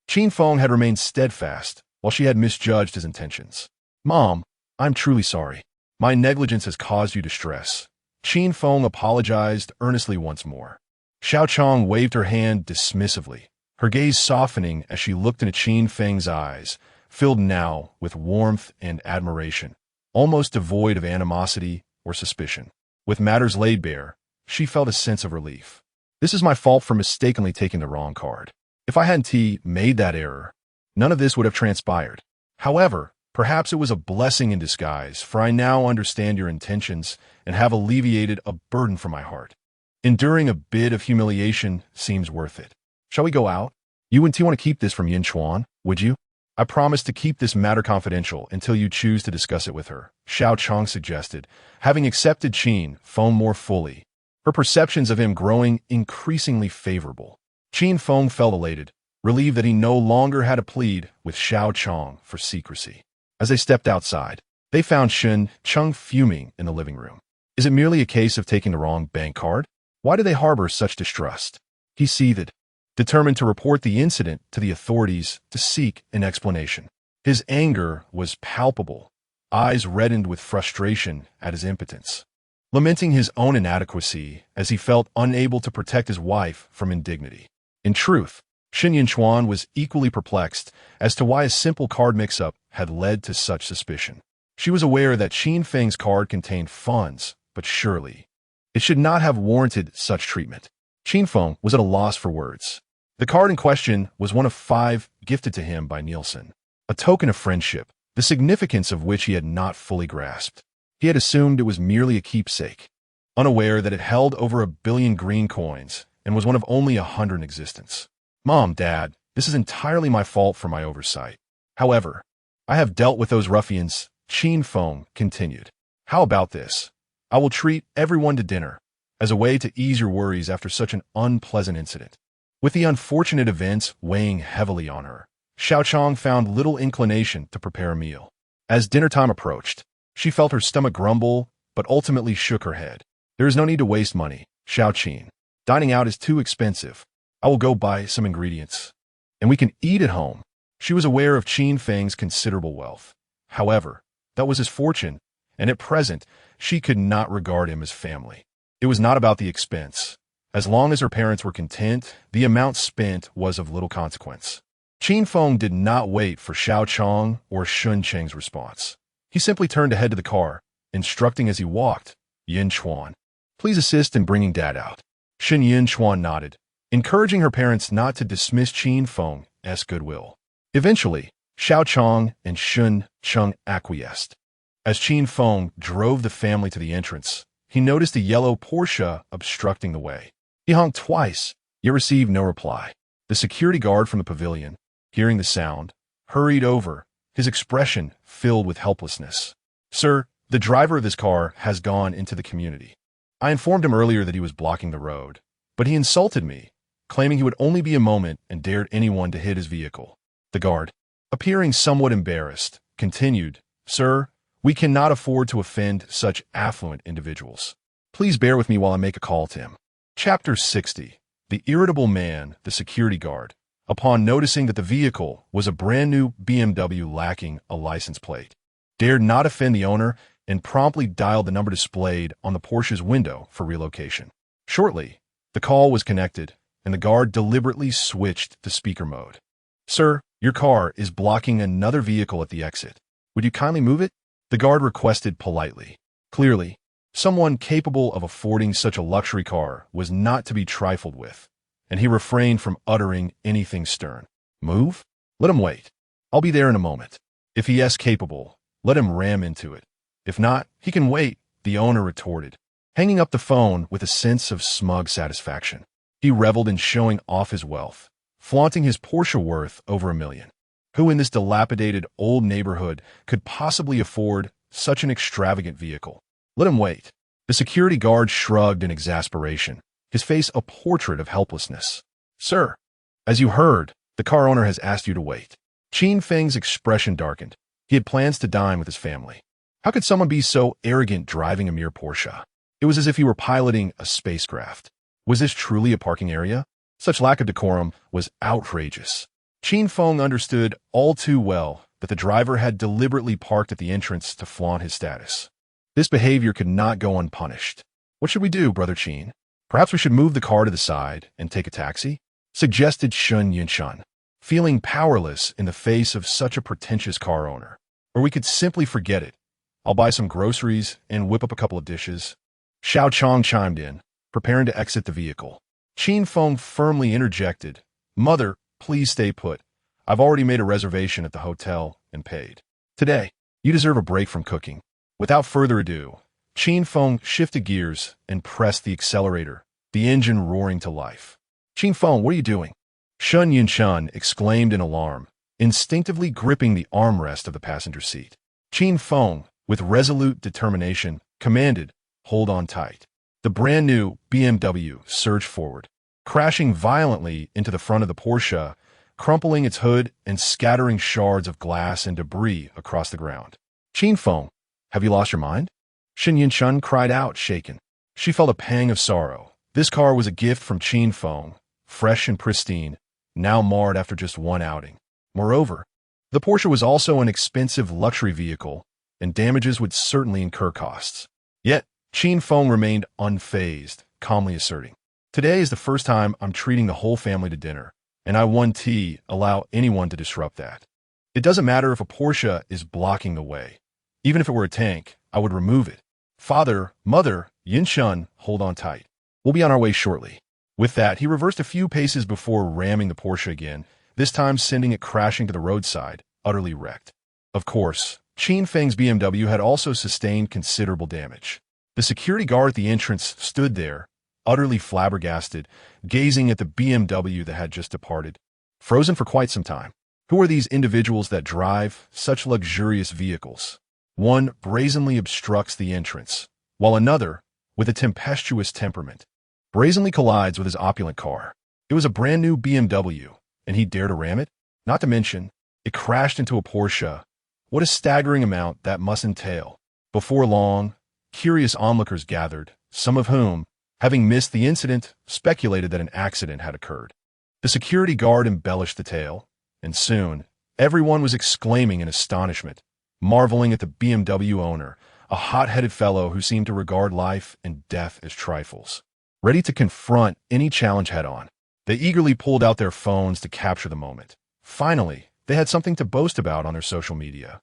Qin Feng had remained steadfast, while she had misjudged his intentions. "Mom, I'm truly sorry. My negligence has caused you distress." Qin Feng apologized earnestly once more. Xiao Chong waved her hand dismissively, her gaze softening as she looked into Qin Feng's eyes, filled now with warmth and admiration, almost devoid of animosity or suspicion. With matters laid bare, she felt a sense of relief. "This is my fault for mistakenly taking the wrong card. If I hadn't made that error, none of this would have transpired. However, perhaps it was a blessing in disguise, for I now understand your intentions and have alleviated a burden from my heart. Enduring a bit of humiliation seems worth it. Shall we go out? You and T want to keep this from Yin Chuan, would you? I promise to keep this matter confidential until you choose to discuss it with her," Xiao Chong suggested, having accepted Qin Feng more fully, her perceptions of him growing increasingly favorable. Qin Feng felt elated, relieved that he no longer had to plead with Xiao Chong for secrecy. As they stepped outside, they found Shun Chung fuming in the living room. "Is it merely a case of taking the wrong bank card? Why do they harbor such distrust?" He seethed, determined to report the incident to the authorities to seek an explanation. His anger was palpable, eyes reddened with frustration at his impotence, lamenting his own inadequacy as he felt unable to protect his wife from indignity. In truth, Shin Yinchuan was equally perplexed as to why a simple card mix-up had led to such suspicion. She was aware that Qin Feng's card contained funds, but surely it should not have warranted such treatment. Qin Feng was at a loss for words. The card in question was one of 5 gifted to him by Nielsen, a token of friendship, the significance of which he had not fully grasped. He had assumed it was merely a keepsake, unaware that it held over 1 billion green coins and was one of only 100 in existence. "Mom, Dad, this is entirely my fault for my oversight. However, I have dealt with those ruffians," Qin Feng continued. "How about this? I will treat everyone to dinner, as a way to ease your worries after such an unpleasant incident." With the unfortunate events weighing heavily on her, Xiao Chong found little inclination to prepare a meal. As dinner time approached, she felt her stomach grumble, but ultimately shook her head. "There is no need to waste money, Xiao Qin. Dining out is too expensive. I will go buy some ingredients, and we can eat at home." She was aware of Qin Feng's considerable wealth. However, that was his fortune, and at present, she could not regard him as family. It was not about the expense. As long as her parents were content, the amount spent was of little consequence. Qin Feng did not wait for Xiao Chong or Shun Cheng's response. He simply turned to head to the car, instructing as he walked, "Yin Chuan, please assist in bringing Dad out." Shin Yin Chuan nodded, encouraging her parents not to dismiss Qin Feng's goodwill. Eventually, Xiao Chong and Shun Chung acquiesced. As Qin Feng drove the family to the entrance, he noticed a yellow Porsche obstructing the way. He honked twice, yet received no reply. The security guard from the pavilion, hearing the sound, hurried over, his expression filled with helplessness. "Sir, the driver of this car has gone into the community. I informed him earlier that he was blocking the road, but he insulted me, claiming he would only be a moment and dared anyone to hit his vehicle." The guard, appearing somewhat embarrassed, continued, "Sir, we cannot afford to offend such affluent individuals. Please bear with me while I make a call to him." Chapter 60. The irritable man, the security guard, upon noticing that the vehicle was a brand new BMW lacking a license plate, dared not offend the owner and promptly dialed the number displayed on the Porsche's window for relocation. Shortly, the call was connected, and the guard deliberately switched to speaker mode. "Sir, your car is blocking another vehicle at the exit. Would you kindly move it?" the guard requested politely. Clearly, someone capable of affording such a luxury car was not to be trifled with, and he refrained from uttering anything stern. "Move? Let him wait. I'll be there in a moment. If he is capable, let him ram into it. If not, he can wait," the owner retorted, hanging up the phone with a sense of smug satisfaction. He reveled in showing off his wealth, flaunting his Porsche worth over $1 million. Who in this dilapidated old neighborhood could possibly afford such an extravagant vehicle? "Let him wait." The security guard shrugged in exasperation, his face a portrait of helplessness. "Sir, as you heard, the car owner has asked you to wait." Qin Feng's expression darkened. He had plans to dine with his family. How could someone be so arrogant driving a mere Porsche? It was as if he were piloting a spacecraft. Was this truly a parking area? Such lack of decorum was outrageous. Qin Feng understood all too well that the driver had deliberately parked at the entrance to flaunt his status. This behavior could not go unpunished. "What should we do, Brother Qin? Perhaps we should move the car to the side and take a taxi?" suggested Shun Yinshan, feeling powerless in the face of such a pretentious car owner. "Or we could simply forget it. I'll buy some groceries and whip up a couple of dishes." Xiao Chong chimed in, preparing to exit the vehicle. Qin Feng firmly interjected, "Mother, please stay put. I've already made a reservation at the hotel and paid. Today, you deserve a break from cooking." Without further ado, Qin Feng shifted gears and pressed the accelerator, the engine roaring to life. "Qin Feng, what are you doing?" Shun Yinshan exclaimed in alarm, instinctively gripping the armrest of the passenger seat. Qin Feng, with resolute determination, commanded, "Hold on tight." The brand-new BMW surged forward, crashing violently into the front of the Porsche, crumpling its hood and scattering shards of glass and debris across the ground. "Qin Feng, have you lost your mind?" Shin Yinshan cried out, shaken. She felt a pang of sorrow. This car was a gift from Qin Feng, fresh and pristine, now marred after just one outing. Moreover, the Porsche was also an expensive luxury vehicle, and damages would certainly incur costs. Yet, Qin Feng remained unfazed, calmly asserting, "Today is the first time I'm treating the whole family to dinner, and I won't allow anyone to disrupt that. It doesn't matter if a Porsche is blocking the way. Even if it were a tank, I would remove it. Father, mother, Yinshan, hold on tight. We'll be on our way shortly." With that, he reversed a few paces before ramming the Porsche again, this time sending it crashing to the roadside, utterly wrecked. Of course, Qin Feng's BMW had also sustained considerable damage. The security guard at the entrance stood there, utterly flabbergasted, gazing at the BMW that had just departed, frozen for quite some time. Who are these individuals that drive such luxurious vehicles? One brazenly obstructs the entrance, while another, with a tempestuous temperament, brazenly collides with his opulent car. It was a brand new BMW, and he dared to ram it? Not to mention, it crashed into a Porsche. What a staggering amount that must entail. Before long, curious onlookers gathered, some of whom, having missed the incident, speculated that an accident had occurred. The security guard embellished the tale, and soon, everyone was exclaiming in astonishment, marveling at the BMW owner, a hot-headed fellow who seemed to regard life and death as trifles. Ready to confront any challenge head-on, they eagerly pulled out their phones to capture the moment. Finally, they had something to boast about on their social media.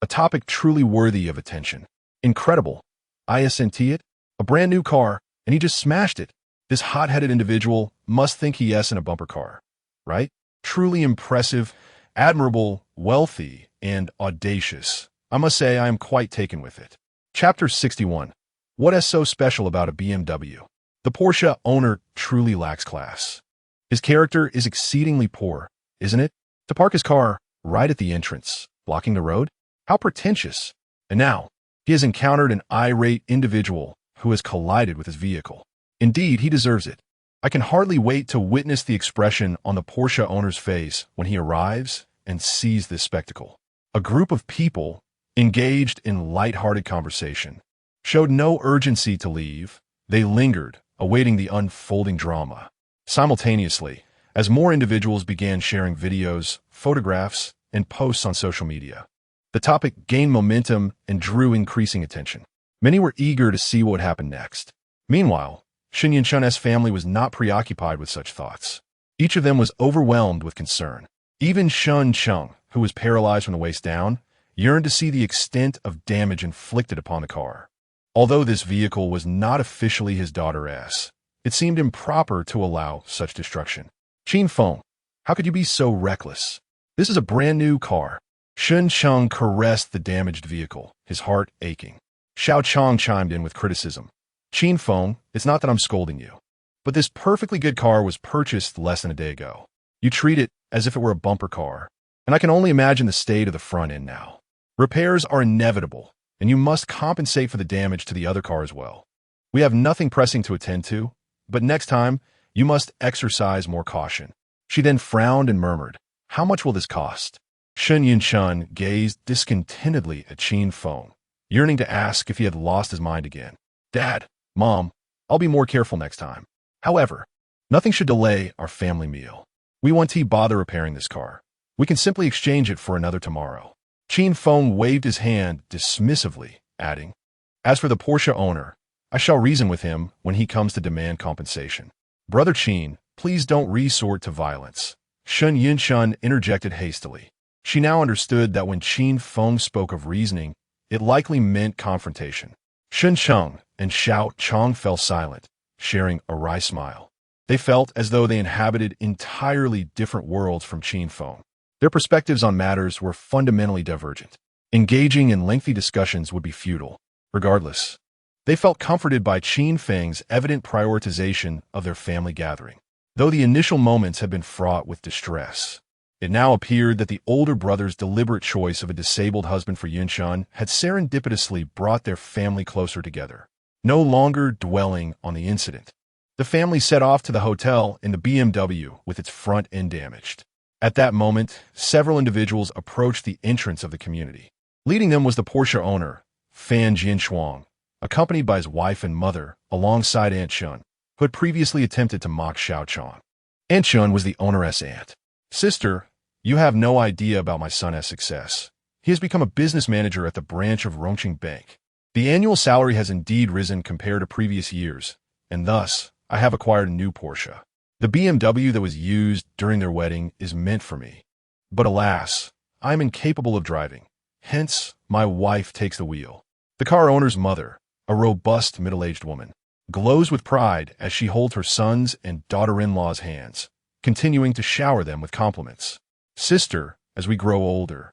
A topic truly worthy of attention. Incredible. ISNT it? A brand new car, and he just smashed it. This hot-headed individual must think he is in a bumper car, right? Truly impressive, admirable, wealthy, and audacious. I must say I am quite taken with it. Chapter 61. What is so special about a BMW? The Porsche owner truly lacks class. His character is exceedingly poor, isn't it? To park his car right at the entrance, blocking the road? How pretentious. And now, he has encountered an irate individual who has collided with his vehicle. Indeed, he deserves it. I can hardly wait to witness the expression on the Porsche owner's face when he arrives and sees this spectacle. A group of people, engaged in light-hearted conversation, showed no urgency to leave. They lingered, awaiting the unfolding drama. Simultaneously, as more individuals began sharing videos, photographs, and posts on social media, the topic gained momentum and drew increasing attention. Many were eager to see what would happen next. Meanwhile, Shin Yinshan's family was not preoccupied with such thoughts. Each of them was overwhelmed with concern. Even Shun Chung, who was paralyzed from the waist down, yearned to see the extent of damage inflicted upon the car. Although this vehicle was not officially his daughter's, it seemed improper to allow such destruction. Qin Feng, how could you be so reckless? This is a brand new car. Shun Chung caressed the damaged vehicle, his heart aching. Xiao Chong chimed in with criticism. Qin Feng, it's not that I'm scolding you, but this perfectly good car was purchased less than a day ago. You treat it as if it were a bumper car, and I can only imagine the state of the front end now. Repairs are inevitable, and you must compensate for the damage to the other car as well. We have nothing pressing to attend to. But next time, you must exercise more caution. She then frowned and murmured, how much will this cost? Shen Yunshun gazed discontentedly at Qin Feng, yearning to ask if he had lost his mind again. Dad, Mom, I'll be more careful next time. However, nothing should delay our family meal. We won't bother repairing this car. We can simply exchange it for another tomorrow. Qin Feng waved his hand dismissively, adding, as for the Porsche owner, I shall reason with him when he comes to demand compensation. Brother Qin, please don't resort to violence. Shen Yunshun interjected hastily. She now understood that when Qin Feng spoke of reasoning, it likely meant confrontation. Shen Cheng and Xiao Chong fell silent, sharing a wry smile. They felt as though they inhabited entirely different worlds from Qin Feng. Their perspectives on matters were fundamentally divergent. Engaging in lengthy discussions would be futile. Regardless, they felt comforted by Qin Feng's evident prioritization of their family gathering. Though the initial moments had been fraught with distress, it now appeared that the older brother's deliberate choice of a disabled husband for Yunshun had serendipitously brought their family closer together. No longer dwelling on the incident, the family set off to the hotel in the BMW with its front end damaged. At that moment, several individuals approached the entrance of the community. Leading them was the Porsche owner, Fan Jinshuang, accompanied by his wife and mother, alongside Aunt Shun, who had previously attempted to mock Xiao Chong. Aunt Shun was the owneress' aunt. Sister, you have no idea about my son's success. He has become a business manager at the branch of Rongqing Bank. The annual salary has indeed risen compared to previous years, and thus, I have acquired a new Porsche. The BMW that was used during their wedding is meant for me. But alas, I am incapable of driving. Hence, my wife takes the wheel. The car owner's mother, a robust middle-aged woman, glows with pride as she holds her son's and daughter-in-law's hands, continuing to shower them with compliments. Sister, as we grow older,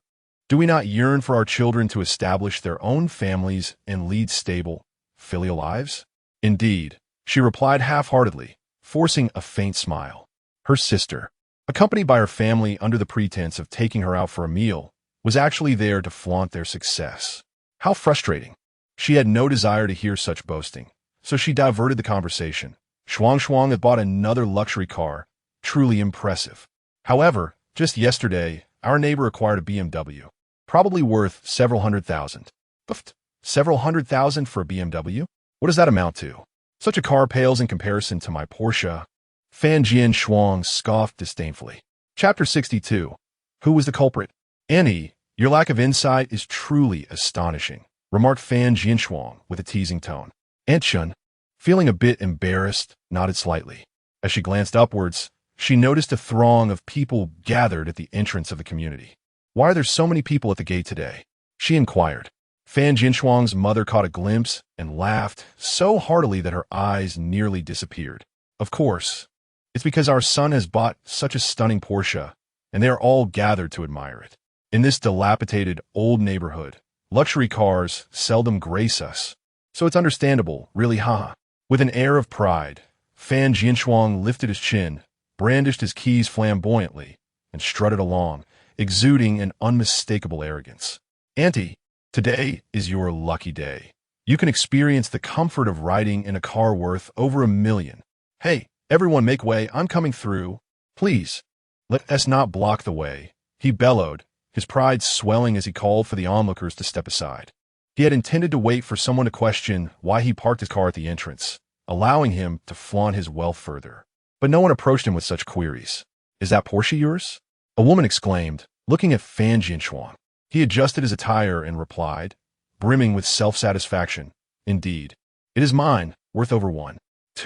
do we not yearn for our children to establish their own families and lead stable, filial lives? Indeed, she replied half-heartedly, forcing a faint smile. Her sister, accompanied by her family under the pretense of taking her out for a meal, was actually there to flaunt their success. How frustrating. She had no desire to hear such boasting, so she diverted the conversation. Shuang had bought another luxury car, truly impressive. However, just yesterday, our neighbor acquired a BMW, probably worth several hundred thousand. Pfft, several hundred thousand for a BMW? What does that amount to? Such a car pales in comparison to my Porsche. Fan Jinshuang scoffed disdainfully. Chapter 62. Who was the culprit? Annie, your lack of insight is truly astonishing, remarked Fan Jinshuang with a teasing tone. Aunt Shun, feeling a bit embarrassed, nodded slightly. As she glanced upwards, she noticed a throng of people gathered at the entrance of the community. Why are there so many people at the gate today? She inquired. Fan Jinshuang's mother caught a glimpse and laughed so heartily that her eyes nearly disappeared. Of course, it's because our son has bought such a stunning Porsche, and they are all gathered to admire it. In this dilapidated old neighborhood, luxury cars seldom grace us, so it's understandable, really, haha. With an air of pride, Fan Jinshuang lifted his chin, brandished his keys flamboyantly, and strutted along, exuding an unmistakable arrogance. Auntie, today is your lucky day. You can experience the comfort of riding in a car worth over $1 million. Hey, everyone make way, I'm coming through. Please, let us not block the way, he bellowed, his pride swelling as he called for the onlookers to step aside. He had intended to wait for someone to question why he parked his car at the entrance, allowing him to flaunt his wealth further. But no one approached him with such queries. Is that Porsche yours? A woman exclaimed, looking at Fan Jinshuang. He adjusted his attire and replied, brimming with self-satisfaction, indeed, it is mine, worth over $2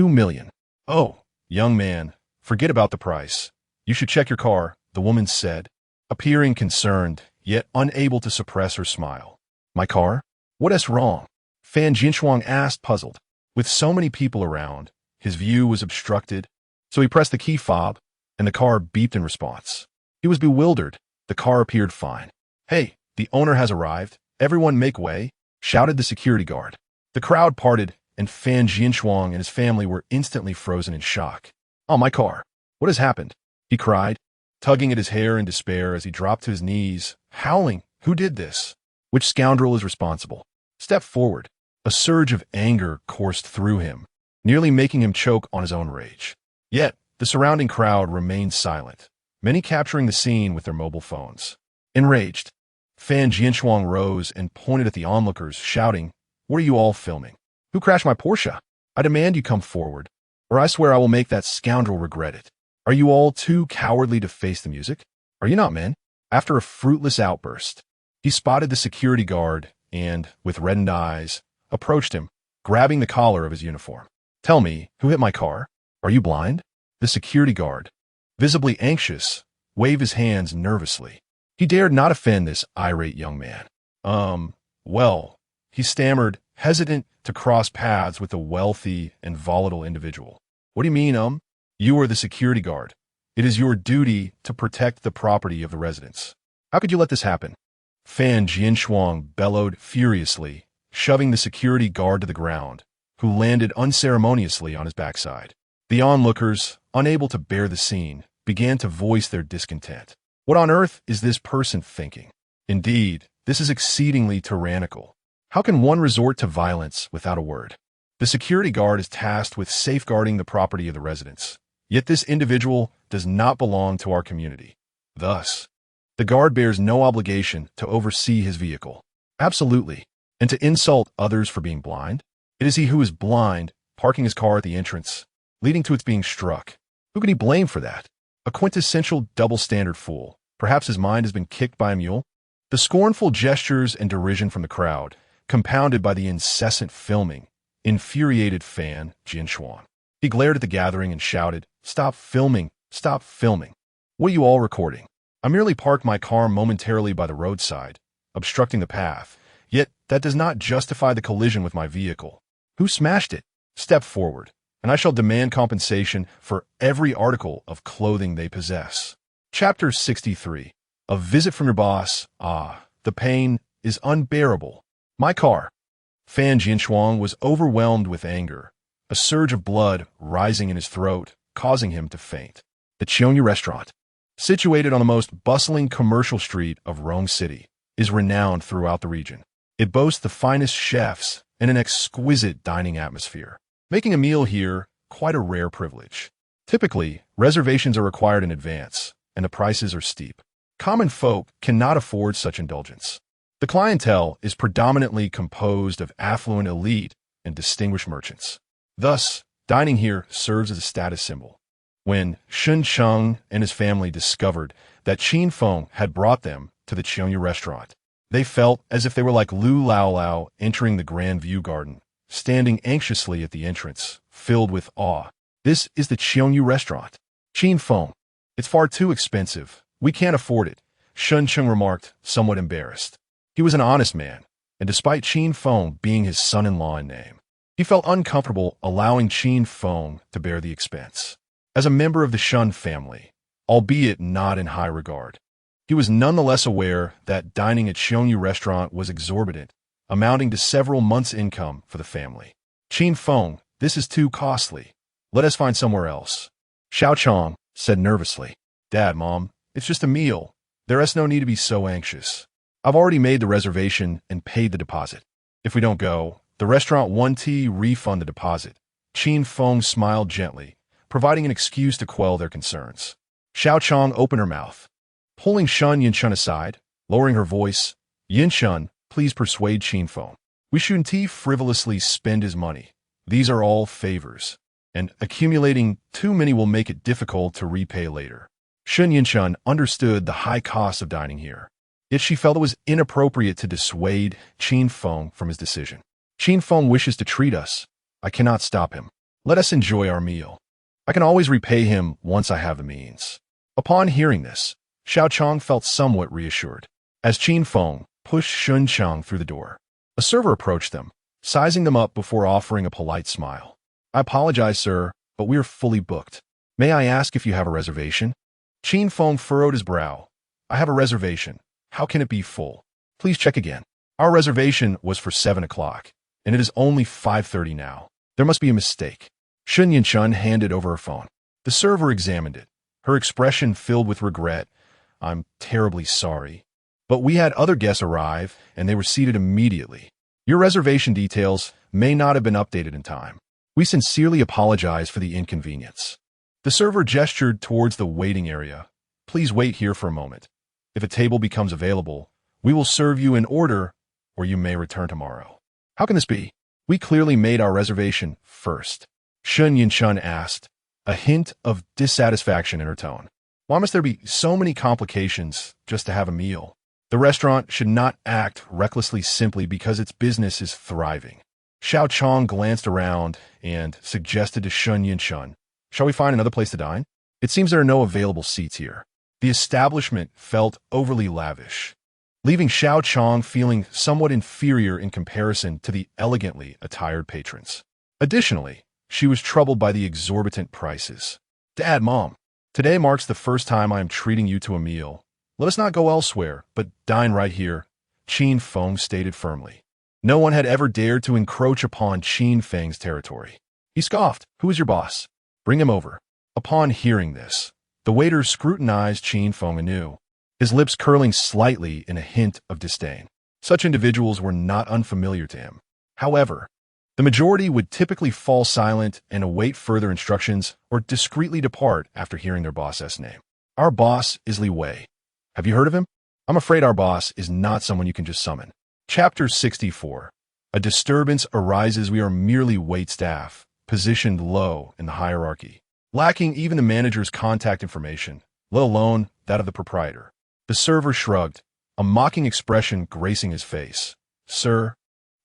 million. Oh, young man, forget about the price. You should check your car, the woman said, appearing concerned, yet unable to suppress her smile. My car? What is wrong? Fan Jinshuang asked, puzzled. With so many people around, his view was obstructed, so he pressed the key fob, and the car beeped in response. He was bewildered. The car appeared fine. Hey, the owner has arrived. Everyone make way, shouted the security guard. The crowd parted, and Fan Jinshuang and his family were instantly frozen in shock. Oh, my car. What has happened? He cried, tugging at his hair in despair as he dropped to his knees, howling. Who did this? Which scoundrel is responsible? Step forward. A surge of anger coursed through him. nearly making him choke on his own rage. Yet, the surrounding crowd remained silent, many capturing the scene with their mobile phones. Enraged, Fan Jianshuang rose and pointed at the onlookers, shouting, "What are you all filming? Who crashed my Porsche? I demand you come forward, or I swear I will make that scoundrel regret it. Are you all too cowardly to face the music? Are you not men?" After a fruitless outburst, he spotted the security guard and, with reddened eyes, approached him, grabbing the collar of his uniform. "Tell me, who hit my car? Are you blind?" The security guard, visibly anxious, waved his hands nervously. He dared not offend this irate young man. Well, he stammered, hesitant to cross paths with the wealthy and volatile individual. "What do you mean, You are the security guard. It is your duty to protect the property of the residents. How could you let this happen?" Fan Jianshuang bellowed furiously, shoving the security guard to the ground, who landed unceremoniously on his backside. The onlookers, unable to bear the scene, began to voice their discontent. What on earth is this person thinking? Indeed, this is exceedingly tyrannical. How can one resort to violence without a word? The security guard is tasked with safeguarding the property of the residents, yet this individual does not belong to our community. Thus, the guard bears no obligation to oversee his vehicle. Absolutely. And to insult others for being blind? It is he who is blind, parking his car at the entrance, leading to its being struck. Who can he blame for that? A quintessential double-standard fool. Perhaps his mind has been kicked by a mule? The scornful gestures and derision from the crowd, compounded by the incessant filming, infuriated Fan Jianshuang. He glared at the gathering and shouted, "Stop filming! Stop filming! What are you all recording? I merely parked my car momentarily by the roadside, obstructing the path, yet that does not justify the collision with my vehicle. Who smashed it? Step forward, and I shall demand compensation for every article of clothing they possess." Chapter 63. A visit from your boss. Ah, the pain is unbearable. My car. Fan Jianshuang was overwhelmed with anger, a surge of blood rising in his throat, causing him to faint. The Cheonyu restaurant, situated on the most bustling commercial street of Rome City, is renowned throughout the region. It boasts the finest chefs and an exquisite dining atmosphere, making a meal here quite a rare privilege. Typically, reservations are required in advance, and the prices are steep. Common folk cannot afford such indulgence. The clientele is predominantly composed of affluent elite and distinguished merchants. Thus, dining here serves as a status symbol. When Shun Cheng and his family discovered that Qin Feng had brought them to the Cheonyu restaurant, they felt as if they were like Lu Lao Lao entering the Grand View Garden, standing anxiously at the entrance, filled with awe. "This is the Cheonyu restaurant. Qin Feng. It's far too expensive. We can't afford it," Shun Cheng remarked, somewhat embarrassed. He was an honest man, and despite Qin Feng being his son-in-law in name, he felt uncomfortable allowing Qin Feng to bear the expense. As a member of the Shun family, albeit not in high regard, he was nonetheless aware that dining at Cheonyu restaurant was exorbitant, amounting to several months' income for the family. "Qin Feng, this is too costly. Let us find somewhere else," Xiao Chong said nervously. "Dad, Mom, it's just a meal. There is no need to be so anxious. I've already made the reservation and paid the deposit. If we don't go, the restaurant won't refund the deposit." Qin Feng smiled gently, providing an excuse to quell their concerns. Xiao Chong opened her mouth, pulling Shun Yinshun aside, lowering her voice. "Yinshun, please persuade Qin Feng. We shouldn't frivolously spend his money. These are all favors, and accumulating too many will make it difficult to repay later." Shun Yinshun understood the high cost of dining here, yet she felt it was inappropriate to dissuade Qin Feng from his decision. "Qin Feng wishes to treat us. I cannot stop him. Let us enjoy our meal. I can always repay him once I have the means." Upon hearing this, Xiao Chong felt somewhat reassured. As Qin Feng pushed Shun Cheng through the door, a server approached them, sizing them up before offering a polite smile. "I apologize, sir, but we are fully booked. May I ask if you have a reservation?" Qin Feng furrowed his brow. "I have a reservation. How can it be full? Please check again. Our reservation was for 7 o'clock, and it is only 5:30 now. There must be a mistake." Shun Yinshun handed over her phone. The server examined it, her expression filled with regret. "I'm terribly sorry, but we had other guests arrive, and they were seated immediately. Your reservation details may not have been updated in time." We sincerely apologize for the inconvenience. The server gestured towards the waiting area. Please wait here for a moment. If a table becomes available, we will serve you in order, or you may return tomorrow. How can this be? We clearly made our reservation first. Shun Yin-chun asked, a hint of dissatisfaction in her tone. Why must there be so many complications just to have a meal? The restaurant should not act recklessly simply because its business is thriving. Xiao Chong glanced around and suggested to Shun Yin-chun, shall we find another place to dine? It seems there are no available seats here. The establishment felt overly lavish, leaving Xiao Chong feeling somewhat inferior in comparison to the elegantly attired patrons. Additionally, she was troubled by the exorbitant prices. Dad, Mom, today marks the first time I am treating you to a meal. Let us not go elsewhere, but dine right here, Qin Feng stated firmly. No one had ever dared to encroach upon Qin Feng's territory. He scoffed. Who is your boss? Bring him over. Upon hearing this, the waiter scrutinized Qin Feng anew, his lips curling slightly in a hint of disdain. Such individuals were not unfamiliar to him. However, the majority would typically fall silent and await further instructions or discreetly depart after hearing their boss's name. Our boss is Li Wei. Have you heard of him? I'm afraid our boss is not someone you can just summon. Chapter 64. A disturbance arises. We are merely waitstaff, positioned low in the hierarchy, lacking even the manager's contact information, let alone that of the proprietor. The server shrugged, a mocking expression gracing his face. Sir,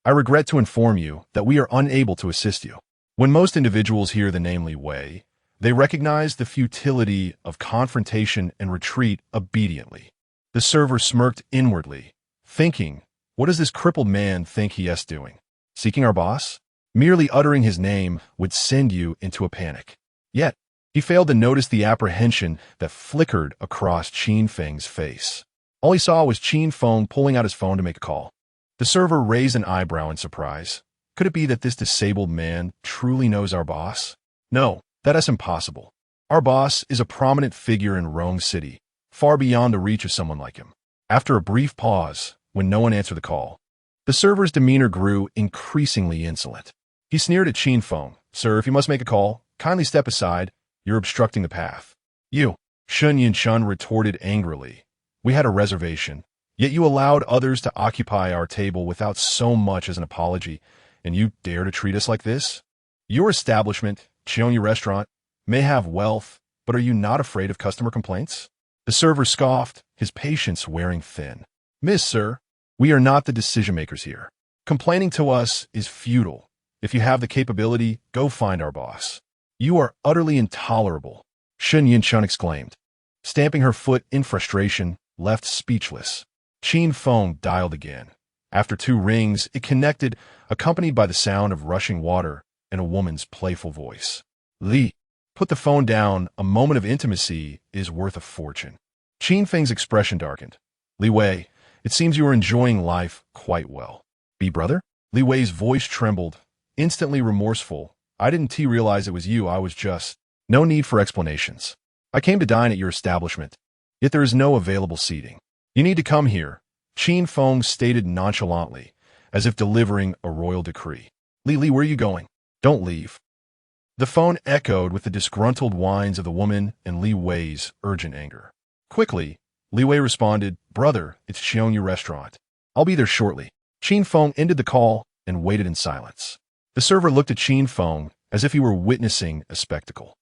I regret to inform you that we are unable to assist you. When most individuals hear the name Li Wei, they recognize the futility of confrontation and retreat obediently. The server smirked inwardly, thinking, what does this crippled man think he is doing? Seeking our boss? Merely uttering his name would send you into a panic. Yet, he failed to notice the apprehension that flickered across Qin Feng's face. All he saw was Qin Feng pulling out his phone to make a call. The server raised an eyebrow in surprise. Could it be that this disabled man truly knows our boss? No, that is impossible. Our boss is a prominent figure in Rome City, far beyond the reach of someone like him. After a brief pause, when no one answered the call, the server's demeanor grew increasingly insolent. He sneered at Qin Feng. Sir, if you must make a call, kindly step aside. You're obstructing the path. You, Shun Yin-chun retorted angrily. We had a reservation, yet you allowed others to occupy our table without so much as an apology, and you dare to treat us like this? Your establishment, Cheonyu Restaurant, may have wealth, but are you not afraid of customer complaints? The server scoffed, his patience wearing thin. Miss, sir, we are not the decision-makers here. Complaining to us is futile. If you have the capability, go find our boss. You are utterly intolerable, Shun Yin-chun exclaimed, stamping her foot in frustration, left speechless. Qin Feng dialed again. After 2 rings, it connected, accompanied by the sound of rushing water and a woman's playful voice. Li, put the phone down. A moment of intimacy is worth a fortune. Qin Feng's expression darkened. Li Wei, it seems you are enjoying life quite well. Be brother? Li Wei's voice trembled, instantly remorseful. I didn't realize it was you. I was just... No need for explanations. I came to dine at your establishment, yet there is no available seating. You need to come here, Qin Feng stated nonchalantly, as if delivering a royal decree. Li, where are you going? Don't leave. The phone echoed with the disgruntled whines of the woman and Li Wei's urgent anger. Quickly, Li Wei responded, Brother, it's Cheonyu Restaurant. I'll be there shortly. Qin Feng ended the call and waited in silence. The server looked at Qin Feng as if he were witnessing a spectacle.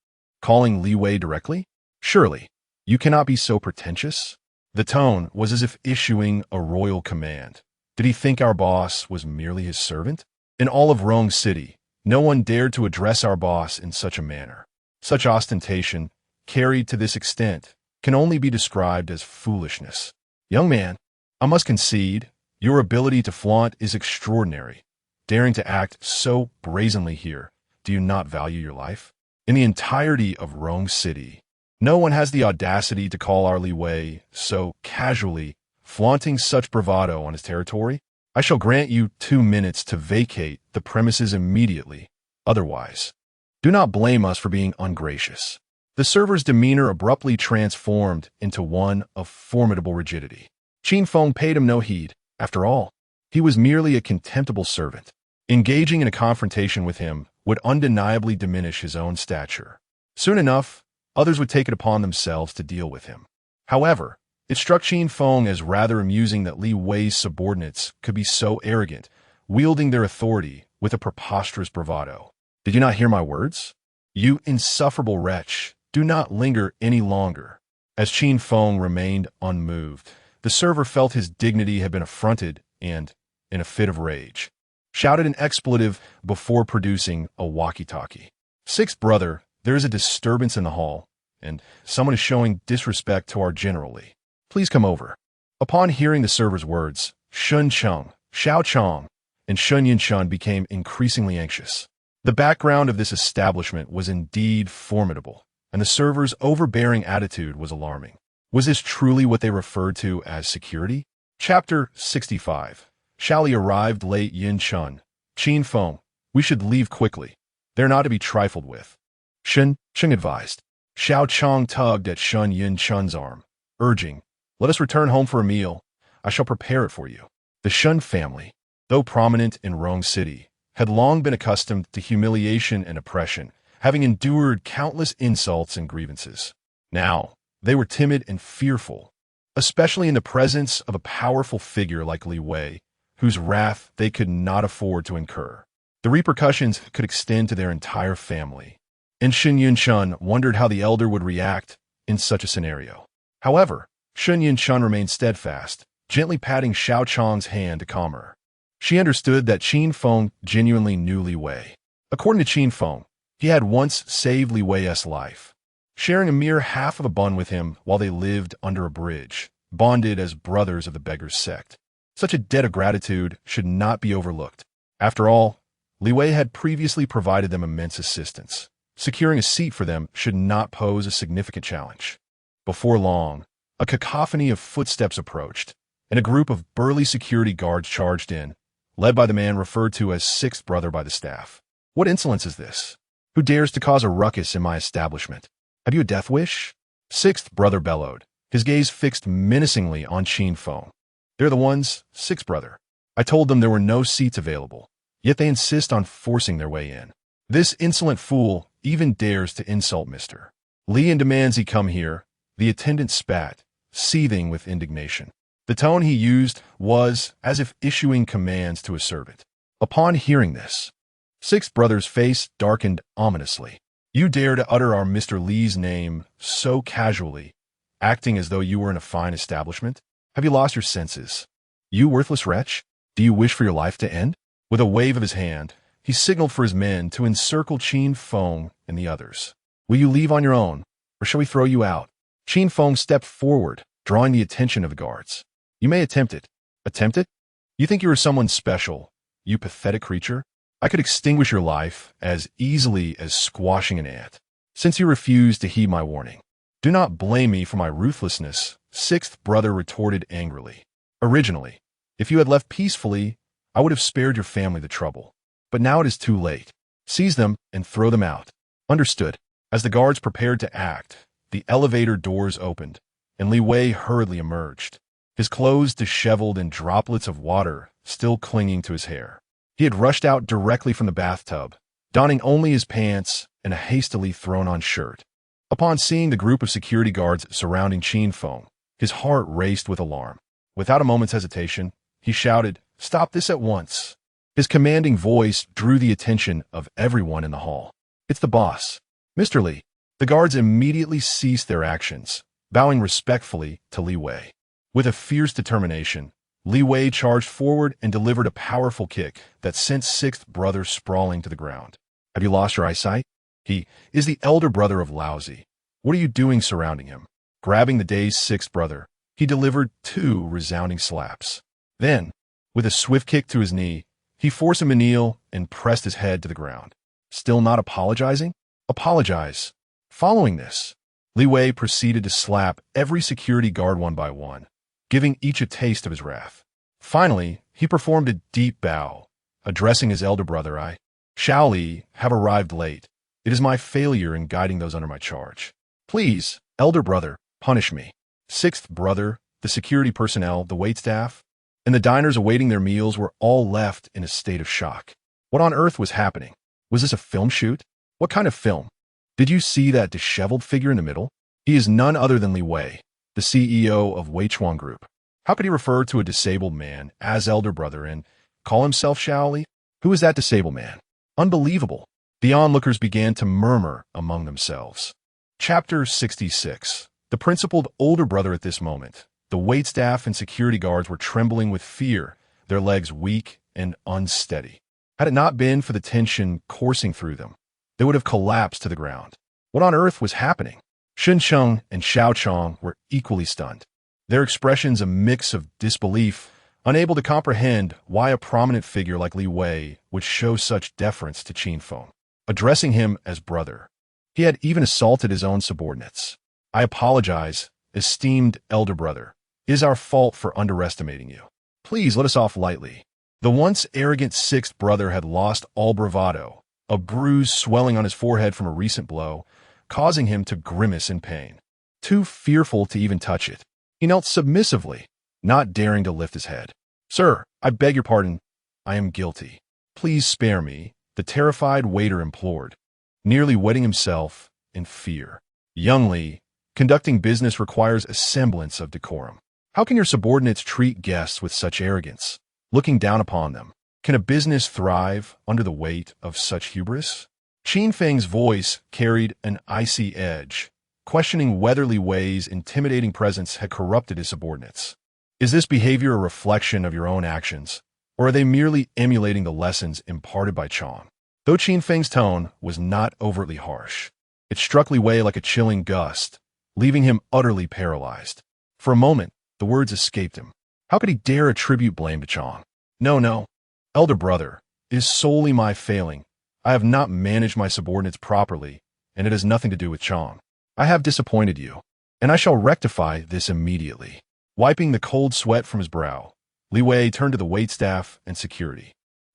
Calling Li Wei directly? Surely, you cannot be so pretentious? The tone was as if issuing a royal command. Did he think our boss was merely his servant? In all of Rome City, no one dared to address our boss in such a manner. Such ostentation, carried to this extent, can only be described as foolishness. Young man, I must concede, your ability to flaunt is extraordinary. Daring to act so brazenly here, do you not value your life? In the entirety of Rome City, no one has the audacity to call our Li Wei so casually, flaunting such bravado on his territory. I shall grant you 2 minutes to vacate the premises immediately. Otherwise, do not blame us for being ungracious. The server's demeanor abruptly transformed into one of formidable rigidity. Qin Feng paid him no heed. After all, he was merely a contemptible servant. Engaging in a confrontation with him would undeniably diminish his own stature. Soon enough, others would take it upon themselves to deal with him. However, it struck Qin Feng as rather amusing that Li Wei's subordinates could be so arrogant, wielding their authority with a preposterous bravado. "Did you not hear my words? You insufferable wretch, do not linger any longer." As Qin Feng remained unmoved, the server felt his dignity had been affronted and, in a fit of rage, shouted an expletive before producing a walkie-talkie. "Sixth brother, there is a disturbance in the hall, and someone is showing disrespect to our General Li. Please come over." Upon hearing the server's words, Shun Cheng, Xiao Chong, and Shun Yinshun became increasingly anxious. The background of this establishment was indeed formidable, and the server's overbearing attitude was alarming. Was this truly what they referred to as security? Chapter 65. Xiao Li arrived late. Yinshun, Qin Feng, we should leave quickly. They're not to be trifled with. Shun Cheng advised. Xiao Chong tugged at Shun Yinshun's arm, urging, "Let us return home for a meal. I shall prepare it for you." The Shun family, though prominent in Rong City, had long been accustomed to humiliation and oppression, having endured countless insults and grievances. Now, they were timid and fearful, especially in the presence of a powerful figure like Li Wei, whose wrath they could not afford to incur. The repercussions could extend to their entire family, and Shun Yinshun wondered how the elder would react in such a scenario. However, Shun Yinshun remained steadfast, gently patting Xiao Chong's hand to calm her. She understood that Qin Feng genuinely knew Li Wei. According to Qin Feng, he had once saved Li Wei's life, sharing a mere half of a bun with him while they lived under a bridge, bonded as brothers of the beggar's sect. Such a debt of gratitude should not be overlooked. After all, Li Wei had previously provided them immense assistance. Securing a seat for them should not pose a significant challenge. Before long, a cacophony of footsteps approached, and a group of burly security guards charged in, led by the man referred to as sixth brother by the staff. "What insolence is this? Who dares to cause a ruckus in my establishment? Have you a death wish?" Sixth brother bellowed, his gaze fixed menacingly on Qin Feng. "They're the ones, sixth brother. I told them there were no seats available, yet they insist on forcing their way in. This insolent fool even dares to insult Mr. Li and demands he come here." The attendant spat, seething with indignation. The tone he used was as if issuing commands to a servant. Upon hearing this, sixth brother's face darkened ominously. "You dare to utter our Mr. Li's name so casually, acting as though you were in a fine establishment? Have you lost your senses? You worthless wretch, do you wish for your life to end?" With a wave of his hand, he signaled for his men to encircle Qin Feng and the others. "Will you leave on your own, or shall we throw you out?" Qin Feng stepped forward, drawing the attention of the guards. "You may attempt it." "Attempt it? You think you are someone special, you pathetic creature? I could extinguish your life as easily as squashing an ant, since you refuse to heed my warning." "Do not blame me for my ruthlessness," sixth brother retorted angrily. "Originally, if you had left peacefully, I would have spared your family the trouble. But now it is too late. Seize them and throw them out." "Understood." As the guards prepared to act, the elevator doors opened, and Li Wei hurriedly emerged, his clothes disheveled and droplets of water still clinging to his hair. He had rushed out directly from the bathtub, donning only his pants and a hastily thrown-on shirt. Upon seeing the group of security guards surrounding Qin Feng, his heart raced with alarm. Without a moment's hesitation, he shouted, "Stop this at once." His commanding voice drew the attention of everyone in the hall. "It's the boss, Mr. Li." The guards immediately ceased their actions, bowing respectfully to Li Wei. With a fierce determination, Li Wei charged forward and delivered a powerful kick that sent sixth brother sprawling to the ground. "Have you lost your eyesight? He is the elder brother of Laozi. What are you doing surrounding him?" Grabbing the dazed sixth brother, he delivered 2 resounding slaps. Then, with a swift kick to his knee, he forced him to kneel and pressed his head to the ground. "Still not apologizing? Apologize." Following this, Li Wei proceeded to slap every security guard one by one, giving each a taste of his wrath. Finally, he performed a deep bow, addressing his elder brother. "I, Xiao Li, have arrived late. It is my failure in guiding those under my charge. Please, elder brother, punish me." Sixth brother, the security personnel, the waitstaff, and the diners awaiting their meals were all left in a state of shock. What on earth was happening? Was this a film shoot? What kind of film? Did you see that disheveled figure in the middle? He is none other than Li Wei, the CEO of Weichuan Group. How could he refer to a disabled man as elder brother and call himself Xiao Li? Who is that disabled man? Unbelievable. The onlookers began to murmur among themselves. Chapter 66. The principled older brother at this moment. The waitstaff and security guards were trembling with fear, their legs weak and unsteady. Had it not been for the tension coursing through them, they would have collapsed to the ground. What on earth was happening? Shun Cheng and Xiao Chong were equally stunned, their expressions a mix of disbelief, unable to comprehend why a prominent figure like Li Wei would show such deference to Qin Feng, addressing him as brother. He had even assaulted his own subordinates. I apologize, esteemed elder brother. It is our fault for underestimating you. Please let us off lightly. The once arrogant sixth brother had lost all bravado, a bruise swelling on his forehead from a recent blow, causing him to grimace in pain. Too fearful to even touch it, he knelt submissively, not daring to lift his head. Sir, I beg your pardon. I am guilty. Please spare me, the terrified waiter implored, nearly wetting himself in fear. Young Li, conducting business requires a semblance of decorum. How can your subordinates treat guests with such arrogance, looking down upon them? Can a business thrive under the weight of such hubris? Qin Feng's voice carried an icy edge, questioning whether Li Wei's intimidating presence had corrupted his subordinates. Is this behavior a reflection of your own actions, or are they merely emulating the lessons imparted by Chong? Though Qin Feng's tone was not overtly harsh, it struck Li Wei like a chilling gust, leaving him utterly paralyzed. For a moment, the words escaped him. How could he dare attribute blame to Chong? No, elder brother, it is solely my failing. I have not managed my subordinates properly, and it has nothing to do with Chong. I have disappointed you, and I shall rectify this immediately. Wiping the cold sweat from his brow, Li Wei turned to the waitstaff and security.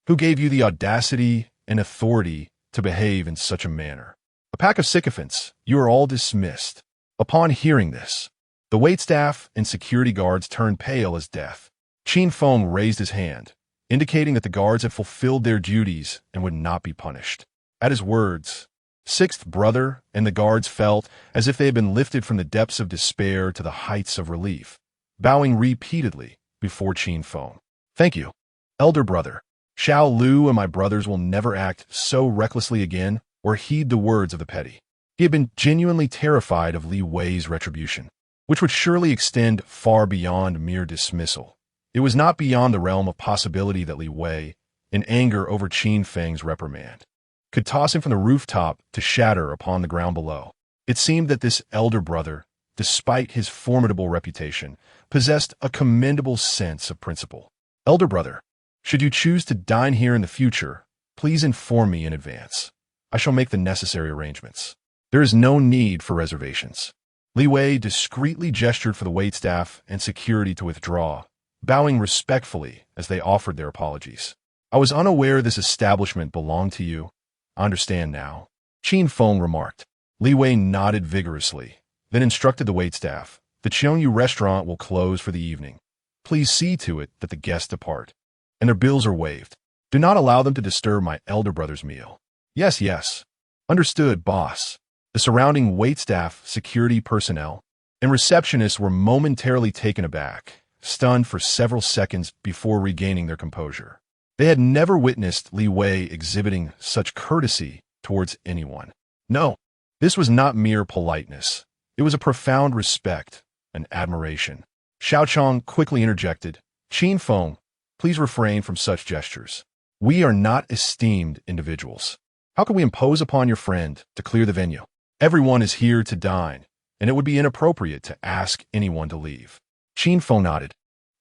Who gave you the audacity and authority to behave in such a manner? A pack of sycophants, you are all dismissed. Upon hearing this, the waitstaff and security guards turned pale as death. Qin Feng raised his hand, indicating that the guards had fulfilled their duties and would not be punished. At his words, sixth brother and the guards felt as if they had been lifted from the depths of despair to the heights of relief, bowing repeatedly before Qin Feng. Thank you, elder brother. Xiao Lu and my brothers will never act so recklessly again or heed the words of the petty. He had been genuinely terrified of Li Wei's retribution, which would surely extend far beyond mere dismissal. It was not beyond the realm of possibility that Li Wei, in anger over Qin Feng's reprimand, could toss him from the rooftop to shatter upon the ground below. It seemed that this elder brother, despite his formidable reputation, possessed a commendable sense of principle. Elder brother, should you choose to dine here in the future, please inform me in advance. I shall make the necessary arrangements. There is no need for reservations. Li Wei discreetly gestured for the waitstaff and security to withdraw, bowing respectfully as they offered their apologies. I was unaware this establishment belonged to you. I understand now, Qin Feng remarked. Li Wei nodded vigorously, then instructed the waitstaff. The Qiongyu restaurant will close for the evening. Please see to it that the guests depart, and their bills are waived. Do not allow them to disturb my elder brother's meal. Yes. Understood, boss. The surrounding waitstaff, security personnel, and receptionists were momentarily taken aback, stunned for several seconds before regaining their composure. They had never witnessed Li Wei exhibiting such courtesy towards anyone. No, this was not mere politeness. It was a profound respect and admiration. Xiao Chong quickly interjected, Qin Feng, please refrain from such gestures. We are not esteemed individuals. How can we impose upon your friend to clear the venue? Everyone is here to dine, and it would be inappropriate to ask anyone to leave. Qin Feng nodded,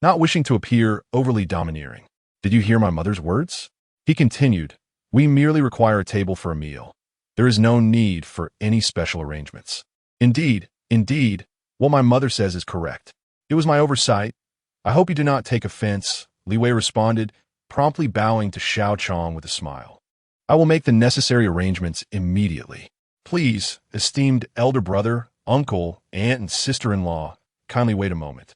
not wishing to appear overly domineering. Did you hear my mother's words? He continued, we merely require a table for a meal. There is no need for any special arrangements. Indeed, what my mother says is correct. It was my oversight. I hope you do not take offense, Li Wei responded, promptly bowing to Xiao Chong with a smile. I will make the necessary arrangements immediately. Please, esteemed elder brother, uncle, aunt, and sister-in-law, kindly wait a moment.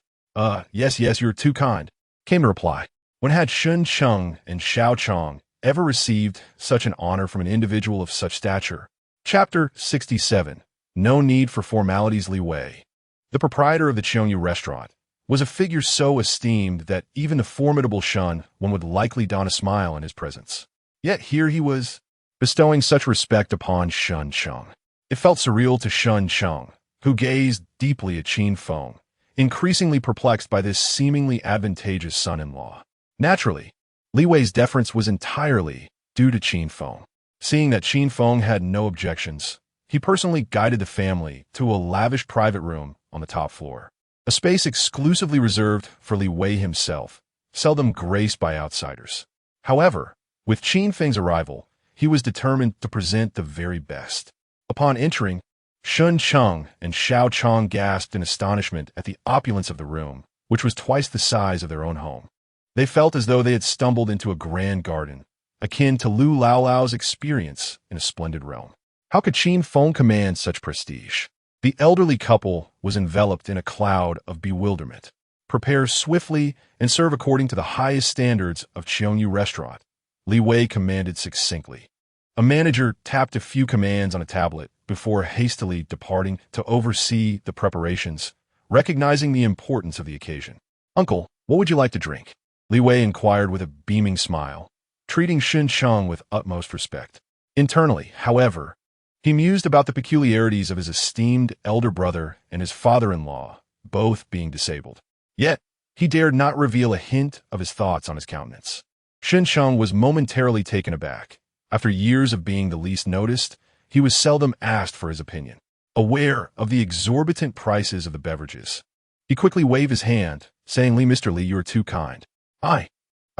Yes, you're too kind, came the reply. When had Shun Cheng and Xiao Chong ever received such an honor from an individual of such stature. Chapter 67. No need for formalities. Li Wei, the proprietor of the Cheongyu restaurant, was a figure so esteemed that even the formidable Shun one would likely don a smile in his presence. Yet here he was, bestowing such respect upon Shun Cheng. It felt surreal to Shun Cheng, who gazed deeply at Qin Feng, increasingly perplexed by this seemingly advantageous son-in-law. Naturally, Li Wei's deference was entirely due to Qin Feng. Seeing that Qin Feng had no objections, he personally guided the family to a lavish private room on the top floor, a space exclusively reserved for Li Wei himself, seldom graced by outsiders. However, with Qin Feng's arrival, he was determined to present the very best. Upon entering, Shun Cheng and Xiao Chong gasped in astonishment at the opulence of the room, which was twice the size of their own home. They felt as though they had stumbled into a grand garden, akin to Lu Laolao's experience in a splendid realm. How could Qin Feng command such prestige? The elderly couple was enveloped in a cloud of bewilderment. Prepare swiftly and serve according to the highest standards of Cheongyu restaurant, Li Wei commanded succinctly. A manager tapped a few commands on a tablet before hastily departing to oversee the preparations, recognizing the importance of the occasion. "Uncle, what would you like to drink?" Li Wei inquired with a beaming smile, treating Shun Cheng with utmost respect. Internally, however, he mused about the peculiarities of his esteemed elder brother and his father-in-law, both being disabled. Yet, he dared not reveal a hint of his thoughts on his countenance. Shun Cheng was momentarily taken aback. After years of being the least noticed, he was seldom asked for his opinion. Aware of the exorbitant prices of the beverages, he quickly waved his hand, saying, Mr. Li, you are too kind. I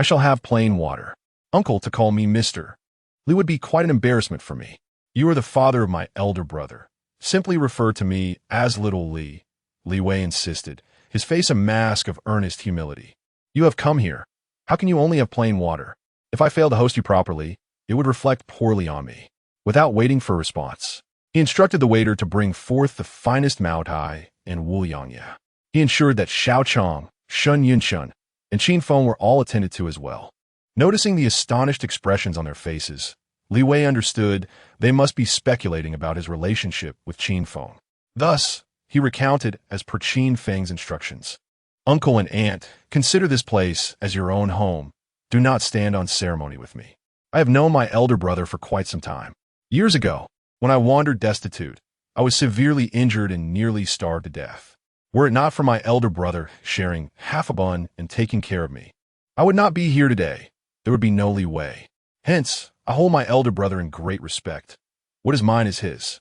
shall have plain water. Uncle, to call me Mr. Li would be quite an embarrassment for me. You are the father of my elder brother. Simply refer to me as Little Li, Li Wei insisted, his face a mask of earnest humility. You have come here. How can you only have plain water? If I fail to host you properly, it would reflect poorly on me. Without waiting for a response, he instructed the waiter to bring forth the finest Maotai and Wuliangya. He ensured that Xiao Chong, Shun Yunshun, and Qin Feng were all attended to as well. Noticing the astonished expressions on their faces, Li Wei understood they must be speculating about his relationship with Qin Feng. Thus, he recounted as per Qin Feng's instructions. Uncle and aunt, consider this place as your own home. Do not stand on ceremony with me. I have known my elder brother for quite some time. Years ago, when I wandered destitute, I was severely injured and nearly starved to death. Were it not for my elder brother sharing half a bun and taking care of me, I would not be here today. There would be no Li Wei. Hence, I hold my elder brother in great respect. What is mine is his.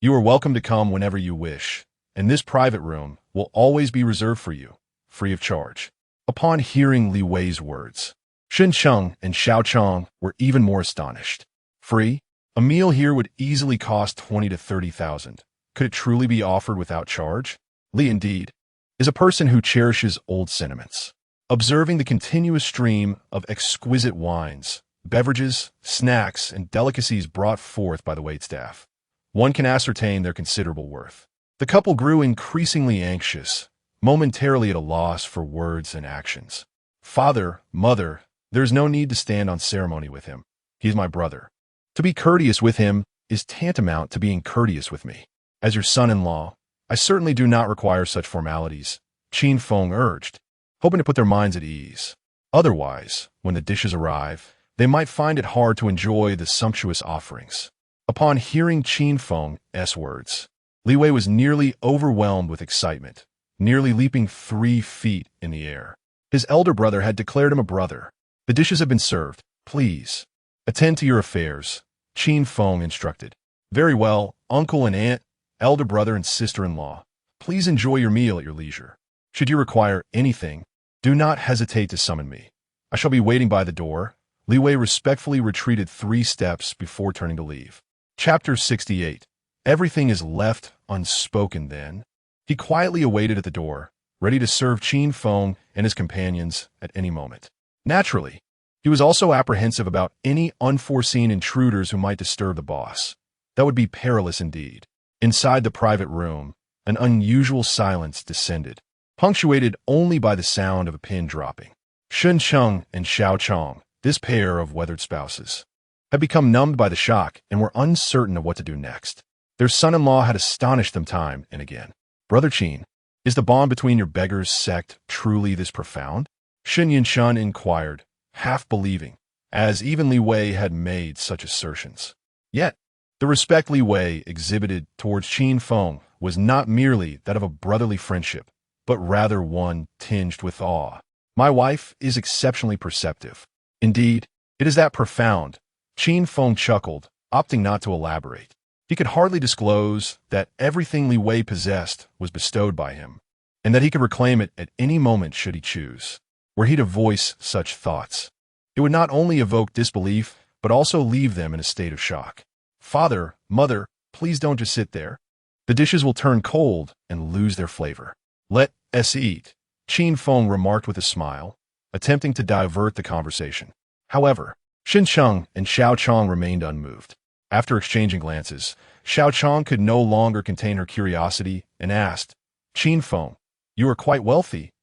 You are welcome to come whenever you wish, and this private room will always be reserved for you, free of charge. Upon hearing Li Wei's words, Shun Cheng and Xiao Chong were even more astonished. Free? A meal here would easily cost 20 to 30,000. Could it truly be offered without charge? Li, indeed, is a person who cherishes old sentiments. Observing the continuous stream of exquisite wines, beverages, snacks, and delicacies brought forth by the waitstaff, one can ascertain their considerable worth. The couple grew increasingly anxious, momentarily at a loss for words and actions. Father, mother, there is no need to stand on ceremony with him. He is my brother. To be courteous with him is tantamount to being courteous with me. As your son-in-law, I certainly do not require such formalities, Qin Feng urged, hoping to put their minds at ease. Otherwise, when the dishes arrive, they might find it hard to enjoy the sumptuous offerings. Upon hearing Qin Feng's words, Li Wei was nearly overwhelmed with excitement, nearly leaping 3 feet in the air. His elder brother had declared him a brother. The dishes have been served. Please, attend to your affairs, Qin Feng instructed. Very well, uncle and aunt, elder brother and sister-in-law. Please enjoy your meal at your leisure. Should you require anything, do not hesitate to summon me. I shall be waiting by the door. Li Wei respectfully retreated 3 steps before turning to leave. Chapter 68. Everything is left unspoken then. He quietly awaited at the door, ready to serve Qin Feng and his companions at any moment. Naturally, he was also apprehensive about any unforeseen intruders who might disturb the boss. That would be perilous indeed. Inside the private room, an unusual silence descended, punctuated only by the sound of a pin dropping. Shun Cheng and Xiao Chong This pair of weathered spouses had become numbed by the shock and were uncertain of what to do next. Their son-in-law had astonished them time and again. "Brother Qin, is the bond between your beggars sect truly this profound?" Sun Yinshun inquired, half believing, as even Li Wei had made such assertions. Yet, the respect Li Wei exhibited towards Qin Feng was not merely that of a brotherly friendship, but rather one tinged with awe. "My wife is exceptionally perceptive. Indeed, it is that profound." Qin Feng chuckled, opting not to elaborate. He could hardly disclose that everything Li Wei possessed was bestowed by him, and that he could reclaim it at any moment should he choose. Were he to voice such thoughts, it would not only evoke disbelief, but also leave them in a state of shock. "Father, mother, please don't just sit there. The dishes will turn cold and lose their flavor. Let us eat," Qin Feng remarked with a smile, attempting to divert the conversation. However, Xin Cheng and Xiao Chong remained unmoved. After exchanging glances, Xiao Chong could no longer contain her curiosity and asked, "Qin Feng, you are quite wealthy,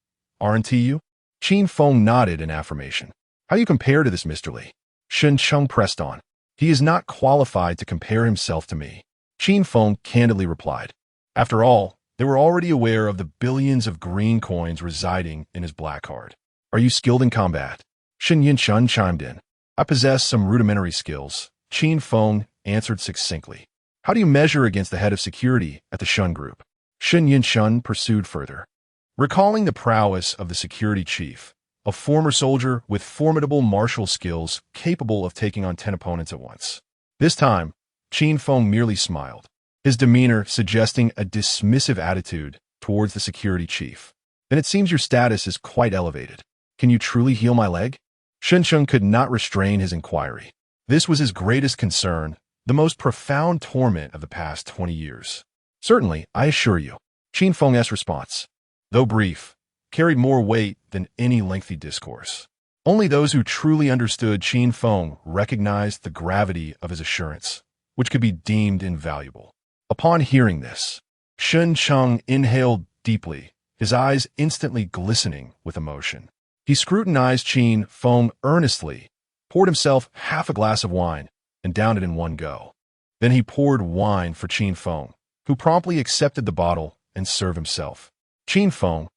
aren't you?" Qin Feng nodded in affirmation. "How do you compare to this Mr. Li?" Xin Cheng pressed on. "He is not qualified to compare himself to me," Qin Feng candidly replied. After all, they were already aware of the billions of green coins residing in his black card. "Are you skilled in combat?" Xin Yinshun chimed in. "I possess some rudimentary skills," Qin Feng answered succinctly. "How do you measure against the head of security at the Shun Group?" Xin Yinshun pursued further. Recalling the prowess of the security chief, a former soldier with formidable martial skills capable of taking on 10 opponents at once. This time, Qin Feng merely smiled, his demeanor suggesting a dismissive attitude towards the security chief. "Then it seems your status is quite elevated. Can you truly heal my leg?" Shensheng could not restrain his inquiry. This was his greatest concern, the most profound torment of the past 20 years. "Certainly, I assure you," Qin Feng's response, though brief, carried more weight than any lengthy discourse. Only those who truly understood Qin Feng recognized the gravity of his assurance, which could be deemed invaluable. Upon hearing this, Shun Cheng inhaled deeply, his eyes instantly glistening with emotion. He scrutinized Qin Feng earnestly, poured himself half a glass of wine, and downed it in one go. Then he poured wine for Qin Feng, who promptly accepted the bottle and served himself. "Qin Feng,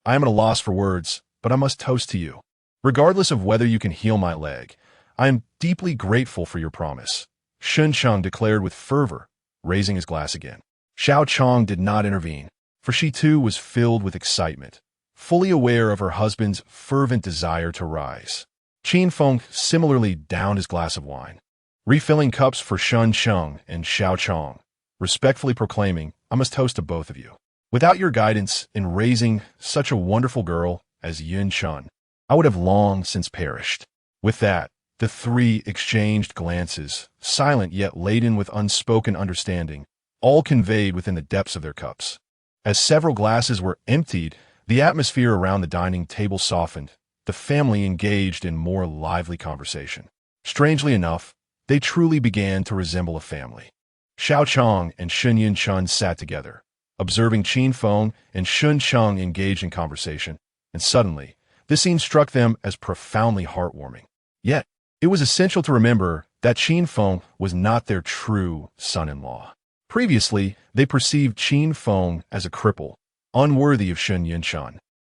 I am at a loss for words, but I must toast to you. Regardless of whether you can heal my leg, I am deeply grateful for your promise," Shun Cheng declared with fervor, raising his glass again. Xiao Chong did not intervene, for she too was filled with excitement, fully aware of her husband's fervent desire to rise. Qin Feng similarly downed his glass of wine, refilling cups for Shun Cheng and Xiao Chong, respectfully proclaiming, "I must toast to both of you. Without your guidance in raising such a wonderful girl as Yin Chun, I would have long since perished." With that, the three exchanged glances, silent yet laden with unspoken understanding, all conveyed within the depths of their cups. As several glasses were emptied, the atmosphere around the dining table softened, the family engaged in more lively conversation. Strangely enough, they truly began to resemble a family. Xiao Chong and Shun Yin Chun sat together, observing Qin Feng and Shun Cheng engaged in conversation, and suddenly, this scene struck them as profoundly heartwarming. Yet, it was essential to remember that Qin Feng was not their true son-in-law. Previously, they perceived Qin Feng as a cripple, unworthy of Shun Yinshun,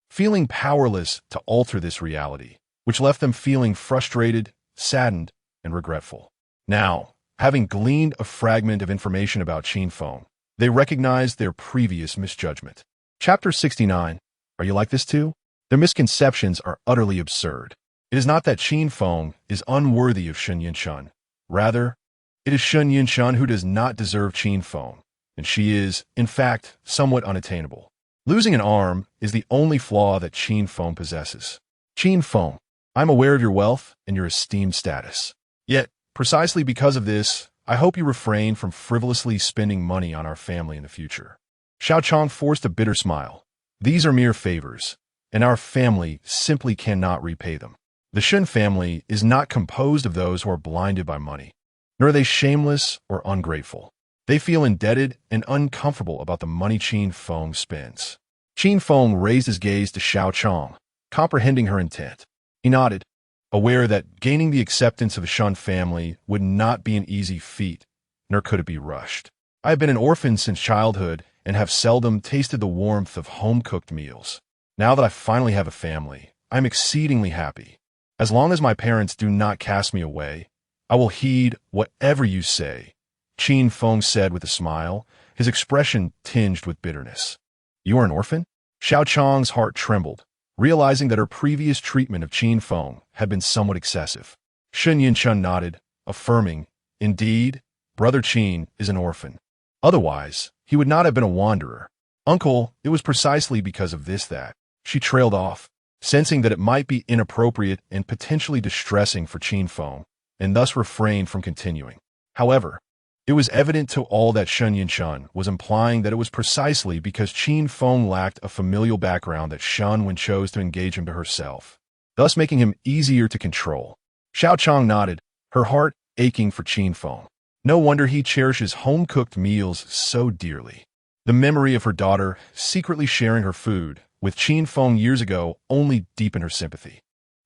feeling powerless to alter this reality, which left them feeling frustrated, saddened, and regretful. Now, having gleaned a fragment of information about Qin Feng, they recognized their previous misjudgment. Chapter 69. Are you like this too? Their misconceptions are utterly absurd. It is not that Qin Feng is unworthy of Shun Yinshun. Rather, it is Shun Yinshun who does not deserve Qin Feng, and she is, in fact, somewhat unattainable. Losing an arm is the only flaw that Qin Feng possesses. Qin Feng, I am aware of your wealth and your esteemed status. Yet, precisely because of this, I hope you refrain from frivolously spending money on our family in the future. Xiao Chong forced a bitter smile. These are mere favors, and our family simply cannot repay them. The Shun family is not composed of those who are blinded by money, nor are they shameless or ungrateful. They feel indebted and uncomfortable about the money Qin Feng spends. Qin Feng raised his gaze to Xiao Chong, comprehending her intent. He nodded. aware that gaining the acceptance of the Shun family would not be an easy feat, nor could it be rushed. I have been an orphan since childhood and have seldom tasted the warmth of home-cooked meals. Now that I finally have a family, I am exceedingly happy. As long as my parents do not cast me away, I will heed whatever you say, Qin Feng said with a smile, his expression tinged with bitterness. You are an orphan? Xiao Chang's heart trembled, realizing that her previous treatment of Qin Feng had been somewhat excessive. Sun Yinchun nodded, affirming, Indeed, Brother Qin is an orphan. Otherwise, he would not have been a wanderer. Uncle, it was precisely because of this that she trailed off, sensing that it might be inappropriate and potentially distressing for Qin Feng, and thus refrained from continuing. However, it was evident to all that Sun Yinchun was implying that it was precisely because Qin Feng lacked a familial background that Sun Wen chose to engage him to herself, thus making him easier to control. Xiao Chang nodded, her heart aching for Qin Feng. No wonder he cherishes home-cooked meals so dearly. The memory of her daughter secretly sharing her food with Qin Feng years ago only deepened her sympathy.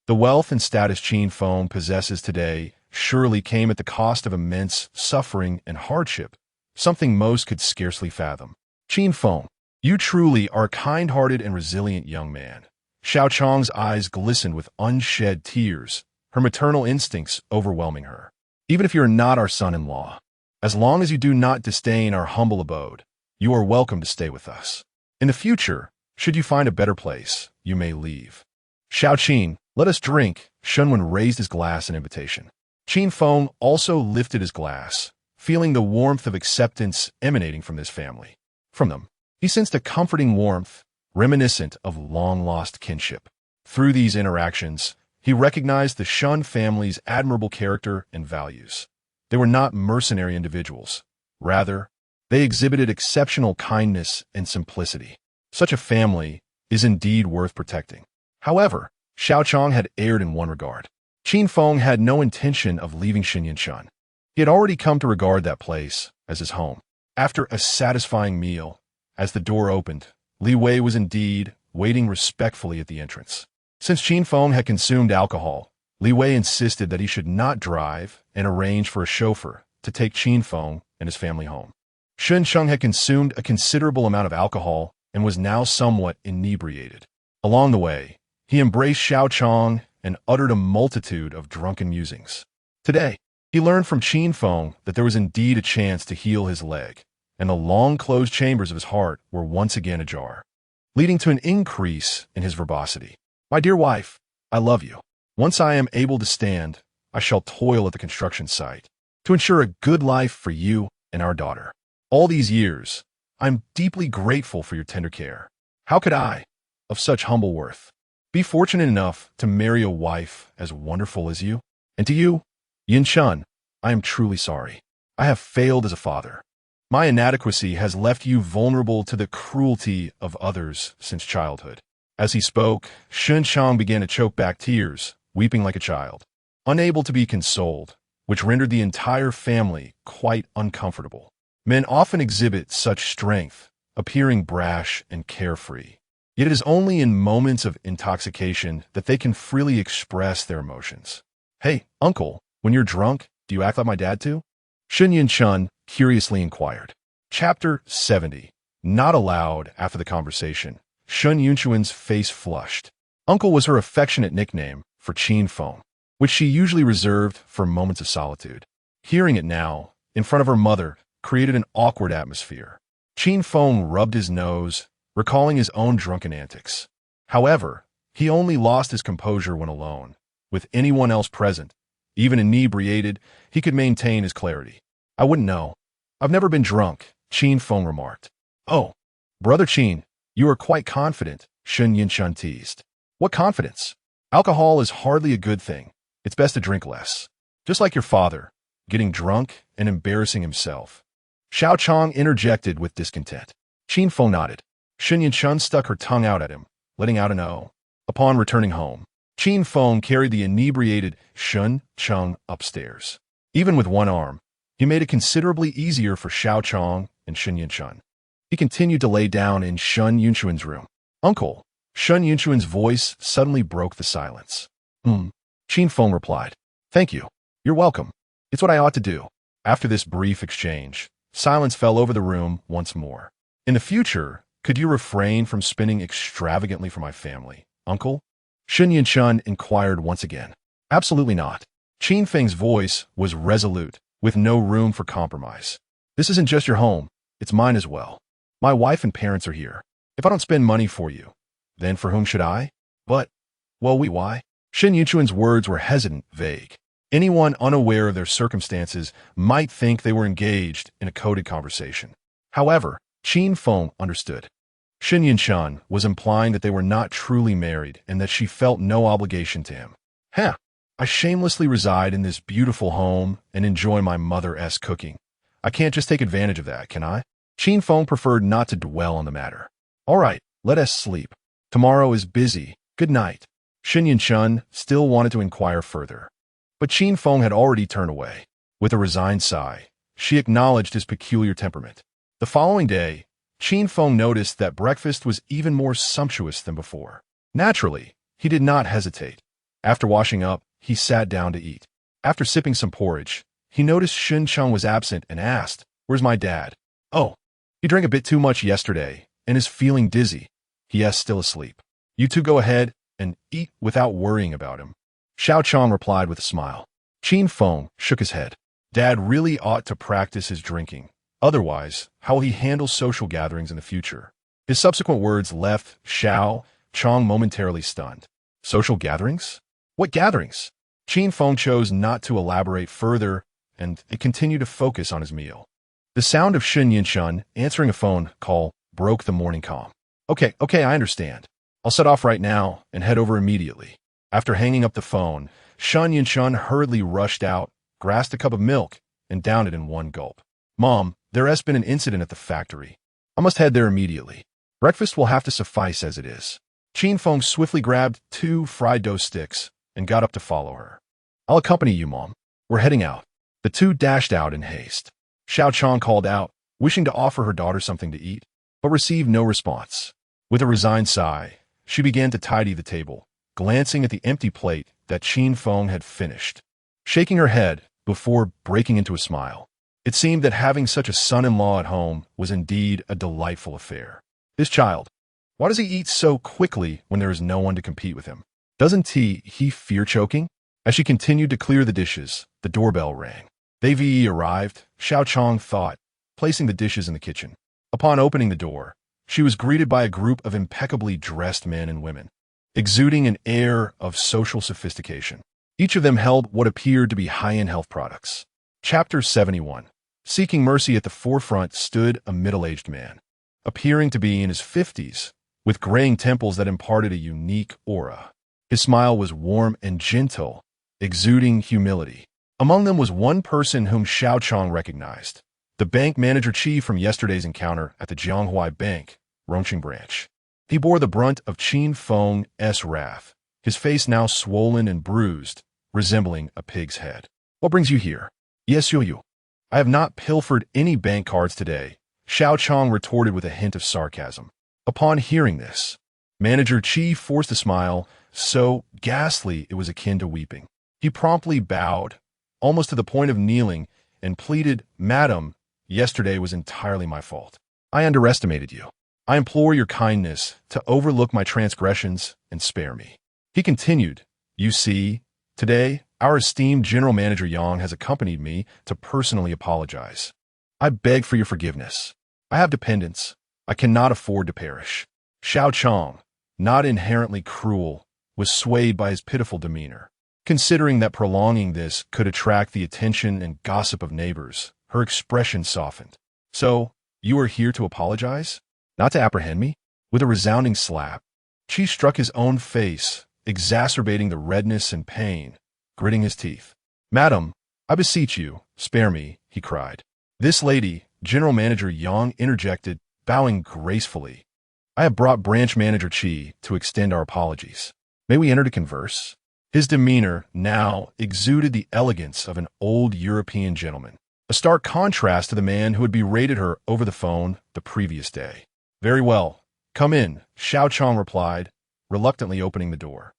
The wealth and status Qin Feng possesses today surely came at the cost of immense suffering and hardship, something most could scarcely fathom. Qin Feng, you truly are a kind-hearted and resilient young man. Xiao Chang's eyes glistened with unshed tears, her maternal instincts overwhelming her. Even if you are not our son-in-law, as long as you do not disdain our humble abode, you are welcome to stay with us. In the future, should you find a better place, you may leave. Xiao Qin, let us drink. Sun Wen raised his glass in invitation. Qin Feng also lifted his glass, feeling the warmth of acceptance emanating from this family. From them, he sensed a comforting warmth, reminiscent of long-lost kinship. Through these interactions, he recognized the Shun family's admirable character and values. They were not mercenary individuals. Rather, they exhibited exceptional kindness and simplicity. Such a family is indeed worth protecting. However, Xiao Chang had erred in one regard. Qin Feng had no intention of leaving Sun Yinchun. He had already come to regard that place as his home. After a satisfying meal, as the door opened, Li Wei was indeed waiting respectfully at the entrance. Since Qin Feng had consumed alcohol, Li Wei insisted that he should not drive and arranged for a chauffeur to take Qin Feng and his family home. Shun Sheng had consumed a considerable amount of alcohol and was now somewhat inebriated. Along the way, he embraced Xiao Chang and uttered a multitude of drunken musings. Today, he learned from Qin Feng that there was indeed a chance to heal his leg, and the long-closed chambers of his heart were once again ajar, leading to an increase in his verbosity. My dear wife, I love you. Once I am able to stand, I shall toil at the construction site to ensure a good life for you and our daughter. All these years, I'm deeply grateful for your tender care. How could I, of such humble worth, be fortunate enough to marry a wife as wonderful as you? And to you, Yin Shun, I am truly sorry. I have failed as a father. My inadequacy has left you vulnerable to the cruelty of others since childhood. As he spoke, Shun Shang began to choke back tears, weeping like a child, unable to be consoled, which rendered the entire family quite uncomfortable. Men often exhibit such strength, appearing brash and carefree. Yet it is only in moments of intoxication that they can freely express their emotions. Hey, uncle, when you're drunk, do you act like my dad too? Sun Yinchun curiously inquired. Chapter 70. Not allowed after the conversation. Sun Yinchun's face flushed. Uncle was her affectionate nickname for Qin Feng, which she usually reserved for moments of solitude. Hearing it now, in front of her mother, created an awkward atmosphere. Qin Feng rubbed his nose, recalling his own drunken antics. However, he only lost his composure when alone. With anyone else present, even inebriated, he could maintain his clarity. I wouldn't know. I've never been drunk, Qin Feng remarked. Oh, Brother Qin, you are quite confident, Sun Yinchun teased. What confidence? Alcohol is hardly a good thing. It's best to drink less. Just like your father, getting drunk and embarrassing himself. Xiao Chang interjected with discontent. Qin Feng nodded. Sun Yinchun stuck her tongue out at him, letting out an "oh." Upon returning home, Qin Feng carried the inebriated Shun Cheng upstairs. Even with one arm, he made it considerably easier for Xiao Chang and Sun Yinchun. He continued to lay down in Sun Yinchun's room. Uncle, Sun Yinchun's voice suddenly broke the silence. Qin Feng replied. Thank you. You're welcome. It's what I ought to do. After this brief exchange, silence fell over the room once more. In the future, could you refrain from spending extravagantly for my family, uncle? Shen Yinchun inquired once again. Absolutely not. Qin Feng's voice was resolute, with no room for compromise. This isn't just your home, it's mine as well. My wife and parents are here. If I don't spend money for you, then for whom should I? But, well, why? Shen Yinchun's words were hesitant, vague. Anyone unaware of their circumstances might think they were engaged in a coded conversation. However, Qin Feng understood. Shen Yinchun was implying that they were not truly married and that she felt no obligation to him. I shamelessly reside in this beautiful home and enjoy my mother-esque cooking. I can't just take advantage of that, can I? Qin Feng preferred not to dwell on the matter. All right, let us sleep. Tomorrow is busy. Good night. Shen Yinchun still wanted to inquire further. But Qin Feng had already turned away. With a resigned sigh, she acknowledged his peculiar temperament. The following day, Qin Feng noticed that breakfast was even more sumptuous than before. Naturally, he did not hesitate. After washing up, he sat down to eat. After sipping some porridge, he noticed Shen Cheng was absent and asked, "Where's my dad?" "Oh, he drank a bit too much yesterday and is feeling dizzy. He is still asleep. You two go ahead and eat without worrying about him." Xiao Chong replied with a smile. Qin Feng shook his head. Dad really ought to practice his drinking. Otherwise, how will he handle social gatherings in the future? His subsequent words left Xiao Chong momentarily stunned. Social gatherings? What gatherings? Qin Feng chose not to elaborate further, and it continued to focus on his meal. The sound of Shen Yinchun answering a phone call broke the morning calm. Okay, I understand. I'll set off right now and head over immediately. After hanging up the phone, Shen Yinchun hurriedly rushed out, grasped a cup of milk, and downed it in one gulp. Mom, there has been an incident at the factory. I must head there immediately. Breakfast will have to suffice as it is. Qin Feng swiftly grabbed 2 fried dough sticks and got up to follow her. I'll accompany you, Mom. We're heading out. The two dashed out in haste. Xiao Chong called out, wishing to offer her daughter something to eat, but received no response. With a resigned sigh, she began to tidy the table, glancing at the empty plate that Qin Feng had finished, shaking her head before breaking into a smile. It seemed that having such a son-in-law at home was indeed a delightful affair. This child, why does he eat so quickly when there is no one to compete with him? Doesn't he fear choking? As she continued to clear the dishes, the doorbell rang. They VE arrived, Xiao Chong thought, placing the dishes in the kitchen. Upon opening the door, she was greeted by a group of impeccably dressed men and women, exuding an air of social sophistication. Each of them held what appeared to be high-end health products. Chapter 71. Seeking mercy at the forefront stood a middle-aged man, appearing to be in his 50s, with graying temples that imparted a unique aura. His smile was warm and gentle, exuding humility. Among them was one person whom Xiao Chong recognized, the bank manager chief from yesterday's encounter at the Jianghuai Bank, Rongqing branch. He bore the brunt of Qin Feng's wrath, his face now swollen and bruised, resembling a pig's head. What brings you here? Yes, you. I have not pilfered any bank cards today, Xiao Chong retorted with a hint of sarcasm. Upon hearing this, Manager Qi forced a smile so ghastly it was akin to weeping. He promptly bowed, almost to the point of kneeling, and pleaded, "Madam, yesterday was entirely my fault. I underestimated you. I implore your kindness to overlook my transgressions and spare me." He continued, "You see, today, our esteemed General Manager Yang has accompanied me to personally apologize. I beg for your forgiveness. I have dependents. I cannot afford to perish." Xiao Chong, not inherently cruel, was swayed by his pitiful demeanor. Considering that prolonging this could attract the attention and gossip of neighbors, her expression softened. "So, you are here to apologize? Not to apprehend me?" With a resounding slap, Qi struck his own face, exacerbating the redness and pain, gritting his teeth. "Madam, I beseech you, spare me," he cried. "This lady," General Manager Yang interjected, bowing gracefully. "I have brought Branch Manager Qi to extend our apologies. May we enter to converse?" His demeanor now exuded the elegance of an old European gentleman, a stark contrast to the man who had berated her over the phone the previous day. "Very well. Come in," Xiao Chong replied, reluctantly opening the door.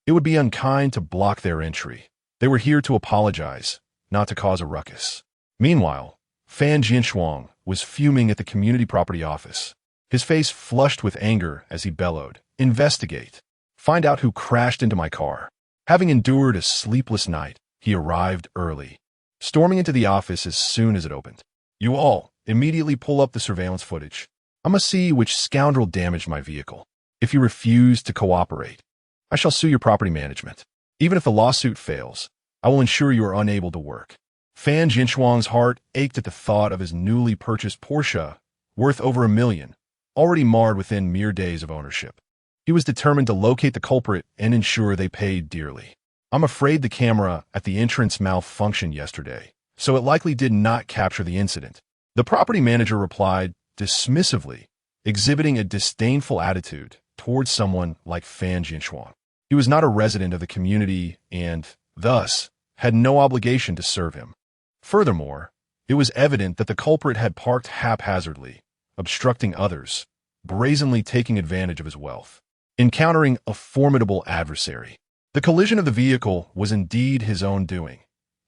It would be unkind to block their entry. They were here to apologize, not to cause a ruckus. Meanwhile, Fan Jinshuang was fuming at the community property office. His face flushed with anger as he bellowed, "Investigate. Find out who crashed into my car." Having endured a sleepless night, he arrived early, storming into the office as soon as it opened. "You all, immediately pull up the surveillance footage. I must see which scoundrel damaged my vehicle. If you refuse to cooperate, I shall sue your property management. Even if the lawsuit fails, I will ensure you are unable to work." Fan Jinshuang's heart ached at the thought of his newly purchased Porsche, worth over $1 million, already marred within mere days of ownership. He was determined to locate the culprit and ensure they paid dearly. "I'm afraid the camera at the entrance malfunctioned yesterday, so it likely did not capture the incident," the property manager replied dismissively, exhibiting a disdainful attitude towards someone like Fan Jinshuang. He was not a resident of the community and, thus, had no obligation to serve him. Furthermore, it was evident that the culprit had parked haphazardly, obstructing others, brazenly taking advantage of his wealth. Encountering a formidable adversary, the collision of the vehicle was indeed his own doing.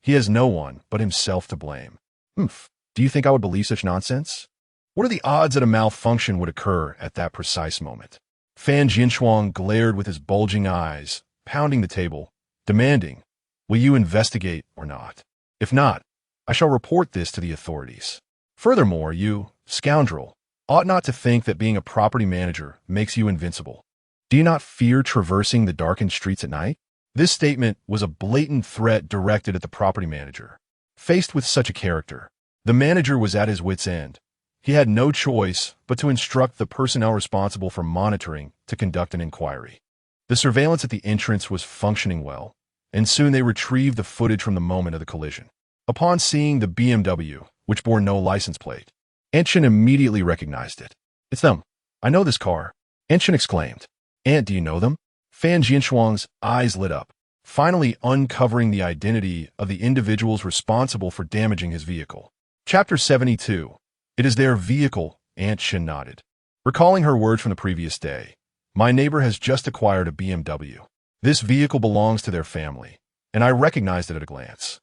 He has no one but himself to blame. Do you think I would believe such nonsense? What are the odds that a malfunction would occur at that precise moment? Fan Jinshuang glared with his bulging eyes, pounding the table, demanding, "Will you investigate or not? If not, I shall report this to the authorities. Furthermore, you, scoundrel, ought not to think that being a property manager makes you invincible. Do you not fear traversing the darkened streets at night?" This statement was a blatant threat directed at the property manager. Faced with such a character, the manager was at his wit's end. He had no choice but to instruct the personnel responsible for monitoring to conduct an inquiry. The surveillance at the entrance was functioning well, and soon they retrieved the footage from the moment of the collision. Upon seeing the BMW, which bore no license plate, Anshin immediately recognized it. "It's them. I know this car," Anshin exclaimed. "Aunt, do you know them?" Fan Jinshuang's eyes lit up, finally uncovering the identity of the individuals responsible for damaging his vehicle. Chapter 72. "It is their vehicle," Aunt Shin nodded, recalling her words from the previous day. "My neighbor has just acquired a BMW. This vehicle belongs to their family, and I recognized it at a glance.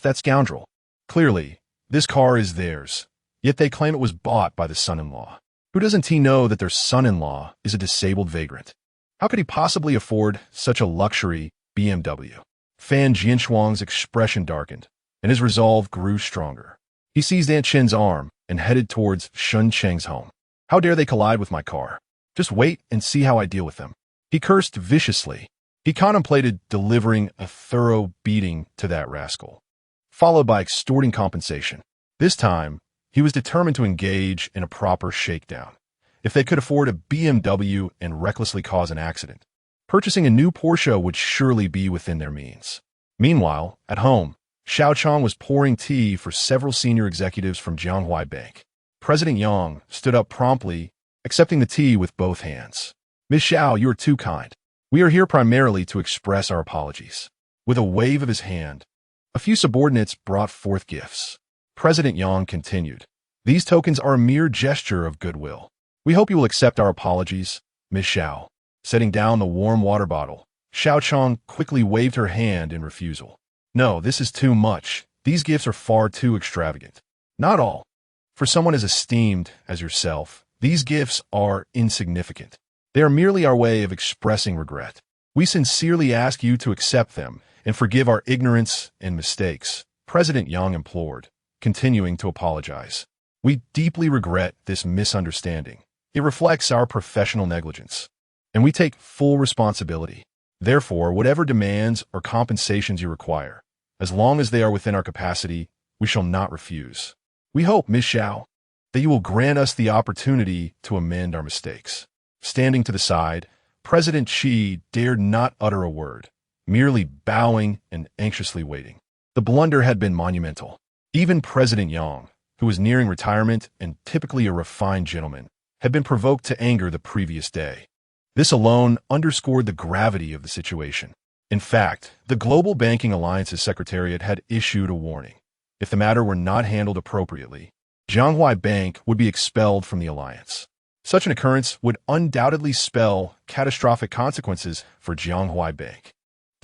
That scoundrel. Clearly, this car is theirs, yet they claim it was bought by the son-in-law. Who doesn't he know that their son-in-law is a disabled vagrant? How could he possibly afford such a luxury BMW?" Fan Jinshuang's expression darkened, and his resolve grew stronger. He seized Aunt Shin's arm and headed towards Shun Cheng's home. "How dare they collide with my car? Just wait and see how I deal with them." He cursed viciously. He contemplated delivering a thorough beating to that rascal, followed by extorting compensation. This time, he was determined to engage in a proper shakedown. If they could afford a BMW and recklessly cause an accident, purchasing a new Porsche would surely be within their means. Meanwhile, at home, Xiao Chong was pouring tea for several senior executives from Jianghua Bank. President Yang stood up promptly, accepting the tea with both hands. "Ms. Xiao, you are too kind. We are here primarily to express our apologies." With a wave of his hand, a few subordinates brought forth gifts. President Yang continued, "These tokens are a mere gesture of goodwill. We hope you will accept our apologies, Ms. Xiao." Setting down the warm water bottle, Xiao Chong quickly waved her hand in refusal. "No, this is too much. These gifts are far too extravagant." "Not all. For someone as esteemed as yourself, these gifts are insignificant. They are merely our way of expressing regret. We sincerely ask you to accept them and forgive our ignorance and mistakes," President Yang implored, continuing to apologize. "We deeply regret this misunderstanding. It reflects our professional negligence, and we take full responsibility. Therefore, whatever demands or compensations you require, as long as they are within our capacity, we shall not refuse. We hope, Ms. Xiao, that you will grant us the opportunity to amend our mistakes." Standing to the side, President Qi dared not utter a word, merely bowing and anxiously waiting. The blunder had been monumental. Even President Yang, who was nearing retirement and typically a refined gentleman, had been provoked to anger the previous day. This alone underscored the gravity of the situation. In fact, the Global Banking Alliance's Secretariat had issued a warning. If the matter were not handled appropriately, Jianghua Bank would be expelled from the alliance. Such an occurrence would undoubtedly spell catastrophic consequences for Jianghua Bank.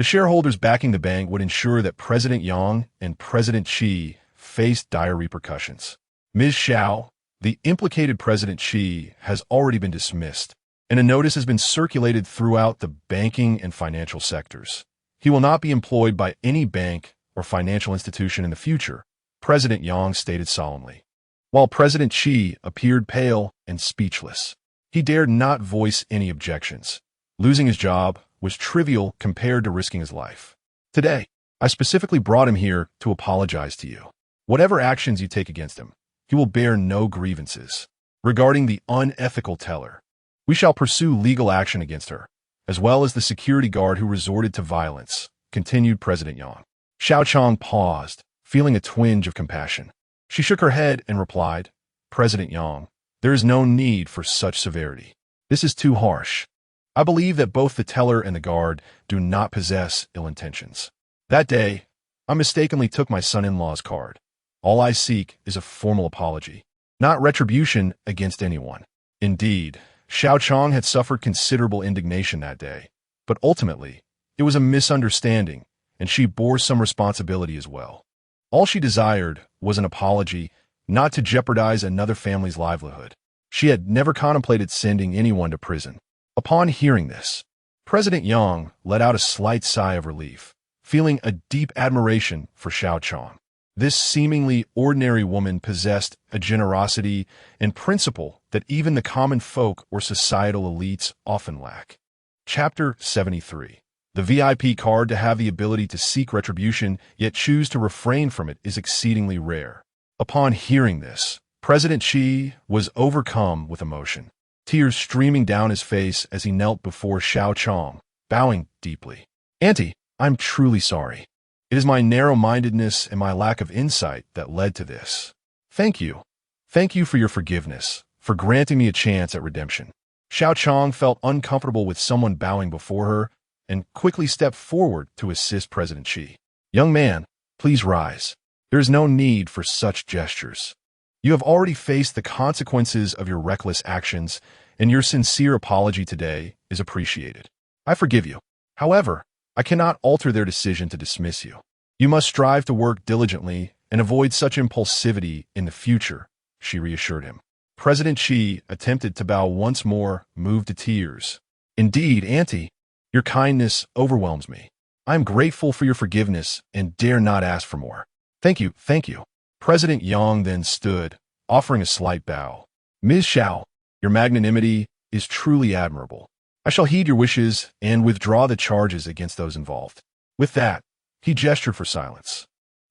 The shareholders backing the bank would ensure that President Yang and President Xi faced dire repercussions. Ms. Xiao, the implicated President Xi, has already been dismissed, and a notice has been circulated throughout the banking and financial sectors. He will not be employed by any bank or financial institution in the future, President Yang stated solemnly. While President Xi appeared pale and speechless, he dared not voice any objections. Losing his job was trivial compared to risking his life. Today, I specifically brought him here to apologize to you. Whatever actions you take against him, he will bear no grievances. Regarding the unethical teller, we shall pursue legal action against her, as well as the security guard who resorted to violence, continued President Yang. Xiao Chong paused, feeling a twinge of compassion. She shook her head and replied, President Yang, there is no need for such severity. This is too harsh. I believe that both the teller and the guard do not possess ill intentions. That day, I mistakenly took my son-in-law's card. All I seek is a formal apology, not retribution against anyone. Indeed, Xiao Chong had suffered considerable indignation that day, but ultimately, it was a misunderstanding, and she bore some responsibility as well. All she desired was an apology, not to jeopardize another family's livelihood. She had never contemplated sending anyone to prison. Upon hearing this, President Yang let out a slight sigh of relief, feeling a deep admiration for Xiao Chong. This seemingly ordinary woman possessed a generosity and principle that even the common folk or societal elites often lack. Chapter 73. The VIP card to have the ability to seek retribution yet choose to refrain from it is exceedingly rare. Upon hearing this, President Xi was overcome with emotion, tears streaming down his face as he knelt before Xiao Chong, bowing deeply. Auntie, I'm truly sorry. It is my narrow-mindedness and my lack of insight that led to this. Thank you. Thank you for your forgiveness, for granting me a chance at redemption. Xiao Chong felt uncomfortable with someone bowing before her and quickly stepped forward to assist President Xi. Young man, please rise. There is no need for such gestures. You have already faced the consequences of your reckless actions, and your sincere apology today is appreciated. I forgive you. However, I cannot alter their decision to dismiss you. You must strive to work diligently and avoid such impulsivity in the future, she reassured him. President Xi attempted to bow once more, moved to tears. Indeed, Auntie, your kindness overwhelms me. I am grateful for your forgiveness and dare not ask for more. Thank you, thank you. President Yang then stood, offering a slight bow. Ms. Xiao, your magnanimity is truly admirable. I shall heed your wishes and withdraw the charges against those involved. With that, he gestured for silence.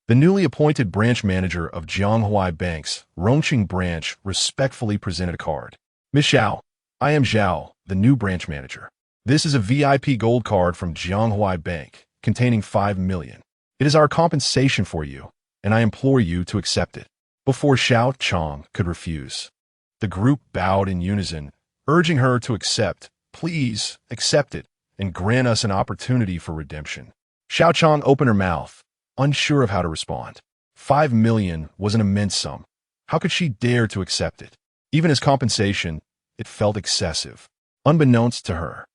The newly appointed branch manager of Jianghuai Bank's Rongqing branch respectfully presented a card. Ms. Xiao, I am Zhao, the new branch manager. This is a VIP gold card from Jianghuai Bank, containing 5 million. It is our compensation for you, and I implore you to accept it. Before Xiao Chong could refuse, the group bowed in unison, urging her to accept. Please accept it and grant us an opportunity for redemption. Xiao Chong opened her mouth, unsure of how to respond. 5 million was an immense sum. How could she dare to accept it? Even as compensation, it felt excessive. Unbeknownst to her,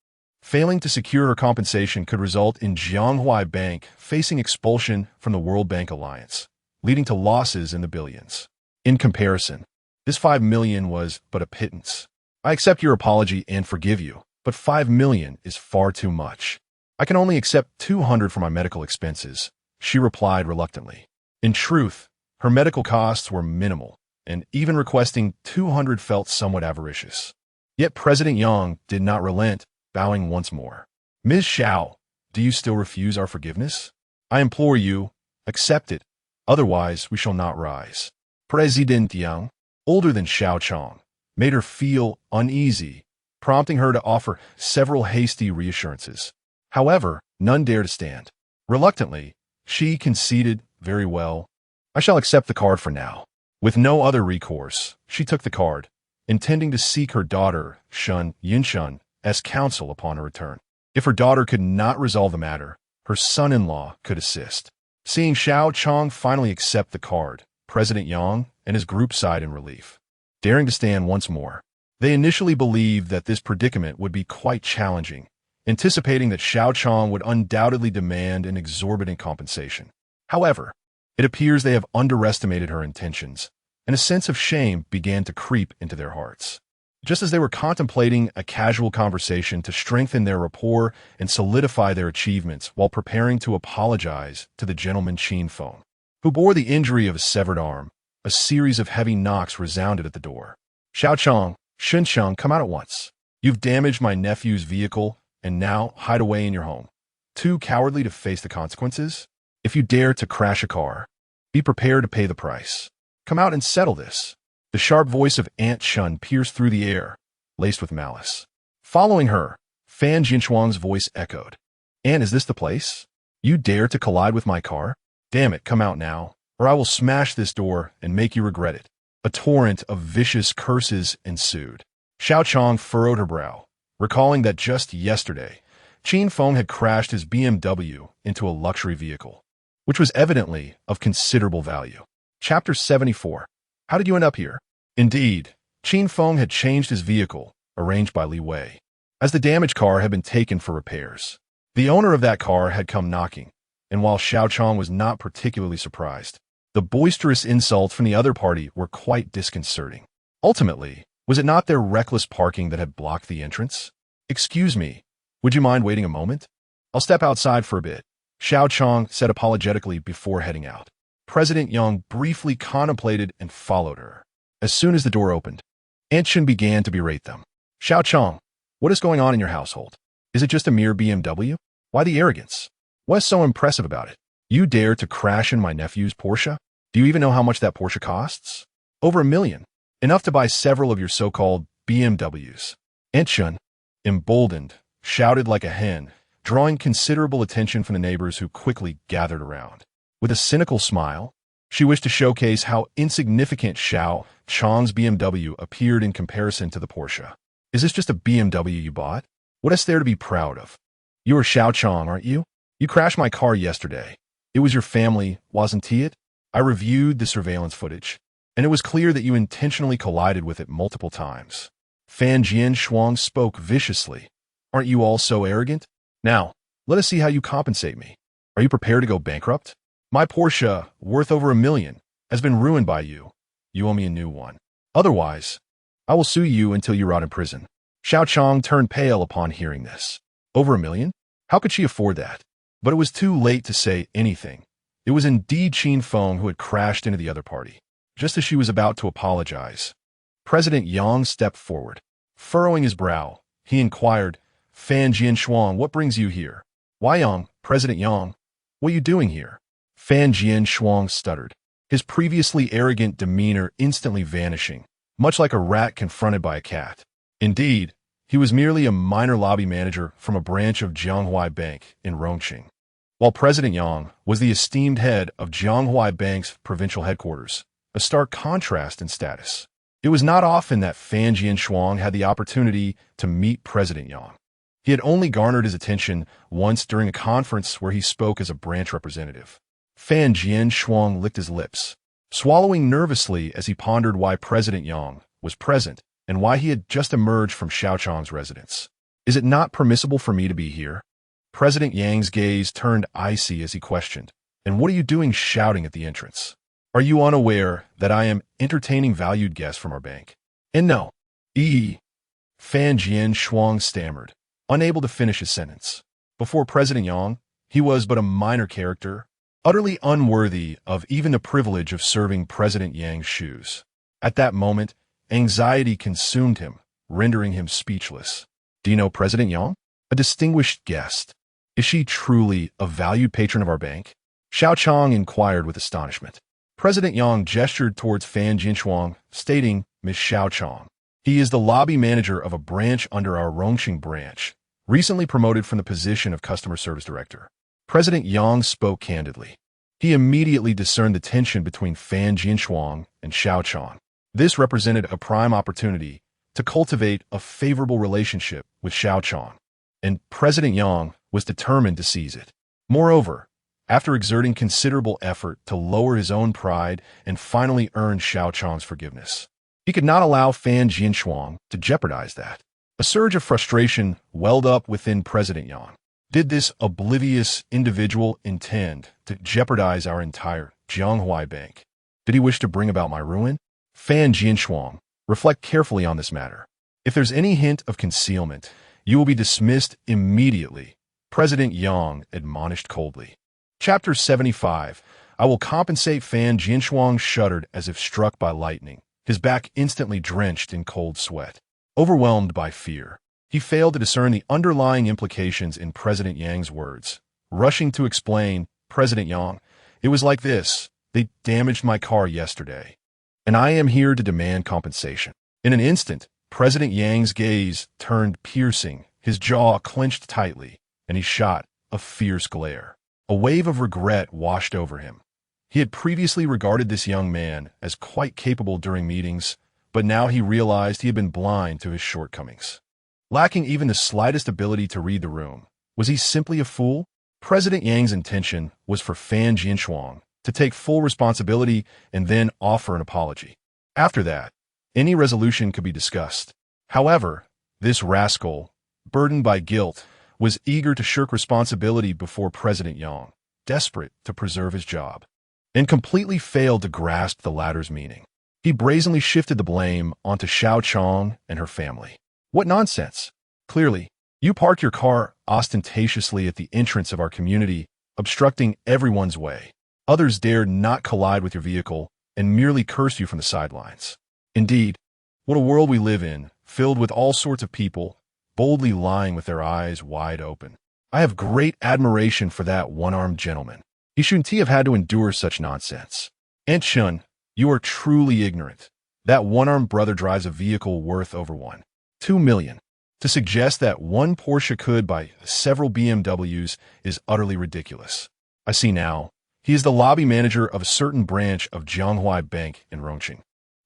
failing to secure her compensation could result in Jianghuai Bank facing expulsion from the World Bank Alliance, leading to losses in the billions. In comparison, this 5 million was but a pittance. I accept your apology and forgive you, but 5 million is far too much. I can only accept 200 for my medical expenses, she replied reluctantly. In truth, her medical costs were minimal, and even requesting 200 felt somewhat avaricious. Yet President Yang did not relent, bowing once more. Ms. Xiao, do you still refuse our forgiveness? I implore you, accept it, otherwise we shall not rise. President Yang, older than Xiao Chong, made her feel uneasy, prompting her to offer several hasty reassurances. However, none dared to stand. Reluctantly, she conceded, very well. I shall accept the card for now. With no other recourse, she took the card, intending to seek her daughter, Yunshun, as counsel upon her return. If her daughter could not resolve the matter, her son-in-law could assist. Seeing Xiao Chong finally accept the card, President Yang and his group sighed in relief. Daring to stand once more. They initially believed that this predicament would be quite challenging, anticipating that Xiao Chong would undoubtedly demand an exorbitant compensation. However, it appears they have underestimated her intentions, and a sense of shame began to creep into their hearts. Just as they were contemplating a casual conversation to strengthen their rapport and solidify their achievements while preparing to apologize to the gentleman Qin Feng, who bore the injury of a severed arm, a series of heavy knocks resounded at the door. Xiao Chong, Shun Chong, come out at once. You've damaged my nephew's vehicle, and now hide away in your home. Too cowardly to face the consequences? If you dare to crash a car, be prepared to pay the price. Come out and settle this. The sharp voice of Aunt Shun pierced through the air, laced with malice. Following her, Fan Jinshuang's voice echoed. Aunt, is this the place? You dare to collide with my car? Damn it, come out now, or I will smash this door and make you regret it. A torrent of vicious curses ensued. Xiao Chong furrowed her brow, recalling that just yesterday, Qin Feng had crashed his BMW into a luxury vehicle, which was evidently of considerable value. Chapter 74. How did you end up here? Indeed, Qin Feng had changed his vehicle, arranged by Li Wei, as the damaged car had been taken for repairs. The owner of that car had come knocking, and while Xiao Chong was not particularly surprised, the boisterous insults from the other party were quite disconcerting. Ultimately, was it not their reckless parking that had blocked the entrance? Excuse me, would you mind waiting a moment? I'll step outside for a bit, Xiao Chong said apologetically before heading out. President Yang briefly contemplated and followed her. As soon as the door opened, Aunt Shun began to berate them. Xiao Chong, what is going on in your household? Is it just a mere BMW? Why the arrogance? What's so impressive about it? You dare to crash in my nephew's Porsche? Do you even know how much that Porsche costs? Over $1 million. Enough to buy several of your so-called BMWs. Aunt Shun, emboldened, shouted like a hen, drawing considerable attention from the neighbors who quickly gathered around. With a cynical smile, she wished to showcase how insignificant Xiao Chong's BMW appeared in comparison to the Porsche. Is this just a BMW you bought? What is there to be proud of? You are Xiao Chong, aren't you? You crashed my car yesterday. It was your family, wasn't it? I reviewed the surveillance footage, and it was clear that you intentionally collided with it multiple times. Fan Jinshuang spoke viciously. Aren't you all so arrogant? Now, let us see how you compensate me. Are you prepared to go bankrupt? My Porsche, worth over $1 million, has been ruined by you. You owe me a new one. Otherwise, I will sue you until you rot in prison. Xiao Chong turned pale upon hearing this. Over $1 million? How could she afford that? But it was too late to say anything. It was indeed Qin Feng who had crashed into the other party. Just as she was about to apologize, President Yang stepped forward. Furrowing his brow, he inquired, Fan Jinshuang, what brings you here? Why, Yang, President Yang, what are you doing here? Fan Jinshuang stuttered, his previously arrogant demeanor instantly vanishing, much like a rat confronted by a cat. Indeed, he was merely a minor lobby manager from a branch of Jianghuai Bank in Rongqing, while President Yang was the esteemed head of Jianghuai Bank's provincial headquarters, a stark contrast in status. It was not often that Fan Jinshuang had the opportunity to meet President Yang. He had only garnered his attention once during a conference where he spoke as a branch representative. Fan Jinshuang licked his lips, swallowing nervously as he pondered why President Yang was present and why he had just emerged from Xiao Chong's residence. Is it not permissible for me to be here? President Yang's gaze turned icy as he questioned, and what are you doing shouting at the entrance? Are you unaware that I am entertaining valued guests from our bank? And no. Fan Jinshuang stammered, unable to finish his sentence. Before President Yang, he was but a minor character, utterly unworthy of even the privilege of serving President Yang's shoes. At that moment, anxiety consumed him, rendering him speechless. Do you know President Yang? A distinguished guest. Is she truly a valued patron of our bank? Xiao Chong inquired with astonishment. President Yang gestured towards Fan Jinshuang, stating, Miss Xiao Chong. He is the lobby manager of a branch under our Rongqing branch, recently promoted from the position of customer service director. President Yang spoke candidly. He immediately discerned the tension between Fan Jinshuang and Xiao Chong. This represented a prime opportunity to cultivate a favorable relationship with Xiao Chong, and President Yang was determined to seize it. Moreover, after exerting considerable effort to lower his own pride and finally earn Xiao Chong's forgiveness, he could not allow Fan Jinshuang to jeopardize that. A surge of frustration welled up within President Yang. Did this oblivious individual intend to jeopardize our entire Jianghuai Bank? Did he wish to bring about my ruin? Fan Jinshuang, reflect carefully on this matter. If there's any hint of concealment, you will be dismissed immediately, President Yang admonished coldly. Chapter 75. I will compensate. Fan Jinshuang shuddered as if struck by lightning, his back instantly drenched in cold sweat. Overwhelmed by fear, he failed to discern the underlying implications in President Yang's words. Rushing to explain, President Yang, it was like this. They damaged my car yesterday, and I am here to demand compensation. In an instant, President Yang's gaze turned piercing, his jaw clenched tightly, and he shot a fierce glare. A wave of regret washed over him. He had previously regarded this young man as quite capable during meetings, but now he realized he had been blind to his shortcomings. Lacking even the slightest ability to read the room, was he simply a fool? President Yang's intention was for Fan Jinshuang to take full responsibility and then offer an apology. After that, any resolution could be discussed. However, this rascal, burdened by guilt, was eager to shirk responsibility before President Yang, desperate to preserve his job, and completely failed to grasp the latter's meaning. He brazenly shifted the blame onto Xiao Chong and her family. What nonsense! Clearly, you parked your car ostentatiously at the entrance of our community, obstructing everyone's way. Others dared not collide with your vehicle and merely cursed you from the sidelines. Indeed, what a world we live in, filled with all sorts of people, boldly lying with their eyes wide open. I have great admiration for that one-armed gentleman. He shouldn't have had to endure such nonsense. Aunt Shun, you are truly ignorant. That one-armed brother drives a vehicle worth over 1.2 million. To suggest that one Porsche could buy several BMWs is utterly ridiculous. I see now. He is the lobby manager of a certain branch of Jianghuai Bank in Rongqing.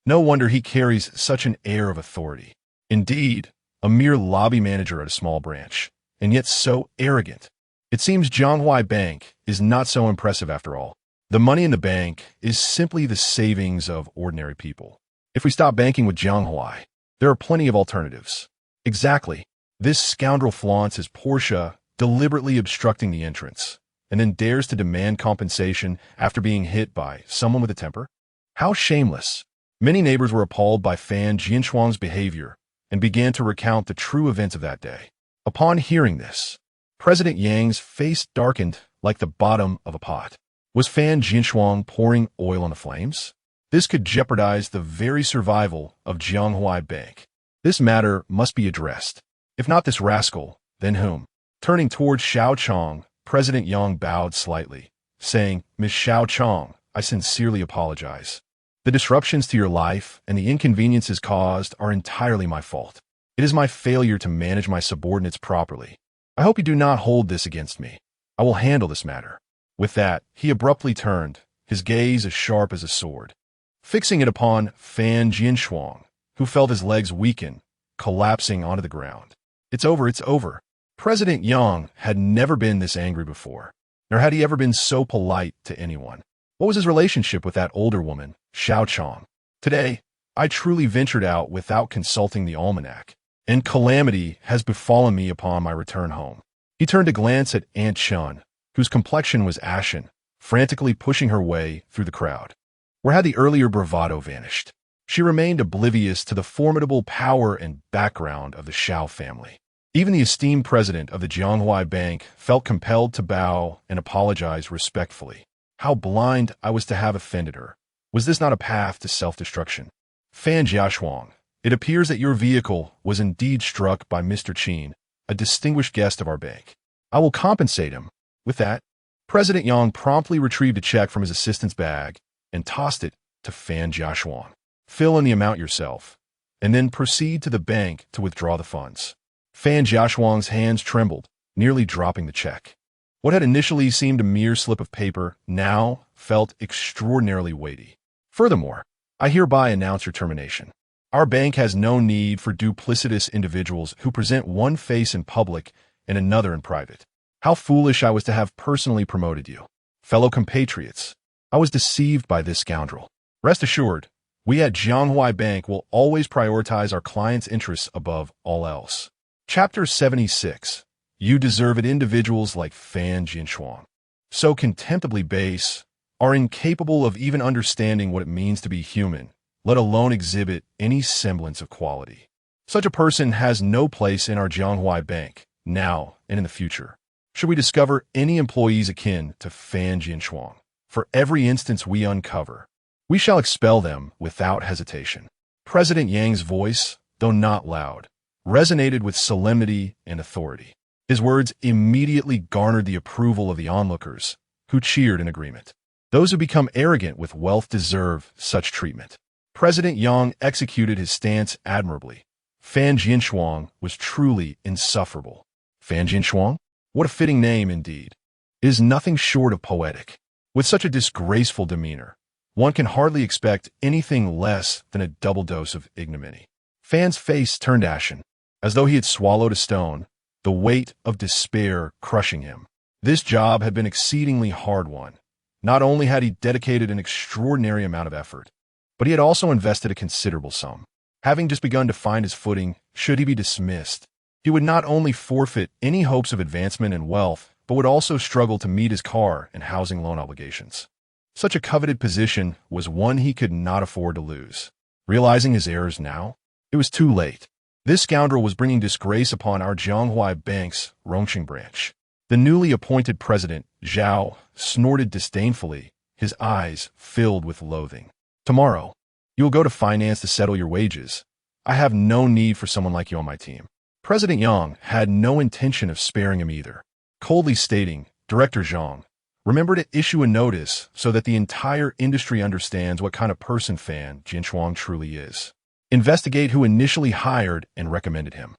No wonder he carries such an air of authority. Indeed, a mere lobby manager at a small branch, and yet so arrogant. It seems Jianghuai Bank is not so impressive after all. The money in the bank is simply the savings of ordinary people. If we stop banking with Jianghuai, there are plenty of alternatives. Exactly. This scoundrel flaunts his Porsche, deliberately obstructing the entrance, and then dares to demand compensation after being hit by someone with a temper? How shameless! Many neighbors were appalled by Fan Jinshuang's behavior and began to recount the true events of that day. Upon hearing this, President Yang's face darkened like the bottom of a pot. Was Fan Jinshuang pouring oil on the flames? This could jeopardize the very survival of Jianghuai Bank. This matter must be addressed. If not this rascal, then whom? Turning towards Xiao Chong, President Yang bowed slightly, saying, Miss Xiao Chong, I sincerely apologize. The disruptions to your life and the inconveniences caused are entirely my fault. It is my failure to manage my subordinates properly. I hope you do not hold this against me. I will handle this matter. With that, he abruptly turned, his gaze as sharp as a sword, fixing it upon Fan Jinshuang, who felt his legs weaken, collapsing onto the ground. It's over, it's over. President Yang had never been this angry before, nor had he ever been so polite to anyone. What was his relationship with that older woman, Xiao Chong? Today, I truly ventured out without consulting the almanac, and calamity has befallen me upon my return home. He turned to glance at Aunt Shun, whose complexion was ashen, frantically pushing her way through the crowd. Where had the earlier bravado vanished? She remained oblivious to the formidable power and background of the Xiao family. Even the esteemed president of the Jianghuai Bank felt compelled to bow and apologize respectfully. How blind I was to have offended her. Was this not a path to self-destruction? Fan Jiashuang, it appears that your vehicle was indeed struck by Mr. Qin, a distinguished guest of our bank. I will compensate him. With that, President Yang promptly retrieved a check from his assistant's bag and tossed it to Fan Jiashuang. Fill in the amount yourself, and then proceed to the bank to withdraw the funds. Fan Jiashuang's hands trembled, nearly dropping the check. What had initially seemed a mere slip of paper now felt extraordinarily weighty. Furthermore, I hereby announce your termination. Our bank has no need for duplicitous individuals who present one face in public and another in private. How foolish I was to have personally promoted you. Fellow compatriots, I was deceived by this scoundrel. Rest assured, We at Jianghuai Bank will always prioritize our clients' interests above all else. Chapter 76. You deserve it. Individuals like Fan Jinshuang, so contemptibly base, are incapable of even understanding what it means to be human, let alone exhibit any semblance of quality. Such a person has no place in our Jianghuai Bank, now and in the future. Should we discover any employees akin to Fan Jinshuang, for every instance we uncover, we shall expel them without hesitation. President Yang's voice, though not loud, resonated with solemnity and authority. His words immediately garnered the approval of the onlookers, who cheered in agreement. Those who become arrogant with wealth deserve such treatment. President Yang executed his stance admirably. Fan Jinshuang was truly insufferable. Fan Jinshuang? What a fitting name indeed. It is nothing short of poetic. With such a disgraceful demeanor, one can hardly expect anything less than a double dose of ignominy. Fan's face turned ashen, as though he had swallowed a stone, the weight of despair crushing him. This job had been an exceedingly hard one. Not only had he dedicated an extraordinary amount of effort, but he had also invested a considerable sum. Having just begun to find his footing, should he be dismissed, he would not only forfeit any hopes of advancement and wealth, but would also struggle to meet his car and housing loan obligations. Such a coveted position was one he could not afford to lose. Realizing his errors now, it was too late. This scoundrel was bringing disgrace upon our Jianghuai Bank's Rongqing branch. The newly appointed president, Zhao, snorted disdainfully, his eyes filled with loathing. Tomorrow, you will go to finance to settle your wages. I have no need for someone like you on my team. President Yang had no intention of sparing him either, coldly stating, Director Zhang, remember to issue a notice so that the entire industry understands what kind of person Fan Jinshuang truly is. Investigate who initially hired and recommended him.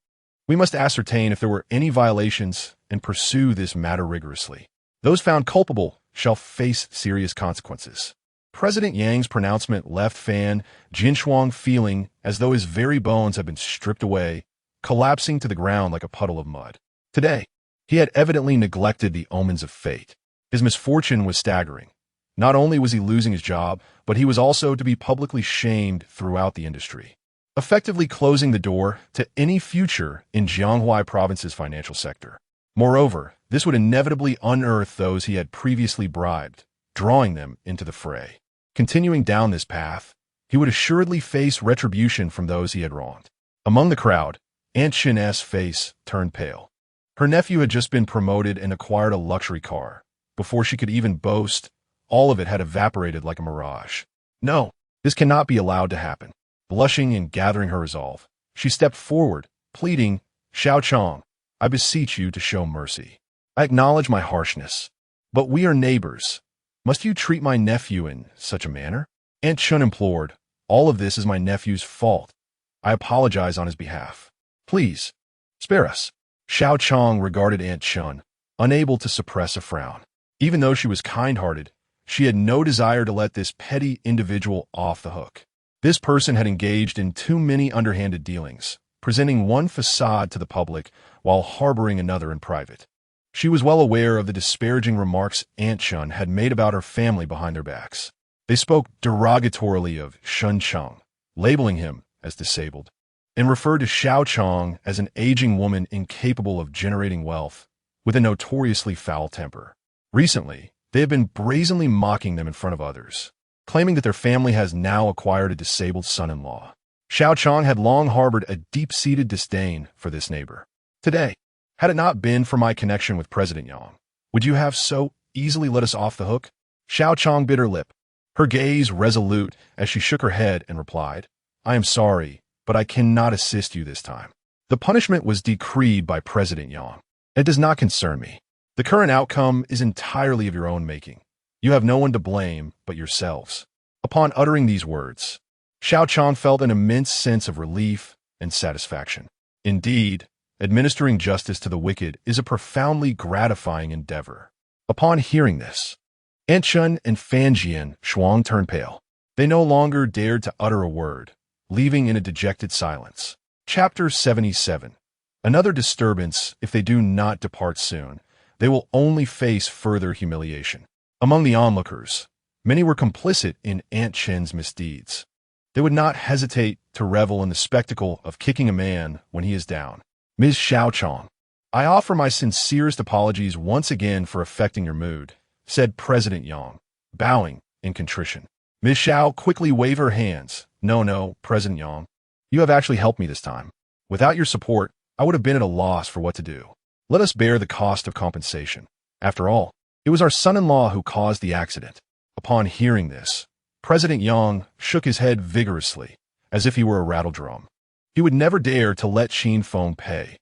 We must ascertain if there were any violations and pursue this matter rigorously. Those found culpable shall face serious consequences. President Yang's pronouncement left Fan Jinshuang feeling as though his very bones had been stripped away, collapsing to the ground like a puddle of mud. Today, he had evidently neglected the omens of fate. His misfortune was staggering. Not only was he losing his job, but he was also to be publicly shamed throughout the industry, effectively closing the door to any future in Jianghuai Province's financial sector. Moreover, this would inevitably unearth those he had previously bribed, drawing them into the fray. Continuing down this path, he would assuredly face retribution from those he had wronged. Among the crowd, Aunt Chin's face turned pale. Her nephew had just been promoted and acquired a luxury car. Before she could even boast, all of it had evaporated like a mirage. No, this cannot be allowed to happen. Blushing and gathering her resolve, she stepped forward, pleading, Xiao Chong, I beseech you to show mercy. I acknowledge my harshness, but we are neighbors. Must you treat my nephew in such a manner? Aunt Chun implored, all of this is my nephew's fault. I apologize on his behalf. Please, spare us. Xiao Chong regarded Aunt Chun, unable to suppress a frown. Even though she was kind-hearted, she had no desire to let this petty individual off the hook. This person had engaged in too many underhanded dealings, presenting one facade to the public while harboring another in private. She was well aware of the disparaging remarks Aunt Chun had made about her family behind their backs. They spoke derogatorily of Shun Chong, labeling him as disabled, and referred to Xiao Chong as an aging woman incapable of generating wealth, with a notoriously foul temper. Recently, they have been brazenly mocking them in front of others, claiming that their family has now acquired a disabled son-in-law. Xiao Chong had long harbored a deep-seated disdain for this neighbor. Today, had it not been for my connection with President Yang, would you have so easily let us off the hook? Xiao Chong bit her lip, her gaze resolute as she shook her head and replied, I am sorry, but I cannot assist you this time. The punishment was decreed by President Yang. It does not concern me. The current outcome is entirely of your own making. You have no one to blame but yourselves. Upon uttering these words, Xiao Chong felt an immense sense of relief and satisfaction. Indeed, administering justice to the wicked is a profoundly gratifying endeavor. Upon hearing this, Aunt Chun and Fan Jinshuang turned pale. They no longer dared to utter a word, leaving in a dejected silence. Chapter 77. Another disturbance, if they do not depart soon, they will only face further humiliation. Among the onlookers, many were complicit in Aunt Chen's misdeeds. They would not hesitate to revel in the spectacle of kicking a man when he is down. Ms. Xiaochong, I offer my sincerest apologies once again for affecting your mood, said President Yang, bowing in contrition. Ms. Xiao quickly waved her hands. No, President Yang. You have actually helped me this time. Without your support, I would have been at a loss for what to do. Let us bear the cost of compensation. After all, it was our son-in-law who caused the accident. Upon hearing this, President Yang shook his head vigorously, as if he were a rattledrum. He would never dare to let Qin Feng pay.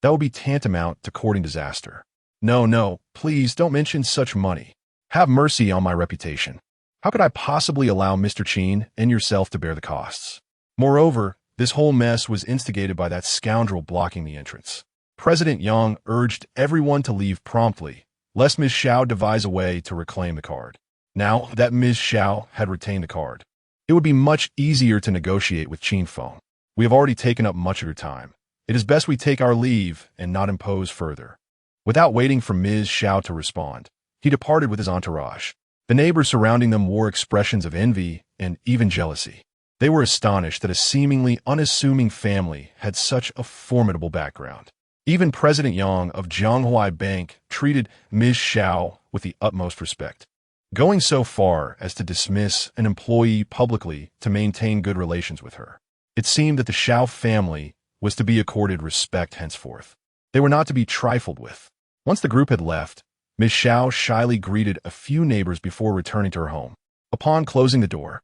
That would be tantamount to courting disaster. No, please don't mention such money. Have mercy on my reputation. How could I possibly allow Mr. Qin and yourself to bear the costs? Moreover, this whole mess was instigated by that scoundrel blocking the entrance. President Yang urged everyone to leave promptly, lest Ms. Xiao devise a way to reclaim the card. Now that Ms. Xiao had retained the card, it would be much easier to negotiate with Qin Feng. We have already taken up much of your time. It is best we take our leave and not impose further. Without waiting for Ms. Xiao to respond, he departed with his entourage. The neighbors surrounding them wore expressions of envy and even jealousy. They were astonished that a seemingly unassuming family had such a formidable background. Even President Yang of Jianghuai Bank treated Ms. Xiao with the utmost respect, going so far as to dismiss an employee publicly to maintain good relations with her. It seemed that the Xiao family was to be accorded respect henceforth. They were not to be trifled with. Once the group had left, Ms. Xiao shyly greeted a few neighbors before returning to her home. Upon closing the door,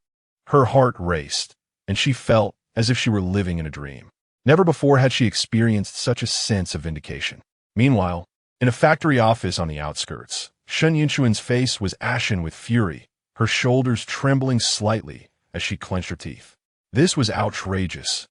her heart raced, and she felt as if she were living in a dream. Never before had she experienced such a sense of vindication. Meanwhile, in a factory office on the outskirts, Shen Yinchuan's face was ashen with fury, her shoulders trembling slightly as she clenched her teeth. This was outrageous.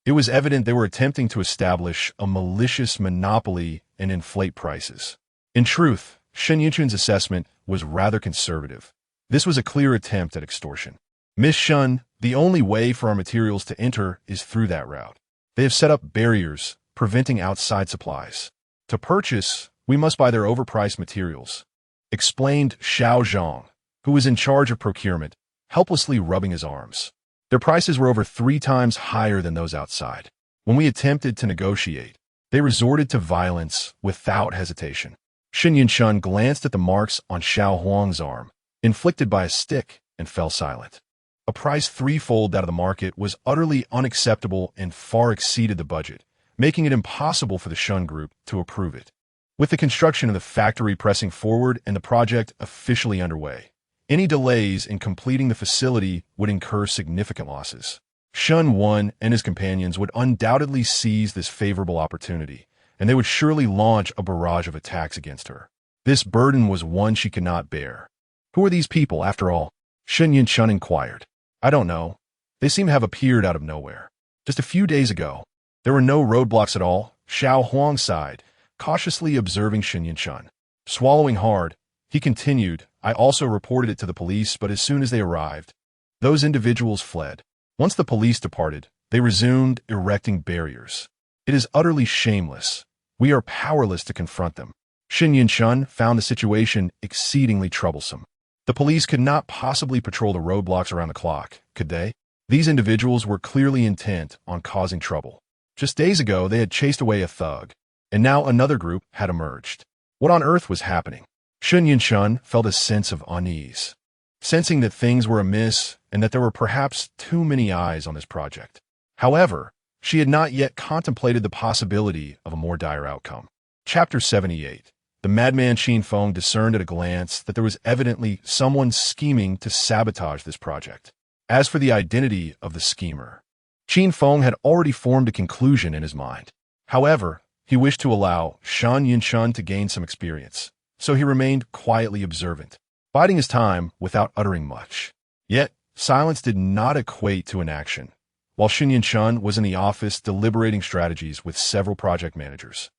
It was evident they were attempting to establish a malicious monopoly and inflate prices. In truth, Shen Yinchuan's assessment was rather conservative. This was a clear attempt at extortion. Miss Shen, the only way for our materials to enter is through that route. They have set up barriers, preventing outside supplies. To purchase, we must buy their overpriced materials, explained Xiao Zhang, who was in charge of procurement, helplessly rubbing his arms. Their prices were over 3 times higher than those outside. When we attempted to negotiate, they resorted to violence without hesitation. Shen Yinchun glanced at the marks on Xiao Huang's arm, inflicted by a stick, and fell silent. A price threefold out of the market was utterly unacceptable and far exceeded the budget, making it impossible for the Shun Group to approve it. With the construction of the factory pressing forward and the project officially underway, any delays in completing the facility would incur significant losses. Shun Wan and his companions would undoubtedly seize this favorable opportunity, and they would surely launch a barrage of attacks against her. This burden was one she could not bear. Who are these people, after all? Shen Yinchun inquired. I don't know. They seem to have appeared out of nowhere. Just a few days ago, there were no roadblocks at all. Xiao Huang sighed, cautiously observing Shen Yinchun. Swallowing hard, he continued, I also reported it to the police, but as soon as they arrived, those individuals fled. Once the police departed, they resumed erecting barriers. It is utterly shameless. We are powerless to confront them. Shen Yinchun found the situation exceedingly troublesome. The police could not possibly patrol the roadblocks around the clock, could they? These individuals were clearly intent on causing trouble. Just days ago, they had chased away a thug, and now another group had emerged. What on earth was happening? Shen Yinchun felt a sense of unease, sensing that things were amiss and that there were perhaps too many eyes on this project. However, she had not yet contemplated the possibility of a more dire outcome. Chapter 78. The madman Qin Feng discerned at a glance that there was evidently someone scheming to sabotage this project. As for the identity of the schemer, Qin Feng had already formed a conclusion in his mind. However, he wished to allow Shen Yinchun to gain some experience, so he remained quietly observant, biding his time without uttering much. Yet, silence did not equate to inaction. While Shen Yinchun was in the office deliberating strategies with several project managers,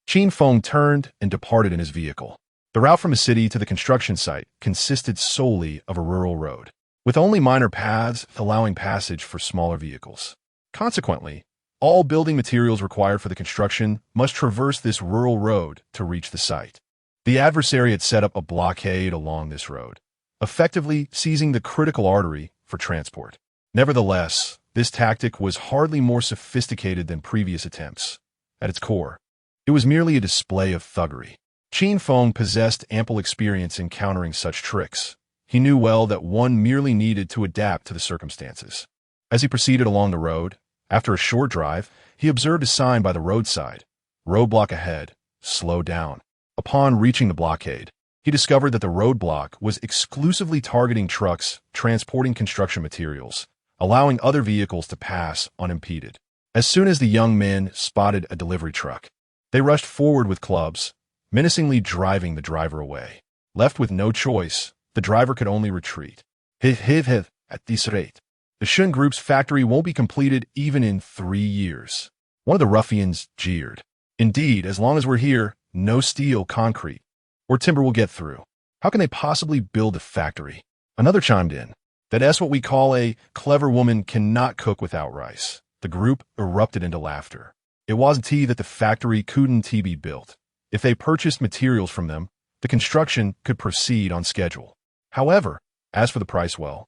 Qin Feng turned and departed in his vehicle. The route from the city to the construction site consisted solely of a rural road, with only minor paths allowing passage for smaller vehicles. Consequently, all building materials required for the construction must traverse this rural road to reach the site. The adversary had set up a blockade along this road, effectively seizing the critical artery for transport. Nevertheless, this tactic was hardly more sophisticated than previous attempts. At its core, it was merely a display of thuggery. Qin Feng possessed ample experience in countering such tricks. He knew well that one merely needed to adapt to the circumstances. As he proceeded along the road, after a short drive, he observed a sign by the roadside. Roadblock ahead. Slow down. Upon reaching the blockade, he discovered that the roadblock was exclusively targeting trucks transporting construction materials, allowing other vehicles to pass unimpeded. As soon as the young men spotted a delivery truck, they rushed forward with clubs, menacingly driving the driver away. Left with no choice, the driver could only retreat. At this rate, the Shun Group's factory won't be completed even in 3 years. One of the ruffians jeered. Indeed, as long as we're here, no steel, concrete, or timber will get through. How can they possibly build a factory? Another chimed in. That's what we call a clever woman cannot cook without rice. The group erupted into laughter. It wasn't that the factory couldn't be built. If they purchased materials from them, the construction could proceed on schedule. However, as for the price, well,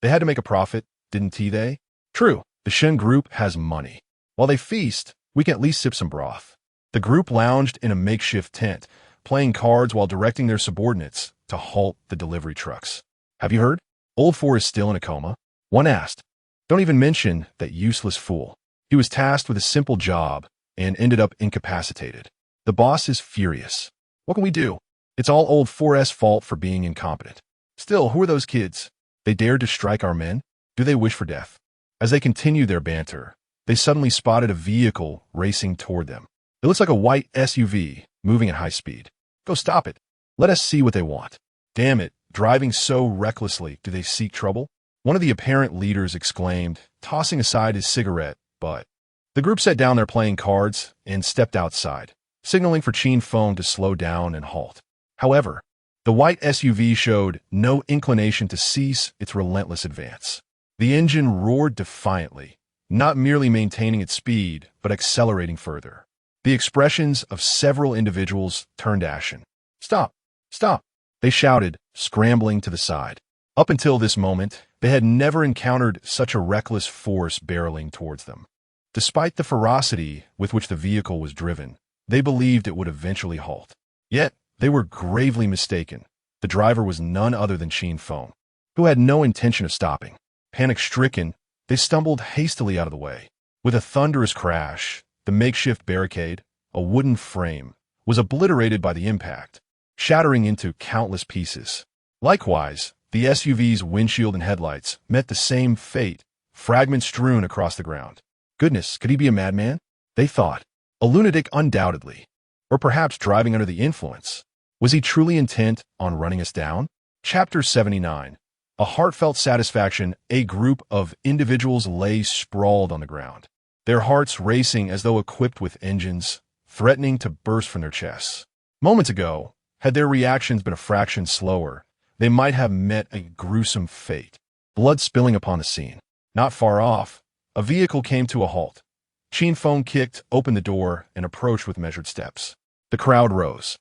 they had to make a profit, didn't they? True, the Shen Group has money. While they feast, we can at least sip some broth. The group lounged in a makeshift tent, playing cards while directing their subordinates to halt the delivery trucks. Have you heard? Old Four is still in a coma? One asked. Don't even mention that useless fool. He was tasked with a simple job and ended up incapacitated. The boss is furious. What can we do? It's all Old Four's fault for being incompetent. Still, who are those kids? They dared to strike our men? Do they wish for death? As they continued their banter, they suddenly spotted a vehicle racing toward them. It looks like a white SUV moving at high speed. Go stop it. Let us see what they want. Damn it, driving so recklessly, do they seek trouble? One of the apparent leaders exclaimed, tossing aside his cigarette, but the group set down their playing cards and stepped outside, signaling for Qin Feng to slow down and halt. However, the white SUV showed no inclination to cease its relentless advance. The engine roared defiantly, not merely maintaining its speed, but accelerating further. The expressions of several individuals turned ashen. Stop! Stop! They shouted, scrambling to the side. Up until this moment, they had never encountered such a reckless force barreling towards them. Despite the ferocity with which the vehicle was driven, they believed it would eventually halt. Yet, they were gravely mistaken. The driver was none other than Qin Feng, who had no intention of stopping. Panic-stricken, they stumbled hastily out of the way. With a thunderous crash, the makeshift barricade, a wooden frame, was obliterated by the impact, shattering into countless pieces. Likewise, the SUV's windshield and headlights met the same fate, fragments strewn across the ground. Goodness, could he be a madman? They thought. A lunatic undoubtedly. Or perhaps driving under the influence. Was he truly intent on running us down? Chapter 79. A heartfelt satisfaction, a group of individuals lay sprawled on the ground, their hearts racing as though equipped with engines, threatening to burst from their chests. Moments ago, had their reactions been a fraction slower, they might have met a gruesome fate. Blood spilling upon the scene. Not far off, a vehicle came to a halt. Qin Feng kicked open the door and approached with measured steps. The crowd rose,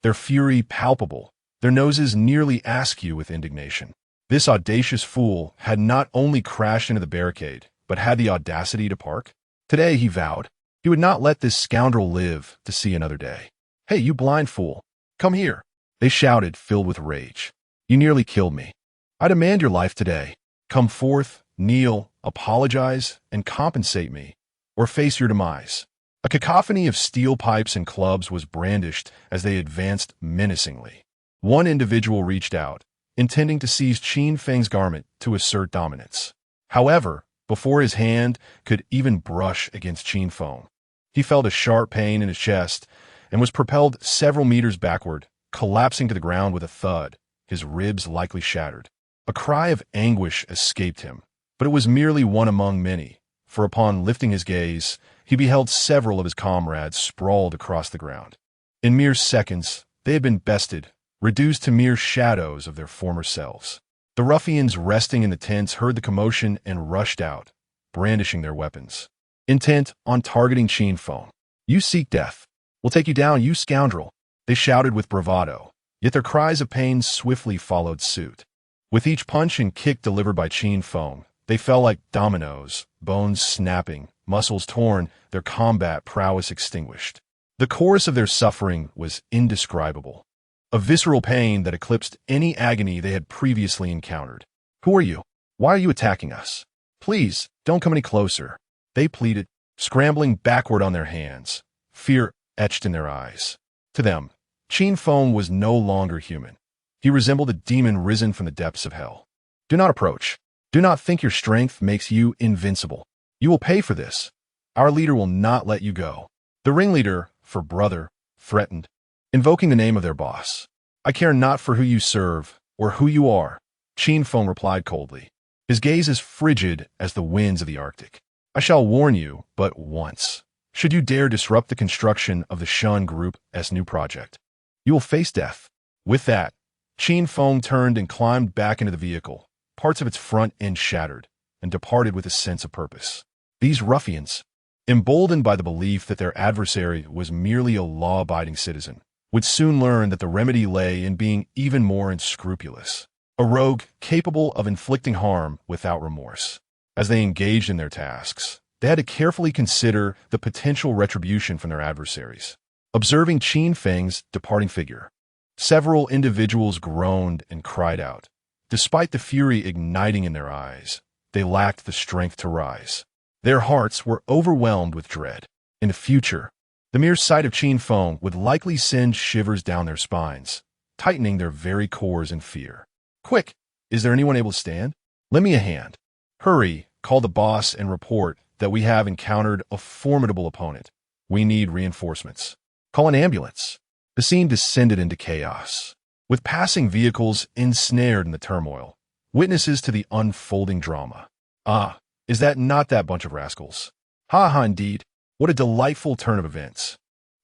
their fury palpable, their noses nearly askew with indignation. This audacious fool had not only crashed into the barricade, but had the audacity to park. Today, he vowed, he would not let this scoundrel live to see another day. Hey, you blind fool, come here, they shouted, filled with rage. You nearly killed me. I demand your life today. Come forth, kneel, apologize, and compensate me, or face your demise. A cacophony of steel pipes and clubs was brandished as they advanced menacingly. One individual reached out, intending to seize Qin Feng's garment to assert dominance. However, before his hand could even brush against Qin Feng, he felt a sharp pain in his chest and was propelled several meters backward, collapsing to the ground with a thud, his ribs likely shattered. A cry of anguish escaped him, but it was merely one among many, for upon lifting his gaze, he beheld several of his comrades sprawled across the ground. In mere seconds, they had been bested, reduced to mere shadows of their former selves. The ruffians resting in the tents heard the commotion and rushed out, brandishing their weapons, intent on targeting Qin Feng. You seek death. We'll take you down, you scoundrel, they shouted with bravado, yet their cries of pain swiftly followed suit. With each punch and kick delivered by Qin Feng, They fell like dominoes, bones snapping, muscles torn, their combat prowess extinguished. The chorus of their suffering was indescribable, a visceral pain that eclipsed any agony they had previously encountered. "Who are you? Why are you attacking us? Please, don't come any closer," they pleaded, scrambling backward on their hands, fear etched in their eyes. To them, Qin Feng was no longer human. He resembled a demon risen from the depths of hell. "Do not approach. Do not think your strength makes you invincible. You will pay for this. Our leader will not let you go." The ringleader, for brother, threatened, invoking the name of their boss. "I care not for who you serve or who you are," Qin Feng replied coldly, his gaze as frigid as the winds of the Arctic. "I shall warn you but once. Should you dare disrupt the construction of the Shun Group's new project, you will face death." With that, Qin Feng turned and climbed back into the vehicle, parts of its front end shattered, and departed with a sense of purpose. These ruffians, emboldened by the belief that their adversary was merely a law-abiding citizen, would soon learn that the remedy lay in being even more unscrupulous, a rogue capable of inflicting harm without remorse. As they engaged in their tasks, they had to carefully consider the potential retribution from their adversaries. Observing Qin Feng's departing figure, several individuals groaned and cried out. Despite the fury igniting in their eyes, they lacked the strength to rise. Their hearts were overwhelmed with dread. In the future, the mere sight of Qin Feng would likely send shivers down their spines, tightening their very cores in fear. "Quick! Is there anyone able to stand? Lend me a hand. Hurry, call the boss and report that we have encountered a formidable opponent. We need reinforcements. Call an ambulance." The scene descended into chaos, with passing vehicles ensnared in the turmoil, witnesses to the unfolding drama. "Ah, is that not that bunch of rascals? Ha ha, indeed. What a delightful turn of events.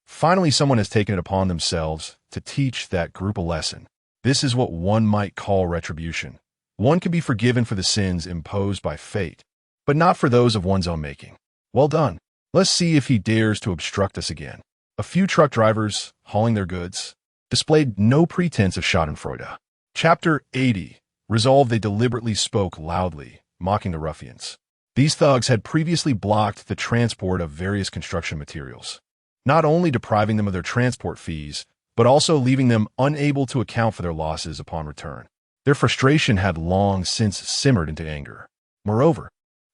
Finally, someone has taken it upon themselves to teach that group a lesson. This is what one might call retribution. One can be forgiven for the sins imposed by fate, but not for those of one's own making. Well done. Let's see if he dares to obstruct us again." A few truck drivers, hauling their goods, displayed no pretense of schadenfreude. Chapter 80. Resolved, they deliberately spoke loudly, mocking the ruffians. These thugs had previously blocked the transport of various construction materials, not only depriving them of their transport fees, but also leaving them unable to account for their losses upon return. Their frustration had long since simmered into anger. Moreover,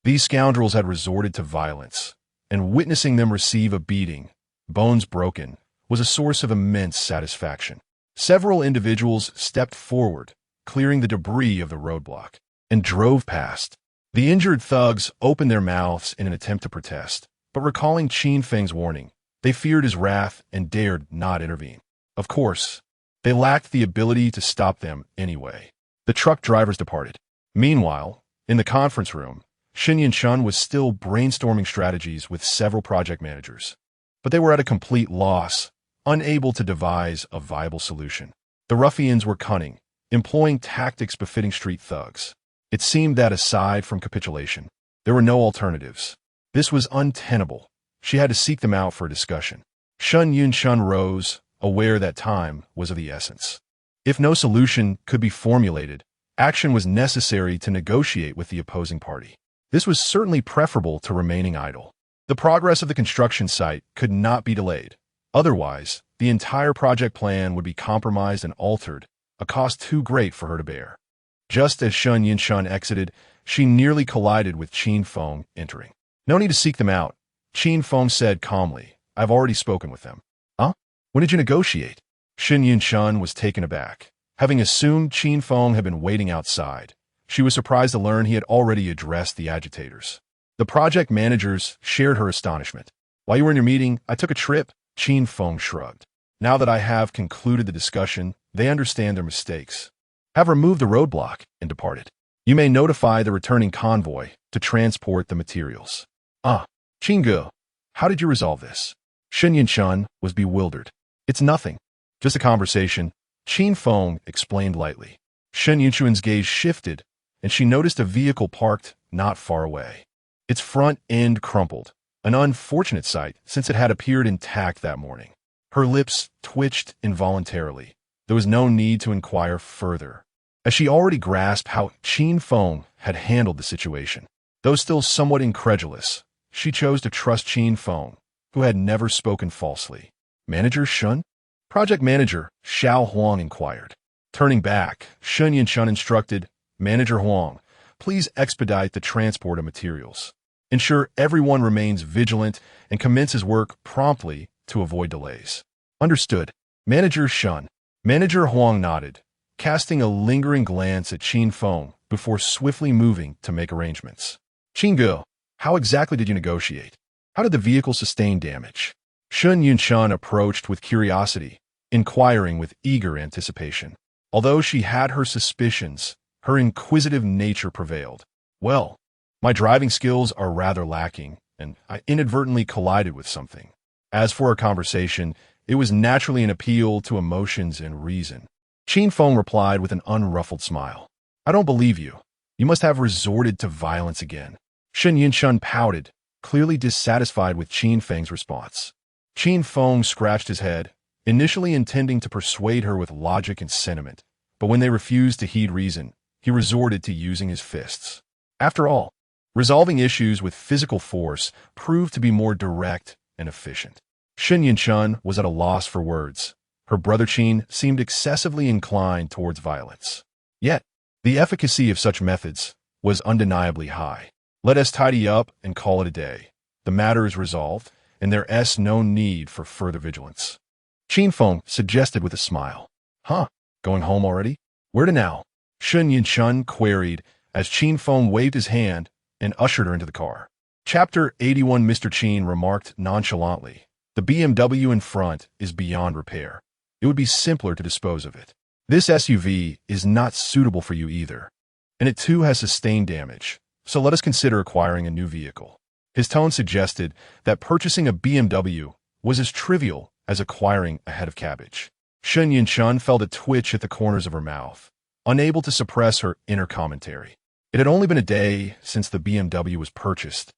these scoundrels had resorted to violence, and witnessing them receive a beating, bones broken, was a source of immense satisfaction. Several individuals stepped forward, clearing the debris of the roadblock, and drove past. The injured thugs opened their mouths in an attempt to protest, but recalling Qin Feng's warning, they feared his wrath and dared not intervene. Of course, they lacked the ability to stop them anyway. The truck drivers departed. Meanwhile, in the conference room, Shen Yinshun was still brainstorming strategies with several project managers, but they were at a complete loss, unable to devise a viable solution. The ruffians were cunning, employing tactics befitting street thugs. It seemed that aside from capitulation, there were no alternatives. This was untenable. She had to seek them out for a discussion. Shen Yunshun rose, aware that time was of the essence. If no solution could be formulated, action was necessary to negotiate with the opposing party. This was certainly preferable to remaining idle. The progress of the construction site could not be delayed. Otherwise, the entire project plan would be compromised and altered, a cost too great for her to bear. Just as Shen Yinshun exited, she nearly collided with Qin Feng entering. "No need to seek them out," Qin Feng said calmly. "I've already spoken with them." "Huh? When did you negotiate?" Shen Yinshun was taken aback. Having assumed Qin Feng had been waiting outside, she was surprised to learn he had already addressed the agitators. The project managers shared her astonishment. "While you were in your meeting, I took a trip," Qin Feng shrugged. "Now that I have concluded the discussion, they understand their mistakes, have removed the roadblock, and departed. You may notify the returning convoy to transport the materials." "Ah, Qingge, how did you resolve this?" Shen Yinshun was bewildered. "It's nothing. Just a conversation," Qin Feng explained lightly. Shen Yinshun's gaze shifted, and she noticed a vehicle parked not far away. Its front end crumpled, an unfortunate sight since it had appeared intact that morning. Her lips twitched involuntarily. There was no need to inquire further. as she already grasped how Qin Feng had handled the situation. Though still somewhat incredulous, she chose to trust Qin Feng, who had never spoken falsely. Manager Shun? Project Manager Xiao Huang inquired. Turning back, Shun Yinshun instructed, Manager Huang, please expedite the transport of materials. Ensure everyone remains vigilant and commences work promptly to avoid delays. Understood. Manager Shun. Manager Huang nodded, casting a lingering glance at Qin Feng before swiftly moving to make arrangements. Qin Ge, how exactly did you negotiate? How did the vehicle sustain damage? Shun Yunshun approached with curiosity, inquiring with eager anticipation. Although she had her suspicions, her inquisitive nature prevailed. Well, my driving skills are rather lacking, and I inadvertently collided with something. As for our conversation, it was naturally an appeal to emotions and reason. Qin Feng replied with an unruffled smile. I don't believe you. You must have resorted to violence again. Shun Yinshun pouted, clearly dissatisfied with Qin Feng's response. Qin Feng scratched his head, initially intending to persuade her with logic and sentiment, but when they refused to heed reason, he resorted to using his fists. After all, resolving issues with physical force proved to be more direct and efficient. Shun Yinshun was at a loss for words. Her brother Qin seemed excessively inclined towards violence. Yet, the efficacy of such methods was undeniably high. Let us tidy up and call it a day. The matter is resolved, and there is no need for further vigilance. Qin Feng suggested with a smile. Huh? Going home already? Where to now? Shun Yinshun queried as Qin Feng waved his hand and ushered her into the car. Chapter 81. Mr. Qin remarked nonchalantly, the BMW in front is beyond repair. It would be simpler to dispose of it. This SUV is not suitable for you either, and it too has sustained damage, so let us consider acquiring a new vehicle. His tone suggested that purchasing a BMW was as trivial as acquiring a head of cabbage. Shun Yinshun felt a twitch at the corners of her mouth, unable to suppress her inner commentary. It had only been a day since the BMW was purchased,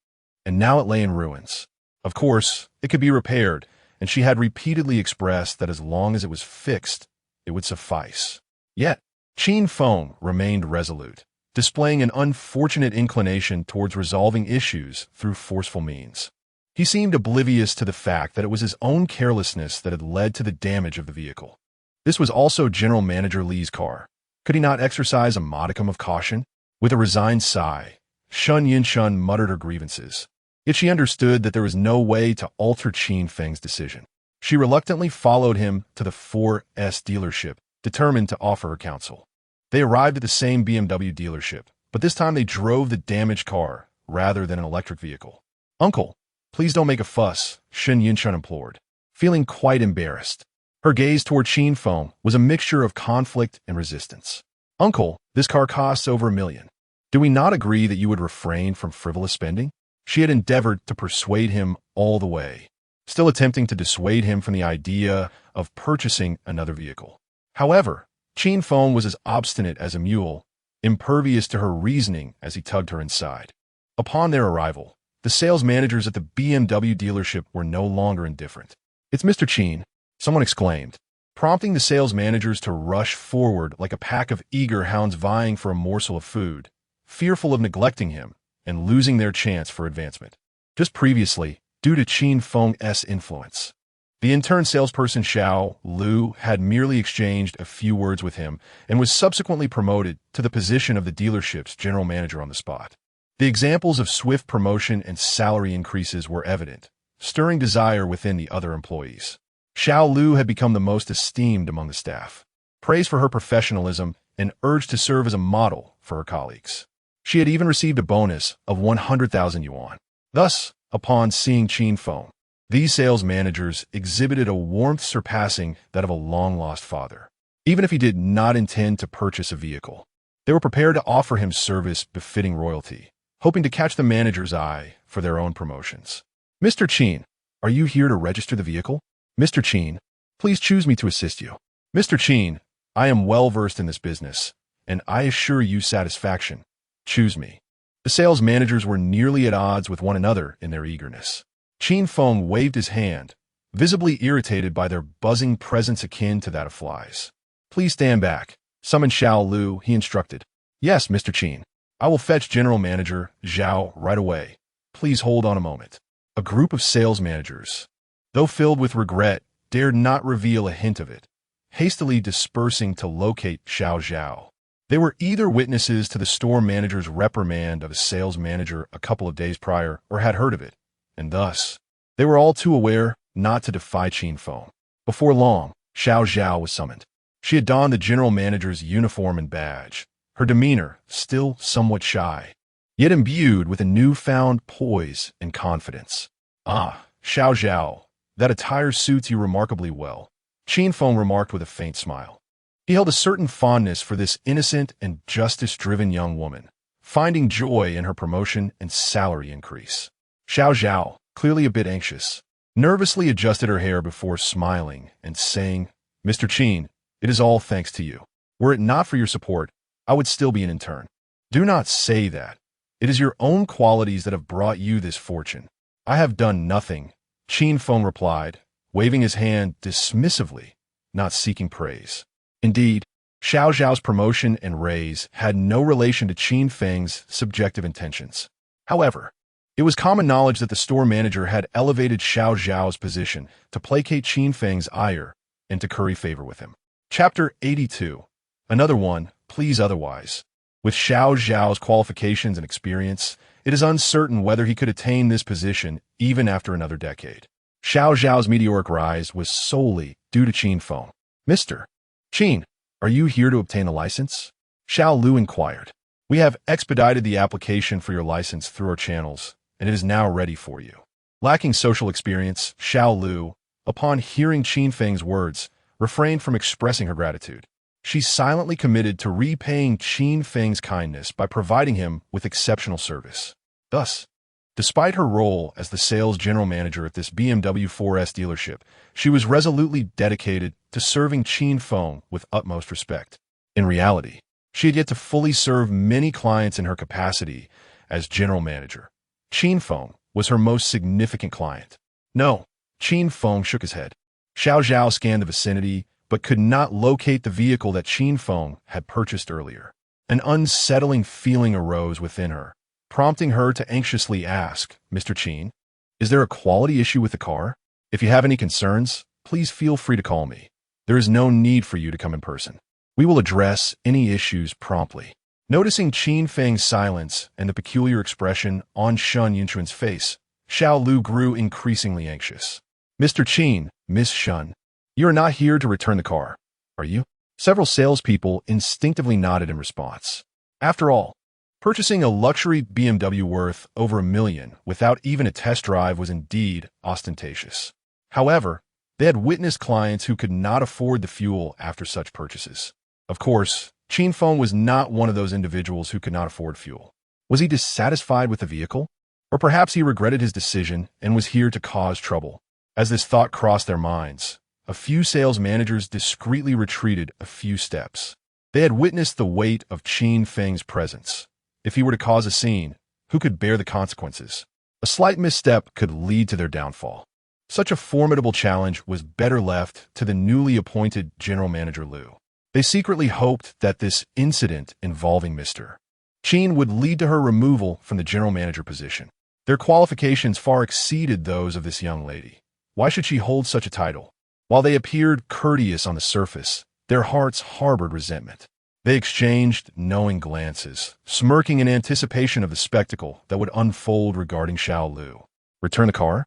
and now it lay in ruins. Of course, it could be repaired, and she had repeatedly expressed that as long as it was fixed, it would suffice. Yet, Qin Feng remained resolute, displaying an unfortunate inclination towards resolving issues through forceful means. He seemed oblivious to the fact that it was his own carelessness that had led to the damage of the vehicle. This was also General Manager Li's car. Could he not exercise a modicum of caution? With a resigned sigh, Shun Yinshun muttered her grievances. Yet she understood that there was no way to alter Qin Feng's decision. She reluctantly followed him to the 4S dealership, determined to offer her counsel. They arrived at the same BMW dealership, but this time they drove the damaged car rather than an electric vehicle. Uncle, please don't make a fuss, Shun Yinshun implored, feeling quite embarrassed. Her gaze toward Qin Feng was a mixture of conflict and resistance. Uncle, this car costs over $1 million. Do we not agree that you would refrain from frivolous spending? She had endeavored to persuade him all the way, still attempting to dissuade him from the idea of purchasing another vehicle. However, Qin Feng was as obstinate as a mule, impervious to her reasoning as he tugged her inside. Upon their arrival, the sales managers at the BMW dealership were no longer indifferent. It's Mr. Qin, someone exclaimed, prompting the sales managers to rush forward like a pack of eager hounds vying for a morsel of food, fearful of neglecting him and losing their chance for advancement. Just previously, due to Qin Feng's influence, the intern salesperson Xiao Lu had merely exchanged a few words with him and was subsequently promoted to the position of the dealership's general manager on the spot. The examples of swift promotion and salary increases were evident, stirring desire within the other employees. Xiao Lu had become the most esteemed among the staff, praised for her professionalism and urged to serve as a model for her colleagues. She had even received a bonus of 100,000 yuan. Thus, upon seeing Qin Feng, these sales managers exhibited a warmth surpassing that of a long-lost father. Even if he did not intend to purchase a vehicle, they were prepared to offer him service befitting royalty, hoping to catch the manager's eye for their own promotions. Mr. Qin, are you here to register the vehicle? Mr. Qin, please choose me to assist you. Mr. Qin, I am well versed in this business, and I assure you satisfaction. Choose me. The sales managers were nearly at odds with one another in their eagerness. Qin Feng waved his hand, visibly irritated by their buzzing presence akin to that of flies. Please stand back. Summon Xiao Lu, he instructed. Yes, Mr. Qin. I will fetch General Manager Zhao right away. Please hold on a moment. A group of sales managers, though filled with regret, dared not reveal a hint of it, hastily dispersing to locate Xiao Zhao. They were either witnesses to the store manager's reprimand of a sales manager a couple of days prior or had heard of it, and thus, they were all too aware not to defy Qin Feng. Before long, Xiao Zhao was summoned. She had donned the general manager's uniform and badge, her demeanor still somewhat shy, yet imbued with a newfound poise and confidence. Ah, Xiao Zhao, that attire suits you remarkably well, Qin Feng remarked with a faint smile. He held a certain fondness for this innocent and justice-driven young woman, finding joy in her promotion and salary increase. Xiao Zhao, clearly a bit anxious, nervously adjusted her hair before smiling and saying, Mr. Qin, it is all thanks to you. Were it not for your support, I would still be an intern. Do not say that. It is your own qualities that have brought you this fortune. I have done nothing, Qin Feng replied, waving his hand dismissively, not seeking praise. Indeed, Xiao Zhao's promotion and raise had no relation to Qin Feng's subjective intentions. However, it was common knowledge that the store manager had elevated Xiao Zhao's position to placate Qin Feng's ire and to curry favor with him. Chapter 82. Another one, please otherwise. With Xiao Zhao's qualifications and experience, it is uncertain whether he could attain this position even after another decade. Xiao Zhao's meteoric rise was solely due to Qin Feng. Mr. Qin, are you here to obtain a license? Xiao Lu inquired. We have expedited the application for your license through our channels, and it is now ready for you. Lacking social experience, Xiao Lu, upon hearing Qin Feng's words, refrained from expressing her gratitude. She silently committed to repaying Qin Feng's kindness by providing him with exceptional service. Thus, despite her role as the sales general manager at this BMW 4S dealership, she was resolutely dedicated to serving Qin Feng with utmost respect. In reality, she had yet to fully serve many clients in her capacity as general manager. Qin Feng was her most significant client. No, Qin Feng shook his head. Xiao Zhao scanned the vicinity, but could not locate the vehicle that Qin Feng had purchased earlier. An unsettling feeling arose within her, prompting her to anxiously ask, Mr. Qin, is there a quality issue with the car? If you have any concerns, please feel free to call me. There is no need for you to come in person. We will address any issues promptly. Noticing Qin Feng's silence and the peculiar expression on Shun Yunchuan's face, Xiao Lu grew increasingly anxious. Mr. Qin, Miss Shun, you are not here to return the car, are you? Several salespeople instinctively nodded in response. After all, purchasing a luxury BMW worth over $1 million without even a test drive was indeed ostentatious. However, they had witnessed clients who could not afford the fuel after such purchases. Of course, Qin Feng was not one of those individuals who could not afford fuel. Was he dissatisfied with the vehicle? Or perhaps he regretted his decision and was here to cause trouble. As this thought crossed their minds, a few sales managers discreetly retreated a few steps. They had witnessed the weight of Qin Feng's presence. If he were to cause a scene, who could bear the consequences? A slight misstep could lead to their downfall. Such a formidable challenge was better left to the newly appointed General Manager Lu. They secretly hoped that this incident involving Mr. Qin would lead to her removal from the General Manager position. Their qualifications far exceeded those of this young lady. Why should she hold such a title? While they appeared courteous on the surface, their hearts harbored resentment. They exchanged knowing glances, smirking in anticipation of the spectacle that would unfold regarding Xiao Lu. Return the car?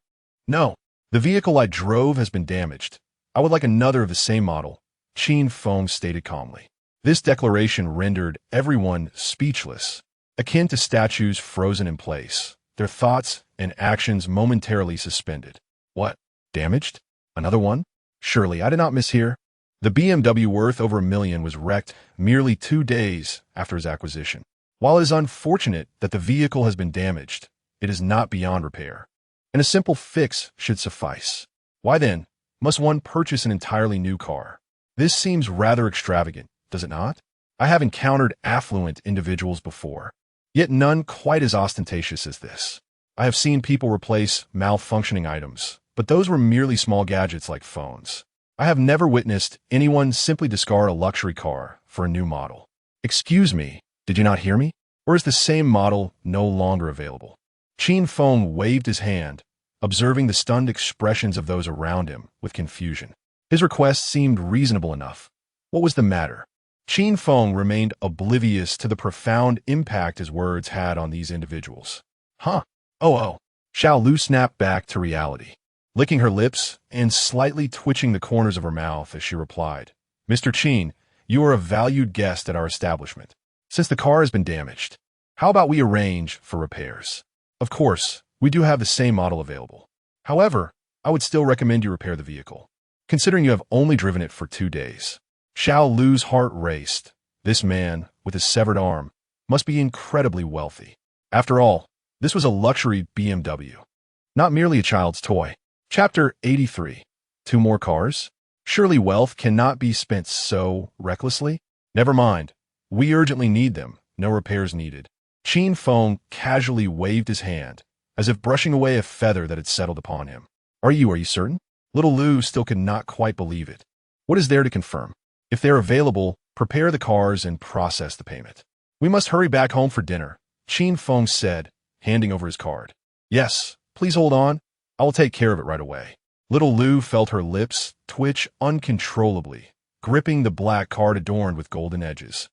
No. The vehicle I drove has been damaged. I would like another of the same model, Qin Feng stated calmly. This declaration rendered everyone speechless, akin to statues frozen in place, their thoughts and actions momentarily suspended. What? Damaged? Another one? Surely I did not mishear. The BMW worth over $1 million was wrecked merely 2 days after his acquisition. While it is unfortunate that the vehicle has been damaged, it is not beyond repair, and a simple fix should suffice. Why then must one purchase an entirely new car? This seems rather extravagant, does it not? I have encountered affluent individuals before, yet none quite as ostentatious as this. I have seen people replace malfunctioning items, but those were merely small gadgets like phones. I have never witnessed anyone simply discard a luxury car for a new model. Excuse me, did you not hear me? Or is the same model no longer available? Qin Feng waved his hand, observing the stunned expressions of those around him with confusion. His request seemed reasonable enough. What was the matter? Qin Feng remained oblivious to the profound impact his words had on these individuals. Huh? Oh. Xiao Lu snapped back to reality, licking her lips and slightly twitching the corners of her mouth as she replied, Mr. Qin, you are a valued guest at our establishment. Since the car has been damaged, how about we arrange for repairs? Of course, we do have the same model available. However, I would still recommend you repair the vehicle, considering you have only driven it for 2 days. Xiao Lu's heart raced. This man, with his severed arm, must be incredibly wealthy. After all, this was a luxury BMW, not merely a child's toy. Chapter 83. 2 more cars? Surely wealth cannot be spent so recklessly? Never mind. We urgently need them. No repairs needed. Qin Feng casually waved his hand, as if brushing away a feather that had settled upon him. Are you certain? Little Lu still could not quite believe it. What is there to confirm? If they're available, prepare the cars and process the payment. We must hurry back home for dinner, Qin Feng said, handing over his card. Yes, please hold on. I will take care of it right away. Little Lu felt her lips twitch uncontrollably, gripping the black card adorned with golden edges,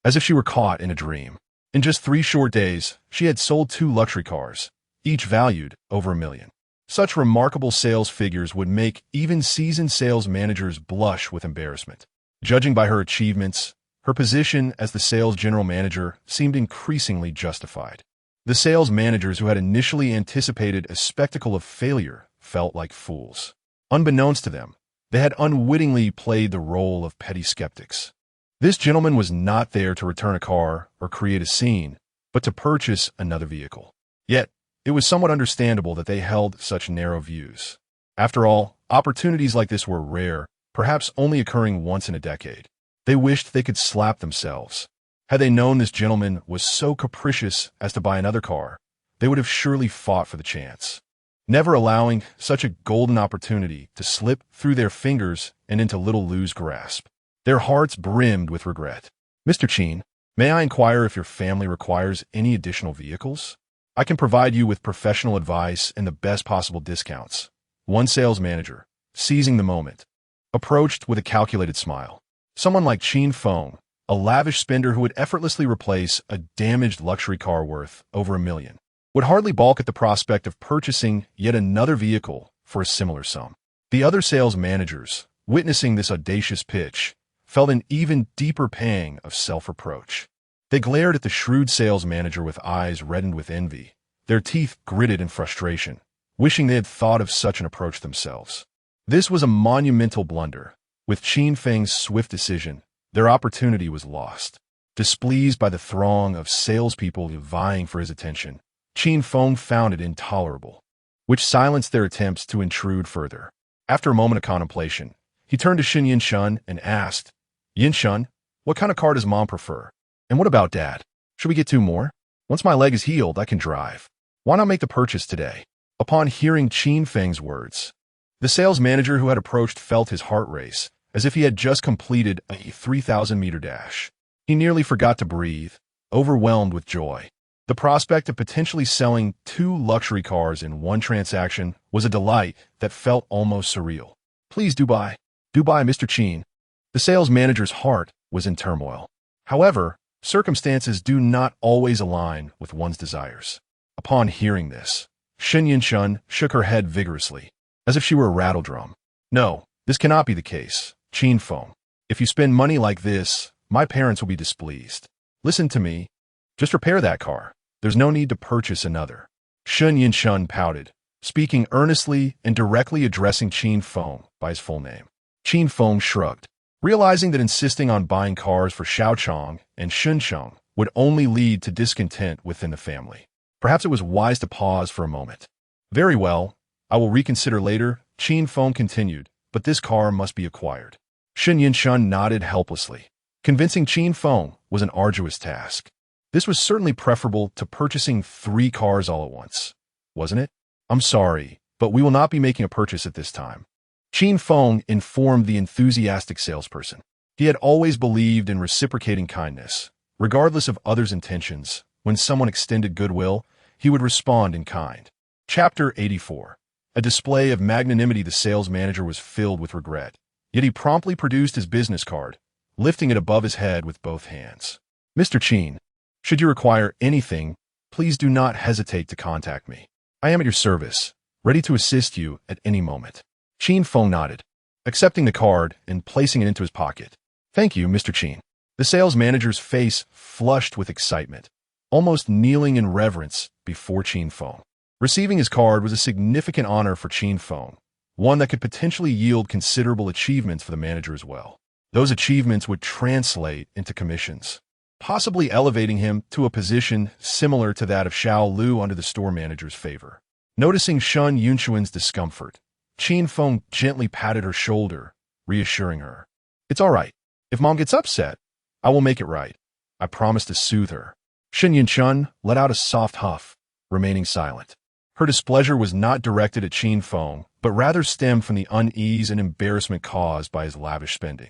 as if she were caught in a dream. In just 3 short days, she had sold 2 luxury cars, each valued over $1 million. Such remarkable sales figures would make even seasoned sales managers blush with embarrassment. Judging by her achievements, her position as the sales general manager seemed increasingly justified. The sales managers who had initially anticipated a spectacle of failure felt like fools. Unbeknownst to them, they had unwittingly played the role of petty skeptics. This gentleman was not there to return a car or create a scene, but to purchase another vehicle. Yet, it was somewhat understandable that they held such narrow views. After all, opportunities like this were rare, perhaps only occurring once in a decade. They wished they could slap themselves. Had they known this gentleman was so capricious as to buy another car, they would have surely fought for the chance, never allowing such a golden opportunity to slip through their fingers and into little Lu's grasp. Their hearts brimmed with regret. Mr. Qin, may I inquire if your family requires any additional vehicles? I can provide you with professional advice and the best possible discounts. One sales manager, seizing the moment, approached with a calculated smile. Someone like Qin Feng, a lavish spender who would effortlessly replace a damaged luxury car worth over $1 million, would hardly balk at the prospect of purchasing yet another vehicle for a similar sum. The other sales managers, witnessing this audacious pitch, felt an even deeper pang of self-reproach. They glared at the shrewd sales manager with eyes reddened with envy, their teeth gritted in frustration, wishing they had thought of such an approach themselves. This was a monumental blunder. With Qin Feng's swift decision, their opportunity was lost. Displeased by the throng of salespeople vying for his attention, Qin Feng found it intolerable, which silenced their attempts to intrude further. After a moment of contemplation, he turned to Xin Yinshun and asked, Yinshun, what kind of car does Mom prefer? And what about Dad? Should we get 2 more? Once my leg is healed, I can drive. Why not make the purchase today? Upon hearing Qin Feng's words, the sales manager who had approached felt his heart race, as if he had just completed a 3,000-meter dash. He nearly forgot to breathe, overwhelmed with joy. The prospect of potentially selling 2 luxury cars in one transaction was a delight that felt almost surreal. Please do buy, Mr. Qin. The sales manager's heart was in turmoil. However, circumstances do not always align with one's desires. Upon hearing this, Xin Yinshun shook her head vigorously, as if she were a rattle drum. No, this cannot be the case, Qin Feng. If you spend money like this, my parents will be displeased. Listen to me. Just repair that car. There's no need to purchase another. Xin Yinshun pouted, speaking earnestly and directly addressing Qin Feng by his full name. Qin Feng shrugged, realizing that insisting on buying cars for Xiaochang and Shuncheng would only lead to discontent within the family. Perhaps it was wise to pause for a moment. Very well, I will reconsider later, Qin Feng continued, but this car must be acquired. Xin Yinshun nodded helplessly. Convincing Qin Feng was an arduous task. This was certainly preferable to purchasing 3 cars all at once, wasn't it? I'm sorry, but we will not be making a purchase at this time, Qin Feng informed the enthusiastic salesperson. He had always believed in reciprocating kindness. Regardless of others' intentions, when someone extended goodwill, he would respond in kind. Chapter 84. A display of magnanimity. The sales manager was filled with regret. Yet he promptly produced his business card, lifting it above his head with both hands. Mr. Chin, should you require anything, please do not hesitate to contact me. I am at your service, ready to assist you at any moment. Chin Feng nodded, accepting the card and placing it into his pocket. Thank you, Mr. Chin. The sales manager's face flushed with excitement, almost kneeling in reverence before Chin Feng. Receiving his card was a significant honor for Chin Feng, one that could potentially yield considerable achievements for the manager as well. Those achievements would translate into commissions, possibly elevating him to a position similar to that of Xiao Lu under the store manager's favor. Noticing Shun Yunchuan's discomfort, Chin Feng gently patted her shoulder, reassuring her. It's all right. If Mom gets upset, I will make it right. I promise to soothe her. Shun Yunchun let out a soft huff, remaining silent. Her displeasure was not directed at Chin Feng, but rather stemmed from the unease and embarrassment caused by his lavish spending.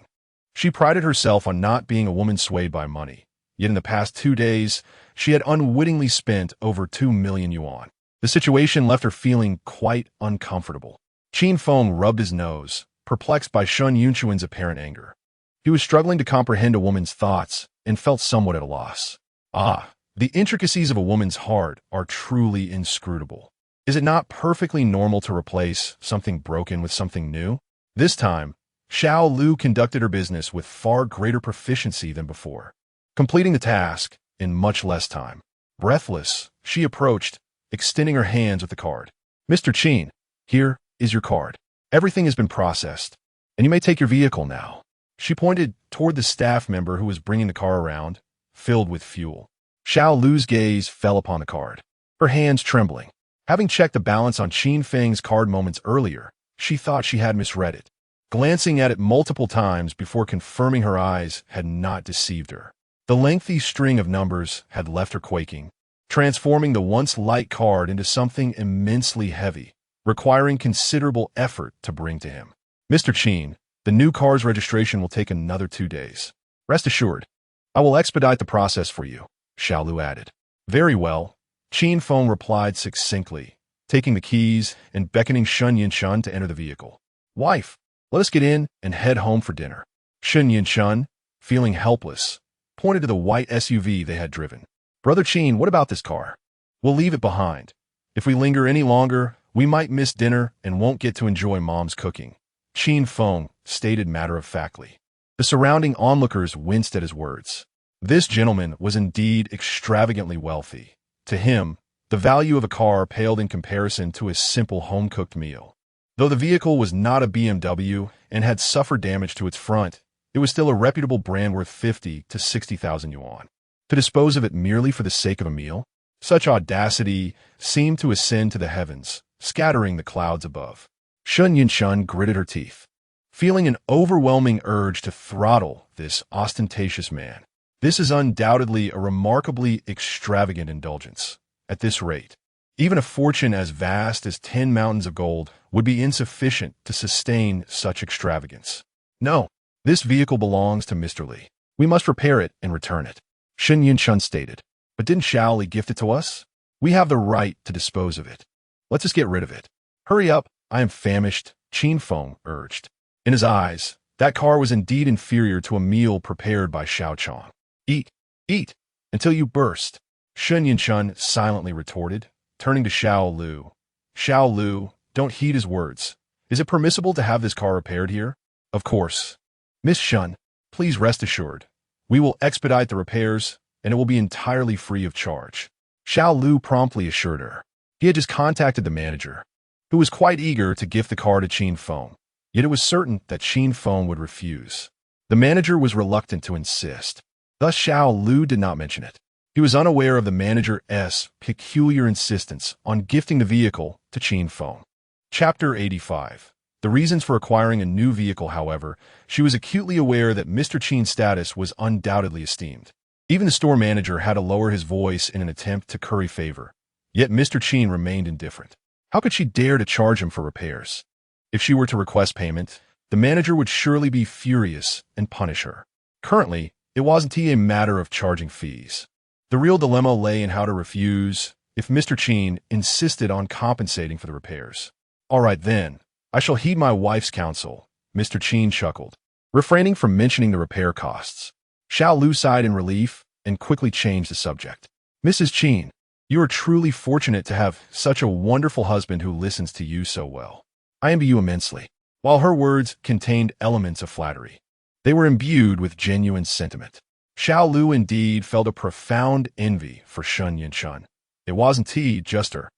She prided herself on not being a woman swayed by money, yet in the past 2 days, she had unwittingly spent over 2 million yuan. The situation left her feeling quite uncomfortable. Chin Feng rubbed his nose, perplexed by Shun Yunchuan's apparent anger. He was struggling to comprehend a woman's thoughts and felt somewhat at a loss. The intricacies of a woman's heart are truly inscrutable. Is it not perfectly normal to replace something broken with something new? This time, Xiao Lu conducted her business with far greater proficiency than before, completing the task in much less time. Breathless, she approached, extending her hands with the card. Mr. Chin, here is your card. Everything has been processed, and you may take your vehicle now. She pointed toward the staff member who was bringing the car around, filled with fuel. Xiao Lu's gaze fell upon the card, her hands trembling. Having checked the balance on Chin Feng's card moments earlier, she thought she had misread it, glancing at it multiple times before confirming her eyes had not deceived her. The lengthy string of numbers had left her quaking, transforming the once light card into something immensely heavy, requiring considerable effort to bring to him. Mr. Chin, the new car's registration will take another 2 days. Rest assured, I will expedite the process for you, Xiao Lu added. Very well, Chin Feng replied succinctly, taking the keys and beckoning Shun Yunchun to enter the vehicle. Wife, let us get in and head home for dinner. Shun Yunchun, feeling helpless, pointed to the white SUV they had driven. Brother Chin, what about this car? We'll leave it behind. If we linger any longer, we might miss dinner and won't get to enjoy Mom's cooking, Chin Feng stated matter-of-factly. The surrounding onlookers winced at his words. This gentleman was indeed extravagantly wealthy. To him, the value of a car paled in comparison to a simple home-cooked meal. Though the vehicle was not a BMW and had suffered damage to its front, it was still a reputable brand worth 50 to 60,000 yuan. To dispose of it merely for the sake of a meal? Such audacity seemed to ascend to the heavens, scattering the clouds above. Shun Yunchun gritted her teeth, feeling an overwhelming urge to throttle this ostentatious man. This is undoubtedly a remarkably extravagant indulgence. At this rate, even a fortune as vast as 10 mountains of gold would be insufficient to sustain such extravagance. No, this vehicle belongs to Mr. Li. We must repair it and return it, Shun Yunchun stated. But didn't Xiao Li gift it to us? We have the right to dispose of it. Let's just get rid of it. Hurry up, I am famished, Chin Feng urged. In his eyes, that car was indeed inferior to a meal prepared by Xiao Chong. Eat, until you burst, Shun Yunchun silently retorted, turning to Xiao Lu. Xiao Lu, don't heed his words. Is it permissible to have this car repaired here? Of course. Miss Shun, please rest assured. We will expedite the repairs, and it will be entirely free of charge. Xiao Lu promptly assured her. He had just contacted the manager, who was quite eager to gift the car to Chin Feng, yet it was certain that Chin Feng would refuse. The manager was reluctant to insist. Thus Xiao Lu did not mention it. He was unaware of the manager's peculiar insistence on gifting the vehicle to Chin Feng. Chapter 85. The reasons for acquiring a new vehicle, however, she was acutely aware that Mr. Chin's status was undoubtedly esteemed. Even the store manager had to lower his voice in an attempt to curry favor. Yet Mr. Chin remained indifferent. How could she dare to charge him for repairs? If she were to request payment, the manager would surely be furious and punish her. Currently, it wasn't a matter of charging fees. The real dilemma lay in how to refuse if Mr. Chin insisted on compensating for the repairs. All right then, I shall heed my wife's counsel, Mr. Chin chuckled, refraining from mentioning the repair costs. Xiao Lu sighed in relief and quickly changed the subject. Mrs. Chin, you are truly fortunate to have such a wonderful husband who listens to you so well. I envy you immensely. While her words contained elements of flattery, they were imbued with genuine sentiment. Xiao Lu indeed felt a profound envy for Sun Yunchun. It wasn't just her.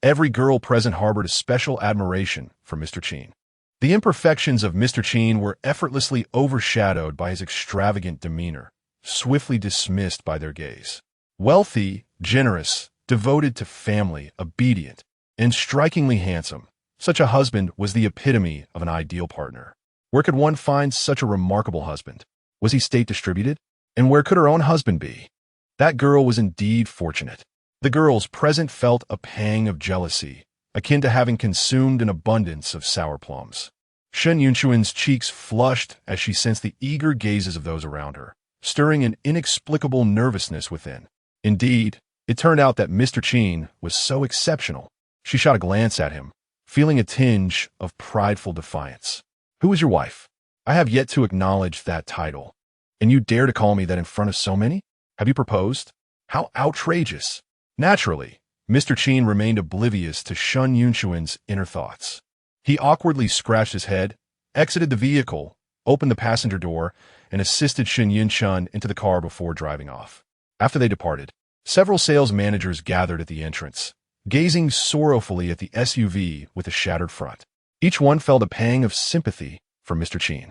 Every girl present harbored a special admiration for Mr. Chin. The imperfections of Mr. Chin were effortlessly overshadowed by his extravagant demeanor, swiftly dismissed by their gaze. Wealthy, generous, devoted to family, obedient, and strikingly handsome, such a husband was the epitome of an ideal partner. Where could one find such a remarkable husband? Was he state-distributed? And where could her own husband be? That girl was indeed fortunate. The girls present felt a pang of jealousy, akin to having consumed an abundance of sour plums. Sun Yunchuan's cheeks flushed as she sensed the eager gazes of those around her, stirring an inexplicable nervousness within. Indeed, it turned out that Mr. Chin was so exceptional. She shot a glance at him, feeling a tinge of prideful defiance. Who is your wife? I have yet to acknowledge that title. And you dare to call me that in front of so many? Have you proposed? How outrageous! Naturally, Mr. Chin remained oblivious to Sun Yunchuan's inner thoughts. He awkwardly scratched his head, exited the vehicle, opened the passenger door, and assisted Sun Yunchun into the car before driving off. After they departed, several sales managers gathered at the entrance, gazing sorrowfully at the SUV with a shattered front. Each one felt a pang of sympathy for Mr. Chin.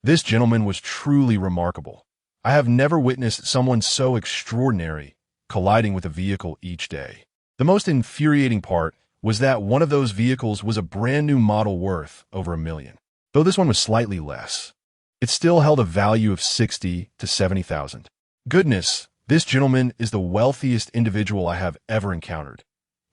This gentleman was truly remarkable. I have never witnessed someone so extraordinary colliding with a vehicle each day. The most infuriating part was that one of those vehicles was a brand new model worth over $1 million. Though this one was slightly less, it still held a value of $60,000 to $70,000. Goodness, this gentleman is the wealthiest individual I have ever encountered.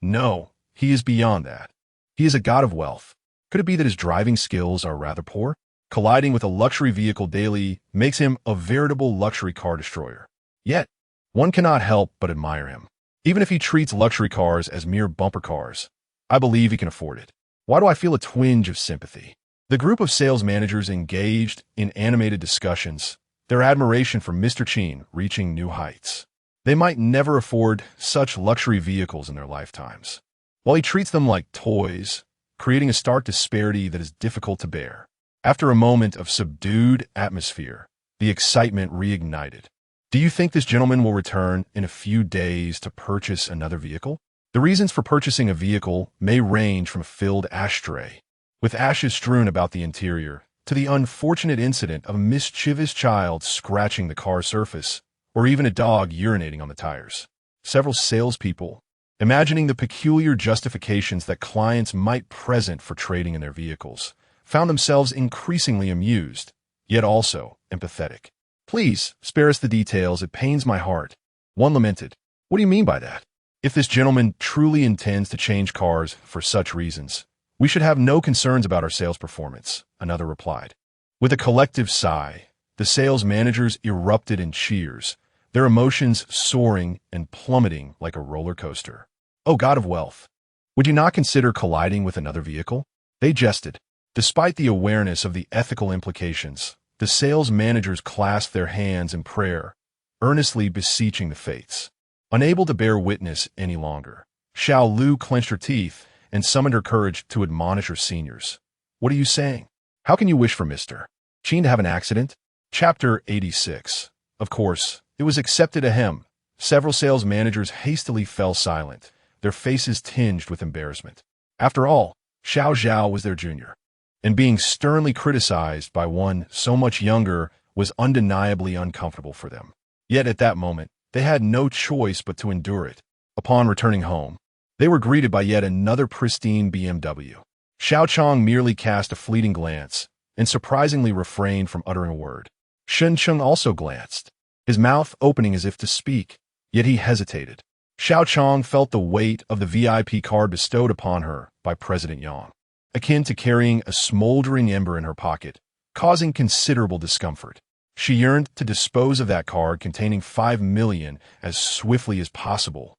No, he is beyond that. He is a god of wealth. Could it be that his driving skills are rather poor? Colliding with a luxury vehicle daily makes him a veritable luxury car destroyer. Yet, one cannot help but admire him. Even if he treats luxury cars as mere bumper cars, I believe he can afford it. Why do I feel a twinge of sympathy? The group of sales managers engaged in animated discussions, their admiration for Mr. Chin reaching new heights. They might never afford such luxury vehicles in their lifetimes, while he treats them like toys, creating a stark disparity that is difficult to bear. After a moment of subdued atmosphere, the excitement reignited. Do you think this gentleman will return in a few days to purchase another vehicle? The reasons for purchasing a vehicle may range from a filled ashtray, with ashes strewn about the interior, to the unfortunate incident of a mischievous child scratching the car surface, or even a dog urinating on the tires. Several salespeople, imagining the peculiar justifications that clients might present for trading in their vehicles, found themselves increasingly amused, yet also empathetic. Please, spare us the details, it pains my heart. One lamented. What do you mean by that? If this gentleman truly intends to change cars for such reasons, we should have no concerns about our sales performance, another replied. With a collective sigh, the sales managers erupted in cheers, their emotions soaring and plummeting like a roller coaster. Oh, God of wealth! Would you not consider colliding with another vehicle? They jested. Despite the awareness of the ethical implications, the sales managers clasped their hands in prayer, earnestly beseeching the fates. Unable to bear witness any longer, Xiao Lu clenched her teeth and summoned her courage to admonish her seniors. What are you saying? How can you wish for Mr. Chin to have an accident? Chapter 86. Of course, it was accepted ahem. Several sales managers hastily fell silent, their faces tinged with embarrassment. After all, Xiao Zhao was their junior, and being sternly criticized by one so much younger was undeniably uncomfortable for them. Yet at that moment, they had no choice but to endure it. Upon returning home, they were greeted by yet another pristine BMW. Xiao Chong merely cast a fleeting glance and surprisingly refrained from uttering a word. Shen Cheng also glanced, his mouth opening as if to speak, yet he hesitated. Xiao Chong felt the weight of the VIP card bestowed upon her by President Yang, akin to carrying a smoldering ember in her pocket, causing considerable discomfort. She yearned to dispose of that card containing 5 million as swiftly as possible,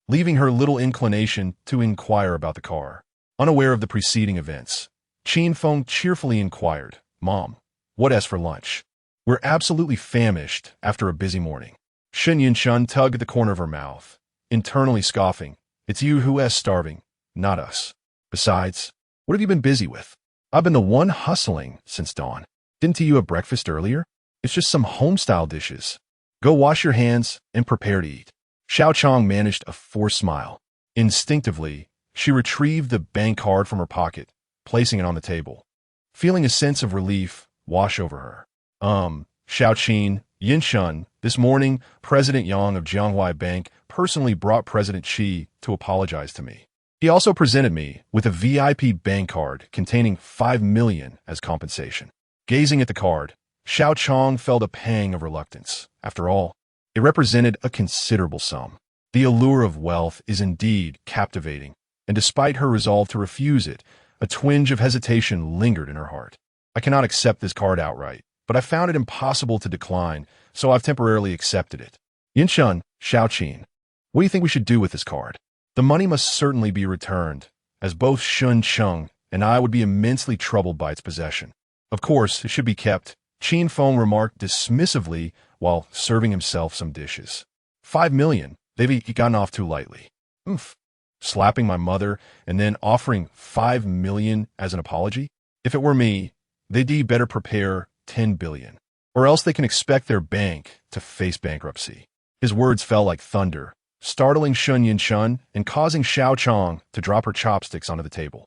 leaving her little inclination to inquire about the car. Unaware of the preceding events, Qin Feng cheerfully inquired, "Mom, what as for lunch? We're absolutely famished after a busy morning." Shun Yinshun tugged at the corner of her mouth, internally scoffing, "It's you who is starving, not us. Besides, what have you been busy with? I've been the one hustling since dawn. Didn't you have breakfast earlier? It's just some home-style dishes. Go wash your hands and prepare to eat." Xiao Chong managed a forced smile. Instinctively, she retrieved the bank card from her pocket, placing it on the table, feeling a sense of relief wash over her. Xiao Yinshun, this morning, President Yang of Jianghuai Bank personally brought President Qi to apologize to me. He also presented me with a VIP bank card containing 5 million as compensation. Gazing at the card, Xiao Chong felt a pang of reluctance. After all, it represented a considerable sum. The allure of wealth is indeed captivating, and despite her resolve to refuse it, a twinge of hesitation lingered in her heart. "I cannot accept this card outright, but I found it impossible to decline, so I've temporarily accepted it." "Yinshun, Xiaoqin, what do you think we should do with this card? The money must certainly be returned, as both Shun Chung and I would be immensely troubled by its possession." "Of course, it should be kept," Qin Feng remarked dismissively while serving himself some dishes. 5 million, they've gotten off too lightly. Oomph. Slapping my mother and then offering 5 million as an apology? If it were me, they'd better prepare 10 billion, or else they can expect their bank to face bankruptcy. His words fell like thunder, startling Shun Yinshun and causing Xiao Chong to drop her chopsticks onto the table.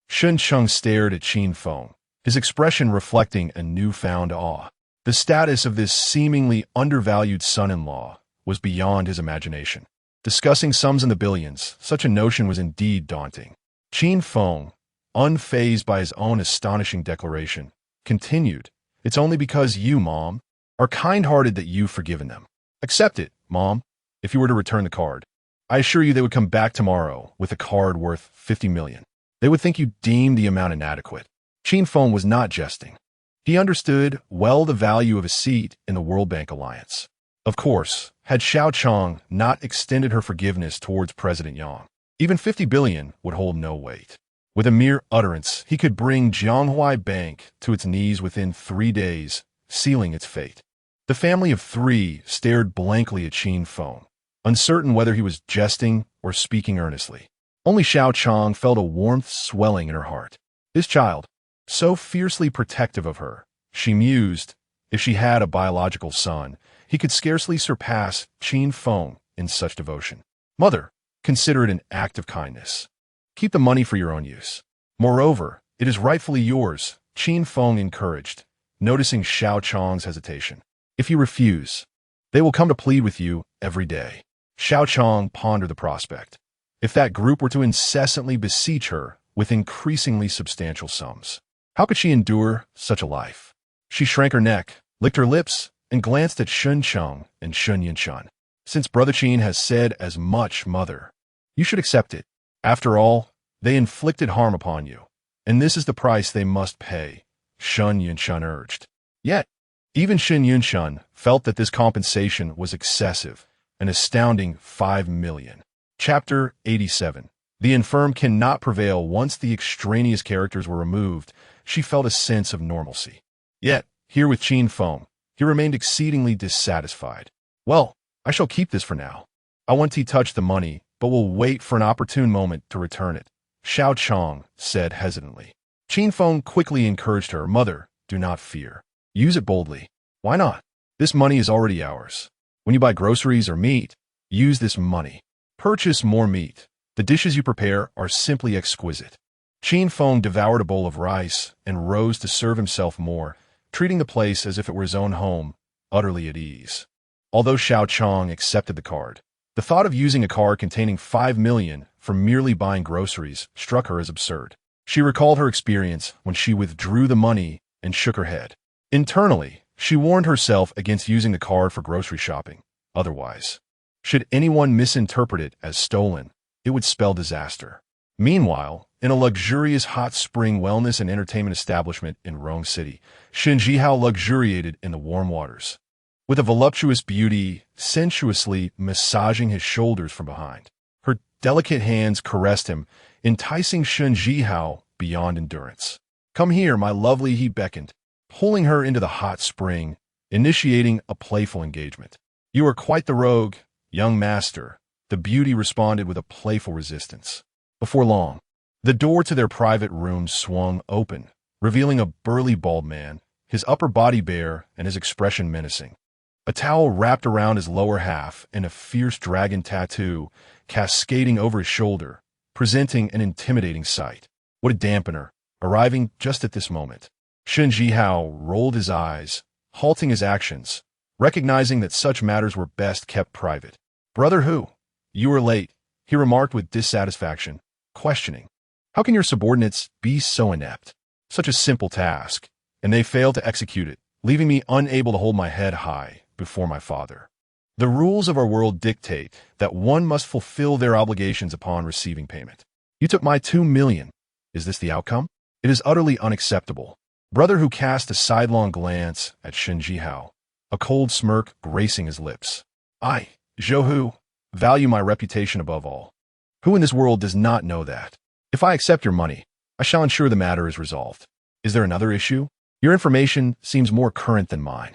Shun Chung stared at Qin Feng, his expression reflecting a newfound awe. The status of this seemingly undervalued son-in-law was beyond his imagination. Discussing sums in the billions, such a notion was indeed daunting. Qin Feng, unfazed by his own astonishing declaration, continued, "It's only because you, Mom, are kind-hearted that you've forgiven them. Accept it, Mom, if you were to return the card. I assure you they would come back tomorrow with a card worth 50 million. They would think you deemed the amount inadequate." Qin Feng was not jesting. He understood well the value of a seat in the World Bank Alliance. Of course, had Xiao Chong not extended her forgiveness towards President Yang, even 50 billion would hold no weight. With a mere utterance, he could bring Jianghuai Bank to its knees within 3 days, sealing its fate. The family of 3 stared blankly at Qin Feng, uncertain whether he was jesting or speaking earnestly. Only Xiao Chong felt a warmth swelling in her heart. This child, so fiercely protective of her, she mused, if she had a biological son, he could scarcely surpass Qin Feng in such devotion. "Mother, consider it an act of kindness. Keep the money for your own use. Moreover, it is rightfully yours," Qin Feng encouraged, noticing Xiao Chong's hesitation. "If you refuse, they will come to plead with you every day." Xiao Chong pondered the prospect. If that group were to incessantly beseech her with increasingly substantial sums, how could she endure such a life? She shrank her neck, licked her lips, and glanced at Shun Chung and Shun Yinshun. "Since Brother Qin has said as much, Mother, you should accept it. After all, they inflicted harm upon you, and this is the price they must pay," Shun Yinshun urged. Yet, even Shun Yinshun felt that this compensation was excessive, an astounding 5 million. Chapter 87. The infirm cannot prevail. Once the extraneous characters were removed, she felt a sense of normalcy. Yet, here with Qin Feng, he remained exceedingly dissatisfied. "Well, I shall keep this for now. I want to touch the money, but will wait for an opportune moment to return it," Xiao Chong said hesitantly. Qin Feng quickly encouraged her, "Mother, do not fear. Use it boldly." "Why not? This money is already ours. When you buy groceries or meat, use this money. Purchase more meat. The dishes you prepare are simply exquisite." Qin Feng devoured a bowl of rice and rose to serve himself more, treating the place as if it were his own home, utterly at ease. Although Xiao Chong accepted the card, the thought of using a card containing 5 million for merely buying groceries struck her as absurd. She recalled her experience when she withdrew the money and shook her head. Internally, she warned herself against using the card for grocery shopping. Otherwise, should anyone misinterpret it as stolen, it would spell disaster. Meanwhile, in a luxurious hot spring wellness and entertainment establishment in Rome City, Shen Jihao luxuriated in the warm waters, with a voluptuous beauty sensuously massaging his shoulders from behind. Her delicate hands caressed him, enticing Shen Jihao beyond endurance. "Come here, my lovely," he beckoned, pulling her into the hot spring, initiating a playful engagement. "You are quite the rogue, young master," the beauty responded with a playful resistance. Before long, the door to their private room swung open, revealing a burly bald man, his upper body bare and his expression menacing. A towel wrapped around his lower half and a fierce dragon tattoo cascading over his shoulder, presenting an intimidating sight. What a dampener, arriving just at this moment. Shen Jihao rolled his eyes, halting his actions, recognizing that such matters were best kept private. "Brother Hu, you are late," he remarked with dissatisfaction, questioning. "How can your subordinates be so inept? Such a simple task, and they fail to execute it, leaving me unable to hold my head high before my father. The rules of our world dictate that one must fulfill their obligations upon receiving payment. You took my 2 million. Is this the outcome? It is utterly unacceptable." Brother Hu cast a sidelong glance at Shen Jihao, a cold smirk gracing his lips. "I, Zhou Hu, value my reputation above all. Who in this world does not know that? If I accept your money, I shall ensure the matter is resolved. Is there another issue? Your information seems more current than mine.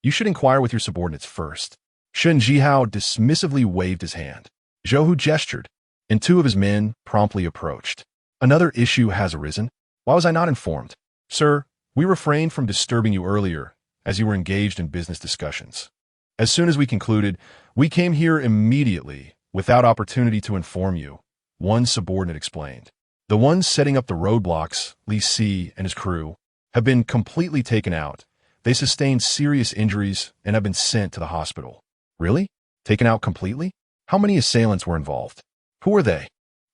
You should inquire with your subordinates first." Shen Jihao dismissively waved his hand. Zhou Hu gestured, and 2 of his men promptly approached. "Another issue has arisen. Why was I not informed? Sir, we refrained from disturbing you earlier, as you were engaged in business discussions. As soon as we concluded, we came here immediately, without opportunity to inform you," one subordinate explained. "The ones setting up the roadblocks, Li Si and his crew, have been completely taken out. They sustained serious injuries and have been sent to the hospital." "Really? Taken out completely? How many assailants were involved? Who are they?"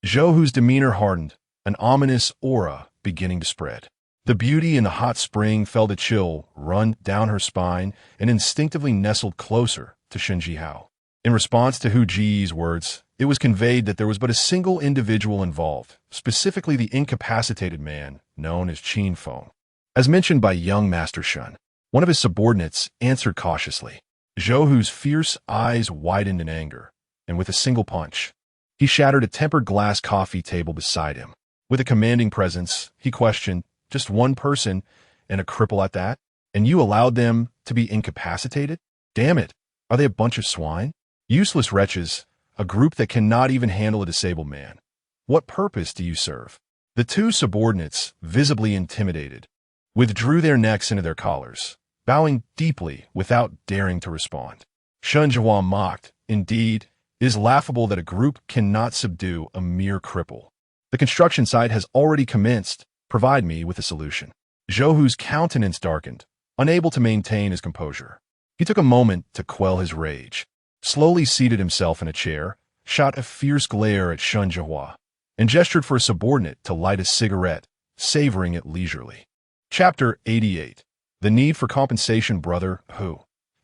Zhou Hu's demeanor hardened, an ominous aura beginning to spread. The beauty in the hot spring felt a chill run down her spine and instinctively nestled closer to Shen Jihao. In response to Hu Ji's words, it was conveyed that there was but a single individual involved, specifically the incapacitated man known as Qin Feng. As mentioned by young Master Shen, one of his subordinates answered cautiously. Zhou Hu's fierce eyes widened in anger, and with a single punch, he shattered a tempered glass coffee table beside him. With a commanding presence, he questioned, "Just one person, and a cripple at that? And you allowed them to be incapacitated? Damn it, are they a bunch of swine? Useless wretches, a group that cannot even handle a disabled man. What purpose do you serve?" The 2 subordinates, visibly intimidated, withdrew their necks into their collars, bowing deeply without daring to respond. Shen Jihao mocked, "Indeed, it is laughable that a group cannot subdue a mere cripple. The construction site has already commenced. Provide me with a solution." Zhou Hu's countenance darkened, unable to maintain his composure. He took a moment to quell his rage, slowly seated himself in a chair, shot a fierce glare at Shen Jihao, and gestured for a subordinate to light a cigarette, savoring it leisurely. Chapter 88. The Need for Compensation. Brother Hu,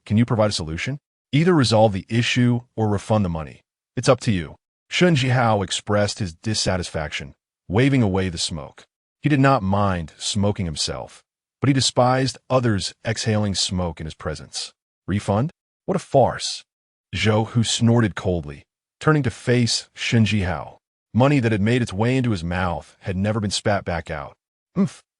can you provide a solution? Either resolve the issue or refund the money. It's up to you. Shen Jihao expressed his dissatisfaction, waving away the smoke. He did not mind smoking himself, but he despised others exhaling smoke in his presence. Refund? What a farce. Zhou Hu snorted coldly, turning to face Shen Jihao. Money that had made its way into his mouth had never been spat back out.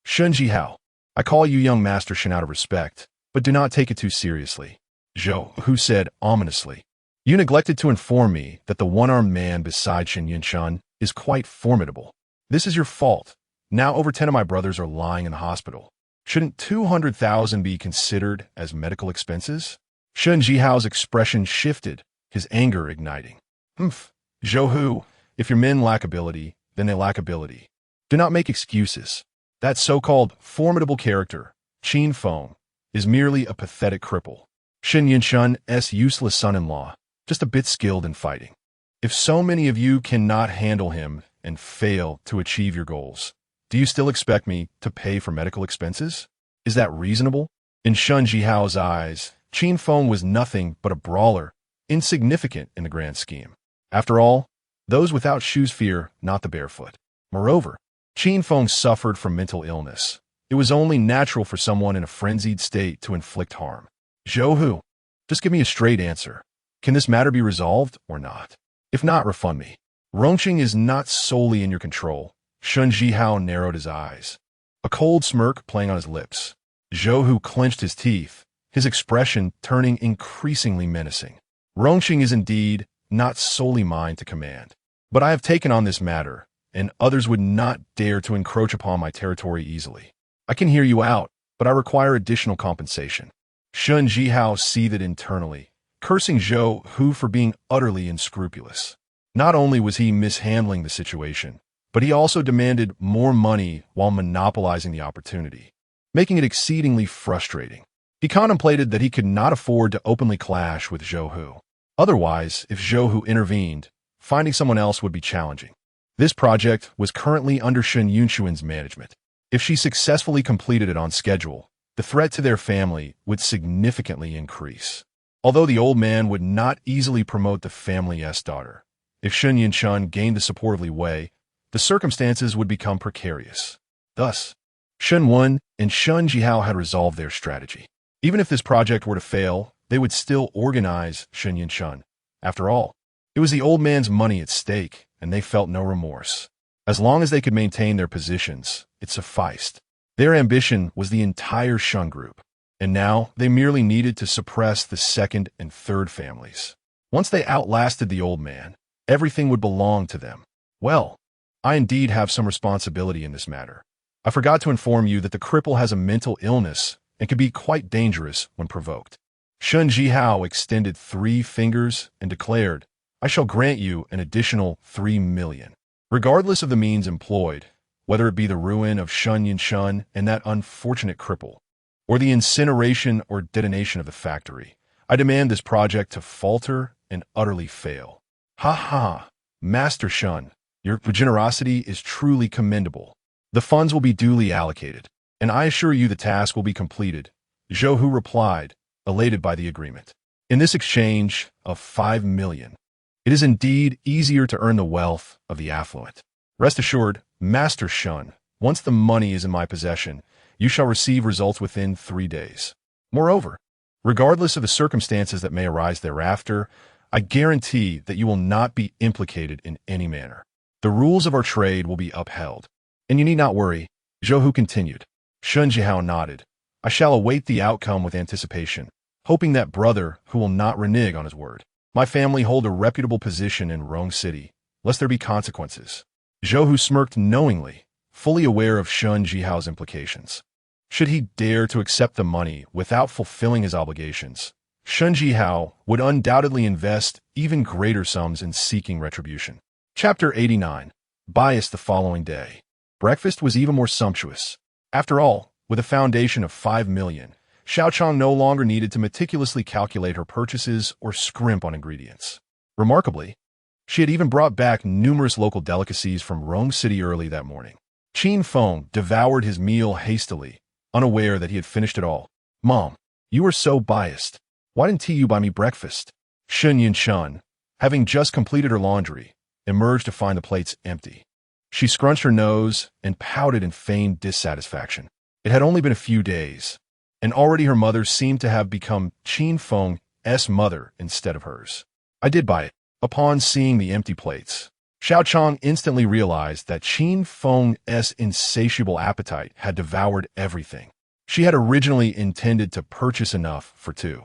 Shen Jihao, I call you young Master Shen out of respect, but do not take it too seriously, Zhou Hu said ominously. You neglected to inform me that the one-armed man beside Shen Yinshan is quite formidable. This is your fault. Now over 10 of my brothers are lying in the hospital. Shouldn't 200,000 be considered as medical expenses? Shen Jihao's expression shifted, his anger igniting. Zhou Hu, if your men lack ability, then they lack ability. Do not make excuses. That so-called formidable character, Qin Feng, is merely a pathetic cripple. Shen Yinshan's useless son-in-law, just a bit skilled in fighting. If so many of you cannot handle him and fail to achieve your goals, do you still expect me to pay for medical expenses? Is that reasonable? In Shen Jihao's eyes, Qin Feng was nothing but a brawler, insignificant in the grand scheme. After all, those without shoes fear not the barefoot. Moreover, Qin Feng suffered from mental illness. It was only natural for someone in a frenzied state to inflict harm. Zhou Hu, just give me a straight answer. Can this matter be resolved or not? If not, refund me. Rongqing is not solely in your control. Shun Jihao narrowed his eyes, a cold smirk playing on his lips. Zhou Hu clenched his teeth, his expression turning increasingly menacing. Rongqing is indeed not solely mine to command, but I have taken on this matter, and others would not dare to encroach upon my territory easily. I can hear you out, but I require additional compensation. Shun Jihao seethed internally, cursing Zhou Hu for being utterly unscrupulous. Not only was he mishandling the situation, but he also demanded more money while monopolizing the opportunity, making it exceedingly frustrating. He contemplated that he could not afford to openly clash with Zhou Hu. Otherwise, if Zhou Hu intervened, finding someone else would be challenging. This project was currently under Shen Yunxuan's management. If she successfully completed it on schedule, the threat to their family would significantly increase. Although the old man would not easily promote the family's daughter, if Shen Yunxuan gained the support of Li Wei, the circumstances would become precarious. Thus, Shen Wen and Shun Jihao had resolved their strategy. Even if this project were to fail, they would still organize Shen Yunxuan. After all, it was the old man's money at stake, and they felt no remorse. As long as they could maintain their positions, it sufficed. Their ambition was the entire Shun group, and now they merely needed to suppress the second and third families. Once they outlasted the old man, everything would belong to them. Well, I indeed have some responsibility in this matter. I forgot to inform you that the cripple has a mental illness and can be quite dangerous when provoked. Shun Jihao extended 3 fingers and declared, I shall grant you an additional 3 million. Regardless of the means employed, whether it be the ruin of Shun Yunxuan and that unfortunate cripple, or the incineration or detonation of the factory, I demand this project to falter and utterly fail. Ha ha, Master Shun, your generosity is truly commendable. The funds will be duly allocated, and I assure you the task will be completed. Zhou Hu replied, elated by the agreement. In this exchange of 5 million, it is indeed easier to earn the wealth of the affluent. Rest assured, Master Shun, once the money is in my possession, you shall receive results within 3 days. Moreover, regardless of the circumstances that may arise thereafter, I guarantee that you will not be implicated in any manner. The rules of our trade will be upheld. And you need not worry, Zhou Hu continued. Shun Jihao nodded. I shall await the outcome with anticipation, hoping that brother who will not renege on his word. My family hold a reputable position in Rong City, lest there be consequences. Zhou Hu smirked knowingly, fully aware of Shun Jihao's implications. Should he dare to accept the money without fulfilling his obligations, Shun Jihao would undoubtedly invest even greater sums in seeking retribution. Chapter 89. Bias the following day. Breakfast was even more sumptuous. After all, with a foundation of 5 million, Xiaochang no longer needed to meticulously calculate her purchases or scrimp on ingredients. Remarkably, she had even brought back numerous local delicacies from Rong City early that morning. Qin Feng devoured his meal hastily, unaware that he had finished it all. Mom, you are so biased. Why didn't you buy me breakfast? Shen Yunxuan, having just completed her laundry, emerged to find the plates empty. She scrunched her nose and pouted in feigned dissatisfaction. It had only been a few days, and already her mother seemed to have become Qin Feng's mother instead of hers. I did buy it. Upon seeing the empty plates, Xiaochang instantly realized that Qin Feng's insatiable appetite had devoured everything. She had originally intended to purchase enough for 2,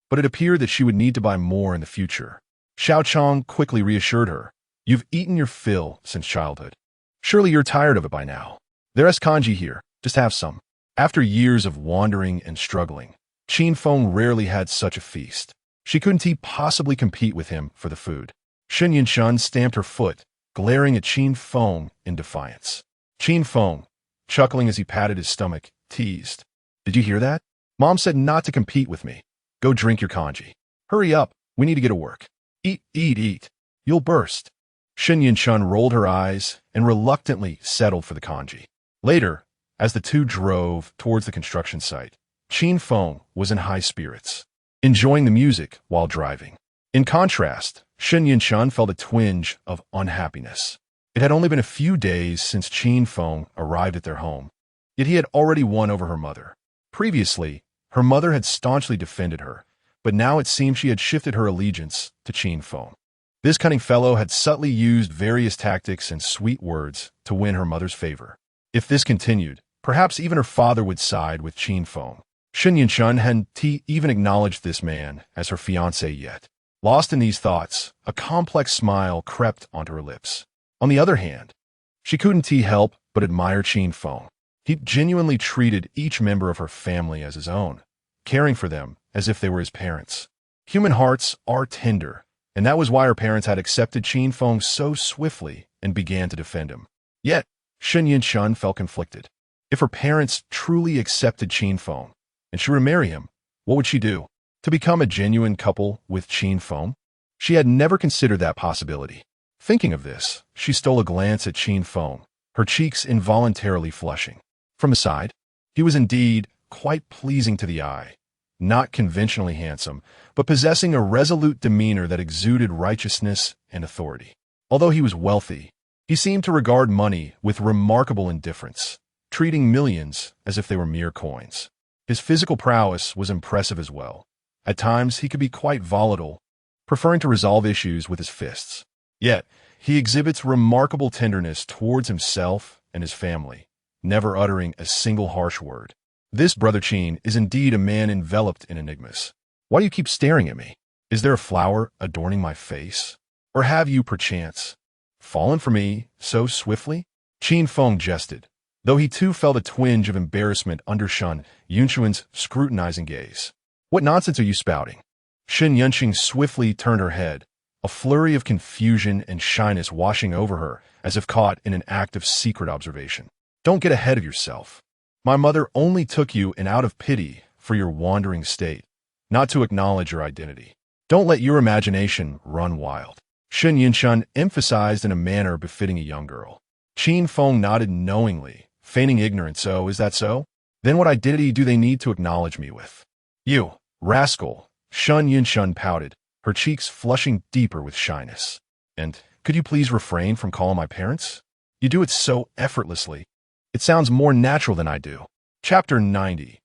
but it appeared that she would need to buy more in the future. Xiaochang quickly reassured her, You've eaten your fill since childhood. Surely you're tired of it by now. There's kanji here, just have some. After years of wandering and struggling, Qin Feng rarely had such a feast. She couldn't possibly compete with him for the food. Shen Yunxuan stamped her foot, glaring at Qin Feng in defiance. Qin Feng, chuckling as he patted his stomach, teased. Did you hear that? Mom said not to compete with me. Go drink your kanji. Hurry up, we need to get to work. Eat, eat, eat. You'll burst. Shen Yunxuan rolled her eyes and reluctantly settled for the kanji. Later, as the two drove towards the construction site, Qin Feng was in high spirits, enjoying the music while driving. In contrast, Shen Yunxuan felt a twinge of unhappiness. It had only been a few days since Qin Feng arrived at their home, yet he had already won over her mother. Previously, her mother had staunchly defended her, but now it seemed she had shifted her allegiance to Qin Feng. This cunning fellow had subtly used various tactics and sweet words to win her mother's favor. If this continued, perhaps even her father would side with Qin Feng. Sun Yinshun hadn't even acknowledged this man as her fiancé yet. Lost in these thoughts, a complex smile crept onto her lips. On the other hand, she couldn't help but admire Qin Feng. He genuinely treated each member of her family as his own, caring for them as if they were his parents. Human hearts are tender, and that was why her parents had accepted Qin Feng so swiftly and began to defend him. Yet, Sun Yinshun felt conflicted. If her parents truly accepted Qin Feng, and she were to marry him, what would she do? To become a genuine couple with Qin Feng? She had never considered that possibility. Thinking of this, she stole a glance at Qin Feng, her cheeks involuntarily flushing. From the side, he was indeed quite pleasing to the eye. Not conventionally handsome, but possessing a resolute demeanor that exuded righteousness and authority. Although he was wealthy, he seemed to regard money with remarkable indifference, treating millions as if they were mere coins. His physical prowess was impressive as well. At times, he could be quite volatile, preferring to resolve issues with his fists. Yet, he exhibits remarkable tenderness towards himself and his family, never uttering a single harsh word. This brother Qin is indeed a man enveloped in enigmas. Why do you keep staring at me? Is there a flower adorning my face? Or have you, perchance, fallen for me so swiftly? Qin Feng jested, though he too felt a twinge of embarrassment under Sun Yinshun's scrutinizing gaze. What nonsense are you spouting? Sun Yinshun swiftly turned her head, a flurry of confusion and shyness washing over her as if caught in an act of secret observation. Don't get ahead of yourself. My mother only took you in out of pity for your wandering state, not to acknowledge your identity. Don't let your imagination run wild. Sun Yinshun emphasized in a manner befitting a young girl. Qin Feng nodded knowingly, feigning ignorance. Oh, is that so? Then what identity do they need to acknowledge me with? You, rascal, Sun Yinshun pouted, her cheeks flushing deeper with shyness. And could you please refrain from calling my parents? You do it so effortlessly. It sounds more natural than I do. Chapter 90.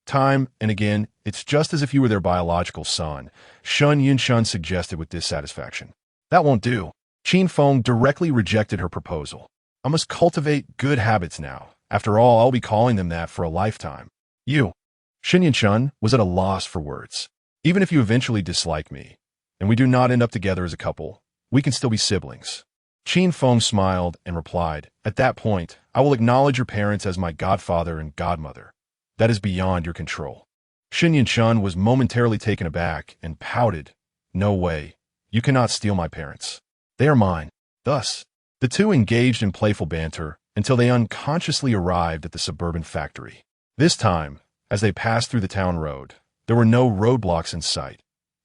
Time and again, it's just as if you were their biological son, Sun Yinshun suggested with dissatisfaction. That won't do. Qin Feng directly rejected her proposal. I must cultivate good habits now. After all, I'll be calling them that for a lifetime. You. Sun Yinshun was at a loss for words. Even if you eventually dislike me, and we do not end up together as a couple, we can still be siblings. Qin Feng smiled and replied, at that point, I will acknowledge your parents as my godfather and godmother. That is beyond your control. Sun Yinshun was momentarily taken aback and pouted, no way. You cannot steal my parents. They are mine. Thus, the two engaged in playful banter until they unconsciously arrived at the suburban factory. This time, as they passed through the town road, there were no roadblocks in sight.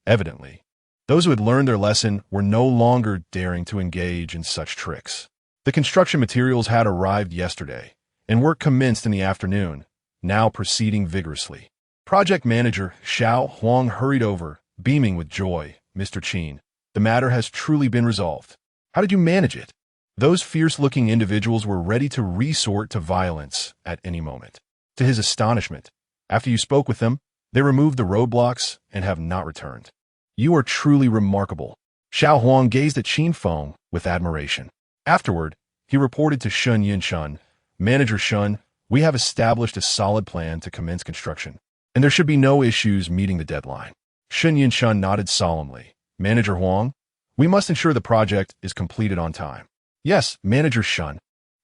Evidently, those who had learned their lesson were no longer daring to engage in such tricks. The construction materials had arrived yesterday, and work commenced in the afternoon, now proceeding vigorously. Project manager Xiao Huang hurried over, beaming with joy. Mr. Qin, the matter has truly been resolved. How did you manage it? Those fierce-looking individuals were ready to resort to violence at any moment. To his astonishment, after you spoke with them, they removed the roadblocks and have not returned. You are truly remarkable. Xiao Huang gazed at Qin Feng with admiration. Afterward, he reported to Sun Yinshun, Manager Sun, we have established a solid plan to commence construction, and there should be no issues meeting the deadline. Sun Yinshun nodded solemnly. Manager Huang, we must ensure the project is completed on time. Yes, Manager Sun.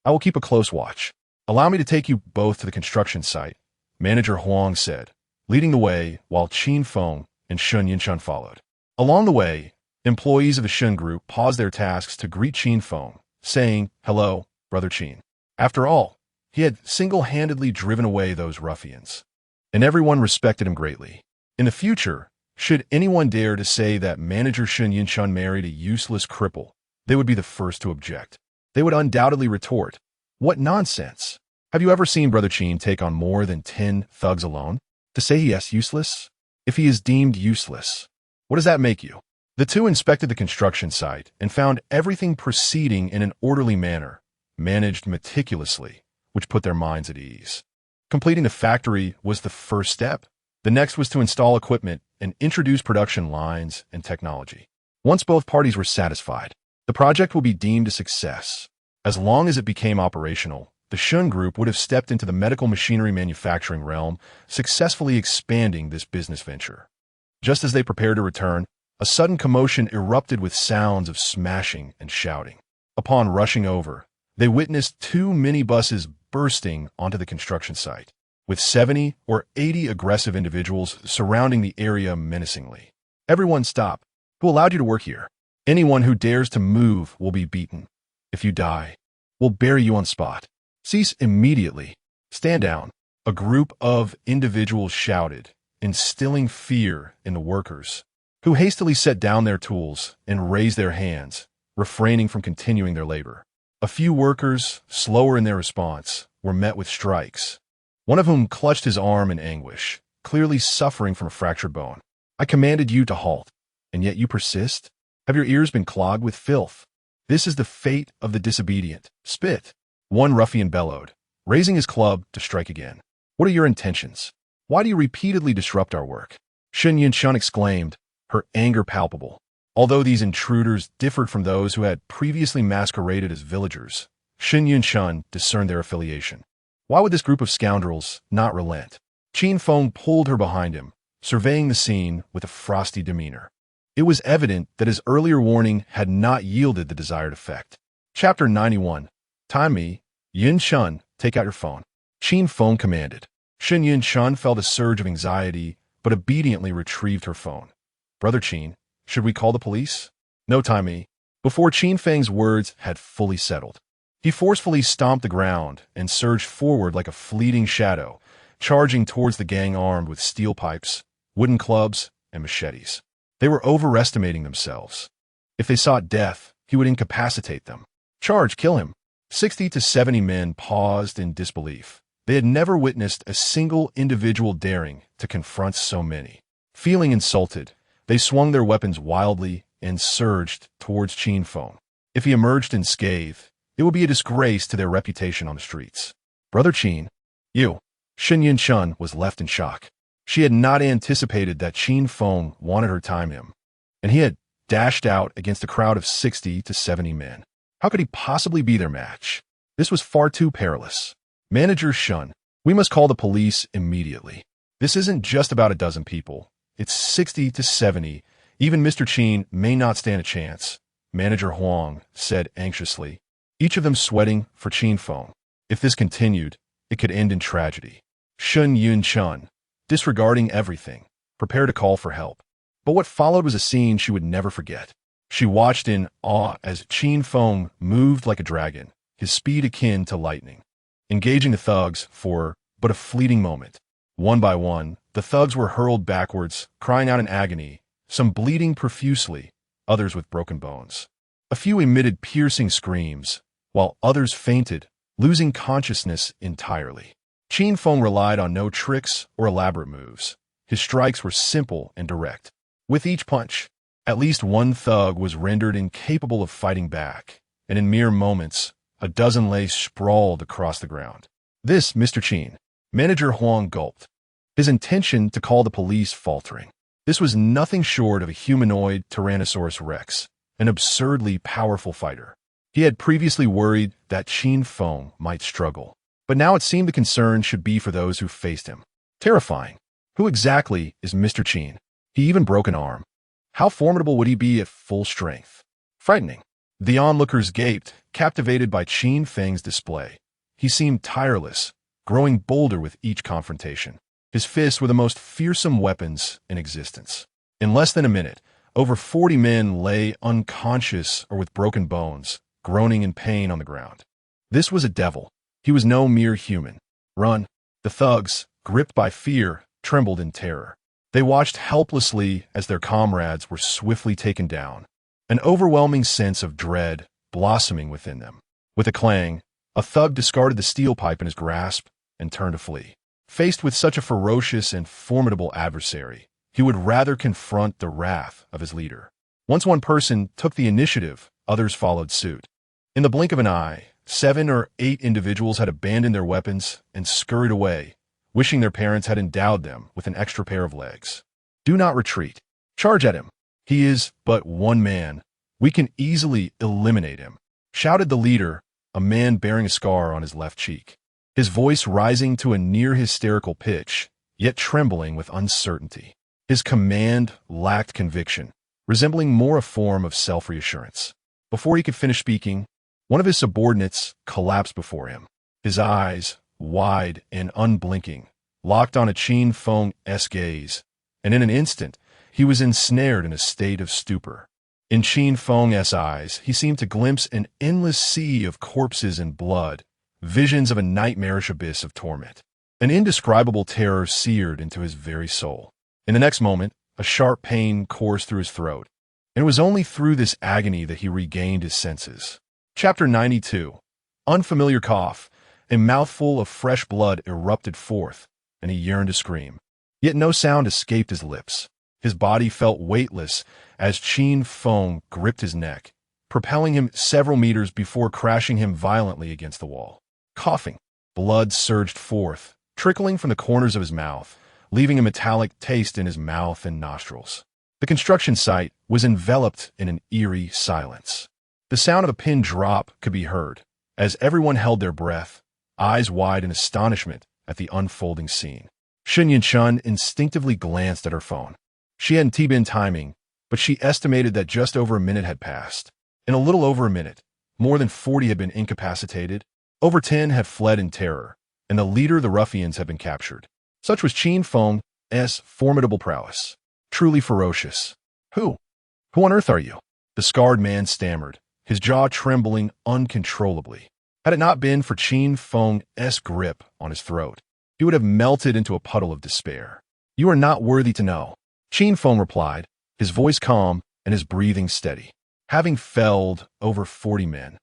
I will keep a close watch. Allow me to take you both to the construction site, Manager Huang said, leading the way while Qin Feng and Sun Yinshun followed. Along the way, employees of the Shun Group paused their tasks to greet Qin Feng, saying, hello, Brother Qin. After all, he had single-handedly driven away those ruffians, and everyone respected him greatly. In the future, should anyone dare to say that Manager Sun Yinshun married a useless cripple, they would be the first to object. They would undoubtedly retort, what nonsense! Have you ever seen Brother Qin take on more than 10 thugs alone? To say he is useless? If he is deemed useless, what does that make you? The two inspected the construction site and found everything proceeding in an orderly manner, managed meticulously, which put their minds at ease. Completing the factory was the first step. The next was to install equipment and introduce production lines and technology. Once both parties were satisfied, the project will be deemed a success. As long as it became operational, the Shun Group would have stepped into the medical machinery manufacturing realm, successfully expanding this business venture. Just as they prepared to return, a sudden commotion erupted with sounds of smashing and shouting. Upon rushing over, they witnessed two minibuses bursting onto the construction site, with 70 or 80 aggressive individuals surrounding the area menacingly. "Everyone stop. Who allowed you to work here? Anyone who dares to move will be beaten. If you die, we'll bury you on spot. Cease immediately. Stand down." A group of individuals shouted, instilling fear in the workers, who hastily set down their tools and raised their hands, refraining from continuing their labor. A few workers, slower in their response, were met with strikes, one of whom clutched his arm in anguish, clearly suffering from a fractured bone. "I commanded you to halt, and yet you persist? Have your ears been clogged with filth? This is the fate of the disobedient. Spit!" One ruffian bellowed, raising his club to strike again. "What are your intentions? Why do you repeatedly disrupt our work?" Shen Yunshun exclaimed, her anger palpable. Although these intruders differed from those who had previously masqueraded as villagers, Shen Yunshun discerned their affiliation. Why would this group of scoundrels not relent? Qin Feng pulled her behind him, surveying the scene with a frosty demeanor. It was evident that his earlier warning had not yielded the desired effect. Chapter 91. "Time me. Yunshun, take out your phone." Qin Feng commanded. Shen Yunshun felt a surge of anxiety, but obediently retrieved her phone. "Brother Qin, should we call the police?" "No, Time me." Before Qin Feng's words had fully settled, he forcefully stomped the ground and surged forward like a fleeting shadow, charging towards the gang armed with steel pipes, wooden clubs, and machetes. They were overestimating themselves. If they sought death, he would incapacitate them. "Charge, kill him." 60 to 70 men paused in disbelief. They had never witnessed a single individual daring to confront so many. Feeling insulted, they swung their weapons wildly and surged towards Qin Feng. If he emerged unscathed, it would be a disgrace to their reputation on the streets. "Brother Qin, you." Shen Yunshun was left in shock. She had not anticipated that Qin Feng wanted her time him, and he had dashed out against a crowd of 60 to 70 men. How could he possibly be their match? This was far too perilous. "Manager Shun, we must call the police immediately. This isn't just about a dozen people. It's 60 to 70. Even Mr. Qin may not stand a chance," Manager Huang said anxiously, each of them sweating for Qin Feng. If this continued, it could end in tragedy. Shen Yunshun, disregarding everything, prepared to call for help. But what followed was a scene she would never forget. She watched in awe as Qin Feng moved like a dragon, his speed akin to lightning, engaging the thugs for but a fleeting moment. One by one, the thugs were hurled backwards, crying out in agony, some bleeding profusely, others with broken bones. A few emitted piercing screams, while others fainted, losing consciousness entirely. Qin Feng relied on no tricks or elaborate moves. His strikes were simple and direct. With each punch, at least one thug was rendered incapable of fighting back, and in mere moments, a dozen lay sprawled across the ground. "This, Mr. Qin," Manager Huang gulped, his intention to call the police faltering. This was nothing short of a humanoid Tyrannosaurus Rex, an absurdly powerful fighter. He had previously worried that Qin Feng might struggle, but now it seemed the concern should be for those who faced him. Terrifying. Who exactly is Mr. Qin? He even broke an arm. How formidable would he be at full strength? Frightening. The onlookers gaped, captivated by Qin Feng's display. He seemed tireless, growing bolder with each confrontation. His fists were the most fearsome weapons in existence. In less than a minute, over 40 men lay unconscious or with broken bones, groaning in pain on the ground. This was a devil. He was no mere human. "Run!" The thugs, gripped by fear, trembled in terror. They watched helplessly as their comrades were swiftly taken down, an overwhelming sense of dread blossoming within them. With a clang, a thug discarded the steel pipe in his grasp and turned to flee. Faced with such a ferocious and formidable adversary, he would rather confront the wrath of his leader. Once one person took the initiative, others followed suit. In the blink of an eye, 7 or 8 individuals had abandoned their weapons and scurried away, wishing their parents had endowed them with an extra pair of legs. Do not retreat. Charge at him. He is but one man. We can easily eliminate him, shouted the leader, a man bearing a scar on his left cheek, his voice rising to a near hysterical pitch, yet trembling with uncertainty. His command lacked conviction, resembling more a form of self-reassurance. Before he could finish speaking, one of his subordinates collapsed before him, his eyes, wide and unblinking, locked on a Qin Feng's gaze, and in an instant, he was ensnared in a state of stupor. In Qin Feng's eyes, he seemed to glimpse an endless sea of corpses and blood, visions of a nightmarish abyss of torment. An indescribable terror seared into his very soul. In the next moment, a sharp pain coursed through his throat, and it was only through this agony that he regained his senses. Chapter 92. Unfamiliar cough. A mouthful of fresh blood erupted forth, and he yearned to scream. Yet no sound escaped his lips. His body felt weightless as Qin Feng gripped his neck, propelling him several meters before crashing him violently against the wall. Coughing, blood surged forth, trickling from the corners of his mouth, leaving a metallic taste in his mouth and nostrils. The construction site was enveloped in an eerie silence. The sound of a pin drop could be heard, as everyone held their breath, eyes wide in astonishment at the unfolding scene. Sun Yinchun instinctively glanced at her phone. She hadn't been timing, but she estimated that just over a minute had passed. In a little over a minute, more than 40 had been incapacitated, over 10 had fled in terror, and the leader of the ruffians had been captured. Such was Qin Feng's formidable prowess. Truly ferocious. Who on earth are you? The scarred man stammered, his jaw trembling uncontrollably. Had it not been for Qin Feng's grip on his throat, he would have melted into a puddle of despair. You are not worthy to know, Qin Feng replied, his voice calm and his breathing steady. Having felled over 40 men,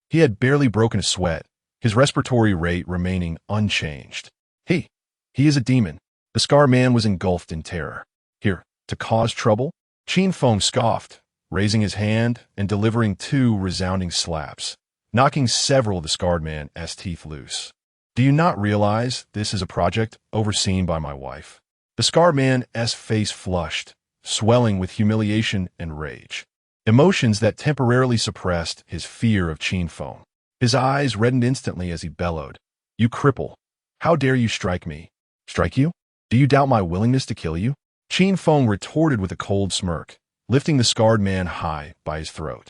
he had barely broken a sweat, his respiratory rate remaining unchanged. He is a demon. The scar man was engulfed in terror. Here, to cause trouble? Qin Feng scoffed, raising his hand and delivering 2 resounding slaps, knocking several of the scarred man's teeth loose. Do you not realize this is a project overseen by my wife? The scarred man's face flushed, swelling with humiliation and rage, emotions that temporarily suppressed his fear of Qin Feng. His eyes reddened instantly as he bellowed, "You cripple! How dare you strike me?" Strike you? Do you doubt my willingness to kill you? Qin Feng retorted with a cold smirk, lifting the scarred man high by his throat.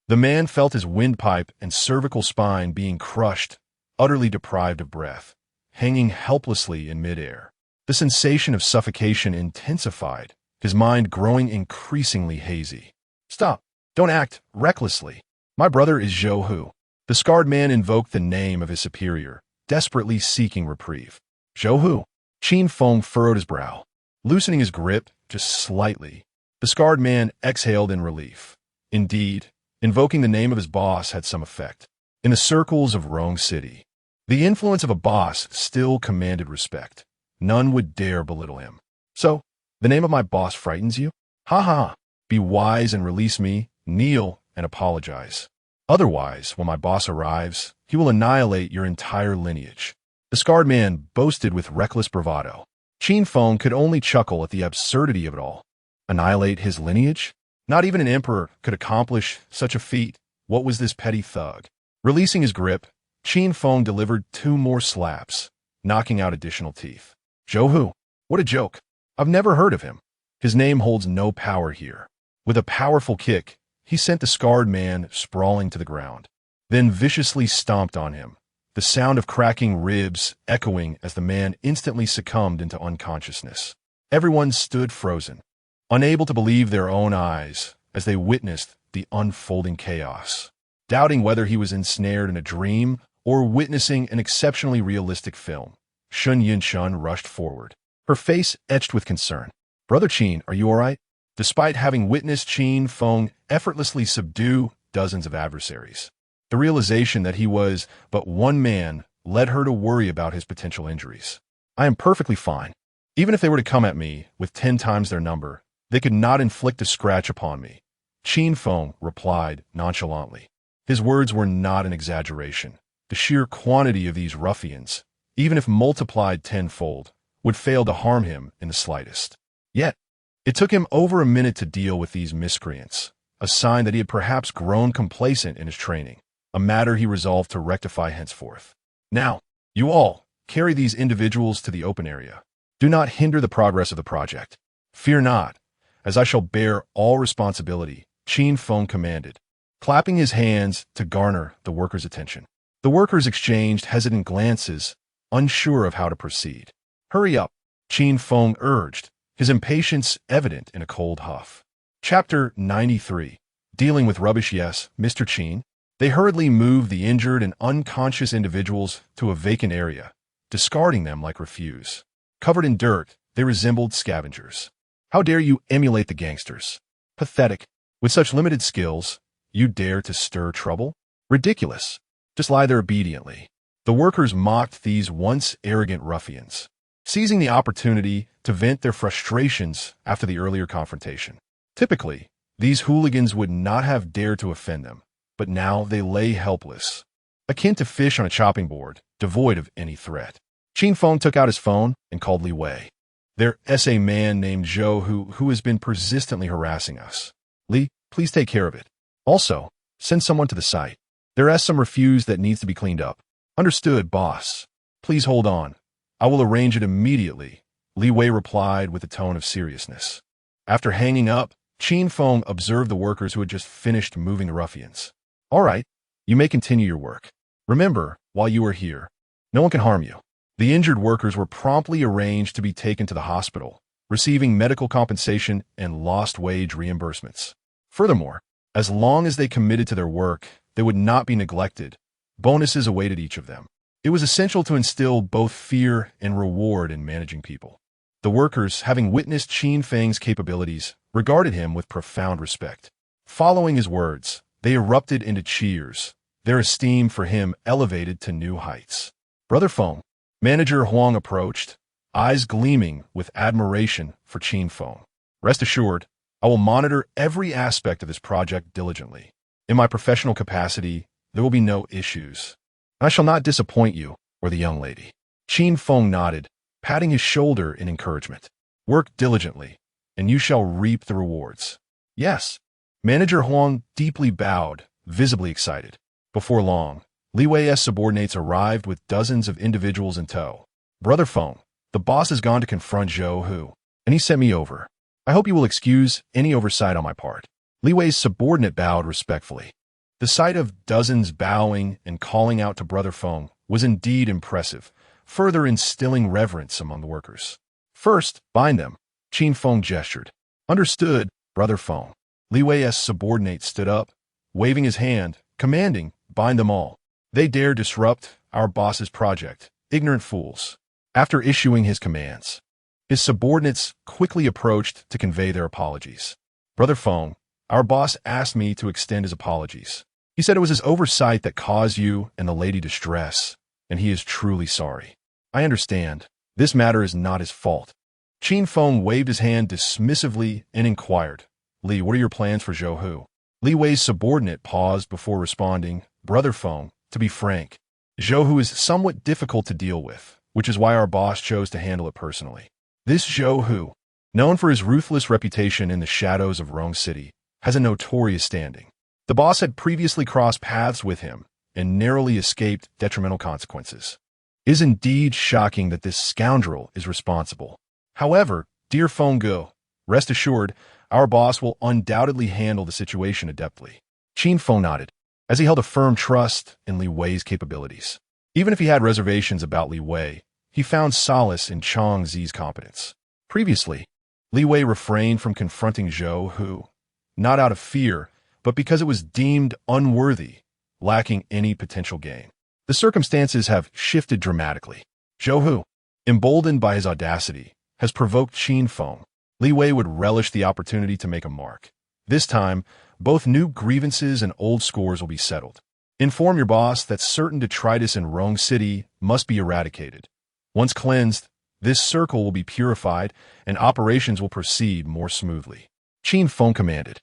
The man felt his windpipe and cervical spine being crushed, utterly deprived of breath, hanging helplessly in midair. The sensation of suffocation intensified, his mind growing increasingly hazy. Stop! Don't act recklessly. My brother is Zhou Hu. The scarred man invoked the name of his superior, desperately seeking reprieve. Zhou Hu. Qin Feng furrowed his brow, loosening his grip just slightly. The scarred man exhaled in relief. Indeed, invoking the name of his boss had some effect. In the circles of Rong City, the influence of a boss still commanded respect. None would dare belittle him. So, the name of my boss frightens you? Ha ha! Be wise and release me, kneel and apologize. Otherwise, when my boss arrives, he will annihilate your entire lineage. The scarred man boasted with reckless bravado. Qin Feng could only chuckle at the absurdity of it all. Annihilate his lineage? Not even an emperor could accomplish such a feat. What was this petty thug? Releasing his grip, Qin Feng delivered 2 more slaps, knocking out additional teeth. Zhou Hu, what a joke. I've never heard of him. His name holds no power here. With a powerful kick, he sent the scarred man sprawling to the ground, then viciously stomped on him, the sound of cracking ribs echoing as the man instantly succumbed into unconsciousness. Everyone stood frozen, unable to believe their own eyes as they witnessed the unfolding chaos, doubting whether he was ensnared in a dream or witnessing an exceptionally realistic film. Sun Yinchun rushed forward, her face etched with concern. Brother Qin, are you all right? Despite having witnessed Qin Feng effortlessly subdue dozens of adversaries, the realization that he was but one man led her to worry about his potential injuries. I am perfectly fine. Even if they were to come at me with 10 times their number, they could not inflict a scratch upon me. Qin Feng replied nonchalantly. His words were not an exaggeration. The sheer quantity of these ruffians, even if multiplied tenfold, would fail to harm him in the slightest. Yet, it took him over a minute to deal with these miscreants, a sign that he had perhaps grown complacent in his training, a matter he resolved to rectify henceforth. Now, you all, carry these individuals to the open area. Do not hinder the progress of the project. Fear not, as I shall bear all responsibility, Qin Feng commanded, clapping his hands to garner the workers' attention. The workers exchanged hesitant glances, unsure of how to proceed. Hurry up, Qin Feng urged, his impatience evident in a cold huff. Chapter 93. Dealing with rubbish. Yes, Mr. Qin. They hurriedly moved the injured and unconscious individuals to a vacant area, discarding them like refuse. Covered in dirt, they resembled scavengers. How dare you emulate the gangsters? Pathetic. With such limited skills, you dare to stir trouble? Ridiculous. Just lie there obediently. The workers mocked these once arrogant ruffians, seizing the opportunity to vent their frustrations after the earlier confrontation. Typically, these hooligans would not have dared to offend them, but now they lay helpless, akin to fish on a chopping board, devoid of any threat. Qin Feng took out his phone and called Li Wei. There's a man named Zhou who has been persistently harassing us. Li, please take care of it. Also, send someone to the site. There's some refuse that needs to be cleaned up. Understood, boss. Please hold on. I will arrange it immediately, Li Wei replied with a tone of seriousness. After hanging up, Qin Feng observed the workers who had just finished moving the ruffians. All right, you may continue your work. Remember, while you are here, no one can harm you. The injured workers were promptly arranged to be taken to the hospital, receiving medical compensation and lost wage reimbursements. Furthermore, as long as they committed to their work, they would not be neglected. Bonuses awaited each of them. It was essential to instill both fear and reward in managing people. The workers, having witnessed Qin Feng's capabilities, regarded him with profound respect. Following his words, they erupted into cheers, their esteem for him elevated to new heights. Brother Feng, Manager Huang approached, eyes gleaming with admiration for Qin Feng. Rest assured, I will monitor every aspect of this project diligently. In my professional capacity, there will be no issues. I shall not disappoint you or the young lady. Qin Feng nodded, patting his shoulder in encouragement. Work diligently, and you shall reap the rewards. Yes. Manager Huang deeply bowed, visibly excited. Before long, Li Wei's subordinates arrived with dozens of individuals in tow. Brother Feng, the boss has gone to confront Zhou Hu, and he sent me over. I hope you will excuse any oversight on my part. Li Wei's subordinate bowed respectfully. The sight of dozens bowing and calling out to Brother Feng was indeed impressive, further instilling reverence among the workers. First, bind them, Qin Feng gestured. Understood, Brother Feng. Li Wei's subordinate stood up, waving his hand, commanding, bind them all. They dare disrupt our boss's project, ignorant fools. After issuing his commands, his subordinates quickly approached to convey their apologies. Brother Feng, our boss asked me to extend his apologies. He said it was his oversight that caused you and the lady distress, and he is truly sorry. I understand. This matter is not his fault. Qin Feng waved his hand dismissively and inquired, Li, what are your plans for Zhou Hu? Li Wei's subordinate paused before responding, Brother Feng, to be frank, Zhou Hu is somewhat difficult to deal with, which is why our boss chose to handle it personally. This Zhou Hu, known for his ruthless reputation in the shadows of Rong City, has a notorious standing. The boss had previously crossed paths with him and narrowly escaped detrimental consequences. It is indeed shocking that this scoundrel is responsible. However, dear Feng Go, rest assured, our boss will undoubtedly handle the situation adeptly. Qin Feng nodded, as he held a firm trust in Li Wei's capabilities. Even if he had reservations about Li Wei, he found solace in Chang Zi's competence. Previously, Li Wei refrained from confronting Zhou Hu, not out of fear, but because it was deemed unworthy, lacking any potential gain. The circumstances have shifted dramatically. Zhou Hu, emboldened by his audacity, has provoked Qin Feng. Li Wei would relish the opportunity to make a mark. This time, both new grievances and old scores will be settled. Inform your boss that certain detritus in Rong City must be eradicated. Once cleansed, this circle will be purified and operations will proceed more smoothly. Qin Feng commanded.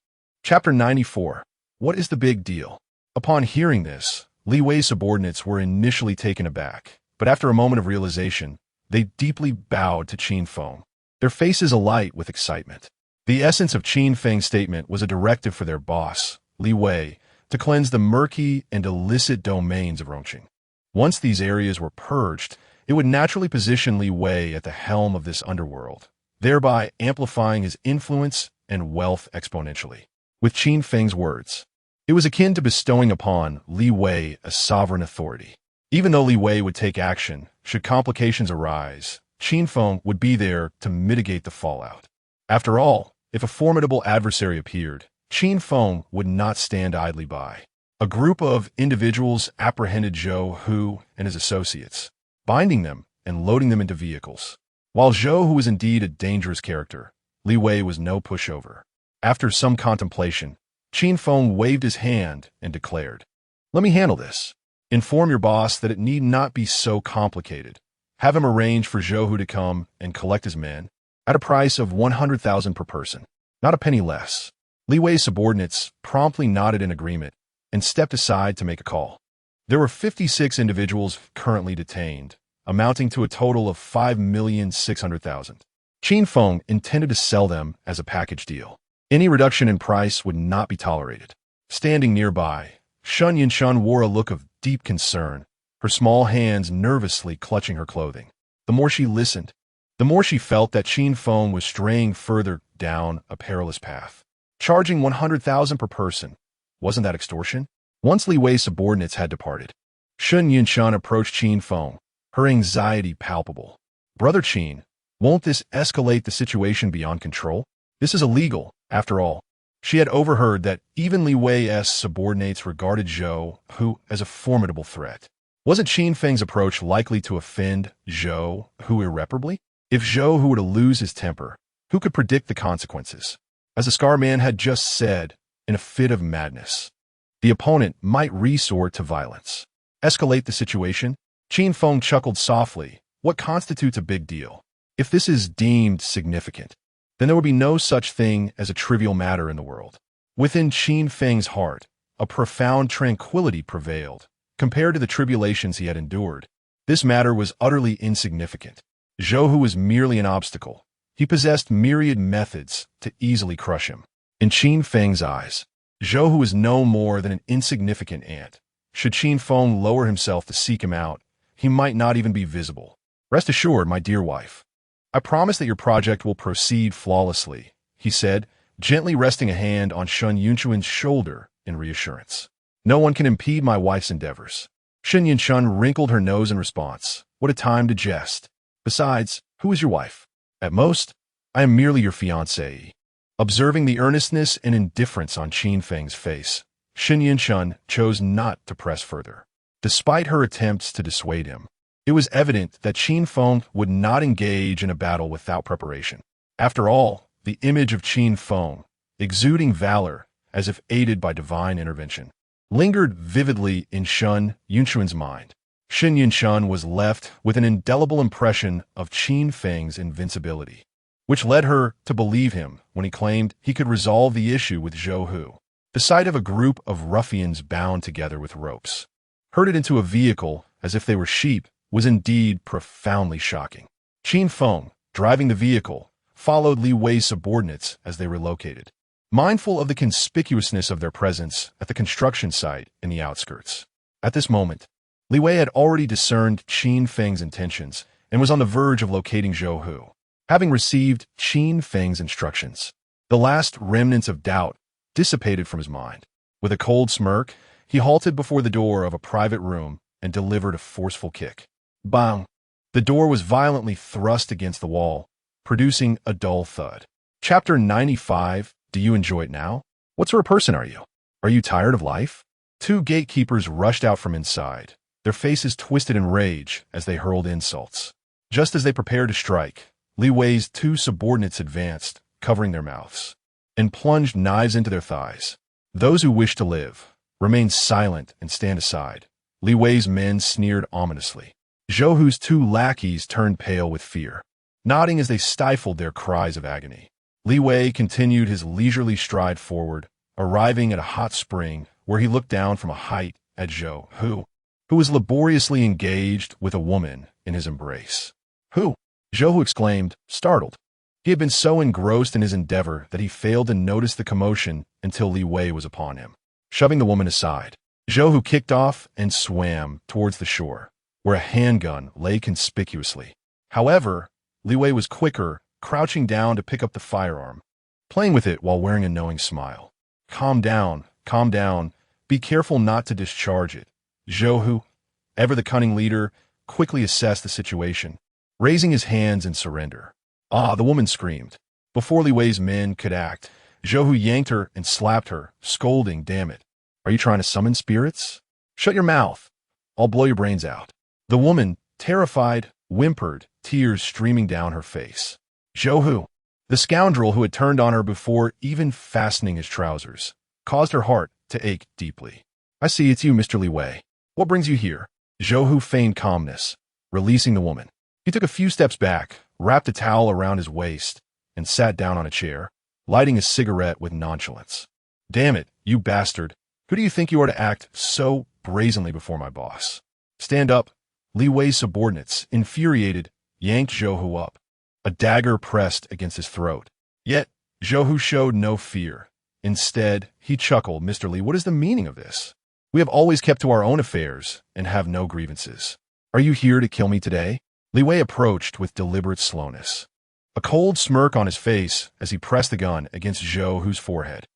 Chapter 94. What is the big deal? Upon hearing this, Li Wei's subordinates were initially taken aback, but after a moment of realization, they deeply bowed to Qin Feng, their faces alight with excitement. The essence of Qin Feng's statement was a directive for their boss, Li Wei, to cleanse the murky and illicit domains of Rongqing. Once these areas were purged, it would naturally position Li Wei at the helm of this underworld, thereby amplifying his influence and wealth exponentially. With Qin Feng's words, it was akin to bestowing upon Li Wei a sovereign authority. Even though Li Wei would take action, should complications arise, Qin Feng would be there to mitigate the fallout. After all, if a formidable adversary appeared, Qin Feng would not stand idly by. A group of individuals apprehended Zhou Hu and his associates, binding them and loading them into vehicles. While Zhou Hu was indeed a dangerous character, Li Wei was no pushover. After some contemplation, Qin Feng waved his hand and declared, "Let me handle this. Inform your boss that it need not be so complicated. Have him arrange for Zhou Hu to come and collect his men at a price of 100,000 per person, not a penny less." Li Wei's subordinates promptly nodded in agreement and stepped aside to make a call. There were 56 individuals currently detained, amounting to a total of 5,600,000. Qin Feng intended to sell them as a package deal. Any reduction in price would not be tolerated. Standing nearby, Shun Yinshun wore a look of deep concern, her small hands nervously clutching her clothing. The more she listened, the more she felt that Qin Feng was straying further down a perilous path. Charging 100,000 per person, wasn't that extortion? Once Li Wei's subordinates had departed, Shun Yinshun approached Qin Feng, her anxiety palpable. "Brother Qin, won't this escalate the situation beyond control? This is illegal, after all." She had overheard that even Li Wei's subordinates regarded Zhou Hu as a formidable threat. Wasn't Qin Feng's approach likely to offend Zhou Hu irreparably? If Zhou Hu were to lose his temper, who could predict the consequences? As the Scar Man had just said, in a fit of madness, the opponent might resort to violence. Escalate the situation? Qin Feng chuckled softly. What constitutes a big deal? If this is deemed significant, then there would be no such thing as a trivial matter in the world. Within Qin Feng's heart, a profound tranquility prevailed. Compared to the tribulations he had endured, this matter was utterly insignificant. Zhou Hu was merely an obstacle. He possessed myriad methods to easily crush him. In Qin Feng's eyes, Zhou Hu was no more than an insignificant ant. Should Qin Feng lower himself to seek him out, he might not even be visible. "Rest assured, my dear wife, I promise that your project will proceed flawlessly," he said, gently resting a hand on Shun Yunchuan's shoulder in reassurance. "No one can impede my wife's endeavors." Shun Yunchuan wrinkled her nose in response. What a time to jest. Besides, who is your wife? At most, I am merely your fiancé. Observing the earnestness and indifference on Qin Feng's face, Shun Yunchuan chose not to press further. Despite her attempts to dissuade him, it was evident that Qin Feng would not engage in a battle without preparation. After all, the image of Qin Feng, exuding valor as if aided by divine intervention, lingered vividly in Shun Yunchuan's mind. Shun Yunchuan was left with an indelible impression of Qin Feng's invincibility, which led her to believe him when he claimed he could resolve the issue with Zhou Hu. The sight of a group of ruffians bound together with ropes, herded into a vehicle as if they were sheep, was indeed profoundly shocking. Qin Feng, driving the vehicle, followed Li Wei's subordinates as they relocated, mindful of the conspicuousness of their presence at the construction site in the outskirts. At this moment, Li Wei had already discerned Qin Feng's intentions and was on the verge of locating Zhou Hu. Having received Qin Feng's instructions, the last remnants of doubt dissipated from his mind. With a cold smirk, he halted before the door of a private room and delivered a forceful kick. Bang! The door was violently thrust against the wall, producing a dull thud. Chapter 95. Do you enjoy it now? What sort of person are you? Are you tired of life? Two gatekeepers rushed out from inside, their faces twisted in rage as they hurled insults. Just as they prepared to strike, Li Wei's two subordinates advanced, covering their mouths, and plunged knives into their thighs. Those who wish to live, remain silent and stand aside. Li Wei's men sneered ominously. Zhou Hu's two lackeys turned pale with fear, nodding as they stifled their cries of agony. Li Wei continued his leisurely stride forward, arriving at a hot spring where he looked down from a height at Zhou, who was laboriously engaged with a woman in his embrace. Who? Zhou exclaimed, startled. He had been so engrossed in his endeavor that he failed to notice the commotion until Li Wei was upon him. Shoving the woman aside, Zhou kicked off and swam towards the shore, where a handgun lay conspicuously. However, Li Wei was quicker, crouching down to pick up the firearm, playing with it while wearing a knowing smile. Calm down, calm down. Be careful not to discharge it. Zhou, ever the cunning leader, quickly assessed the situation, raising his hands in surrender. Ah, the woman screamed. Before Li Wei's men could act, Zhou yanked her and slapped her, scolding, damn it. Are you trying to summon spirits? Shut your mouth. I'll blow your brains out. The woman, terrified, whimpered, tears streaming down her face. Zhou, the scoundrel who had turned on her before even fastening his trousers, caused her heart to ache deeply. I see it's you, Mr. Li Wei. What brings you here? Zhou feigned calmness, releasing the woman. He took a few steps back, wrapped a towel around his waist, and sat down on a chair, lighting a cigarette with nonchalance. Damn it, you bastard. Who do you think you are to act so brazenly before my boss? Stand up. Li Wei's subordinates, infuriated, yanked Zhou up. A dagger pressed against his throat. Yet, Zhou showed no fear. Instead, he chuckled, Mr. Li, what is the meaning of this? We have always kept to our own affairs and have no grievances. Are you here to kill me today? Li Wei approached with deliberate slowness, a cold smirk on his face as he pressed the gun against Zhou's forehead.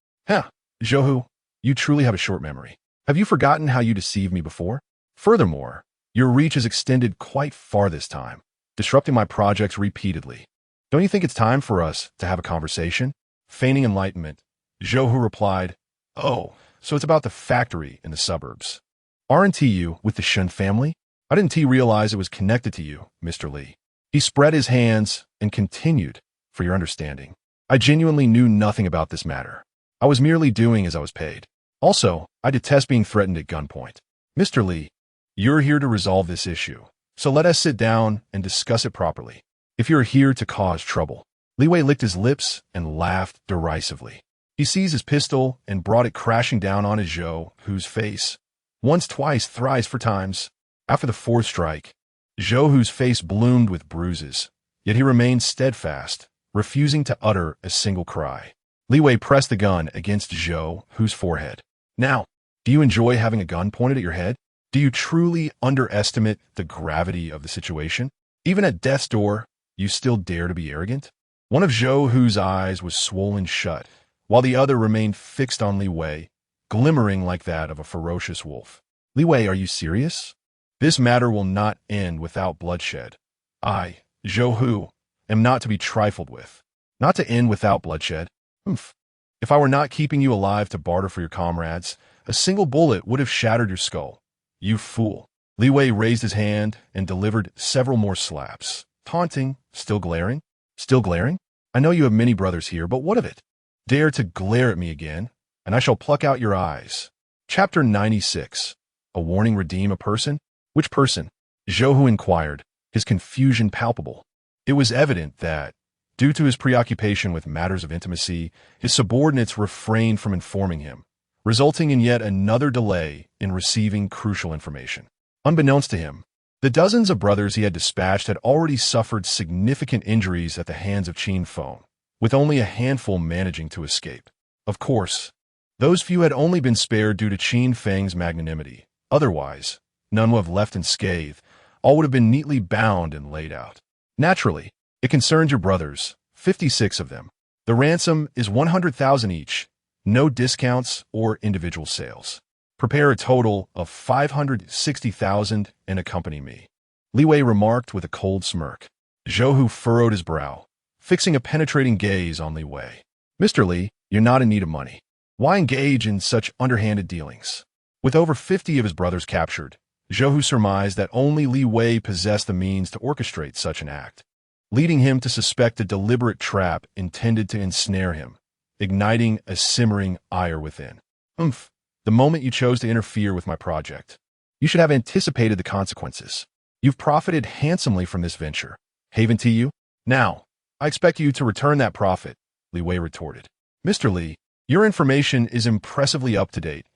Zhou, you truly have a short memory. Have you forgotten how you deceived me before? Furthermore, your reach has extended quite far this time, disrupting my projects repeatedly. Don't you think it's time for us to have a conversation? Feigning enlightenment, Zhou replied, Oh, so it's about the factory in the suburbs. Aren't you with the Shen family? I didn't realize it was connected to you, Mr. Li. He spread his hands and continued, for your understanding. I genuinely knew nothing about this matter. I was merely doing as I was paid. Also, I detest being threatened at gunpoint. Mr. Li, you're here to resolve this issue, so let us sit down and discuss it properly. If you're here to cause trouble. Li Wei licked his lips and laughed derisively. He seized his pistol and brought it crashing down on Zhou's face. Once, twice, thrice, 4 times. After the 4th strike, Zhou's face bloomed with bruises, yet he remained steadfast, refusing to utter a single cry. Li Wei pressed the gun against Zhou's forehead. Now, do you enjoy having a gun pointed at your head? Do you truly underestimate the gravity of the situation? Even at death's door, you still dare to be arrogant? One of Zhou's eyes was swollen shut, while the other remained fixed on Li Wei, glimmering like that of a ferocious wolf. Li Wei, are you serious? This matter will not end without bloodshed. I, Zhou, am not to be trifled with. Not to end without bloodshed. If I were not keeping you alive to barter for your comrades, a single bullet would have shattered your skull. You fool. Li Wei raised his hand and delivered several more slaps. Taunting, still glaring? Still glaring? I know you have many brothers here, but what of it? Dare to glare at me again, and I shall pluck out your eyes. Chapter 96. A warning redeem a person? Which person? Zhou inquired, his confusion palpable. It was evident that, due to his preoccupation with matters of intimacy, his subordinates refrained from informing him, resulting in yet another delay in receiving crucial information. Unbeknownst to him, the dozens of brothers he had dispatched had already suffered significant injuries at the hands of Qin Feng, with only a handful managing to escape. Of course, those few had only been spared due to Qin Feng's magnanimity. Otherwise, none would have left unscathed. All would have been neatly bound and laid out. Naturally, it concerns your brothers, 56 of them. The ransom is 100,000 each, no discounts or individual sales. Prepare a total of 560,000 and accompany me. Li Wei remarked with a cold smirk. Zhou furrowed his brow, fixing a penetrating gaze on Li Wei. Mr. Li, you're not in need of money. Why engage in such underhanded dealings? With over 50 of his brothers captured, Zhou surmised that only Li Wei possessed the means to orchestrate such an act, leading him to suspect a deliberate trap intended to ensnare him, igniting a simmering ire within. The moment you chose to interfere with my project. You should have anticipated the consequences. You've profited handsomely from this venture. Haven to you? Now, I expect you to return that profit, Li Wei retorted. Mr. Li, Your information is impressively up to date,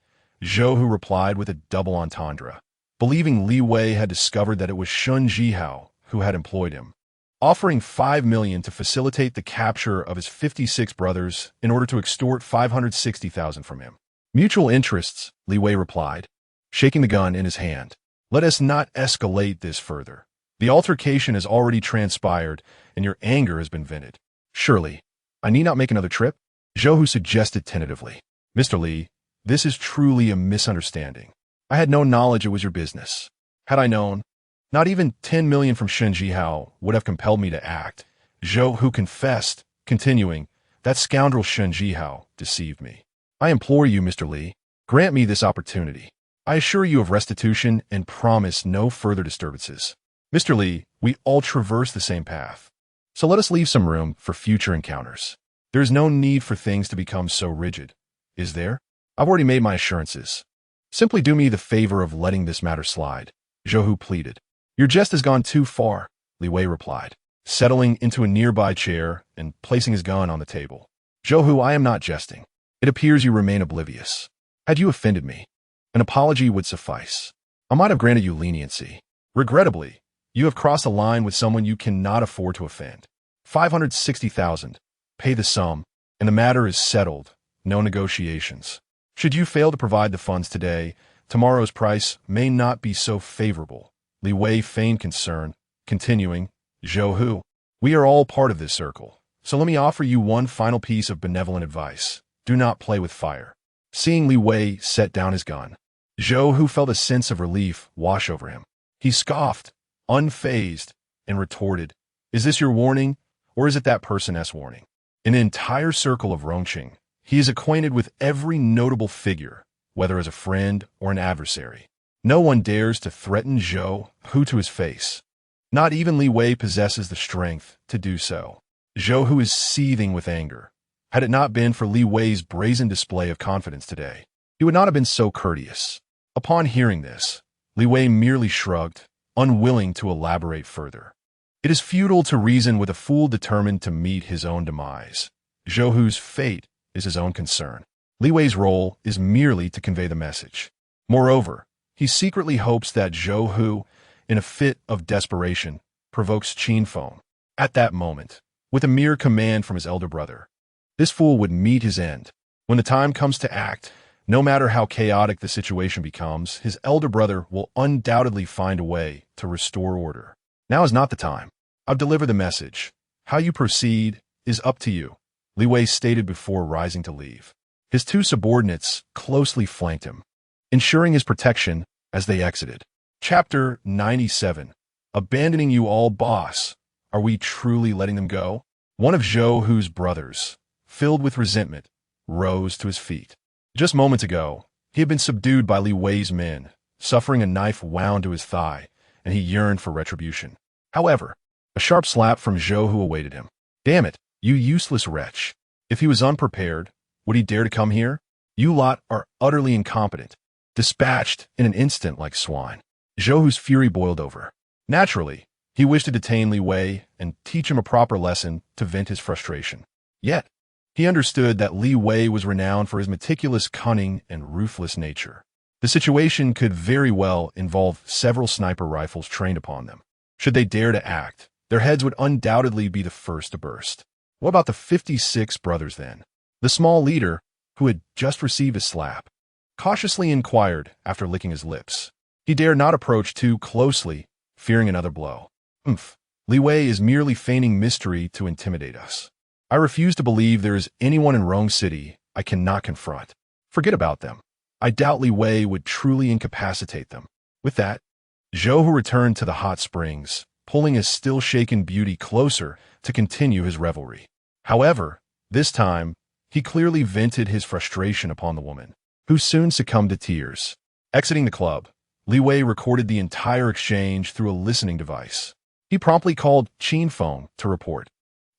Zhou Hu replied with a double entendre, believing Li Wei had discovered that it was Shun Jihao who had employed him, offering 5 million to facilitate the capture of his 56 brothers in order to extort 560,000 from him. Mutual interests, Li Wei replied, shaking the gun in his hand. Let us not escalate this further. The altercation has already transpired, and your anger has been vented. Surely, I need not make another trip? Zhou Hu suggested tentatively. Mr. Li, this is truly a misunderstanding. I had no knowledge it was your business. Had I known, not even 10 million from Shun Jihao would have compelled me to act. Zhou Hu confessed, continuing, that scoundrel Shun Jihao deceived me. I implore you, Mr. Li, grant me this opportunity. I assure you of restitution and promise no further disturbances. Mr. Li, we all traverse the same path. So let us leave some room for future encounters. There is no need for things to become so rigid, is there? I've already made my assurances. Simply do me the favor of letting this matter slide, Zhou Hu pleaded. Your jest has gone too far, Li Wei replied, settling into a nearby chair and placing his gun on the table. Zhou Hu, I am not jesting. It appears you remain oblivious. Had you offended me, an apology would suffice. I might have granted you leniency. Regrettably, you have crossed a line with someone you cannot afford to offend. 560,000. Pay the sum, and the matter is settled. No negotiations. Should you fail to provide the funds today, tomorrow's price may not be so favorable. Li Wei feigned concern, continuing, Zhou Hu, we are all part of this circle, so let me offer you one final piece of benevolent advice. Do not play with fire. Seeing Li Wei set down his gun, Zhou Hu felt a sense of relief wash over him. He scoffed, unfazed, and retorted, is this your warning, or is it that person's warning? In an entire circle of Rongqing, he is acquainted with every notable figure, whether as a friend or an adversary. No one dares to threaten Zhou Hu to his face. Not even Li Wei possesses the strength to do so. Zhou Hu is seething with anger. Had it not been for Li Wei's brazen display of confidence today, he would not have been so courteous. Upon hearing this, Li Wei merely shrugged, unwilling to elaborate further. It is futile to reason with a fool determined to meet his own demise. Zhou Hu's fate is his own concern. Li Wei's role is merely to convey the message. Moreover, he secretly hopes that Zhou Hu, in a fit of desperation, provokes Qin Feng. At that moment, with a mere command from his elder brother, this fool would meet his end. When the time comes to act, no matter how chaotic the situation becomes, his elder brother will undoubtedly find a way to restore order. Now is not the time. I've delivered the message. How you proceed is up to you, Li Wei stated before rising to leave. His two subordinates closely flanked him, ensuring his protection as they exited. Chapter 97. Abandoning you all, boss. Are we truly letting them go? One of Zhou Hu's brothers, filled with resentment, rose to his feet. Just moments ago, he had been subdued by Li Wei's men, suffering a knife wound to his thigh, and he yearned for retribution. However, a sharp slap from Zhou Hu awaited him. Damn it, you useless wretch. If he was unprepared, would he dare to come here? You lot are utterly incompetent. Dispatched in an instant like swine. Zhou Hu's fury boiled over. Naturally, he wished to detain Li Wei and teach him a proper lesson to vent his frustration. Yet, he understood that Li Wei was renowned for his meticulous cunning and ruthless nature. The situation could very well involve several sniper rifles trained upon them. Should they dare to act, their heads would undoubtedly be the first to burst. What about the 56 brothers then? The small leader, who had just received a slap, cautiously inquired after licking his lips. He dared not approach too closely, fearing another blow. Li Wei is merely feigning mystery to intimidate us. I refuse to believe there is anyone in Rong City I cannot confront. Forget about them. I doubt Li Wei would truly incapacitate them. With that, Zhou Hu returned to the hot springs, pulling his still-shaken beauty closer to continue his revelry. However, this time, he clearly vented his frustration upon the woman, who soon succumbed to tears. Exiting the club, Li Wei recorded the entire exchange through a listening device. He promptly called Qin Feng to report.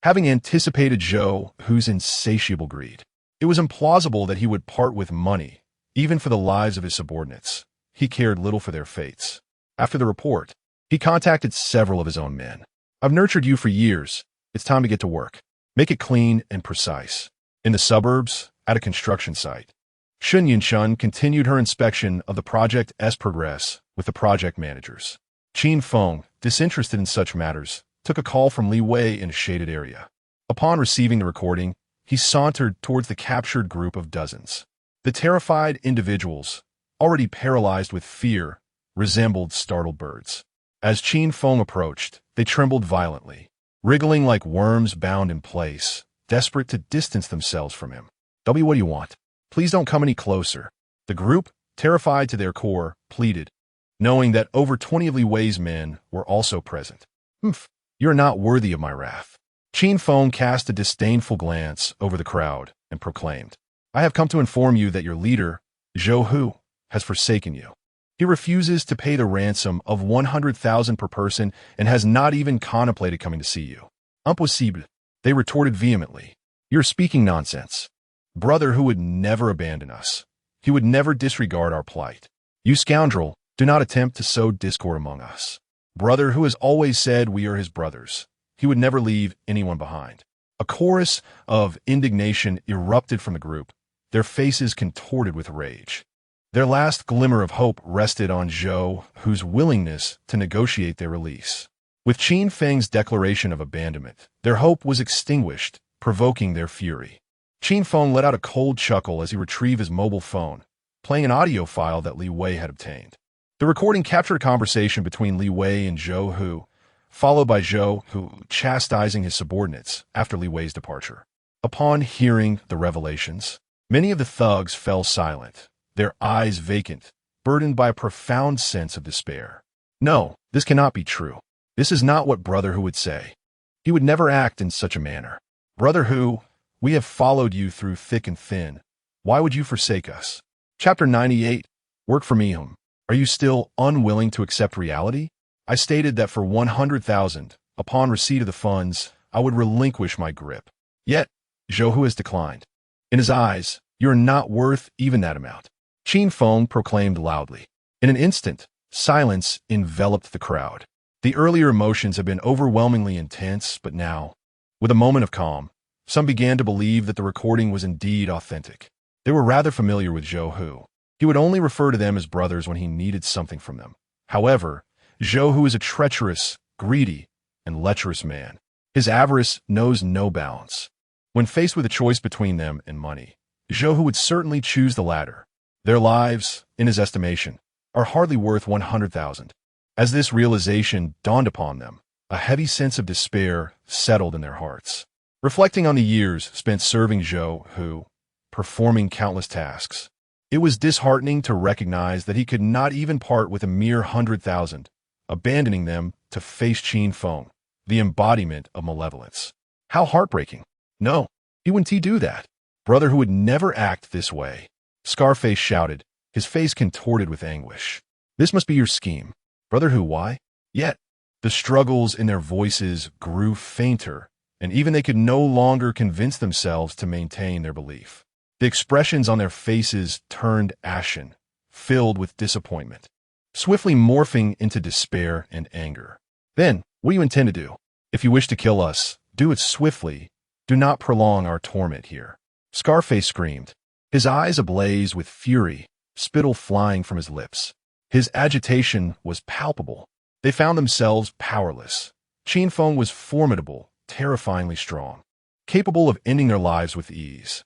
Having anticipated Zhou Hu's insatiable greed, it was implausible that he would part with money, even for the lives of his subordinates. He cared little for their fates. After the report, he contacted several of his own men. I've nurtured you for years. It's time to get to work. Make it clean and precise. In the suburbs, at a construction site. Shun Yinchun continued her inspection of the project's progress with the project managers. Qin Feng, disinterested in such matters, took a call from Li Wei in a shaded area. Upon receiving the recording, he sauntered towards the captured group of dozens. The terrified individuals, already paralyzed with fear, resembled startled birds. As Qin Feng approached, they trembled violently, wriggling like worms bound in place, desperate to distance themselves from him. "W, what do you want? Please don't come any closer." The group, terrified to their core, pleaded, knowing that over 20 of Li Wei's men were also present. "Humph, you're not worthy of my wrath." Qin Feng cast a disdainful glance over the crowd and proclaimed, "I have come to inform you that your leader, Zhou Hu, has forsaken you. He refuses to pay the ransom of 100,000 per person and has not even contemplated coming to see you." "Impossible," they retorted vehemently. "You're speaking nonsense. Brother Hu would never abandon us. He would never disregard our plight. You scoundrel, do not attempt to sow discord among us. Brother Hu has always said we are his brothers. He would never leave anyone behind." A chorus of indignation erupted from the group, their faces contorted with rage. Their last glimmer of hope rested on Zhou Hu's willingness to negotiate their release. With Qin Feng's declaration of abandonment, their hope was extinguished, provoking their fury. Qin Feng let out a cold chuckle as he retrieved his mobile phone, playing an audio file that Li Wei had obtained. The recording captured a conversation between Li Wei and Zhou Hu, followed by Zhou Hu chastising his subordinates after Li Wei's departure. Upon hearing the revelations, many of the thugs fell silent, their eyes vacant, burdened by a profound sense of despair. "No, this cannot be true. This is not what Brother Hu would say. He would never act in such a manner. Brother Hu, we have followed you through thick and thin. Why would you forsake us?" Chapter 98. Work for me, Hum. Are you still unwilling to accept reality? I stated that for 100,000, upon receipt of the funds, I would relinquish my grip. Yet, Zhou Hu has declined. In his eyes, you are not worth even that amount. Qin Feng proclaimed loudly. In an instant, silence enveloped the crowd. The earlier emotions had been overwhelmingly intense, but now, with a moment of calm, some began to believe that the recording was indeed authentic. They were rather familiar with Zhou Hu. He would only refer to them as brothers when he needed something from them. However, Zhou Hu is a treacherous, greedy, and lecherous man. His avarice knows no bounds. When faced with a choice between them and money, Zhou Hu would certainly choose the latter. Their lives, in his estimation, are hardly worth 100,000. As this realization dawned upon them, a heavy sense of despair settled in their hearts. Reflecting on the years spent serving Zhou Hu, performing countless tasks, it was disheartening to recognize that he could not even part with a mere 100,000, abandoning them to face Qin Feng, the embodiment of malevolence. How heartbreaking. No, he wouldn't do that. Brother Hu would never act this way. Scarface shouted, his face contorted with anguish. This must be your scheme. Brother Hu, why? Yet, the struggles in their voices grew fainter, and even they could no longer convince themselves to maintain their belief. The expressions on their faces turned ashen, filled with disappointment, swiftly morphing into despair and anger. Then, what do you intend to do? If you wish to kill us, do it swiftly. Do not prolong our torment here. Scarface screamed, his eyes ablaze with fury, spittle flying from his lips. His agitation was palpable. They found themselves powerless. Qin Feng was formidable, terrifyingly strong, capable of ending their lives with ease.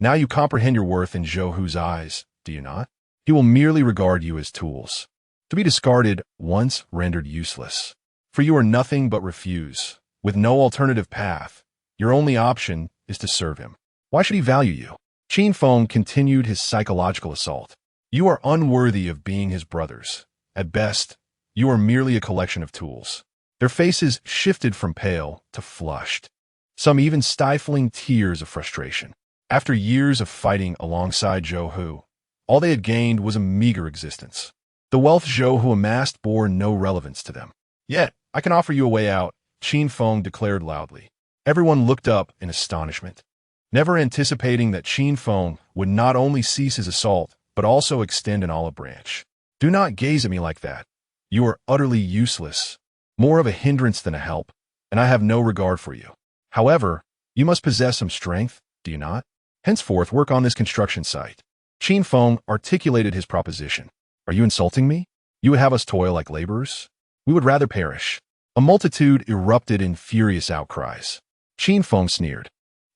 Now you comprehend your worth in Zhou Hu's eyes, do you not? He will merely regard you as tools, to be discarded once rendered useless. For you are nothing but refuse. With no alternative path, your only option is to serve him. Why should he value you? Qin Feng continued his psychological assault. You are unworthy of being his brothers. At best, you are merely a collection of tools. Their faces shifted from pale to flushed, some even stifling tears of frustration. After years of fighting alongside Zhou Hu, all they had gained was a meager existence. The wealth Zhou Hu amassed bore no relevance to them. Yet, I can offer you a way out, Qin Feng declared loudly. Everyone looked up in astonishment, never anticipating that Qin Feng would not only cease his assault, but also extend an olive branch. Do not gaze at me like that. You are utterly useless, more of a hindrance than a help, and I have no regard for you. However, you must possess some strength, do you not? henceforth work on this construction site. Qin Feng articulated his proposition. Are you insulting me? You would have us toil like laborers? We would rather perish. A multitude erupted in furious outcries. Qin Feng sneered.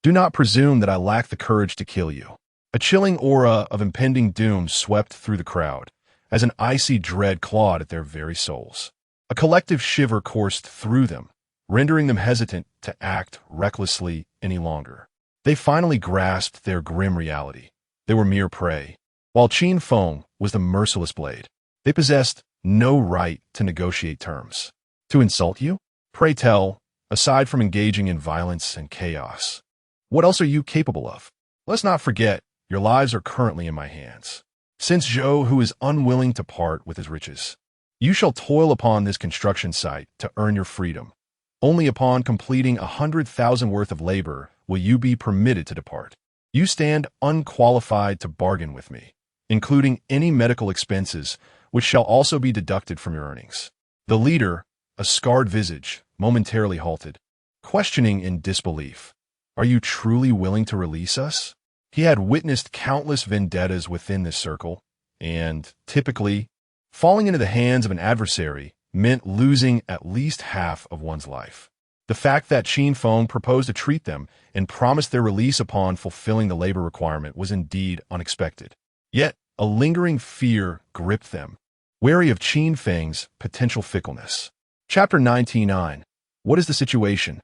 Do not presume that I lack the courage to kill you. A chilling aura of impending doom swept through the crowd, as an icy dread clawed at their very souls. A collective shiver coursed through them, rendering them hesitant to act recklessly any longer. They finally grasped their grim reality. They were mere prey. While Qin Feng was the merciless blade, they possessed no right to negotiate terms. To insult you? Pray tell, aside from engaging in violence and chaos, what else are you capable of? Let's not forget, your lives are currently in my hands. Since Zhou, who is unwilling to part with his riches, you shall toil upon this construction site to earn your freedom. Only upon completing 100,000 worth of labor will you be permitted to depart. You stand unqualified to bargain with me, including any medical expenses, which shall also be deducted from your earnings. The leader, a scarred visage, momentarily halted, questioning in disbelief. Are you truly willing to release us? He had witnessed countless vendettas within this circle, and, typically, falling into the hands of an adversary meant losing at least half of one's life. The fact that Qin Feng proposed to treat them and promised their release upon fulfilling the labor requirement was indeed unexpected. Yet, a lingering fear gripped them, wary of Qin Feng's potential fickleness. Chapter 99. What is the situation?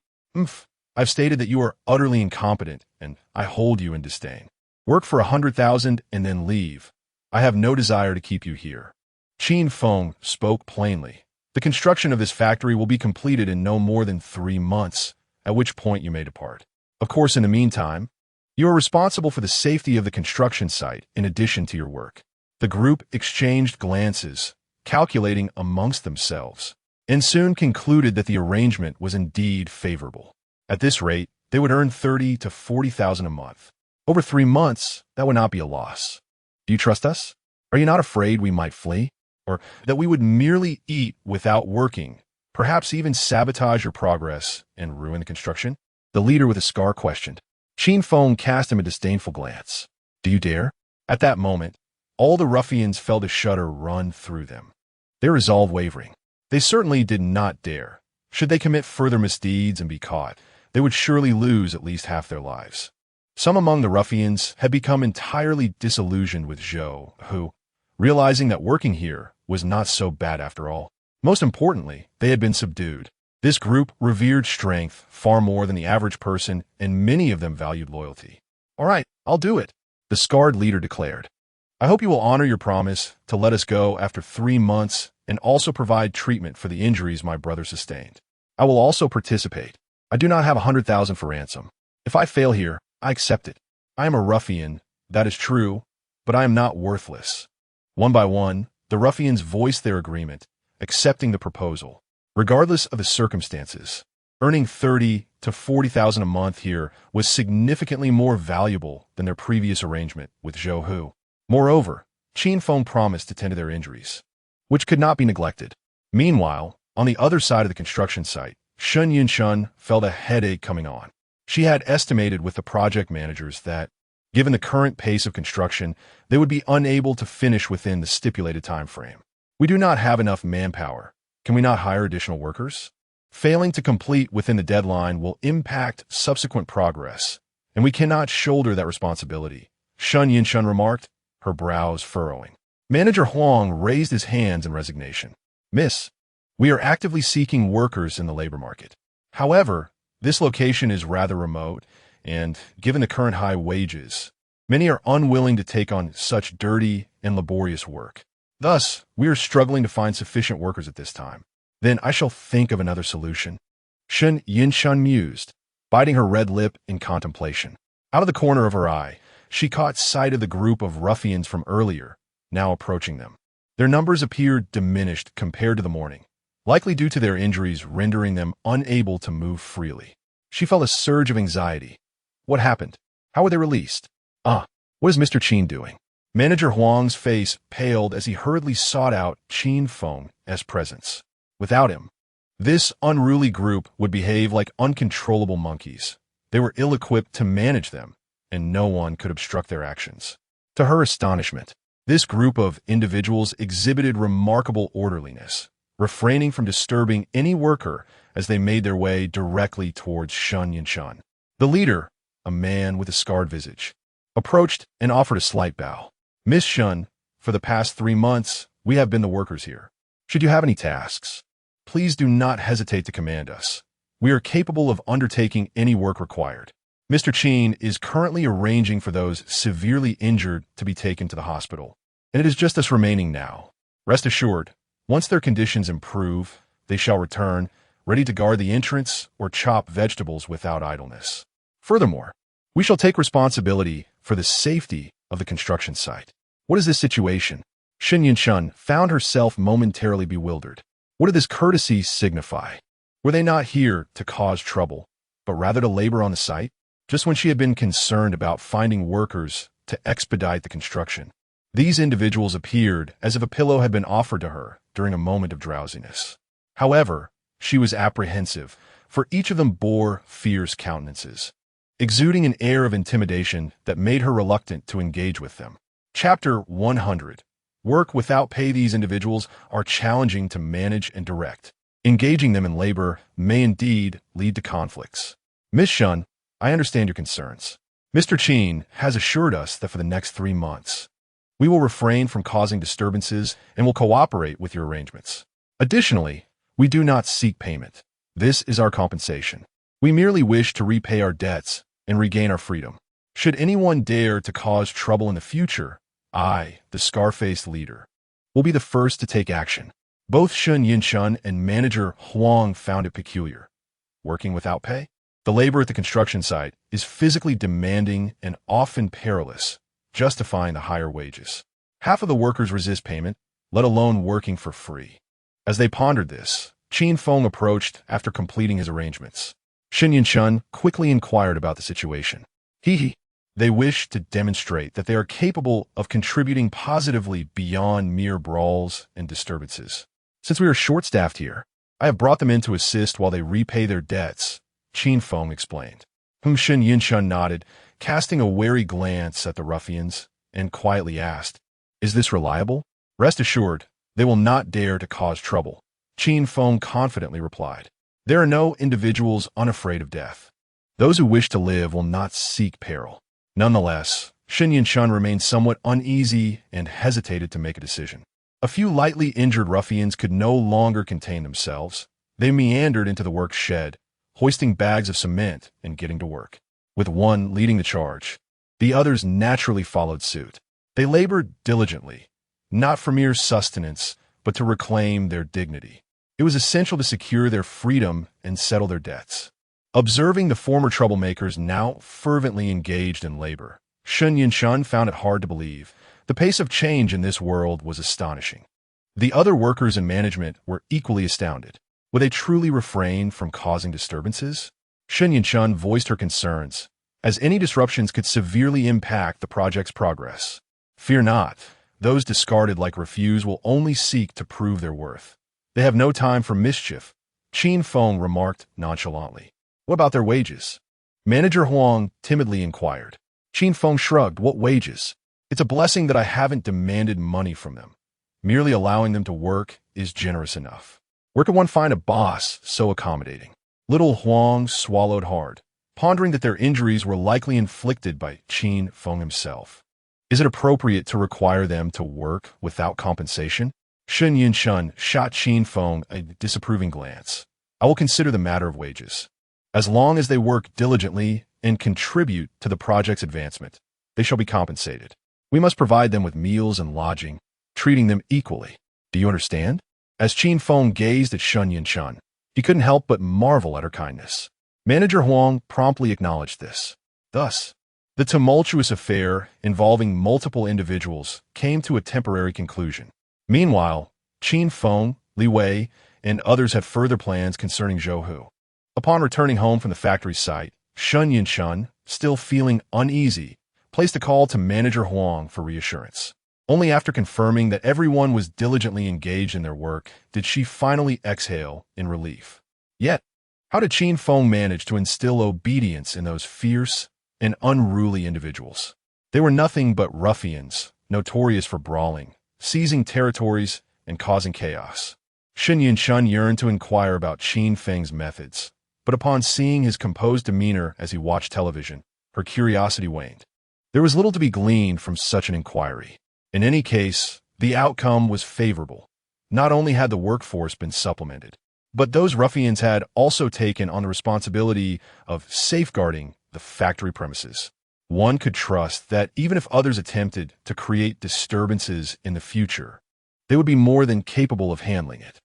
I've stated that you are utterly incompetent, and I hold you in disdain. Work for 100,000 and then leave. I have no desire to keep you here. Qin Feng spoke plainly. The construction of this factory will be completed in no more than 3 months, at which point you may depart. Of course, in the meantime, you are responsible for the safety of the construction site in addition to your work. The group exchanged glances, calculating amongst themselves, and soon concluded that the arrangement was indeed favorable. At this rate, they would earn 30 to 40,000 a month. Over 3 months, that would not be a loss. Do you trust us? Are you not afraid we might flee? Or that we would merely eat without working, perhaps even sabotage your progress and ruin the construction? The leader with a scar questioned. Qin Feng cast him a disdainful glance. Do you dare? At that moment, all the ruffians felt a shudder run through them, their resolve wavering. They certainly did not dare. Should they commit further misdeeds and be caught, they would surely lose at least half their lives. Some among the ruffians had become entirely disillusioned with Zhou, who, realizing that working here was not so bad after all. Most importantly, they had been subdued. This group revered strength far more than the average person, and many of them valued loyalty. All right, I'll do it, the scarred leader declared. I hope you will honor your promise to let us go after 3 months and also provide treatment for the injuries my brother sustained. I will also participate. I do not have 100,000 for ransom. If I fail here, I accept it. I am a ruffian, that is true, but I am not worthless. One by one, the ruffians voiced their agreement, accepting the proposal. Regardless of the circumstances, earning 30 to 40,000 a month here was significantly more valuable than their previous arrangement with Zhou Hu. Moreover, Qin Feng promised to tend to their injuries, which could not be neglected. Meanwhile, on the other side of the construction site, Shun Yinshun felt a headache coming on. She had estimated with the project managers that, given the current pace of construction, they would be unable to finish within the stipulated time frame. We do not have enough manpower. Can we not hire additional workers? Failing to complete within the deadline will impact subsequent progress, and we cannot shoulder that responsibility, Shun Yinshun remarked, her brows furrowing. Manager Huang raised his hands in resignation. Miss, we are actively seeking workers in the labor market. However, this location is rather remote, and given the current high wages, many are unwilling to take on such dirty and laborious work. Thus, we are struggling to find sufficient workers at this time. Then I shall think of another solution. Shun Yinshun mused, biting her red lip in contemplation. Out of the corner of her eye, she caught sight of the group of ruffians from earlier, now approaching them. Their numbers appeared diminished compared to the morning, likely due to their injuries rendering them unable to move freely. She felt a surge of anxiety. What happened? How were they released? What is Mr. Qin doing? Manager Huang's face paled as he hurriedly sought out Qin Feng as presence. Without him, this unruly group would behave like uncontrollable monkeys. They were ill-equipped to manage them, and no one could obstruct their actions. To her astonishment, this group of individuals exhibited remarkable orderliness, refraining from disturbing any worker as they made their way directly towards Shun Yinshan. The leader, a man with a scarred visage, approached and offered a slight bow. "Miss Shun, for the past 3 months, we have been the workers here. Should you have any tasks, please do not hesitate to command us. We are capable of undertaking any work required." Mr. Chin is currently arranging for those severely injured to be taken to the hospital, and it is just us remaining now. Rest assured, once their conditions improve, they shall return, ready to guard the entrance or chop vegetables without idleness. Furthermore, we shall take responsibility for the safety of the construction site. What is this situation? Shun Yinshan found herself momentarily bewildered. What did this courtesy signify? Were they not here to cause trouble, but rather to labor on the site? Just when she had been concerned about finding workers to expedite the construction, these individuals appeared as if a pillow had been offered to her during a moment of drowsiness. However, she was apprehensive, for each of them bore fierce countenances, exuding an air of intimidation that made her reluctant to engage with them. Chapter 100. Work without pay. These individuals are challenging to manage and direct. Engaging them in labor may indeed lead to conflicts. Miss Shun, I understand your concerns. Mr. Chin has assured us that for the next 3 months, we will refrain from causing disturbances and will cooperate with your arrangements. Additionally, we do not seek payment. This is our compensation. We merely wish to repay our debts and regain our freedom. Should anyone dare to cause trouble in the future, I, the scar-faced leader, will be the first to take action. Both Shun Yinshan and manager Huang found it peculiar. Working without pay? The labor at the construction site is physically demanding and often perilous, justifying the higher wages. Half of the workers resist payment, let alone working for free. As they pondered this, Qin Feng approached after completing his arrangements. Shun Yinshan quickly inquired about the situation. They wish to demonstrate that they are capable of contributing positively beyond mere brawls and disturbances. Since we are short-staffed here, I have brought them in to assist while they repay their debts, Qin Feng explained. Shun Yinshan nodded, casting a wary glance at the ruffians, and quietly asked, "Is this reliable?" "Rest assured, they will not dare to cause trouble," Qin Feng confidently replied. "There are no individuals unafraid of death. Those who wish to live will not seek peril." Nonetheless, Shun Yinshan remained somewhat uneasy and hesitated to make a decision. A few lightly injured ruffians could no longer contain themselves. They meandered into the work shed, hoisting bags of cement and getting to work. With one leading the charge, the others naturally followed suit. They labored diligently, not for mere sustenance, but to reclaim their dignity. It was essential to secure their freedom and settle their debts. Observing the former troublemakers now fervently engaged in labor, Shun Yinshan found it hard to believe. The pace of change in this world was astonishing. The other workers in management were equally astounded. Would they truly refrain from causing disturbances? Shun Yinshan voiced her concerns, as any disruptions could severely impact the project's progress. "Fear not. Those discarded like refuse will only seek to prove their worth. They have no time for mischief," Qin Feng remarked nonchalantly. "What about their wages?" Manager Huang timidly inquired. Qin Feng shrugged. "What wages? It's a blessing that I haven't demanded money from them. Merely allowing them to work is generous enough. Where could one find a boss so accommodating?" Little Huang swallowed hard, pondering that their injuries were likely inflicted by Qin Feng himself. Is it appropriate to require them to work without compensation? Shun Yinshan shot Qin Feng a disapproving glance. "I will consider the matter of wages. As long as they work diligently and contribute to the project's advancement, they shall be compensated. We must provide them with meals and lodging, treating them equally. Do you understand?" As Qin Feng gazed at Shun Yinshan, he couldn't help but marvel at her kindness. Manager Huang promptly acknowledged this. Thus, the tumultuous affair involving multiple individuals came to a temporary conclusion. Meanwhile, Qin Feng, Li Wei, and others had further plans concerning Zhou Hu. Upon returning home from the factory site, Shun Yinshan, still feeling uneasy, placed a call to Manager Huang for reassurance. Only after confirming that everyone was diligently engaged in their work did she finally exhale in relief. Yet, how did Qin Feng manage to instill obedience in those fierce, and unruly individuals. They were nothing but ruffians, notorious for brawling, seizing territories, and causing chaos. Shen Yinshun yearned to inquire about Qin Feng's methods, but upon seeing his composed demeanor as he watched television, her curiosity waned. There was little to be gleaned from such an inquiry. In any case, the outcome was favorable. Not only had the workforce been supplemented, but those ruffians had also taken on the responsibility of safeguarding the factory premises. One could trust that even if others attempted to create disturbances in the future, they would be more than capable of handling it.